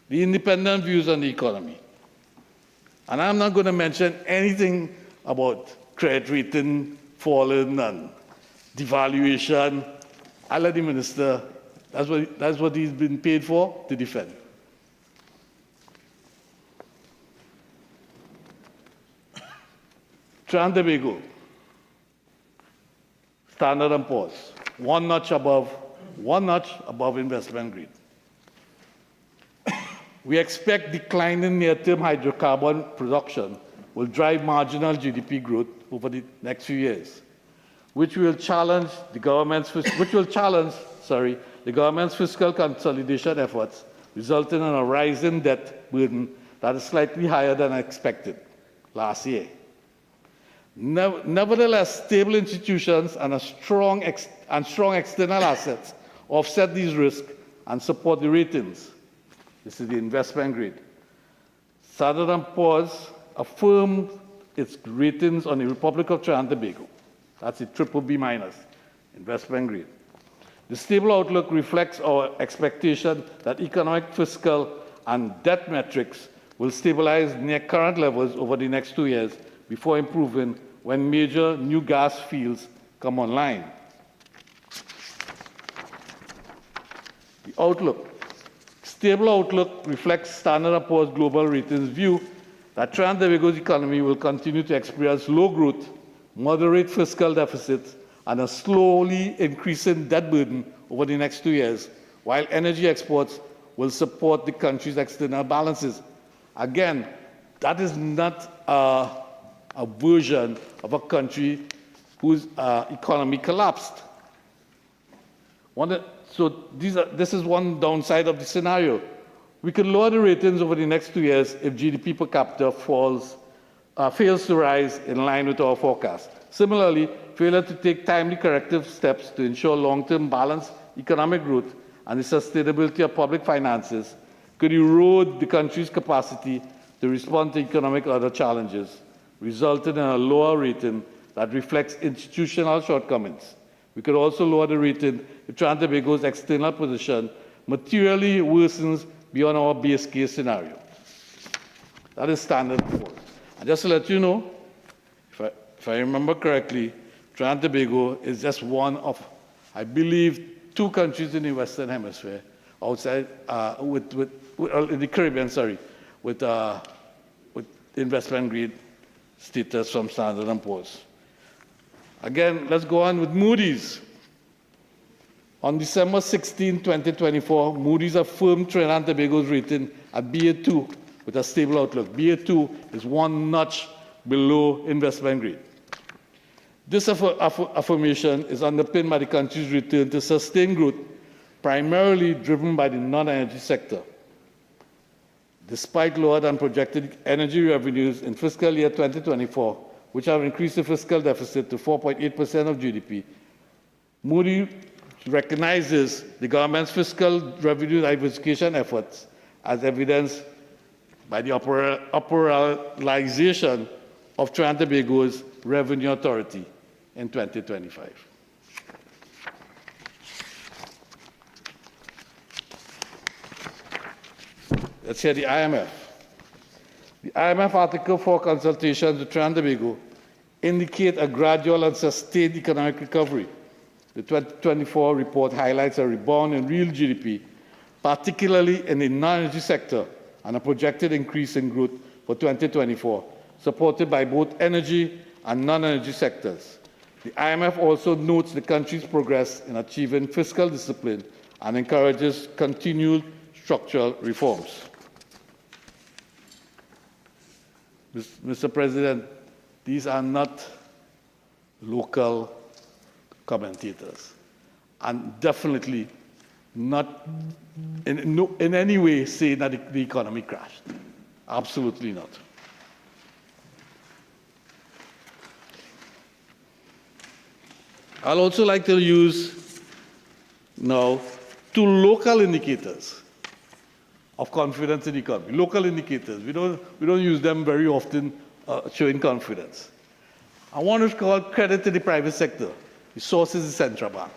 The independent views on the economy. And I'm not going to mention anything about credit rating falling and devaluation. I'll let the minister, that's what he's been paid for, to defend. Trinidad and Tobago, Standard & Poor's, one notch above investment grade. We expect declining near-term hydrocarbon production will drive marginal GDP growth over the next few years, which will challenge the government's fiscal consolidation efforts, resulting in a rising debt burden that is slightly higher than expected last year. Nevertheless, stable institutions and strong external assets offset these risks and support the ratings. This is the investment grade. Standard & Poor's affirmed its ratings on the Republic of Trinidad and Tobago. That's a BBB-, investment grade. The stable outlook reflects our expectation that economic, fiscal, and debt metrics will stabilize near current levels over the next 2 years before improving when major new gas fields come online. The outlook. Stable outlook reflects Standard & Poor's Global Ratings view that Trinidad and Tobago's economy will continue to experience low growth, moderate fiscal deficits, and a slowly increasing debt burden over the next 2 years, while energy exports will support the country's external balances. Again, that is not a version of a country whose economy collapsed. This is one downside of the scenario. We can lower the ratings over the next 2 years if GDP per capita fails to rise in line with our forecast. Similarly, failure to take timely corrective steps to ensure long-term balanced economic growth and the sustainability of public finances could erode the country's capacity to respond to economic and other challenges, resulting in a lower rating that reflects institutional shortcomings. We could also lower the rating if Trinidad and Tobago's external position materially worsens beyond our base case scenario. That is standard for us. And just to let you know, if I remember correctly, Trinidad and Tobago is just one of, I believe, 2 countries in the Western Hemisphere outside, in the Caribbean, sorry, with investment grade status from Standard & Poor's. Again, let's go on with Moody's. On December 16, 2024, Moody's affirmed Trinidad and Tobago's rating at BA2 with a stable outlook. BA2 is 1 notch below investment grade. This affirmation is underpinned by the country's return to sustained growth, primarily driven by the non-energy sector. Despite lower than projected energy revenues in fiscal year 2024, which have increased the fiscal deficit to 4.8% of GDP, Moody's recognizes the government's fiscal revenue diversification efforts as evidenced by the operationalization of Trinidad and Tobago's Revenue Authority in 2025. Let's hear the IMF. The IMF Article 4 consultations with Trinidad and Tobago indicate a gradual and sustained economic recovery. The 2024 report highlights a rebound in real GDP, particularly in the non-energy sector, and a projected increase in growth for 2024, supported by both energy and non-energy sectors. The IMF also notes the country's progress in achieving fiscal discipline and encourages continued structural reforms. Mr. President, these are not local commentators, and definitely not in any way saying that the economy crashed. Absolutely not. I'd also like to use now 2 local indicators of confidence in the economy. Local indicators. We don't use them very often showing confidence. And one is called credit to the private sector. The source is the central bank.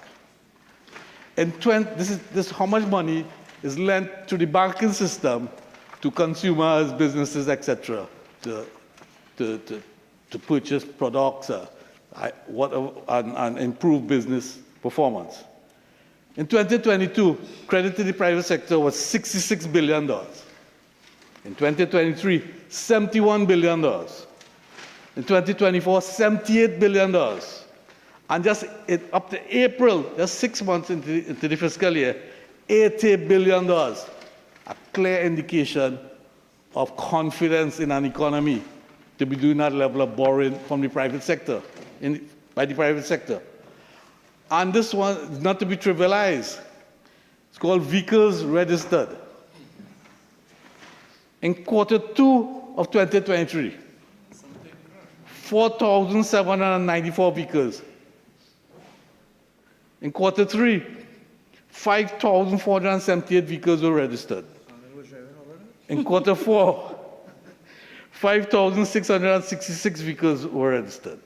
This is how much money is lent to the banking system to consumers, businesses, etc., to purchase products and improve business performance. In 2022, credit to the private sector was $66 billion. In 2023, $71 billion. In 2024, $78 billion. And just up to April, just 6 months into the fiscal year, $80 billion. A clear indication of confidence in an economy to be doing that level of borrowing from the private sector, by the private sector. And this one is not to be trivialized. It's called vehicles registered. In Q2 of 2023, 4,794 vehicles. In Q3, 5,478 vehicles were registered. In Q4, 5,666 vehicles were registered.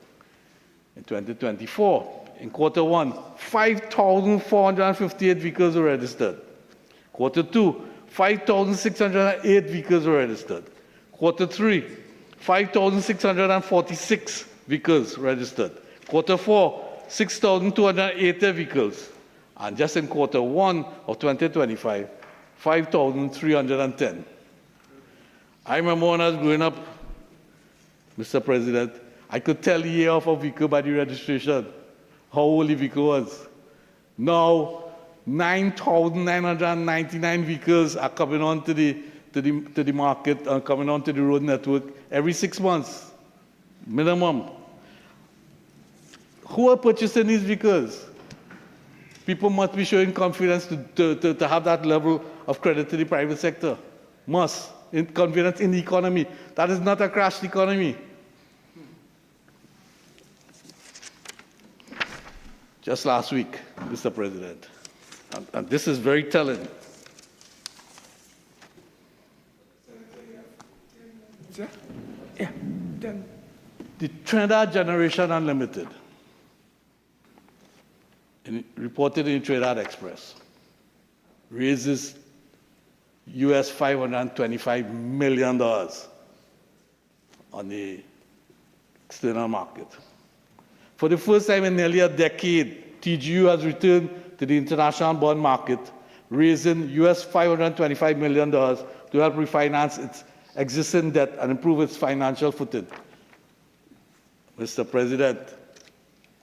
In 2024, in Q1, 5,458 vehicles were registered. Q2, 5,608 vehicles were registered. Q3, 5,646 vehicles registered. Q4, 6,280 vehicles. And just in Q1 of 2025, 5,310. I remember when I was growing up, Mr. President, I could tell the year of a vehicle by the registration, how old the vehicle was. Now, 9,999 vehicles are coming onto the to the market and coming onto the road network every 6 months, minimum. Who are purchasing these vehicles? People must be showing confidence to have that level of credit to the private sector. Must. Confidence in the economy. That is not a crashed economy. Just last week, Mr. President, and this is very telling. Yeah, then. The Trinidad Generation Unlimited, reported in Trinidad Express, raises US $525 million on the external market. For the first time in nearly a decade, TGU has returned to the international bond market, raising US $525 million to help refinance its existing debt and improve its financial footing. Mr. President,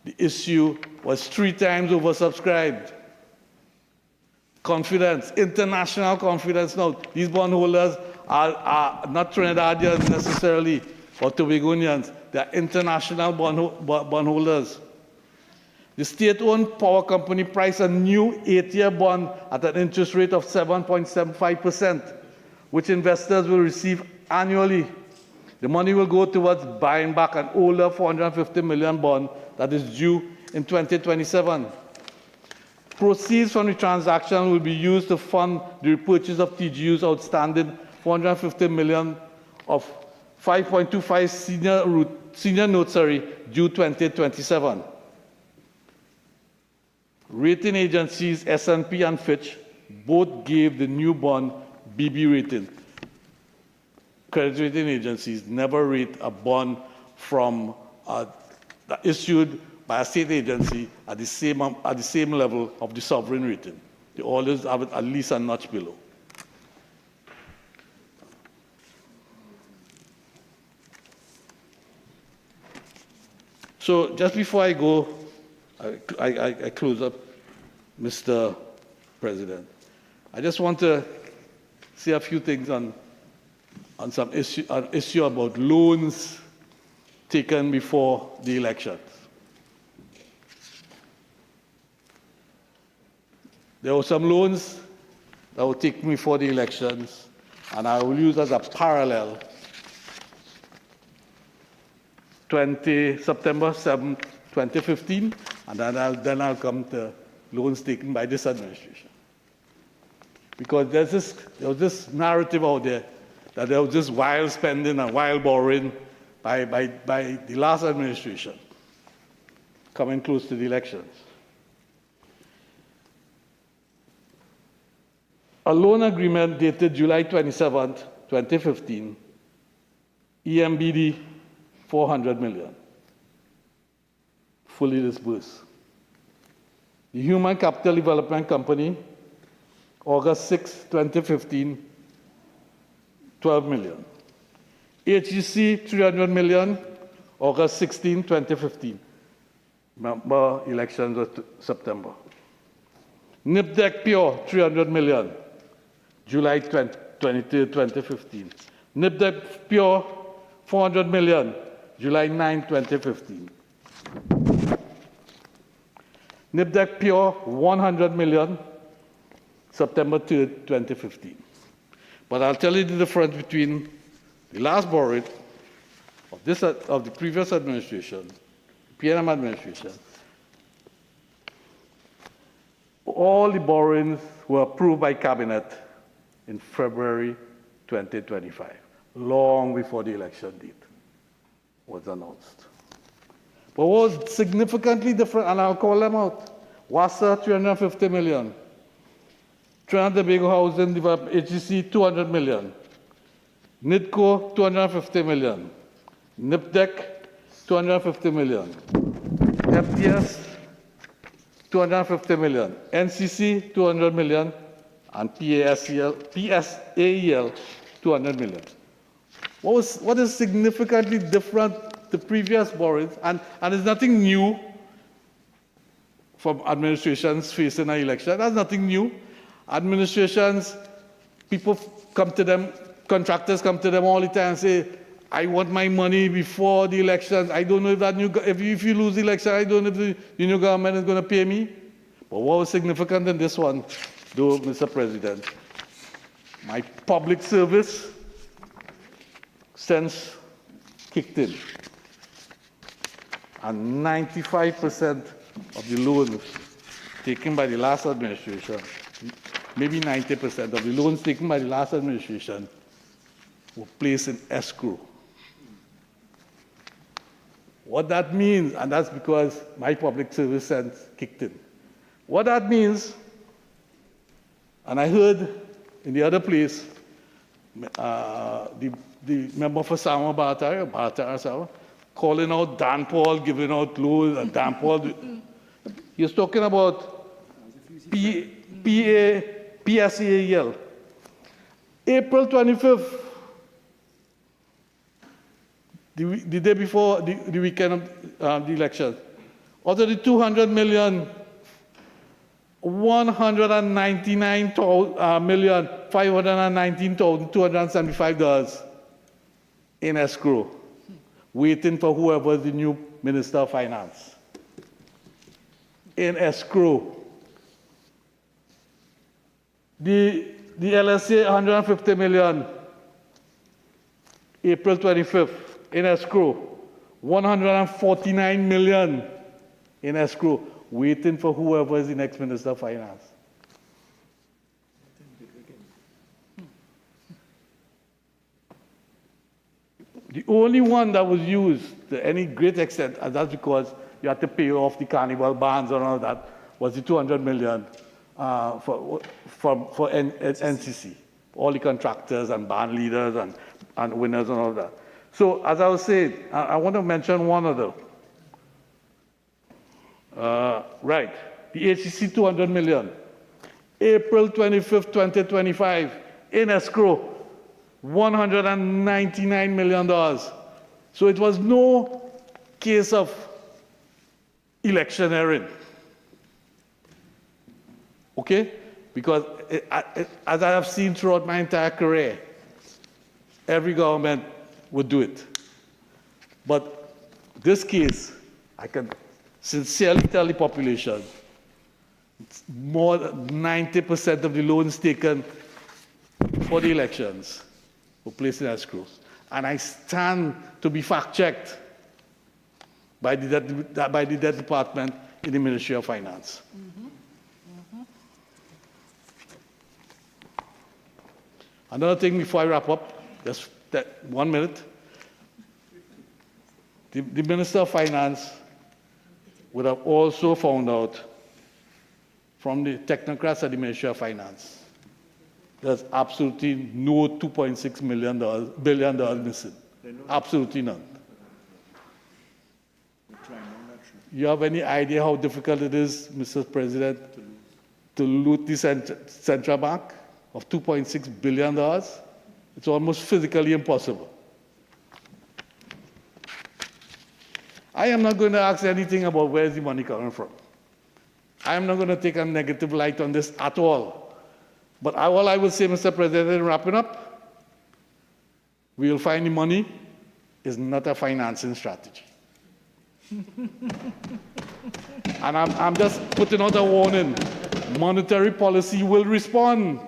the issue was 3 times oversubscribed. Confidence, international confidence now. These bondholders are not Trinidadians necessarily or Tobagonians. They are international bondholders. The state-owned power company priced a new 8-year bond at an interest rate of 7.75%, which investors will receive annually. The money will go towards buying back an older $450 million bond that is due in 2027. Proceeds from the transaction will be used to fund the repurchase of TGU's outstanding $450 million of 5.25 senior notes due 2027. Rating agencies S&P and Fitch both gave the new bond BB rating. Credit rating agencies never rate a bond from issued by a state agency at the same level of the sovereign rating. They always have it at least a notch below. So just before I go, I close up, Mr. President. I just want to say a few things on some issue about loans taken before the elections. There were some loans that were taken before the elections, and I will use as a parallel September 7, 2015, and then I'll come to loans taken by this administration. Because there was this narrative out there that there was this wild spending and wild borrowing by the last administration coming close to the elections. A loan agreement dated July 27, 2015, EMBD $400 million, fully disbursed. The Human Capital Development Company, August 6, 2015, $12 million. HGC, $300 million, August 16, 2015. Remember, elections were September. NIPDEC Pure, $300 million, July 23, 2015. NIPDEC Pure, $400 million, July 9, 2015. NIPDEC Pure, $100 million, September 3, 2015. But I'll tell you the difference between the last borrowing of the previous administration, PNM administration. All the borrowings were approved by Cabinet in February 2025, long before the election date was announced. But what was significantly different, and I'll call them out, WASA, $350 million. Trinidad Tobago Housing Development, HGC, $200 million. NIDCO, $250 million. NIPDEC, $250 million. FTS, $250 million. NCC, $200 million. And PSAEL, $200 million. What is significantly different to previous borrowings, and there's nothing new from administrations facing an election. That's nothing new. Administrations, people come to them, contractors come to them all the time and say, I want my money before the elections. I don't know if that if you lose the election, I don't know if the new government is going to pay me. But what was significant in this one, though, Mr. President, my public service sense kicked in. And 95% of the loans taken by the last administration, maybe 90% of the loans taken by the last administration were placed in escrow. What that means, and that's because my public service sense kicked in. What that means, and I heard in the other place, the member for Sama Bata, calling out Dhanpaul, giving out loans, and Dhanpaul, he was talking about PSAEL. April 25th, the day before the weekend of the election, out of the 200 million, 199,519,275 dollars in escrow, waiting for whoever is the new Minister of Finance. In escrow. The LSA 150 million, April 25th, in escrow. 149 million in escrow, waiting for whoever is the next Minister of Finance. The only one that was used to any great extent, and that's because you had to pay off the carnival bans and all that, was the 200 million for NCC, all the contractors and band leaders and winners and all that. So, as I was saying, I want to mention one other. Right, the HCC 200 million, April 25th, 2025, in escrow, $199 million. So it was no case of electioneering. Okay? Because as I have seen throughout my entire career, every government would do it. But this case, I can sincerely tell the population, more than 90% of the loans taken for the elections were placed in escrow. And I stand to be fact-checked by the Debt Department in the Ministry of Finance. Another thing before I wrap up, just 1 minute. The Minister of Finance would have also found out from the technocrats at the Ministry of Finance there's absolutely no $2.6 billion missing. Absolutely none. You have any idea how difficult it is, Mr. President, to loot the central bank of $2.6 billion? It's almost physically impossible. I am not going to ask anything about where's the money coming from. I am not going to take a negative light on this at all. But all I will say, Mr. President, in wrapping up, we will find the money is not a financing strategy. And I'm just putting out a warning. Monetary policy will respond.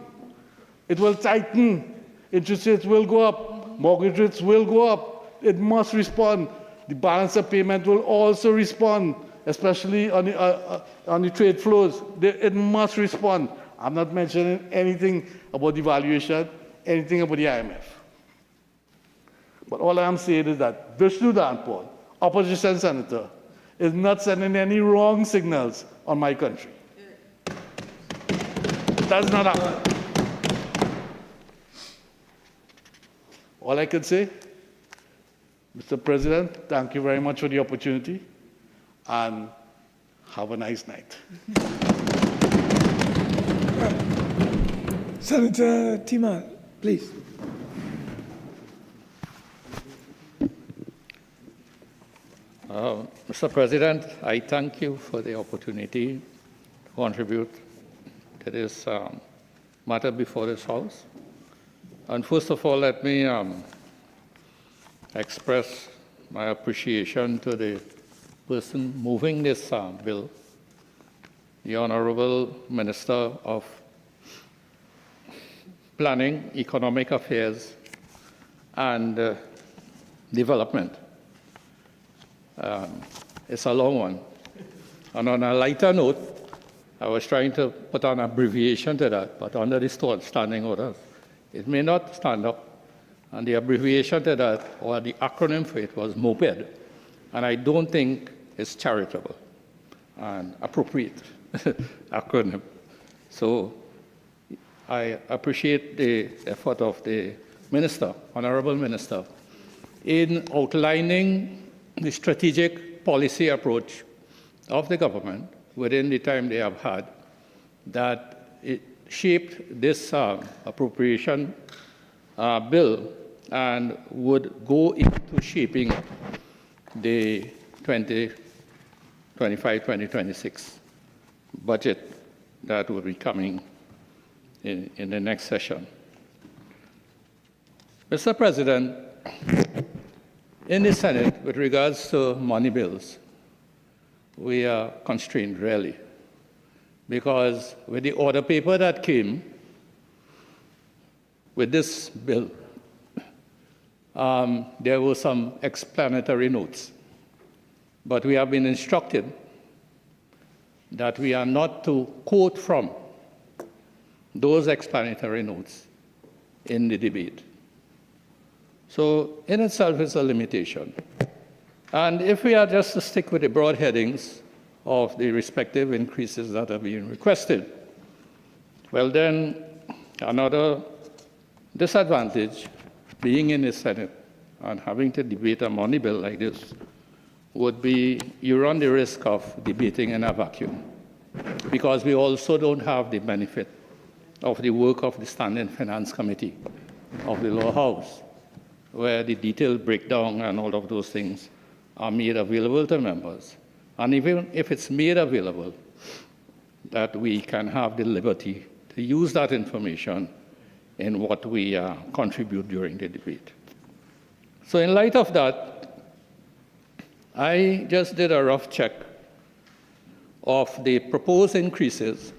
It will tighten. Interest rates will go up. Mortgage rates will go up. It must respond. The balance of payment will also respond, especially on the trade flows. It must respond. I'm not mentioning anything about the valuation, anything about the IMF. But all I'm saying is that Vishnu Dhanpaul, opposition senator, is not sending any wrong signals on my country. That's not happening. All I can say, Mr. President, thank you very much for the opportunity, and have a nice night. Senator Teemal, please. Mr. President, I thank you for the opportunity to contribute to this matter before this House. And first of all, let me express my appreciation to the person moving this bill, the Honorable Minister of Planning, Economic Affairs, and Development. It's a long one. And on a lighter note, I was trying to put an abbreviation to that, but under the standing orders, it may not stand up. And the abbreviation to that, or the acronym for it, was MOPED. And I don't think it's charitable and appropriate acronym. So I appreciate the effort of the Minister, Honorable Minister, in outlining the strategic policy approach of the government within the time they have had, that it shaped this appropriation bill and would go into shaping the 2025-2026 budget that will be coming in the next session. Mr. President, in the Senate, with regards to money bills, we are constrained, really, because with the order paper that came with this bill, there were some explanatory notes. But we have been instructed that we are not to quote from those explanatory notes in the debate. So in itself, it's a limitation. And if we are just to stick with the broad headings of the respective increases that are being requested, well then, another disadvantage being in the Senate and having to debate a money bill like this would be you run the risk of debating in a vacuum, because we also don't have the benefit of the work of the Standing Finance Committee of the Lower House, where the detailed breakdown and all of those things are made available to members. And even if it's made available, that we can have the liberty to use that information in what we contribute during the debate. So in light of that, I just did a rough check of the proposed increases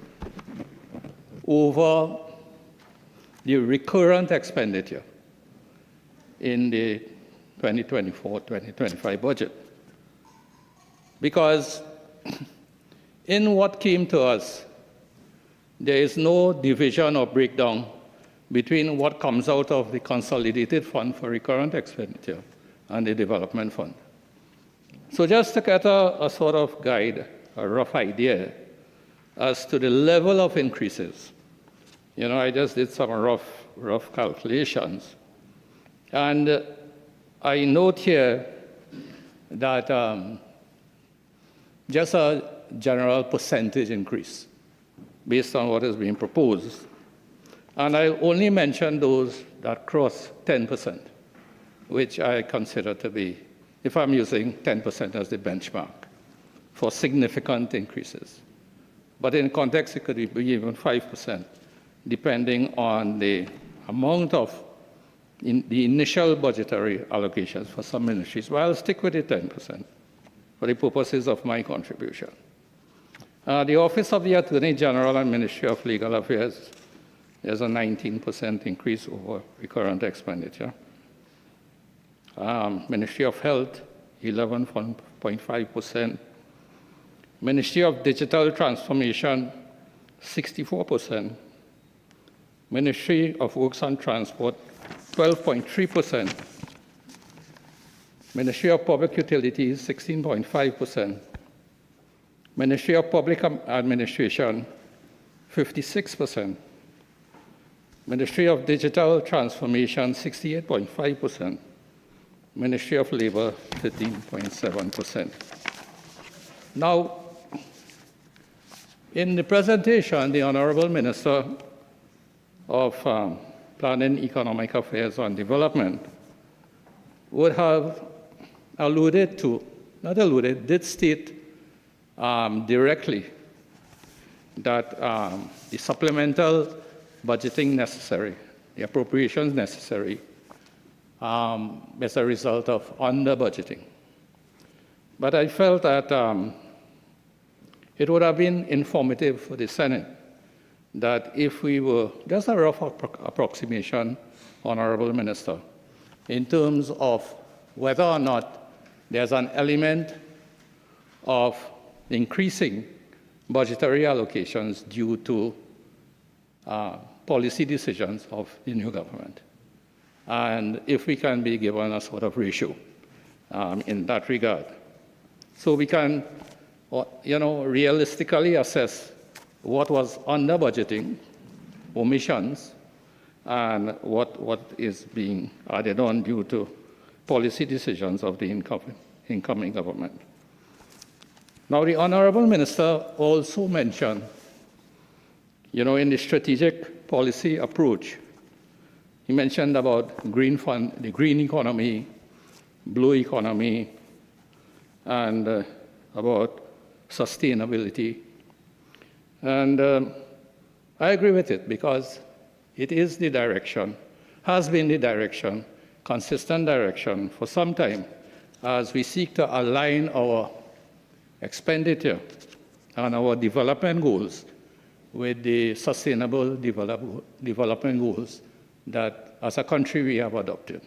over the recurrent expenditure in the 2024-2025 budget. Because in what came to us, there is no division or breakdown between what comes out of the Consolidated Fund for Recurrent Expenditure and the Development Fund. So just to get a sort of guide, a rough idea as to the level of increases, you know, I just did some rough calculations. And I note here that just a general percentage increase based on what is being proposed. And I only mention those that cross 10%, which I consider to be, if I'm using 10% as the benchmark, for significant increases. But in context, it could be even 5%, depending on the amount of the initial budgetary allocations for some ministries. Well, I'll stick with the 10% for the purposes of my contribution. The Office of the Attorney General and Ministry of Legal Affairs, there's a 19% increase over recurrent expenditure. Ministry of Health, 11.5%. Ministry of Digital Transformation, 64%. Ministry of Works and Transport, 12.3%. Ministry of Public Utilities, 16.5%. Ministry of Public Administration, 56%. Ministry of Digital Transformation, 68.5%. Ministry of Labor, 13.7%. Now, in the presentation, the Honorable Minister of Planning, Economic Affairs and Development would have alluded to, not alluded, did state directly that the supplemental budgeting necessary, the appropriations necessary as a result of under-budgeting. But I felt that it would have been informative for the Senate that if we were, just a rough approximation, Honorable Minister, in terms of whether or not there's an element of increasing budgetary allocations due to policy decisions of the new government. And if we can be given a sort of ratio in that regard. So we can, realistically assess what was under budgeting, omissions, and what is being added on due to policy decisions of the incoming government. Now, the Honorable Minister also mentioned, in the strategic policy approach, he mentioned about the green economy, blue economy, and about sustainability. And I agree with it because it is the direction, has been the direction, consistent direction for some time as we seek to align our expenditure and our development goals with the sustainable development goals that as a country we have adopted.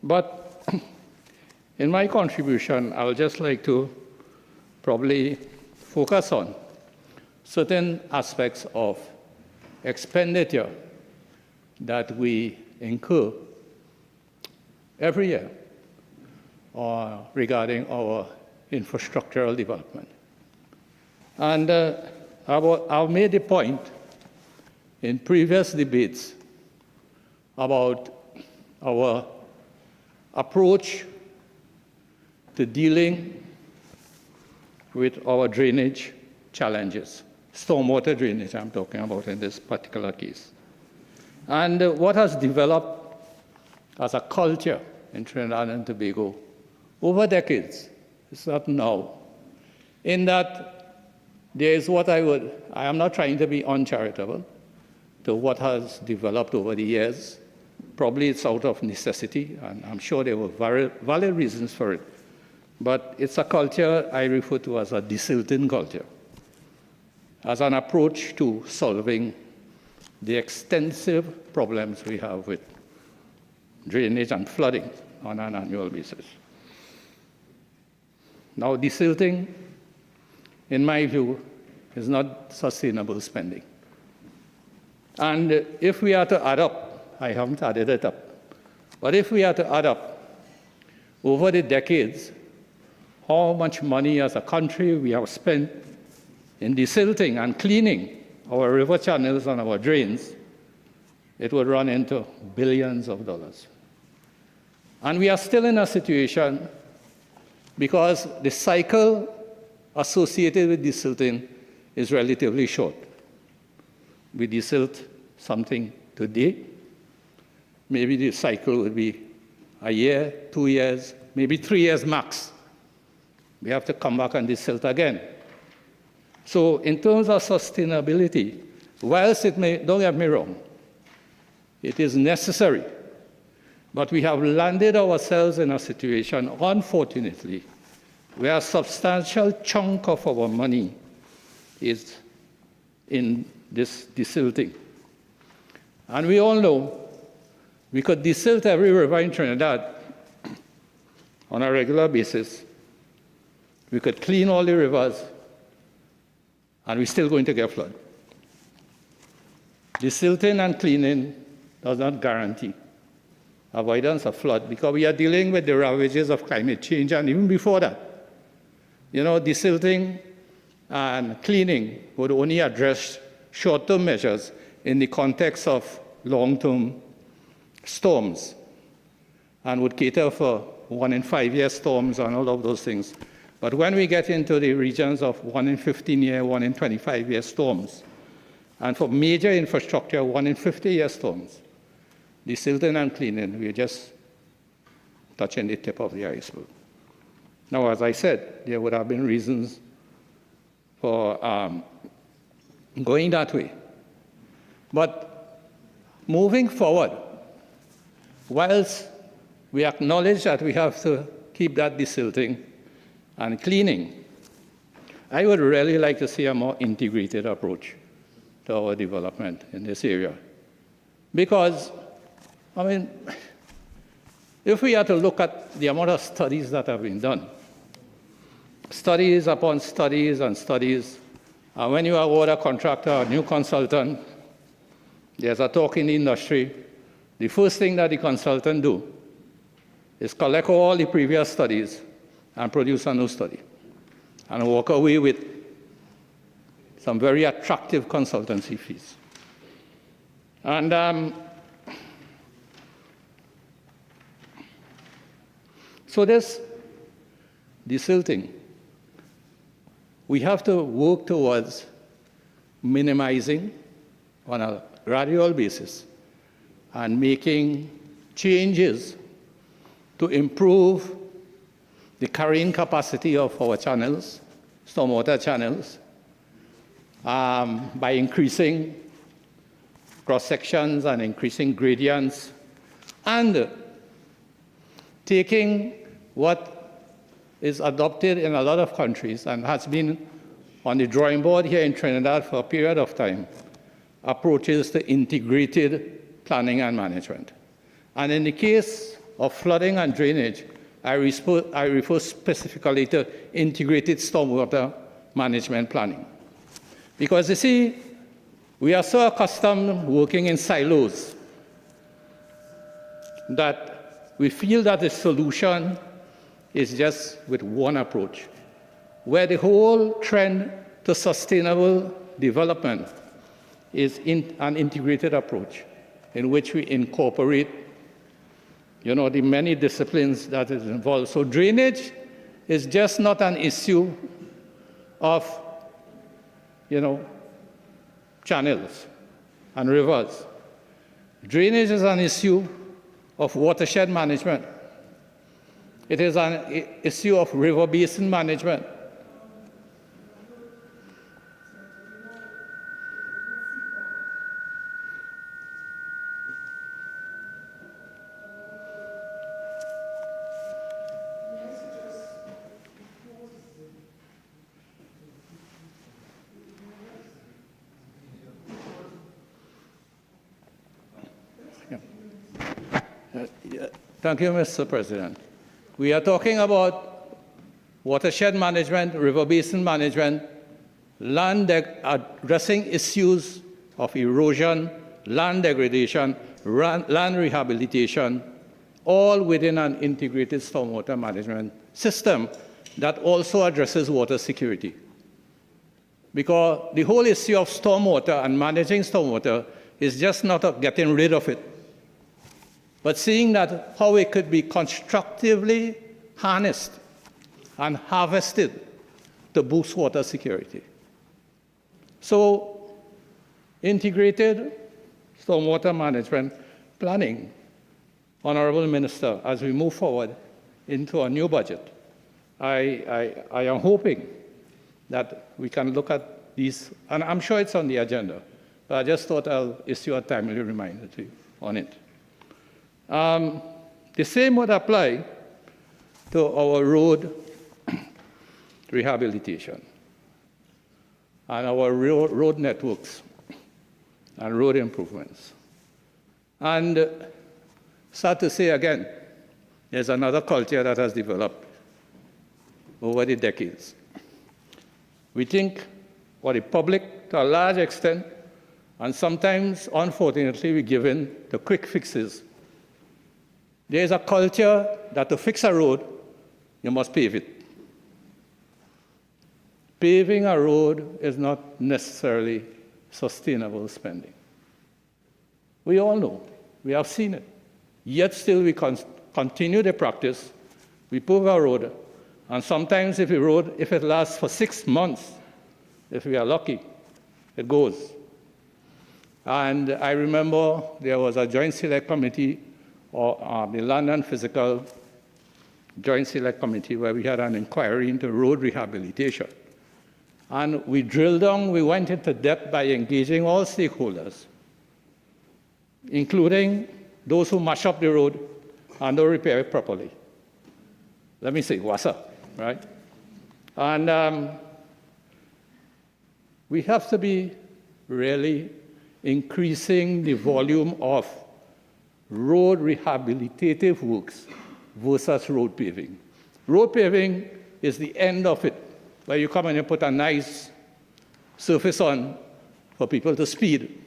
But in my contribution, I would just like to probably focus on certain aspects of expenditure that we incur every year regarding our infrastructural development. And I've made a point in previous debates about our approach to dealing with our drainage challenges, stormwater drainage I'm talking about in this particular case. And what has developed as a culture in Trinidad and Tobago over decades, it's not now, in that there is what I am not trying to be uncharitable to what has developed over the years. Probably it's out of necessity, and I'm sure there were valid reasons for it. But it's a culture I refer to as a desilting culture, as an approach to solving the extensive problems we have with drainage and flooding on an annual basis. Now, desilting, in my view, is not sustainable spending. And if we are to add up, I haven't added it up, but if we are to add up over the decades, how much money as a country we have spent in desilting and cleaning our river channels and our drains, it would run into billions of dollars. And we are still in a situation because the cycle associated with desilting is relatively short. We desilt something today, maybe the cycle would be a year, 2 years, maybe 3 years max. We have to come back and desilt again. So in terms of sustainability, whilst it may, don't get me wrong, it is necessary, but we have landed ourselves in a situation, unfortunately, where a substantial chunk of our money is in this desilting. And we all know we could desilt every river in Trinidad on a regular basis. We could clean all the rivers, and we're still going to get flood. Desilting and cleaning does not guarantee avoidance of flood because we are dealing with the ravages of climate change, and even before that. Desilting and cleaning would only address short-term measures in the context of long-term storms and would cater for 1 in 5 year storms and all of those things. But when we get into the regions of 1 in 15 year, 1 in 25 year storms, and for major infrastructure, 1 in 50 year storms, desilting and cleaning, we're just touching the tip of the iceberg. Now, as I said, there would have been reasons for going that way. But moving forward, whilst we acknowledge that we have to keep that desilting and cleaning, I would really like to see a more integrated approach to our development in this area. Because, I mean, if we are to look at the amount of studies that have been done, studies upon studies and studies, and when you award a contractor or a new consultant, there's a talk in the industry, the first thing that the consultant do is collect all the previous studies and produce a new study, and walk away with some very attractive consultancy fees. And so this desilting, we have to work towards minimizing on a gradual basis and making changes to improve the carrying capacity of our channels, stormwater channels, by increasing cross-sections and increasing gradients, and taking what is adopted in a lot of countries and has been on the drawing board here in Trinidad for a period of time, approaches to integrated planning and management. And in the case of flooding and drainage, I refer specifically to integrated stormwater management planning. Because you see, we are so accustomed working in silos that we feel that the solution is just with one approach, where the whole trend to sustainable development is an integrated approach in which we incorporate, the many disciplines that is involved. So drainage is just not an issue of, channels and rivers. Drainage is an issue of watershed management. It is an issue of river basin management. Thank you, Mr. President. We are talking about watershed management, river basin management, addressing issues of erosion, land degradation, land rehabilitation, all within an integrated stormwater management system that also addresses water security. Because the whole issue of stormwater and managing stormwater is just not getting rid of it, but seeing that how it could be constructively harnessed and harvested to boost water security. So integrated stormwater management planning, Honorable Minister, as we move forward into a new budget, I am hoping that we can look at these, and I'm sure it's on the agenda, but I just thought I'll issue a timely reminder to you on it. The same would apply to our road rehabilitation and our road networks and road improvements. And sad to say again, there's another culture that has developed over the decades. We think, or the public to a large extent, and sometimes, unfortunately, we give in to quick fixes. There is a culture that to fix a road, you must pave it. Paving a road is not necessarily sustainable spending. We all know, we have seen it. Yet still we continue the practice, we pave a road, and sometimes if it lasts for 6 months, if we are lucky, it goes. And I remember there was a joint select committee, or the Land and Physical Joint Select Committee, where we had an inquiry into road rehabilitation. And we drilled down, we went into depth by engaging all stakeholders. including those who mash up the road and don't repair it properly. Let me say, what's up, right? And we have to be really increasing the volume of road rehabilitative works versus road paving. Road paving is the end of it, where you come and you put a nice surface on for people to speed,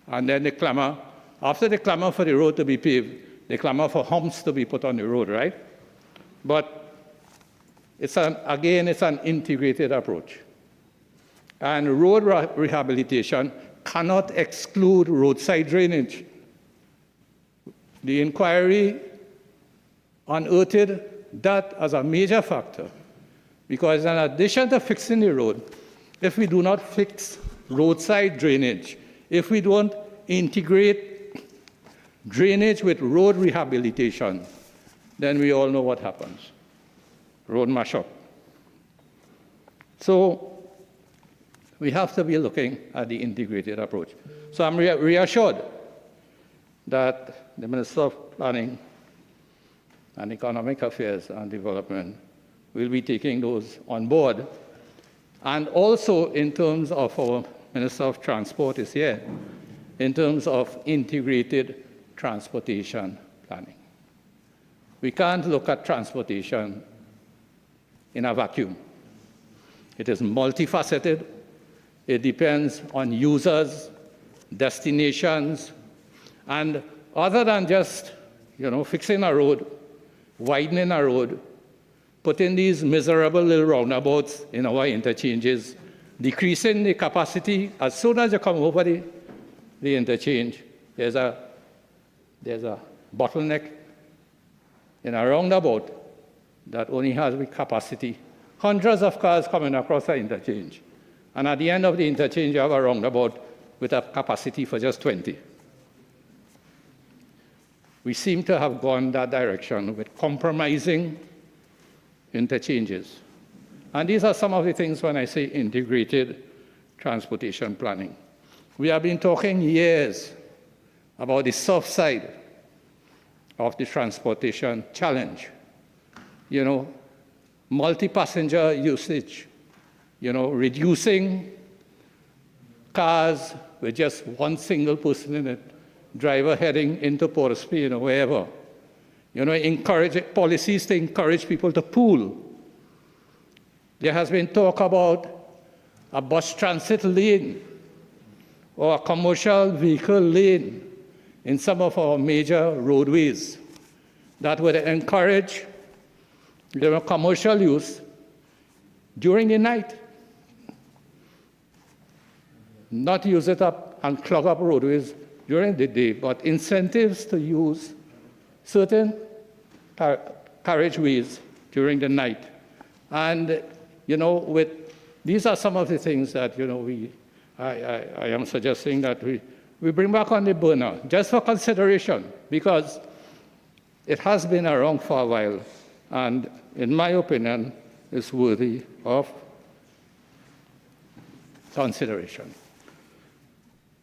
and then they clamor. After they clamor for the road to be paved, they clamor for humps to be put on the road, right? But again, it's an integrated approach. And road rehabilitation cannot exclude roadside drainage. The inquiry unearthed that as a major factor, because in addition to fixing the road, if we do not fix roadside drainage, if we don't integrate drainage with road rehabilitation, then we all know what happens. Road mash-up. So we have to be looking at the integrated approach. So I'm reassured that the Minister of Planning and Economic Affairs and Development will be taking those on board. And also in terms of our Minister of Transport is here, in terms of integrated transportation planning. We can't look at transportation in a vacuum. It is multifaceted. It depends on users, destinations, and other than just, fixing a road, widening a road, putting these miserable little roundabouts in our interchanges, decreasing the capacity. As soon as you come over the interchange, there's a bottleneck in a roundabout that only has the capacity. Hundreds of cars coming across the interchange. And at the end of the interchange, you have a roundabout with a capacity for just 20. We seem to have gone that direction with compromising interchanges. And these are some of the things when I say integrated transportation planning. We have been talking years about the soft side of the transportation challenge. Multi-passenger usage, reducing cars with just one single person in it, driver heading into Port of Spain or wherever. Encourage policies to encourage people to pool. There has been talk about a bus transit lane or a commercial vehicle lane in some of our major roadways that would encourage commercial use during the night. Not use it up and clog up roadways during the day, but incentives to use certain carriageways during the night. And, these are some of the things that, I am suggesting that we bring back on the burner, just for consideration, because it has been around for a while, and in my opinion, is worthy of consideration.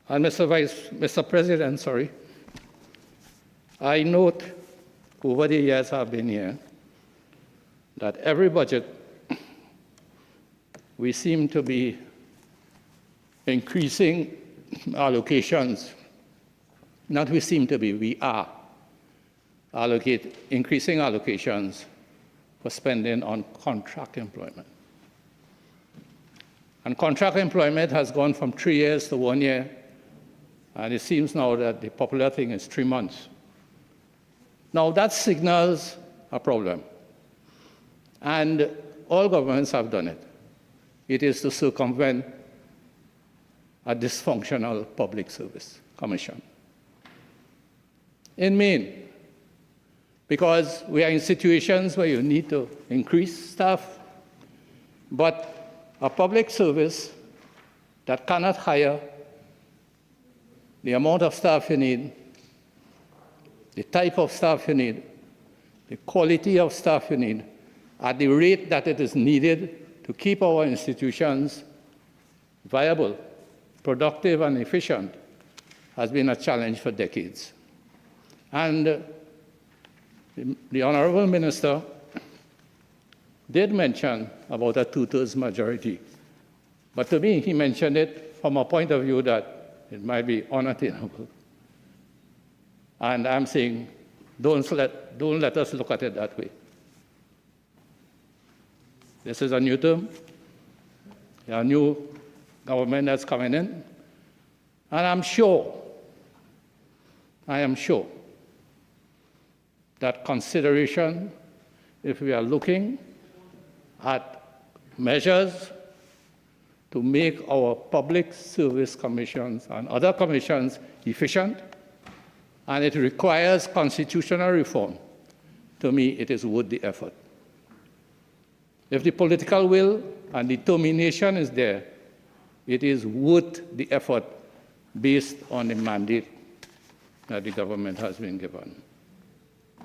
And Mr. President, I note over the years I've been here that every budget we seem to be increasing allocations. Not we seem to be, we are increasing allocations for spending on contract employment. And contract employment has gone from 3 years to 1 year, and it seems now that the popular thing is 3 months. Now that signals a problem, and all governments have done it. It is to circumvent a dysfunctional public service commission. In Maine, because we are in situations where you need to increase staff, but a public service that cannot hire the amount of staff you need, the type of staff you need, the quality of staff you need, at the rate that it is needed to keep our institutions viable, productive, and efficient, has been a challenge for decades. And the Honorable Minister did mention about a two-thirds majority. But to me, he mentioned it from a point of view that it might be unattainable. And I'm saying, don't let us look at it that way. This is a new term, a new government that's coming in, and I am sure that consideration, if we are looking at measures to make our public service commissions and other commissions efficient, and it requires constitutional reform, to me it is worth the effort. If the political will and determination is there, it is worth the effort based on the mandate that the government has been given.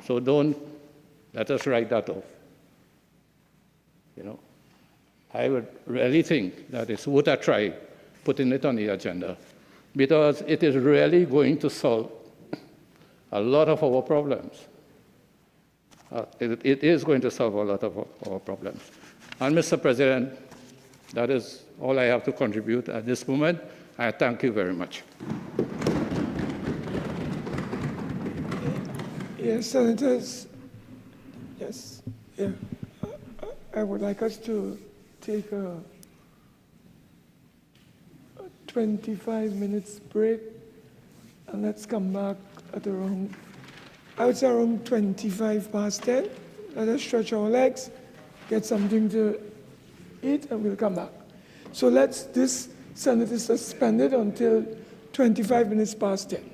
So don't let us write that off. I would really think that it's worth a try putting it on the agenda, because it is really going to solve a lot of our problems. It is going to solve a lot of our problems. And Mr. President, that is all I have to contribute at this moment. I thank you very much. Yes, Senators. Yes. Yeah. I would like us to take a 25 minutes break, and let's come back at around, I would say around 25 past 10. Let us stretch our legs, get something to eat, and we'll come back. So this Senate is suspended until 25 minutes past 10.